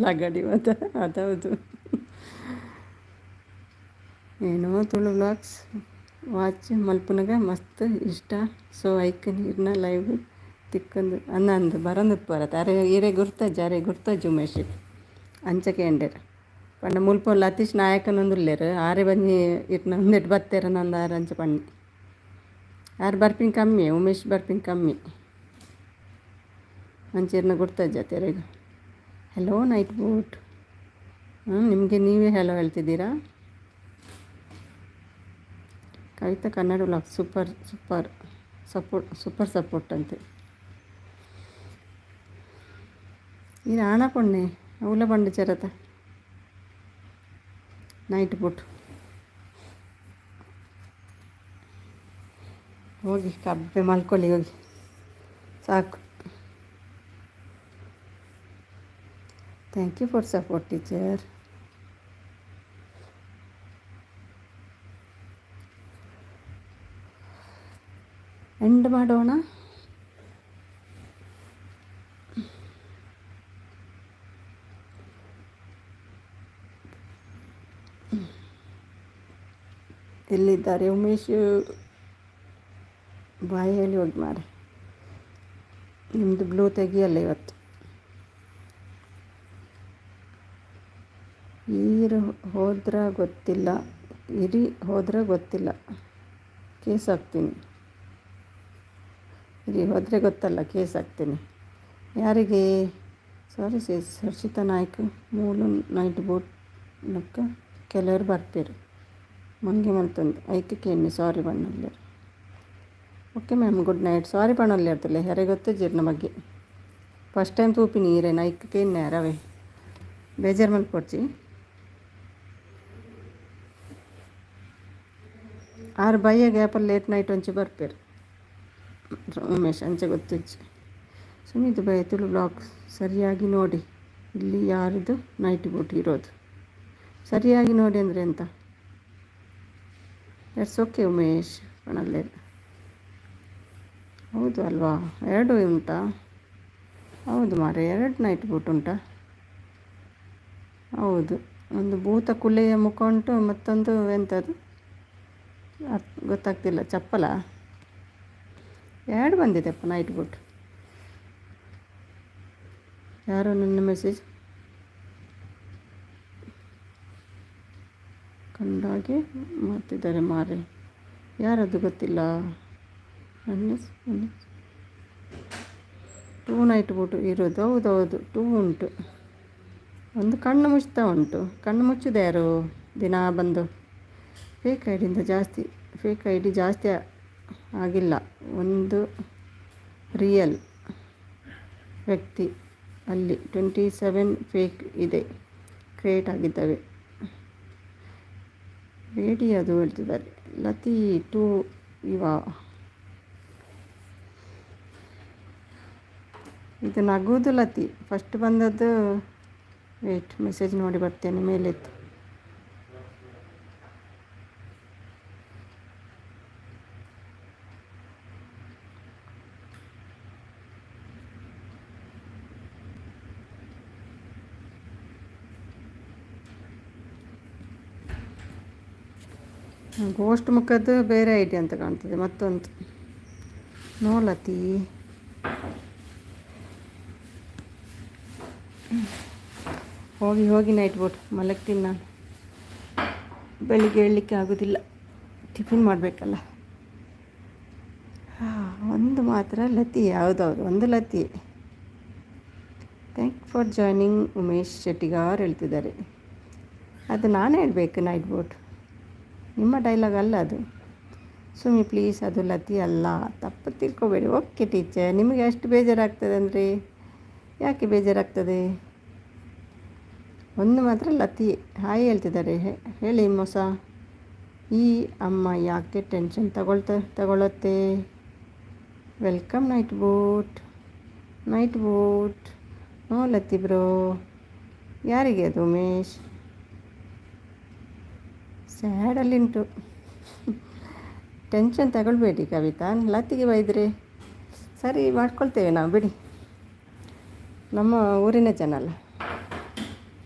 ಲಗಾಡಿ ಅದೌದು. ಏನೋ ತುಳು ಬ್ಲಾಗ್ಸ್ ವಾಚ್ ಮಲ್ಪುನಗ ಮಸ್ತ್ ಇಷ್ಟ. ಸೊ ಐಕ್ ನೀರ್ನ ಲೈವ್ ತಿಕ್ಕಂದು ಅನ್ನಂದು ಬರಂದು ಬರತ್ತೆ. ಅರೆ ಇರೇ ಗುರ್ತಜ್ಜು ಉಮೇಶ್ ಅಂಚಕ್ಕೆ ಎಂಡೇರು ಪಂಡ ಮುಲ್ಪ ಲತೀಶ್ ನಾಯಕನೊಂದುಲ್ಲೇರು ಆರೆ ಬಂದು ಇಟ್ನ ಒಂದಿಟ್ಟು ಬತ್ತೇರ ನಂದು ಆರು ಅಂಚ ಪಣ್ಣಿ. ಆರು ಬರ್ಪಿಂಗ್ ಕಮ್ಮಿ, ಉಮೇಶ್ ಬರ್ಪಿಂಗ್ ಕಮ್ಮಿ ಅಂಚೆರ್ನ ಗುರ್ತಜ್ಜ ತೆರೆಗ. Hello night boot. ನಿಮಗೆ ನೀವೇ ಹೆಲೋ ಹೇಳ್ತಿದ್ದೀರಾ. Kavita Kannada blog super support ಅಂತೆ. ಈ ರಾಣ ಪೊಣ್ಣೆ ಅವಲ ಬಂಡು ಚರತ ನೈಟ್ ಬೂಟ್. ಹೋಗಿ ಕಬ್ಬೆ ಮಲ್ಕೊಳ್ಳಿ ಹೋಗಿ, ಸಾಕು. Thank you for support teacher. End ಮಾಡೋಣ. ಎಲ್ಲಿದ್ದಾರೆ ಉಮೇಶ್? ಬಾಯಿ ಹೇಳಿ ಹೋಗಿ ಮಾರೆ. ನಿಮ್ಮದು ಬ್ಲೂ ತೆಗಿಯಲ್ಲ ಇವತ್ತು. ಹೋದ್ರ ಗೊತ್ತಿಲ್ಲ, ಇರಿ ಹೋದ್ರೆ ಗೊತ್ತಿಲ್ಲ, ಕೇಸ್ ಹಾಕ್ತೀನಿ. ಇರಿ ಹೋದರೆ ಗೊತ್ತಲ್ಲ, ಕೇಸ್ ಹಾಕ್ತೀನಿ. ಯಾರಿಗೆ? ಸಾರಿ ಸೇಸ್ ಹರ್ಷಿತಾ ನಾಯ್ಕ ಮೂಲು ನೈಟ್ ಬೋಟ್ ನಕ್ಕ ಕೆಲವರು ಬರ್ತೀರಿ ಮಂಗೆ ಮಲ್ತೊಂದು ಐಕೆ ಕೇಳಿ ಸಾರಿ ಬಣ್ಣಲ್ಲೇರು. Okay ma'am, good night. ಸಾರಿ ಬಣ್ಣಲ್ಲೇರ್ತಲ್ಲ ಯಾರೇ ಗೊತ್ತೇ ಜೀರ್ಣ ಬಗ್ಗೆ ಫಸ್ಟ್ ಟೈಮ್ ತೂಪಿ ನೀರೇನು ಐಕೆ ಕೇಳಿ ರವೆ ಬೇಜಾರು ಮಲ್ಕೊಡ್ಚಿ. ಆರು ಬಯ್ಯ ಗ್ಯಾಪಲ್ಲಿ ಲೇಟ್ ನೈಟ್ ಒಂಚೆ ಬರ್ಪೇರು ಉಮೇಶ್ ಅಂಚೆ ಗೊತ್ತಿಚ್ಚು ಸುನೀತ್ ಬೈ ತುಳು ಬ್ಲಾಗ್ ಸರಿಯಾಗಿ ನೋಡಿ ಇಲ್ಲಿ ಯಾರ್ದು ನೈಟ್ ಬೂಟ್ ಇರೋದು ಸರಿಯಾಗಿ ನೋಡಿ ಅಂದರೆ ಎಂತ ಇಟ್ಸ್ ಓಕೆ ಉಮೇಶ್ ಕಣಲ್ಲೇ ಹೌದು ಅಲ್ವಾ ಎರಡು ಉಂಟಾ ಹೌದು ಮಾರೆ ಎರಡು ನೈಟ್ ಬೂಟ್ ಉಂಟಾ ಹೌದು ಒಂದು ಭೂತ ಕುಳ್ಳೆಯ ಮುಖ ಉಂಟು ಮತ್ತೊಂದು ಎಂಥದ್ದು ಗೊತ್ತಾಗ್ತಿಲ್ಲ ಚಪ್ಪಲ ಎರಡು ಬಂದಿದೆಪ್ಪ ನೈಟ್ ಬೂಟ್ ಯಾರೋ ನನ್ನ ಮೆಸೇಜ್ ಕಂಡಾಗೆ ಮಾಡ್ತಿದ್ದಾರೆ ಮಾರೆ ಯಾರದು ಗೊತ್ತಿಲ್ಲ ಟೂ ನೈಟ್ ಬೂಟು ಇರೋದು ಹೌದೌದು ಟೂ ಉಂಟು ಒಂದು ಕಣ್ಣು ಮುಚ್ತಾ ಉಂಟು ಕಣ್ಣು ಮುಚ್ಚಿದೆ ಯಾರು ದಿನ ಬಂದು ಫೇಕ್ ಐ ಡಿ ಜಾಸ್ತಿ ಆಗಿಲ್ಲ ಒಂದು ರಿಯಲ್ ವ್ಯಕ್ತಿ ಅಲ್ಲಿ 27 ಫೇಕ್ ಇದೆ ಕ್ರಿಯೇಟ್ ಆಗಿದ್ದಾವೆ ರೇಡಿ ಅದು ಹೇಳ್ತಿದ್ದಾರೆ ಲತಿ ಟು ಇದು ನಗುವುದು ಲತಿ ಫಸ್ಟ್ ಬಂದದ್ದು ವೇಟ್ ಮೆಸೇಜ್ ನೋಡಿ ಬರ್ತೇನೆ ಮೇಲೆತ್ತು ಗೋಸ್ಟ್ ಮುಖದ್ದು ಬೇರೆ ಐಡಿ ಅಂತ ಕಾಣ್ತದೆ ಮತ್ತೊಂದು ನೋಲತಿ ಹೋಗಿ ನೈಟ್ ಬೋಟ್ ಮಲಗ್ತೀನಿ ನಾನು ಬೆಳಿಗ್ಗೆ ಹೇಳಲಿಕ್ಕೆ ಆಗೋದಿಲ್ಲ ಟಿಫಿನ್ ಮಾಡಬೇಕಲ್ಲ ಒಂದು ಮಾತ್ರ ಲತಿ ಯಾವುದೌದು ಒಂದು Lati thank for joining Umesh Shettigar ಹೇಳ್ತಿದ್ದಾರೆ ಅದು ನಾನು ಹೇಳಬೇಕು ನೈಟ್ ಬೋಟ್ ನಿಮ್ಮ ಡೈಲಾಗ್ ಅಲ್ಲ ಅದು ಸುಮ್ಮನೆ ಪ್ಲೀಸ್ ಅದು ಲತಿ ಅಲ್ಲ ತಪ್ಪು ತಿಳ್ಕೊಬೇಡಿ ಓಕೆ ಟೀಚರ್ ನಿಮಗೆ ಅಷ್ಟು ಬೇಜಾರಾಗ್ತದೆ ಅಂದರೆ ಯಾಕೆ ಬೇಜಾರಾಗ್ತದೆ ಒಂದು ಮಾತ್ರ ಲತಿ ಹಾಯ್ ಹೇಳ್ತಿದ್ದಾರೆ ಹೇಳಿ ಮೋಸ ಈ ಅಮ್ಮ ಯಾಕೆ ಟೆನ್ಷನ್ ತಗೊಳ್ಳತ್ತೆ welcome night boat no Lati bro ಯಾರಿಗೆ ಅದು ಉಮೇಶ್ ಸ್ಯಾಡಲ್ಲಿಂಟು ಟೆನ್ಷನ್ ತಗೊಳ್ಬೇಡಿ ಕವಿತಾ ಲತಿಗೆ ಬೈದರೆ ಸರಿ ಮಾಡ್ಕೊಳ್ತೇವೆ ನಾವು ಬಿಡಿ ನಮ್ಮ ಊರಿನ ಜನ ಅಲ್ಲ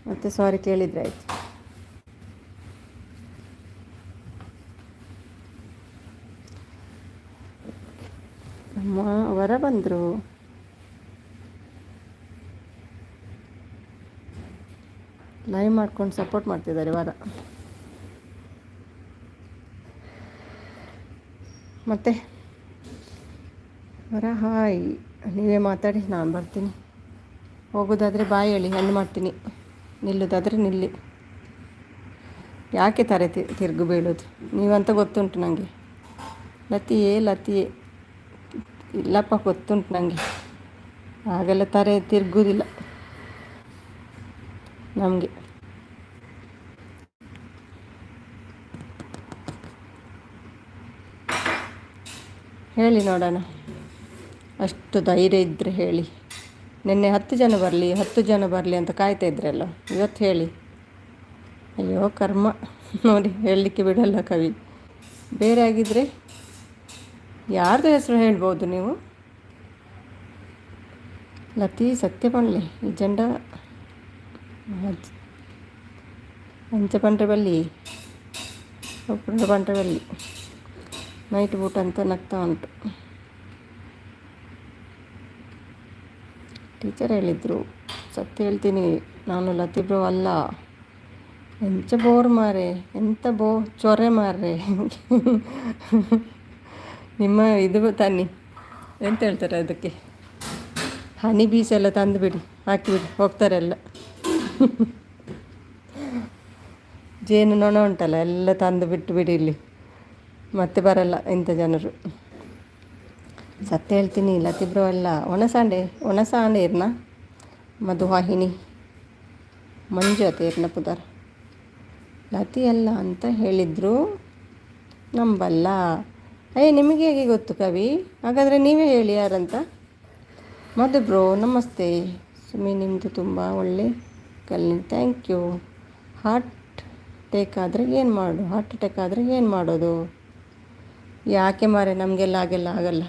ಮತ್ತೆ ಸಾರಿ ಕೇಳಿದರೆ ಆಯಿತು ನಮ್ಮ ವರ ಬಂದರು ಲೈವ್ ಮಾಡ್ಕೊಂಡು ಸಪೋರ್ಟ್ ಮಾಡ್ತಿದ್ದಾರೆ ವರ ಮತ್ತು ವರ ಹಾಯ್ ನೀವೇ ಮಾತಾಡಿ ನಾನು ಬರ್ತೀನಿ ಹೋಗೋದಾದರೆ ಬಾಯಿ ಹೇಳಿ ಹಣ್ಣು ಮಾಡ್ತೀನಿ ನಿಲ್ಲೋದಾದರೆ ನಿಲ್ಲಿ ಯಾಕೆ ತಾರೆ ತಿರುಗು ಬೀಳೋದು ನೀವಂತ ಗೊತ್ತುಂಟು ನನಗೆ ಲತಿಯೇ ಇಲ್ಲಪ್ಪ ಗೊತ್ತುಂಟು ನನಗೆ ಹಾಗೆಲ್ಲ ತಾರೆ ತಿರುಗುವುದಿಲ್ಲ ನಮಗೆ ಹೇಳಿ ನೋಡೋಣ ಅಷ್ಟು ಧೈರ್ಯ ಇದ್ದರೆ ಹೇಳಿ ನಿನ್ನೆ 10 ಜನ ಬರಲಿ ಅಂತ ಕಾಯ್ತಾ ಇದ್ರಲ್ಲ ಇವತ್ತು ಹೇಳಿ ಅಯ್ಯೋ ಕರ್ಮ ನೋಡಿ ಹೇಳಲಿಕ್ಕೆ ಬಿಡಲ್ಲ ಕವಿ ಬೇರೆ ಆಗಿದ್ದರೆ ಯಾರ್ದು ಹೆಸರು ಹೇಳ್ಬೋದು ನೀವು ಲತಿ ಸತ್ಯ ಪಂಡ್ಲೆ ಈ ಜಂಡ ಅಂಚ ಪಂಡ್ರೆ ಬಲ್ಲಿ ಒಬ್ಬರ ಪಂಡ್ರೆ ಬಲ್ಲಿ ನೈಟ್ ಬೂಟ್ ಅಂತ ನಗ್ತಾ ಉಂಟು ಟೀಚರ್ ಹೇಳಿದರು ಸತ್ಯ ಹೇಳ್ತೀನಿ ನಾನು ಲತಿ ಬ್ರೋ ಅಲ್ಲ ಎಂಚ ಬೋರ್ ಮಾರೆ ಎಂತ ಚೊರೆ ಮಾರ್ರೆ ನಿಮ್ಮ ಇದು ತನ್ನಿ ಎಂತ ಹೇಳ್ತಾರೆ ಅದಕ್ಕೆ ಹನಿ ಬೀಸ್ ಎಲ್ಲ ತಂದುಬಿಡಿ ಹಾಕಿಬಿಡಿ ಹೋಗ್ತಾರೆ ಎಲ್ಲ ಜೇನು ನೊಣ ಉಂಟಲ್ಲ ಎಲ್ಲ ತಂದು ಬಿಟ್ಟು ಬಿಡಿ ಇಲ್ಲಿ ಮತ್ತೆ ಬರಲ್ಲ ಇಂಥ ಜನರು ಸತ್ಯ ಹೇಳ್ತೀನಿ ಲತಿಬ್ರು ಅಲ್ಲ ಒಣಸಾಂಡೆ ಇರ್ನ ಮಧುವಾಹಿನಿ ಮಂಜು ಅತ್ತೆ ಇರ್ನ ಪುದಾರ ಲತಿ ಅಲ್ಲ ಅಂತ ಹೇಳಿದರು ನಂಬಲ್ಲ. ನಿಮಗೆ ಹೇಗೆ ಗೊತ್ತು ಕವಿ? ಹಾಗಾದರೆ ನೀವೇ ಹೇಳಿ ಯಾರಂತ. ಮಧು ಬ್ರೋ ನಮಸ್ತೆ. ಸುಮಿ ನಿಮ್ಮದು ತುಂಬ ಒಳ್ಳೆ ಕಲಿ, ಥ್ಯಾಂಕ್ ಯು. ಹಾರ್ಟ್ ಅಟ್ಯಾಕ್ ಆದರೆ ಏನು ಮಾಡೋದು? ಯಾಕೆ ಮಾರೆ, ನಮಗೆಲ್ಲ ಆಗಲ್ಲ.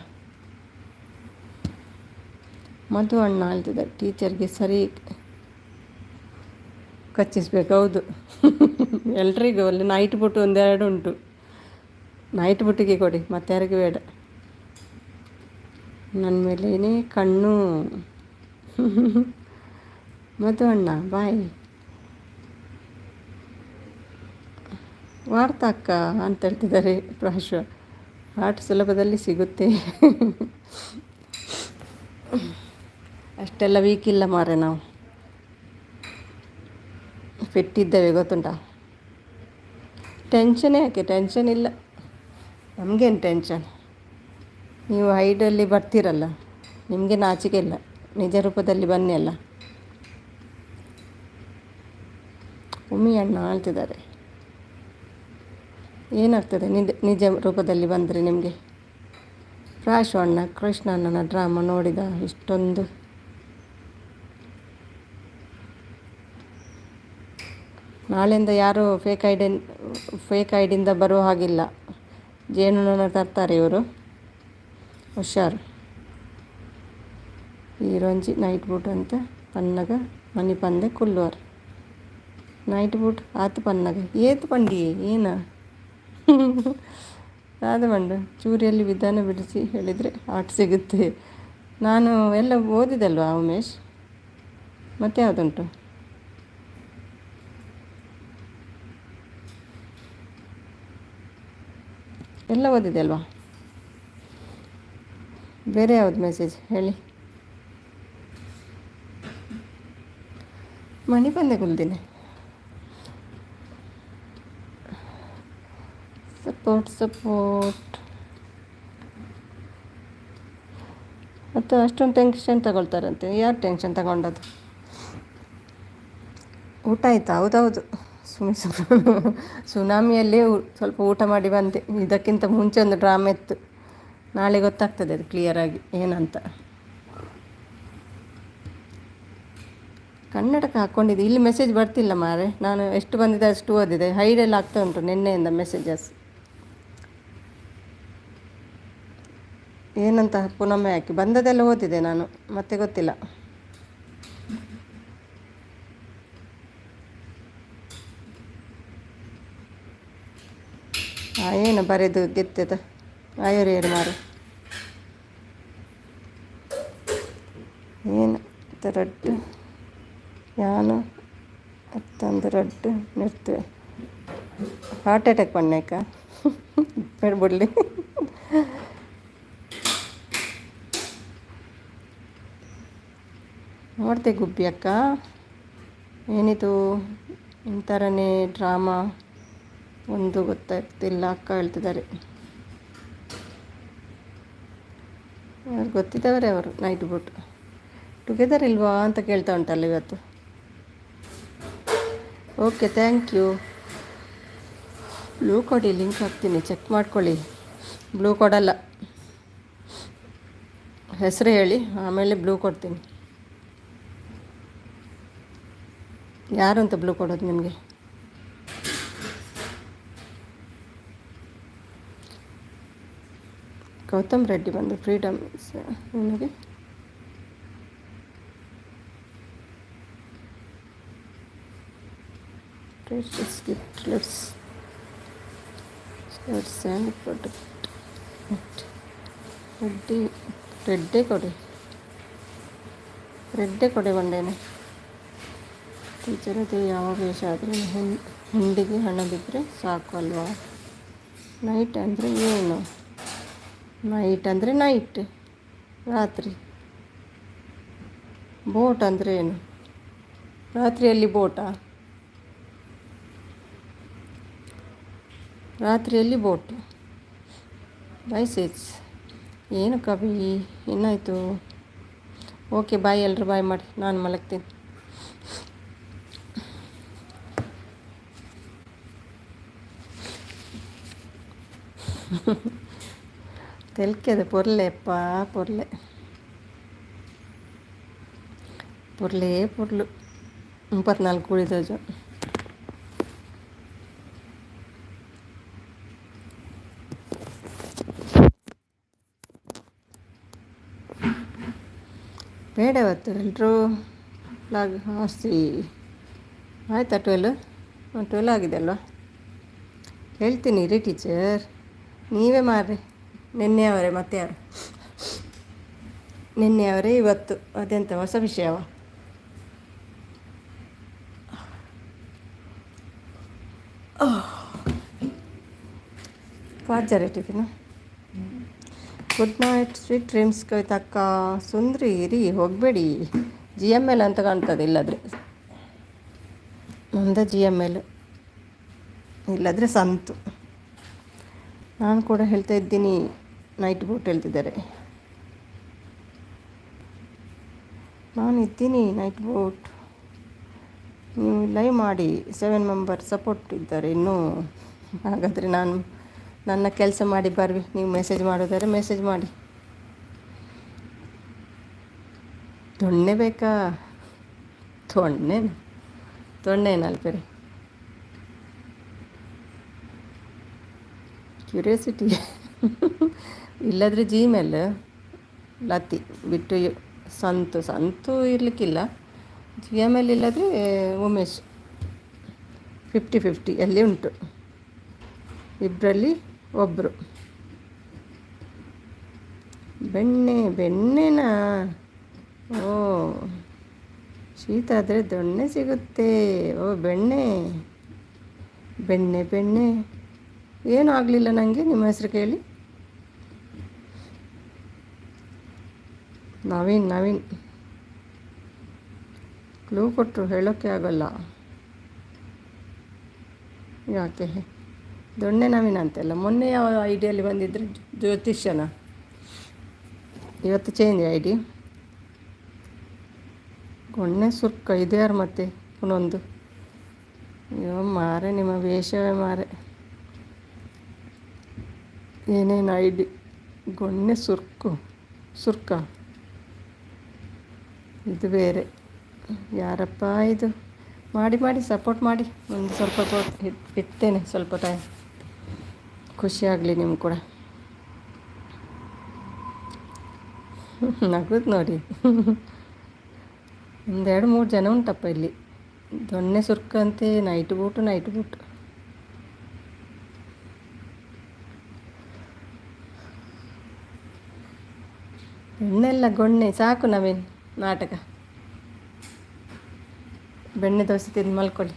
ಮಧು ಅಣ್ಣ ಹೇಳ್ತಿದ್ದ ಟೀಚರ್ಗೆ ಸರಿ ಕಚ್ಚಿಸ್ಬೇಕು. ಹೌದು ಎಲ್ರಿಗೂ ಅಲ್ಲಿ ನೈಟ್ ಬುಟ್ಟು ಒಂದೆರಡು ಉಂಟು. ನೈಟ್ ಬುಟ್ಟಿಗೆ ಕೊಡಿ, ಮತ್ತಾರಿಗೂ ಬೇಡ. ನನ್ನ ಮೇಲೇನೇ ಕಣ್ಣು. ಮಧು ಅಣ್ಣ ಬಾಯ್. ವಾರ್ತಾ ಅಕ್ಕ ಅಂತ ಹೇಳ್ತಿದ್ದಾರೆ ಪ್ರಾಶ. ಆಟ ಸುಲಭದಲ್ಲಿ ಸಿಗುತ್ತೆ. ಅಷ್ಟೆಲ್ಲ ವೀಕ್ ಇಲ್ಲ ಮಾರೆ, ನಾವು ಫಿಟ್ಟಿದ್ದೇವೆ ಗೊತ್ತುಂಟ. ಟೆನ್ಷನ್ ಯಾಕೆ? ಟೆನ್ಷನ್ ಇಲ್ಲ, ನಮಗೇನು ಟೆನ್ಷನ್. ನೀವು ಹೈಡಲ್ಲಿ ಬರ್ತೀರಲ್ಲ, ನಿಮಗೆ ನಾಚಿಕೆ ಇಲ್ಲ. ನಿಜ ರೂಪದಲ್ಲಿ ಬನ್ನಿ ಅಲ್ಲ. ಉಮ್ಮಿ ಅಣ್ಣ ಹೇಳ್ತಿದ್ದಾರೆ ಏನಾಗ್ತದೆ ನಿಜ ರೂಪದಲ್ಲಿ ಬಂದರೆ ನಿಮಗೆ? ಪ್ರಾಶು ಅಣ್ಣ ಕೃಷ್ಣ ಅಣ್ಣನ ಡ್ರಾಮಾ ನೋಡಿದ ಇಷ್ಟೊಂದು. ನಾಳೆಯಿಂದ ಯಾರೂ ಫೇಕ್ ಐಡಿಯಿಂದ ಬರೋ ಹಾಗಿಲ್ಲ. ಜೇನುನೊಣ ತರ್ತಾರೆ ಇವರು, ಹುಷಾರು. ಈರೊಂಜಿ ನೈಟ್ ಬೂಟ್ ಅಂತ ಪನ್ನಗ ಮನಿ ಪಂದೆ ಕುಲ್ಲುವರು. ನೈಟ್ ಬೂಟ್ ಆತು ಪನ್ನಗ ಏತು ಪಂಡಿ ಏನ ಅದು ಬಂಡು ಚೂರಿಯಲ್ಲಿ ವಿಧಾನ ಬಿಡಿಸಿ ಹೇಳಿದರೆ ಆಟ ಸಿಗುತ್ತೆ. ನಾನು ಎಲ್ಲ ಓದಿದಲ್ವಾ ಉಮೇಶ್? ಮತ್ತೆ ಯಾವುದುಂಟು? ಎಲ್ಲ ಓದಿದೆ ಅಲ್ವಾ? ಬೇರೆ ಯಾವುದು ಮೆಸೇಜ್ ಹೇಳಿ? ಮಣಿ ಬಂದೆ ಕುಲ್ದಿನಿ. ಸಪೋರ್ಟ್ ಮತ್ತು ಅಷ್ಟೊಂದು ಟೆನ್ಷನ್ ತಗೊಳ್ತಾರಂತೆ. ಯಾರು ಟೆನ್ಷನ್ ತಗೊಂಡದ್ದು? ಊಟ ಆಯಿತಾ? ಹೌದೌದು. ಸುನಾಮಿಯಲ್ಲೇ ಸ್ವಲ್ಪ ಊಟ ಮಾಡಿ ಬಂದೆ. ಇದಕ್ಕಿಂತ ಮುಂಚೆ ಒಂದು ಡ್ರಾಮಾ ಇತ್ತು. ನಾಳೆ ಗೊತ್ತಾಗ್ತದೆ ಅದು ಕ್ಲಿಯರಾಗಿ ಏನಂತ. ಕನ್ನಡಕ ಹಾಕ್ಕೊಂಡಿದ್ದೆ. ಇಲ್ಲಿ ಮೆಸೇಜ್ ಬರ್ತಿಲ್ಲ ಮಾರೆ. ನಾನು ಎಷ್ಟು ಬಂದಿದೆ ಅಷ್ಟು ಓದಿದೆ. ಹೈಡೆಲ್ಲ ಆಗ್ತಾ ಉಂಟು ನಿನ್ನೆಯಿಂದ ಮೆಸೇಜಸ್. ಏನಂತ ಪುನೊಮ್ಮೆ ಹಾಕಿ ಬಂದದೆಲ್ಲ ಓದಿದೆ ನಾನು, ಮತ್ತೆ ಗೊತ್ತಿಲ್ಲ. ಏನು ಬರೆದು ಗೆತ್ತದ ಆಯುರ್ವೇದ ಮಾರು. ಏನು ರಡ್ಡು ಯಾನು ಅತ್ತೊಂದು ರಡ್ಡು ನಿರ್ತೀವಿ. Heart attack ಪಣ್ಣೇಕ ಬಿಡ್ಬಿಡ್ಲಿ. ನೋಡ್ತೆ ಗುಬ್ಬಿ ಅಕ್ಕ, ಏನಿದು ಇಂಥರನೇ ಡ್ರಾಮಾ ಒಂದು ಗೊತ್ತಾಗ್ತಿಲ್ಲ ಅಕ್ಕ ಹೇಳ್ತಿದ್ದಾರೆ. ಅವ್ರು ಗೊತ್ತಿದ್ದವರೇ ಅವರು. ನೈಟ್ ಬೂಟ್ ಟುಗೆದರ್ ಇಲ್ವಾ ಅಂತ ಕೇಳ್ತಾ ಉಂಟಲ್ಲ ಇವತ್ತು. Okay thank you. ಬ್ಲೂ ಕೊಡಿ, ಲಿಂಕ್ ಹಾಕ್ತೀನಿ, ಚೆಕ್ ಮಾಡ್ಕೊಳ್ಳಿ. ಬ್ಲೂ ಕೊಡಲ್ಲ, ಹೆಸರು ಹೇಳಿ ಆಮೇಲೆ ಬ್ಲೂ ಕೊಡ್ತೀನಿ. ಯಾರು ಅಂತ ಬ್ಲೂ ಕೊಡೋದು ನಿಮಗೆ? ಗೌತಮ್ ರೆಡ್ಡಿ ಬಂದು ಫ್ರೀಡಮ್ ನನಗೆ ಗಿಫ್ಟ್ಲೆಟ್ಸ್ ಆ್ಯಂಡ್ ಪ್ರೊಡಕ್ಟ್ ರೆಡ್ಡೇ ಕೊಡೆ ಬಂಡೇನೆ. ಟೀಚರದು ಯಾವ ವೇಷ ಆದರೆ ಹುಂಡಿಗೆ ಹಣ ಬಿದ್ದರೆ ಸಾಕು ಅಲ್ವಾ? ನೈಟ್ ಅಂದರೆ ಏನು? ನೈಟ್ ಅಂದರೆ ನೈಟ್, ರಾತ್ರಿ. ಬೋಟ್ ಅಂದರೆ ಏನು? ರಾತ್ರಿಯಲ್ಲಿ ಬೋಟಾ? ರಾತ್ರಿಯಲ್ಲಿ ಬೋಟು. ಮೆಸೇಜ್ ಏನು ಕವಿ? ಏನಾಯಿತು? ಓಕೆ ಬಾಯ್, ಎಲ್ಲರೂ ಬಾಯ್ ಮಾಡಿ, ನಾನು ಮಲಗ್ತೀನಿ. ತೆಲ್ಕೆದು ಪೊರ್ಲೆಪ್ಪ ಪೊರ್ಲೆ ಪೊರ್ಲೇ ಪೊರ್ಲು 34 ಉಳಿದೋಜು. ಬೇಡ ಇವತ್ತು ಎಲ್ಲರೂ ಲಾಗ್ ಆಸ್ತಿ ಆಯಿತಾ 12 ಆಗಿದೆ ಅಲ್ವಾ? ಹೇಳ್ತೀನಿ ರೀ ಟೀಚರ್, ನೀವೇ ಮಾಡ್ರಿ. ನಿನ್ನೆಯವರೇ ಮತ್ತೆ ಯಾರು? ನಿನ್ನೆಯವರೇ ಇವತ್ತು ಅದೆಂತ ಹೊಸ ವಿಷಯವ? ಪಾರ್ಜರೆ tiffin. Good night, sweet dreams ಕವಿತಕ್ಕ. ಸುಂದ್ರಿ ಇರಿ, ಹೋಗಬೇಡಿ. GML ಅಂತ ಕಾಣ್ತದೆ, ಇಲ್ಲದ್ರೆ ನಮ್ಮದು GML, ಇಲ್ಲದ್ರೆ ಸಂತು. ನಾನು ಕೂಡ ಹೇಳ್ತಾ ಇದ್ದೀನಿ, ನೈಟ್ ಬೋಟ್ ಹೇಳ್ತಿದ್ದಾರೆ. ನಾನು ಇದ್ದೀನಿ ನೈಟ್ ಬೋಟ್. ನೀವು ಲೈವ್ ಮಾಡಿ, 7 ಮೆಂಬರ್ ಸಪೋರ್ಟ್ ಇದ್ದಾರೆ ಇನ್ನೂ. ಹಾಗಾದರೆ ನಾನು ನನ್ನ ಕೆಲಸ ಮಾಡಿ ಬರ್ವಿ. ನೀವು ಮೆಸೇಜ್ ಮಾಡೋದಾದ್ರೆ ಮೆಸೇಜ್ ಮಾಡಿ. ದೊಣ್ಣೆ ಬೇಕಾ? ತೊಣ್ಣೆನಲ್ಪರಿ ಕ್ಯೂರಿಯಾಸಿಟಿ. ಇಲ್ಲದ್ರೆ Gmail ಲತಿ ಬಿಟ್ಟು ಸಂತು ಇರಲಿಕ್ಕಿಲ್ಲ. Gmail ಇಲ್ಲದ್ರೆ ಉಮೇಶ್. 50-50 ಅಲ್ಲಿ ಉಂಟು, ಇಬ್ಬರಲ್ಲಿ ಒಬ್ಬರು. ಬೆಣ್ಣೆನಾ? ಓ, ಶೀತ ಆದರೆ ದೊಣ್ಣೆ ಸಿಗುತ್ತೆ. ಓ, ಬೆಣ್ಣೆ ಏನೂ ಆಗಲಿಲ್ಲ ನನಗೆ ನಿಮ್ಮ ಹೆಸರು ಕೇಳಿ. ನವೀನ್ ಕ್ಲೂ ಕೊಟ್ಟರು, ಹೇಳೋಕ್ಕೆ ಆಗೋಲ್ಲ. ಯಾಕೆ ದೊಣ್ಣೆ ನವೀನ್ ಅಂತೆಲ್ಲ? ಮೊನ್ನೆ ಯಾವ ಐಡಿಯಲ್ಲಿ ಬಂದಿದ್ರೆ ಜ್ಯೋತಿಷ್ಯನ, ಇವತ್ತು ಚೇಂಜ್ ಐಡಿ. ಗೊಣ್ಣೆ ಸುರ್ಕ ಇದ್ಯಾರು ಮತ್ತೆ ಇನ್ನೊಂದು? ಅಯ್ಯೋ ಮಾರೆ, ನಿಮ್ಮ ವೇಷವೇ ಮಾರೆ. ಏನೇನು ಐಡಿ? ಗೊಣ್ಣೆ ಸುರ್ಕ ಇದು ಬೇರೆ. ಯಾರಪ್ಪ ಇದು? ಮಾಡಿ ಸಪೋರ್ಟ್ ಮಾಡಿ. ಒಂದು ಸ್ವಲ್ಪ ಇಡ್ತೇನೆ, ಸ್ವಲ್ಪ ಟೈಮ್. ಖುಷಿ ಆಗಲಿ ನಿಮ್ಗೆ ಕೂಡ. ನಗುದು ನೋಡಿ. 1-2-3 ಜನ ಉಂಟಪ್ಪ ಇಲ್ಲಿ. ದೊಣ್ಣೆ ಸುರ್ಕಂತೆ, ನೈಟ್ ಬೂಟು. ಬೆಣ್ಣೆಲ್ಲ ಗೊಣ್ಣೆ ಸಾಕು ನವೀನ್. ನಾಟಕ. ಬೆಣ್ಣೆ ದೋಸೆ ತಿಂದು ಮಲ್ಕೊಳ್ಳಿ.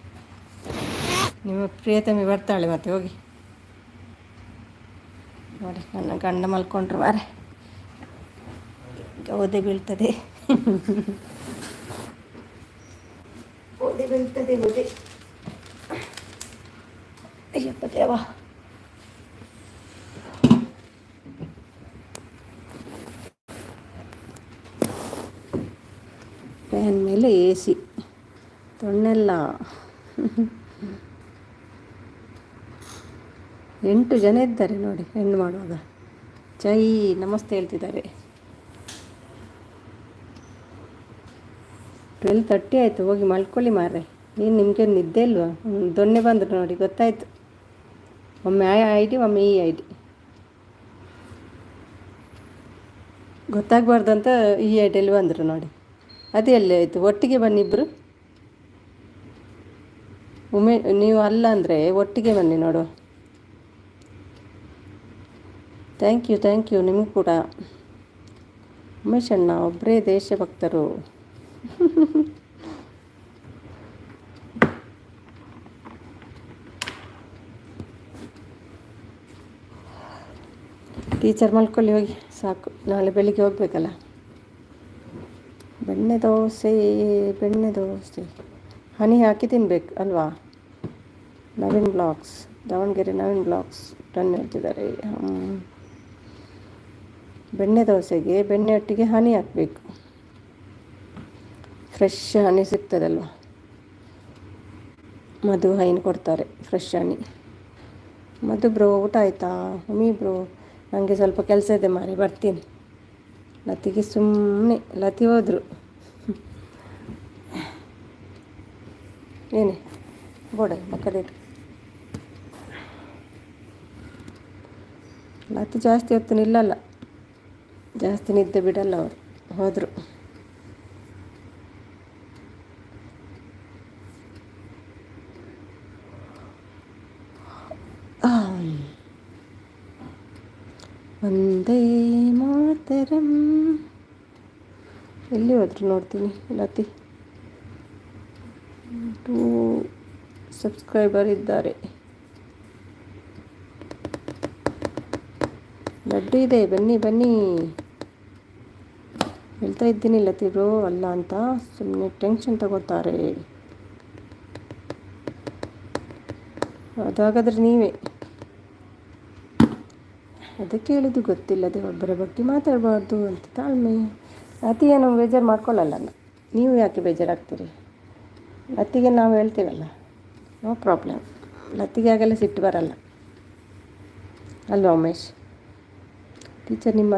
ನಿಮ್ಮ ಪ್ರಿಯತಮಿ ಬರ್ತಾಳೆ ಮತ್ತೆ, ಹೋಗಿ ನೋಡಿ. ನನ್ನ ಗಂಡ ಮಲ್ಕೊಂಡ್ರು ಮಾರೆ, ಓದೆ ಬೀಳ್ತದೆ. ಅಯ್ಯಪ್ಪ ದೇವ. ಫ್ಯಾನ್ ಮೇಲೆ AC. ತೊಣ್ಣೆಲ್ಲ 8 ಜನ ಇದ್ದಾರೆ ನೋಡಿ ಹೆಣ್ಣು ಮಾಡುವಾಗ. ಜೈ ನಮಸ್ತೆ ಹೇಳ್ತಿದ್ದಾರೆ. 12:30 ಆಯಿತು, ಹೋಗಿ ಮಲ್ಕೊಳ್ಳಿ ಮಾರ್ರೆ. ಏನು ನಿಮಗೆ ನಿದ್ದೆ ಇಲ್ವಾ? ದೊಣ್ಣೆ ಬಂದರು ನೋಡಿ, ಗೊತ್ತಾಯಿತು. ಒಮ್ಮೆ ID, ಒಮ್ಮೆ ಈ ID. ಗೊತ್ತಾಗಬಾರ್ದು ಅಂತ ಈ ಐಡಿಯಲ್ಲಿ ಬಂದರು ನೋಡಿ. ಅದೇ ಎಲ್ಲಿ ಆಯಿತು? ಒಟ್ಟಿಗೆ ಬನ್ನಿ ಇಬ್ಬರು. ನೀವು ಅಲ್ಲ ಅಂದರೆ ಒಟ್ಟಿಗೆ ಬನ್ನಿ ನೋಡುವ. ಥ್ಯಾಂಕ್ ಯು ನಿಮಗೂ ಕೂಡ. ಉಮೇಶ್ ಅಣ್ಣ ಒಬ್ಬರೇ ದೇಶಭಕ್ತರು. ಟೀಚರ್ ಮಲ್ಕೊಳ್ಳಿ, ಹೋಗಿ ಸಾಕು, ನಾಳೆ ಬೆಳಿಗ್ಗೆ ಹೋಗಬೇಕಲ್ಲ. ಬೆಣ್ಣೆ ದೋಸೆ ಹನಿ ಹಾಕಿ ತಿನ್ಬೇಕು ಅಲ್ವಾ? Naveen blogs, Davanagere Naveen blogs ton ಹೇಳ್ತಿದ್ದಾರೆ. ಬೆಣ್ಣೆ ದೋಸೆಗೆ ಬೆಣ್ಣೆ ಒಟ್ಟಿಗೆ ಹನಿ ಹಾಕಬೇಕು. ಫ್ರೆಶ್ ಹನಿ ಸಿಗ್ತದಲ್ವ? ಮಧು ಹೈನ್ ಕೊಡ್ತಾರೆ, ಫ್ರೆಶ್ ಹನಿ. ಮಧು ಬ್ರೋ ಊಟ ಆಯಿತಾ? ಮಮ್ಮಿ ಬ್ರೋ ನನಗೆ ಸ್ವಲ್ಪ ಕೆಲಸ ಇದೆ ಮಾರಿ, ಬರ್ತೀನಿ. ಲತಿಗೆ ಸುಮ್ಮನೆ ಲತಿ ಹೋದರು. ಏನೇ ಬೋಡ ಮಕ್ಕಳೇ, ಲತಿ ಜಾಸ್ತಿ ಹೊತ್ತು ನಿಲ್ಲಲ್ಲ, ಜಾಸ್ತಿ ನಿದ್ದೆ ಬಿಡಲ್ಲ ಅವರು, ಹೋದರು. ವಂದೇ ಮಾತರಂ. ಎಲ್ಲಿ ಹೋದ್ರು ನೋಡ್ತೀನಿ. ಲತಿ 2 ಸಬ್ಸ್ಕ್ರೈಬರ್ ಇದ್ದಾರೆ. ಲಡ್ಡು ಇದೆ, ಬನ್ನಿ ಬನ್ನಿ ಹೇಳ್ತಾ ಇದ್ದೀನಿ. ಲತಿ ಬ್ರೋ ಅಲ್ಲ ಅಂತ ಸುಮ್ಮನೆ ಟೆನ್ಷನ್ ತಗೋತಾರೆ. ಅದಾಗಾದ್ರೆ ನೀವೇ ಅದಕ್ಕೆ ಹೇಳಿದ್ದು, ಗೊತ್ತಿಲ್ಲದೆ ಒಬ್ಬರ ಬಗ್ಗೆ ಮಾತಾಡಬಾರ್ದು ಅಂತ ತಾಳ್ಮೆ. ಅತಿ ಏನೋ ಬೇಜಾರು ಮಾಡ್ಕೊಳ್ಳಲ್ಲ. ನೀವು ಯಾಕೆ ಬೇಜಾರಾಗ್ತೀರಿ? ಲತ್ತಿಗೆ ನಾವು ಹೇಳ್ತೀವಲ್ಲ, ನೋ ಪ್ರಾಬ್ಲಮ್. ಲತ್ತಿಗೆ ಆಗೆಲ್ಲ ಸಿಟ್ಟು ಬರಲ್ಲ ಅಲ್ವಾ ಉಮೇಶ್? ಟೀಚರ್ ನಿಮ್ಮ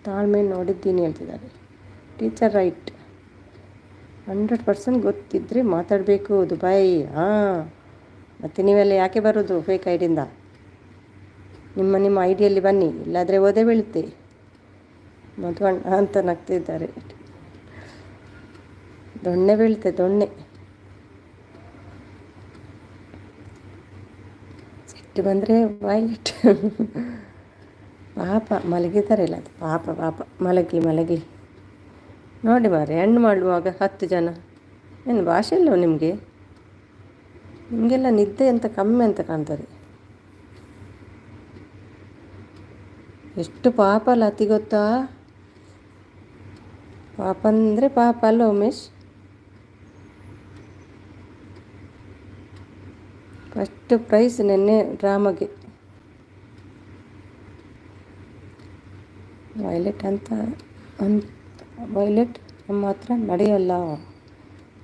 ತಾಳ್ಮೆ ನೋಡಿದ್ದೀನಿ ಹೇಳ್ತಿದ್ದಾರೆ. ಟೀಚರ್ ರೈಟ್, 100% ಗೊತ್ತಿದ್ದರೆ ಮಾತಾಡಬೇಕು. ದುಬೈ ಹಾಂ, ಮತ್ತು ನೀವೆಲ್ಲ ಯಾಕೆ ಬರೋದು ಫೇಕ್ ಐಡಿಯಿಂದ? ನಿಮ್ಮ ಐಡಿಯಲ್ಲಿ ಬನ್ನಿ, ಇಲ್ಲಾದರೆ ಓದೇ ಬೀಳುತ್ತೆ. ಮಧುವಣ್ಣ ಅಂತ ನಗ್ತಿದ್ದಾರೆ. ದೊಣ್ಣೆ ಬೀಳುತ್ತೆ, ದೊಣ್ಣೆ. ಸಿಟ್ಟು ಬಂದರೆ ವಾಯ್ಲೆಟ್. ಪಾಪ ಮಲಗಿದ್ದಾರೆ ಇಲ್ಲ, ಅದು ಪಾಪ ಪಾಪ ಮಲಗಲಿ. ನೋಡಿ ಮಾರೆ, ಹೆಣ್ಣು ಮಾಡುವಾಗ 10 ಜನ ಏನು ಭಾಷೆ ಇಲ್ಲವ ನಿಮಗೆ? ನಿಮಗೆಲ್ಲ ನಿದ್ದೆ ಅಂತ ಕಮ್ಮಿ ಅಂತ ಕಾಣ್ತದೆ. ಎಷ್ಟು ಪಾಪ ಲತಿ ಗೊತ್ತಾ? ಪಾಪ ಅಂದರೆ ಪಾಪ ಅಲ್ಲ ಉಮೇಶ್? ಫಸ್ಟ್ ಪ್ರೈಸ್ ನೆನ್ನೆ ಡ್ರಾಮಾಗೆ ವೈಲೆಟ್ ವೈಲೆಟ್ ನಮ್ಮ ಹತ್ರ ನಡೆಯಲ್ಲ.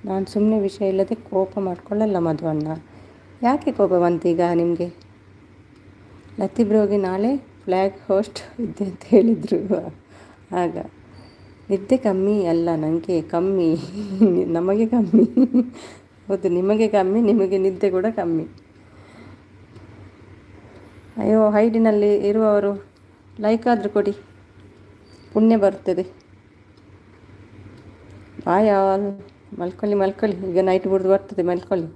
ನಾನು ಸುಮ್ಮನೆ ವಿಷಯ ಇಲ್ಲದೆ ಕೋಪ ಮಾಡ್ಕೊಳ್ಳಲ್ಲ ಮಧುವಣ್ಣ. ಯಾಕೆ ಕೋಪ ಬಂತೀಗ ನಿಮಗೆ? ಲತಿ ಬ್ರೋಗೆ ನಾಳೆ ಫ್ಲ್ಯಾಗ್ ಹೋಸ್ಟ್ ಇದ್ದೆ ಅಂತ ಹೇಳಿದರು. ಆಗ ನಿದ್ದೆ ಕಮ್ಮಿ ಅಲ್ಲ, ನನಗೆ ಕಮ್ಮಿ, ನಮಗೆ ಕಮ್ಮಿ. ಹೌದು, ನಿಮಗೆ ಕಮ್ಮಿ, ನಿಮಗೆ ನಿದ್ದೆ ಕೂಡ ಕಮ್ಮಿ. ಅಯ್ಯೋ, ಹೈಡಿನಲ್ಲಿ ಇರುವವರು ಲೈಕ್ ಆದರೂ ಕೊಡಿ, ಪುಣ್ಯ ಬರ್ತದೆ. Bye all. ಮಲ್ಕೊಳ್ಳಿ. ಈಗ ನೈಟ್ ಬಿಡ್ದು ಬರ್ತದೆ, ಮಲ್ಕೊಳ್ಳಿ.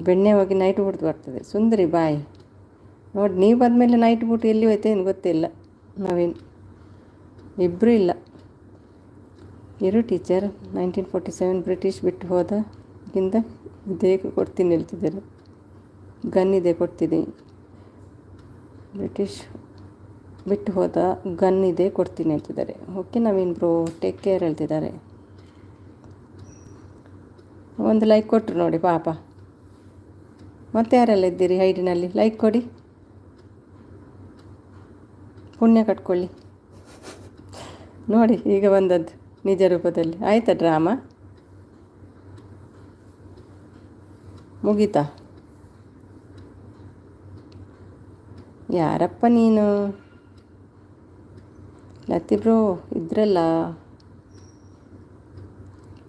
ಬೆಣ್ಣೆ ಹೋಗಿ ನೈಟ್ ಬಿಡ್ದು ಬರ್ತದೆ. ಸುಂದರಿ ಬಾಯ್. ನೋಡಿ, ನೀವು ಬಂದಮೇಲೆ ನೈಟ್ ಬಿಟ್ಟು ಎಲ್ಲಿ ಹೋಯ್ತು ಏನು ಗೊತ್ತಿಲ್ಲ. ನಾವೇನು ಇಬ್ಬರೂ ಇಲ್ಲ. ಇರು ಟೀಚರ್, 1947 ಬ್ರಿಟಿಷ್ ಬಿಟ್ಟು ಹೋದಾಗಿಂದ ಇದೇ ಕೊಡ್ತೀನಿ ಹೇಳ್ತಿದ್ದಾರೆ. ಗನ್ ಇದೆ ಕೊಡ್ತೀನಿ. ಬ್ರಿಟಿಷ್ ಬಿಟ್ಟು ಹೋದ ಗನ್ ಇದೆ ಕೊಡ್ತೀನಿ ಹೇಳ್ತಿದ್ದಾರೆ. Okay Naveen bro, take care ಹೇಳ್ತಿದ್ದಾರೆ. ಒಂದು ಲೈಕ್ ಕೊಟ್ಟರು ನೋಡಿ ಪಾಪ. ಮತ್ತೆ ಯಾರೆಲ್ಲ ಇದ್ದೀರಿ ಹೈಡಿನಲ್ಲಿ? ಲೈಕ್ ಕೊಡಿ, ಪುಣ್ಯ ಕಟ್ಕೊಳ್ಳಿ. ನೋಡಿ, ಈಗ ಬಂದದ್ದು ನಿಜ ರೂಪದಲ್ಲಿ. ಆಯಿತಾ ಡ್ರಾಮಾ? ಮುಗೀತಾ? ಯಾರಪ್ಪ ನೀನು? ಲತಿ ಬ್ರೋ ಇದ್ರಲ್ಲ,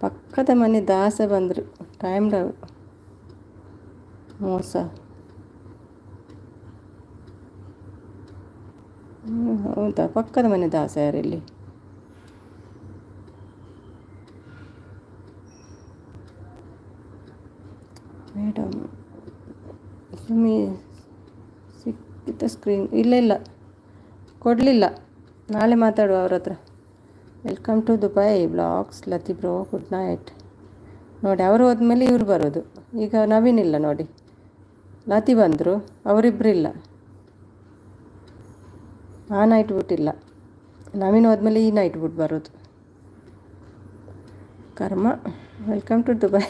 ಪಕ್ಕದ ಮನೆ ದಾಸ ಬಂದರು. ಟೈಮ್ ಮೋಸ. ಹೌದಾ, ಪಕ್ಕದ ಮನೆ ದಾಸ ಯಾರಿಲ್ಲಿ? ಮೇಡಮ್ ಸುಮ್ಮಿ ಸಿಕ್ಕಿತ ಸ್ಕ್ರೀನ್ ಇಲ್ಲ ಕೊಡಲಿಲ್ಲ. ನಾಳೆ ಮಾತಾಡುವ ಅವ್ರ ಹತ್ರ. Welcome to Dubai blogs Lati bro, good night. ನೋಡಿ, ಅವರು ಹೋದ್ಮೇಲೆ ಇವ್ರು ಬರೋದು. ಈಗ ನವೀನ್ ಇಲ್ಲ ನೋಡಿ, ಲತಿ ಬಂದರು, ಅವರಿಬ್ಬರಿಲ್ಲ. ಆ ನೈಟ್ ಬಿಟ್ಟಿಲ್ಲ, ನವೀನ್ ಹೋದ್ಮೇಲೆ ಈ ನೈಟ್ ಬಿಟ್ಟು ಬರೋದು. ಕರ್ಮ. Welcome to Dubai.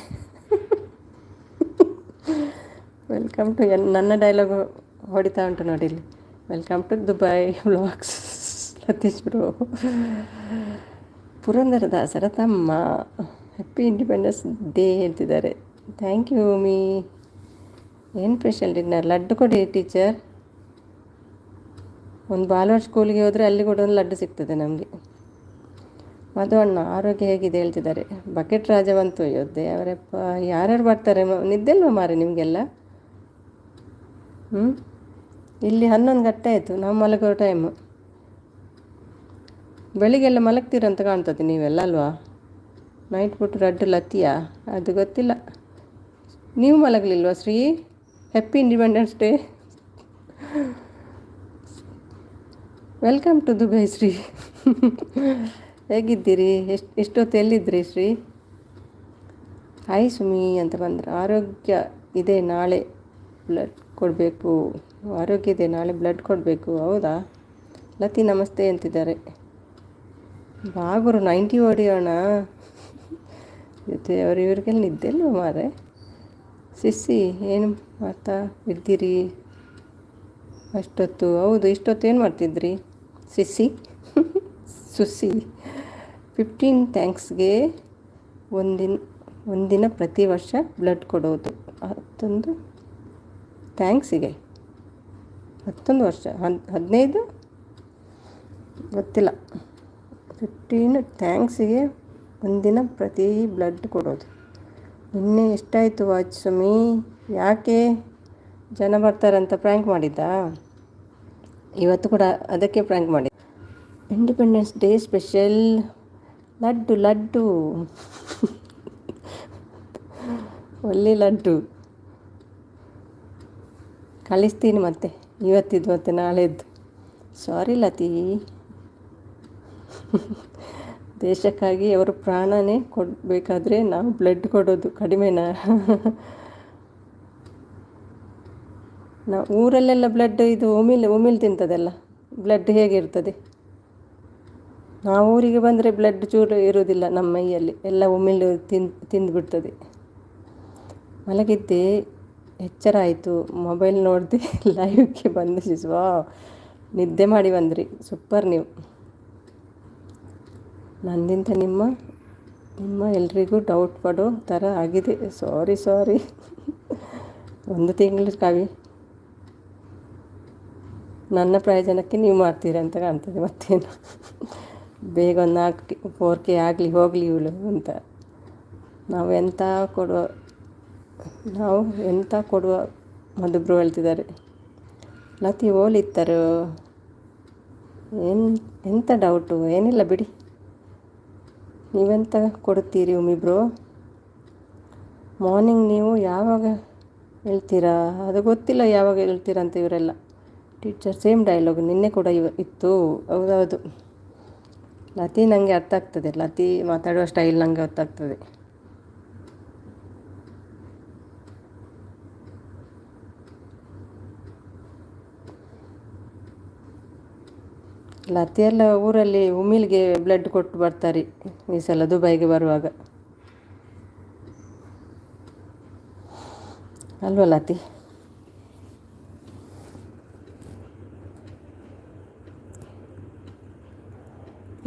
Welcome to ನನ್ನ ಡೈಲಾಗು ಹೊಡಿತಾ ಉಂಟು ನೋಡಿ ಇಲ್ಲಿ. Welcome to Dubai vlogs Latish bro. ಪುರಂದರದಾಸರ ತಮ್ಮ, ಹ್ಯಾಪಿ ಇಂಡಿಪೆಂಡೆನ್ಸ್ ಡೇ ಹೇಳ್ತಿದ್ದಾರೆ. ಥ್ಯಾಂಕ್ ಯು ಮೀ. ಏನು ಸ್ಪೆಷಲ್ ಡಿನ್ನರ್? ಲಡ್ಡು ಕೊಡಿ ಟೀಚರ್. ಒಂದು ಭಾನುವಾರ ಸ್ಕೂಲಿಗೆ ಹೋದರೆ ಅಲ್ಲಿ ಕೂಡ ಒಂದು ಲಡ್ಡು ಸಿಗ್ತದೆ ನಮಗೆ. ಮಧು ಅಣ್ಣ ಆರೋಗ್ಯ ಹೇಗಿದೆ ಹೇಳ್ತಿದ್ದಾರೆ. ಬಕೆಟ್ ರಾಜ ಬಂತು. ಅಯ್ಯೋದ್ದೆ ಅವರಪ್ಪ, ಯಾರ್ಯಾರು ಬರ್ತಾರೆ? ನಿದ್ದೆ ಅಲ್ವಾ ಮಾರೆ ನಿಮಗೆಲ್ಲ? ಇಲ್ಲಿ 11 ಗಂಟೆ ಆಯಿತು, ನಾವು ಮಲಗೋ ಟೈಮು. ಬೆಳಿಗ್ಗೆಲ್ಲ ಮಲಗ್ತೀರಂತ ಕಾಣ್ತದೆ ನೀವೆಲ್ಲ ಅಲ್ವಾ? ನೈಟ್ ಬಿಟ್ಟು ಲಡ್ಡು ಲತ್ತಿಯಾ? ಅದು ಗೊತ್ತಿಲ್ಲ. ನೀವು ಮಲಗಲಿಲ್ವಾ Shri? Happy independence day. Welcome to Dubai Shri. ಹೇಗಿದ್ದೀರಿ? ಎಷ್ಟೊತ್ತು ಎಲ್ಲಿದ್ರಿ ಶ್ರೀ? ಹಾಯ್ ಸುಮಿ ಅಂತ ಬಂದರು. ಆರೋಗ್ಯ ಇದೆ, ನಾಳೆ ಬ್ಲಡ್ ಕೊಡಬೇಕು. ಆರೋಗ್ಯ ಇದೆ, ನಾಳೆ ಬ್ಲಡ್ ಕೊಡಬೇಕು. ಹೌದಾ? ಲತಿ ನಮಸ್ತೆ ಅಂತಿದ್ದಾರೆ. ಬಾಗುರು 90 ಹೊಡೆಯೋಣ ಜೊತೆ ಇವರಿಗೆಲ್ಲ ನಿದ್ದೆ ಅಲ್ವ ಮಾರೆ? ಸಿಸ್ಸಿ ಏನು ಮಾಡ್ತಾ ಇದ್ದೀರಿ ಅಷ್ಟೊತ್ತು? ಹೌದು, ಇಷ್ಟೊತ್ತು ಏನು ಮಾಡ್ತಿದ್ರಿ ಸಿಸ್ಸಿ? ಸುಸ್ಸಿ 15 ಥ್ಯಾಂಕ್ಸ್ಗೆ ಒಂದಿನ ಪ್ರತಿ ವರ್ಷ ಬ್ಲಡ್ ಕೊಡೋದು. 10 ಥ್ಯಾಂಕ್ಸಿಗೆ 11 ವರ್ಷ, 15 ಗೊತ್ತಿಲ್ಲ. 15 ಥ್ಯಾಂಕ್ಸಿಗೆ ಒಂದಿನ ಪ್ರತಿ ಬ್ಲಡ್ ಕೊಡೋದು. ನಿನ್ನೆ ಎಷ್ಟಾಯಿತು ವಾಚ್ ಸುಮಿ? ಯಾಕೆ ಜನ ಬರ್ತಾರಂತ ಪ್ರ್ಯಾಂಕ್ ಮಾಡಿದ್ದಾ? ಇವತ್ತು ಕೂಡ ಅದಕ್ಕೆ ಪ್ರ್ಯಾಂಕ್ ಮಾಡಿ. Independence day special laddu laddu ಒಳ್ಳೆ ಲಡ್ಡು ಕಳಿಸ್ತೀನಿ ಮತ್ತೆ, ಇವತ್ತಿದ್ದು ಮತ್ತೆ ನಾಳೆದ್ದು. ಸಾರಿ ಲತಿ. ದೇಶಕ್ಕಾಗಿ ಅವರು ಪ್ರಾಣನೇ ಕೊಡಬೇಕಾದ್ರೆ ನಾವು ಬ್ಲಡ್ ಕೊಡೋದು ಕಡಿಮೆನಾ? ನಾವು ಊರಲ್ಲೆಲ್ಲ ಬ್ಲಡ್ ಇದು ಒಮಿಲ್ ತಿಂತದಲ್ಲ, ಬ್ಲಡ್ ಹೇಗಿರ್ತದೆ? ನಾವು ಊರಿಗೆ ಬಂದರೆ ಬ್ಲಡ್ ಚೂರು ಇರೋದಿಲ್ಲ ನಮ್ಮ ಮೈಯಲ್ಲಿ, ಎಲ್ಲ ಒಮಿಲ್ ತಿಂದುಬಿಡ್ತದೆ. ಮಲಗಿದ್ದೆ, ಎಚ್ಚರ ಆಯಿತು, ಮೊಬೈಲ್ ನೋಡಿದೆ, ಲೈವ್ಗೆ ಬಂದು ಶಿಸ್ವಾ ನಿದ್ದೆ ಮಾಡಿ ಬಂದ್ರಿ. ಸೂಪರ್ ನೀವು. ನನ್ನಿಂದ ನಿಮ್ಮ ಎಲ್ರಿಗೂ ಡೌಟ್ ಪಡೋ ಥರ ಆಗಿದೆ. ಸಾರಿ. 1 ತಿಂಗಳು ಕಾವಿ. ನನ್ನ ಪ್ರಯೋಜನಕ್ಕೆ ನೀವು ಮಾಡ್ತೀರ ಅಂತ ಕಾಣ್ತದೆ. ಮತ್ತೇನು, ಬೇಗ ಒಂದು 4K ಆಗಲಿ ಹೋಗಲಿ ಇವಳು ಅಂತ. ನಾವು ಎಂಥ ಕೊಡುವ ಮಧುಬ್ರು ಹೇಳ್ತಿದ್ದಾರೆ. ಲತಿ ಓಲಿತ್ತರು ಎಂಥ ಡೌಟು? ಏನಿಲ್ಲ ಬಿಡಿ. ನೀವೆಂತ ಕೊಡುತ್ತೀರಿ ಒಮ್ಮಿಬ್ರು? ಮಾರ್ನಿಂಗ್ ನೀವು ಯಾವಾಗ ಹೇಳ್ತೀರಾ? ಅದು ಗೊತ್ತಿಲ್ಲ ಯಾವಾಗ ಹೇಳ್ತೀರಾ ಅಂತ ಇವರೆಲ್ಲ. ಟೀಚರ್ ಸೇಮ್ ಡೈಲಾಗ್ ನಿನ್ನೆ ಕೂಡ ಇತ್ತು. ಹೌದೌದು ಲತಿ, ನನಗೆ ಅರ್ಥ ಆಗ್ತದೆ. ಲತಿ ಮಾತಾಡುವ ಸ್ಟೈಲ್ ನನಗೆ ಗೊತ್ತಾಗ್ತದೆ. ಲತಿ ಎಲ್ಲ ಊರಲ್ಲಿ ಉಮಿಲ್ಗೆ ಬ್ಲಡ್ ಕೊಟ್ಟು ಬರ್ತಾರೆ ಈ ಸಲ ದುಬೈಗೆ ಬರುವಾಗ, ಅಲ್ವ ಲತಿ?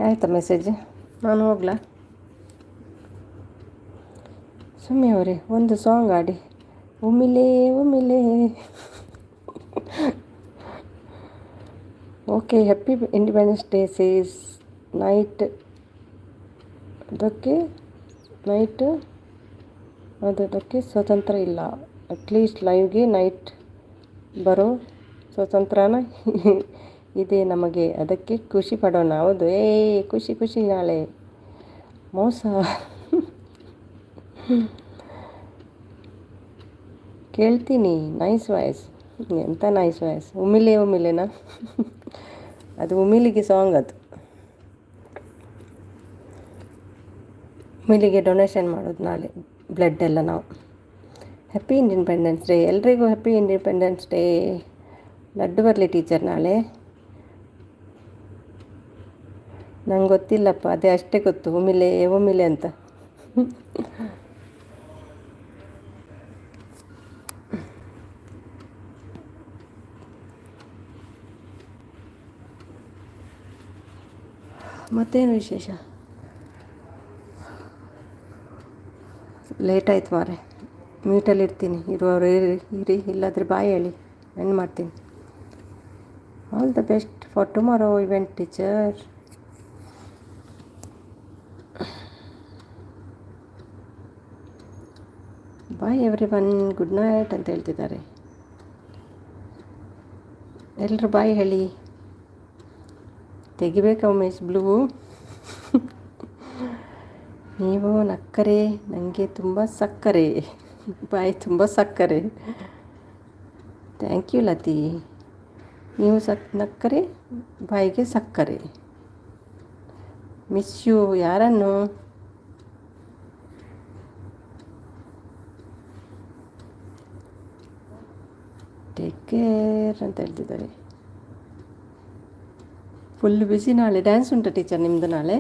ಆಯಿತಾ ಮೆಸೇಜ್? ನಾನು ಹೋಗ್ಲಾ? ಸುಮ್ಮನೆ ಅವರೇ ಒಂದು ಸಾಂಗ್ ಆಡಿ. ಉಮಿಲೇ okay. Happy independence day says night. ಅದಕ್ಕೆ ಸ್ವತಂತ್ರ ಇಲ್ಲ. ಅಟ್ಲೀಸ್ಟ್ ಲೈವ್ಗೆ ನೈಟ್ ಬರೋ ಸ್ವತಂತ್ರನ ಇದೆ ನಮಗೆ. ಅದಕ್ಕೆ ಖುಷಿ ಪಡೋಣ. ಹೌದು, ಖುಷಿ ನಾಳೆ ಮೋಸ. ಕೇಳ್ತೀನಿ. Nice voice. ಎಂಥ ನೈಸ್ ವಾಯ್ಸ್. ಉಮಿಲೆನಾ? ಅದು ಉಮಿಲಿಗೆ ಸಾಂಗ್. ಅದು ಉಮಿಲಿಗೆ ಡೊನೇಷನ್ ಮಾಡೋದು ನಾಳೆ ಬ್ಲಡ್ ಎಲ್ಲ ನಾವು. ಹ್ಯಾಪಿ ಇಂಡಿಪೆಂಡೆನ್ಸ್ ಡೇ ಎಲ್ರಿಗೂ. Happy independence day. ಲಡ್ಡು ಬರಲಿ ಟೀಚರ್ ನಾಳೆ. ನಂಗೆ ಗೊತ್ತಿಲ್ಲಪ್ಪ, ಅದೇ ಅಷ್ಟೇ ಗೊತ್ತು, ಉಮಿಲೆ ಅಂತ. ಮತ್ತೇನು ವಿಶೇಷ? ಲೇಟ್ ಆಯ್ತು ಮಾರೆ. ಮ್ಯೂಟಲ್ಲಿ ಇರ್ತೀನಿ. ಇರುವವರು ಇರಿ, ಇಲ್ಲಾದರೆ ಬಾಯ್ ಹೇಳಿ, ಎಂಡ್ ಮಾಡ್ತೀನಿ. All the best for tomorrow event teacher. Bye every one, good night ಅಂತ ಹೇಳ್ತಿದ್ದಾರೆ. ಎಲ್ಲರೂ ಬಾಯ್ ಹೇಳಿ. ತೆಗಿಬೇಕಾ ಉಮೇಶ್ ಬ್ಲೂ? ನೀವು ನಕ್ಕರೆ ನನಗೆ ತುಂಬ ಸಕ್ಕರೆ, ಬಾಯಿ ತುಂಬ ಸಕ್ಕರೆ. Thank you Lathi. ನೀವು ನಕ್ಕರೆ ಬಾಯಿಗೆ ಸಕ್ಕರೆ. Miss you. ಯಾರನ್ನು? ಟೇಕ್ ಕೇರ್ ಅಂತ ಹೇಳ್ತಿದ್ದಾರೆ. Full busy. ನಾಳೆ ಡ್ಯಾನ್ಸ್ ಉಂಟಾ ಟೀಚರ್ ನಿಮ್ಮದು? ನಾಳೆ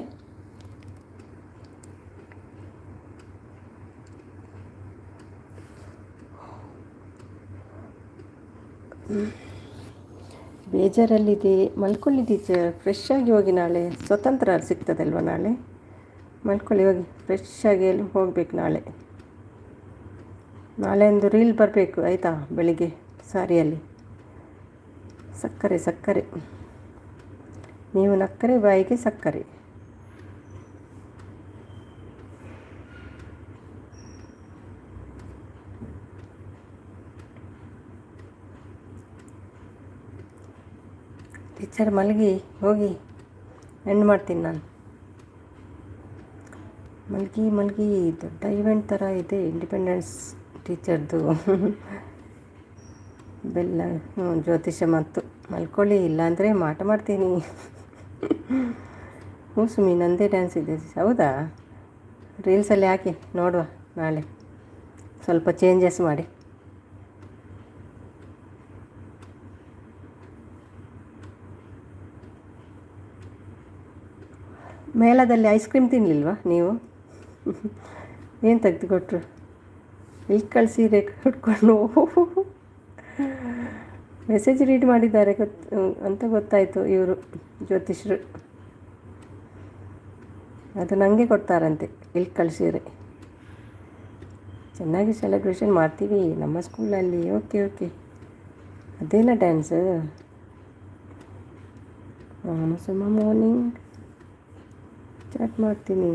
ಬೇಜಾರಲ್ಲಿದೆ, ಮಲ್ಕೊಳ್ಳಿ ಟೀಚರ್. ಫ್ರೆಶ್ ಆಗಿ ಹೋಗಿ, ನಾಳೆ ಸ್ವತಂತ್ರ ಸಿಗ್ತದಲ್ವ? ನಾಳೆ ಮಲ್ಕೊಳ್ಳಿ, ಹೋಗಿ ಫ್ರೆಶ್ ಆಗಿ ಎಲ್ಲಿ ಹೋಗ್ಬೇಕು. ನಾಳೆ ಒಂದು ರೀಲ್ ಬರಬೇಕು ಆಯಿತಾ? ಬೆಳಿಗ್ಗೆ ಸಾರಿಯಲ್ಲಿ ಸಕ್ಕರೆ ಸಕ್ಕರೆ. ನೀವು ನಕ್ಕರೆ ಬಾಯಿಗೆ ಸಕ್ಕರೆ. ಟೀಚರ್ ಮಲಗಿ, ಹೋಗಿ ಎಂಡ್ ಮಾಡ್ತೀನಿ ನಾನು. ಮಲಗಿ. ದೊಡ್ಡ ಇವೆಂಟ್ ಥರ ಇದೆ ಇಂಡಿಪೆಂಡೆನ್ಸ್ ಟೀಚರ್ದು. ಬೆಲ್ಲ ಜ್ಯೋತಿಷ ಮತ್ತು ಮಲ್ಕೊಳ್ಳಿ, ಇಲ್ಲಾಂದರೆ ಮಾಟ ಮಾಡ್ತೀನಿ. ಹ್ಞೂ ಸುಮಿ, ನಂದೇ ಡ್ಯಾನ್ಸ್ ಇದೆ. ಹೌದಾ? ರೀಲ್ಸಲ್ಲಿ ಹಾಕಿ ನೋಡುವ ನಾಳೆ, ಸ್ವಲ್ಪ ಚೇಂಜಸ್ ಮಾಡಿ. ಮೇಳದಲ್ಲಿ ಐಸ್ ಕ್ರೀಮ್ ತಿನ್ನಲಿಲ್ವಾ ನೀವು? ಏನು ತೆಗೆದುಕೊಟ್ರು? ಇಲ್ಲಿ ಕಳಿಸಿ ಹುಡ್ಕೊಂಡು ಮೆಸೇಜ್ ರೀಡ್ ಮಾಡಿದ್ದಾರೆ ಅಂತ ಗೊತ್ತಾಯಿತು. ಇವರು ಜ್ಯೋತಿಷ್ರು ಅದು ನನಗೆ ಕೊಡ್ತಾರಂತೆ. ಇಲ್ಲಿ ಕಳಿಸಿದ್ರೆ ಚೆನ್ನಾಗಿ ಸೆಲೆಬ್ರೇಷನ್ ಮಾಡ್ತೀವಿ ನಮ್ಮ ಸ್ಕೂಲಲ್ಲಿ. ಓಕೆ. ಅದೇನ ಡ್ಯಾನ್ಸ್? ಸುಮ್ಮ ಮಾರ್ನಿಂಗ್ ಚಾಟ್ ಮಾಡ್ತೀನಿ.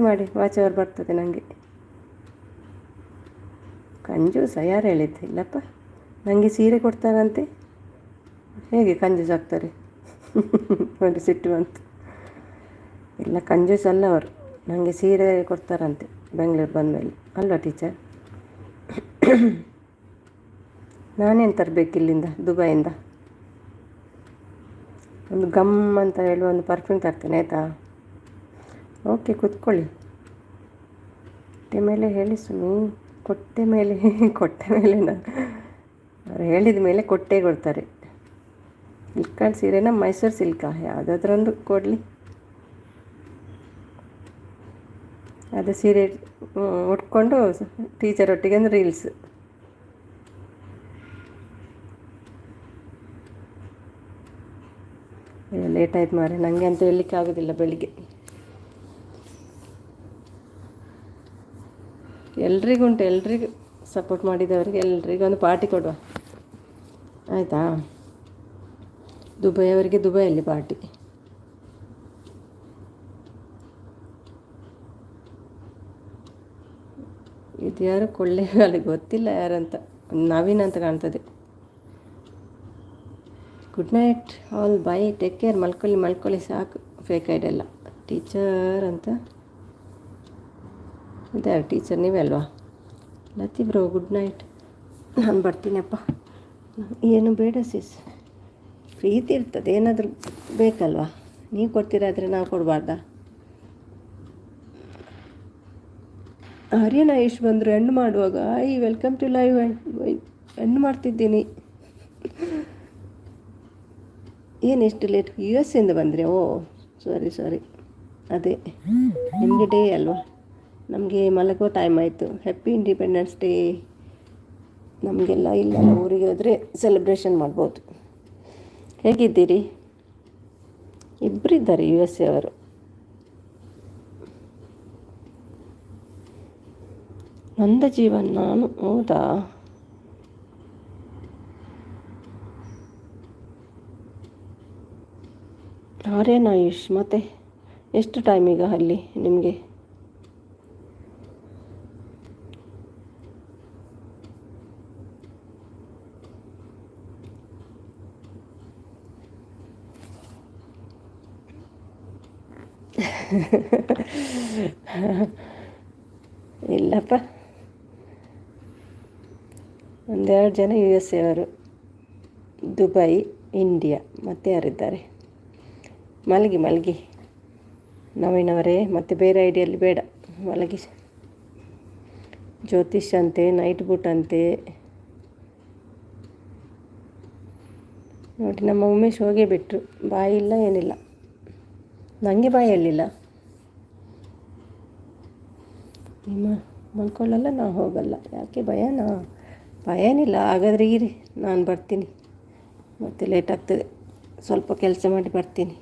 ಮಾಡಿ ವಾಚ್ ಅವರ್ ಬರ್ತದೆ ನನಗೆ. ಕಂಜೂಸ ಯಾರು ಹೇಳಿದ್ದು? ಇಲ್ಲಪ್ಪ, ನನಗೆ ಸೀರೆ ಕೊಡ್ತಾರಂತೆ. ಹೇಗೆ ಕಂಜೂಸ್ ಆಗ್ತಾರೆ? ನೋಡಿ ಸಿಟ್ಟು ಬಂತು. ಇಲ್ಲ, ಕಂಜೂಸ್ ಅಲ್ಲ ಅವರು. ನನಗೆ ಸೀರೆ ಕೊಡ್ತಾರಂತೆ ಬೆಂಗಳೂರು ಬಂದಮೇಲೆ, ಅಲ್ವಾ ಟೀಚರ್? ನಾನೇನು ತರಬೇಕು ಇಲ್ಲಿಂದ, ದುಬೈಯಿಂದ? ಒಂದು ಗಮ್ ಅಂತ ಹೇಳುವ ಒಂದು ಪರ್ಫ್ಯೂಮ್ ತರ್ತೇನೆ ಆಯಿತಾ? ಓಕೆ, ಕೂತ್ಕೊಳ್ಳಿ. ಕೊಟ್ಟೆ ಮೇಲೆ ಹೇಳಿ ಸುಮ್ಮಿ. ಕೊಟ್ಟೆ ಮೇಲೆ ಅವ್ರು ಹೇಳಿದ ಮೇಲೆ ಕೊಟ್ಟೆ ಕೊಡ್ತಾರೆ. ಇಲ್ಕಾಳು ಸೀರೆನ ಮೈಸೂರು ಸಿಲ್ಕಾ? ಯಾವುದಾದ್ರೊಂದು ಕೊಡಲಿ. ಅದು ಸೀರೆ ಉಟ್ಕೊಂಡು ಟೀಚರ್ ಒಟ್ಟಿಗೆ ಒಂದು ರೀಲ್ಸ್. ಲೇಟ್ ಆಯ್ತು ಮಾರೆ, ನನಗೆ ಅಂತೂ ಹೇಳಲಿಕ್ಕೆ ಆಗೋದಿಲ್ಲ ಬೆಳಿಗ್ಗೆ. ಎಲ್ರಿಗೂ ಸಪೋರ್ಟ್ ಮಾಡಿದವರಿಗೆ ಎಲ್ರಿಗೂ ಒಂದು ಪಾರ್ಟಿ ಕೊಡುವ ಆಯಿತಾ? ದುಬೈಯವರಿಗೆ ದುಬೈಯಲ್ಲಿ ಪಾರ್ಟಿ. ಇದು ಯಾರು ಕೊಳ್ಳೇಗಾಲಿಗೆ ಗೊತ್ತಿಲ್ಲ ಯಾರಂತ, ನವೀನ್ ಅಂತ ಕಾಣ್ತದೆ. Good night all, bye, take care. ಮಲ್ಕೊಳ್ಳಿ ಸಾಕು. ಫೇಕ್ ಐಡೆಲ್ಲ ಟೀಚರ್ ಅಂತ. ಇದ್ಯಾರು ಟೀಚರ್? ನೀವೇ ಅಲ್ವಾ? Lathi bro, good night. ನಾನು ಬರ್ತೀನಪ್ಪ. ಏನು ಬೇಡ ಸಿಸ್, ಪ್ರೀತಿ ಇರ್ತದೆ. ಏನಾದರೂ ಬೇಕಲ್ವಾ? ನೀವು ಕೊಡ್ತೀರಾದರೆ ನಾವು ಕೊಡಬಾರ್ದಾ? ಆರ್ಯನ ಆಯುಷ್ ಬಂದರು ಎಂಡ್ ಮಾಡುವಾಗ. ವೆಲ್ಕಮ್ ಟು ಲೈವ್ ಎಂಡ್ ಮಾಡ್ತಿದ್ದೀನಿ. ಏನು ಎಷ್ಟು ಲೇಟ್? US ಇಂದ ಬಂದರೆ? ಓ ಸಾರಿ. ಅದೇ ನಿಮಗೆ ಡೇ ಅಲ್ವಾ? ನಮಗೆ ಮಲಗೋ ಟೈಮ್ ಆಯಿತು. Happy independence day. ನಮಗೆಲ್ಲ ಇಲ್ಲ, ಊರಿಗೆ ಹೋದರೆ ಸೆಲೆಬ್ರೇಷನ್ ಮಾಡ್ಬೋದು. ಹೇಗಿದ್ದೀರಿ? ಇಬ್ಬರಿದ್ದಾರೆ USA ಅವರು. ನಂದ ಜೀವನ್ ನಾನು, ಹೌದಾ? ಆರ್ಯನ್ ಆಯುಷ್. ಮತ್ತು ಎಷ್ಟು ಟೈಮ್ ಈಗ ಅಲ್ಲಿ ನಿಮಗೆ? ಇಲ್ಲಪ್ಪ, ಒಂದೆರಡು ಜನ ಯು ಎಸ್ ಎ ಅವರು, ದುಬೈ, ಇಂಡಿಯಾ, ಮತ್ತು ಯಾರಿದ್ದಾರೆ? ಮಲಗಿ ಮಲಗಿ ನವೀನವರೇ, ಮತ್ತು ಬೇರೆ ಐಡಿಯಲ್ಲಿ ಬೇಡ, ಮಲಗಿ. ಜ್ಯೋತಿಷ್ ಅಂತೆ, ನೈಟ್ ಬೂಟ್ ಅಂತೆ. ನೋಡಿ, ನಮ್ಮ ಉಮೇಶ್ ಹೋಗೇ ಬಿಟ್ಟರು, ಬಾಯಿ ಇಲ್ಲ ಏನಿಲ್ಲ. ನನಗೆ ಬಾಯಿ ಹೇಳಿಲ್ಲ. ನಿಮ್ಮ ಮಲ್ಕೊಳ್ಳಲ್ಲ, ನಾ ಹೋಗಲ್ಲ. ಯಾಕೆ ಭಯನಾ? ಭಯ ಏನಿಲ್ಲ. ಹಾಗಾದರೆ ಇರಿ, ನಾನು ಬರ್ತೀನಿ. ಮತ್ತೆ ಲೇಟ್ ಆಗ್ತದೆ, ಸ್ವಲ್ಪ ಕೆಲಸ ಮಾಡಿ ಬರ್ತೀನಿ.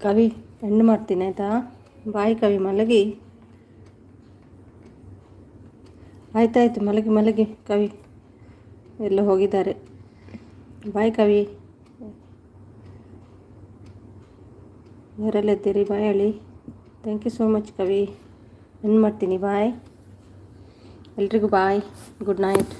ಕವಿ ಎಂಡ್ ಮಾಡ್ತೀನಿ ಆಯಿತಾ. ಬಾಯ್ ಕವಿ, ಮಲಗಿ. ಆಯ್ತಾಯ್ತು, ಮಲಗಿ ಮಲಗಿ ಕವಿ, ಎಲ್ಲ ಹೋಗಿದ್ದಾರೆ. ಬಾಯ್ ಕವಿ, ಯಾರೆಲ್ಲಿದ್ದೀರಿ ಬಾಯ್ ಹೇಳಿ. ಥ್ಯಾಂಕ್ ಯು ಸೋ ಮಚ್ ಕವಿ, ಎಂಡ್ ಮಾಡ್ತೀನಿ. ಬಾಯ್ ಎಲ್ರಿಗೂ, ಬಾಯ್, ಗುಡ್ ನೈಟ್.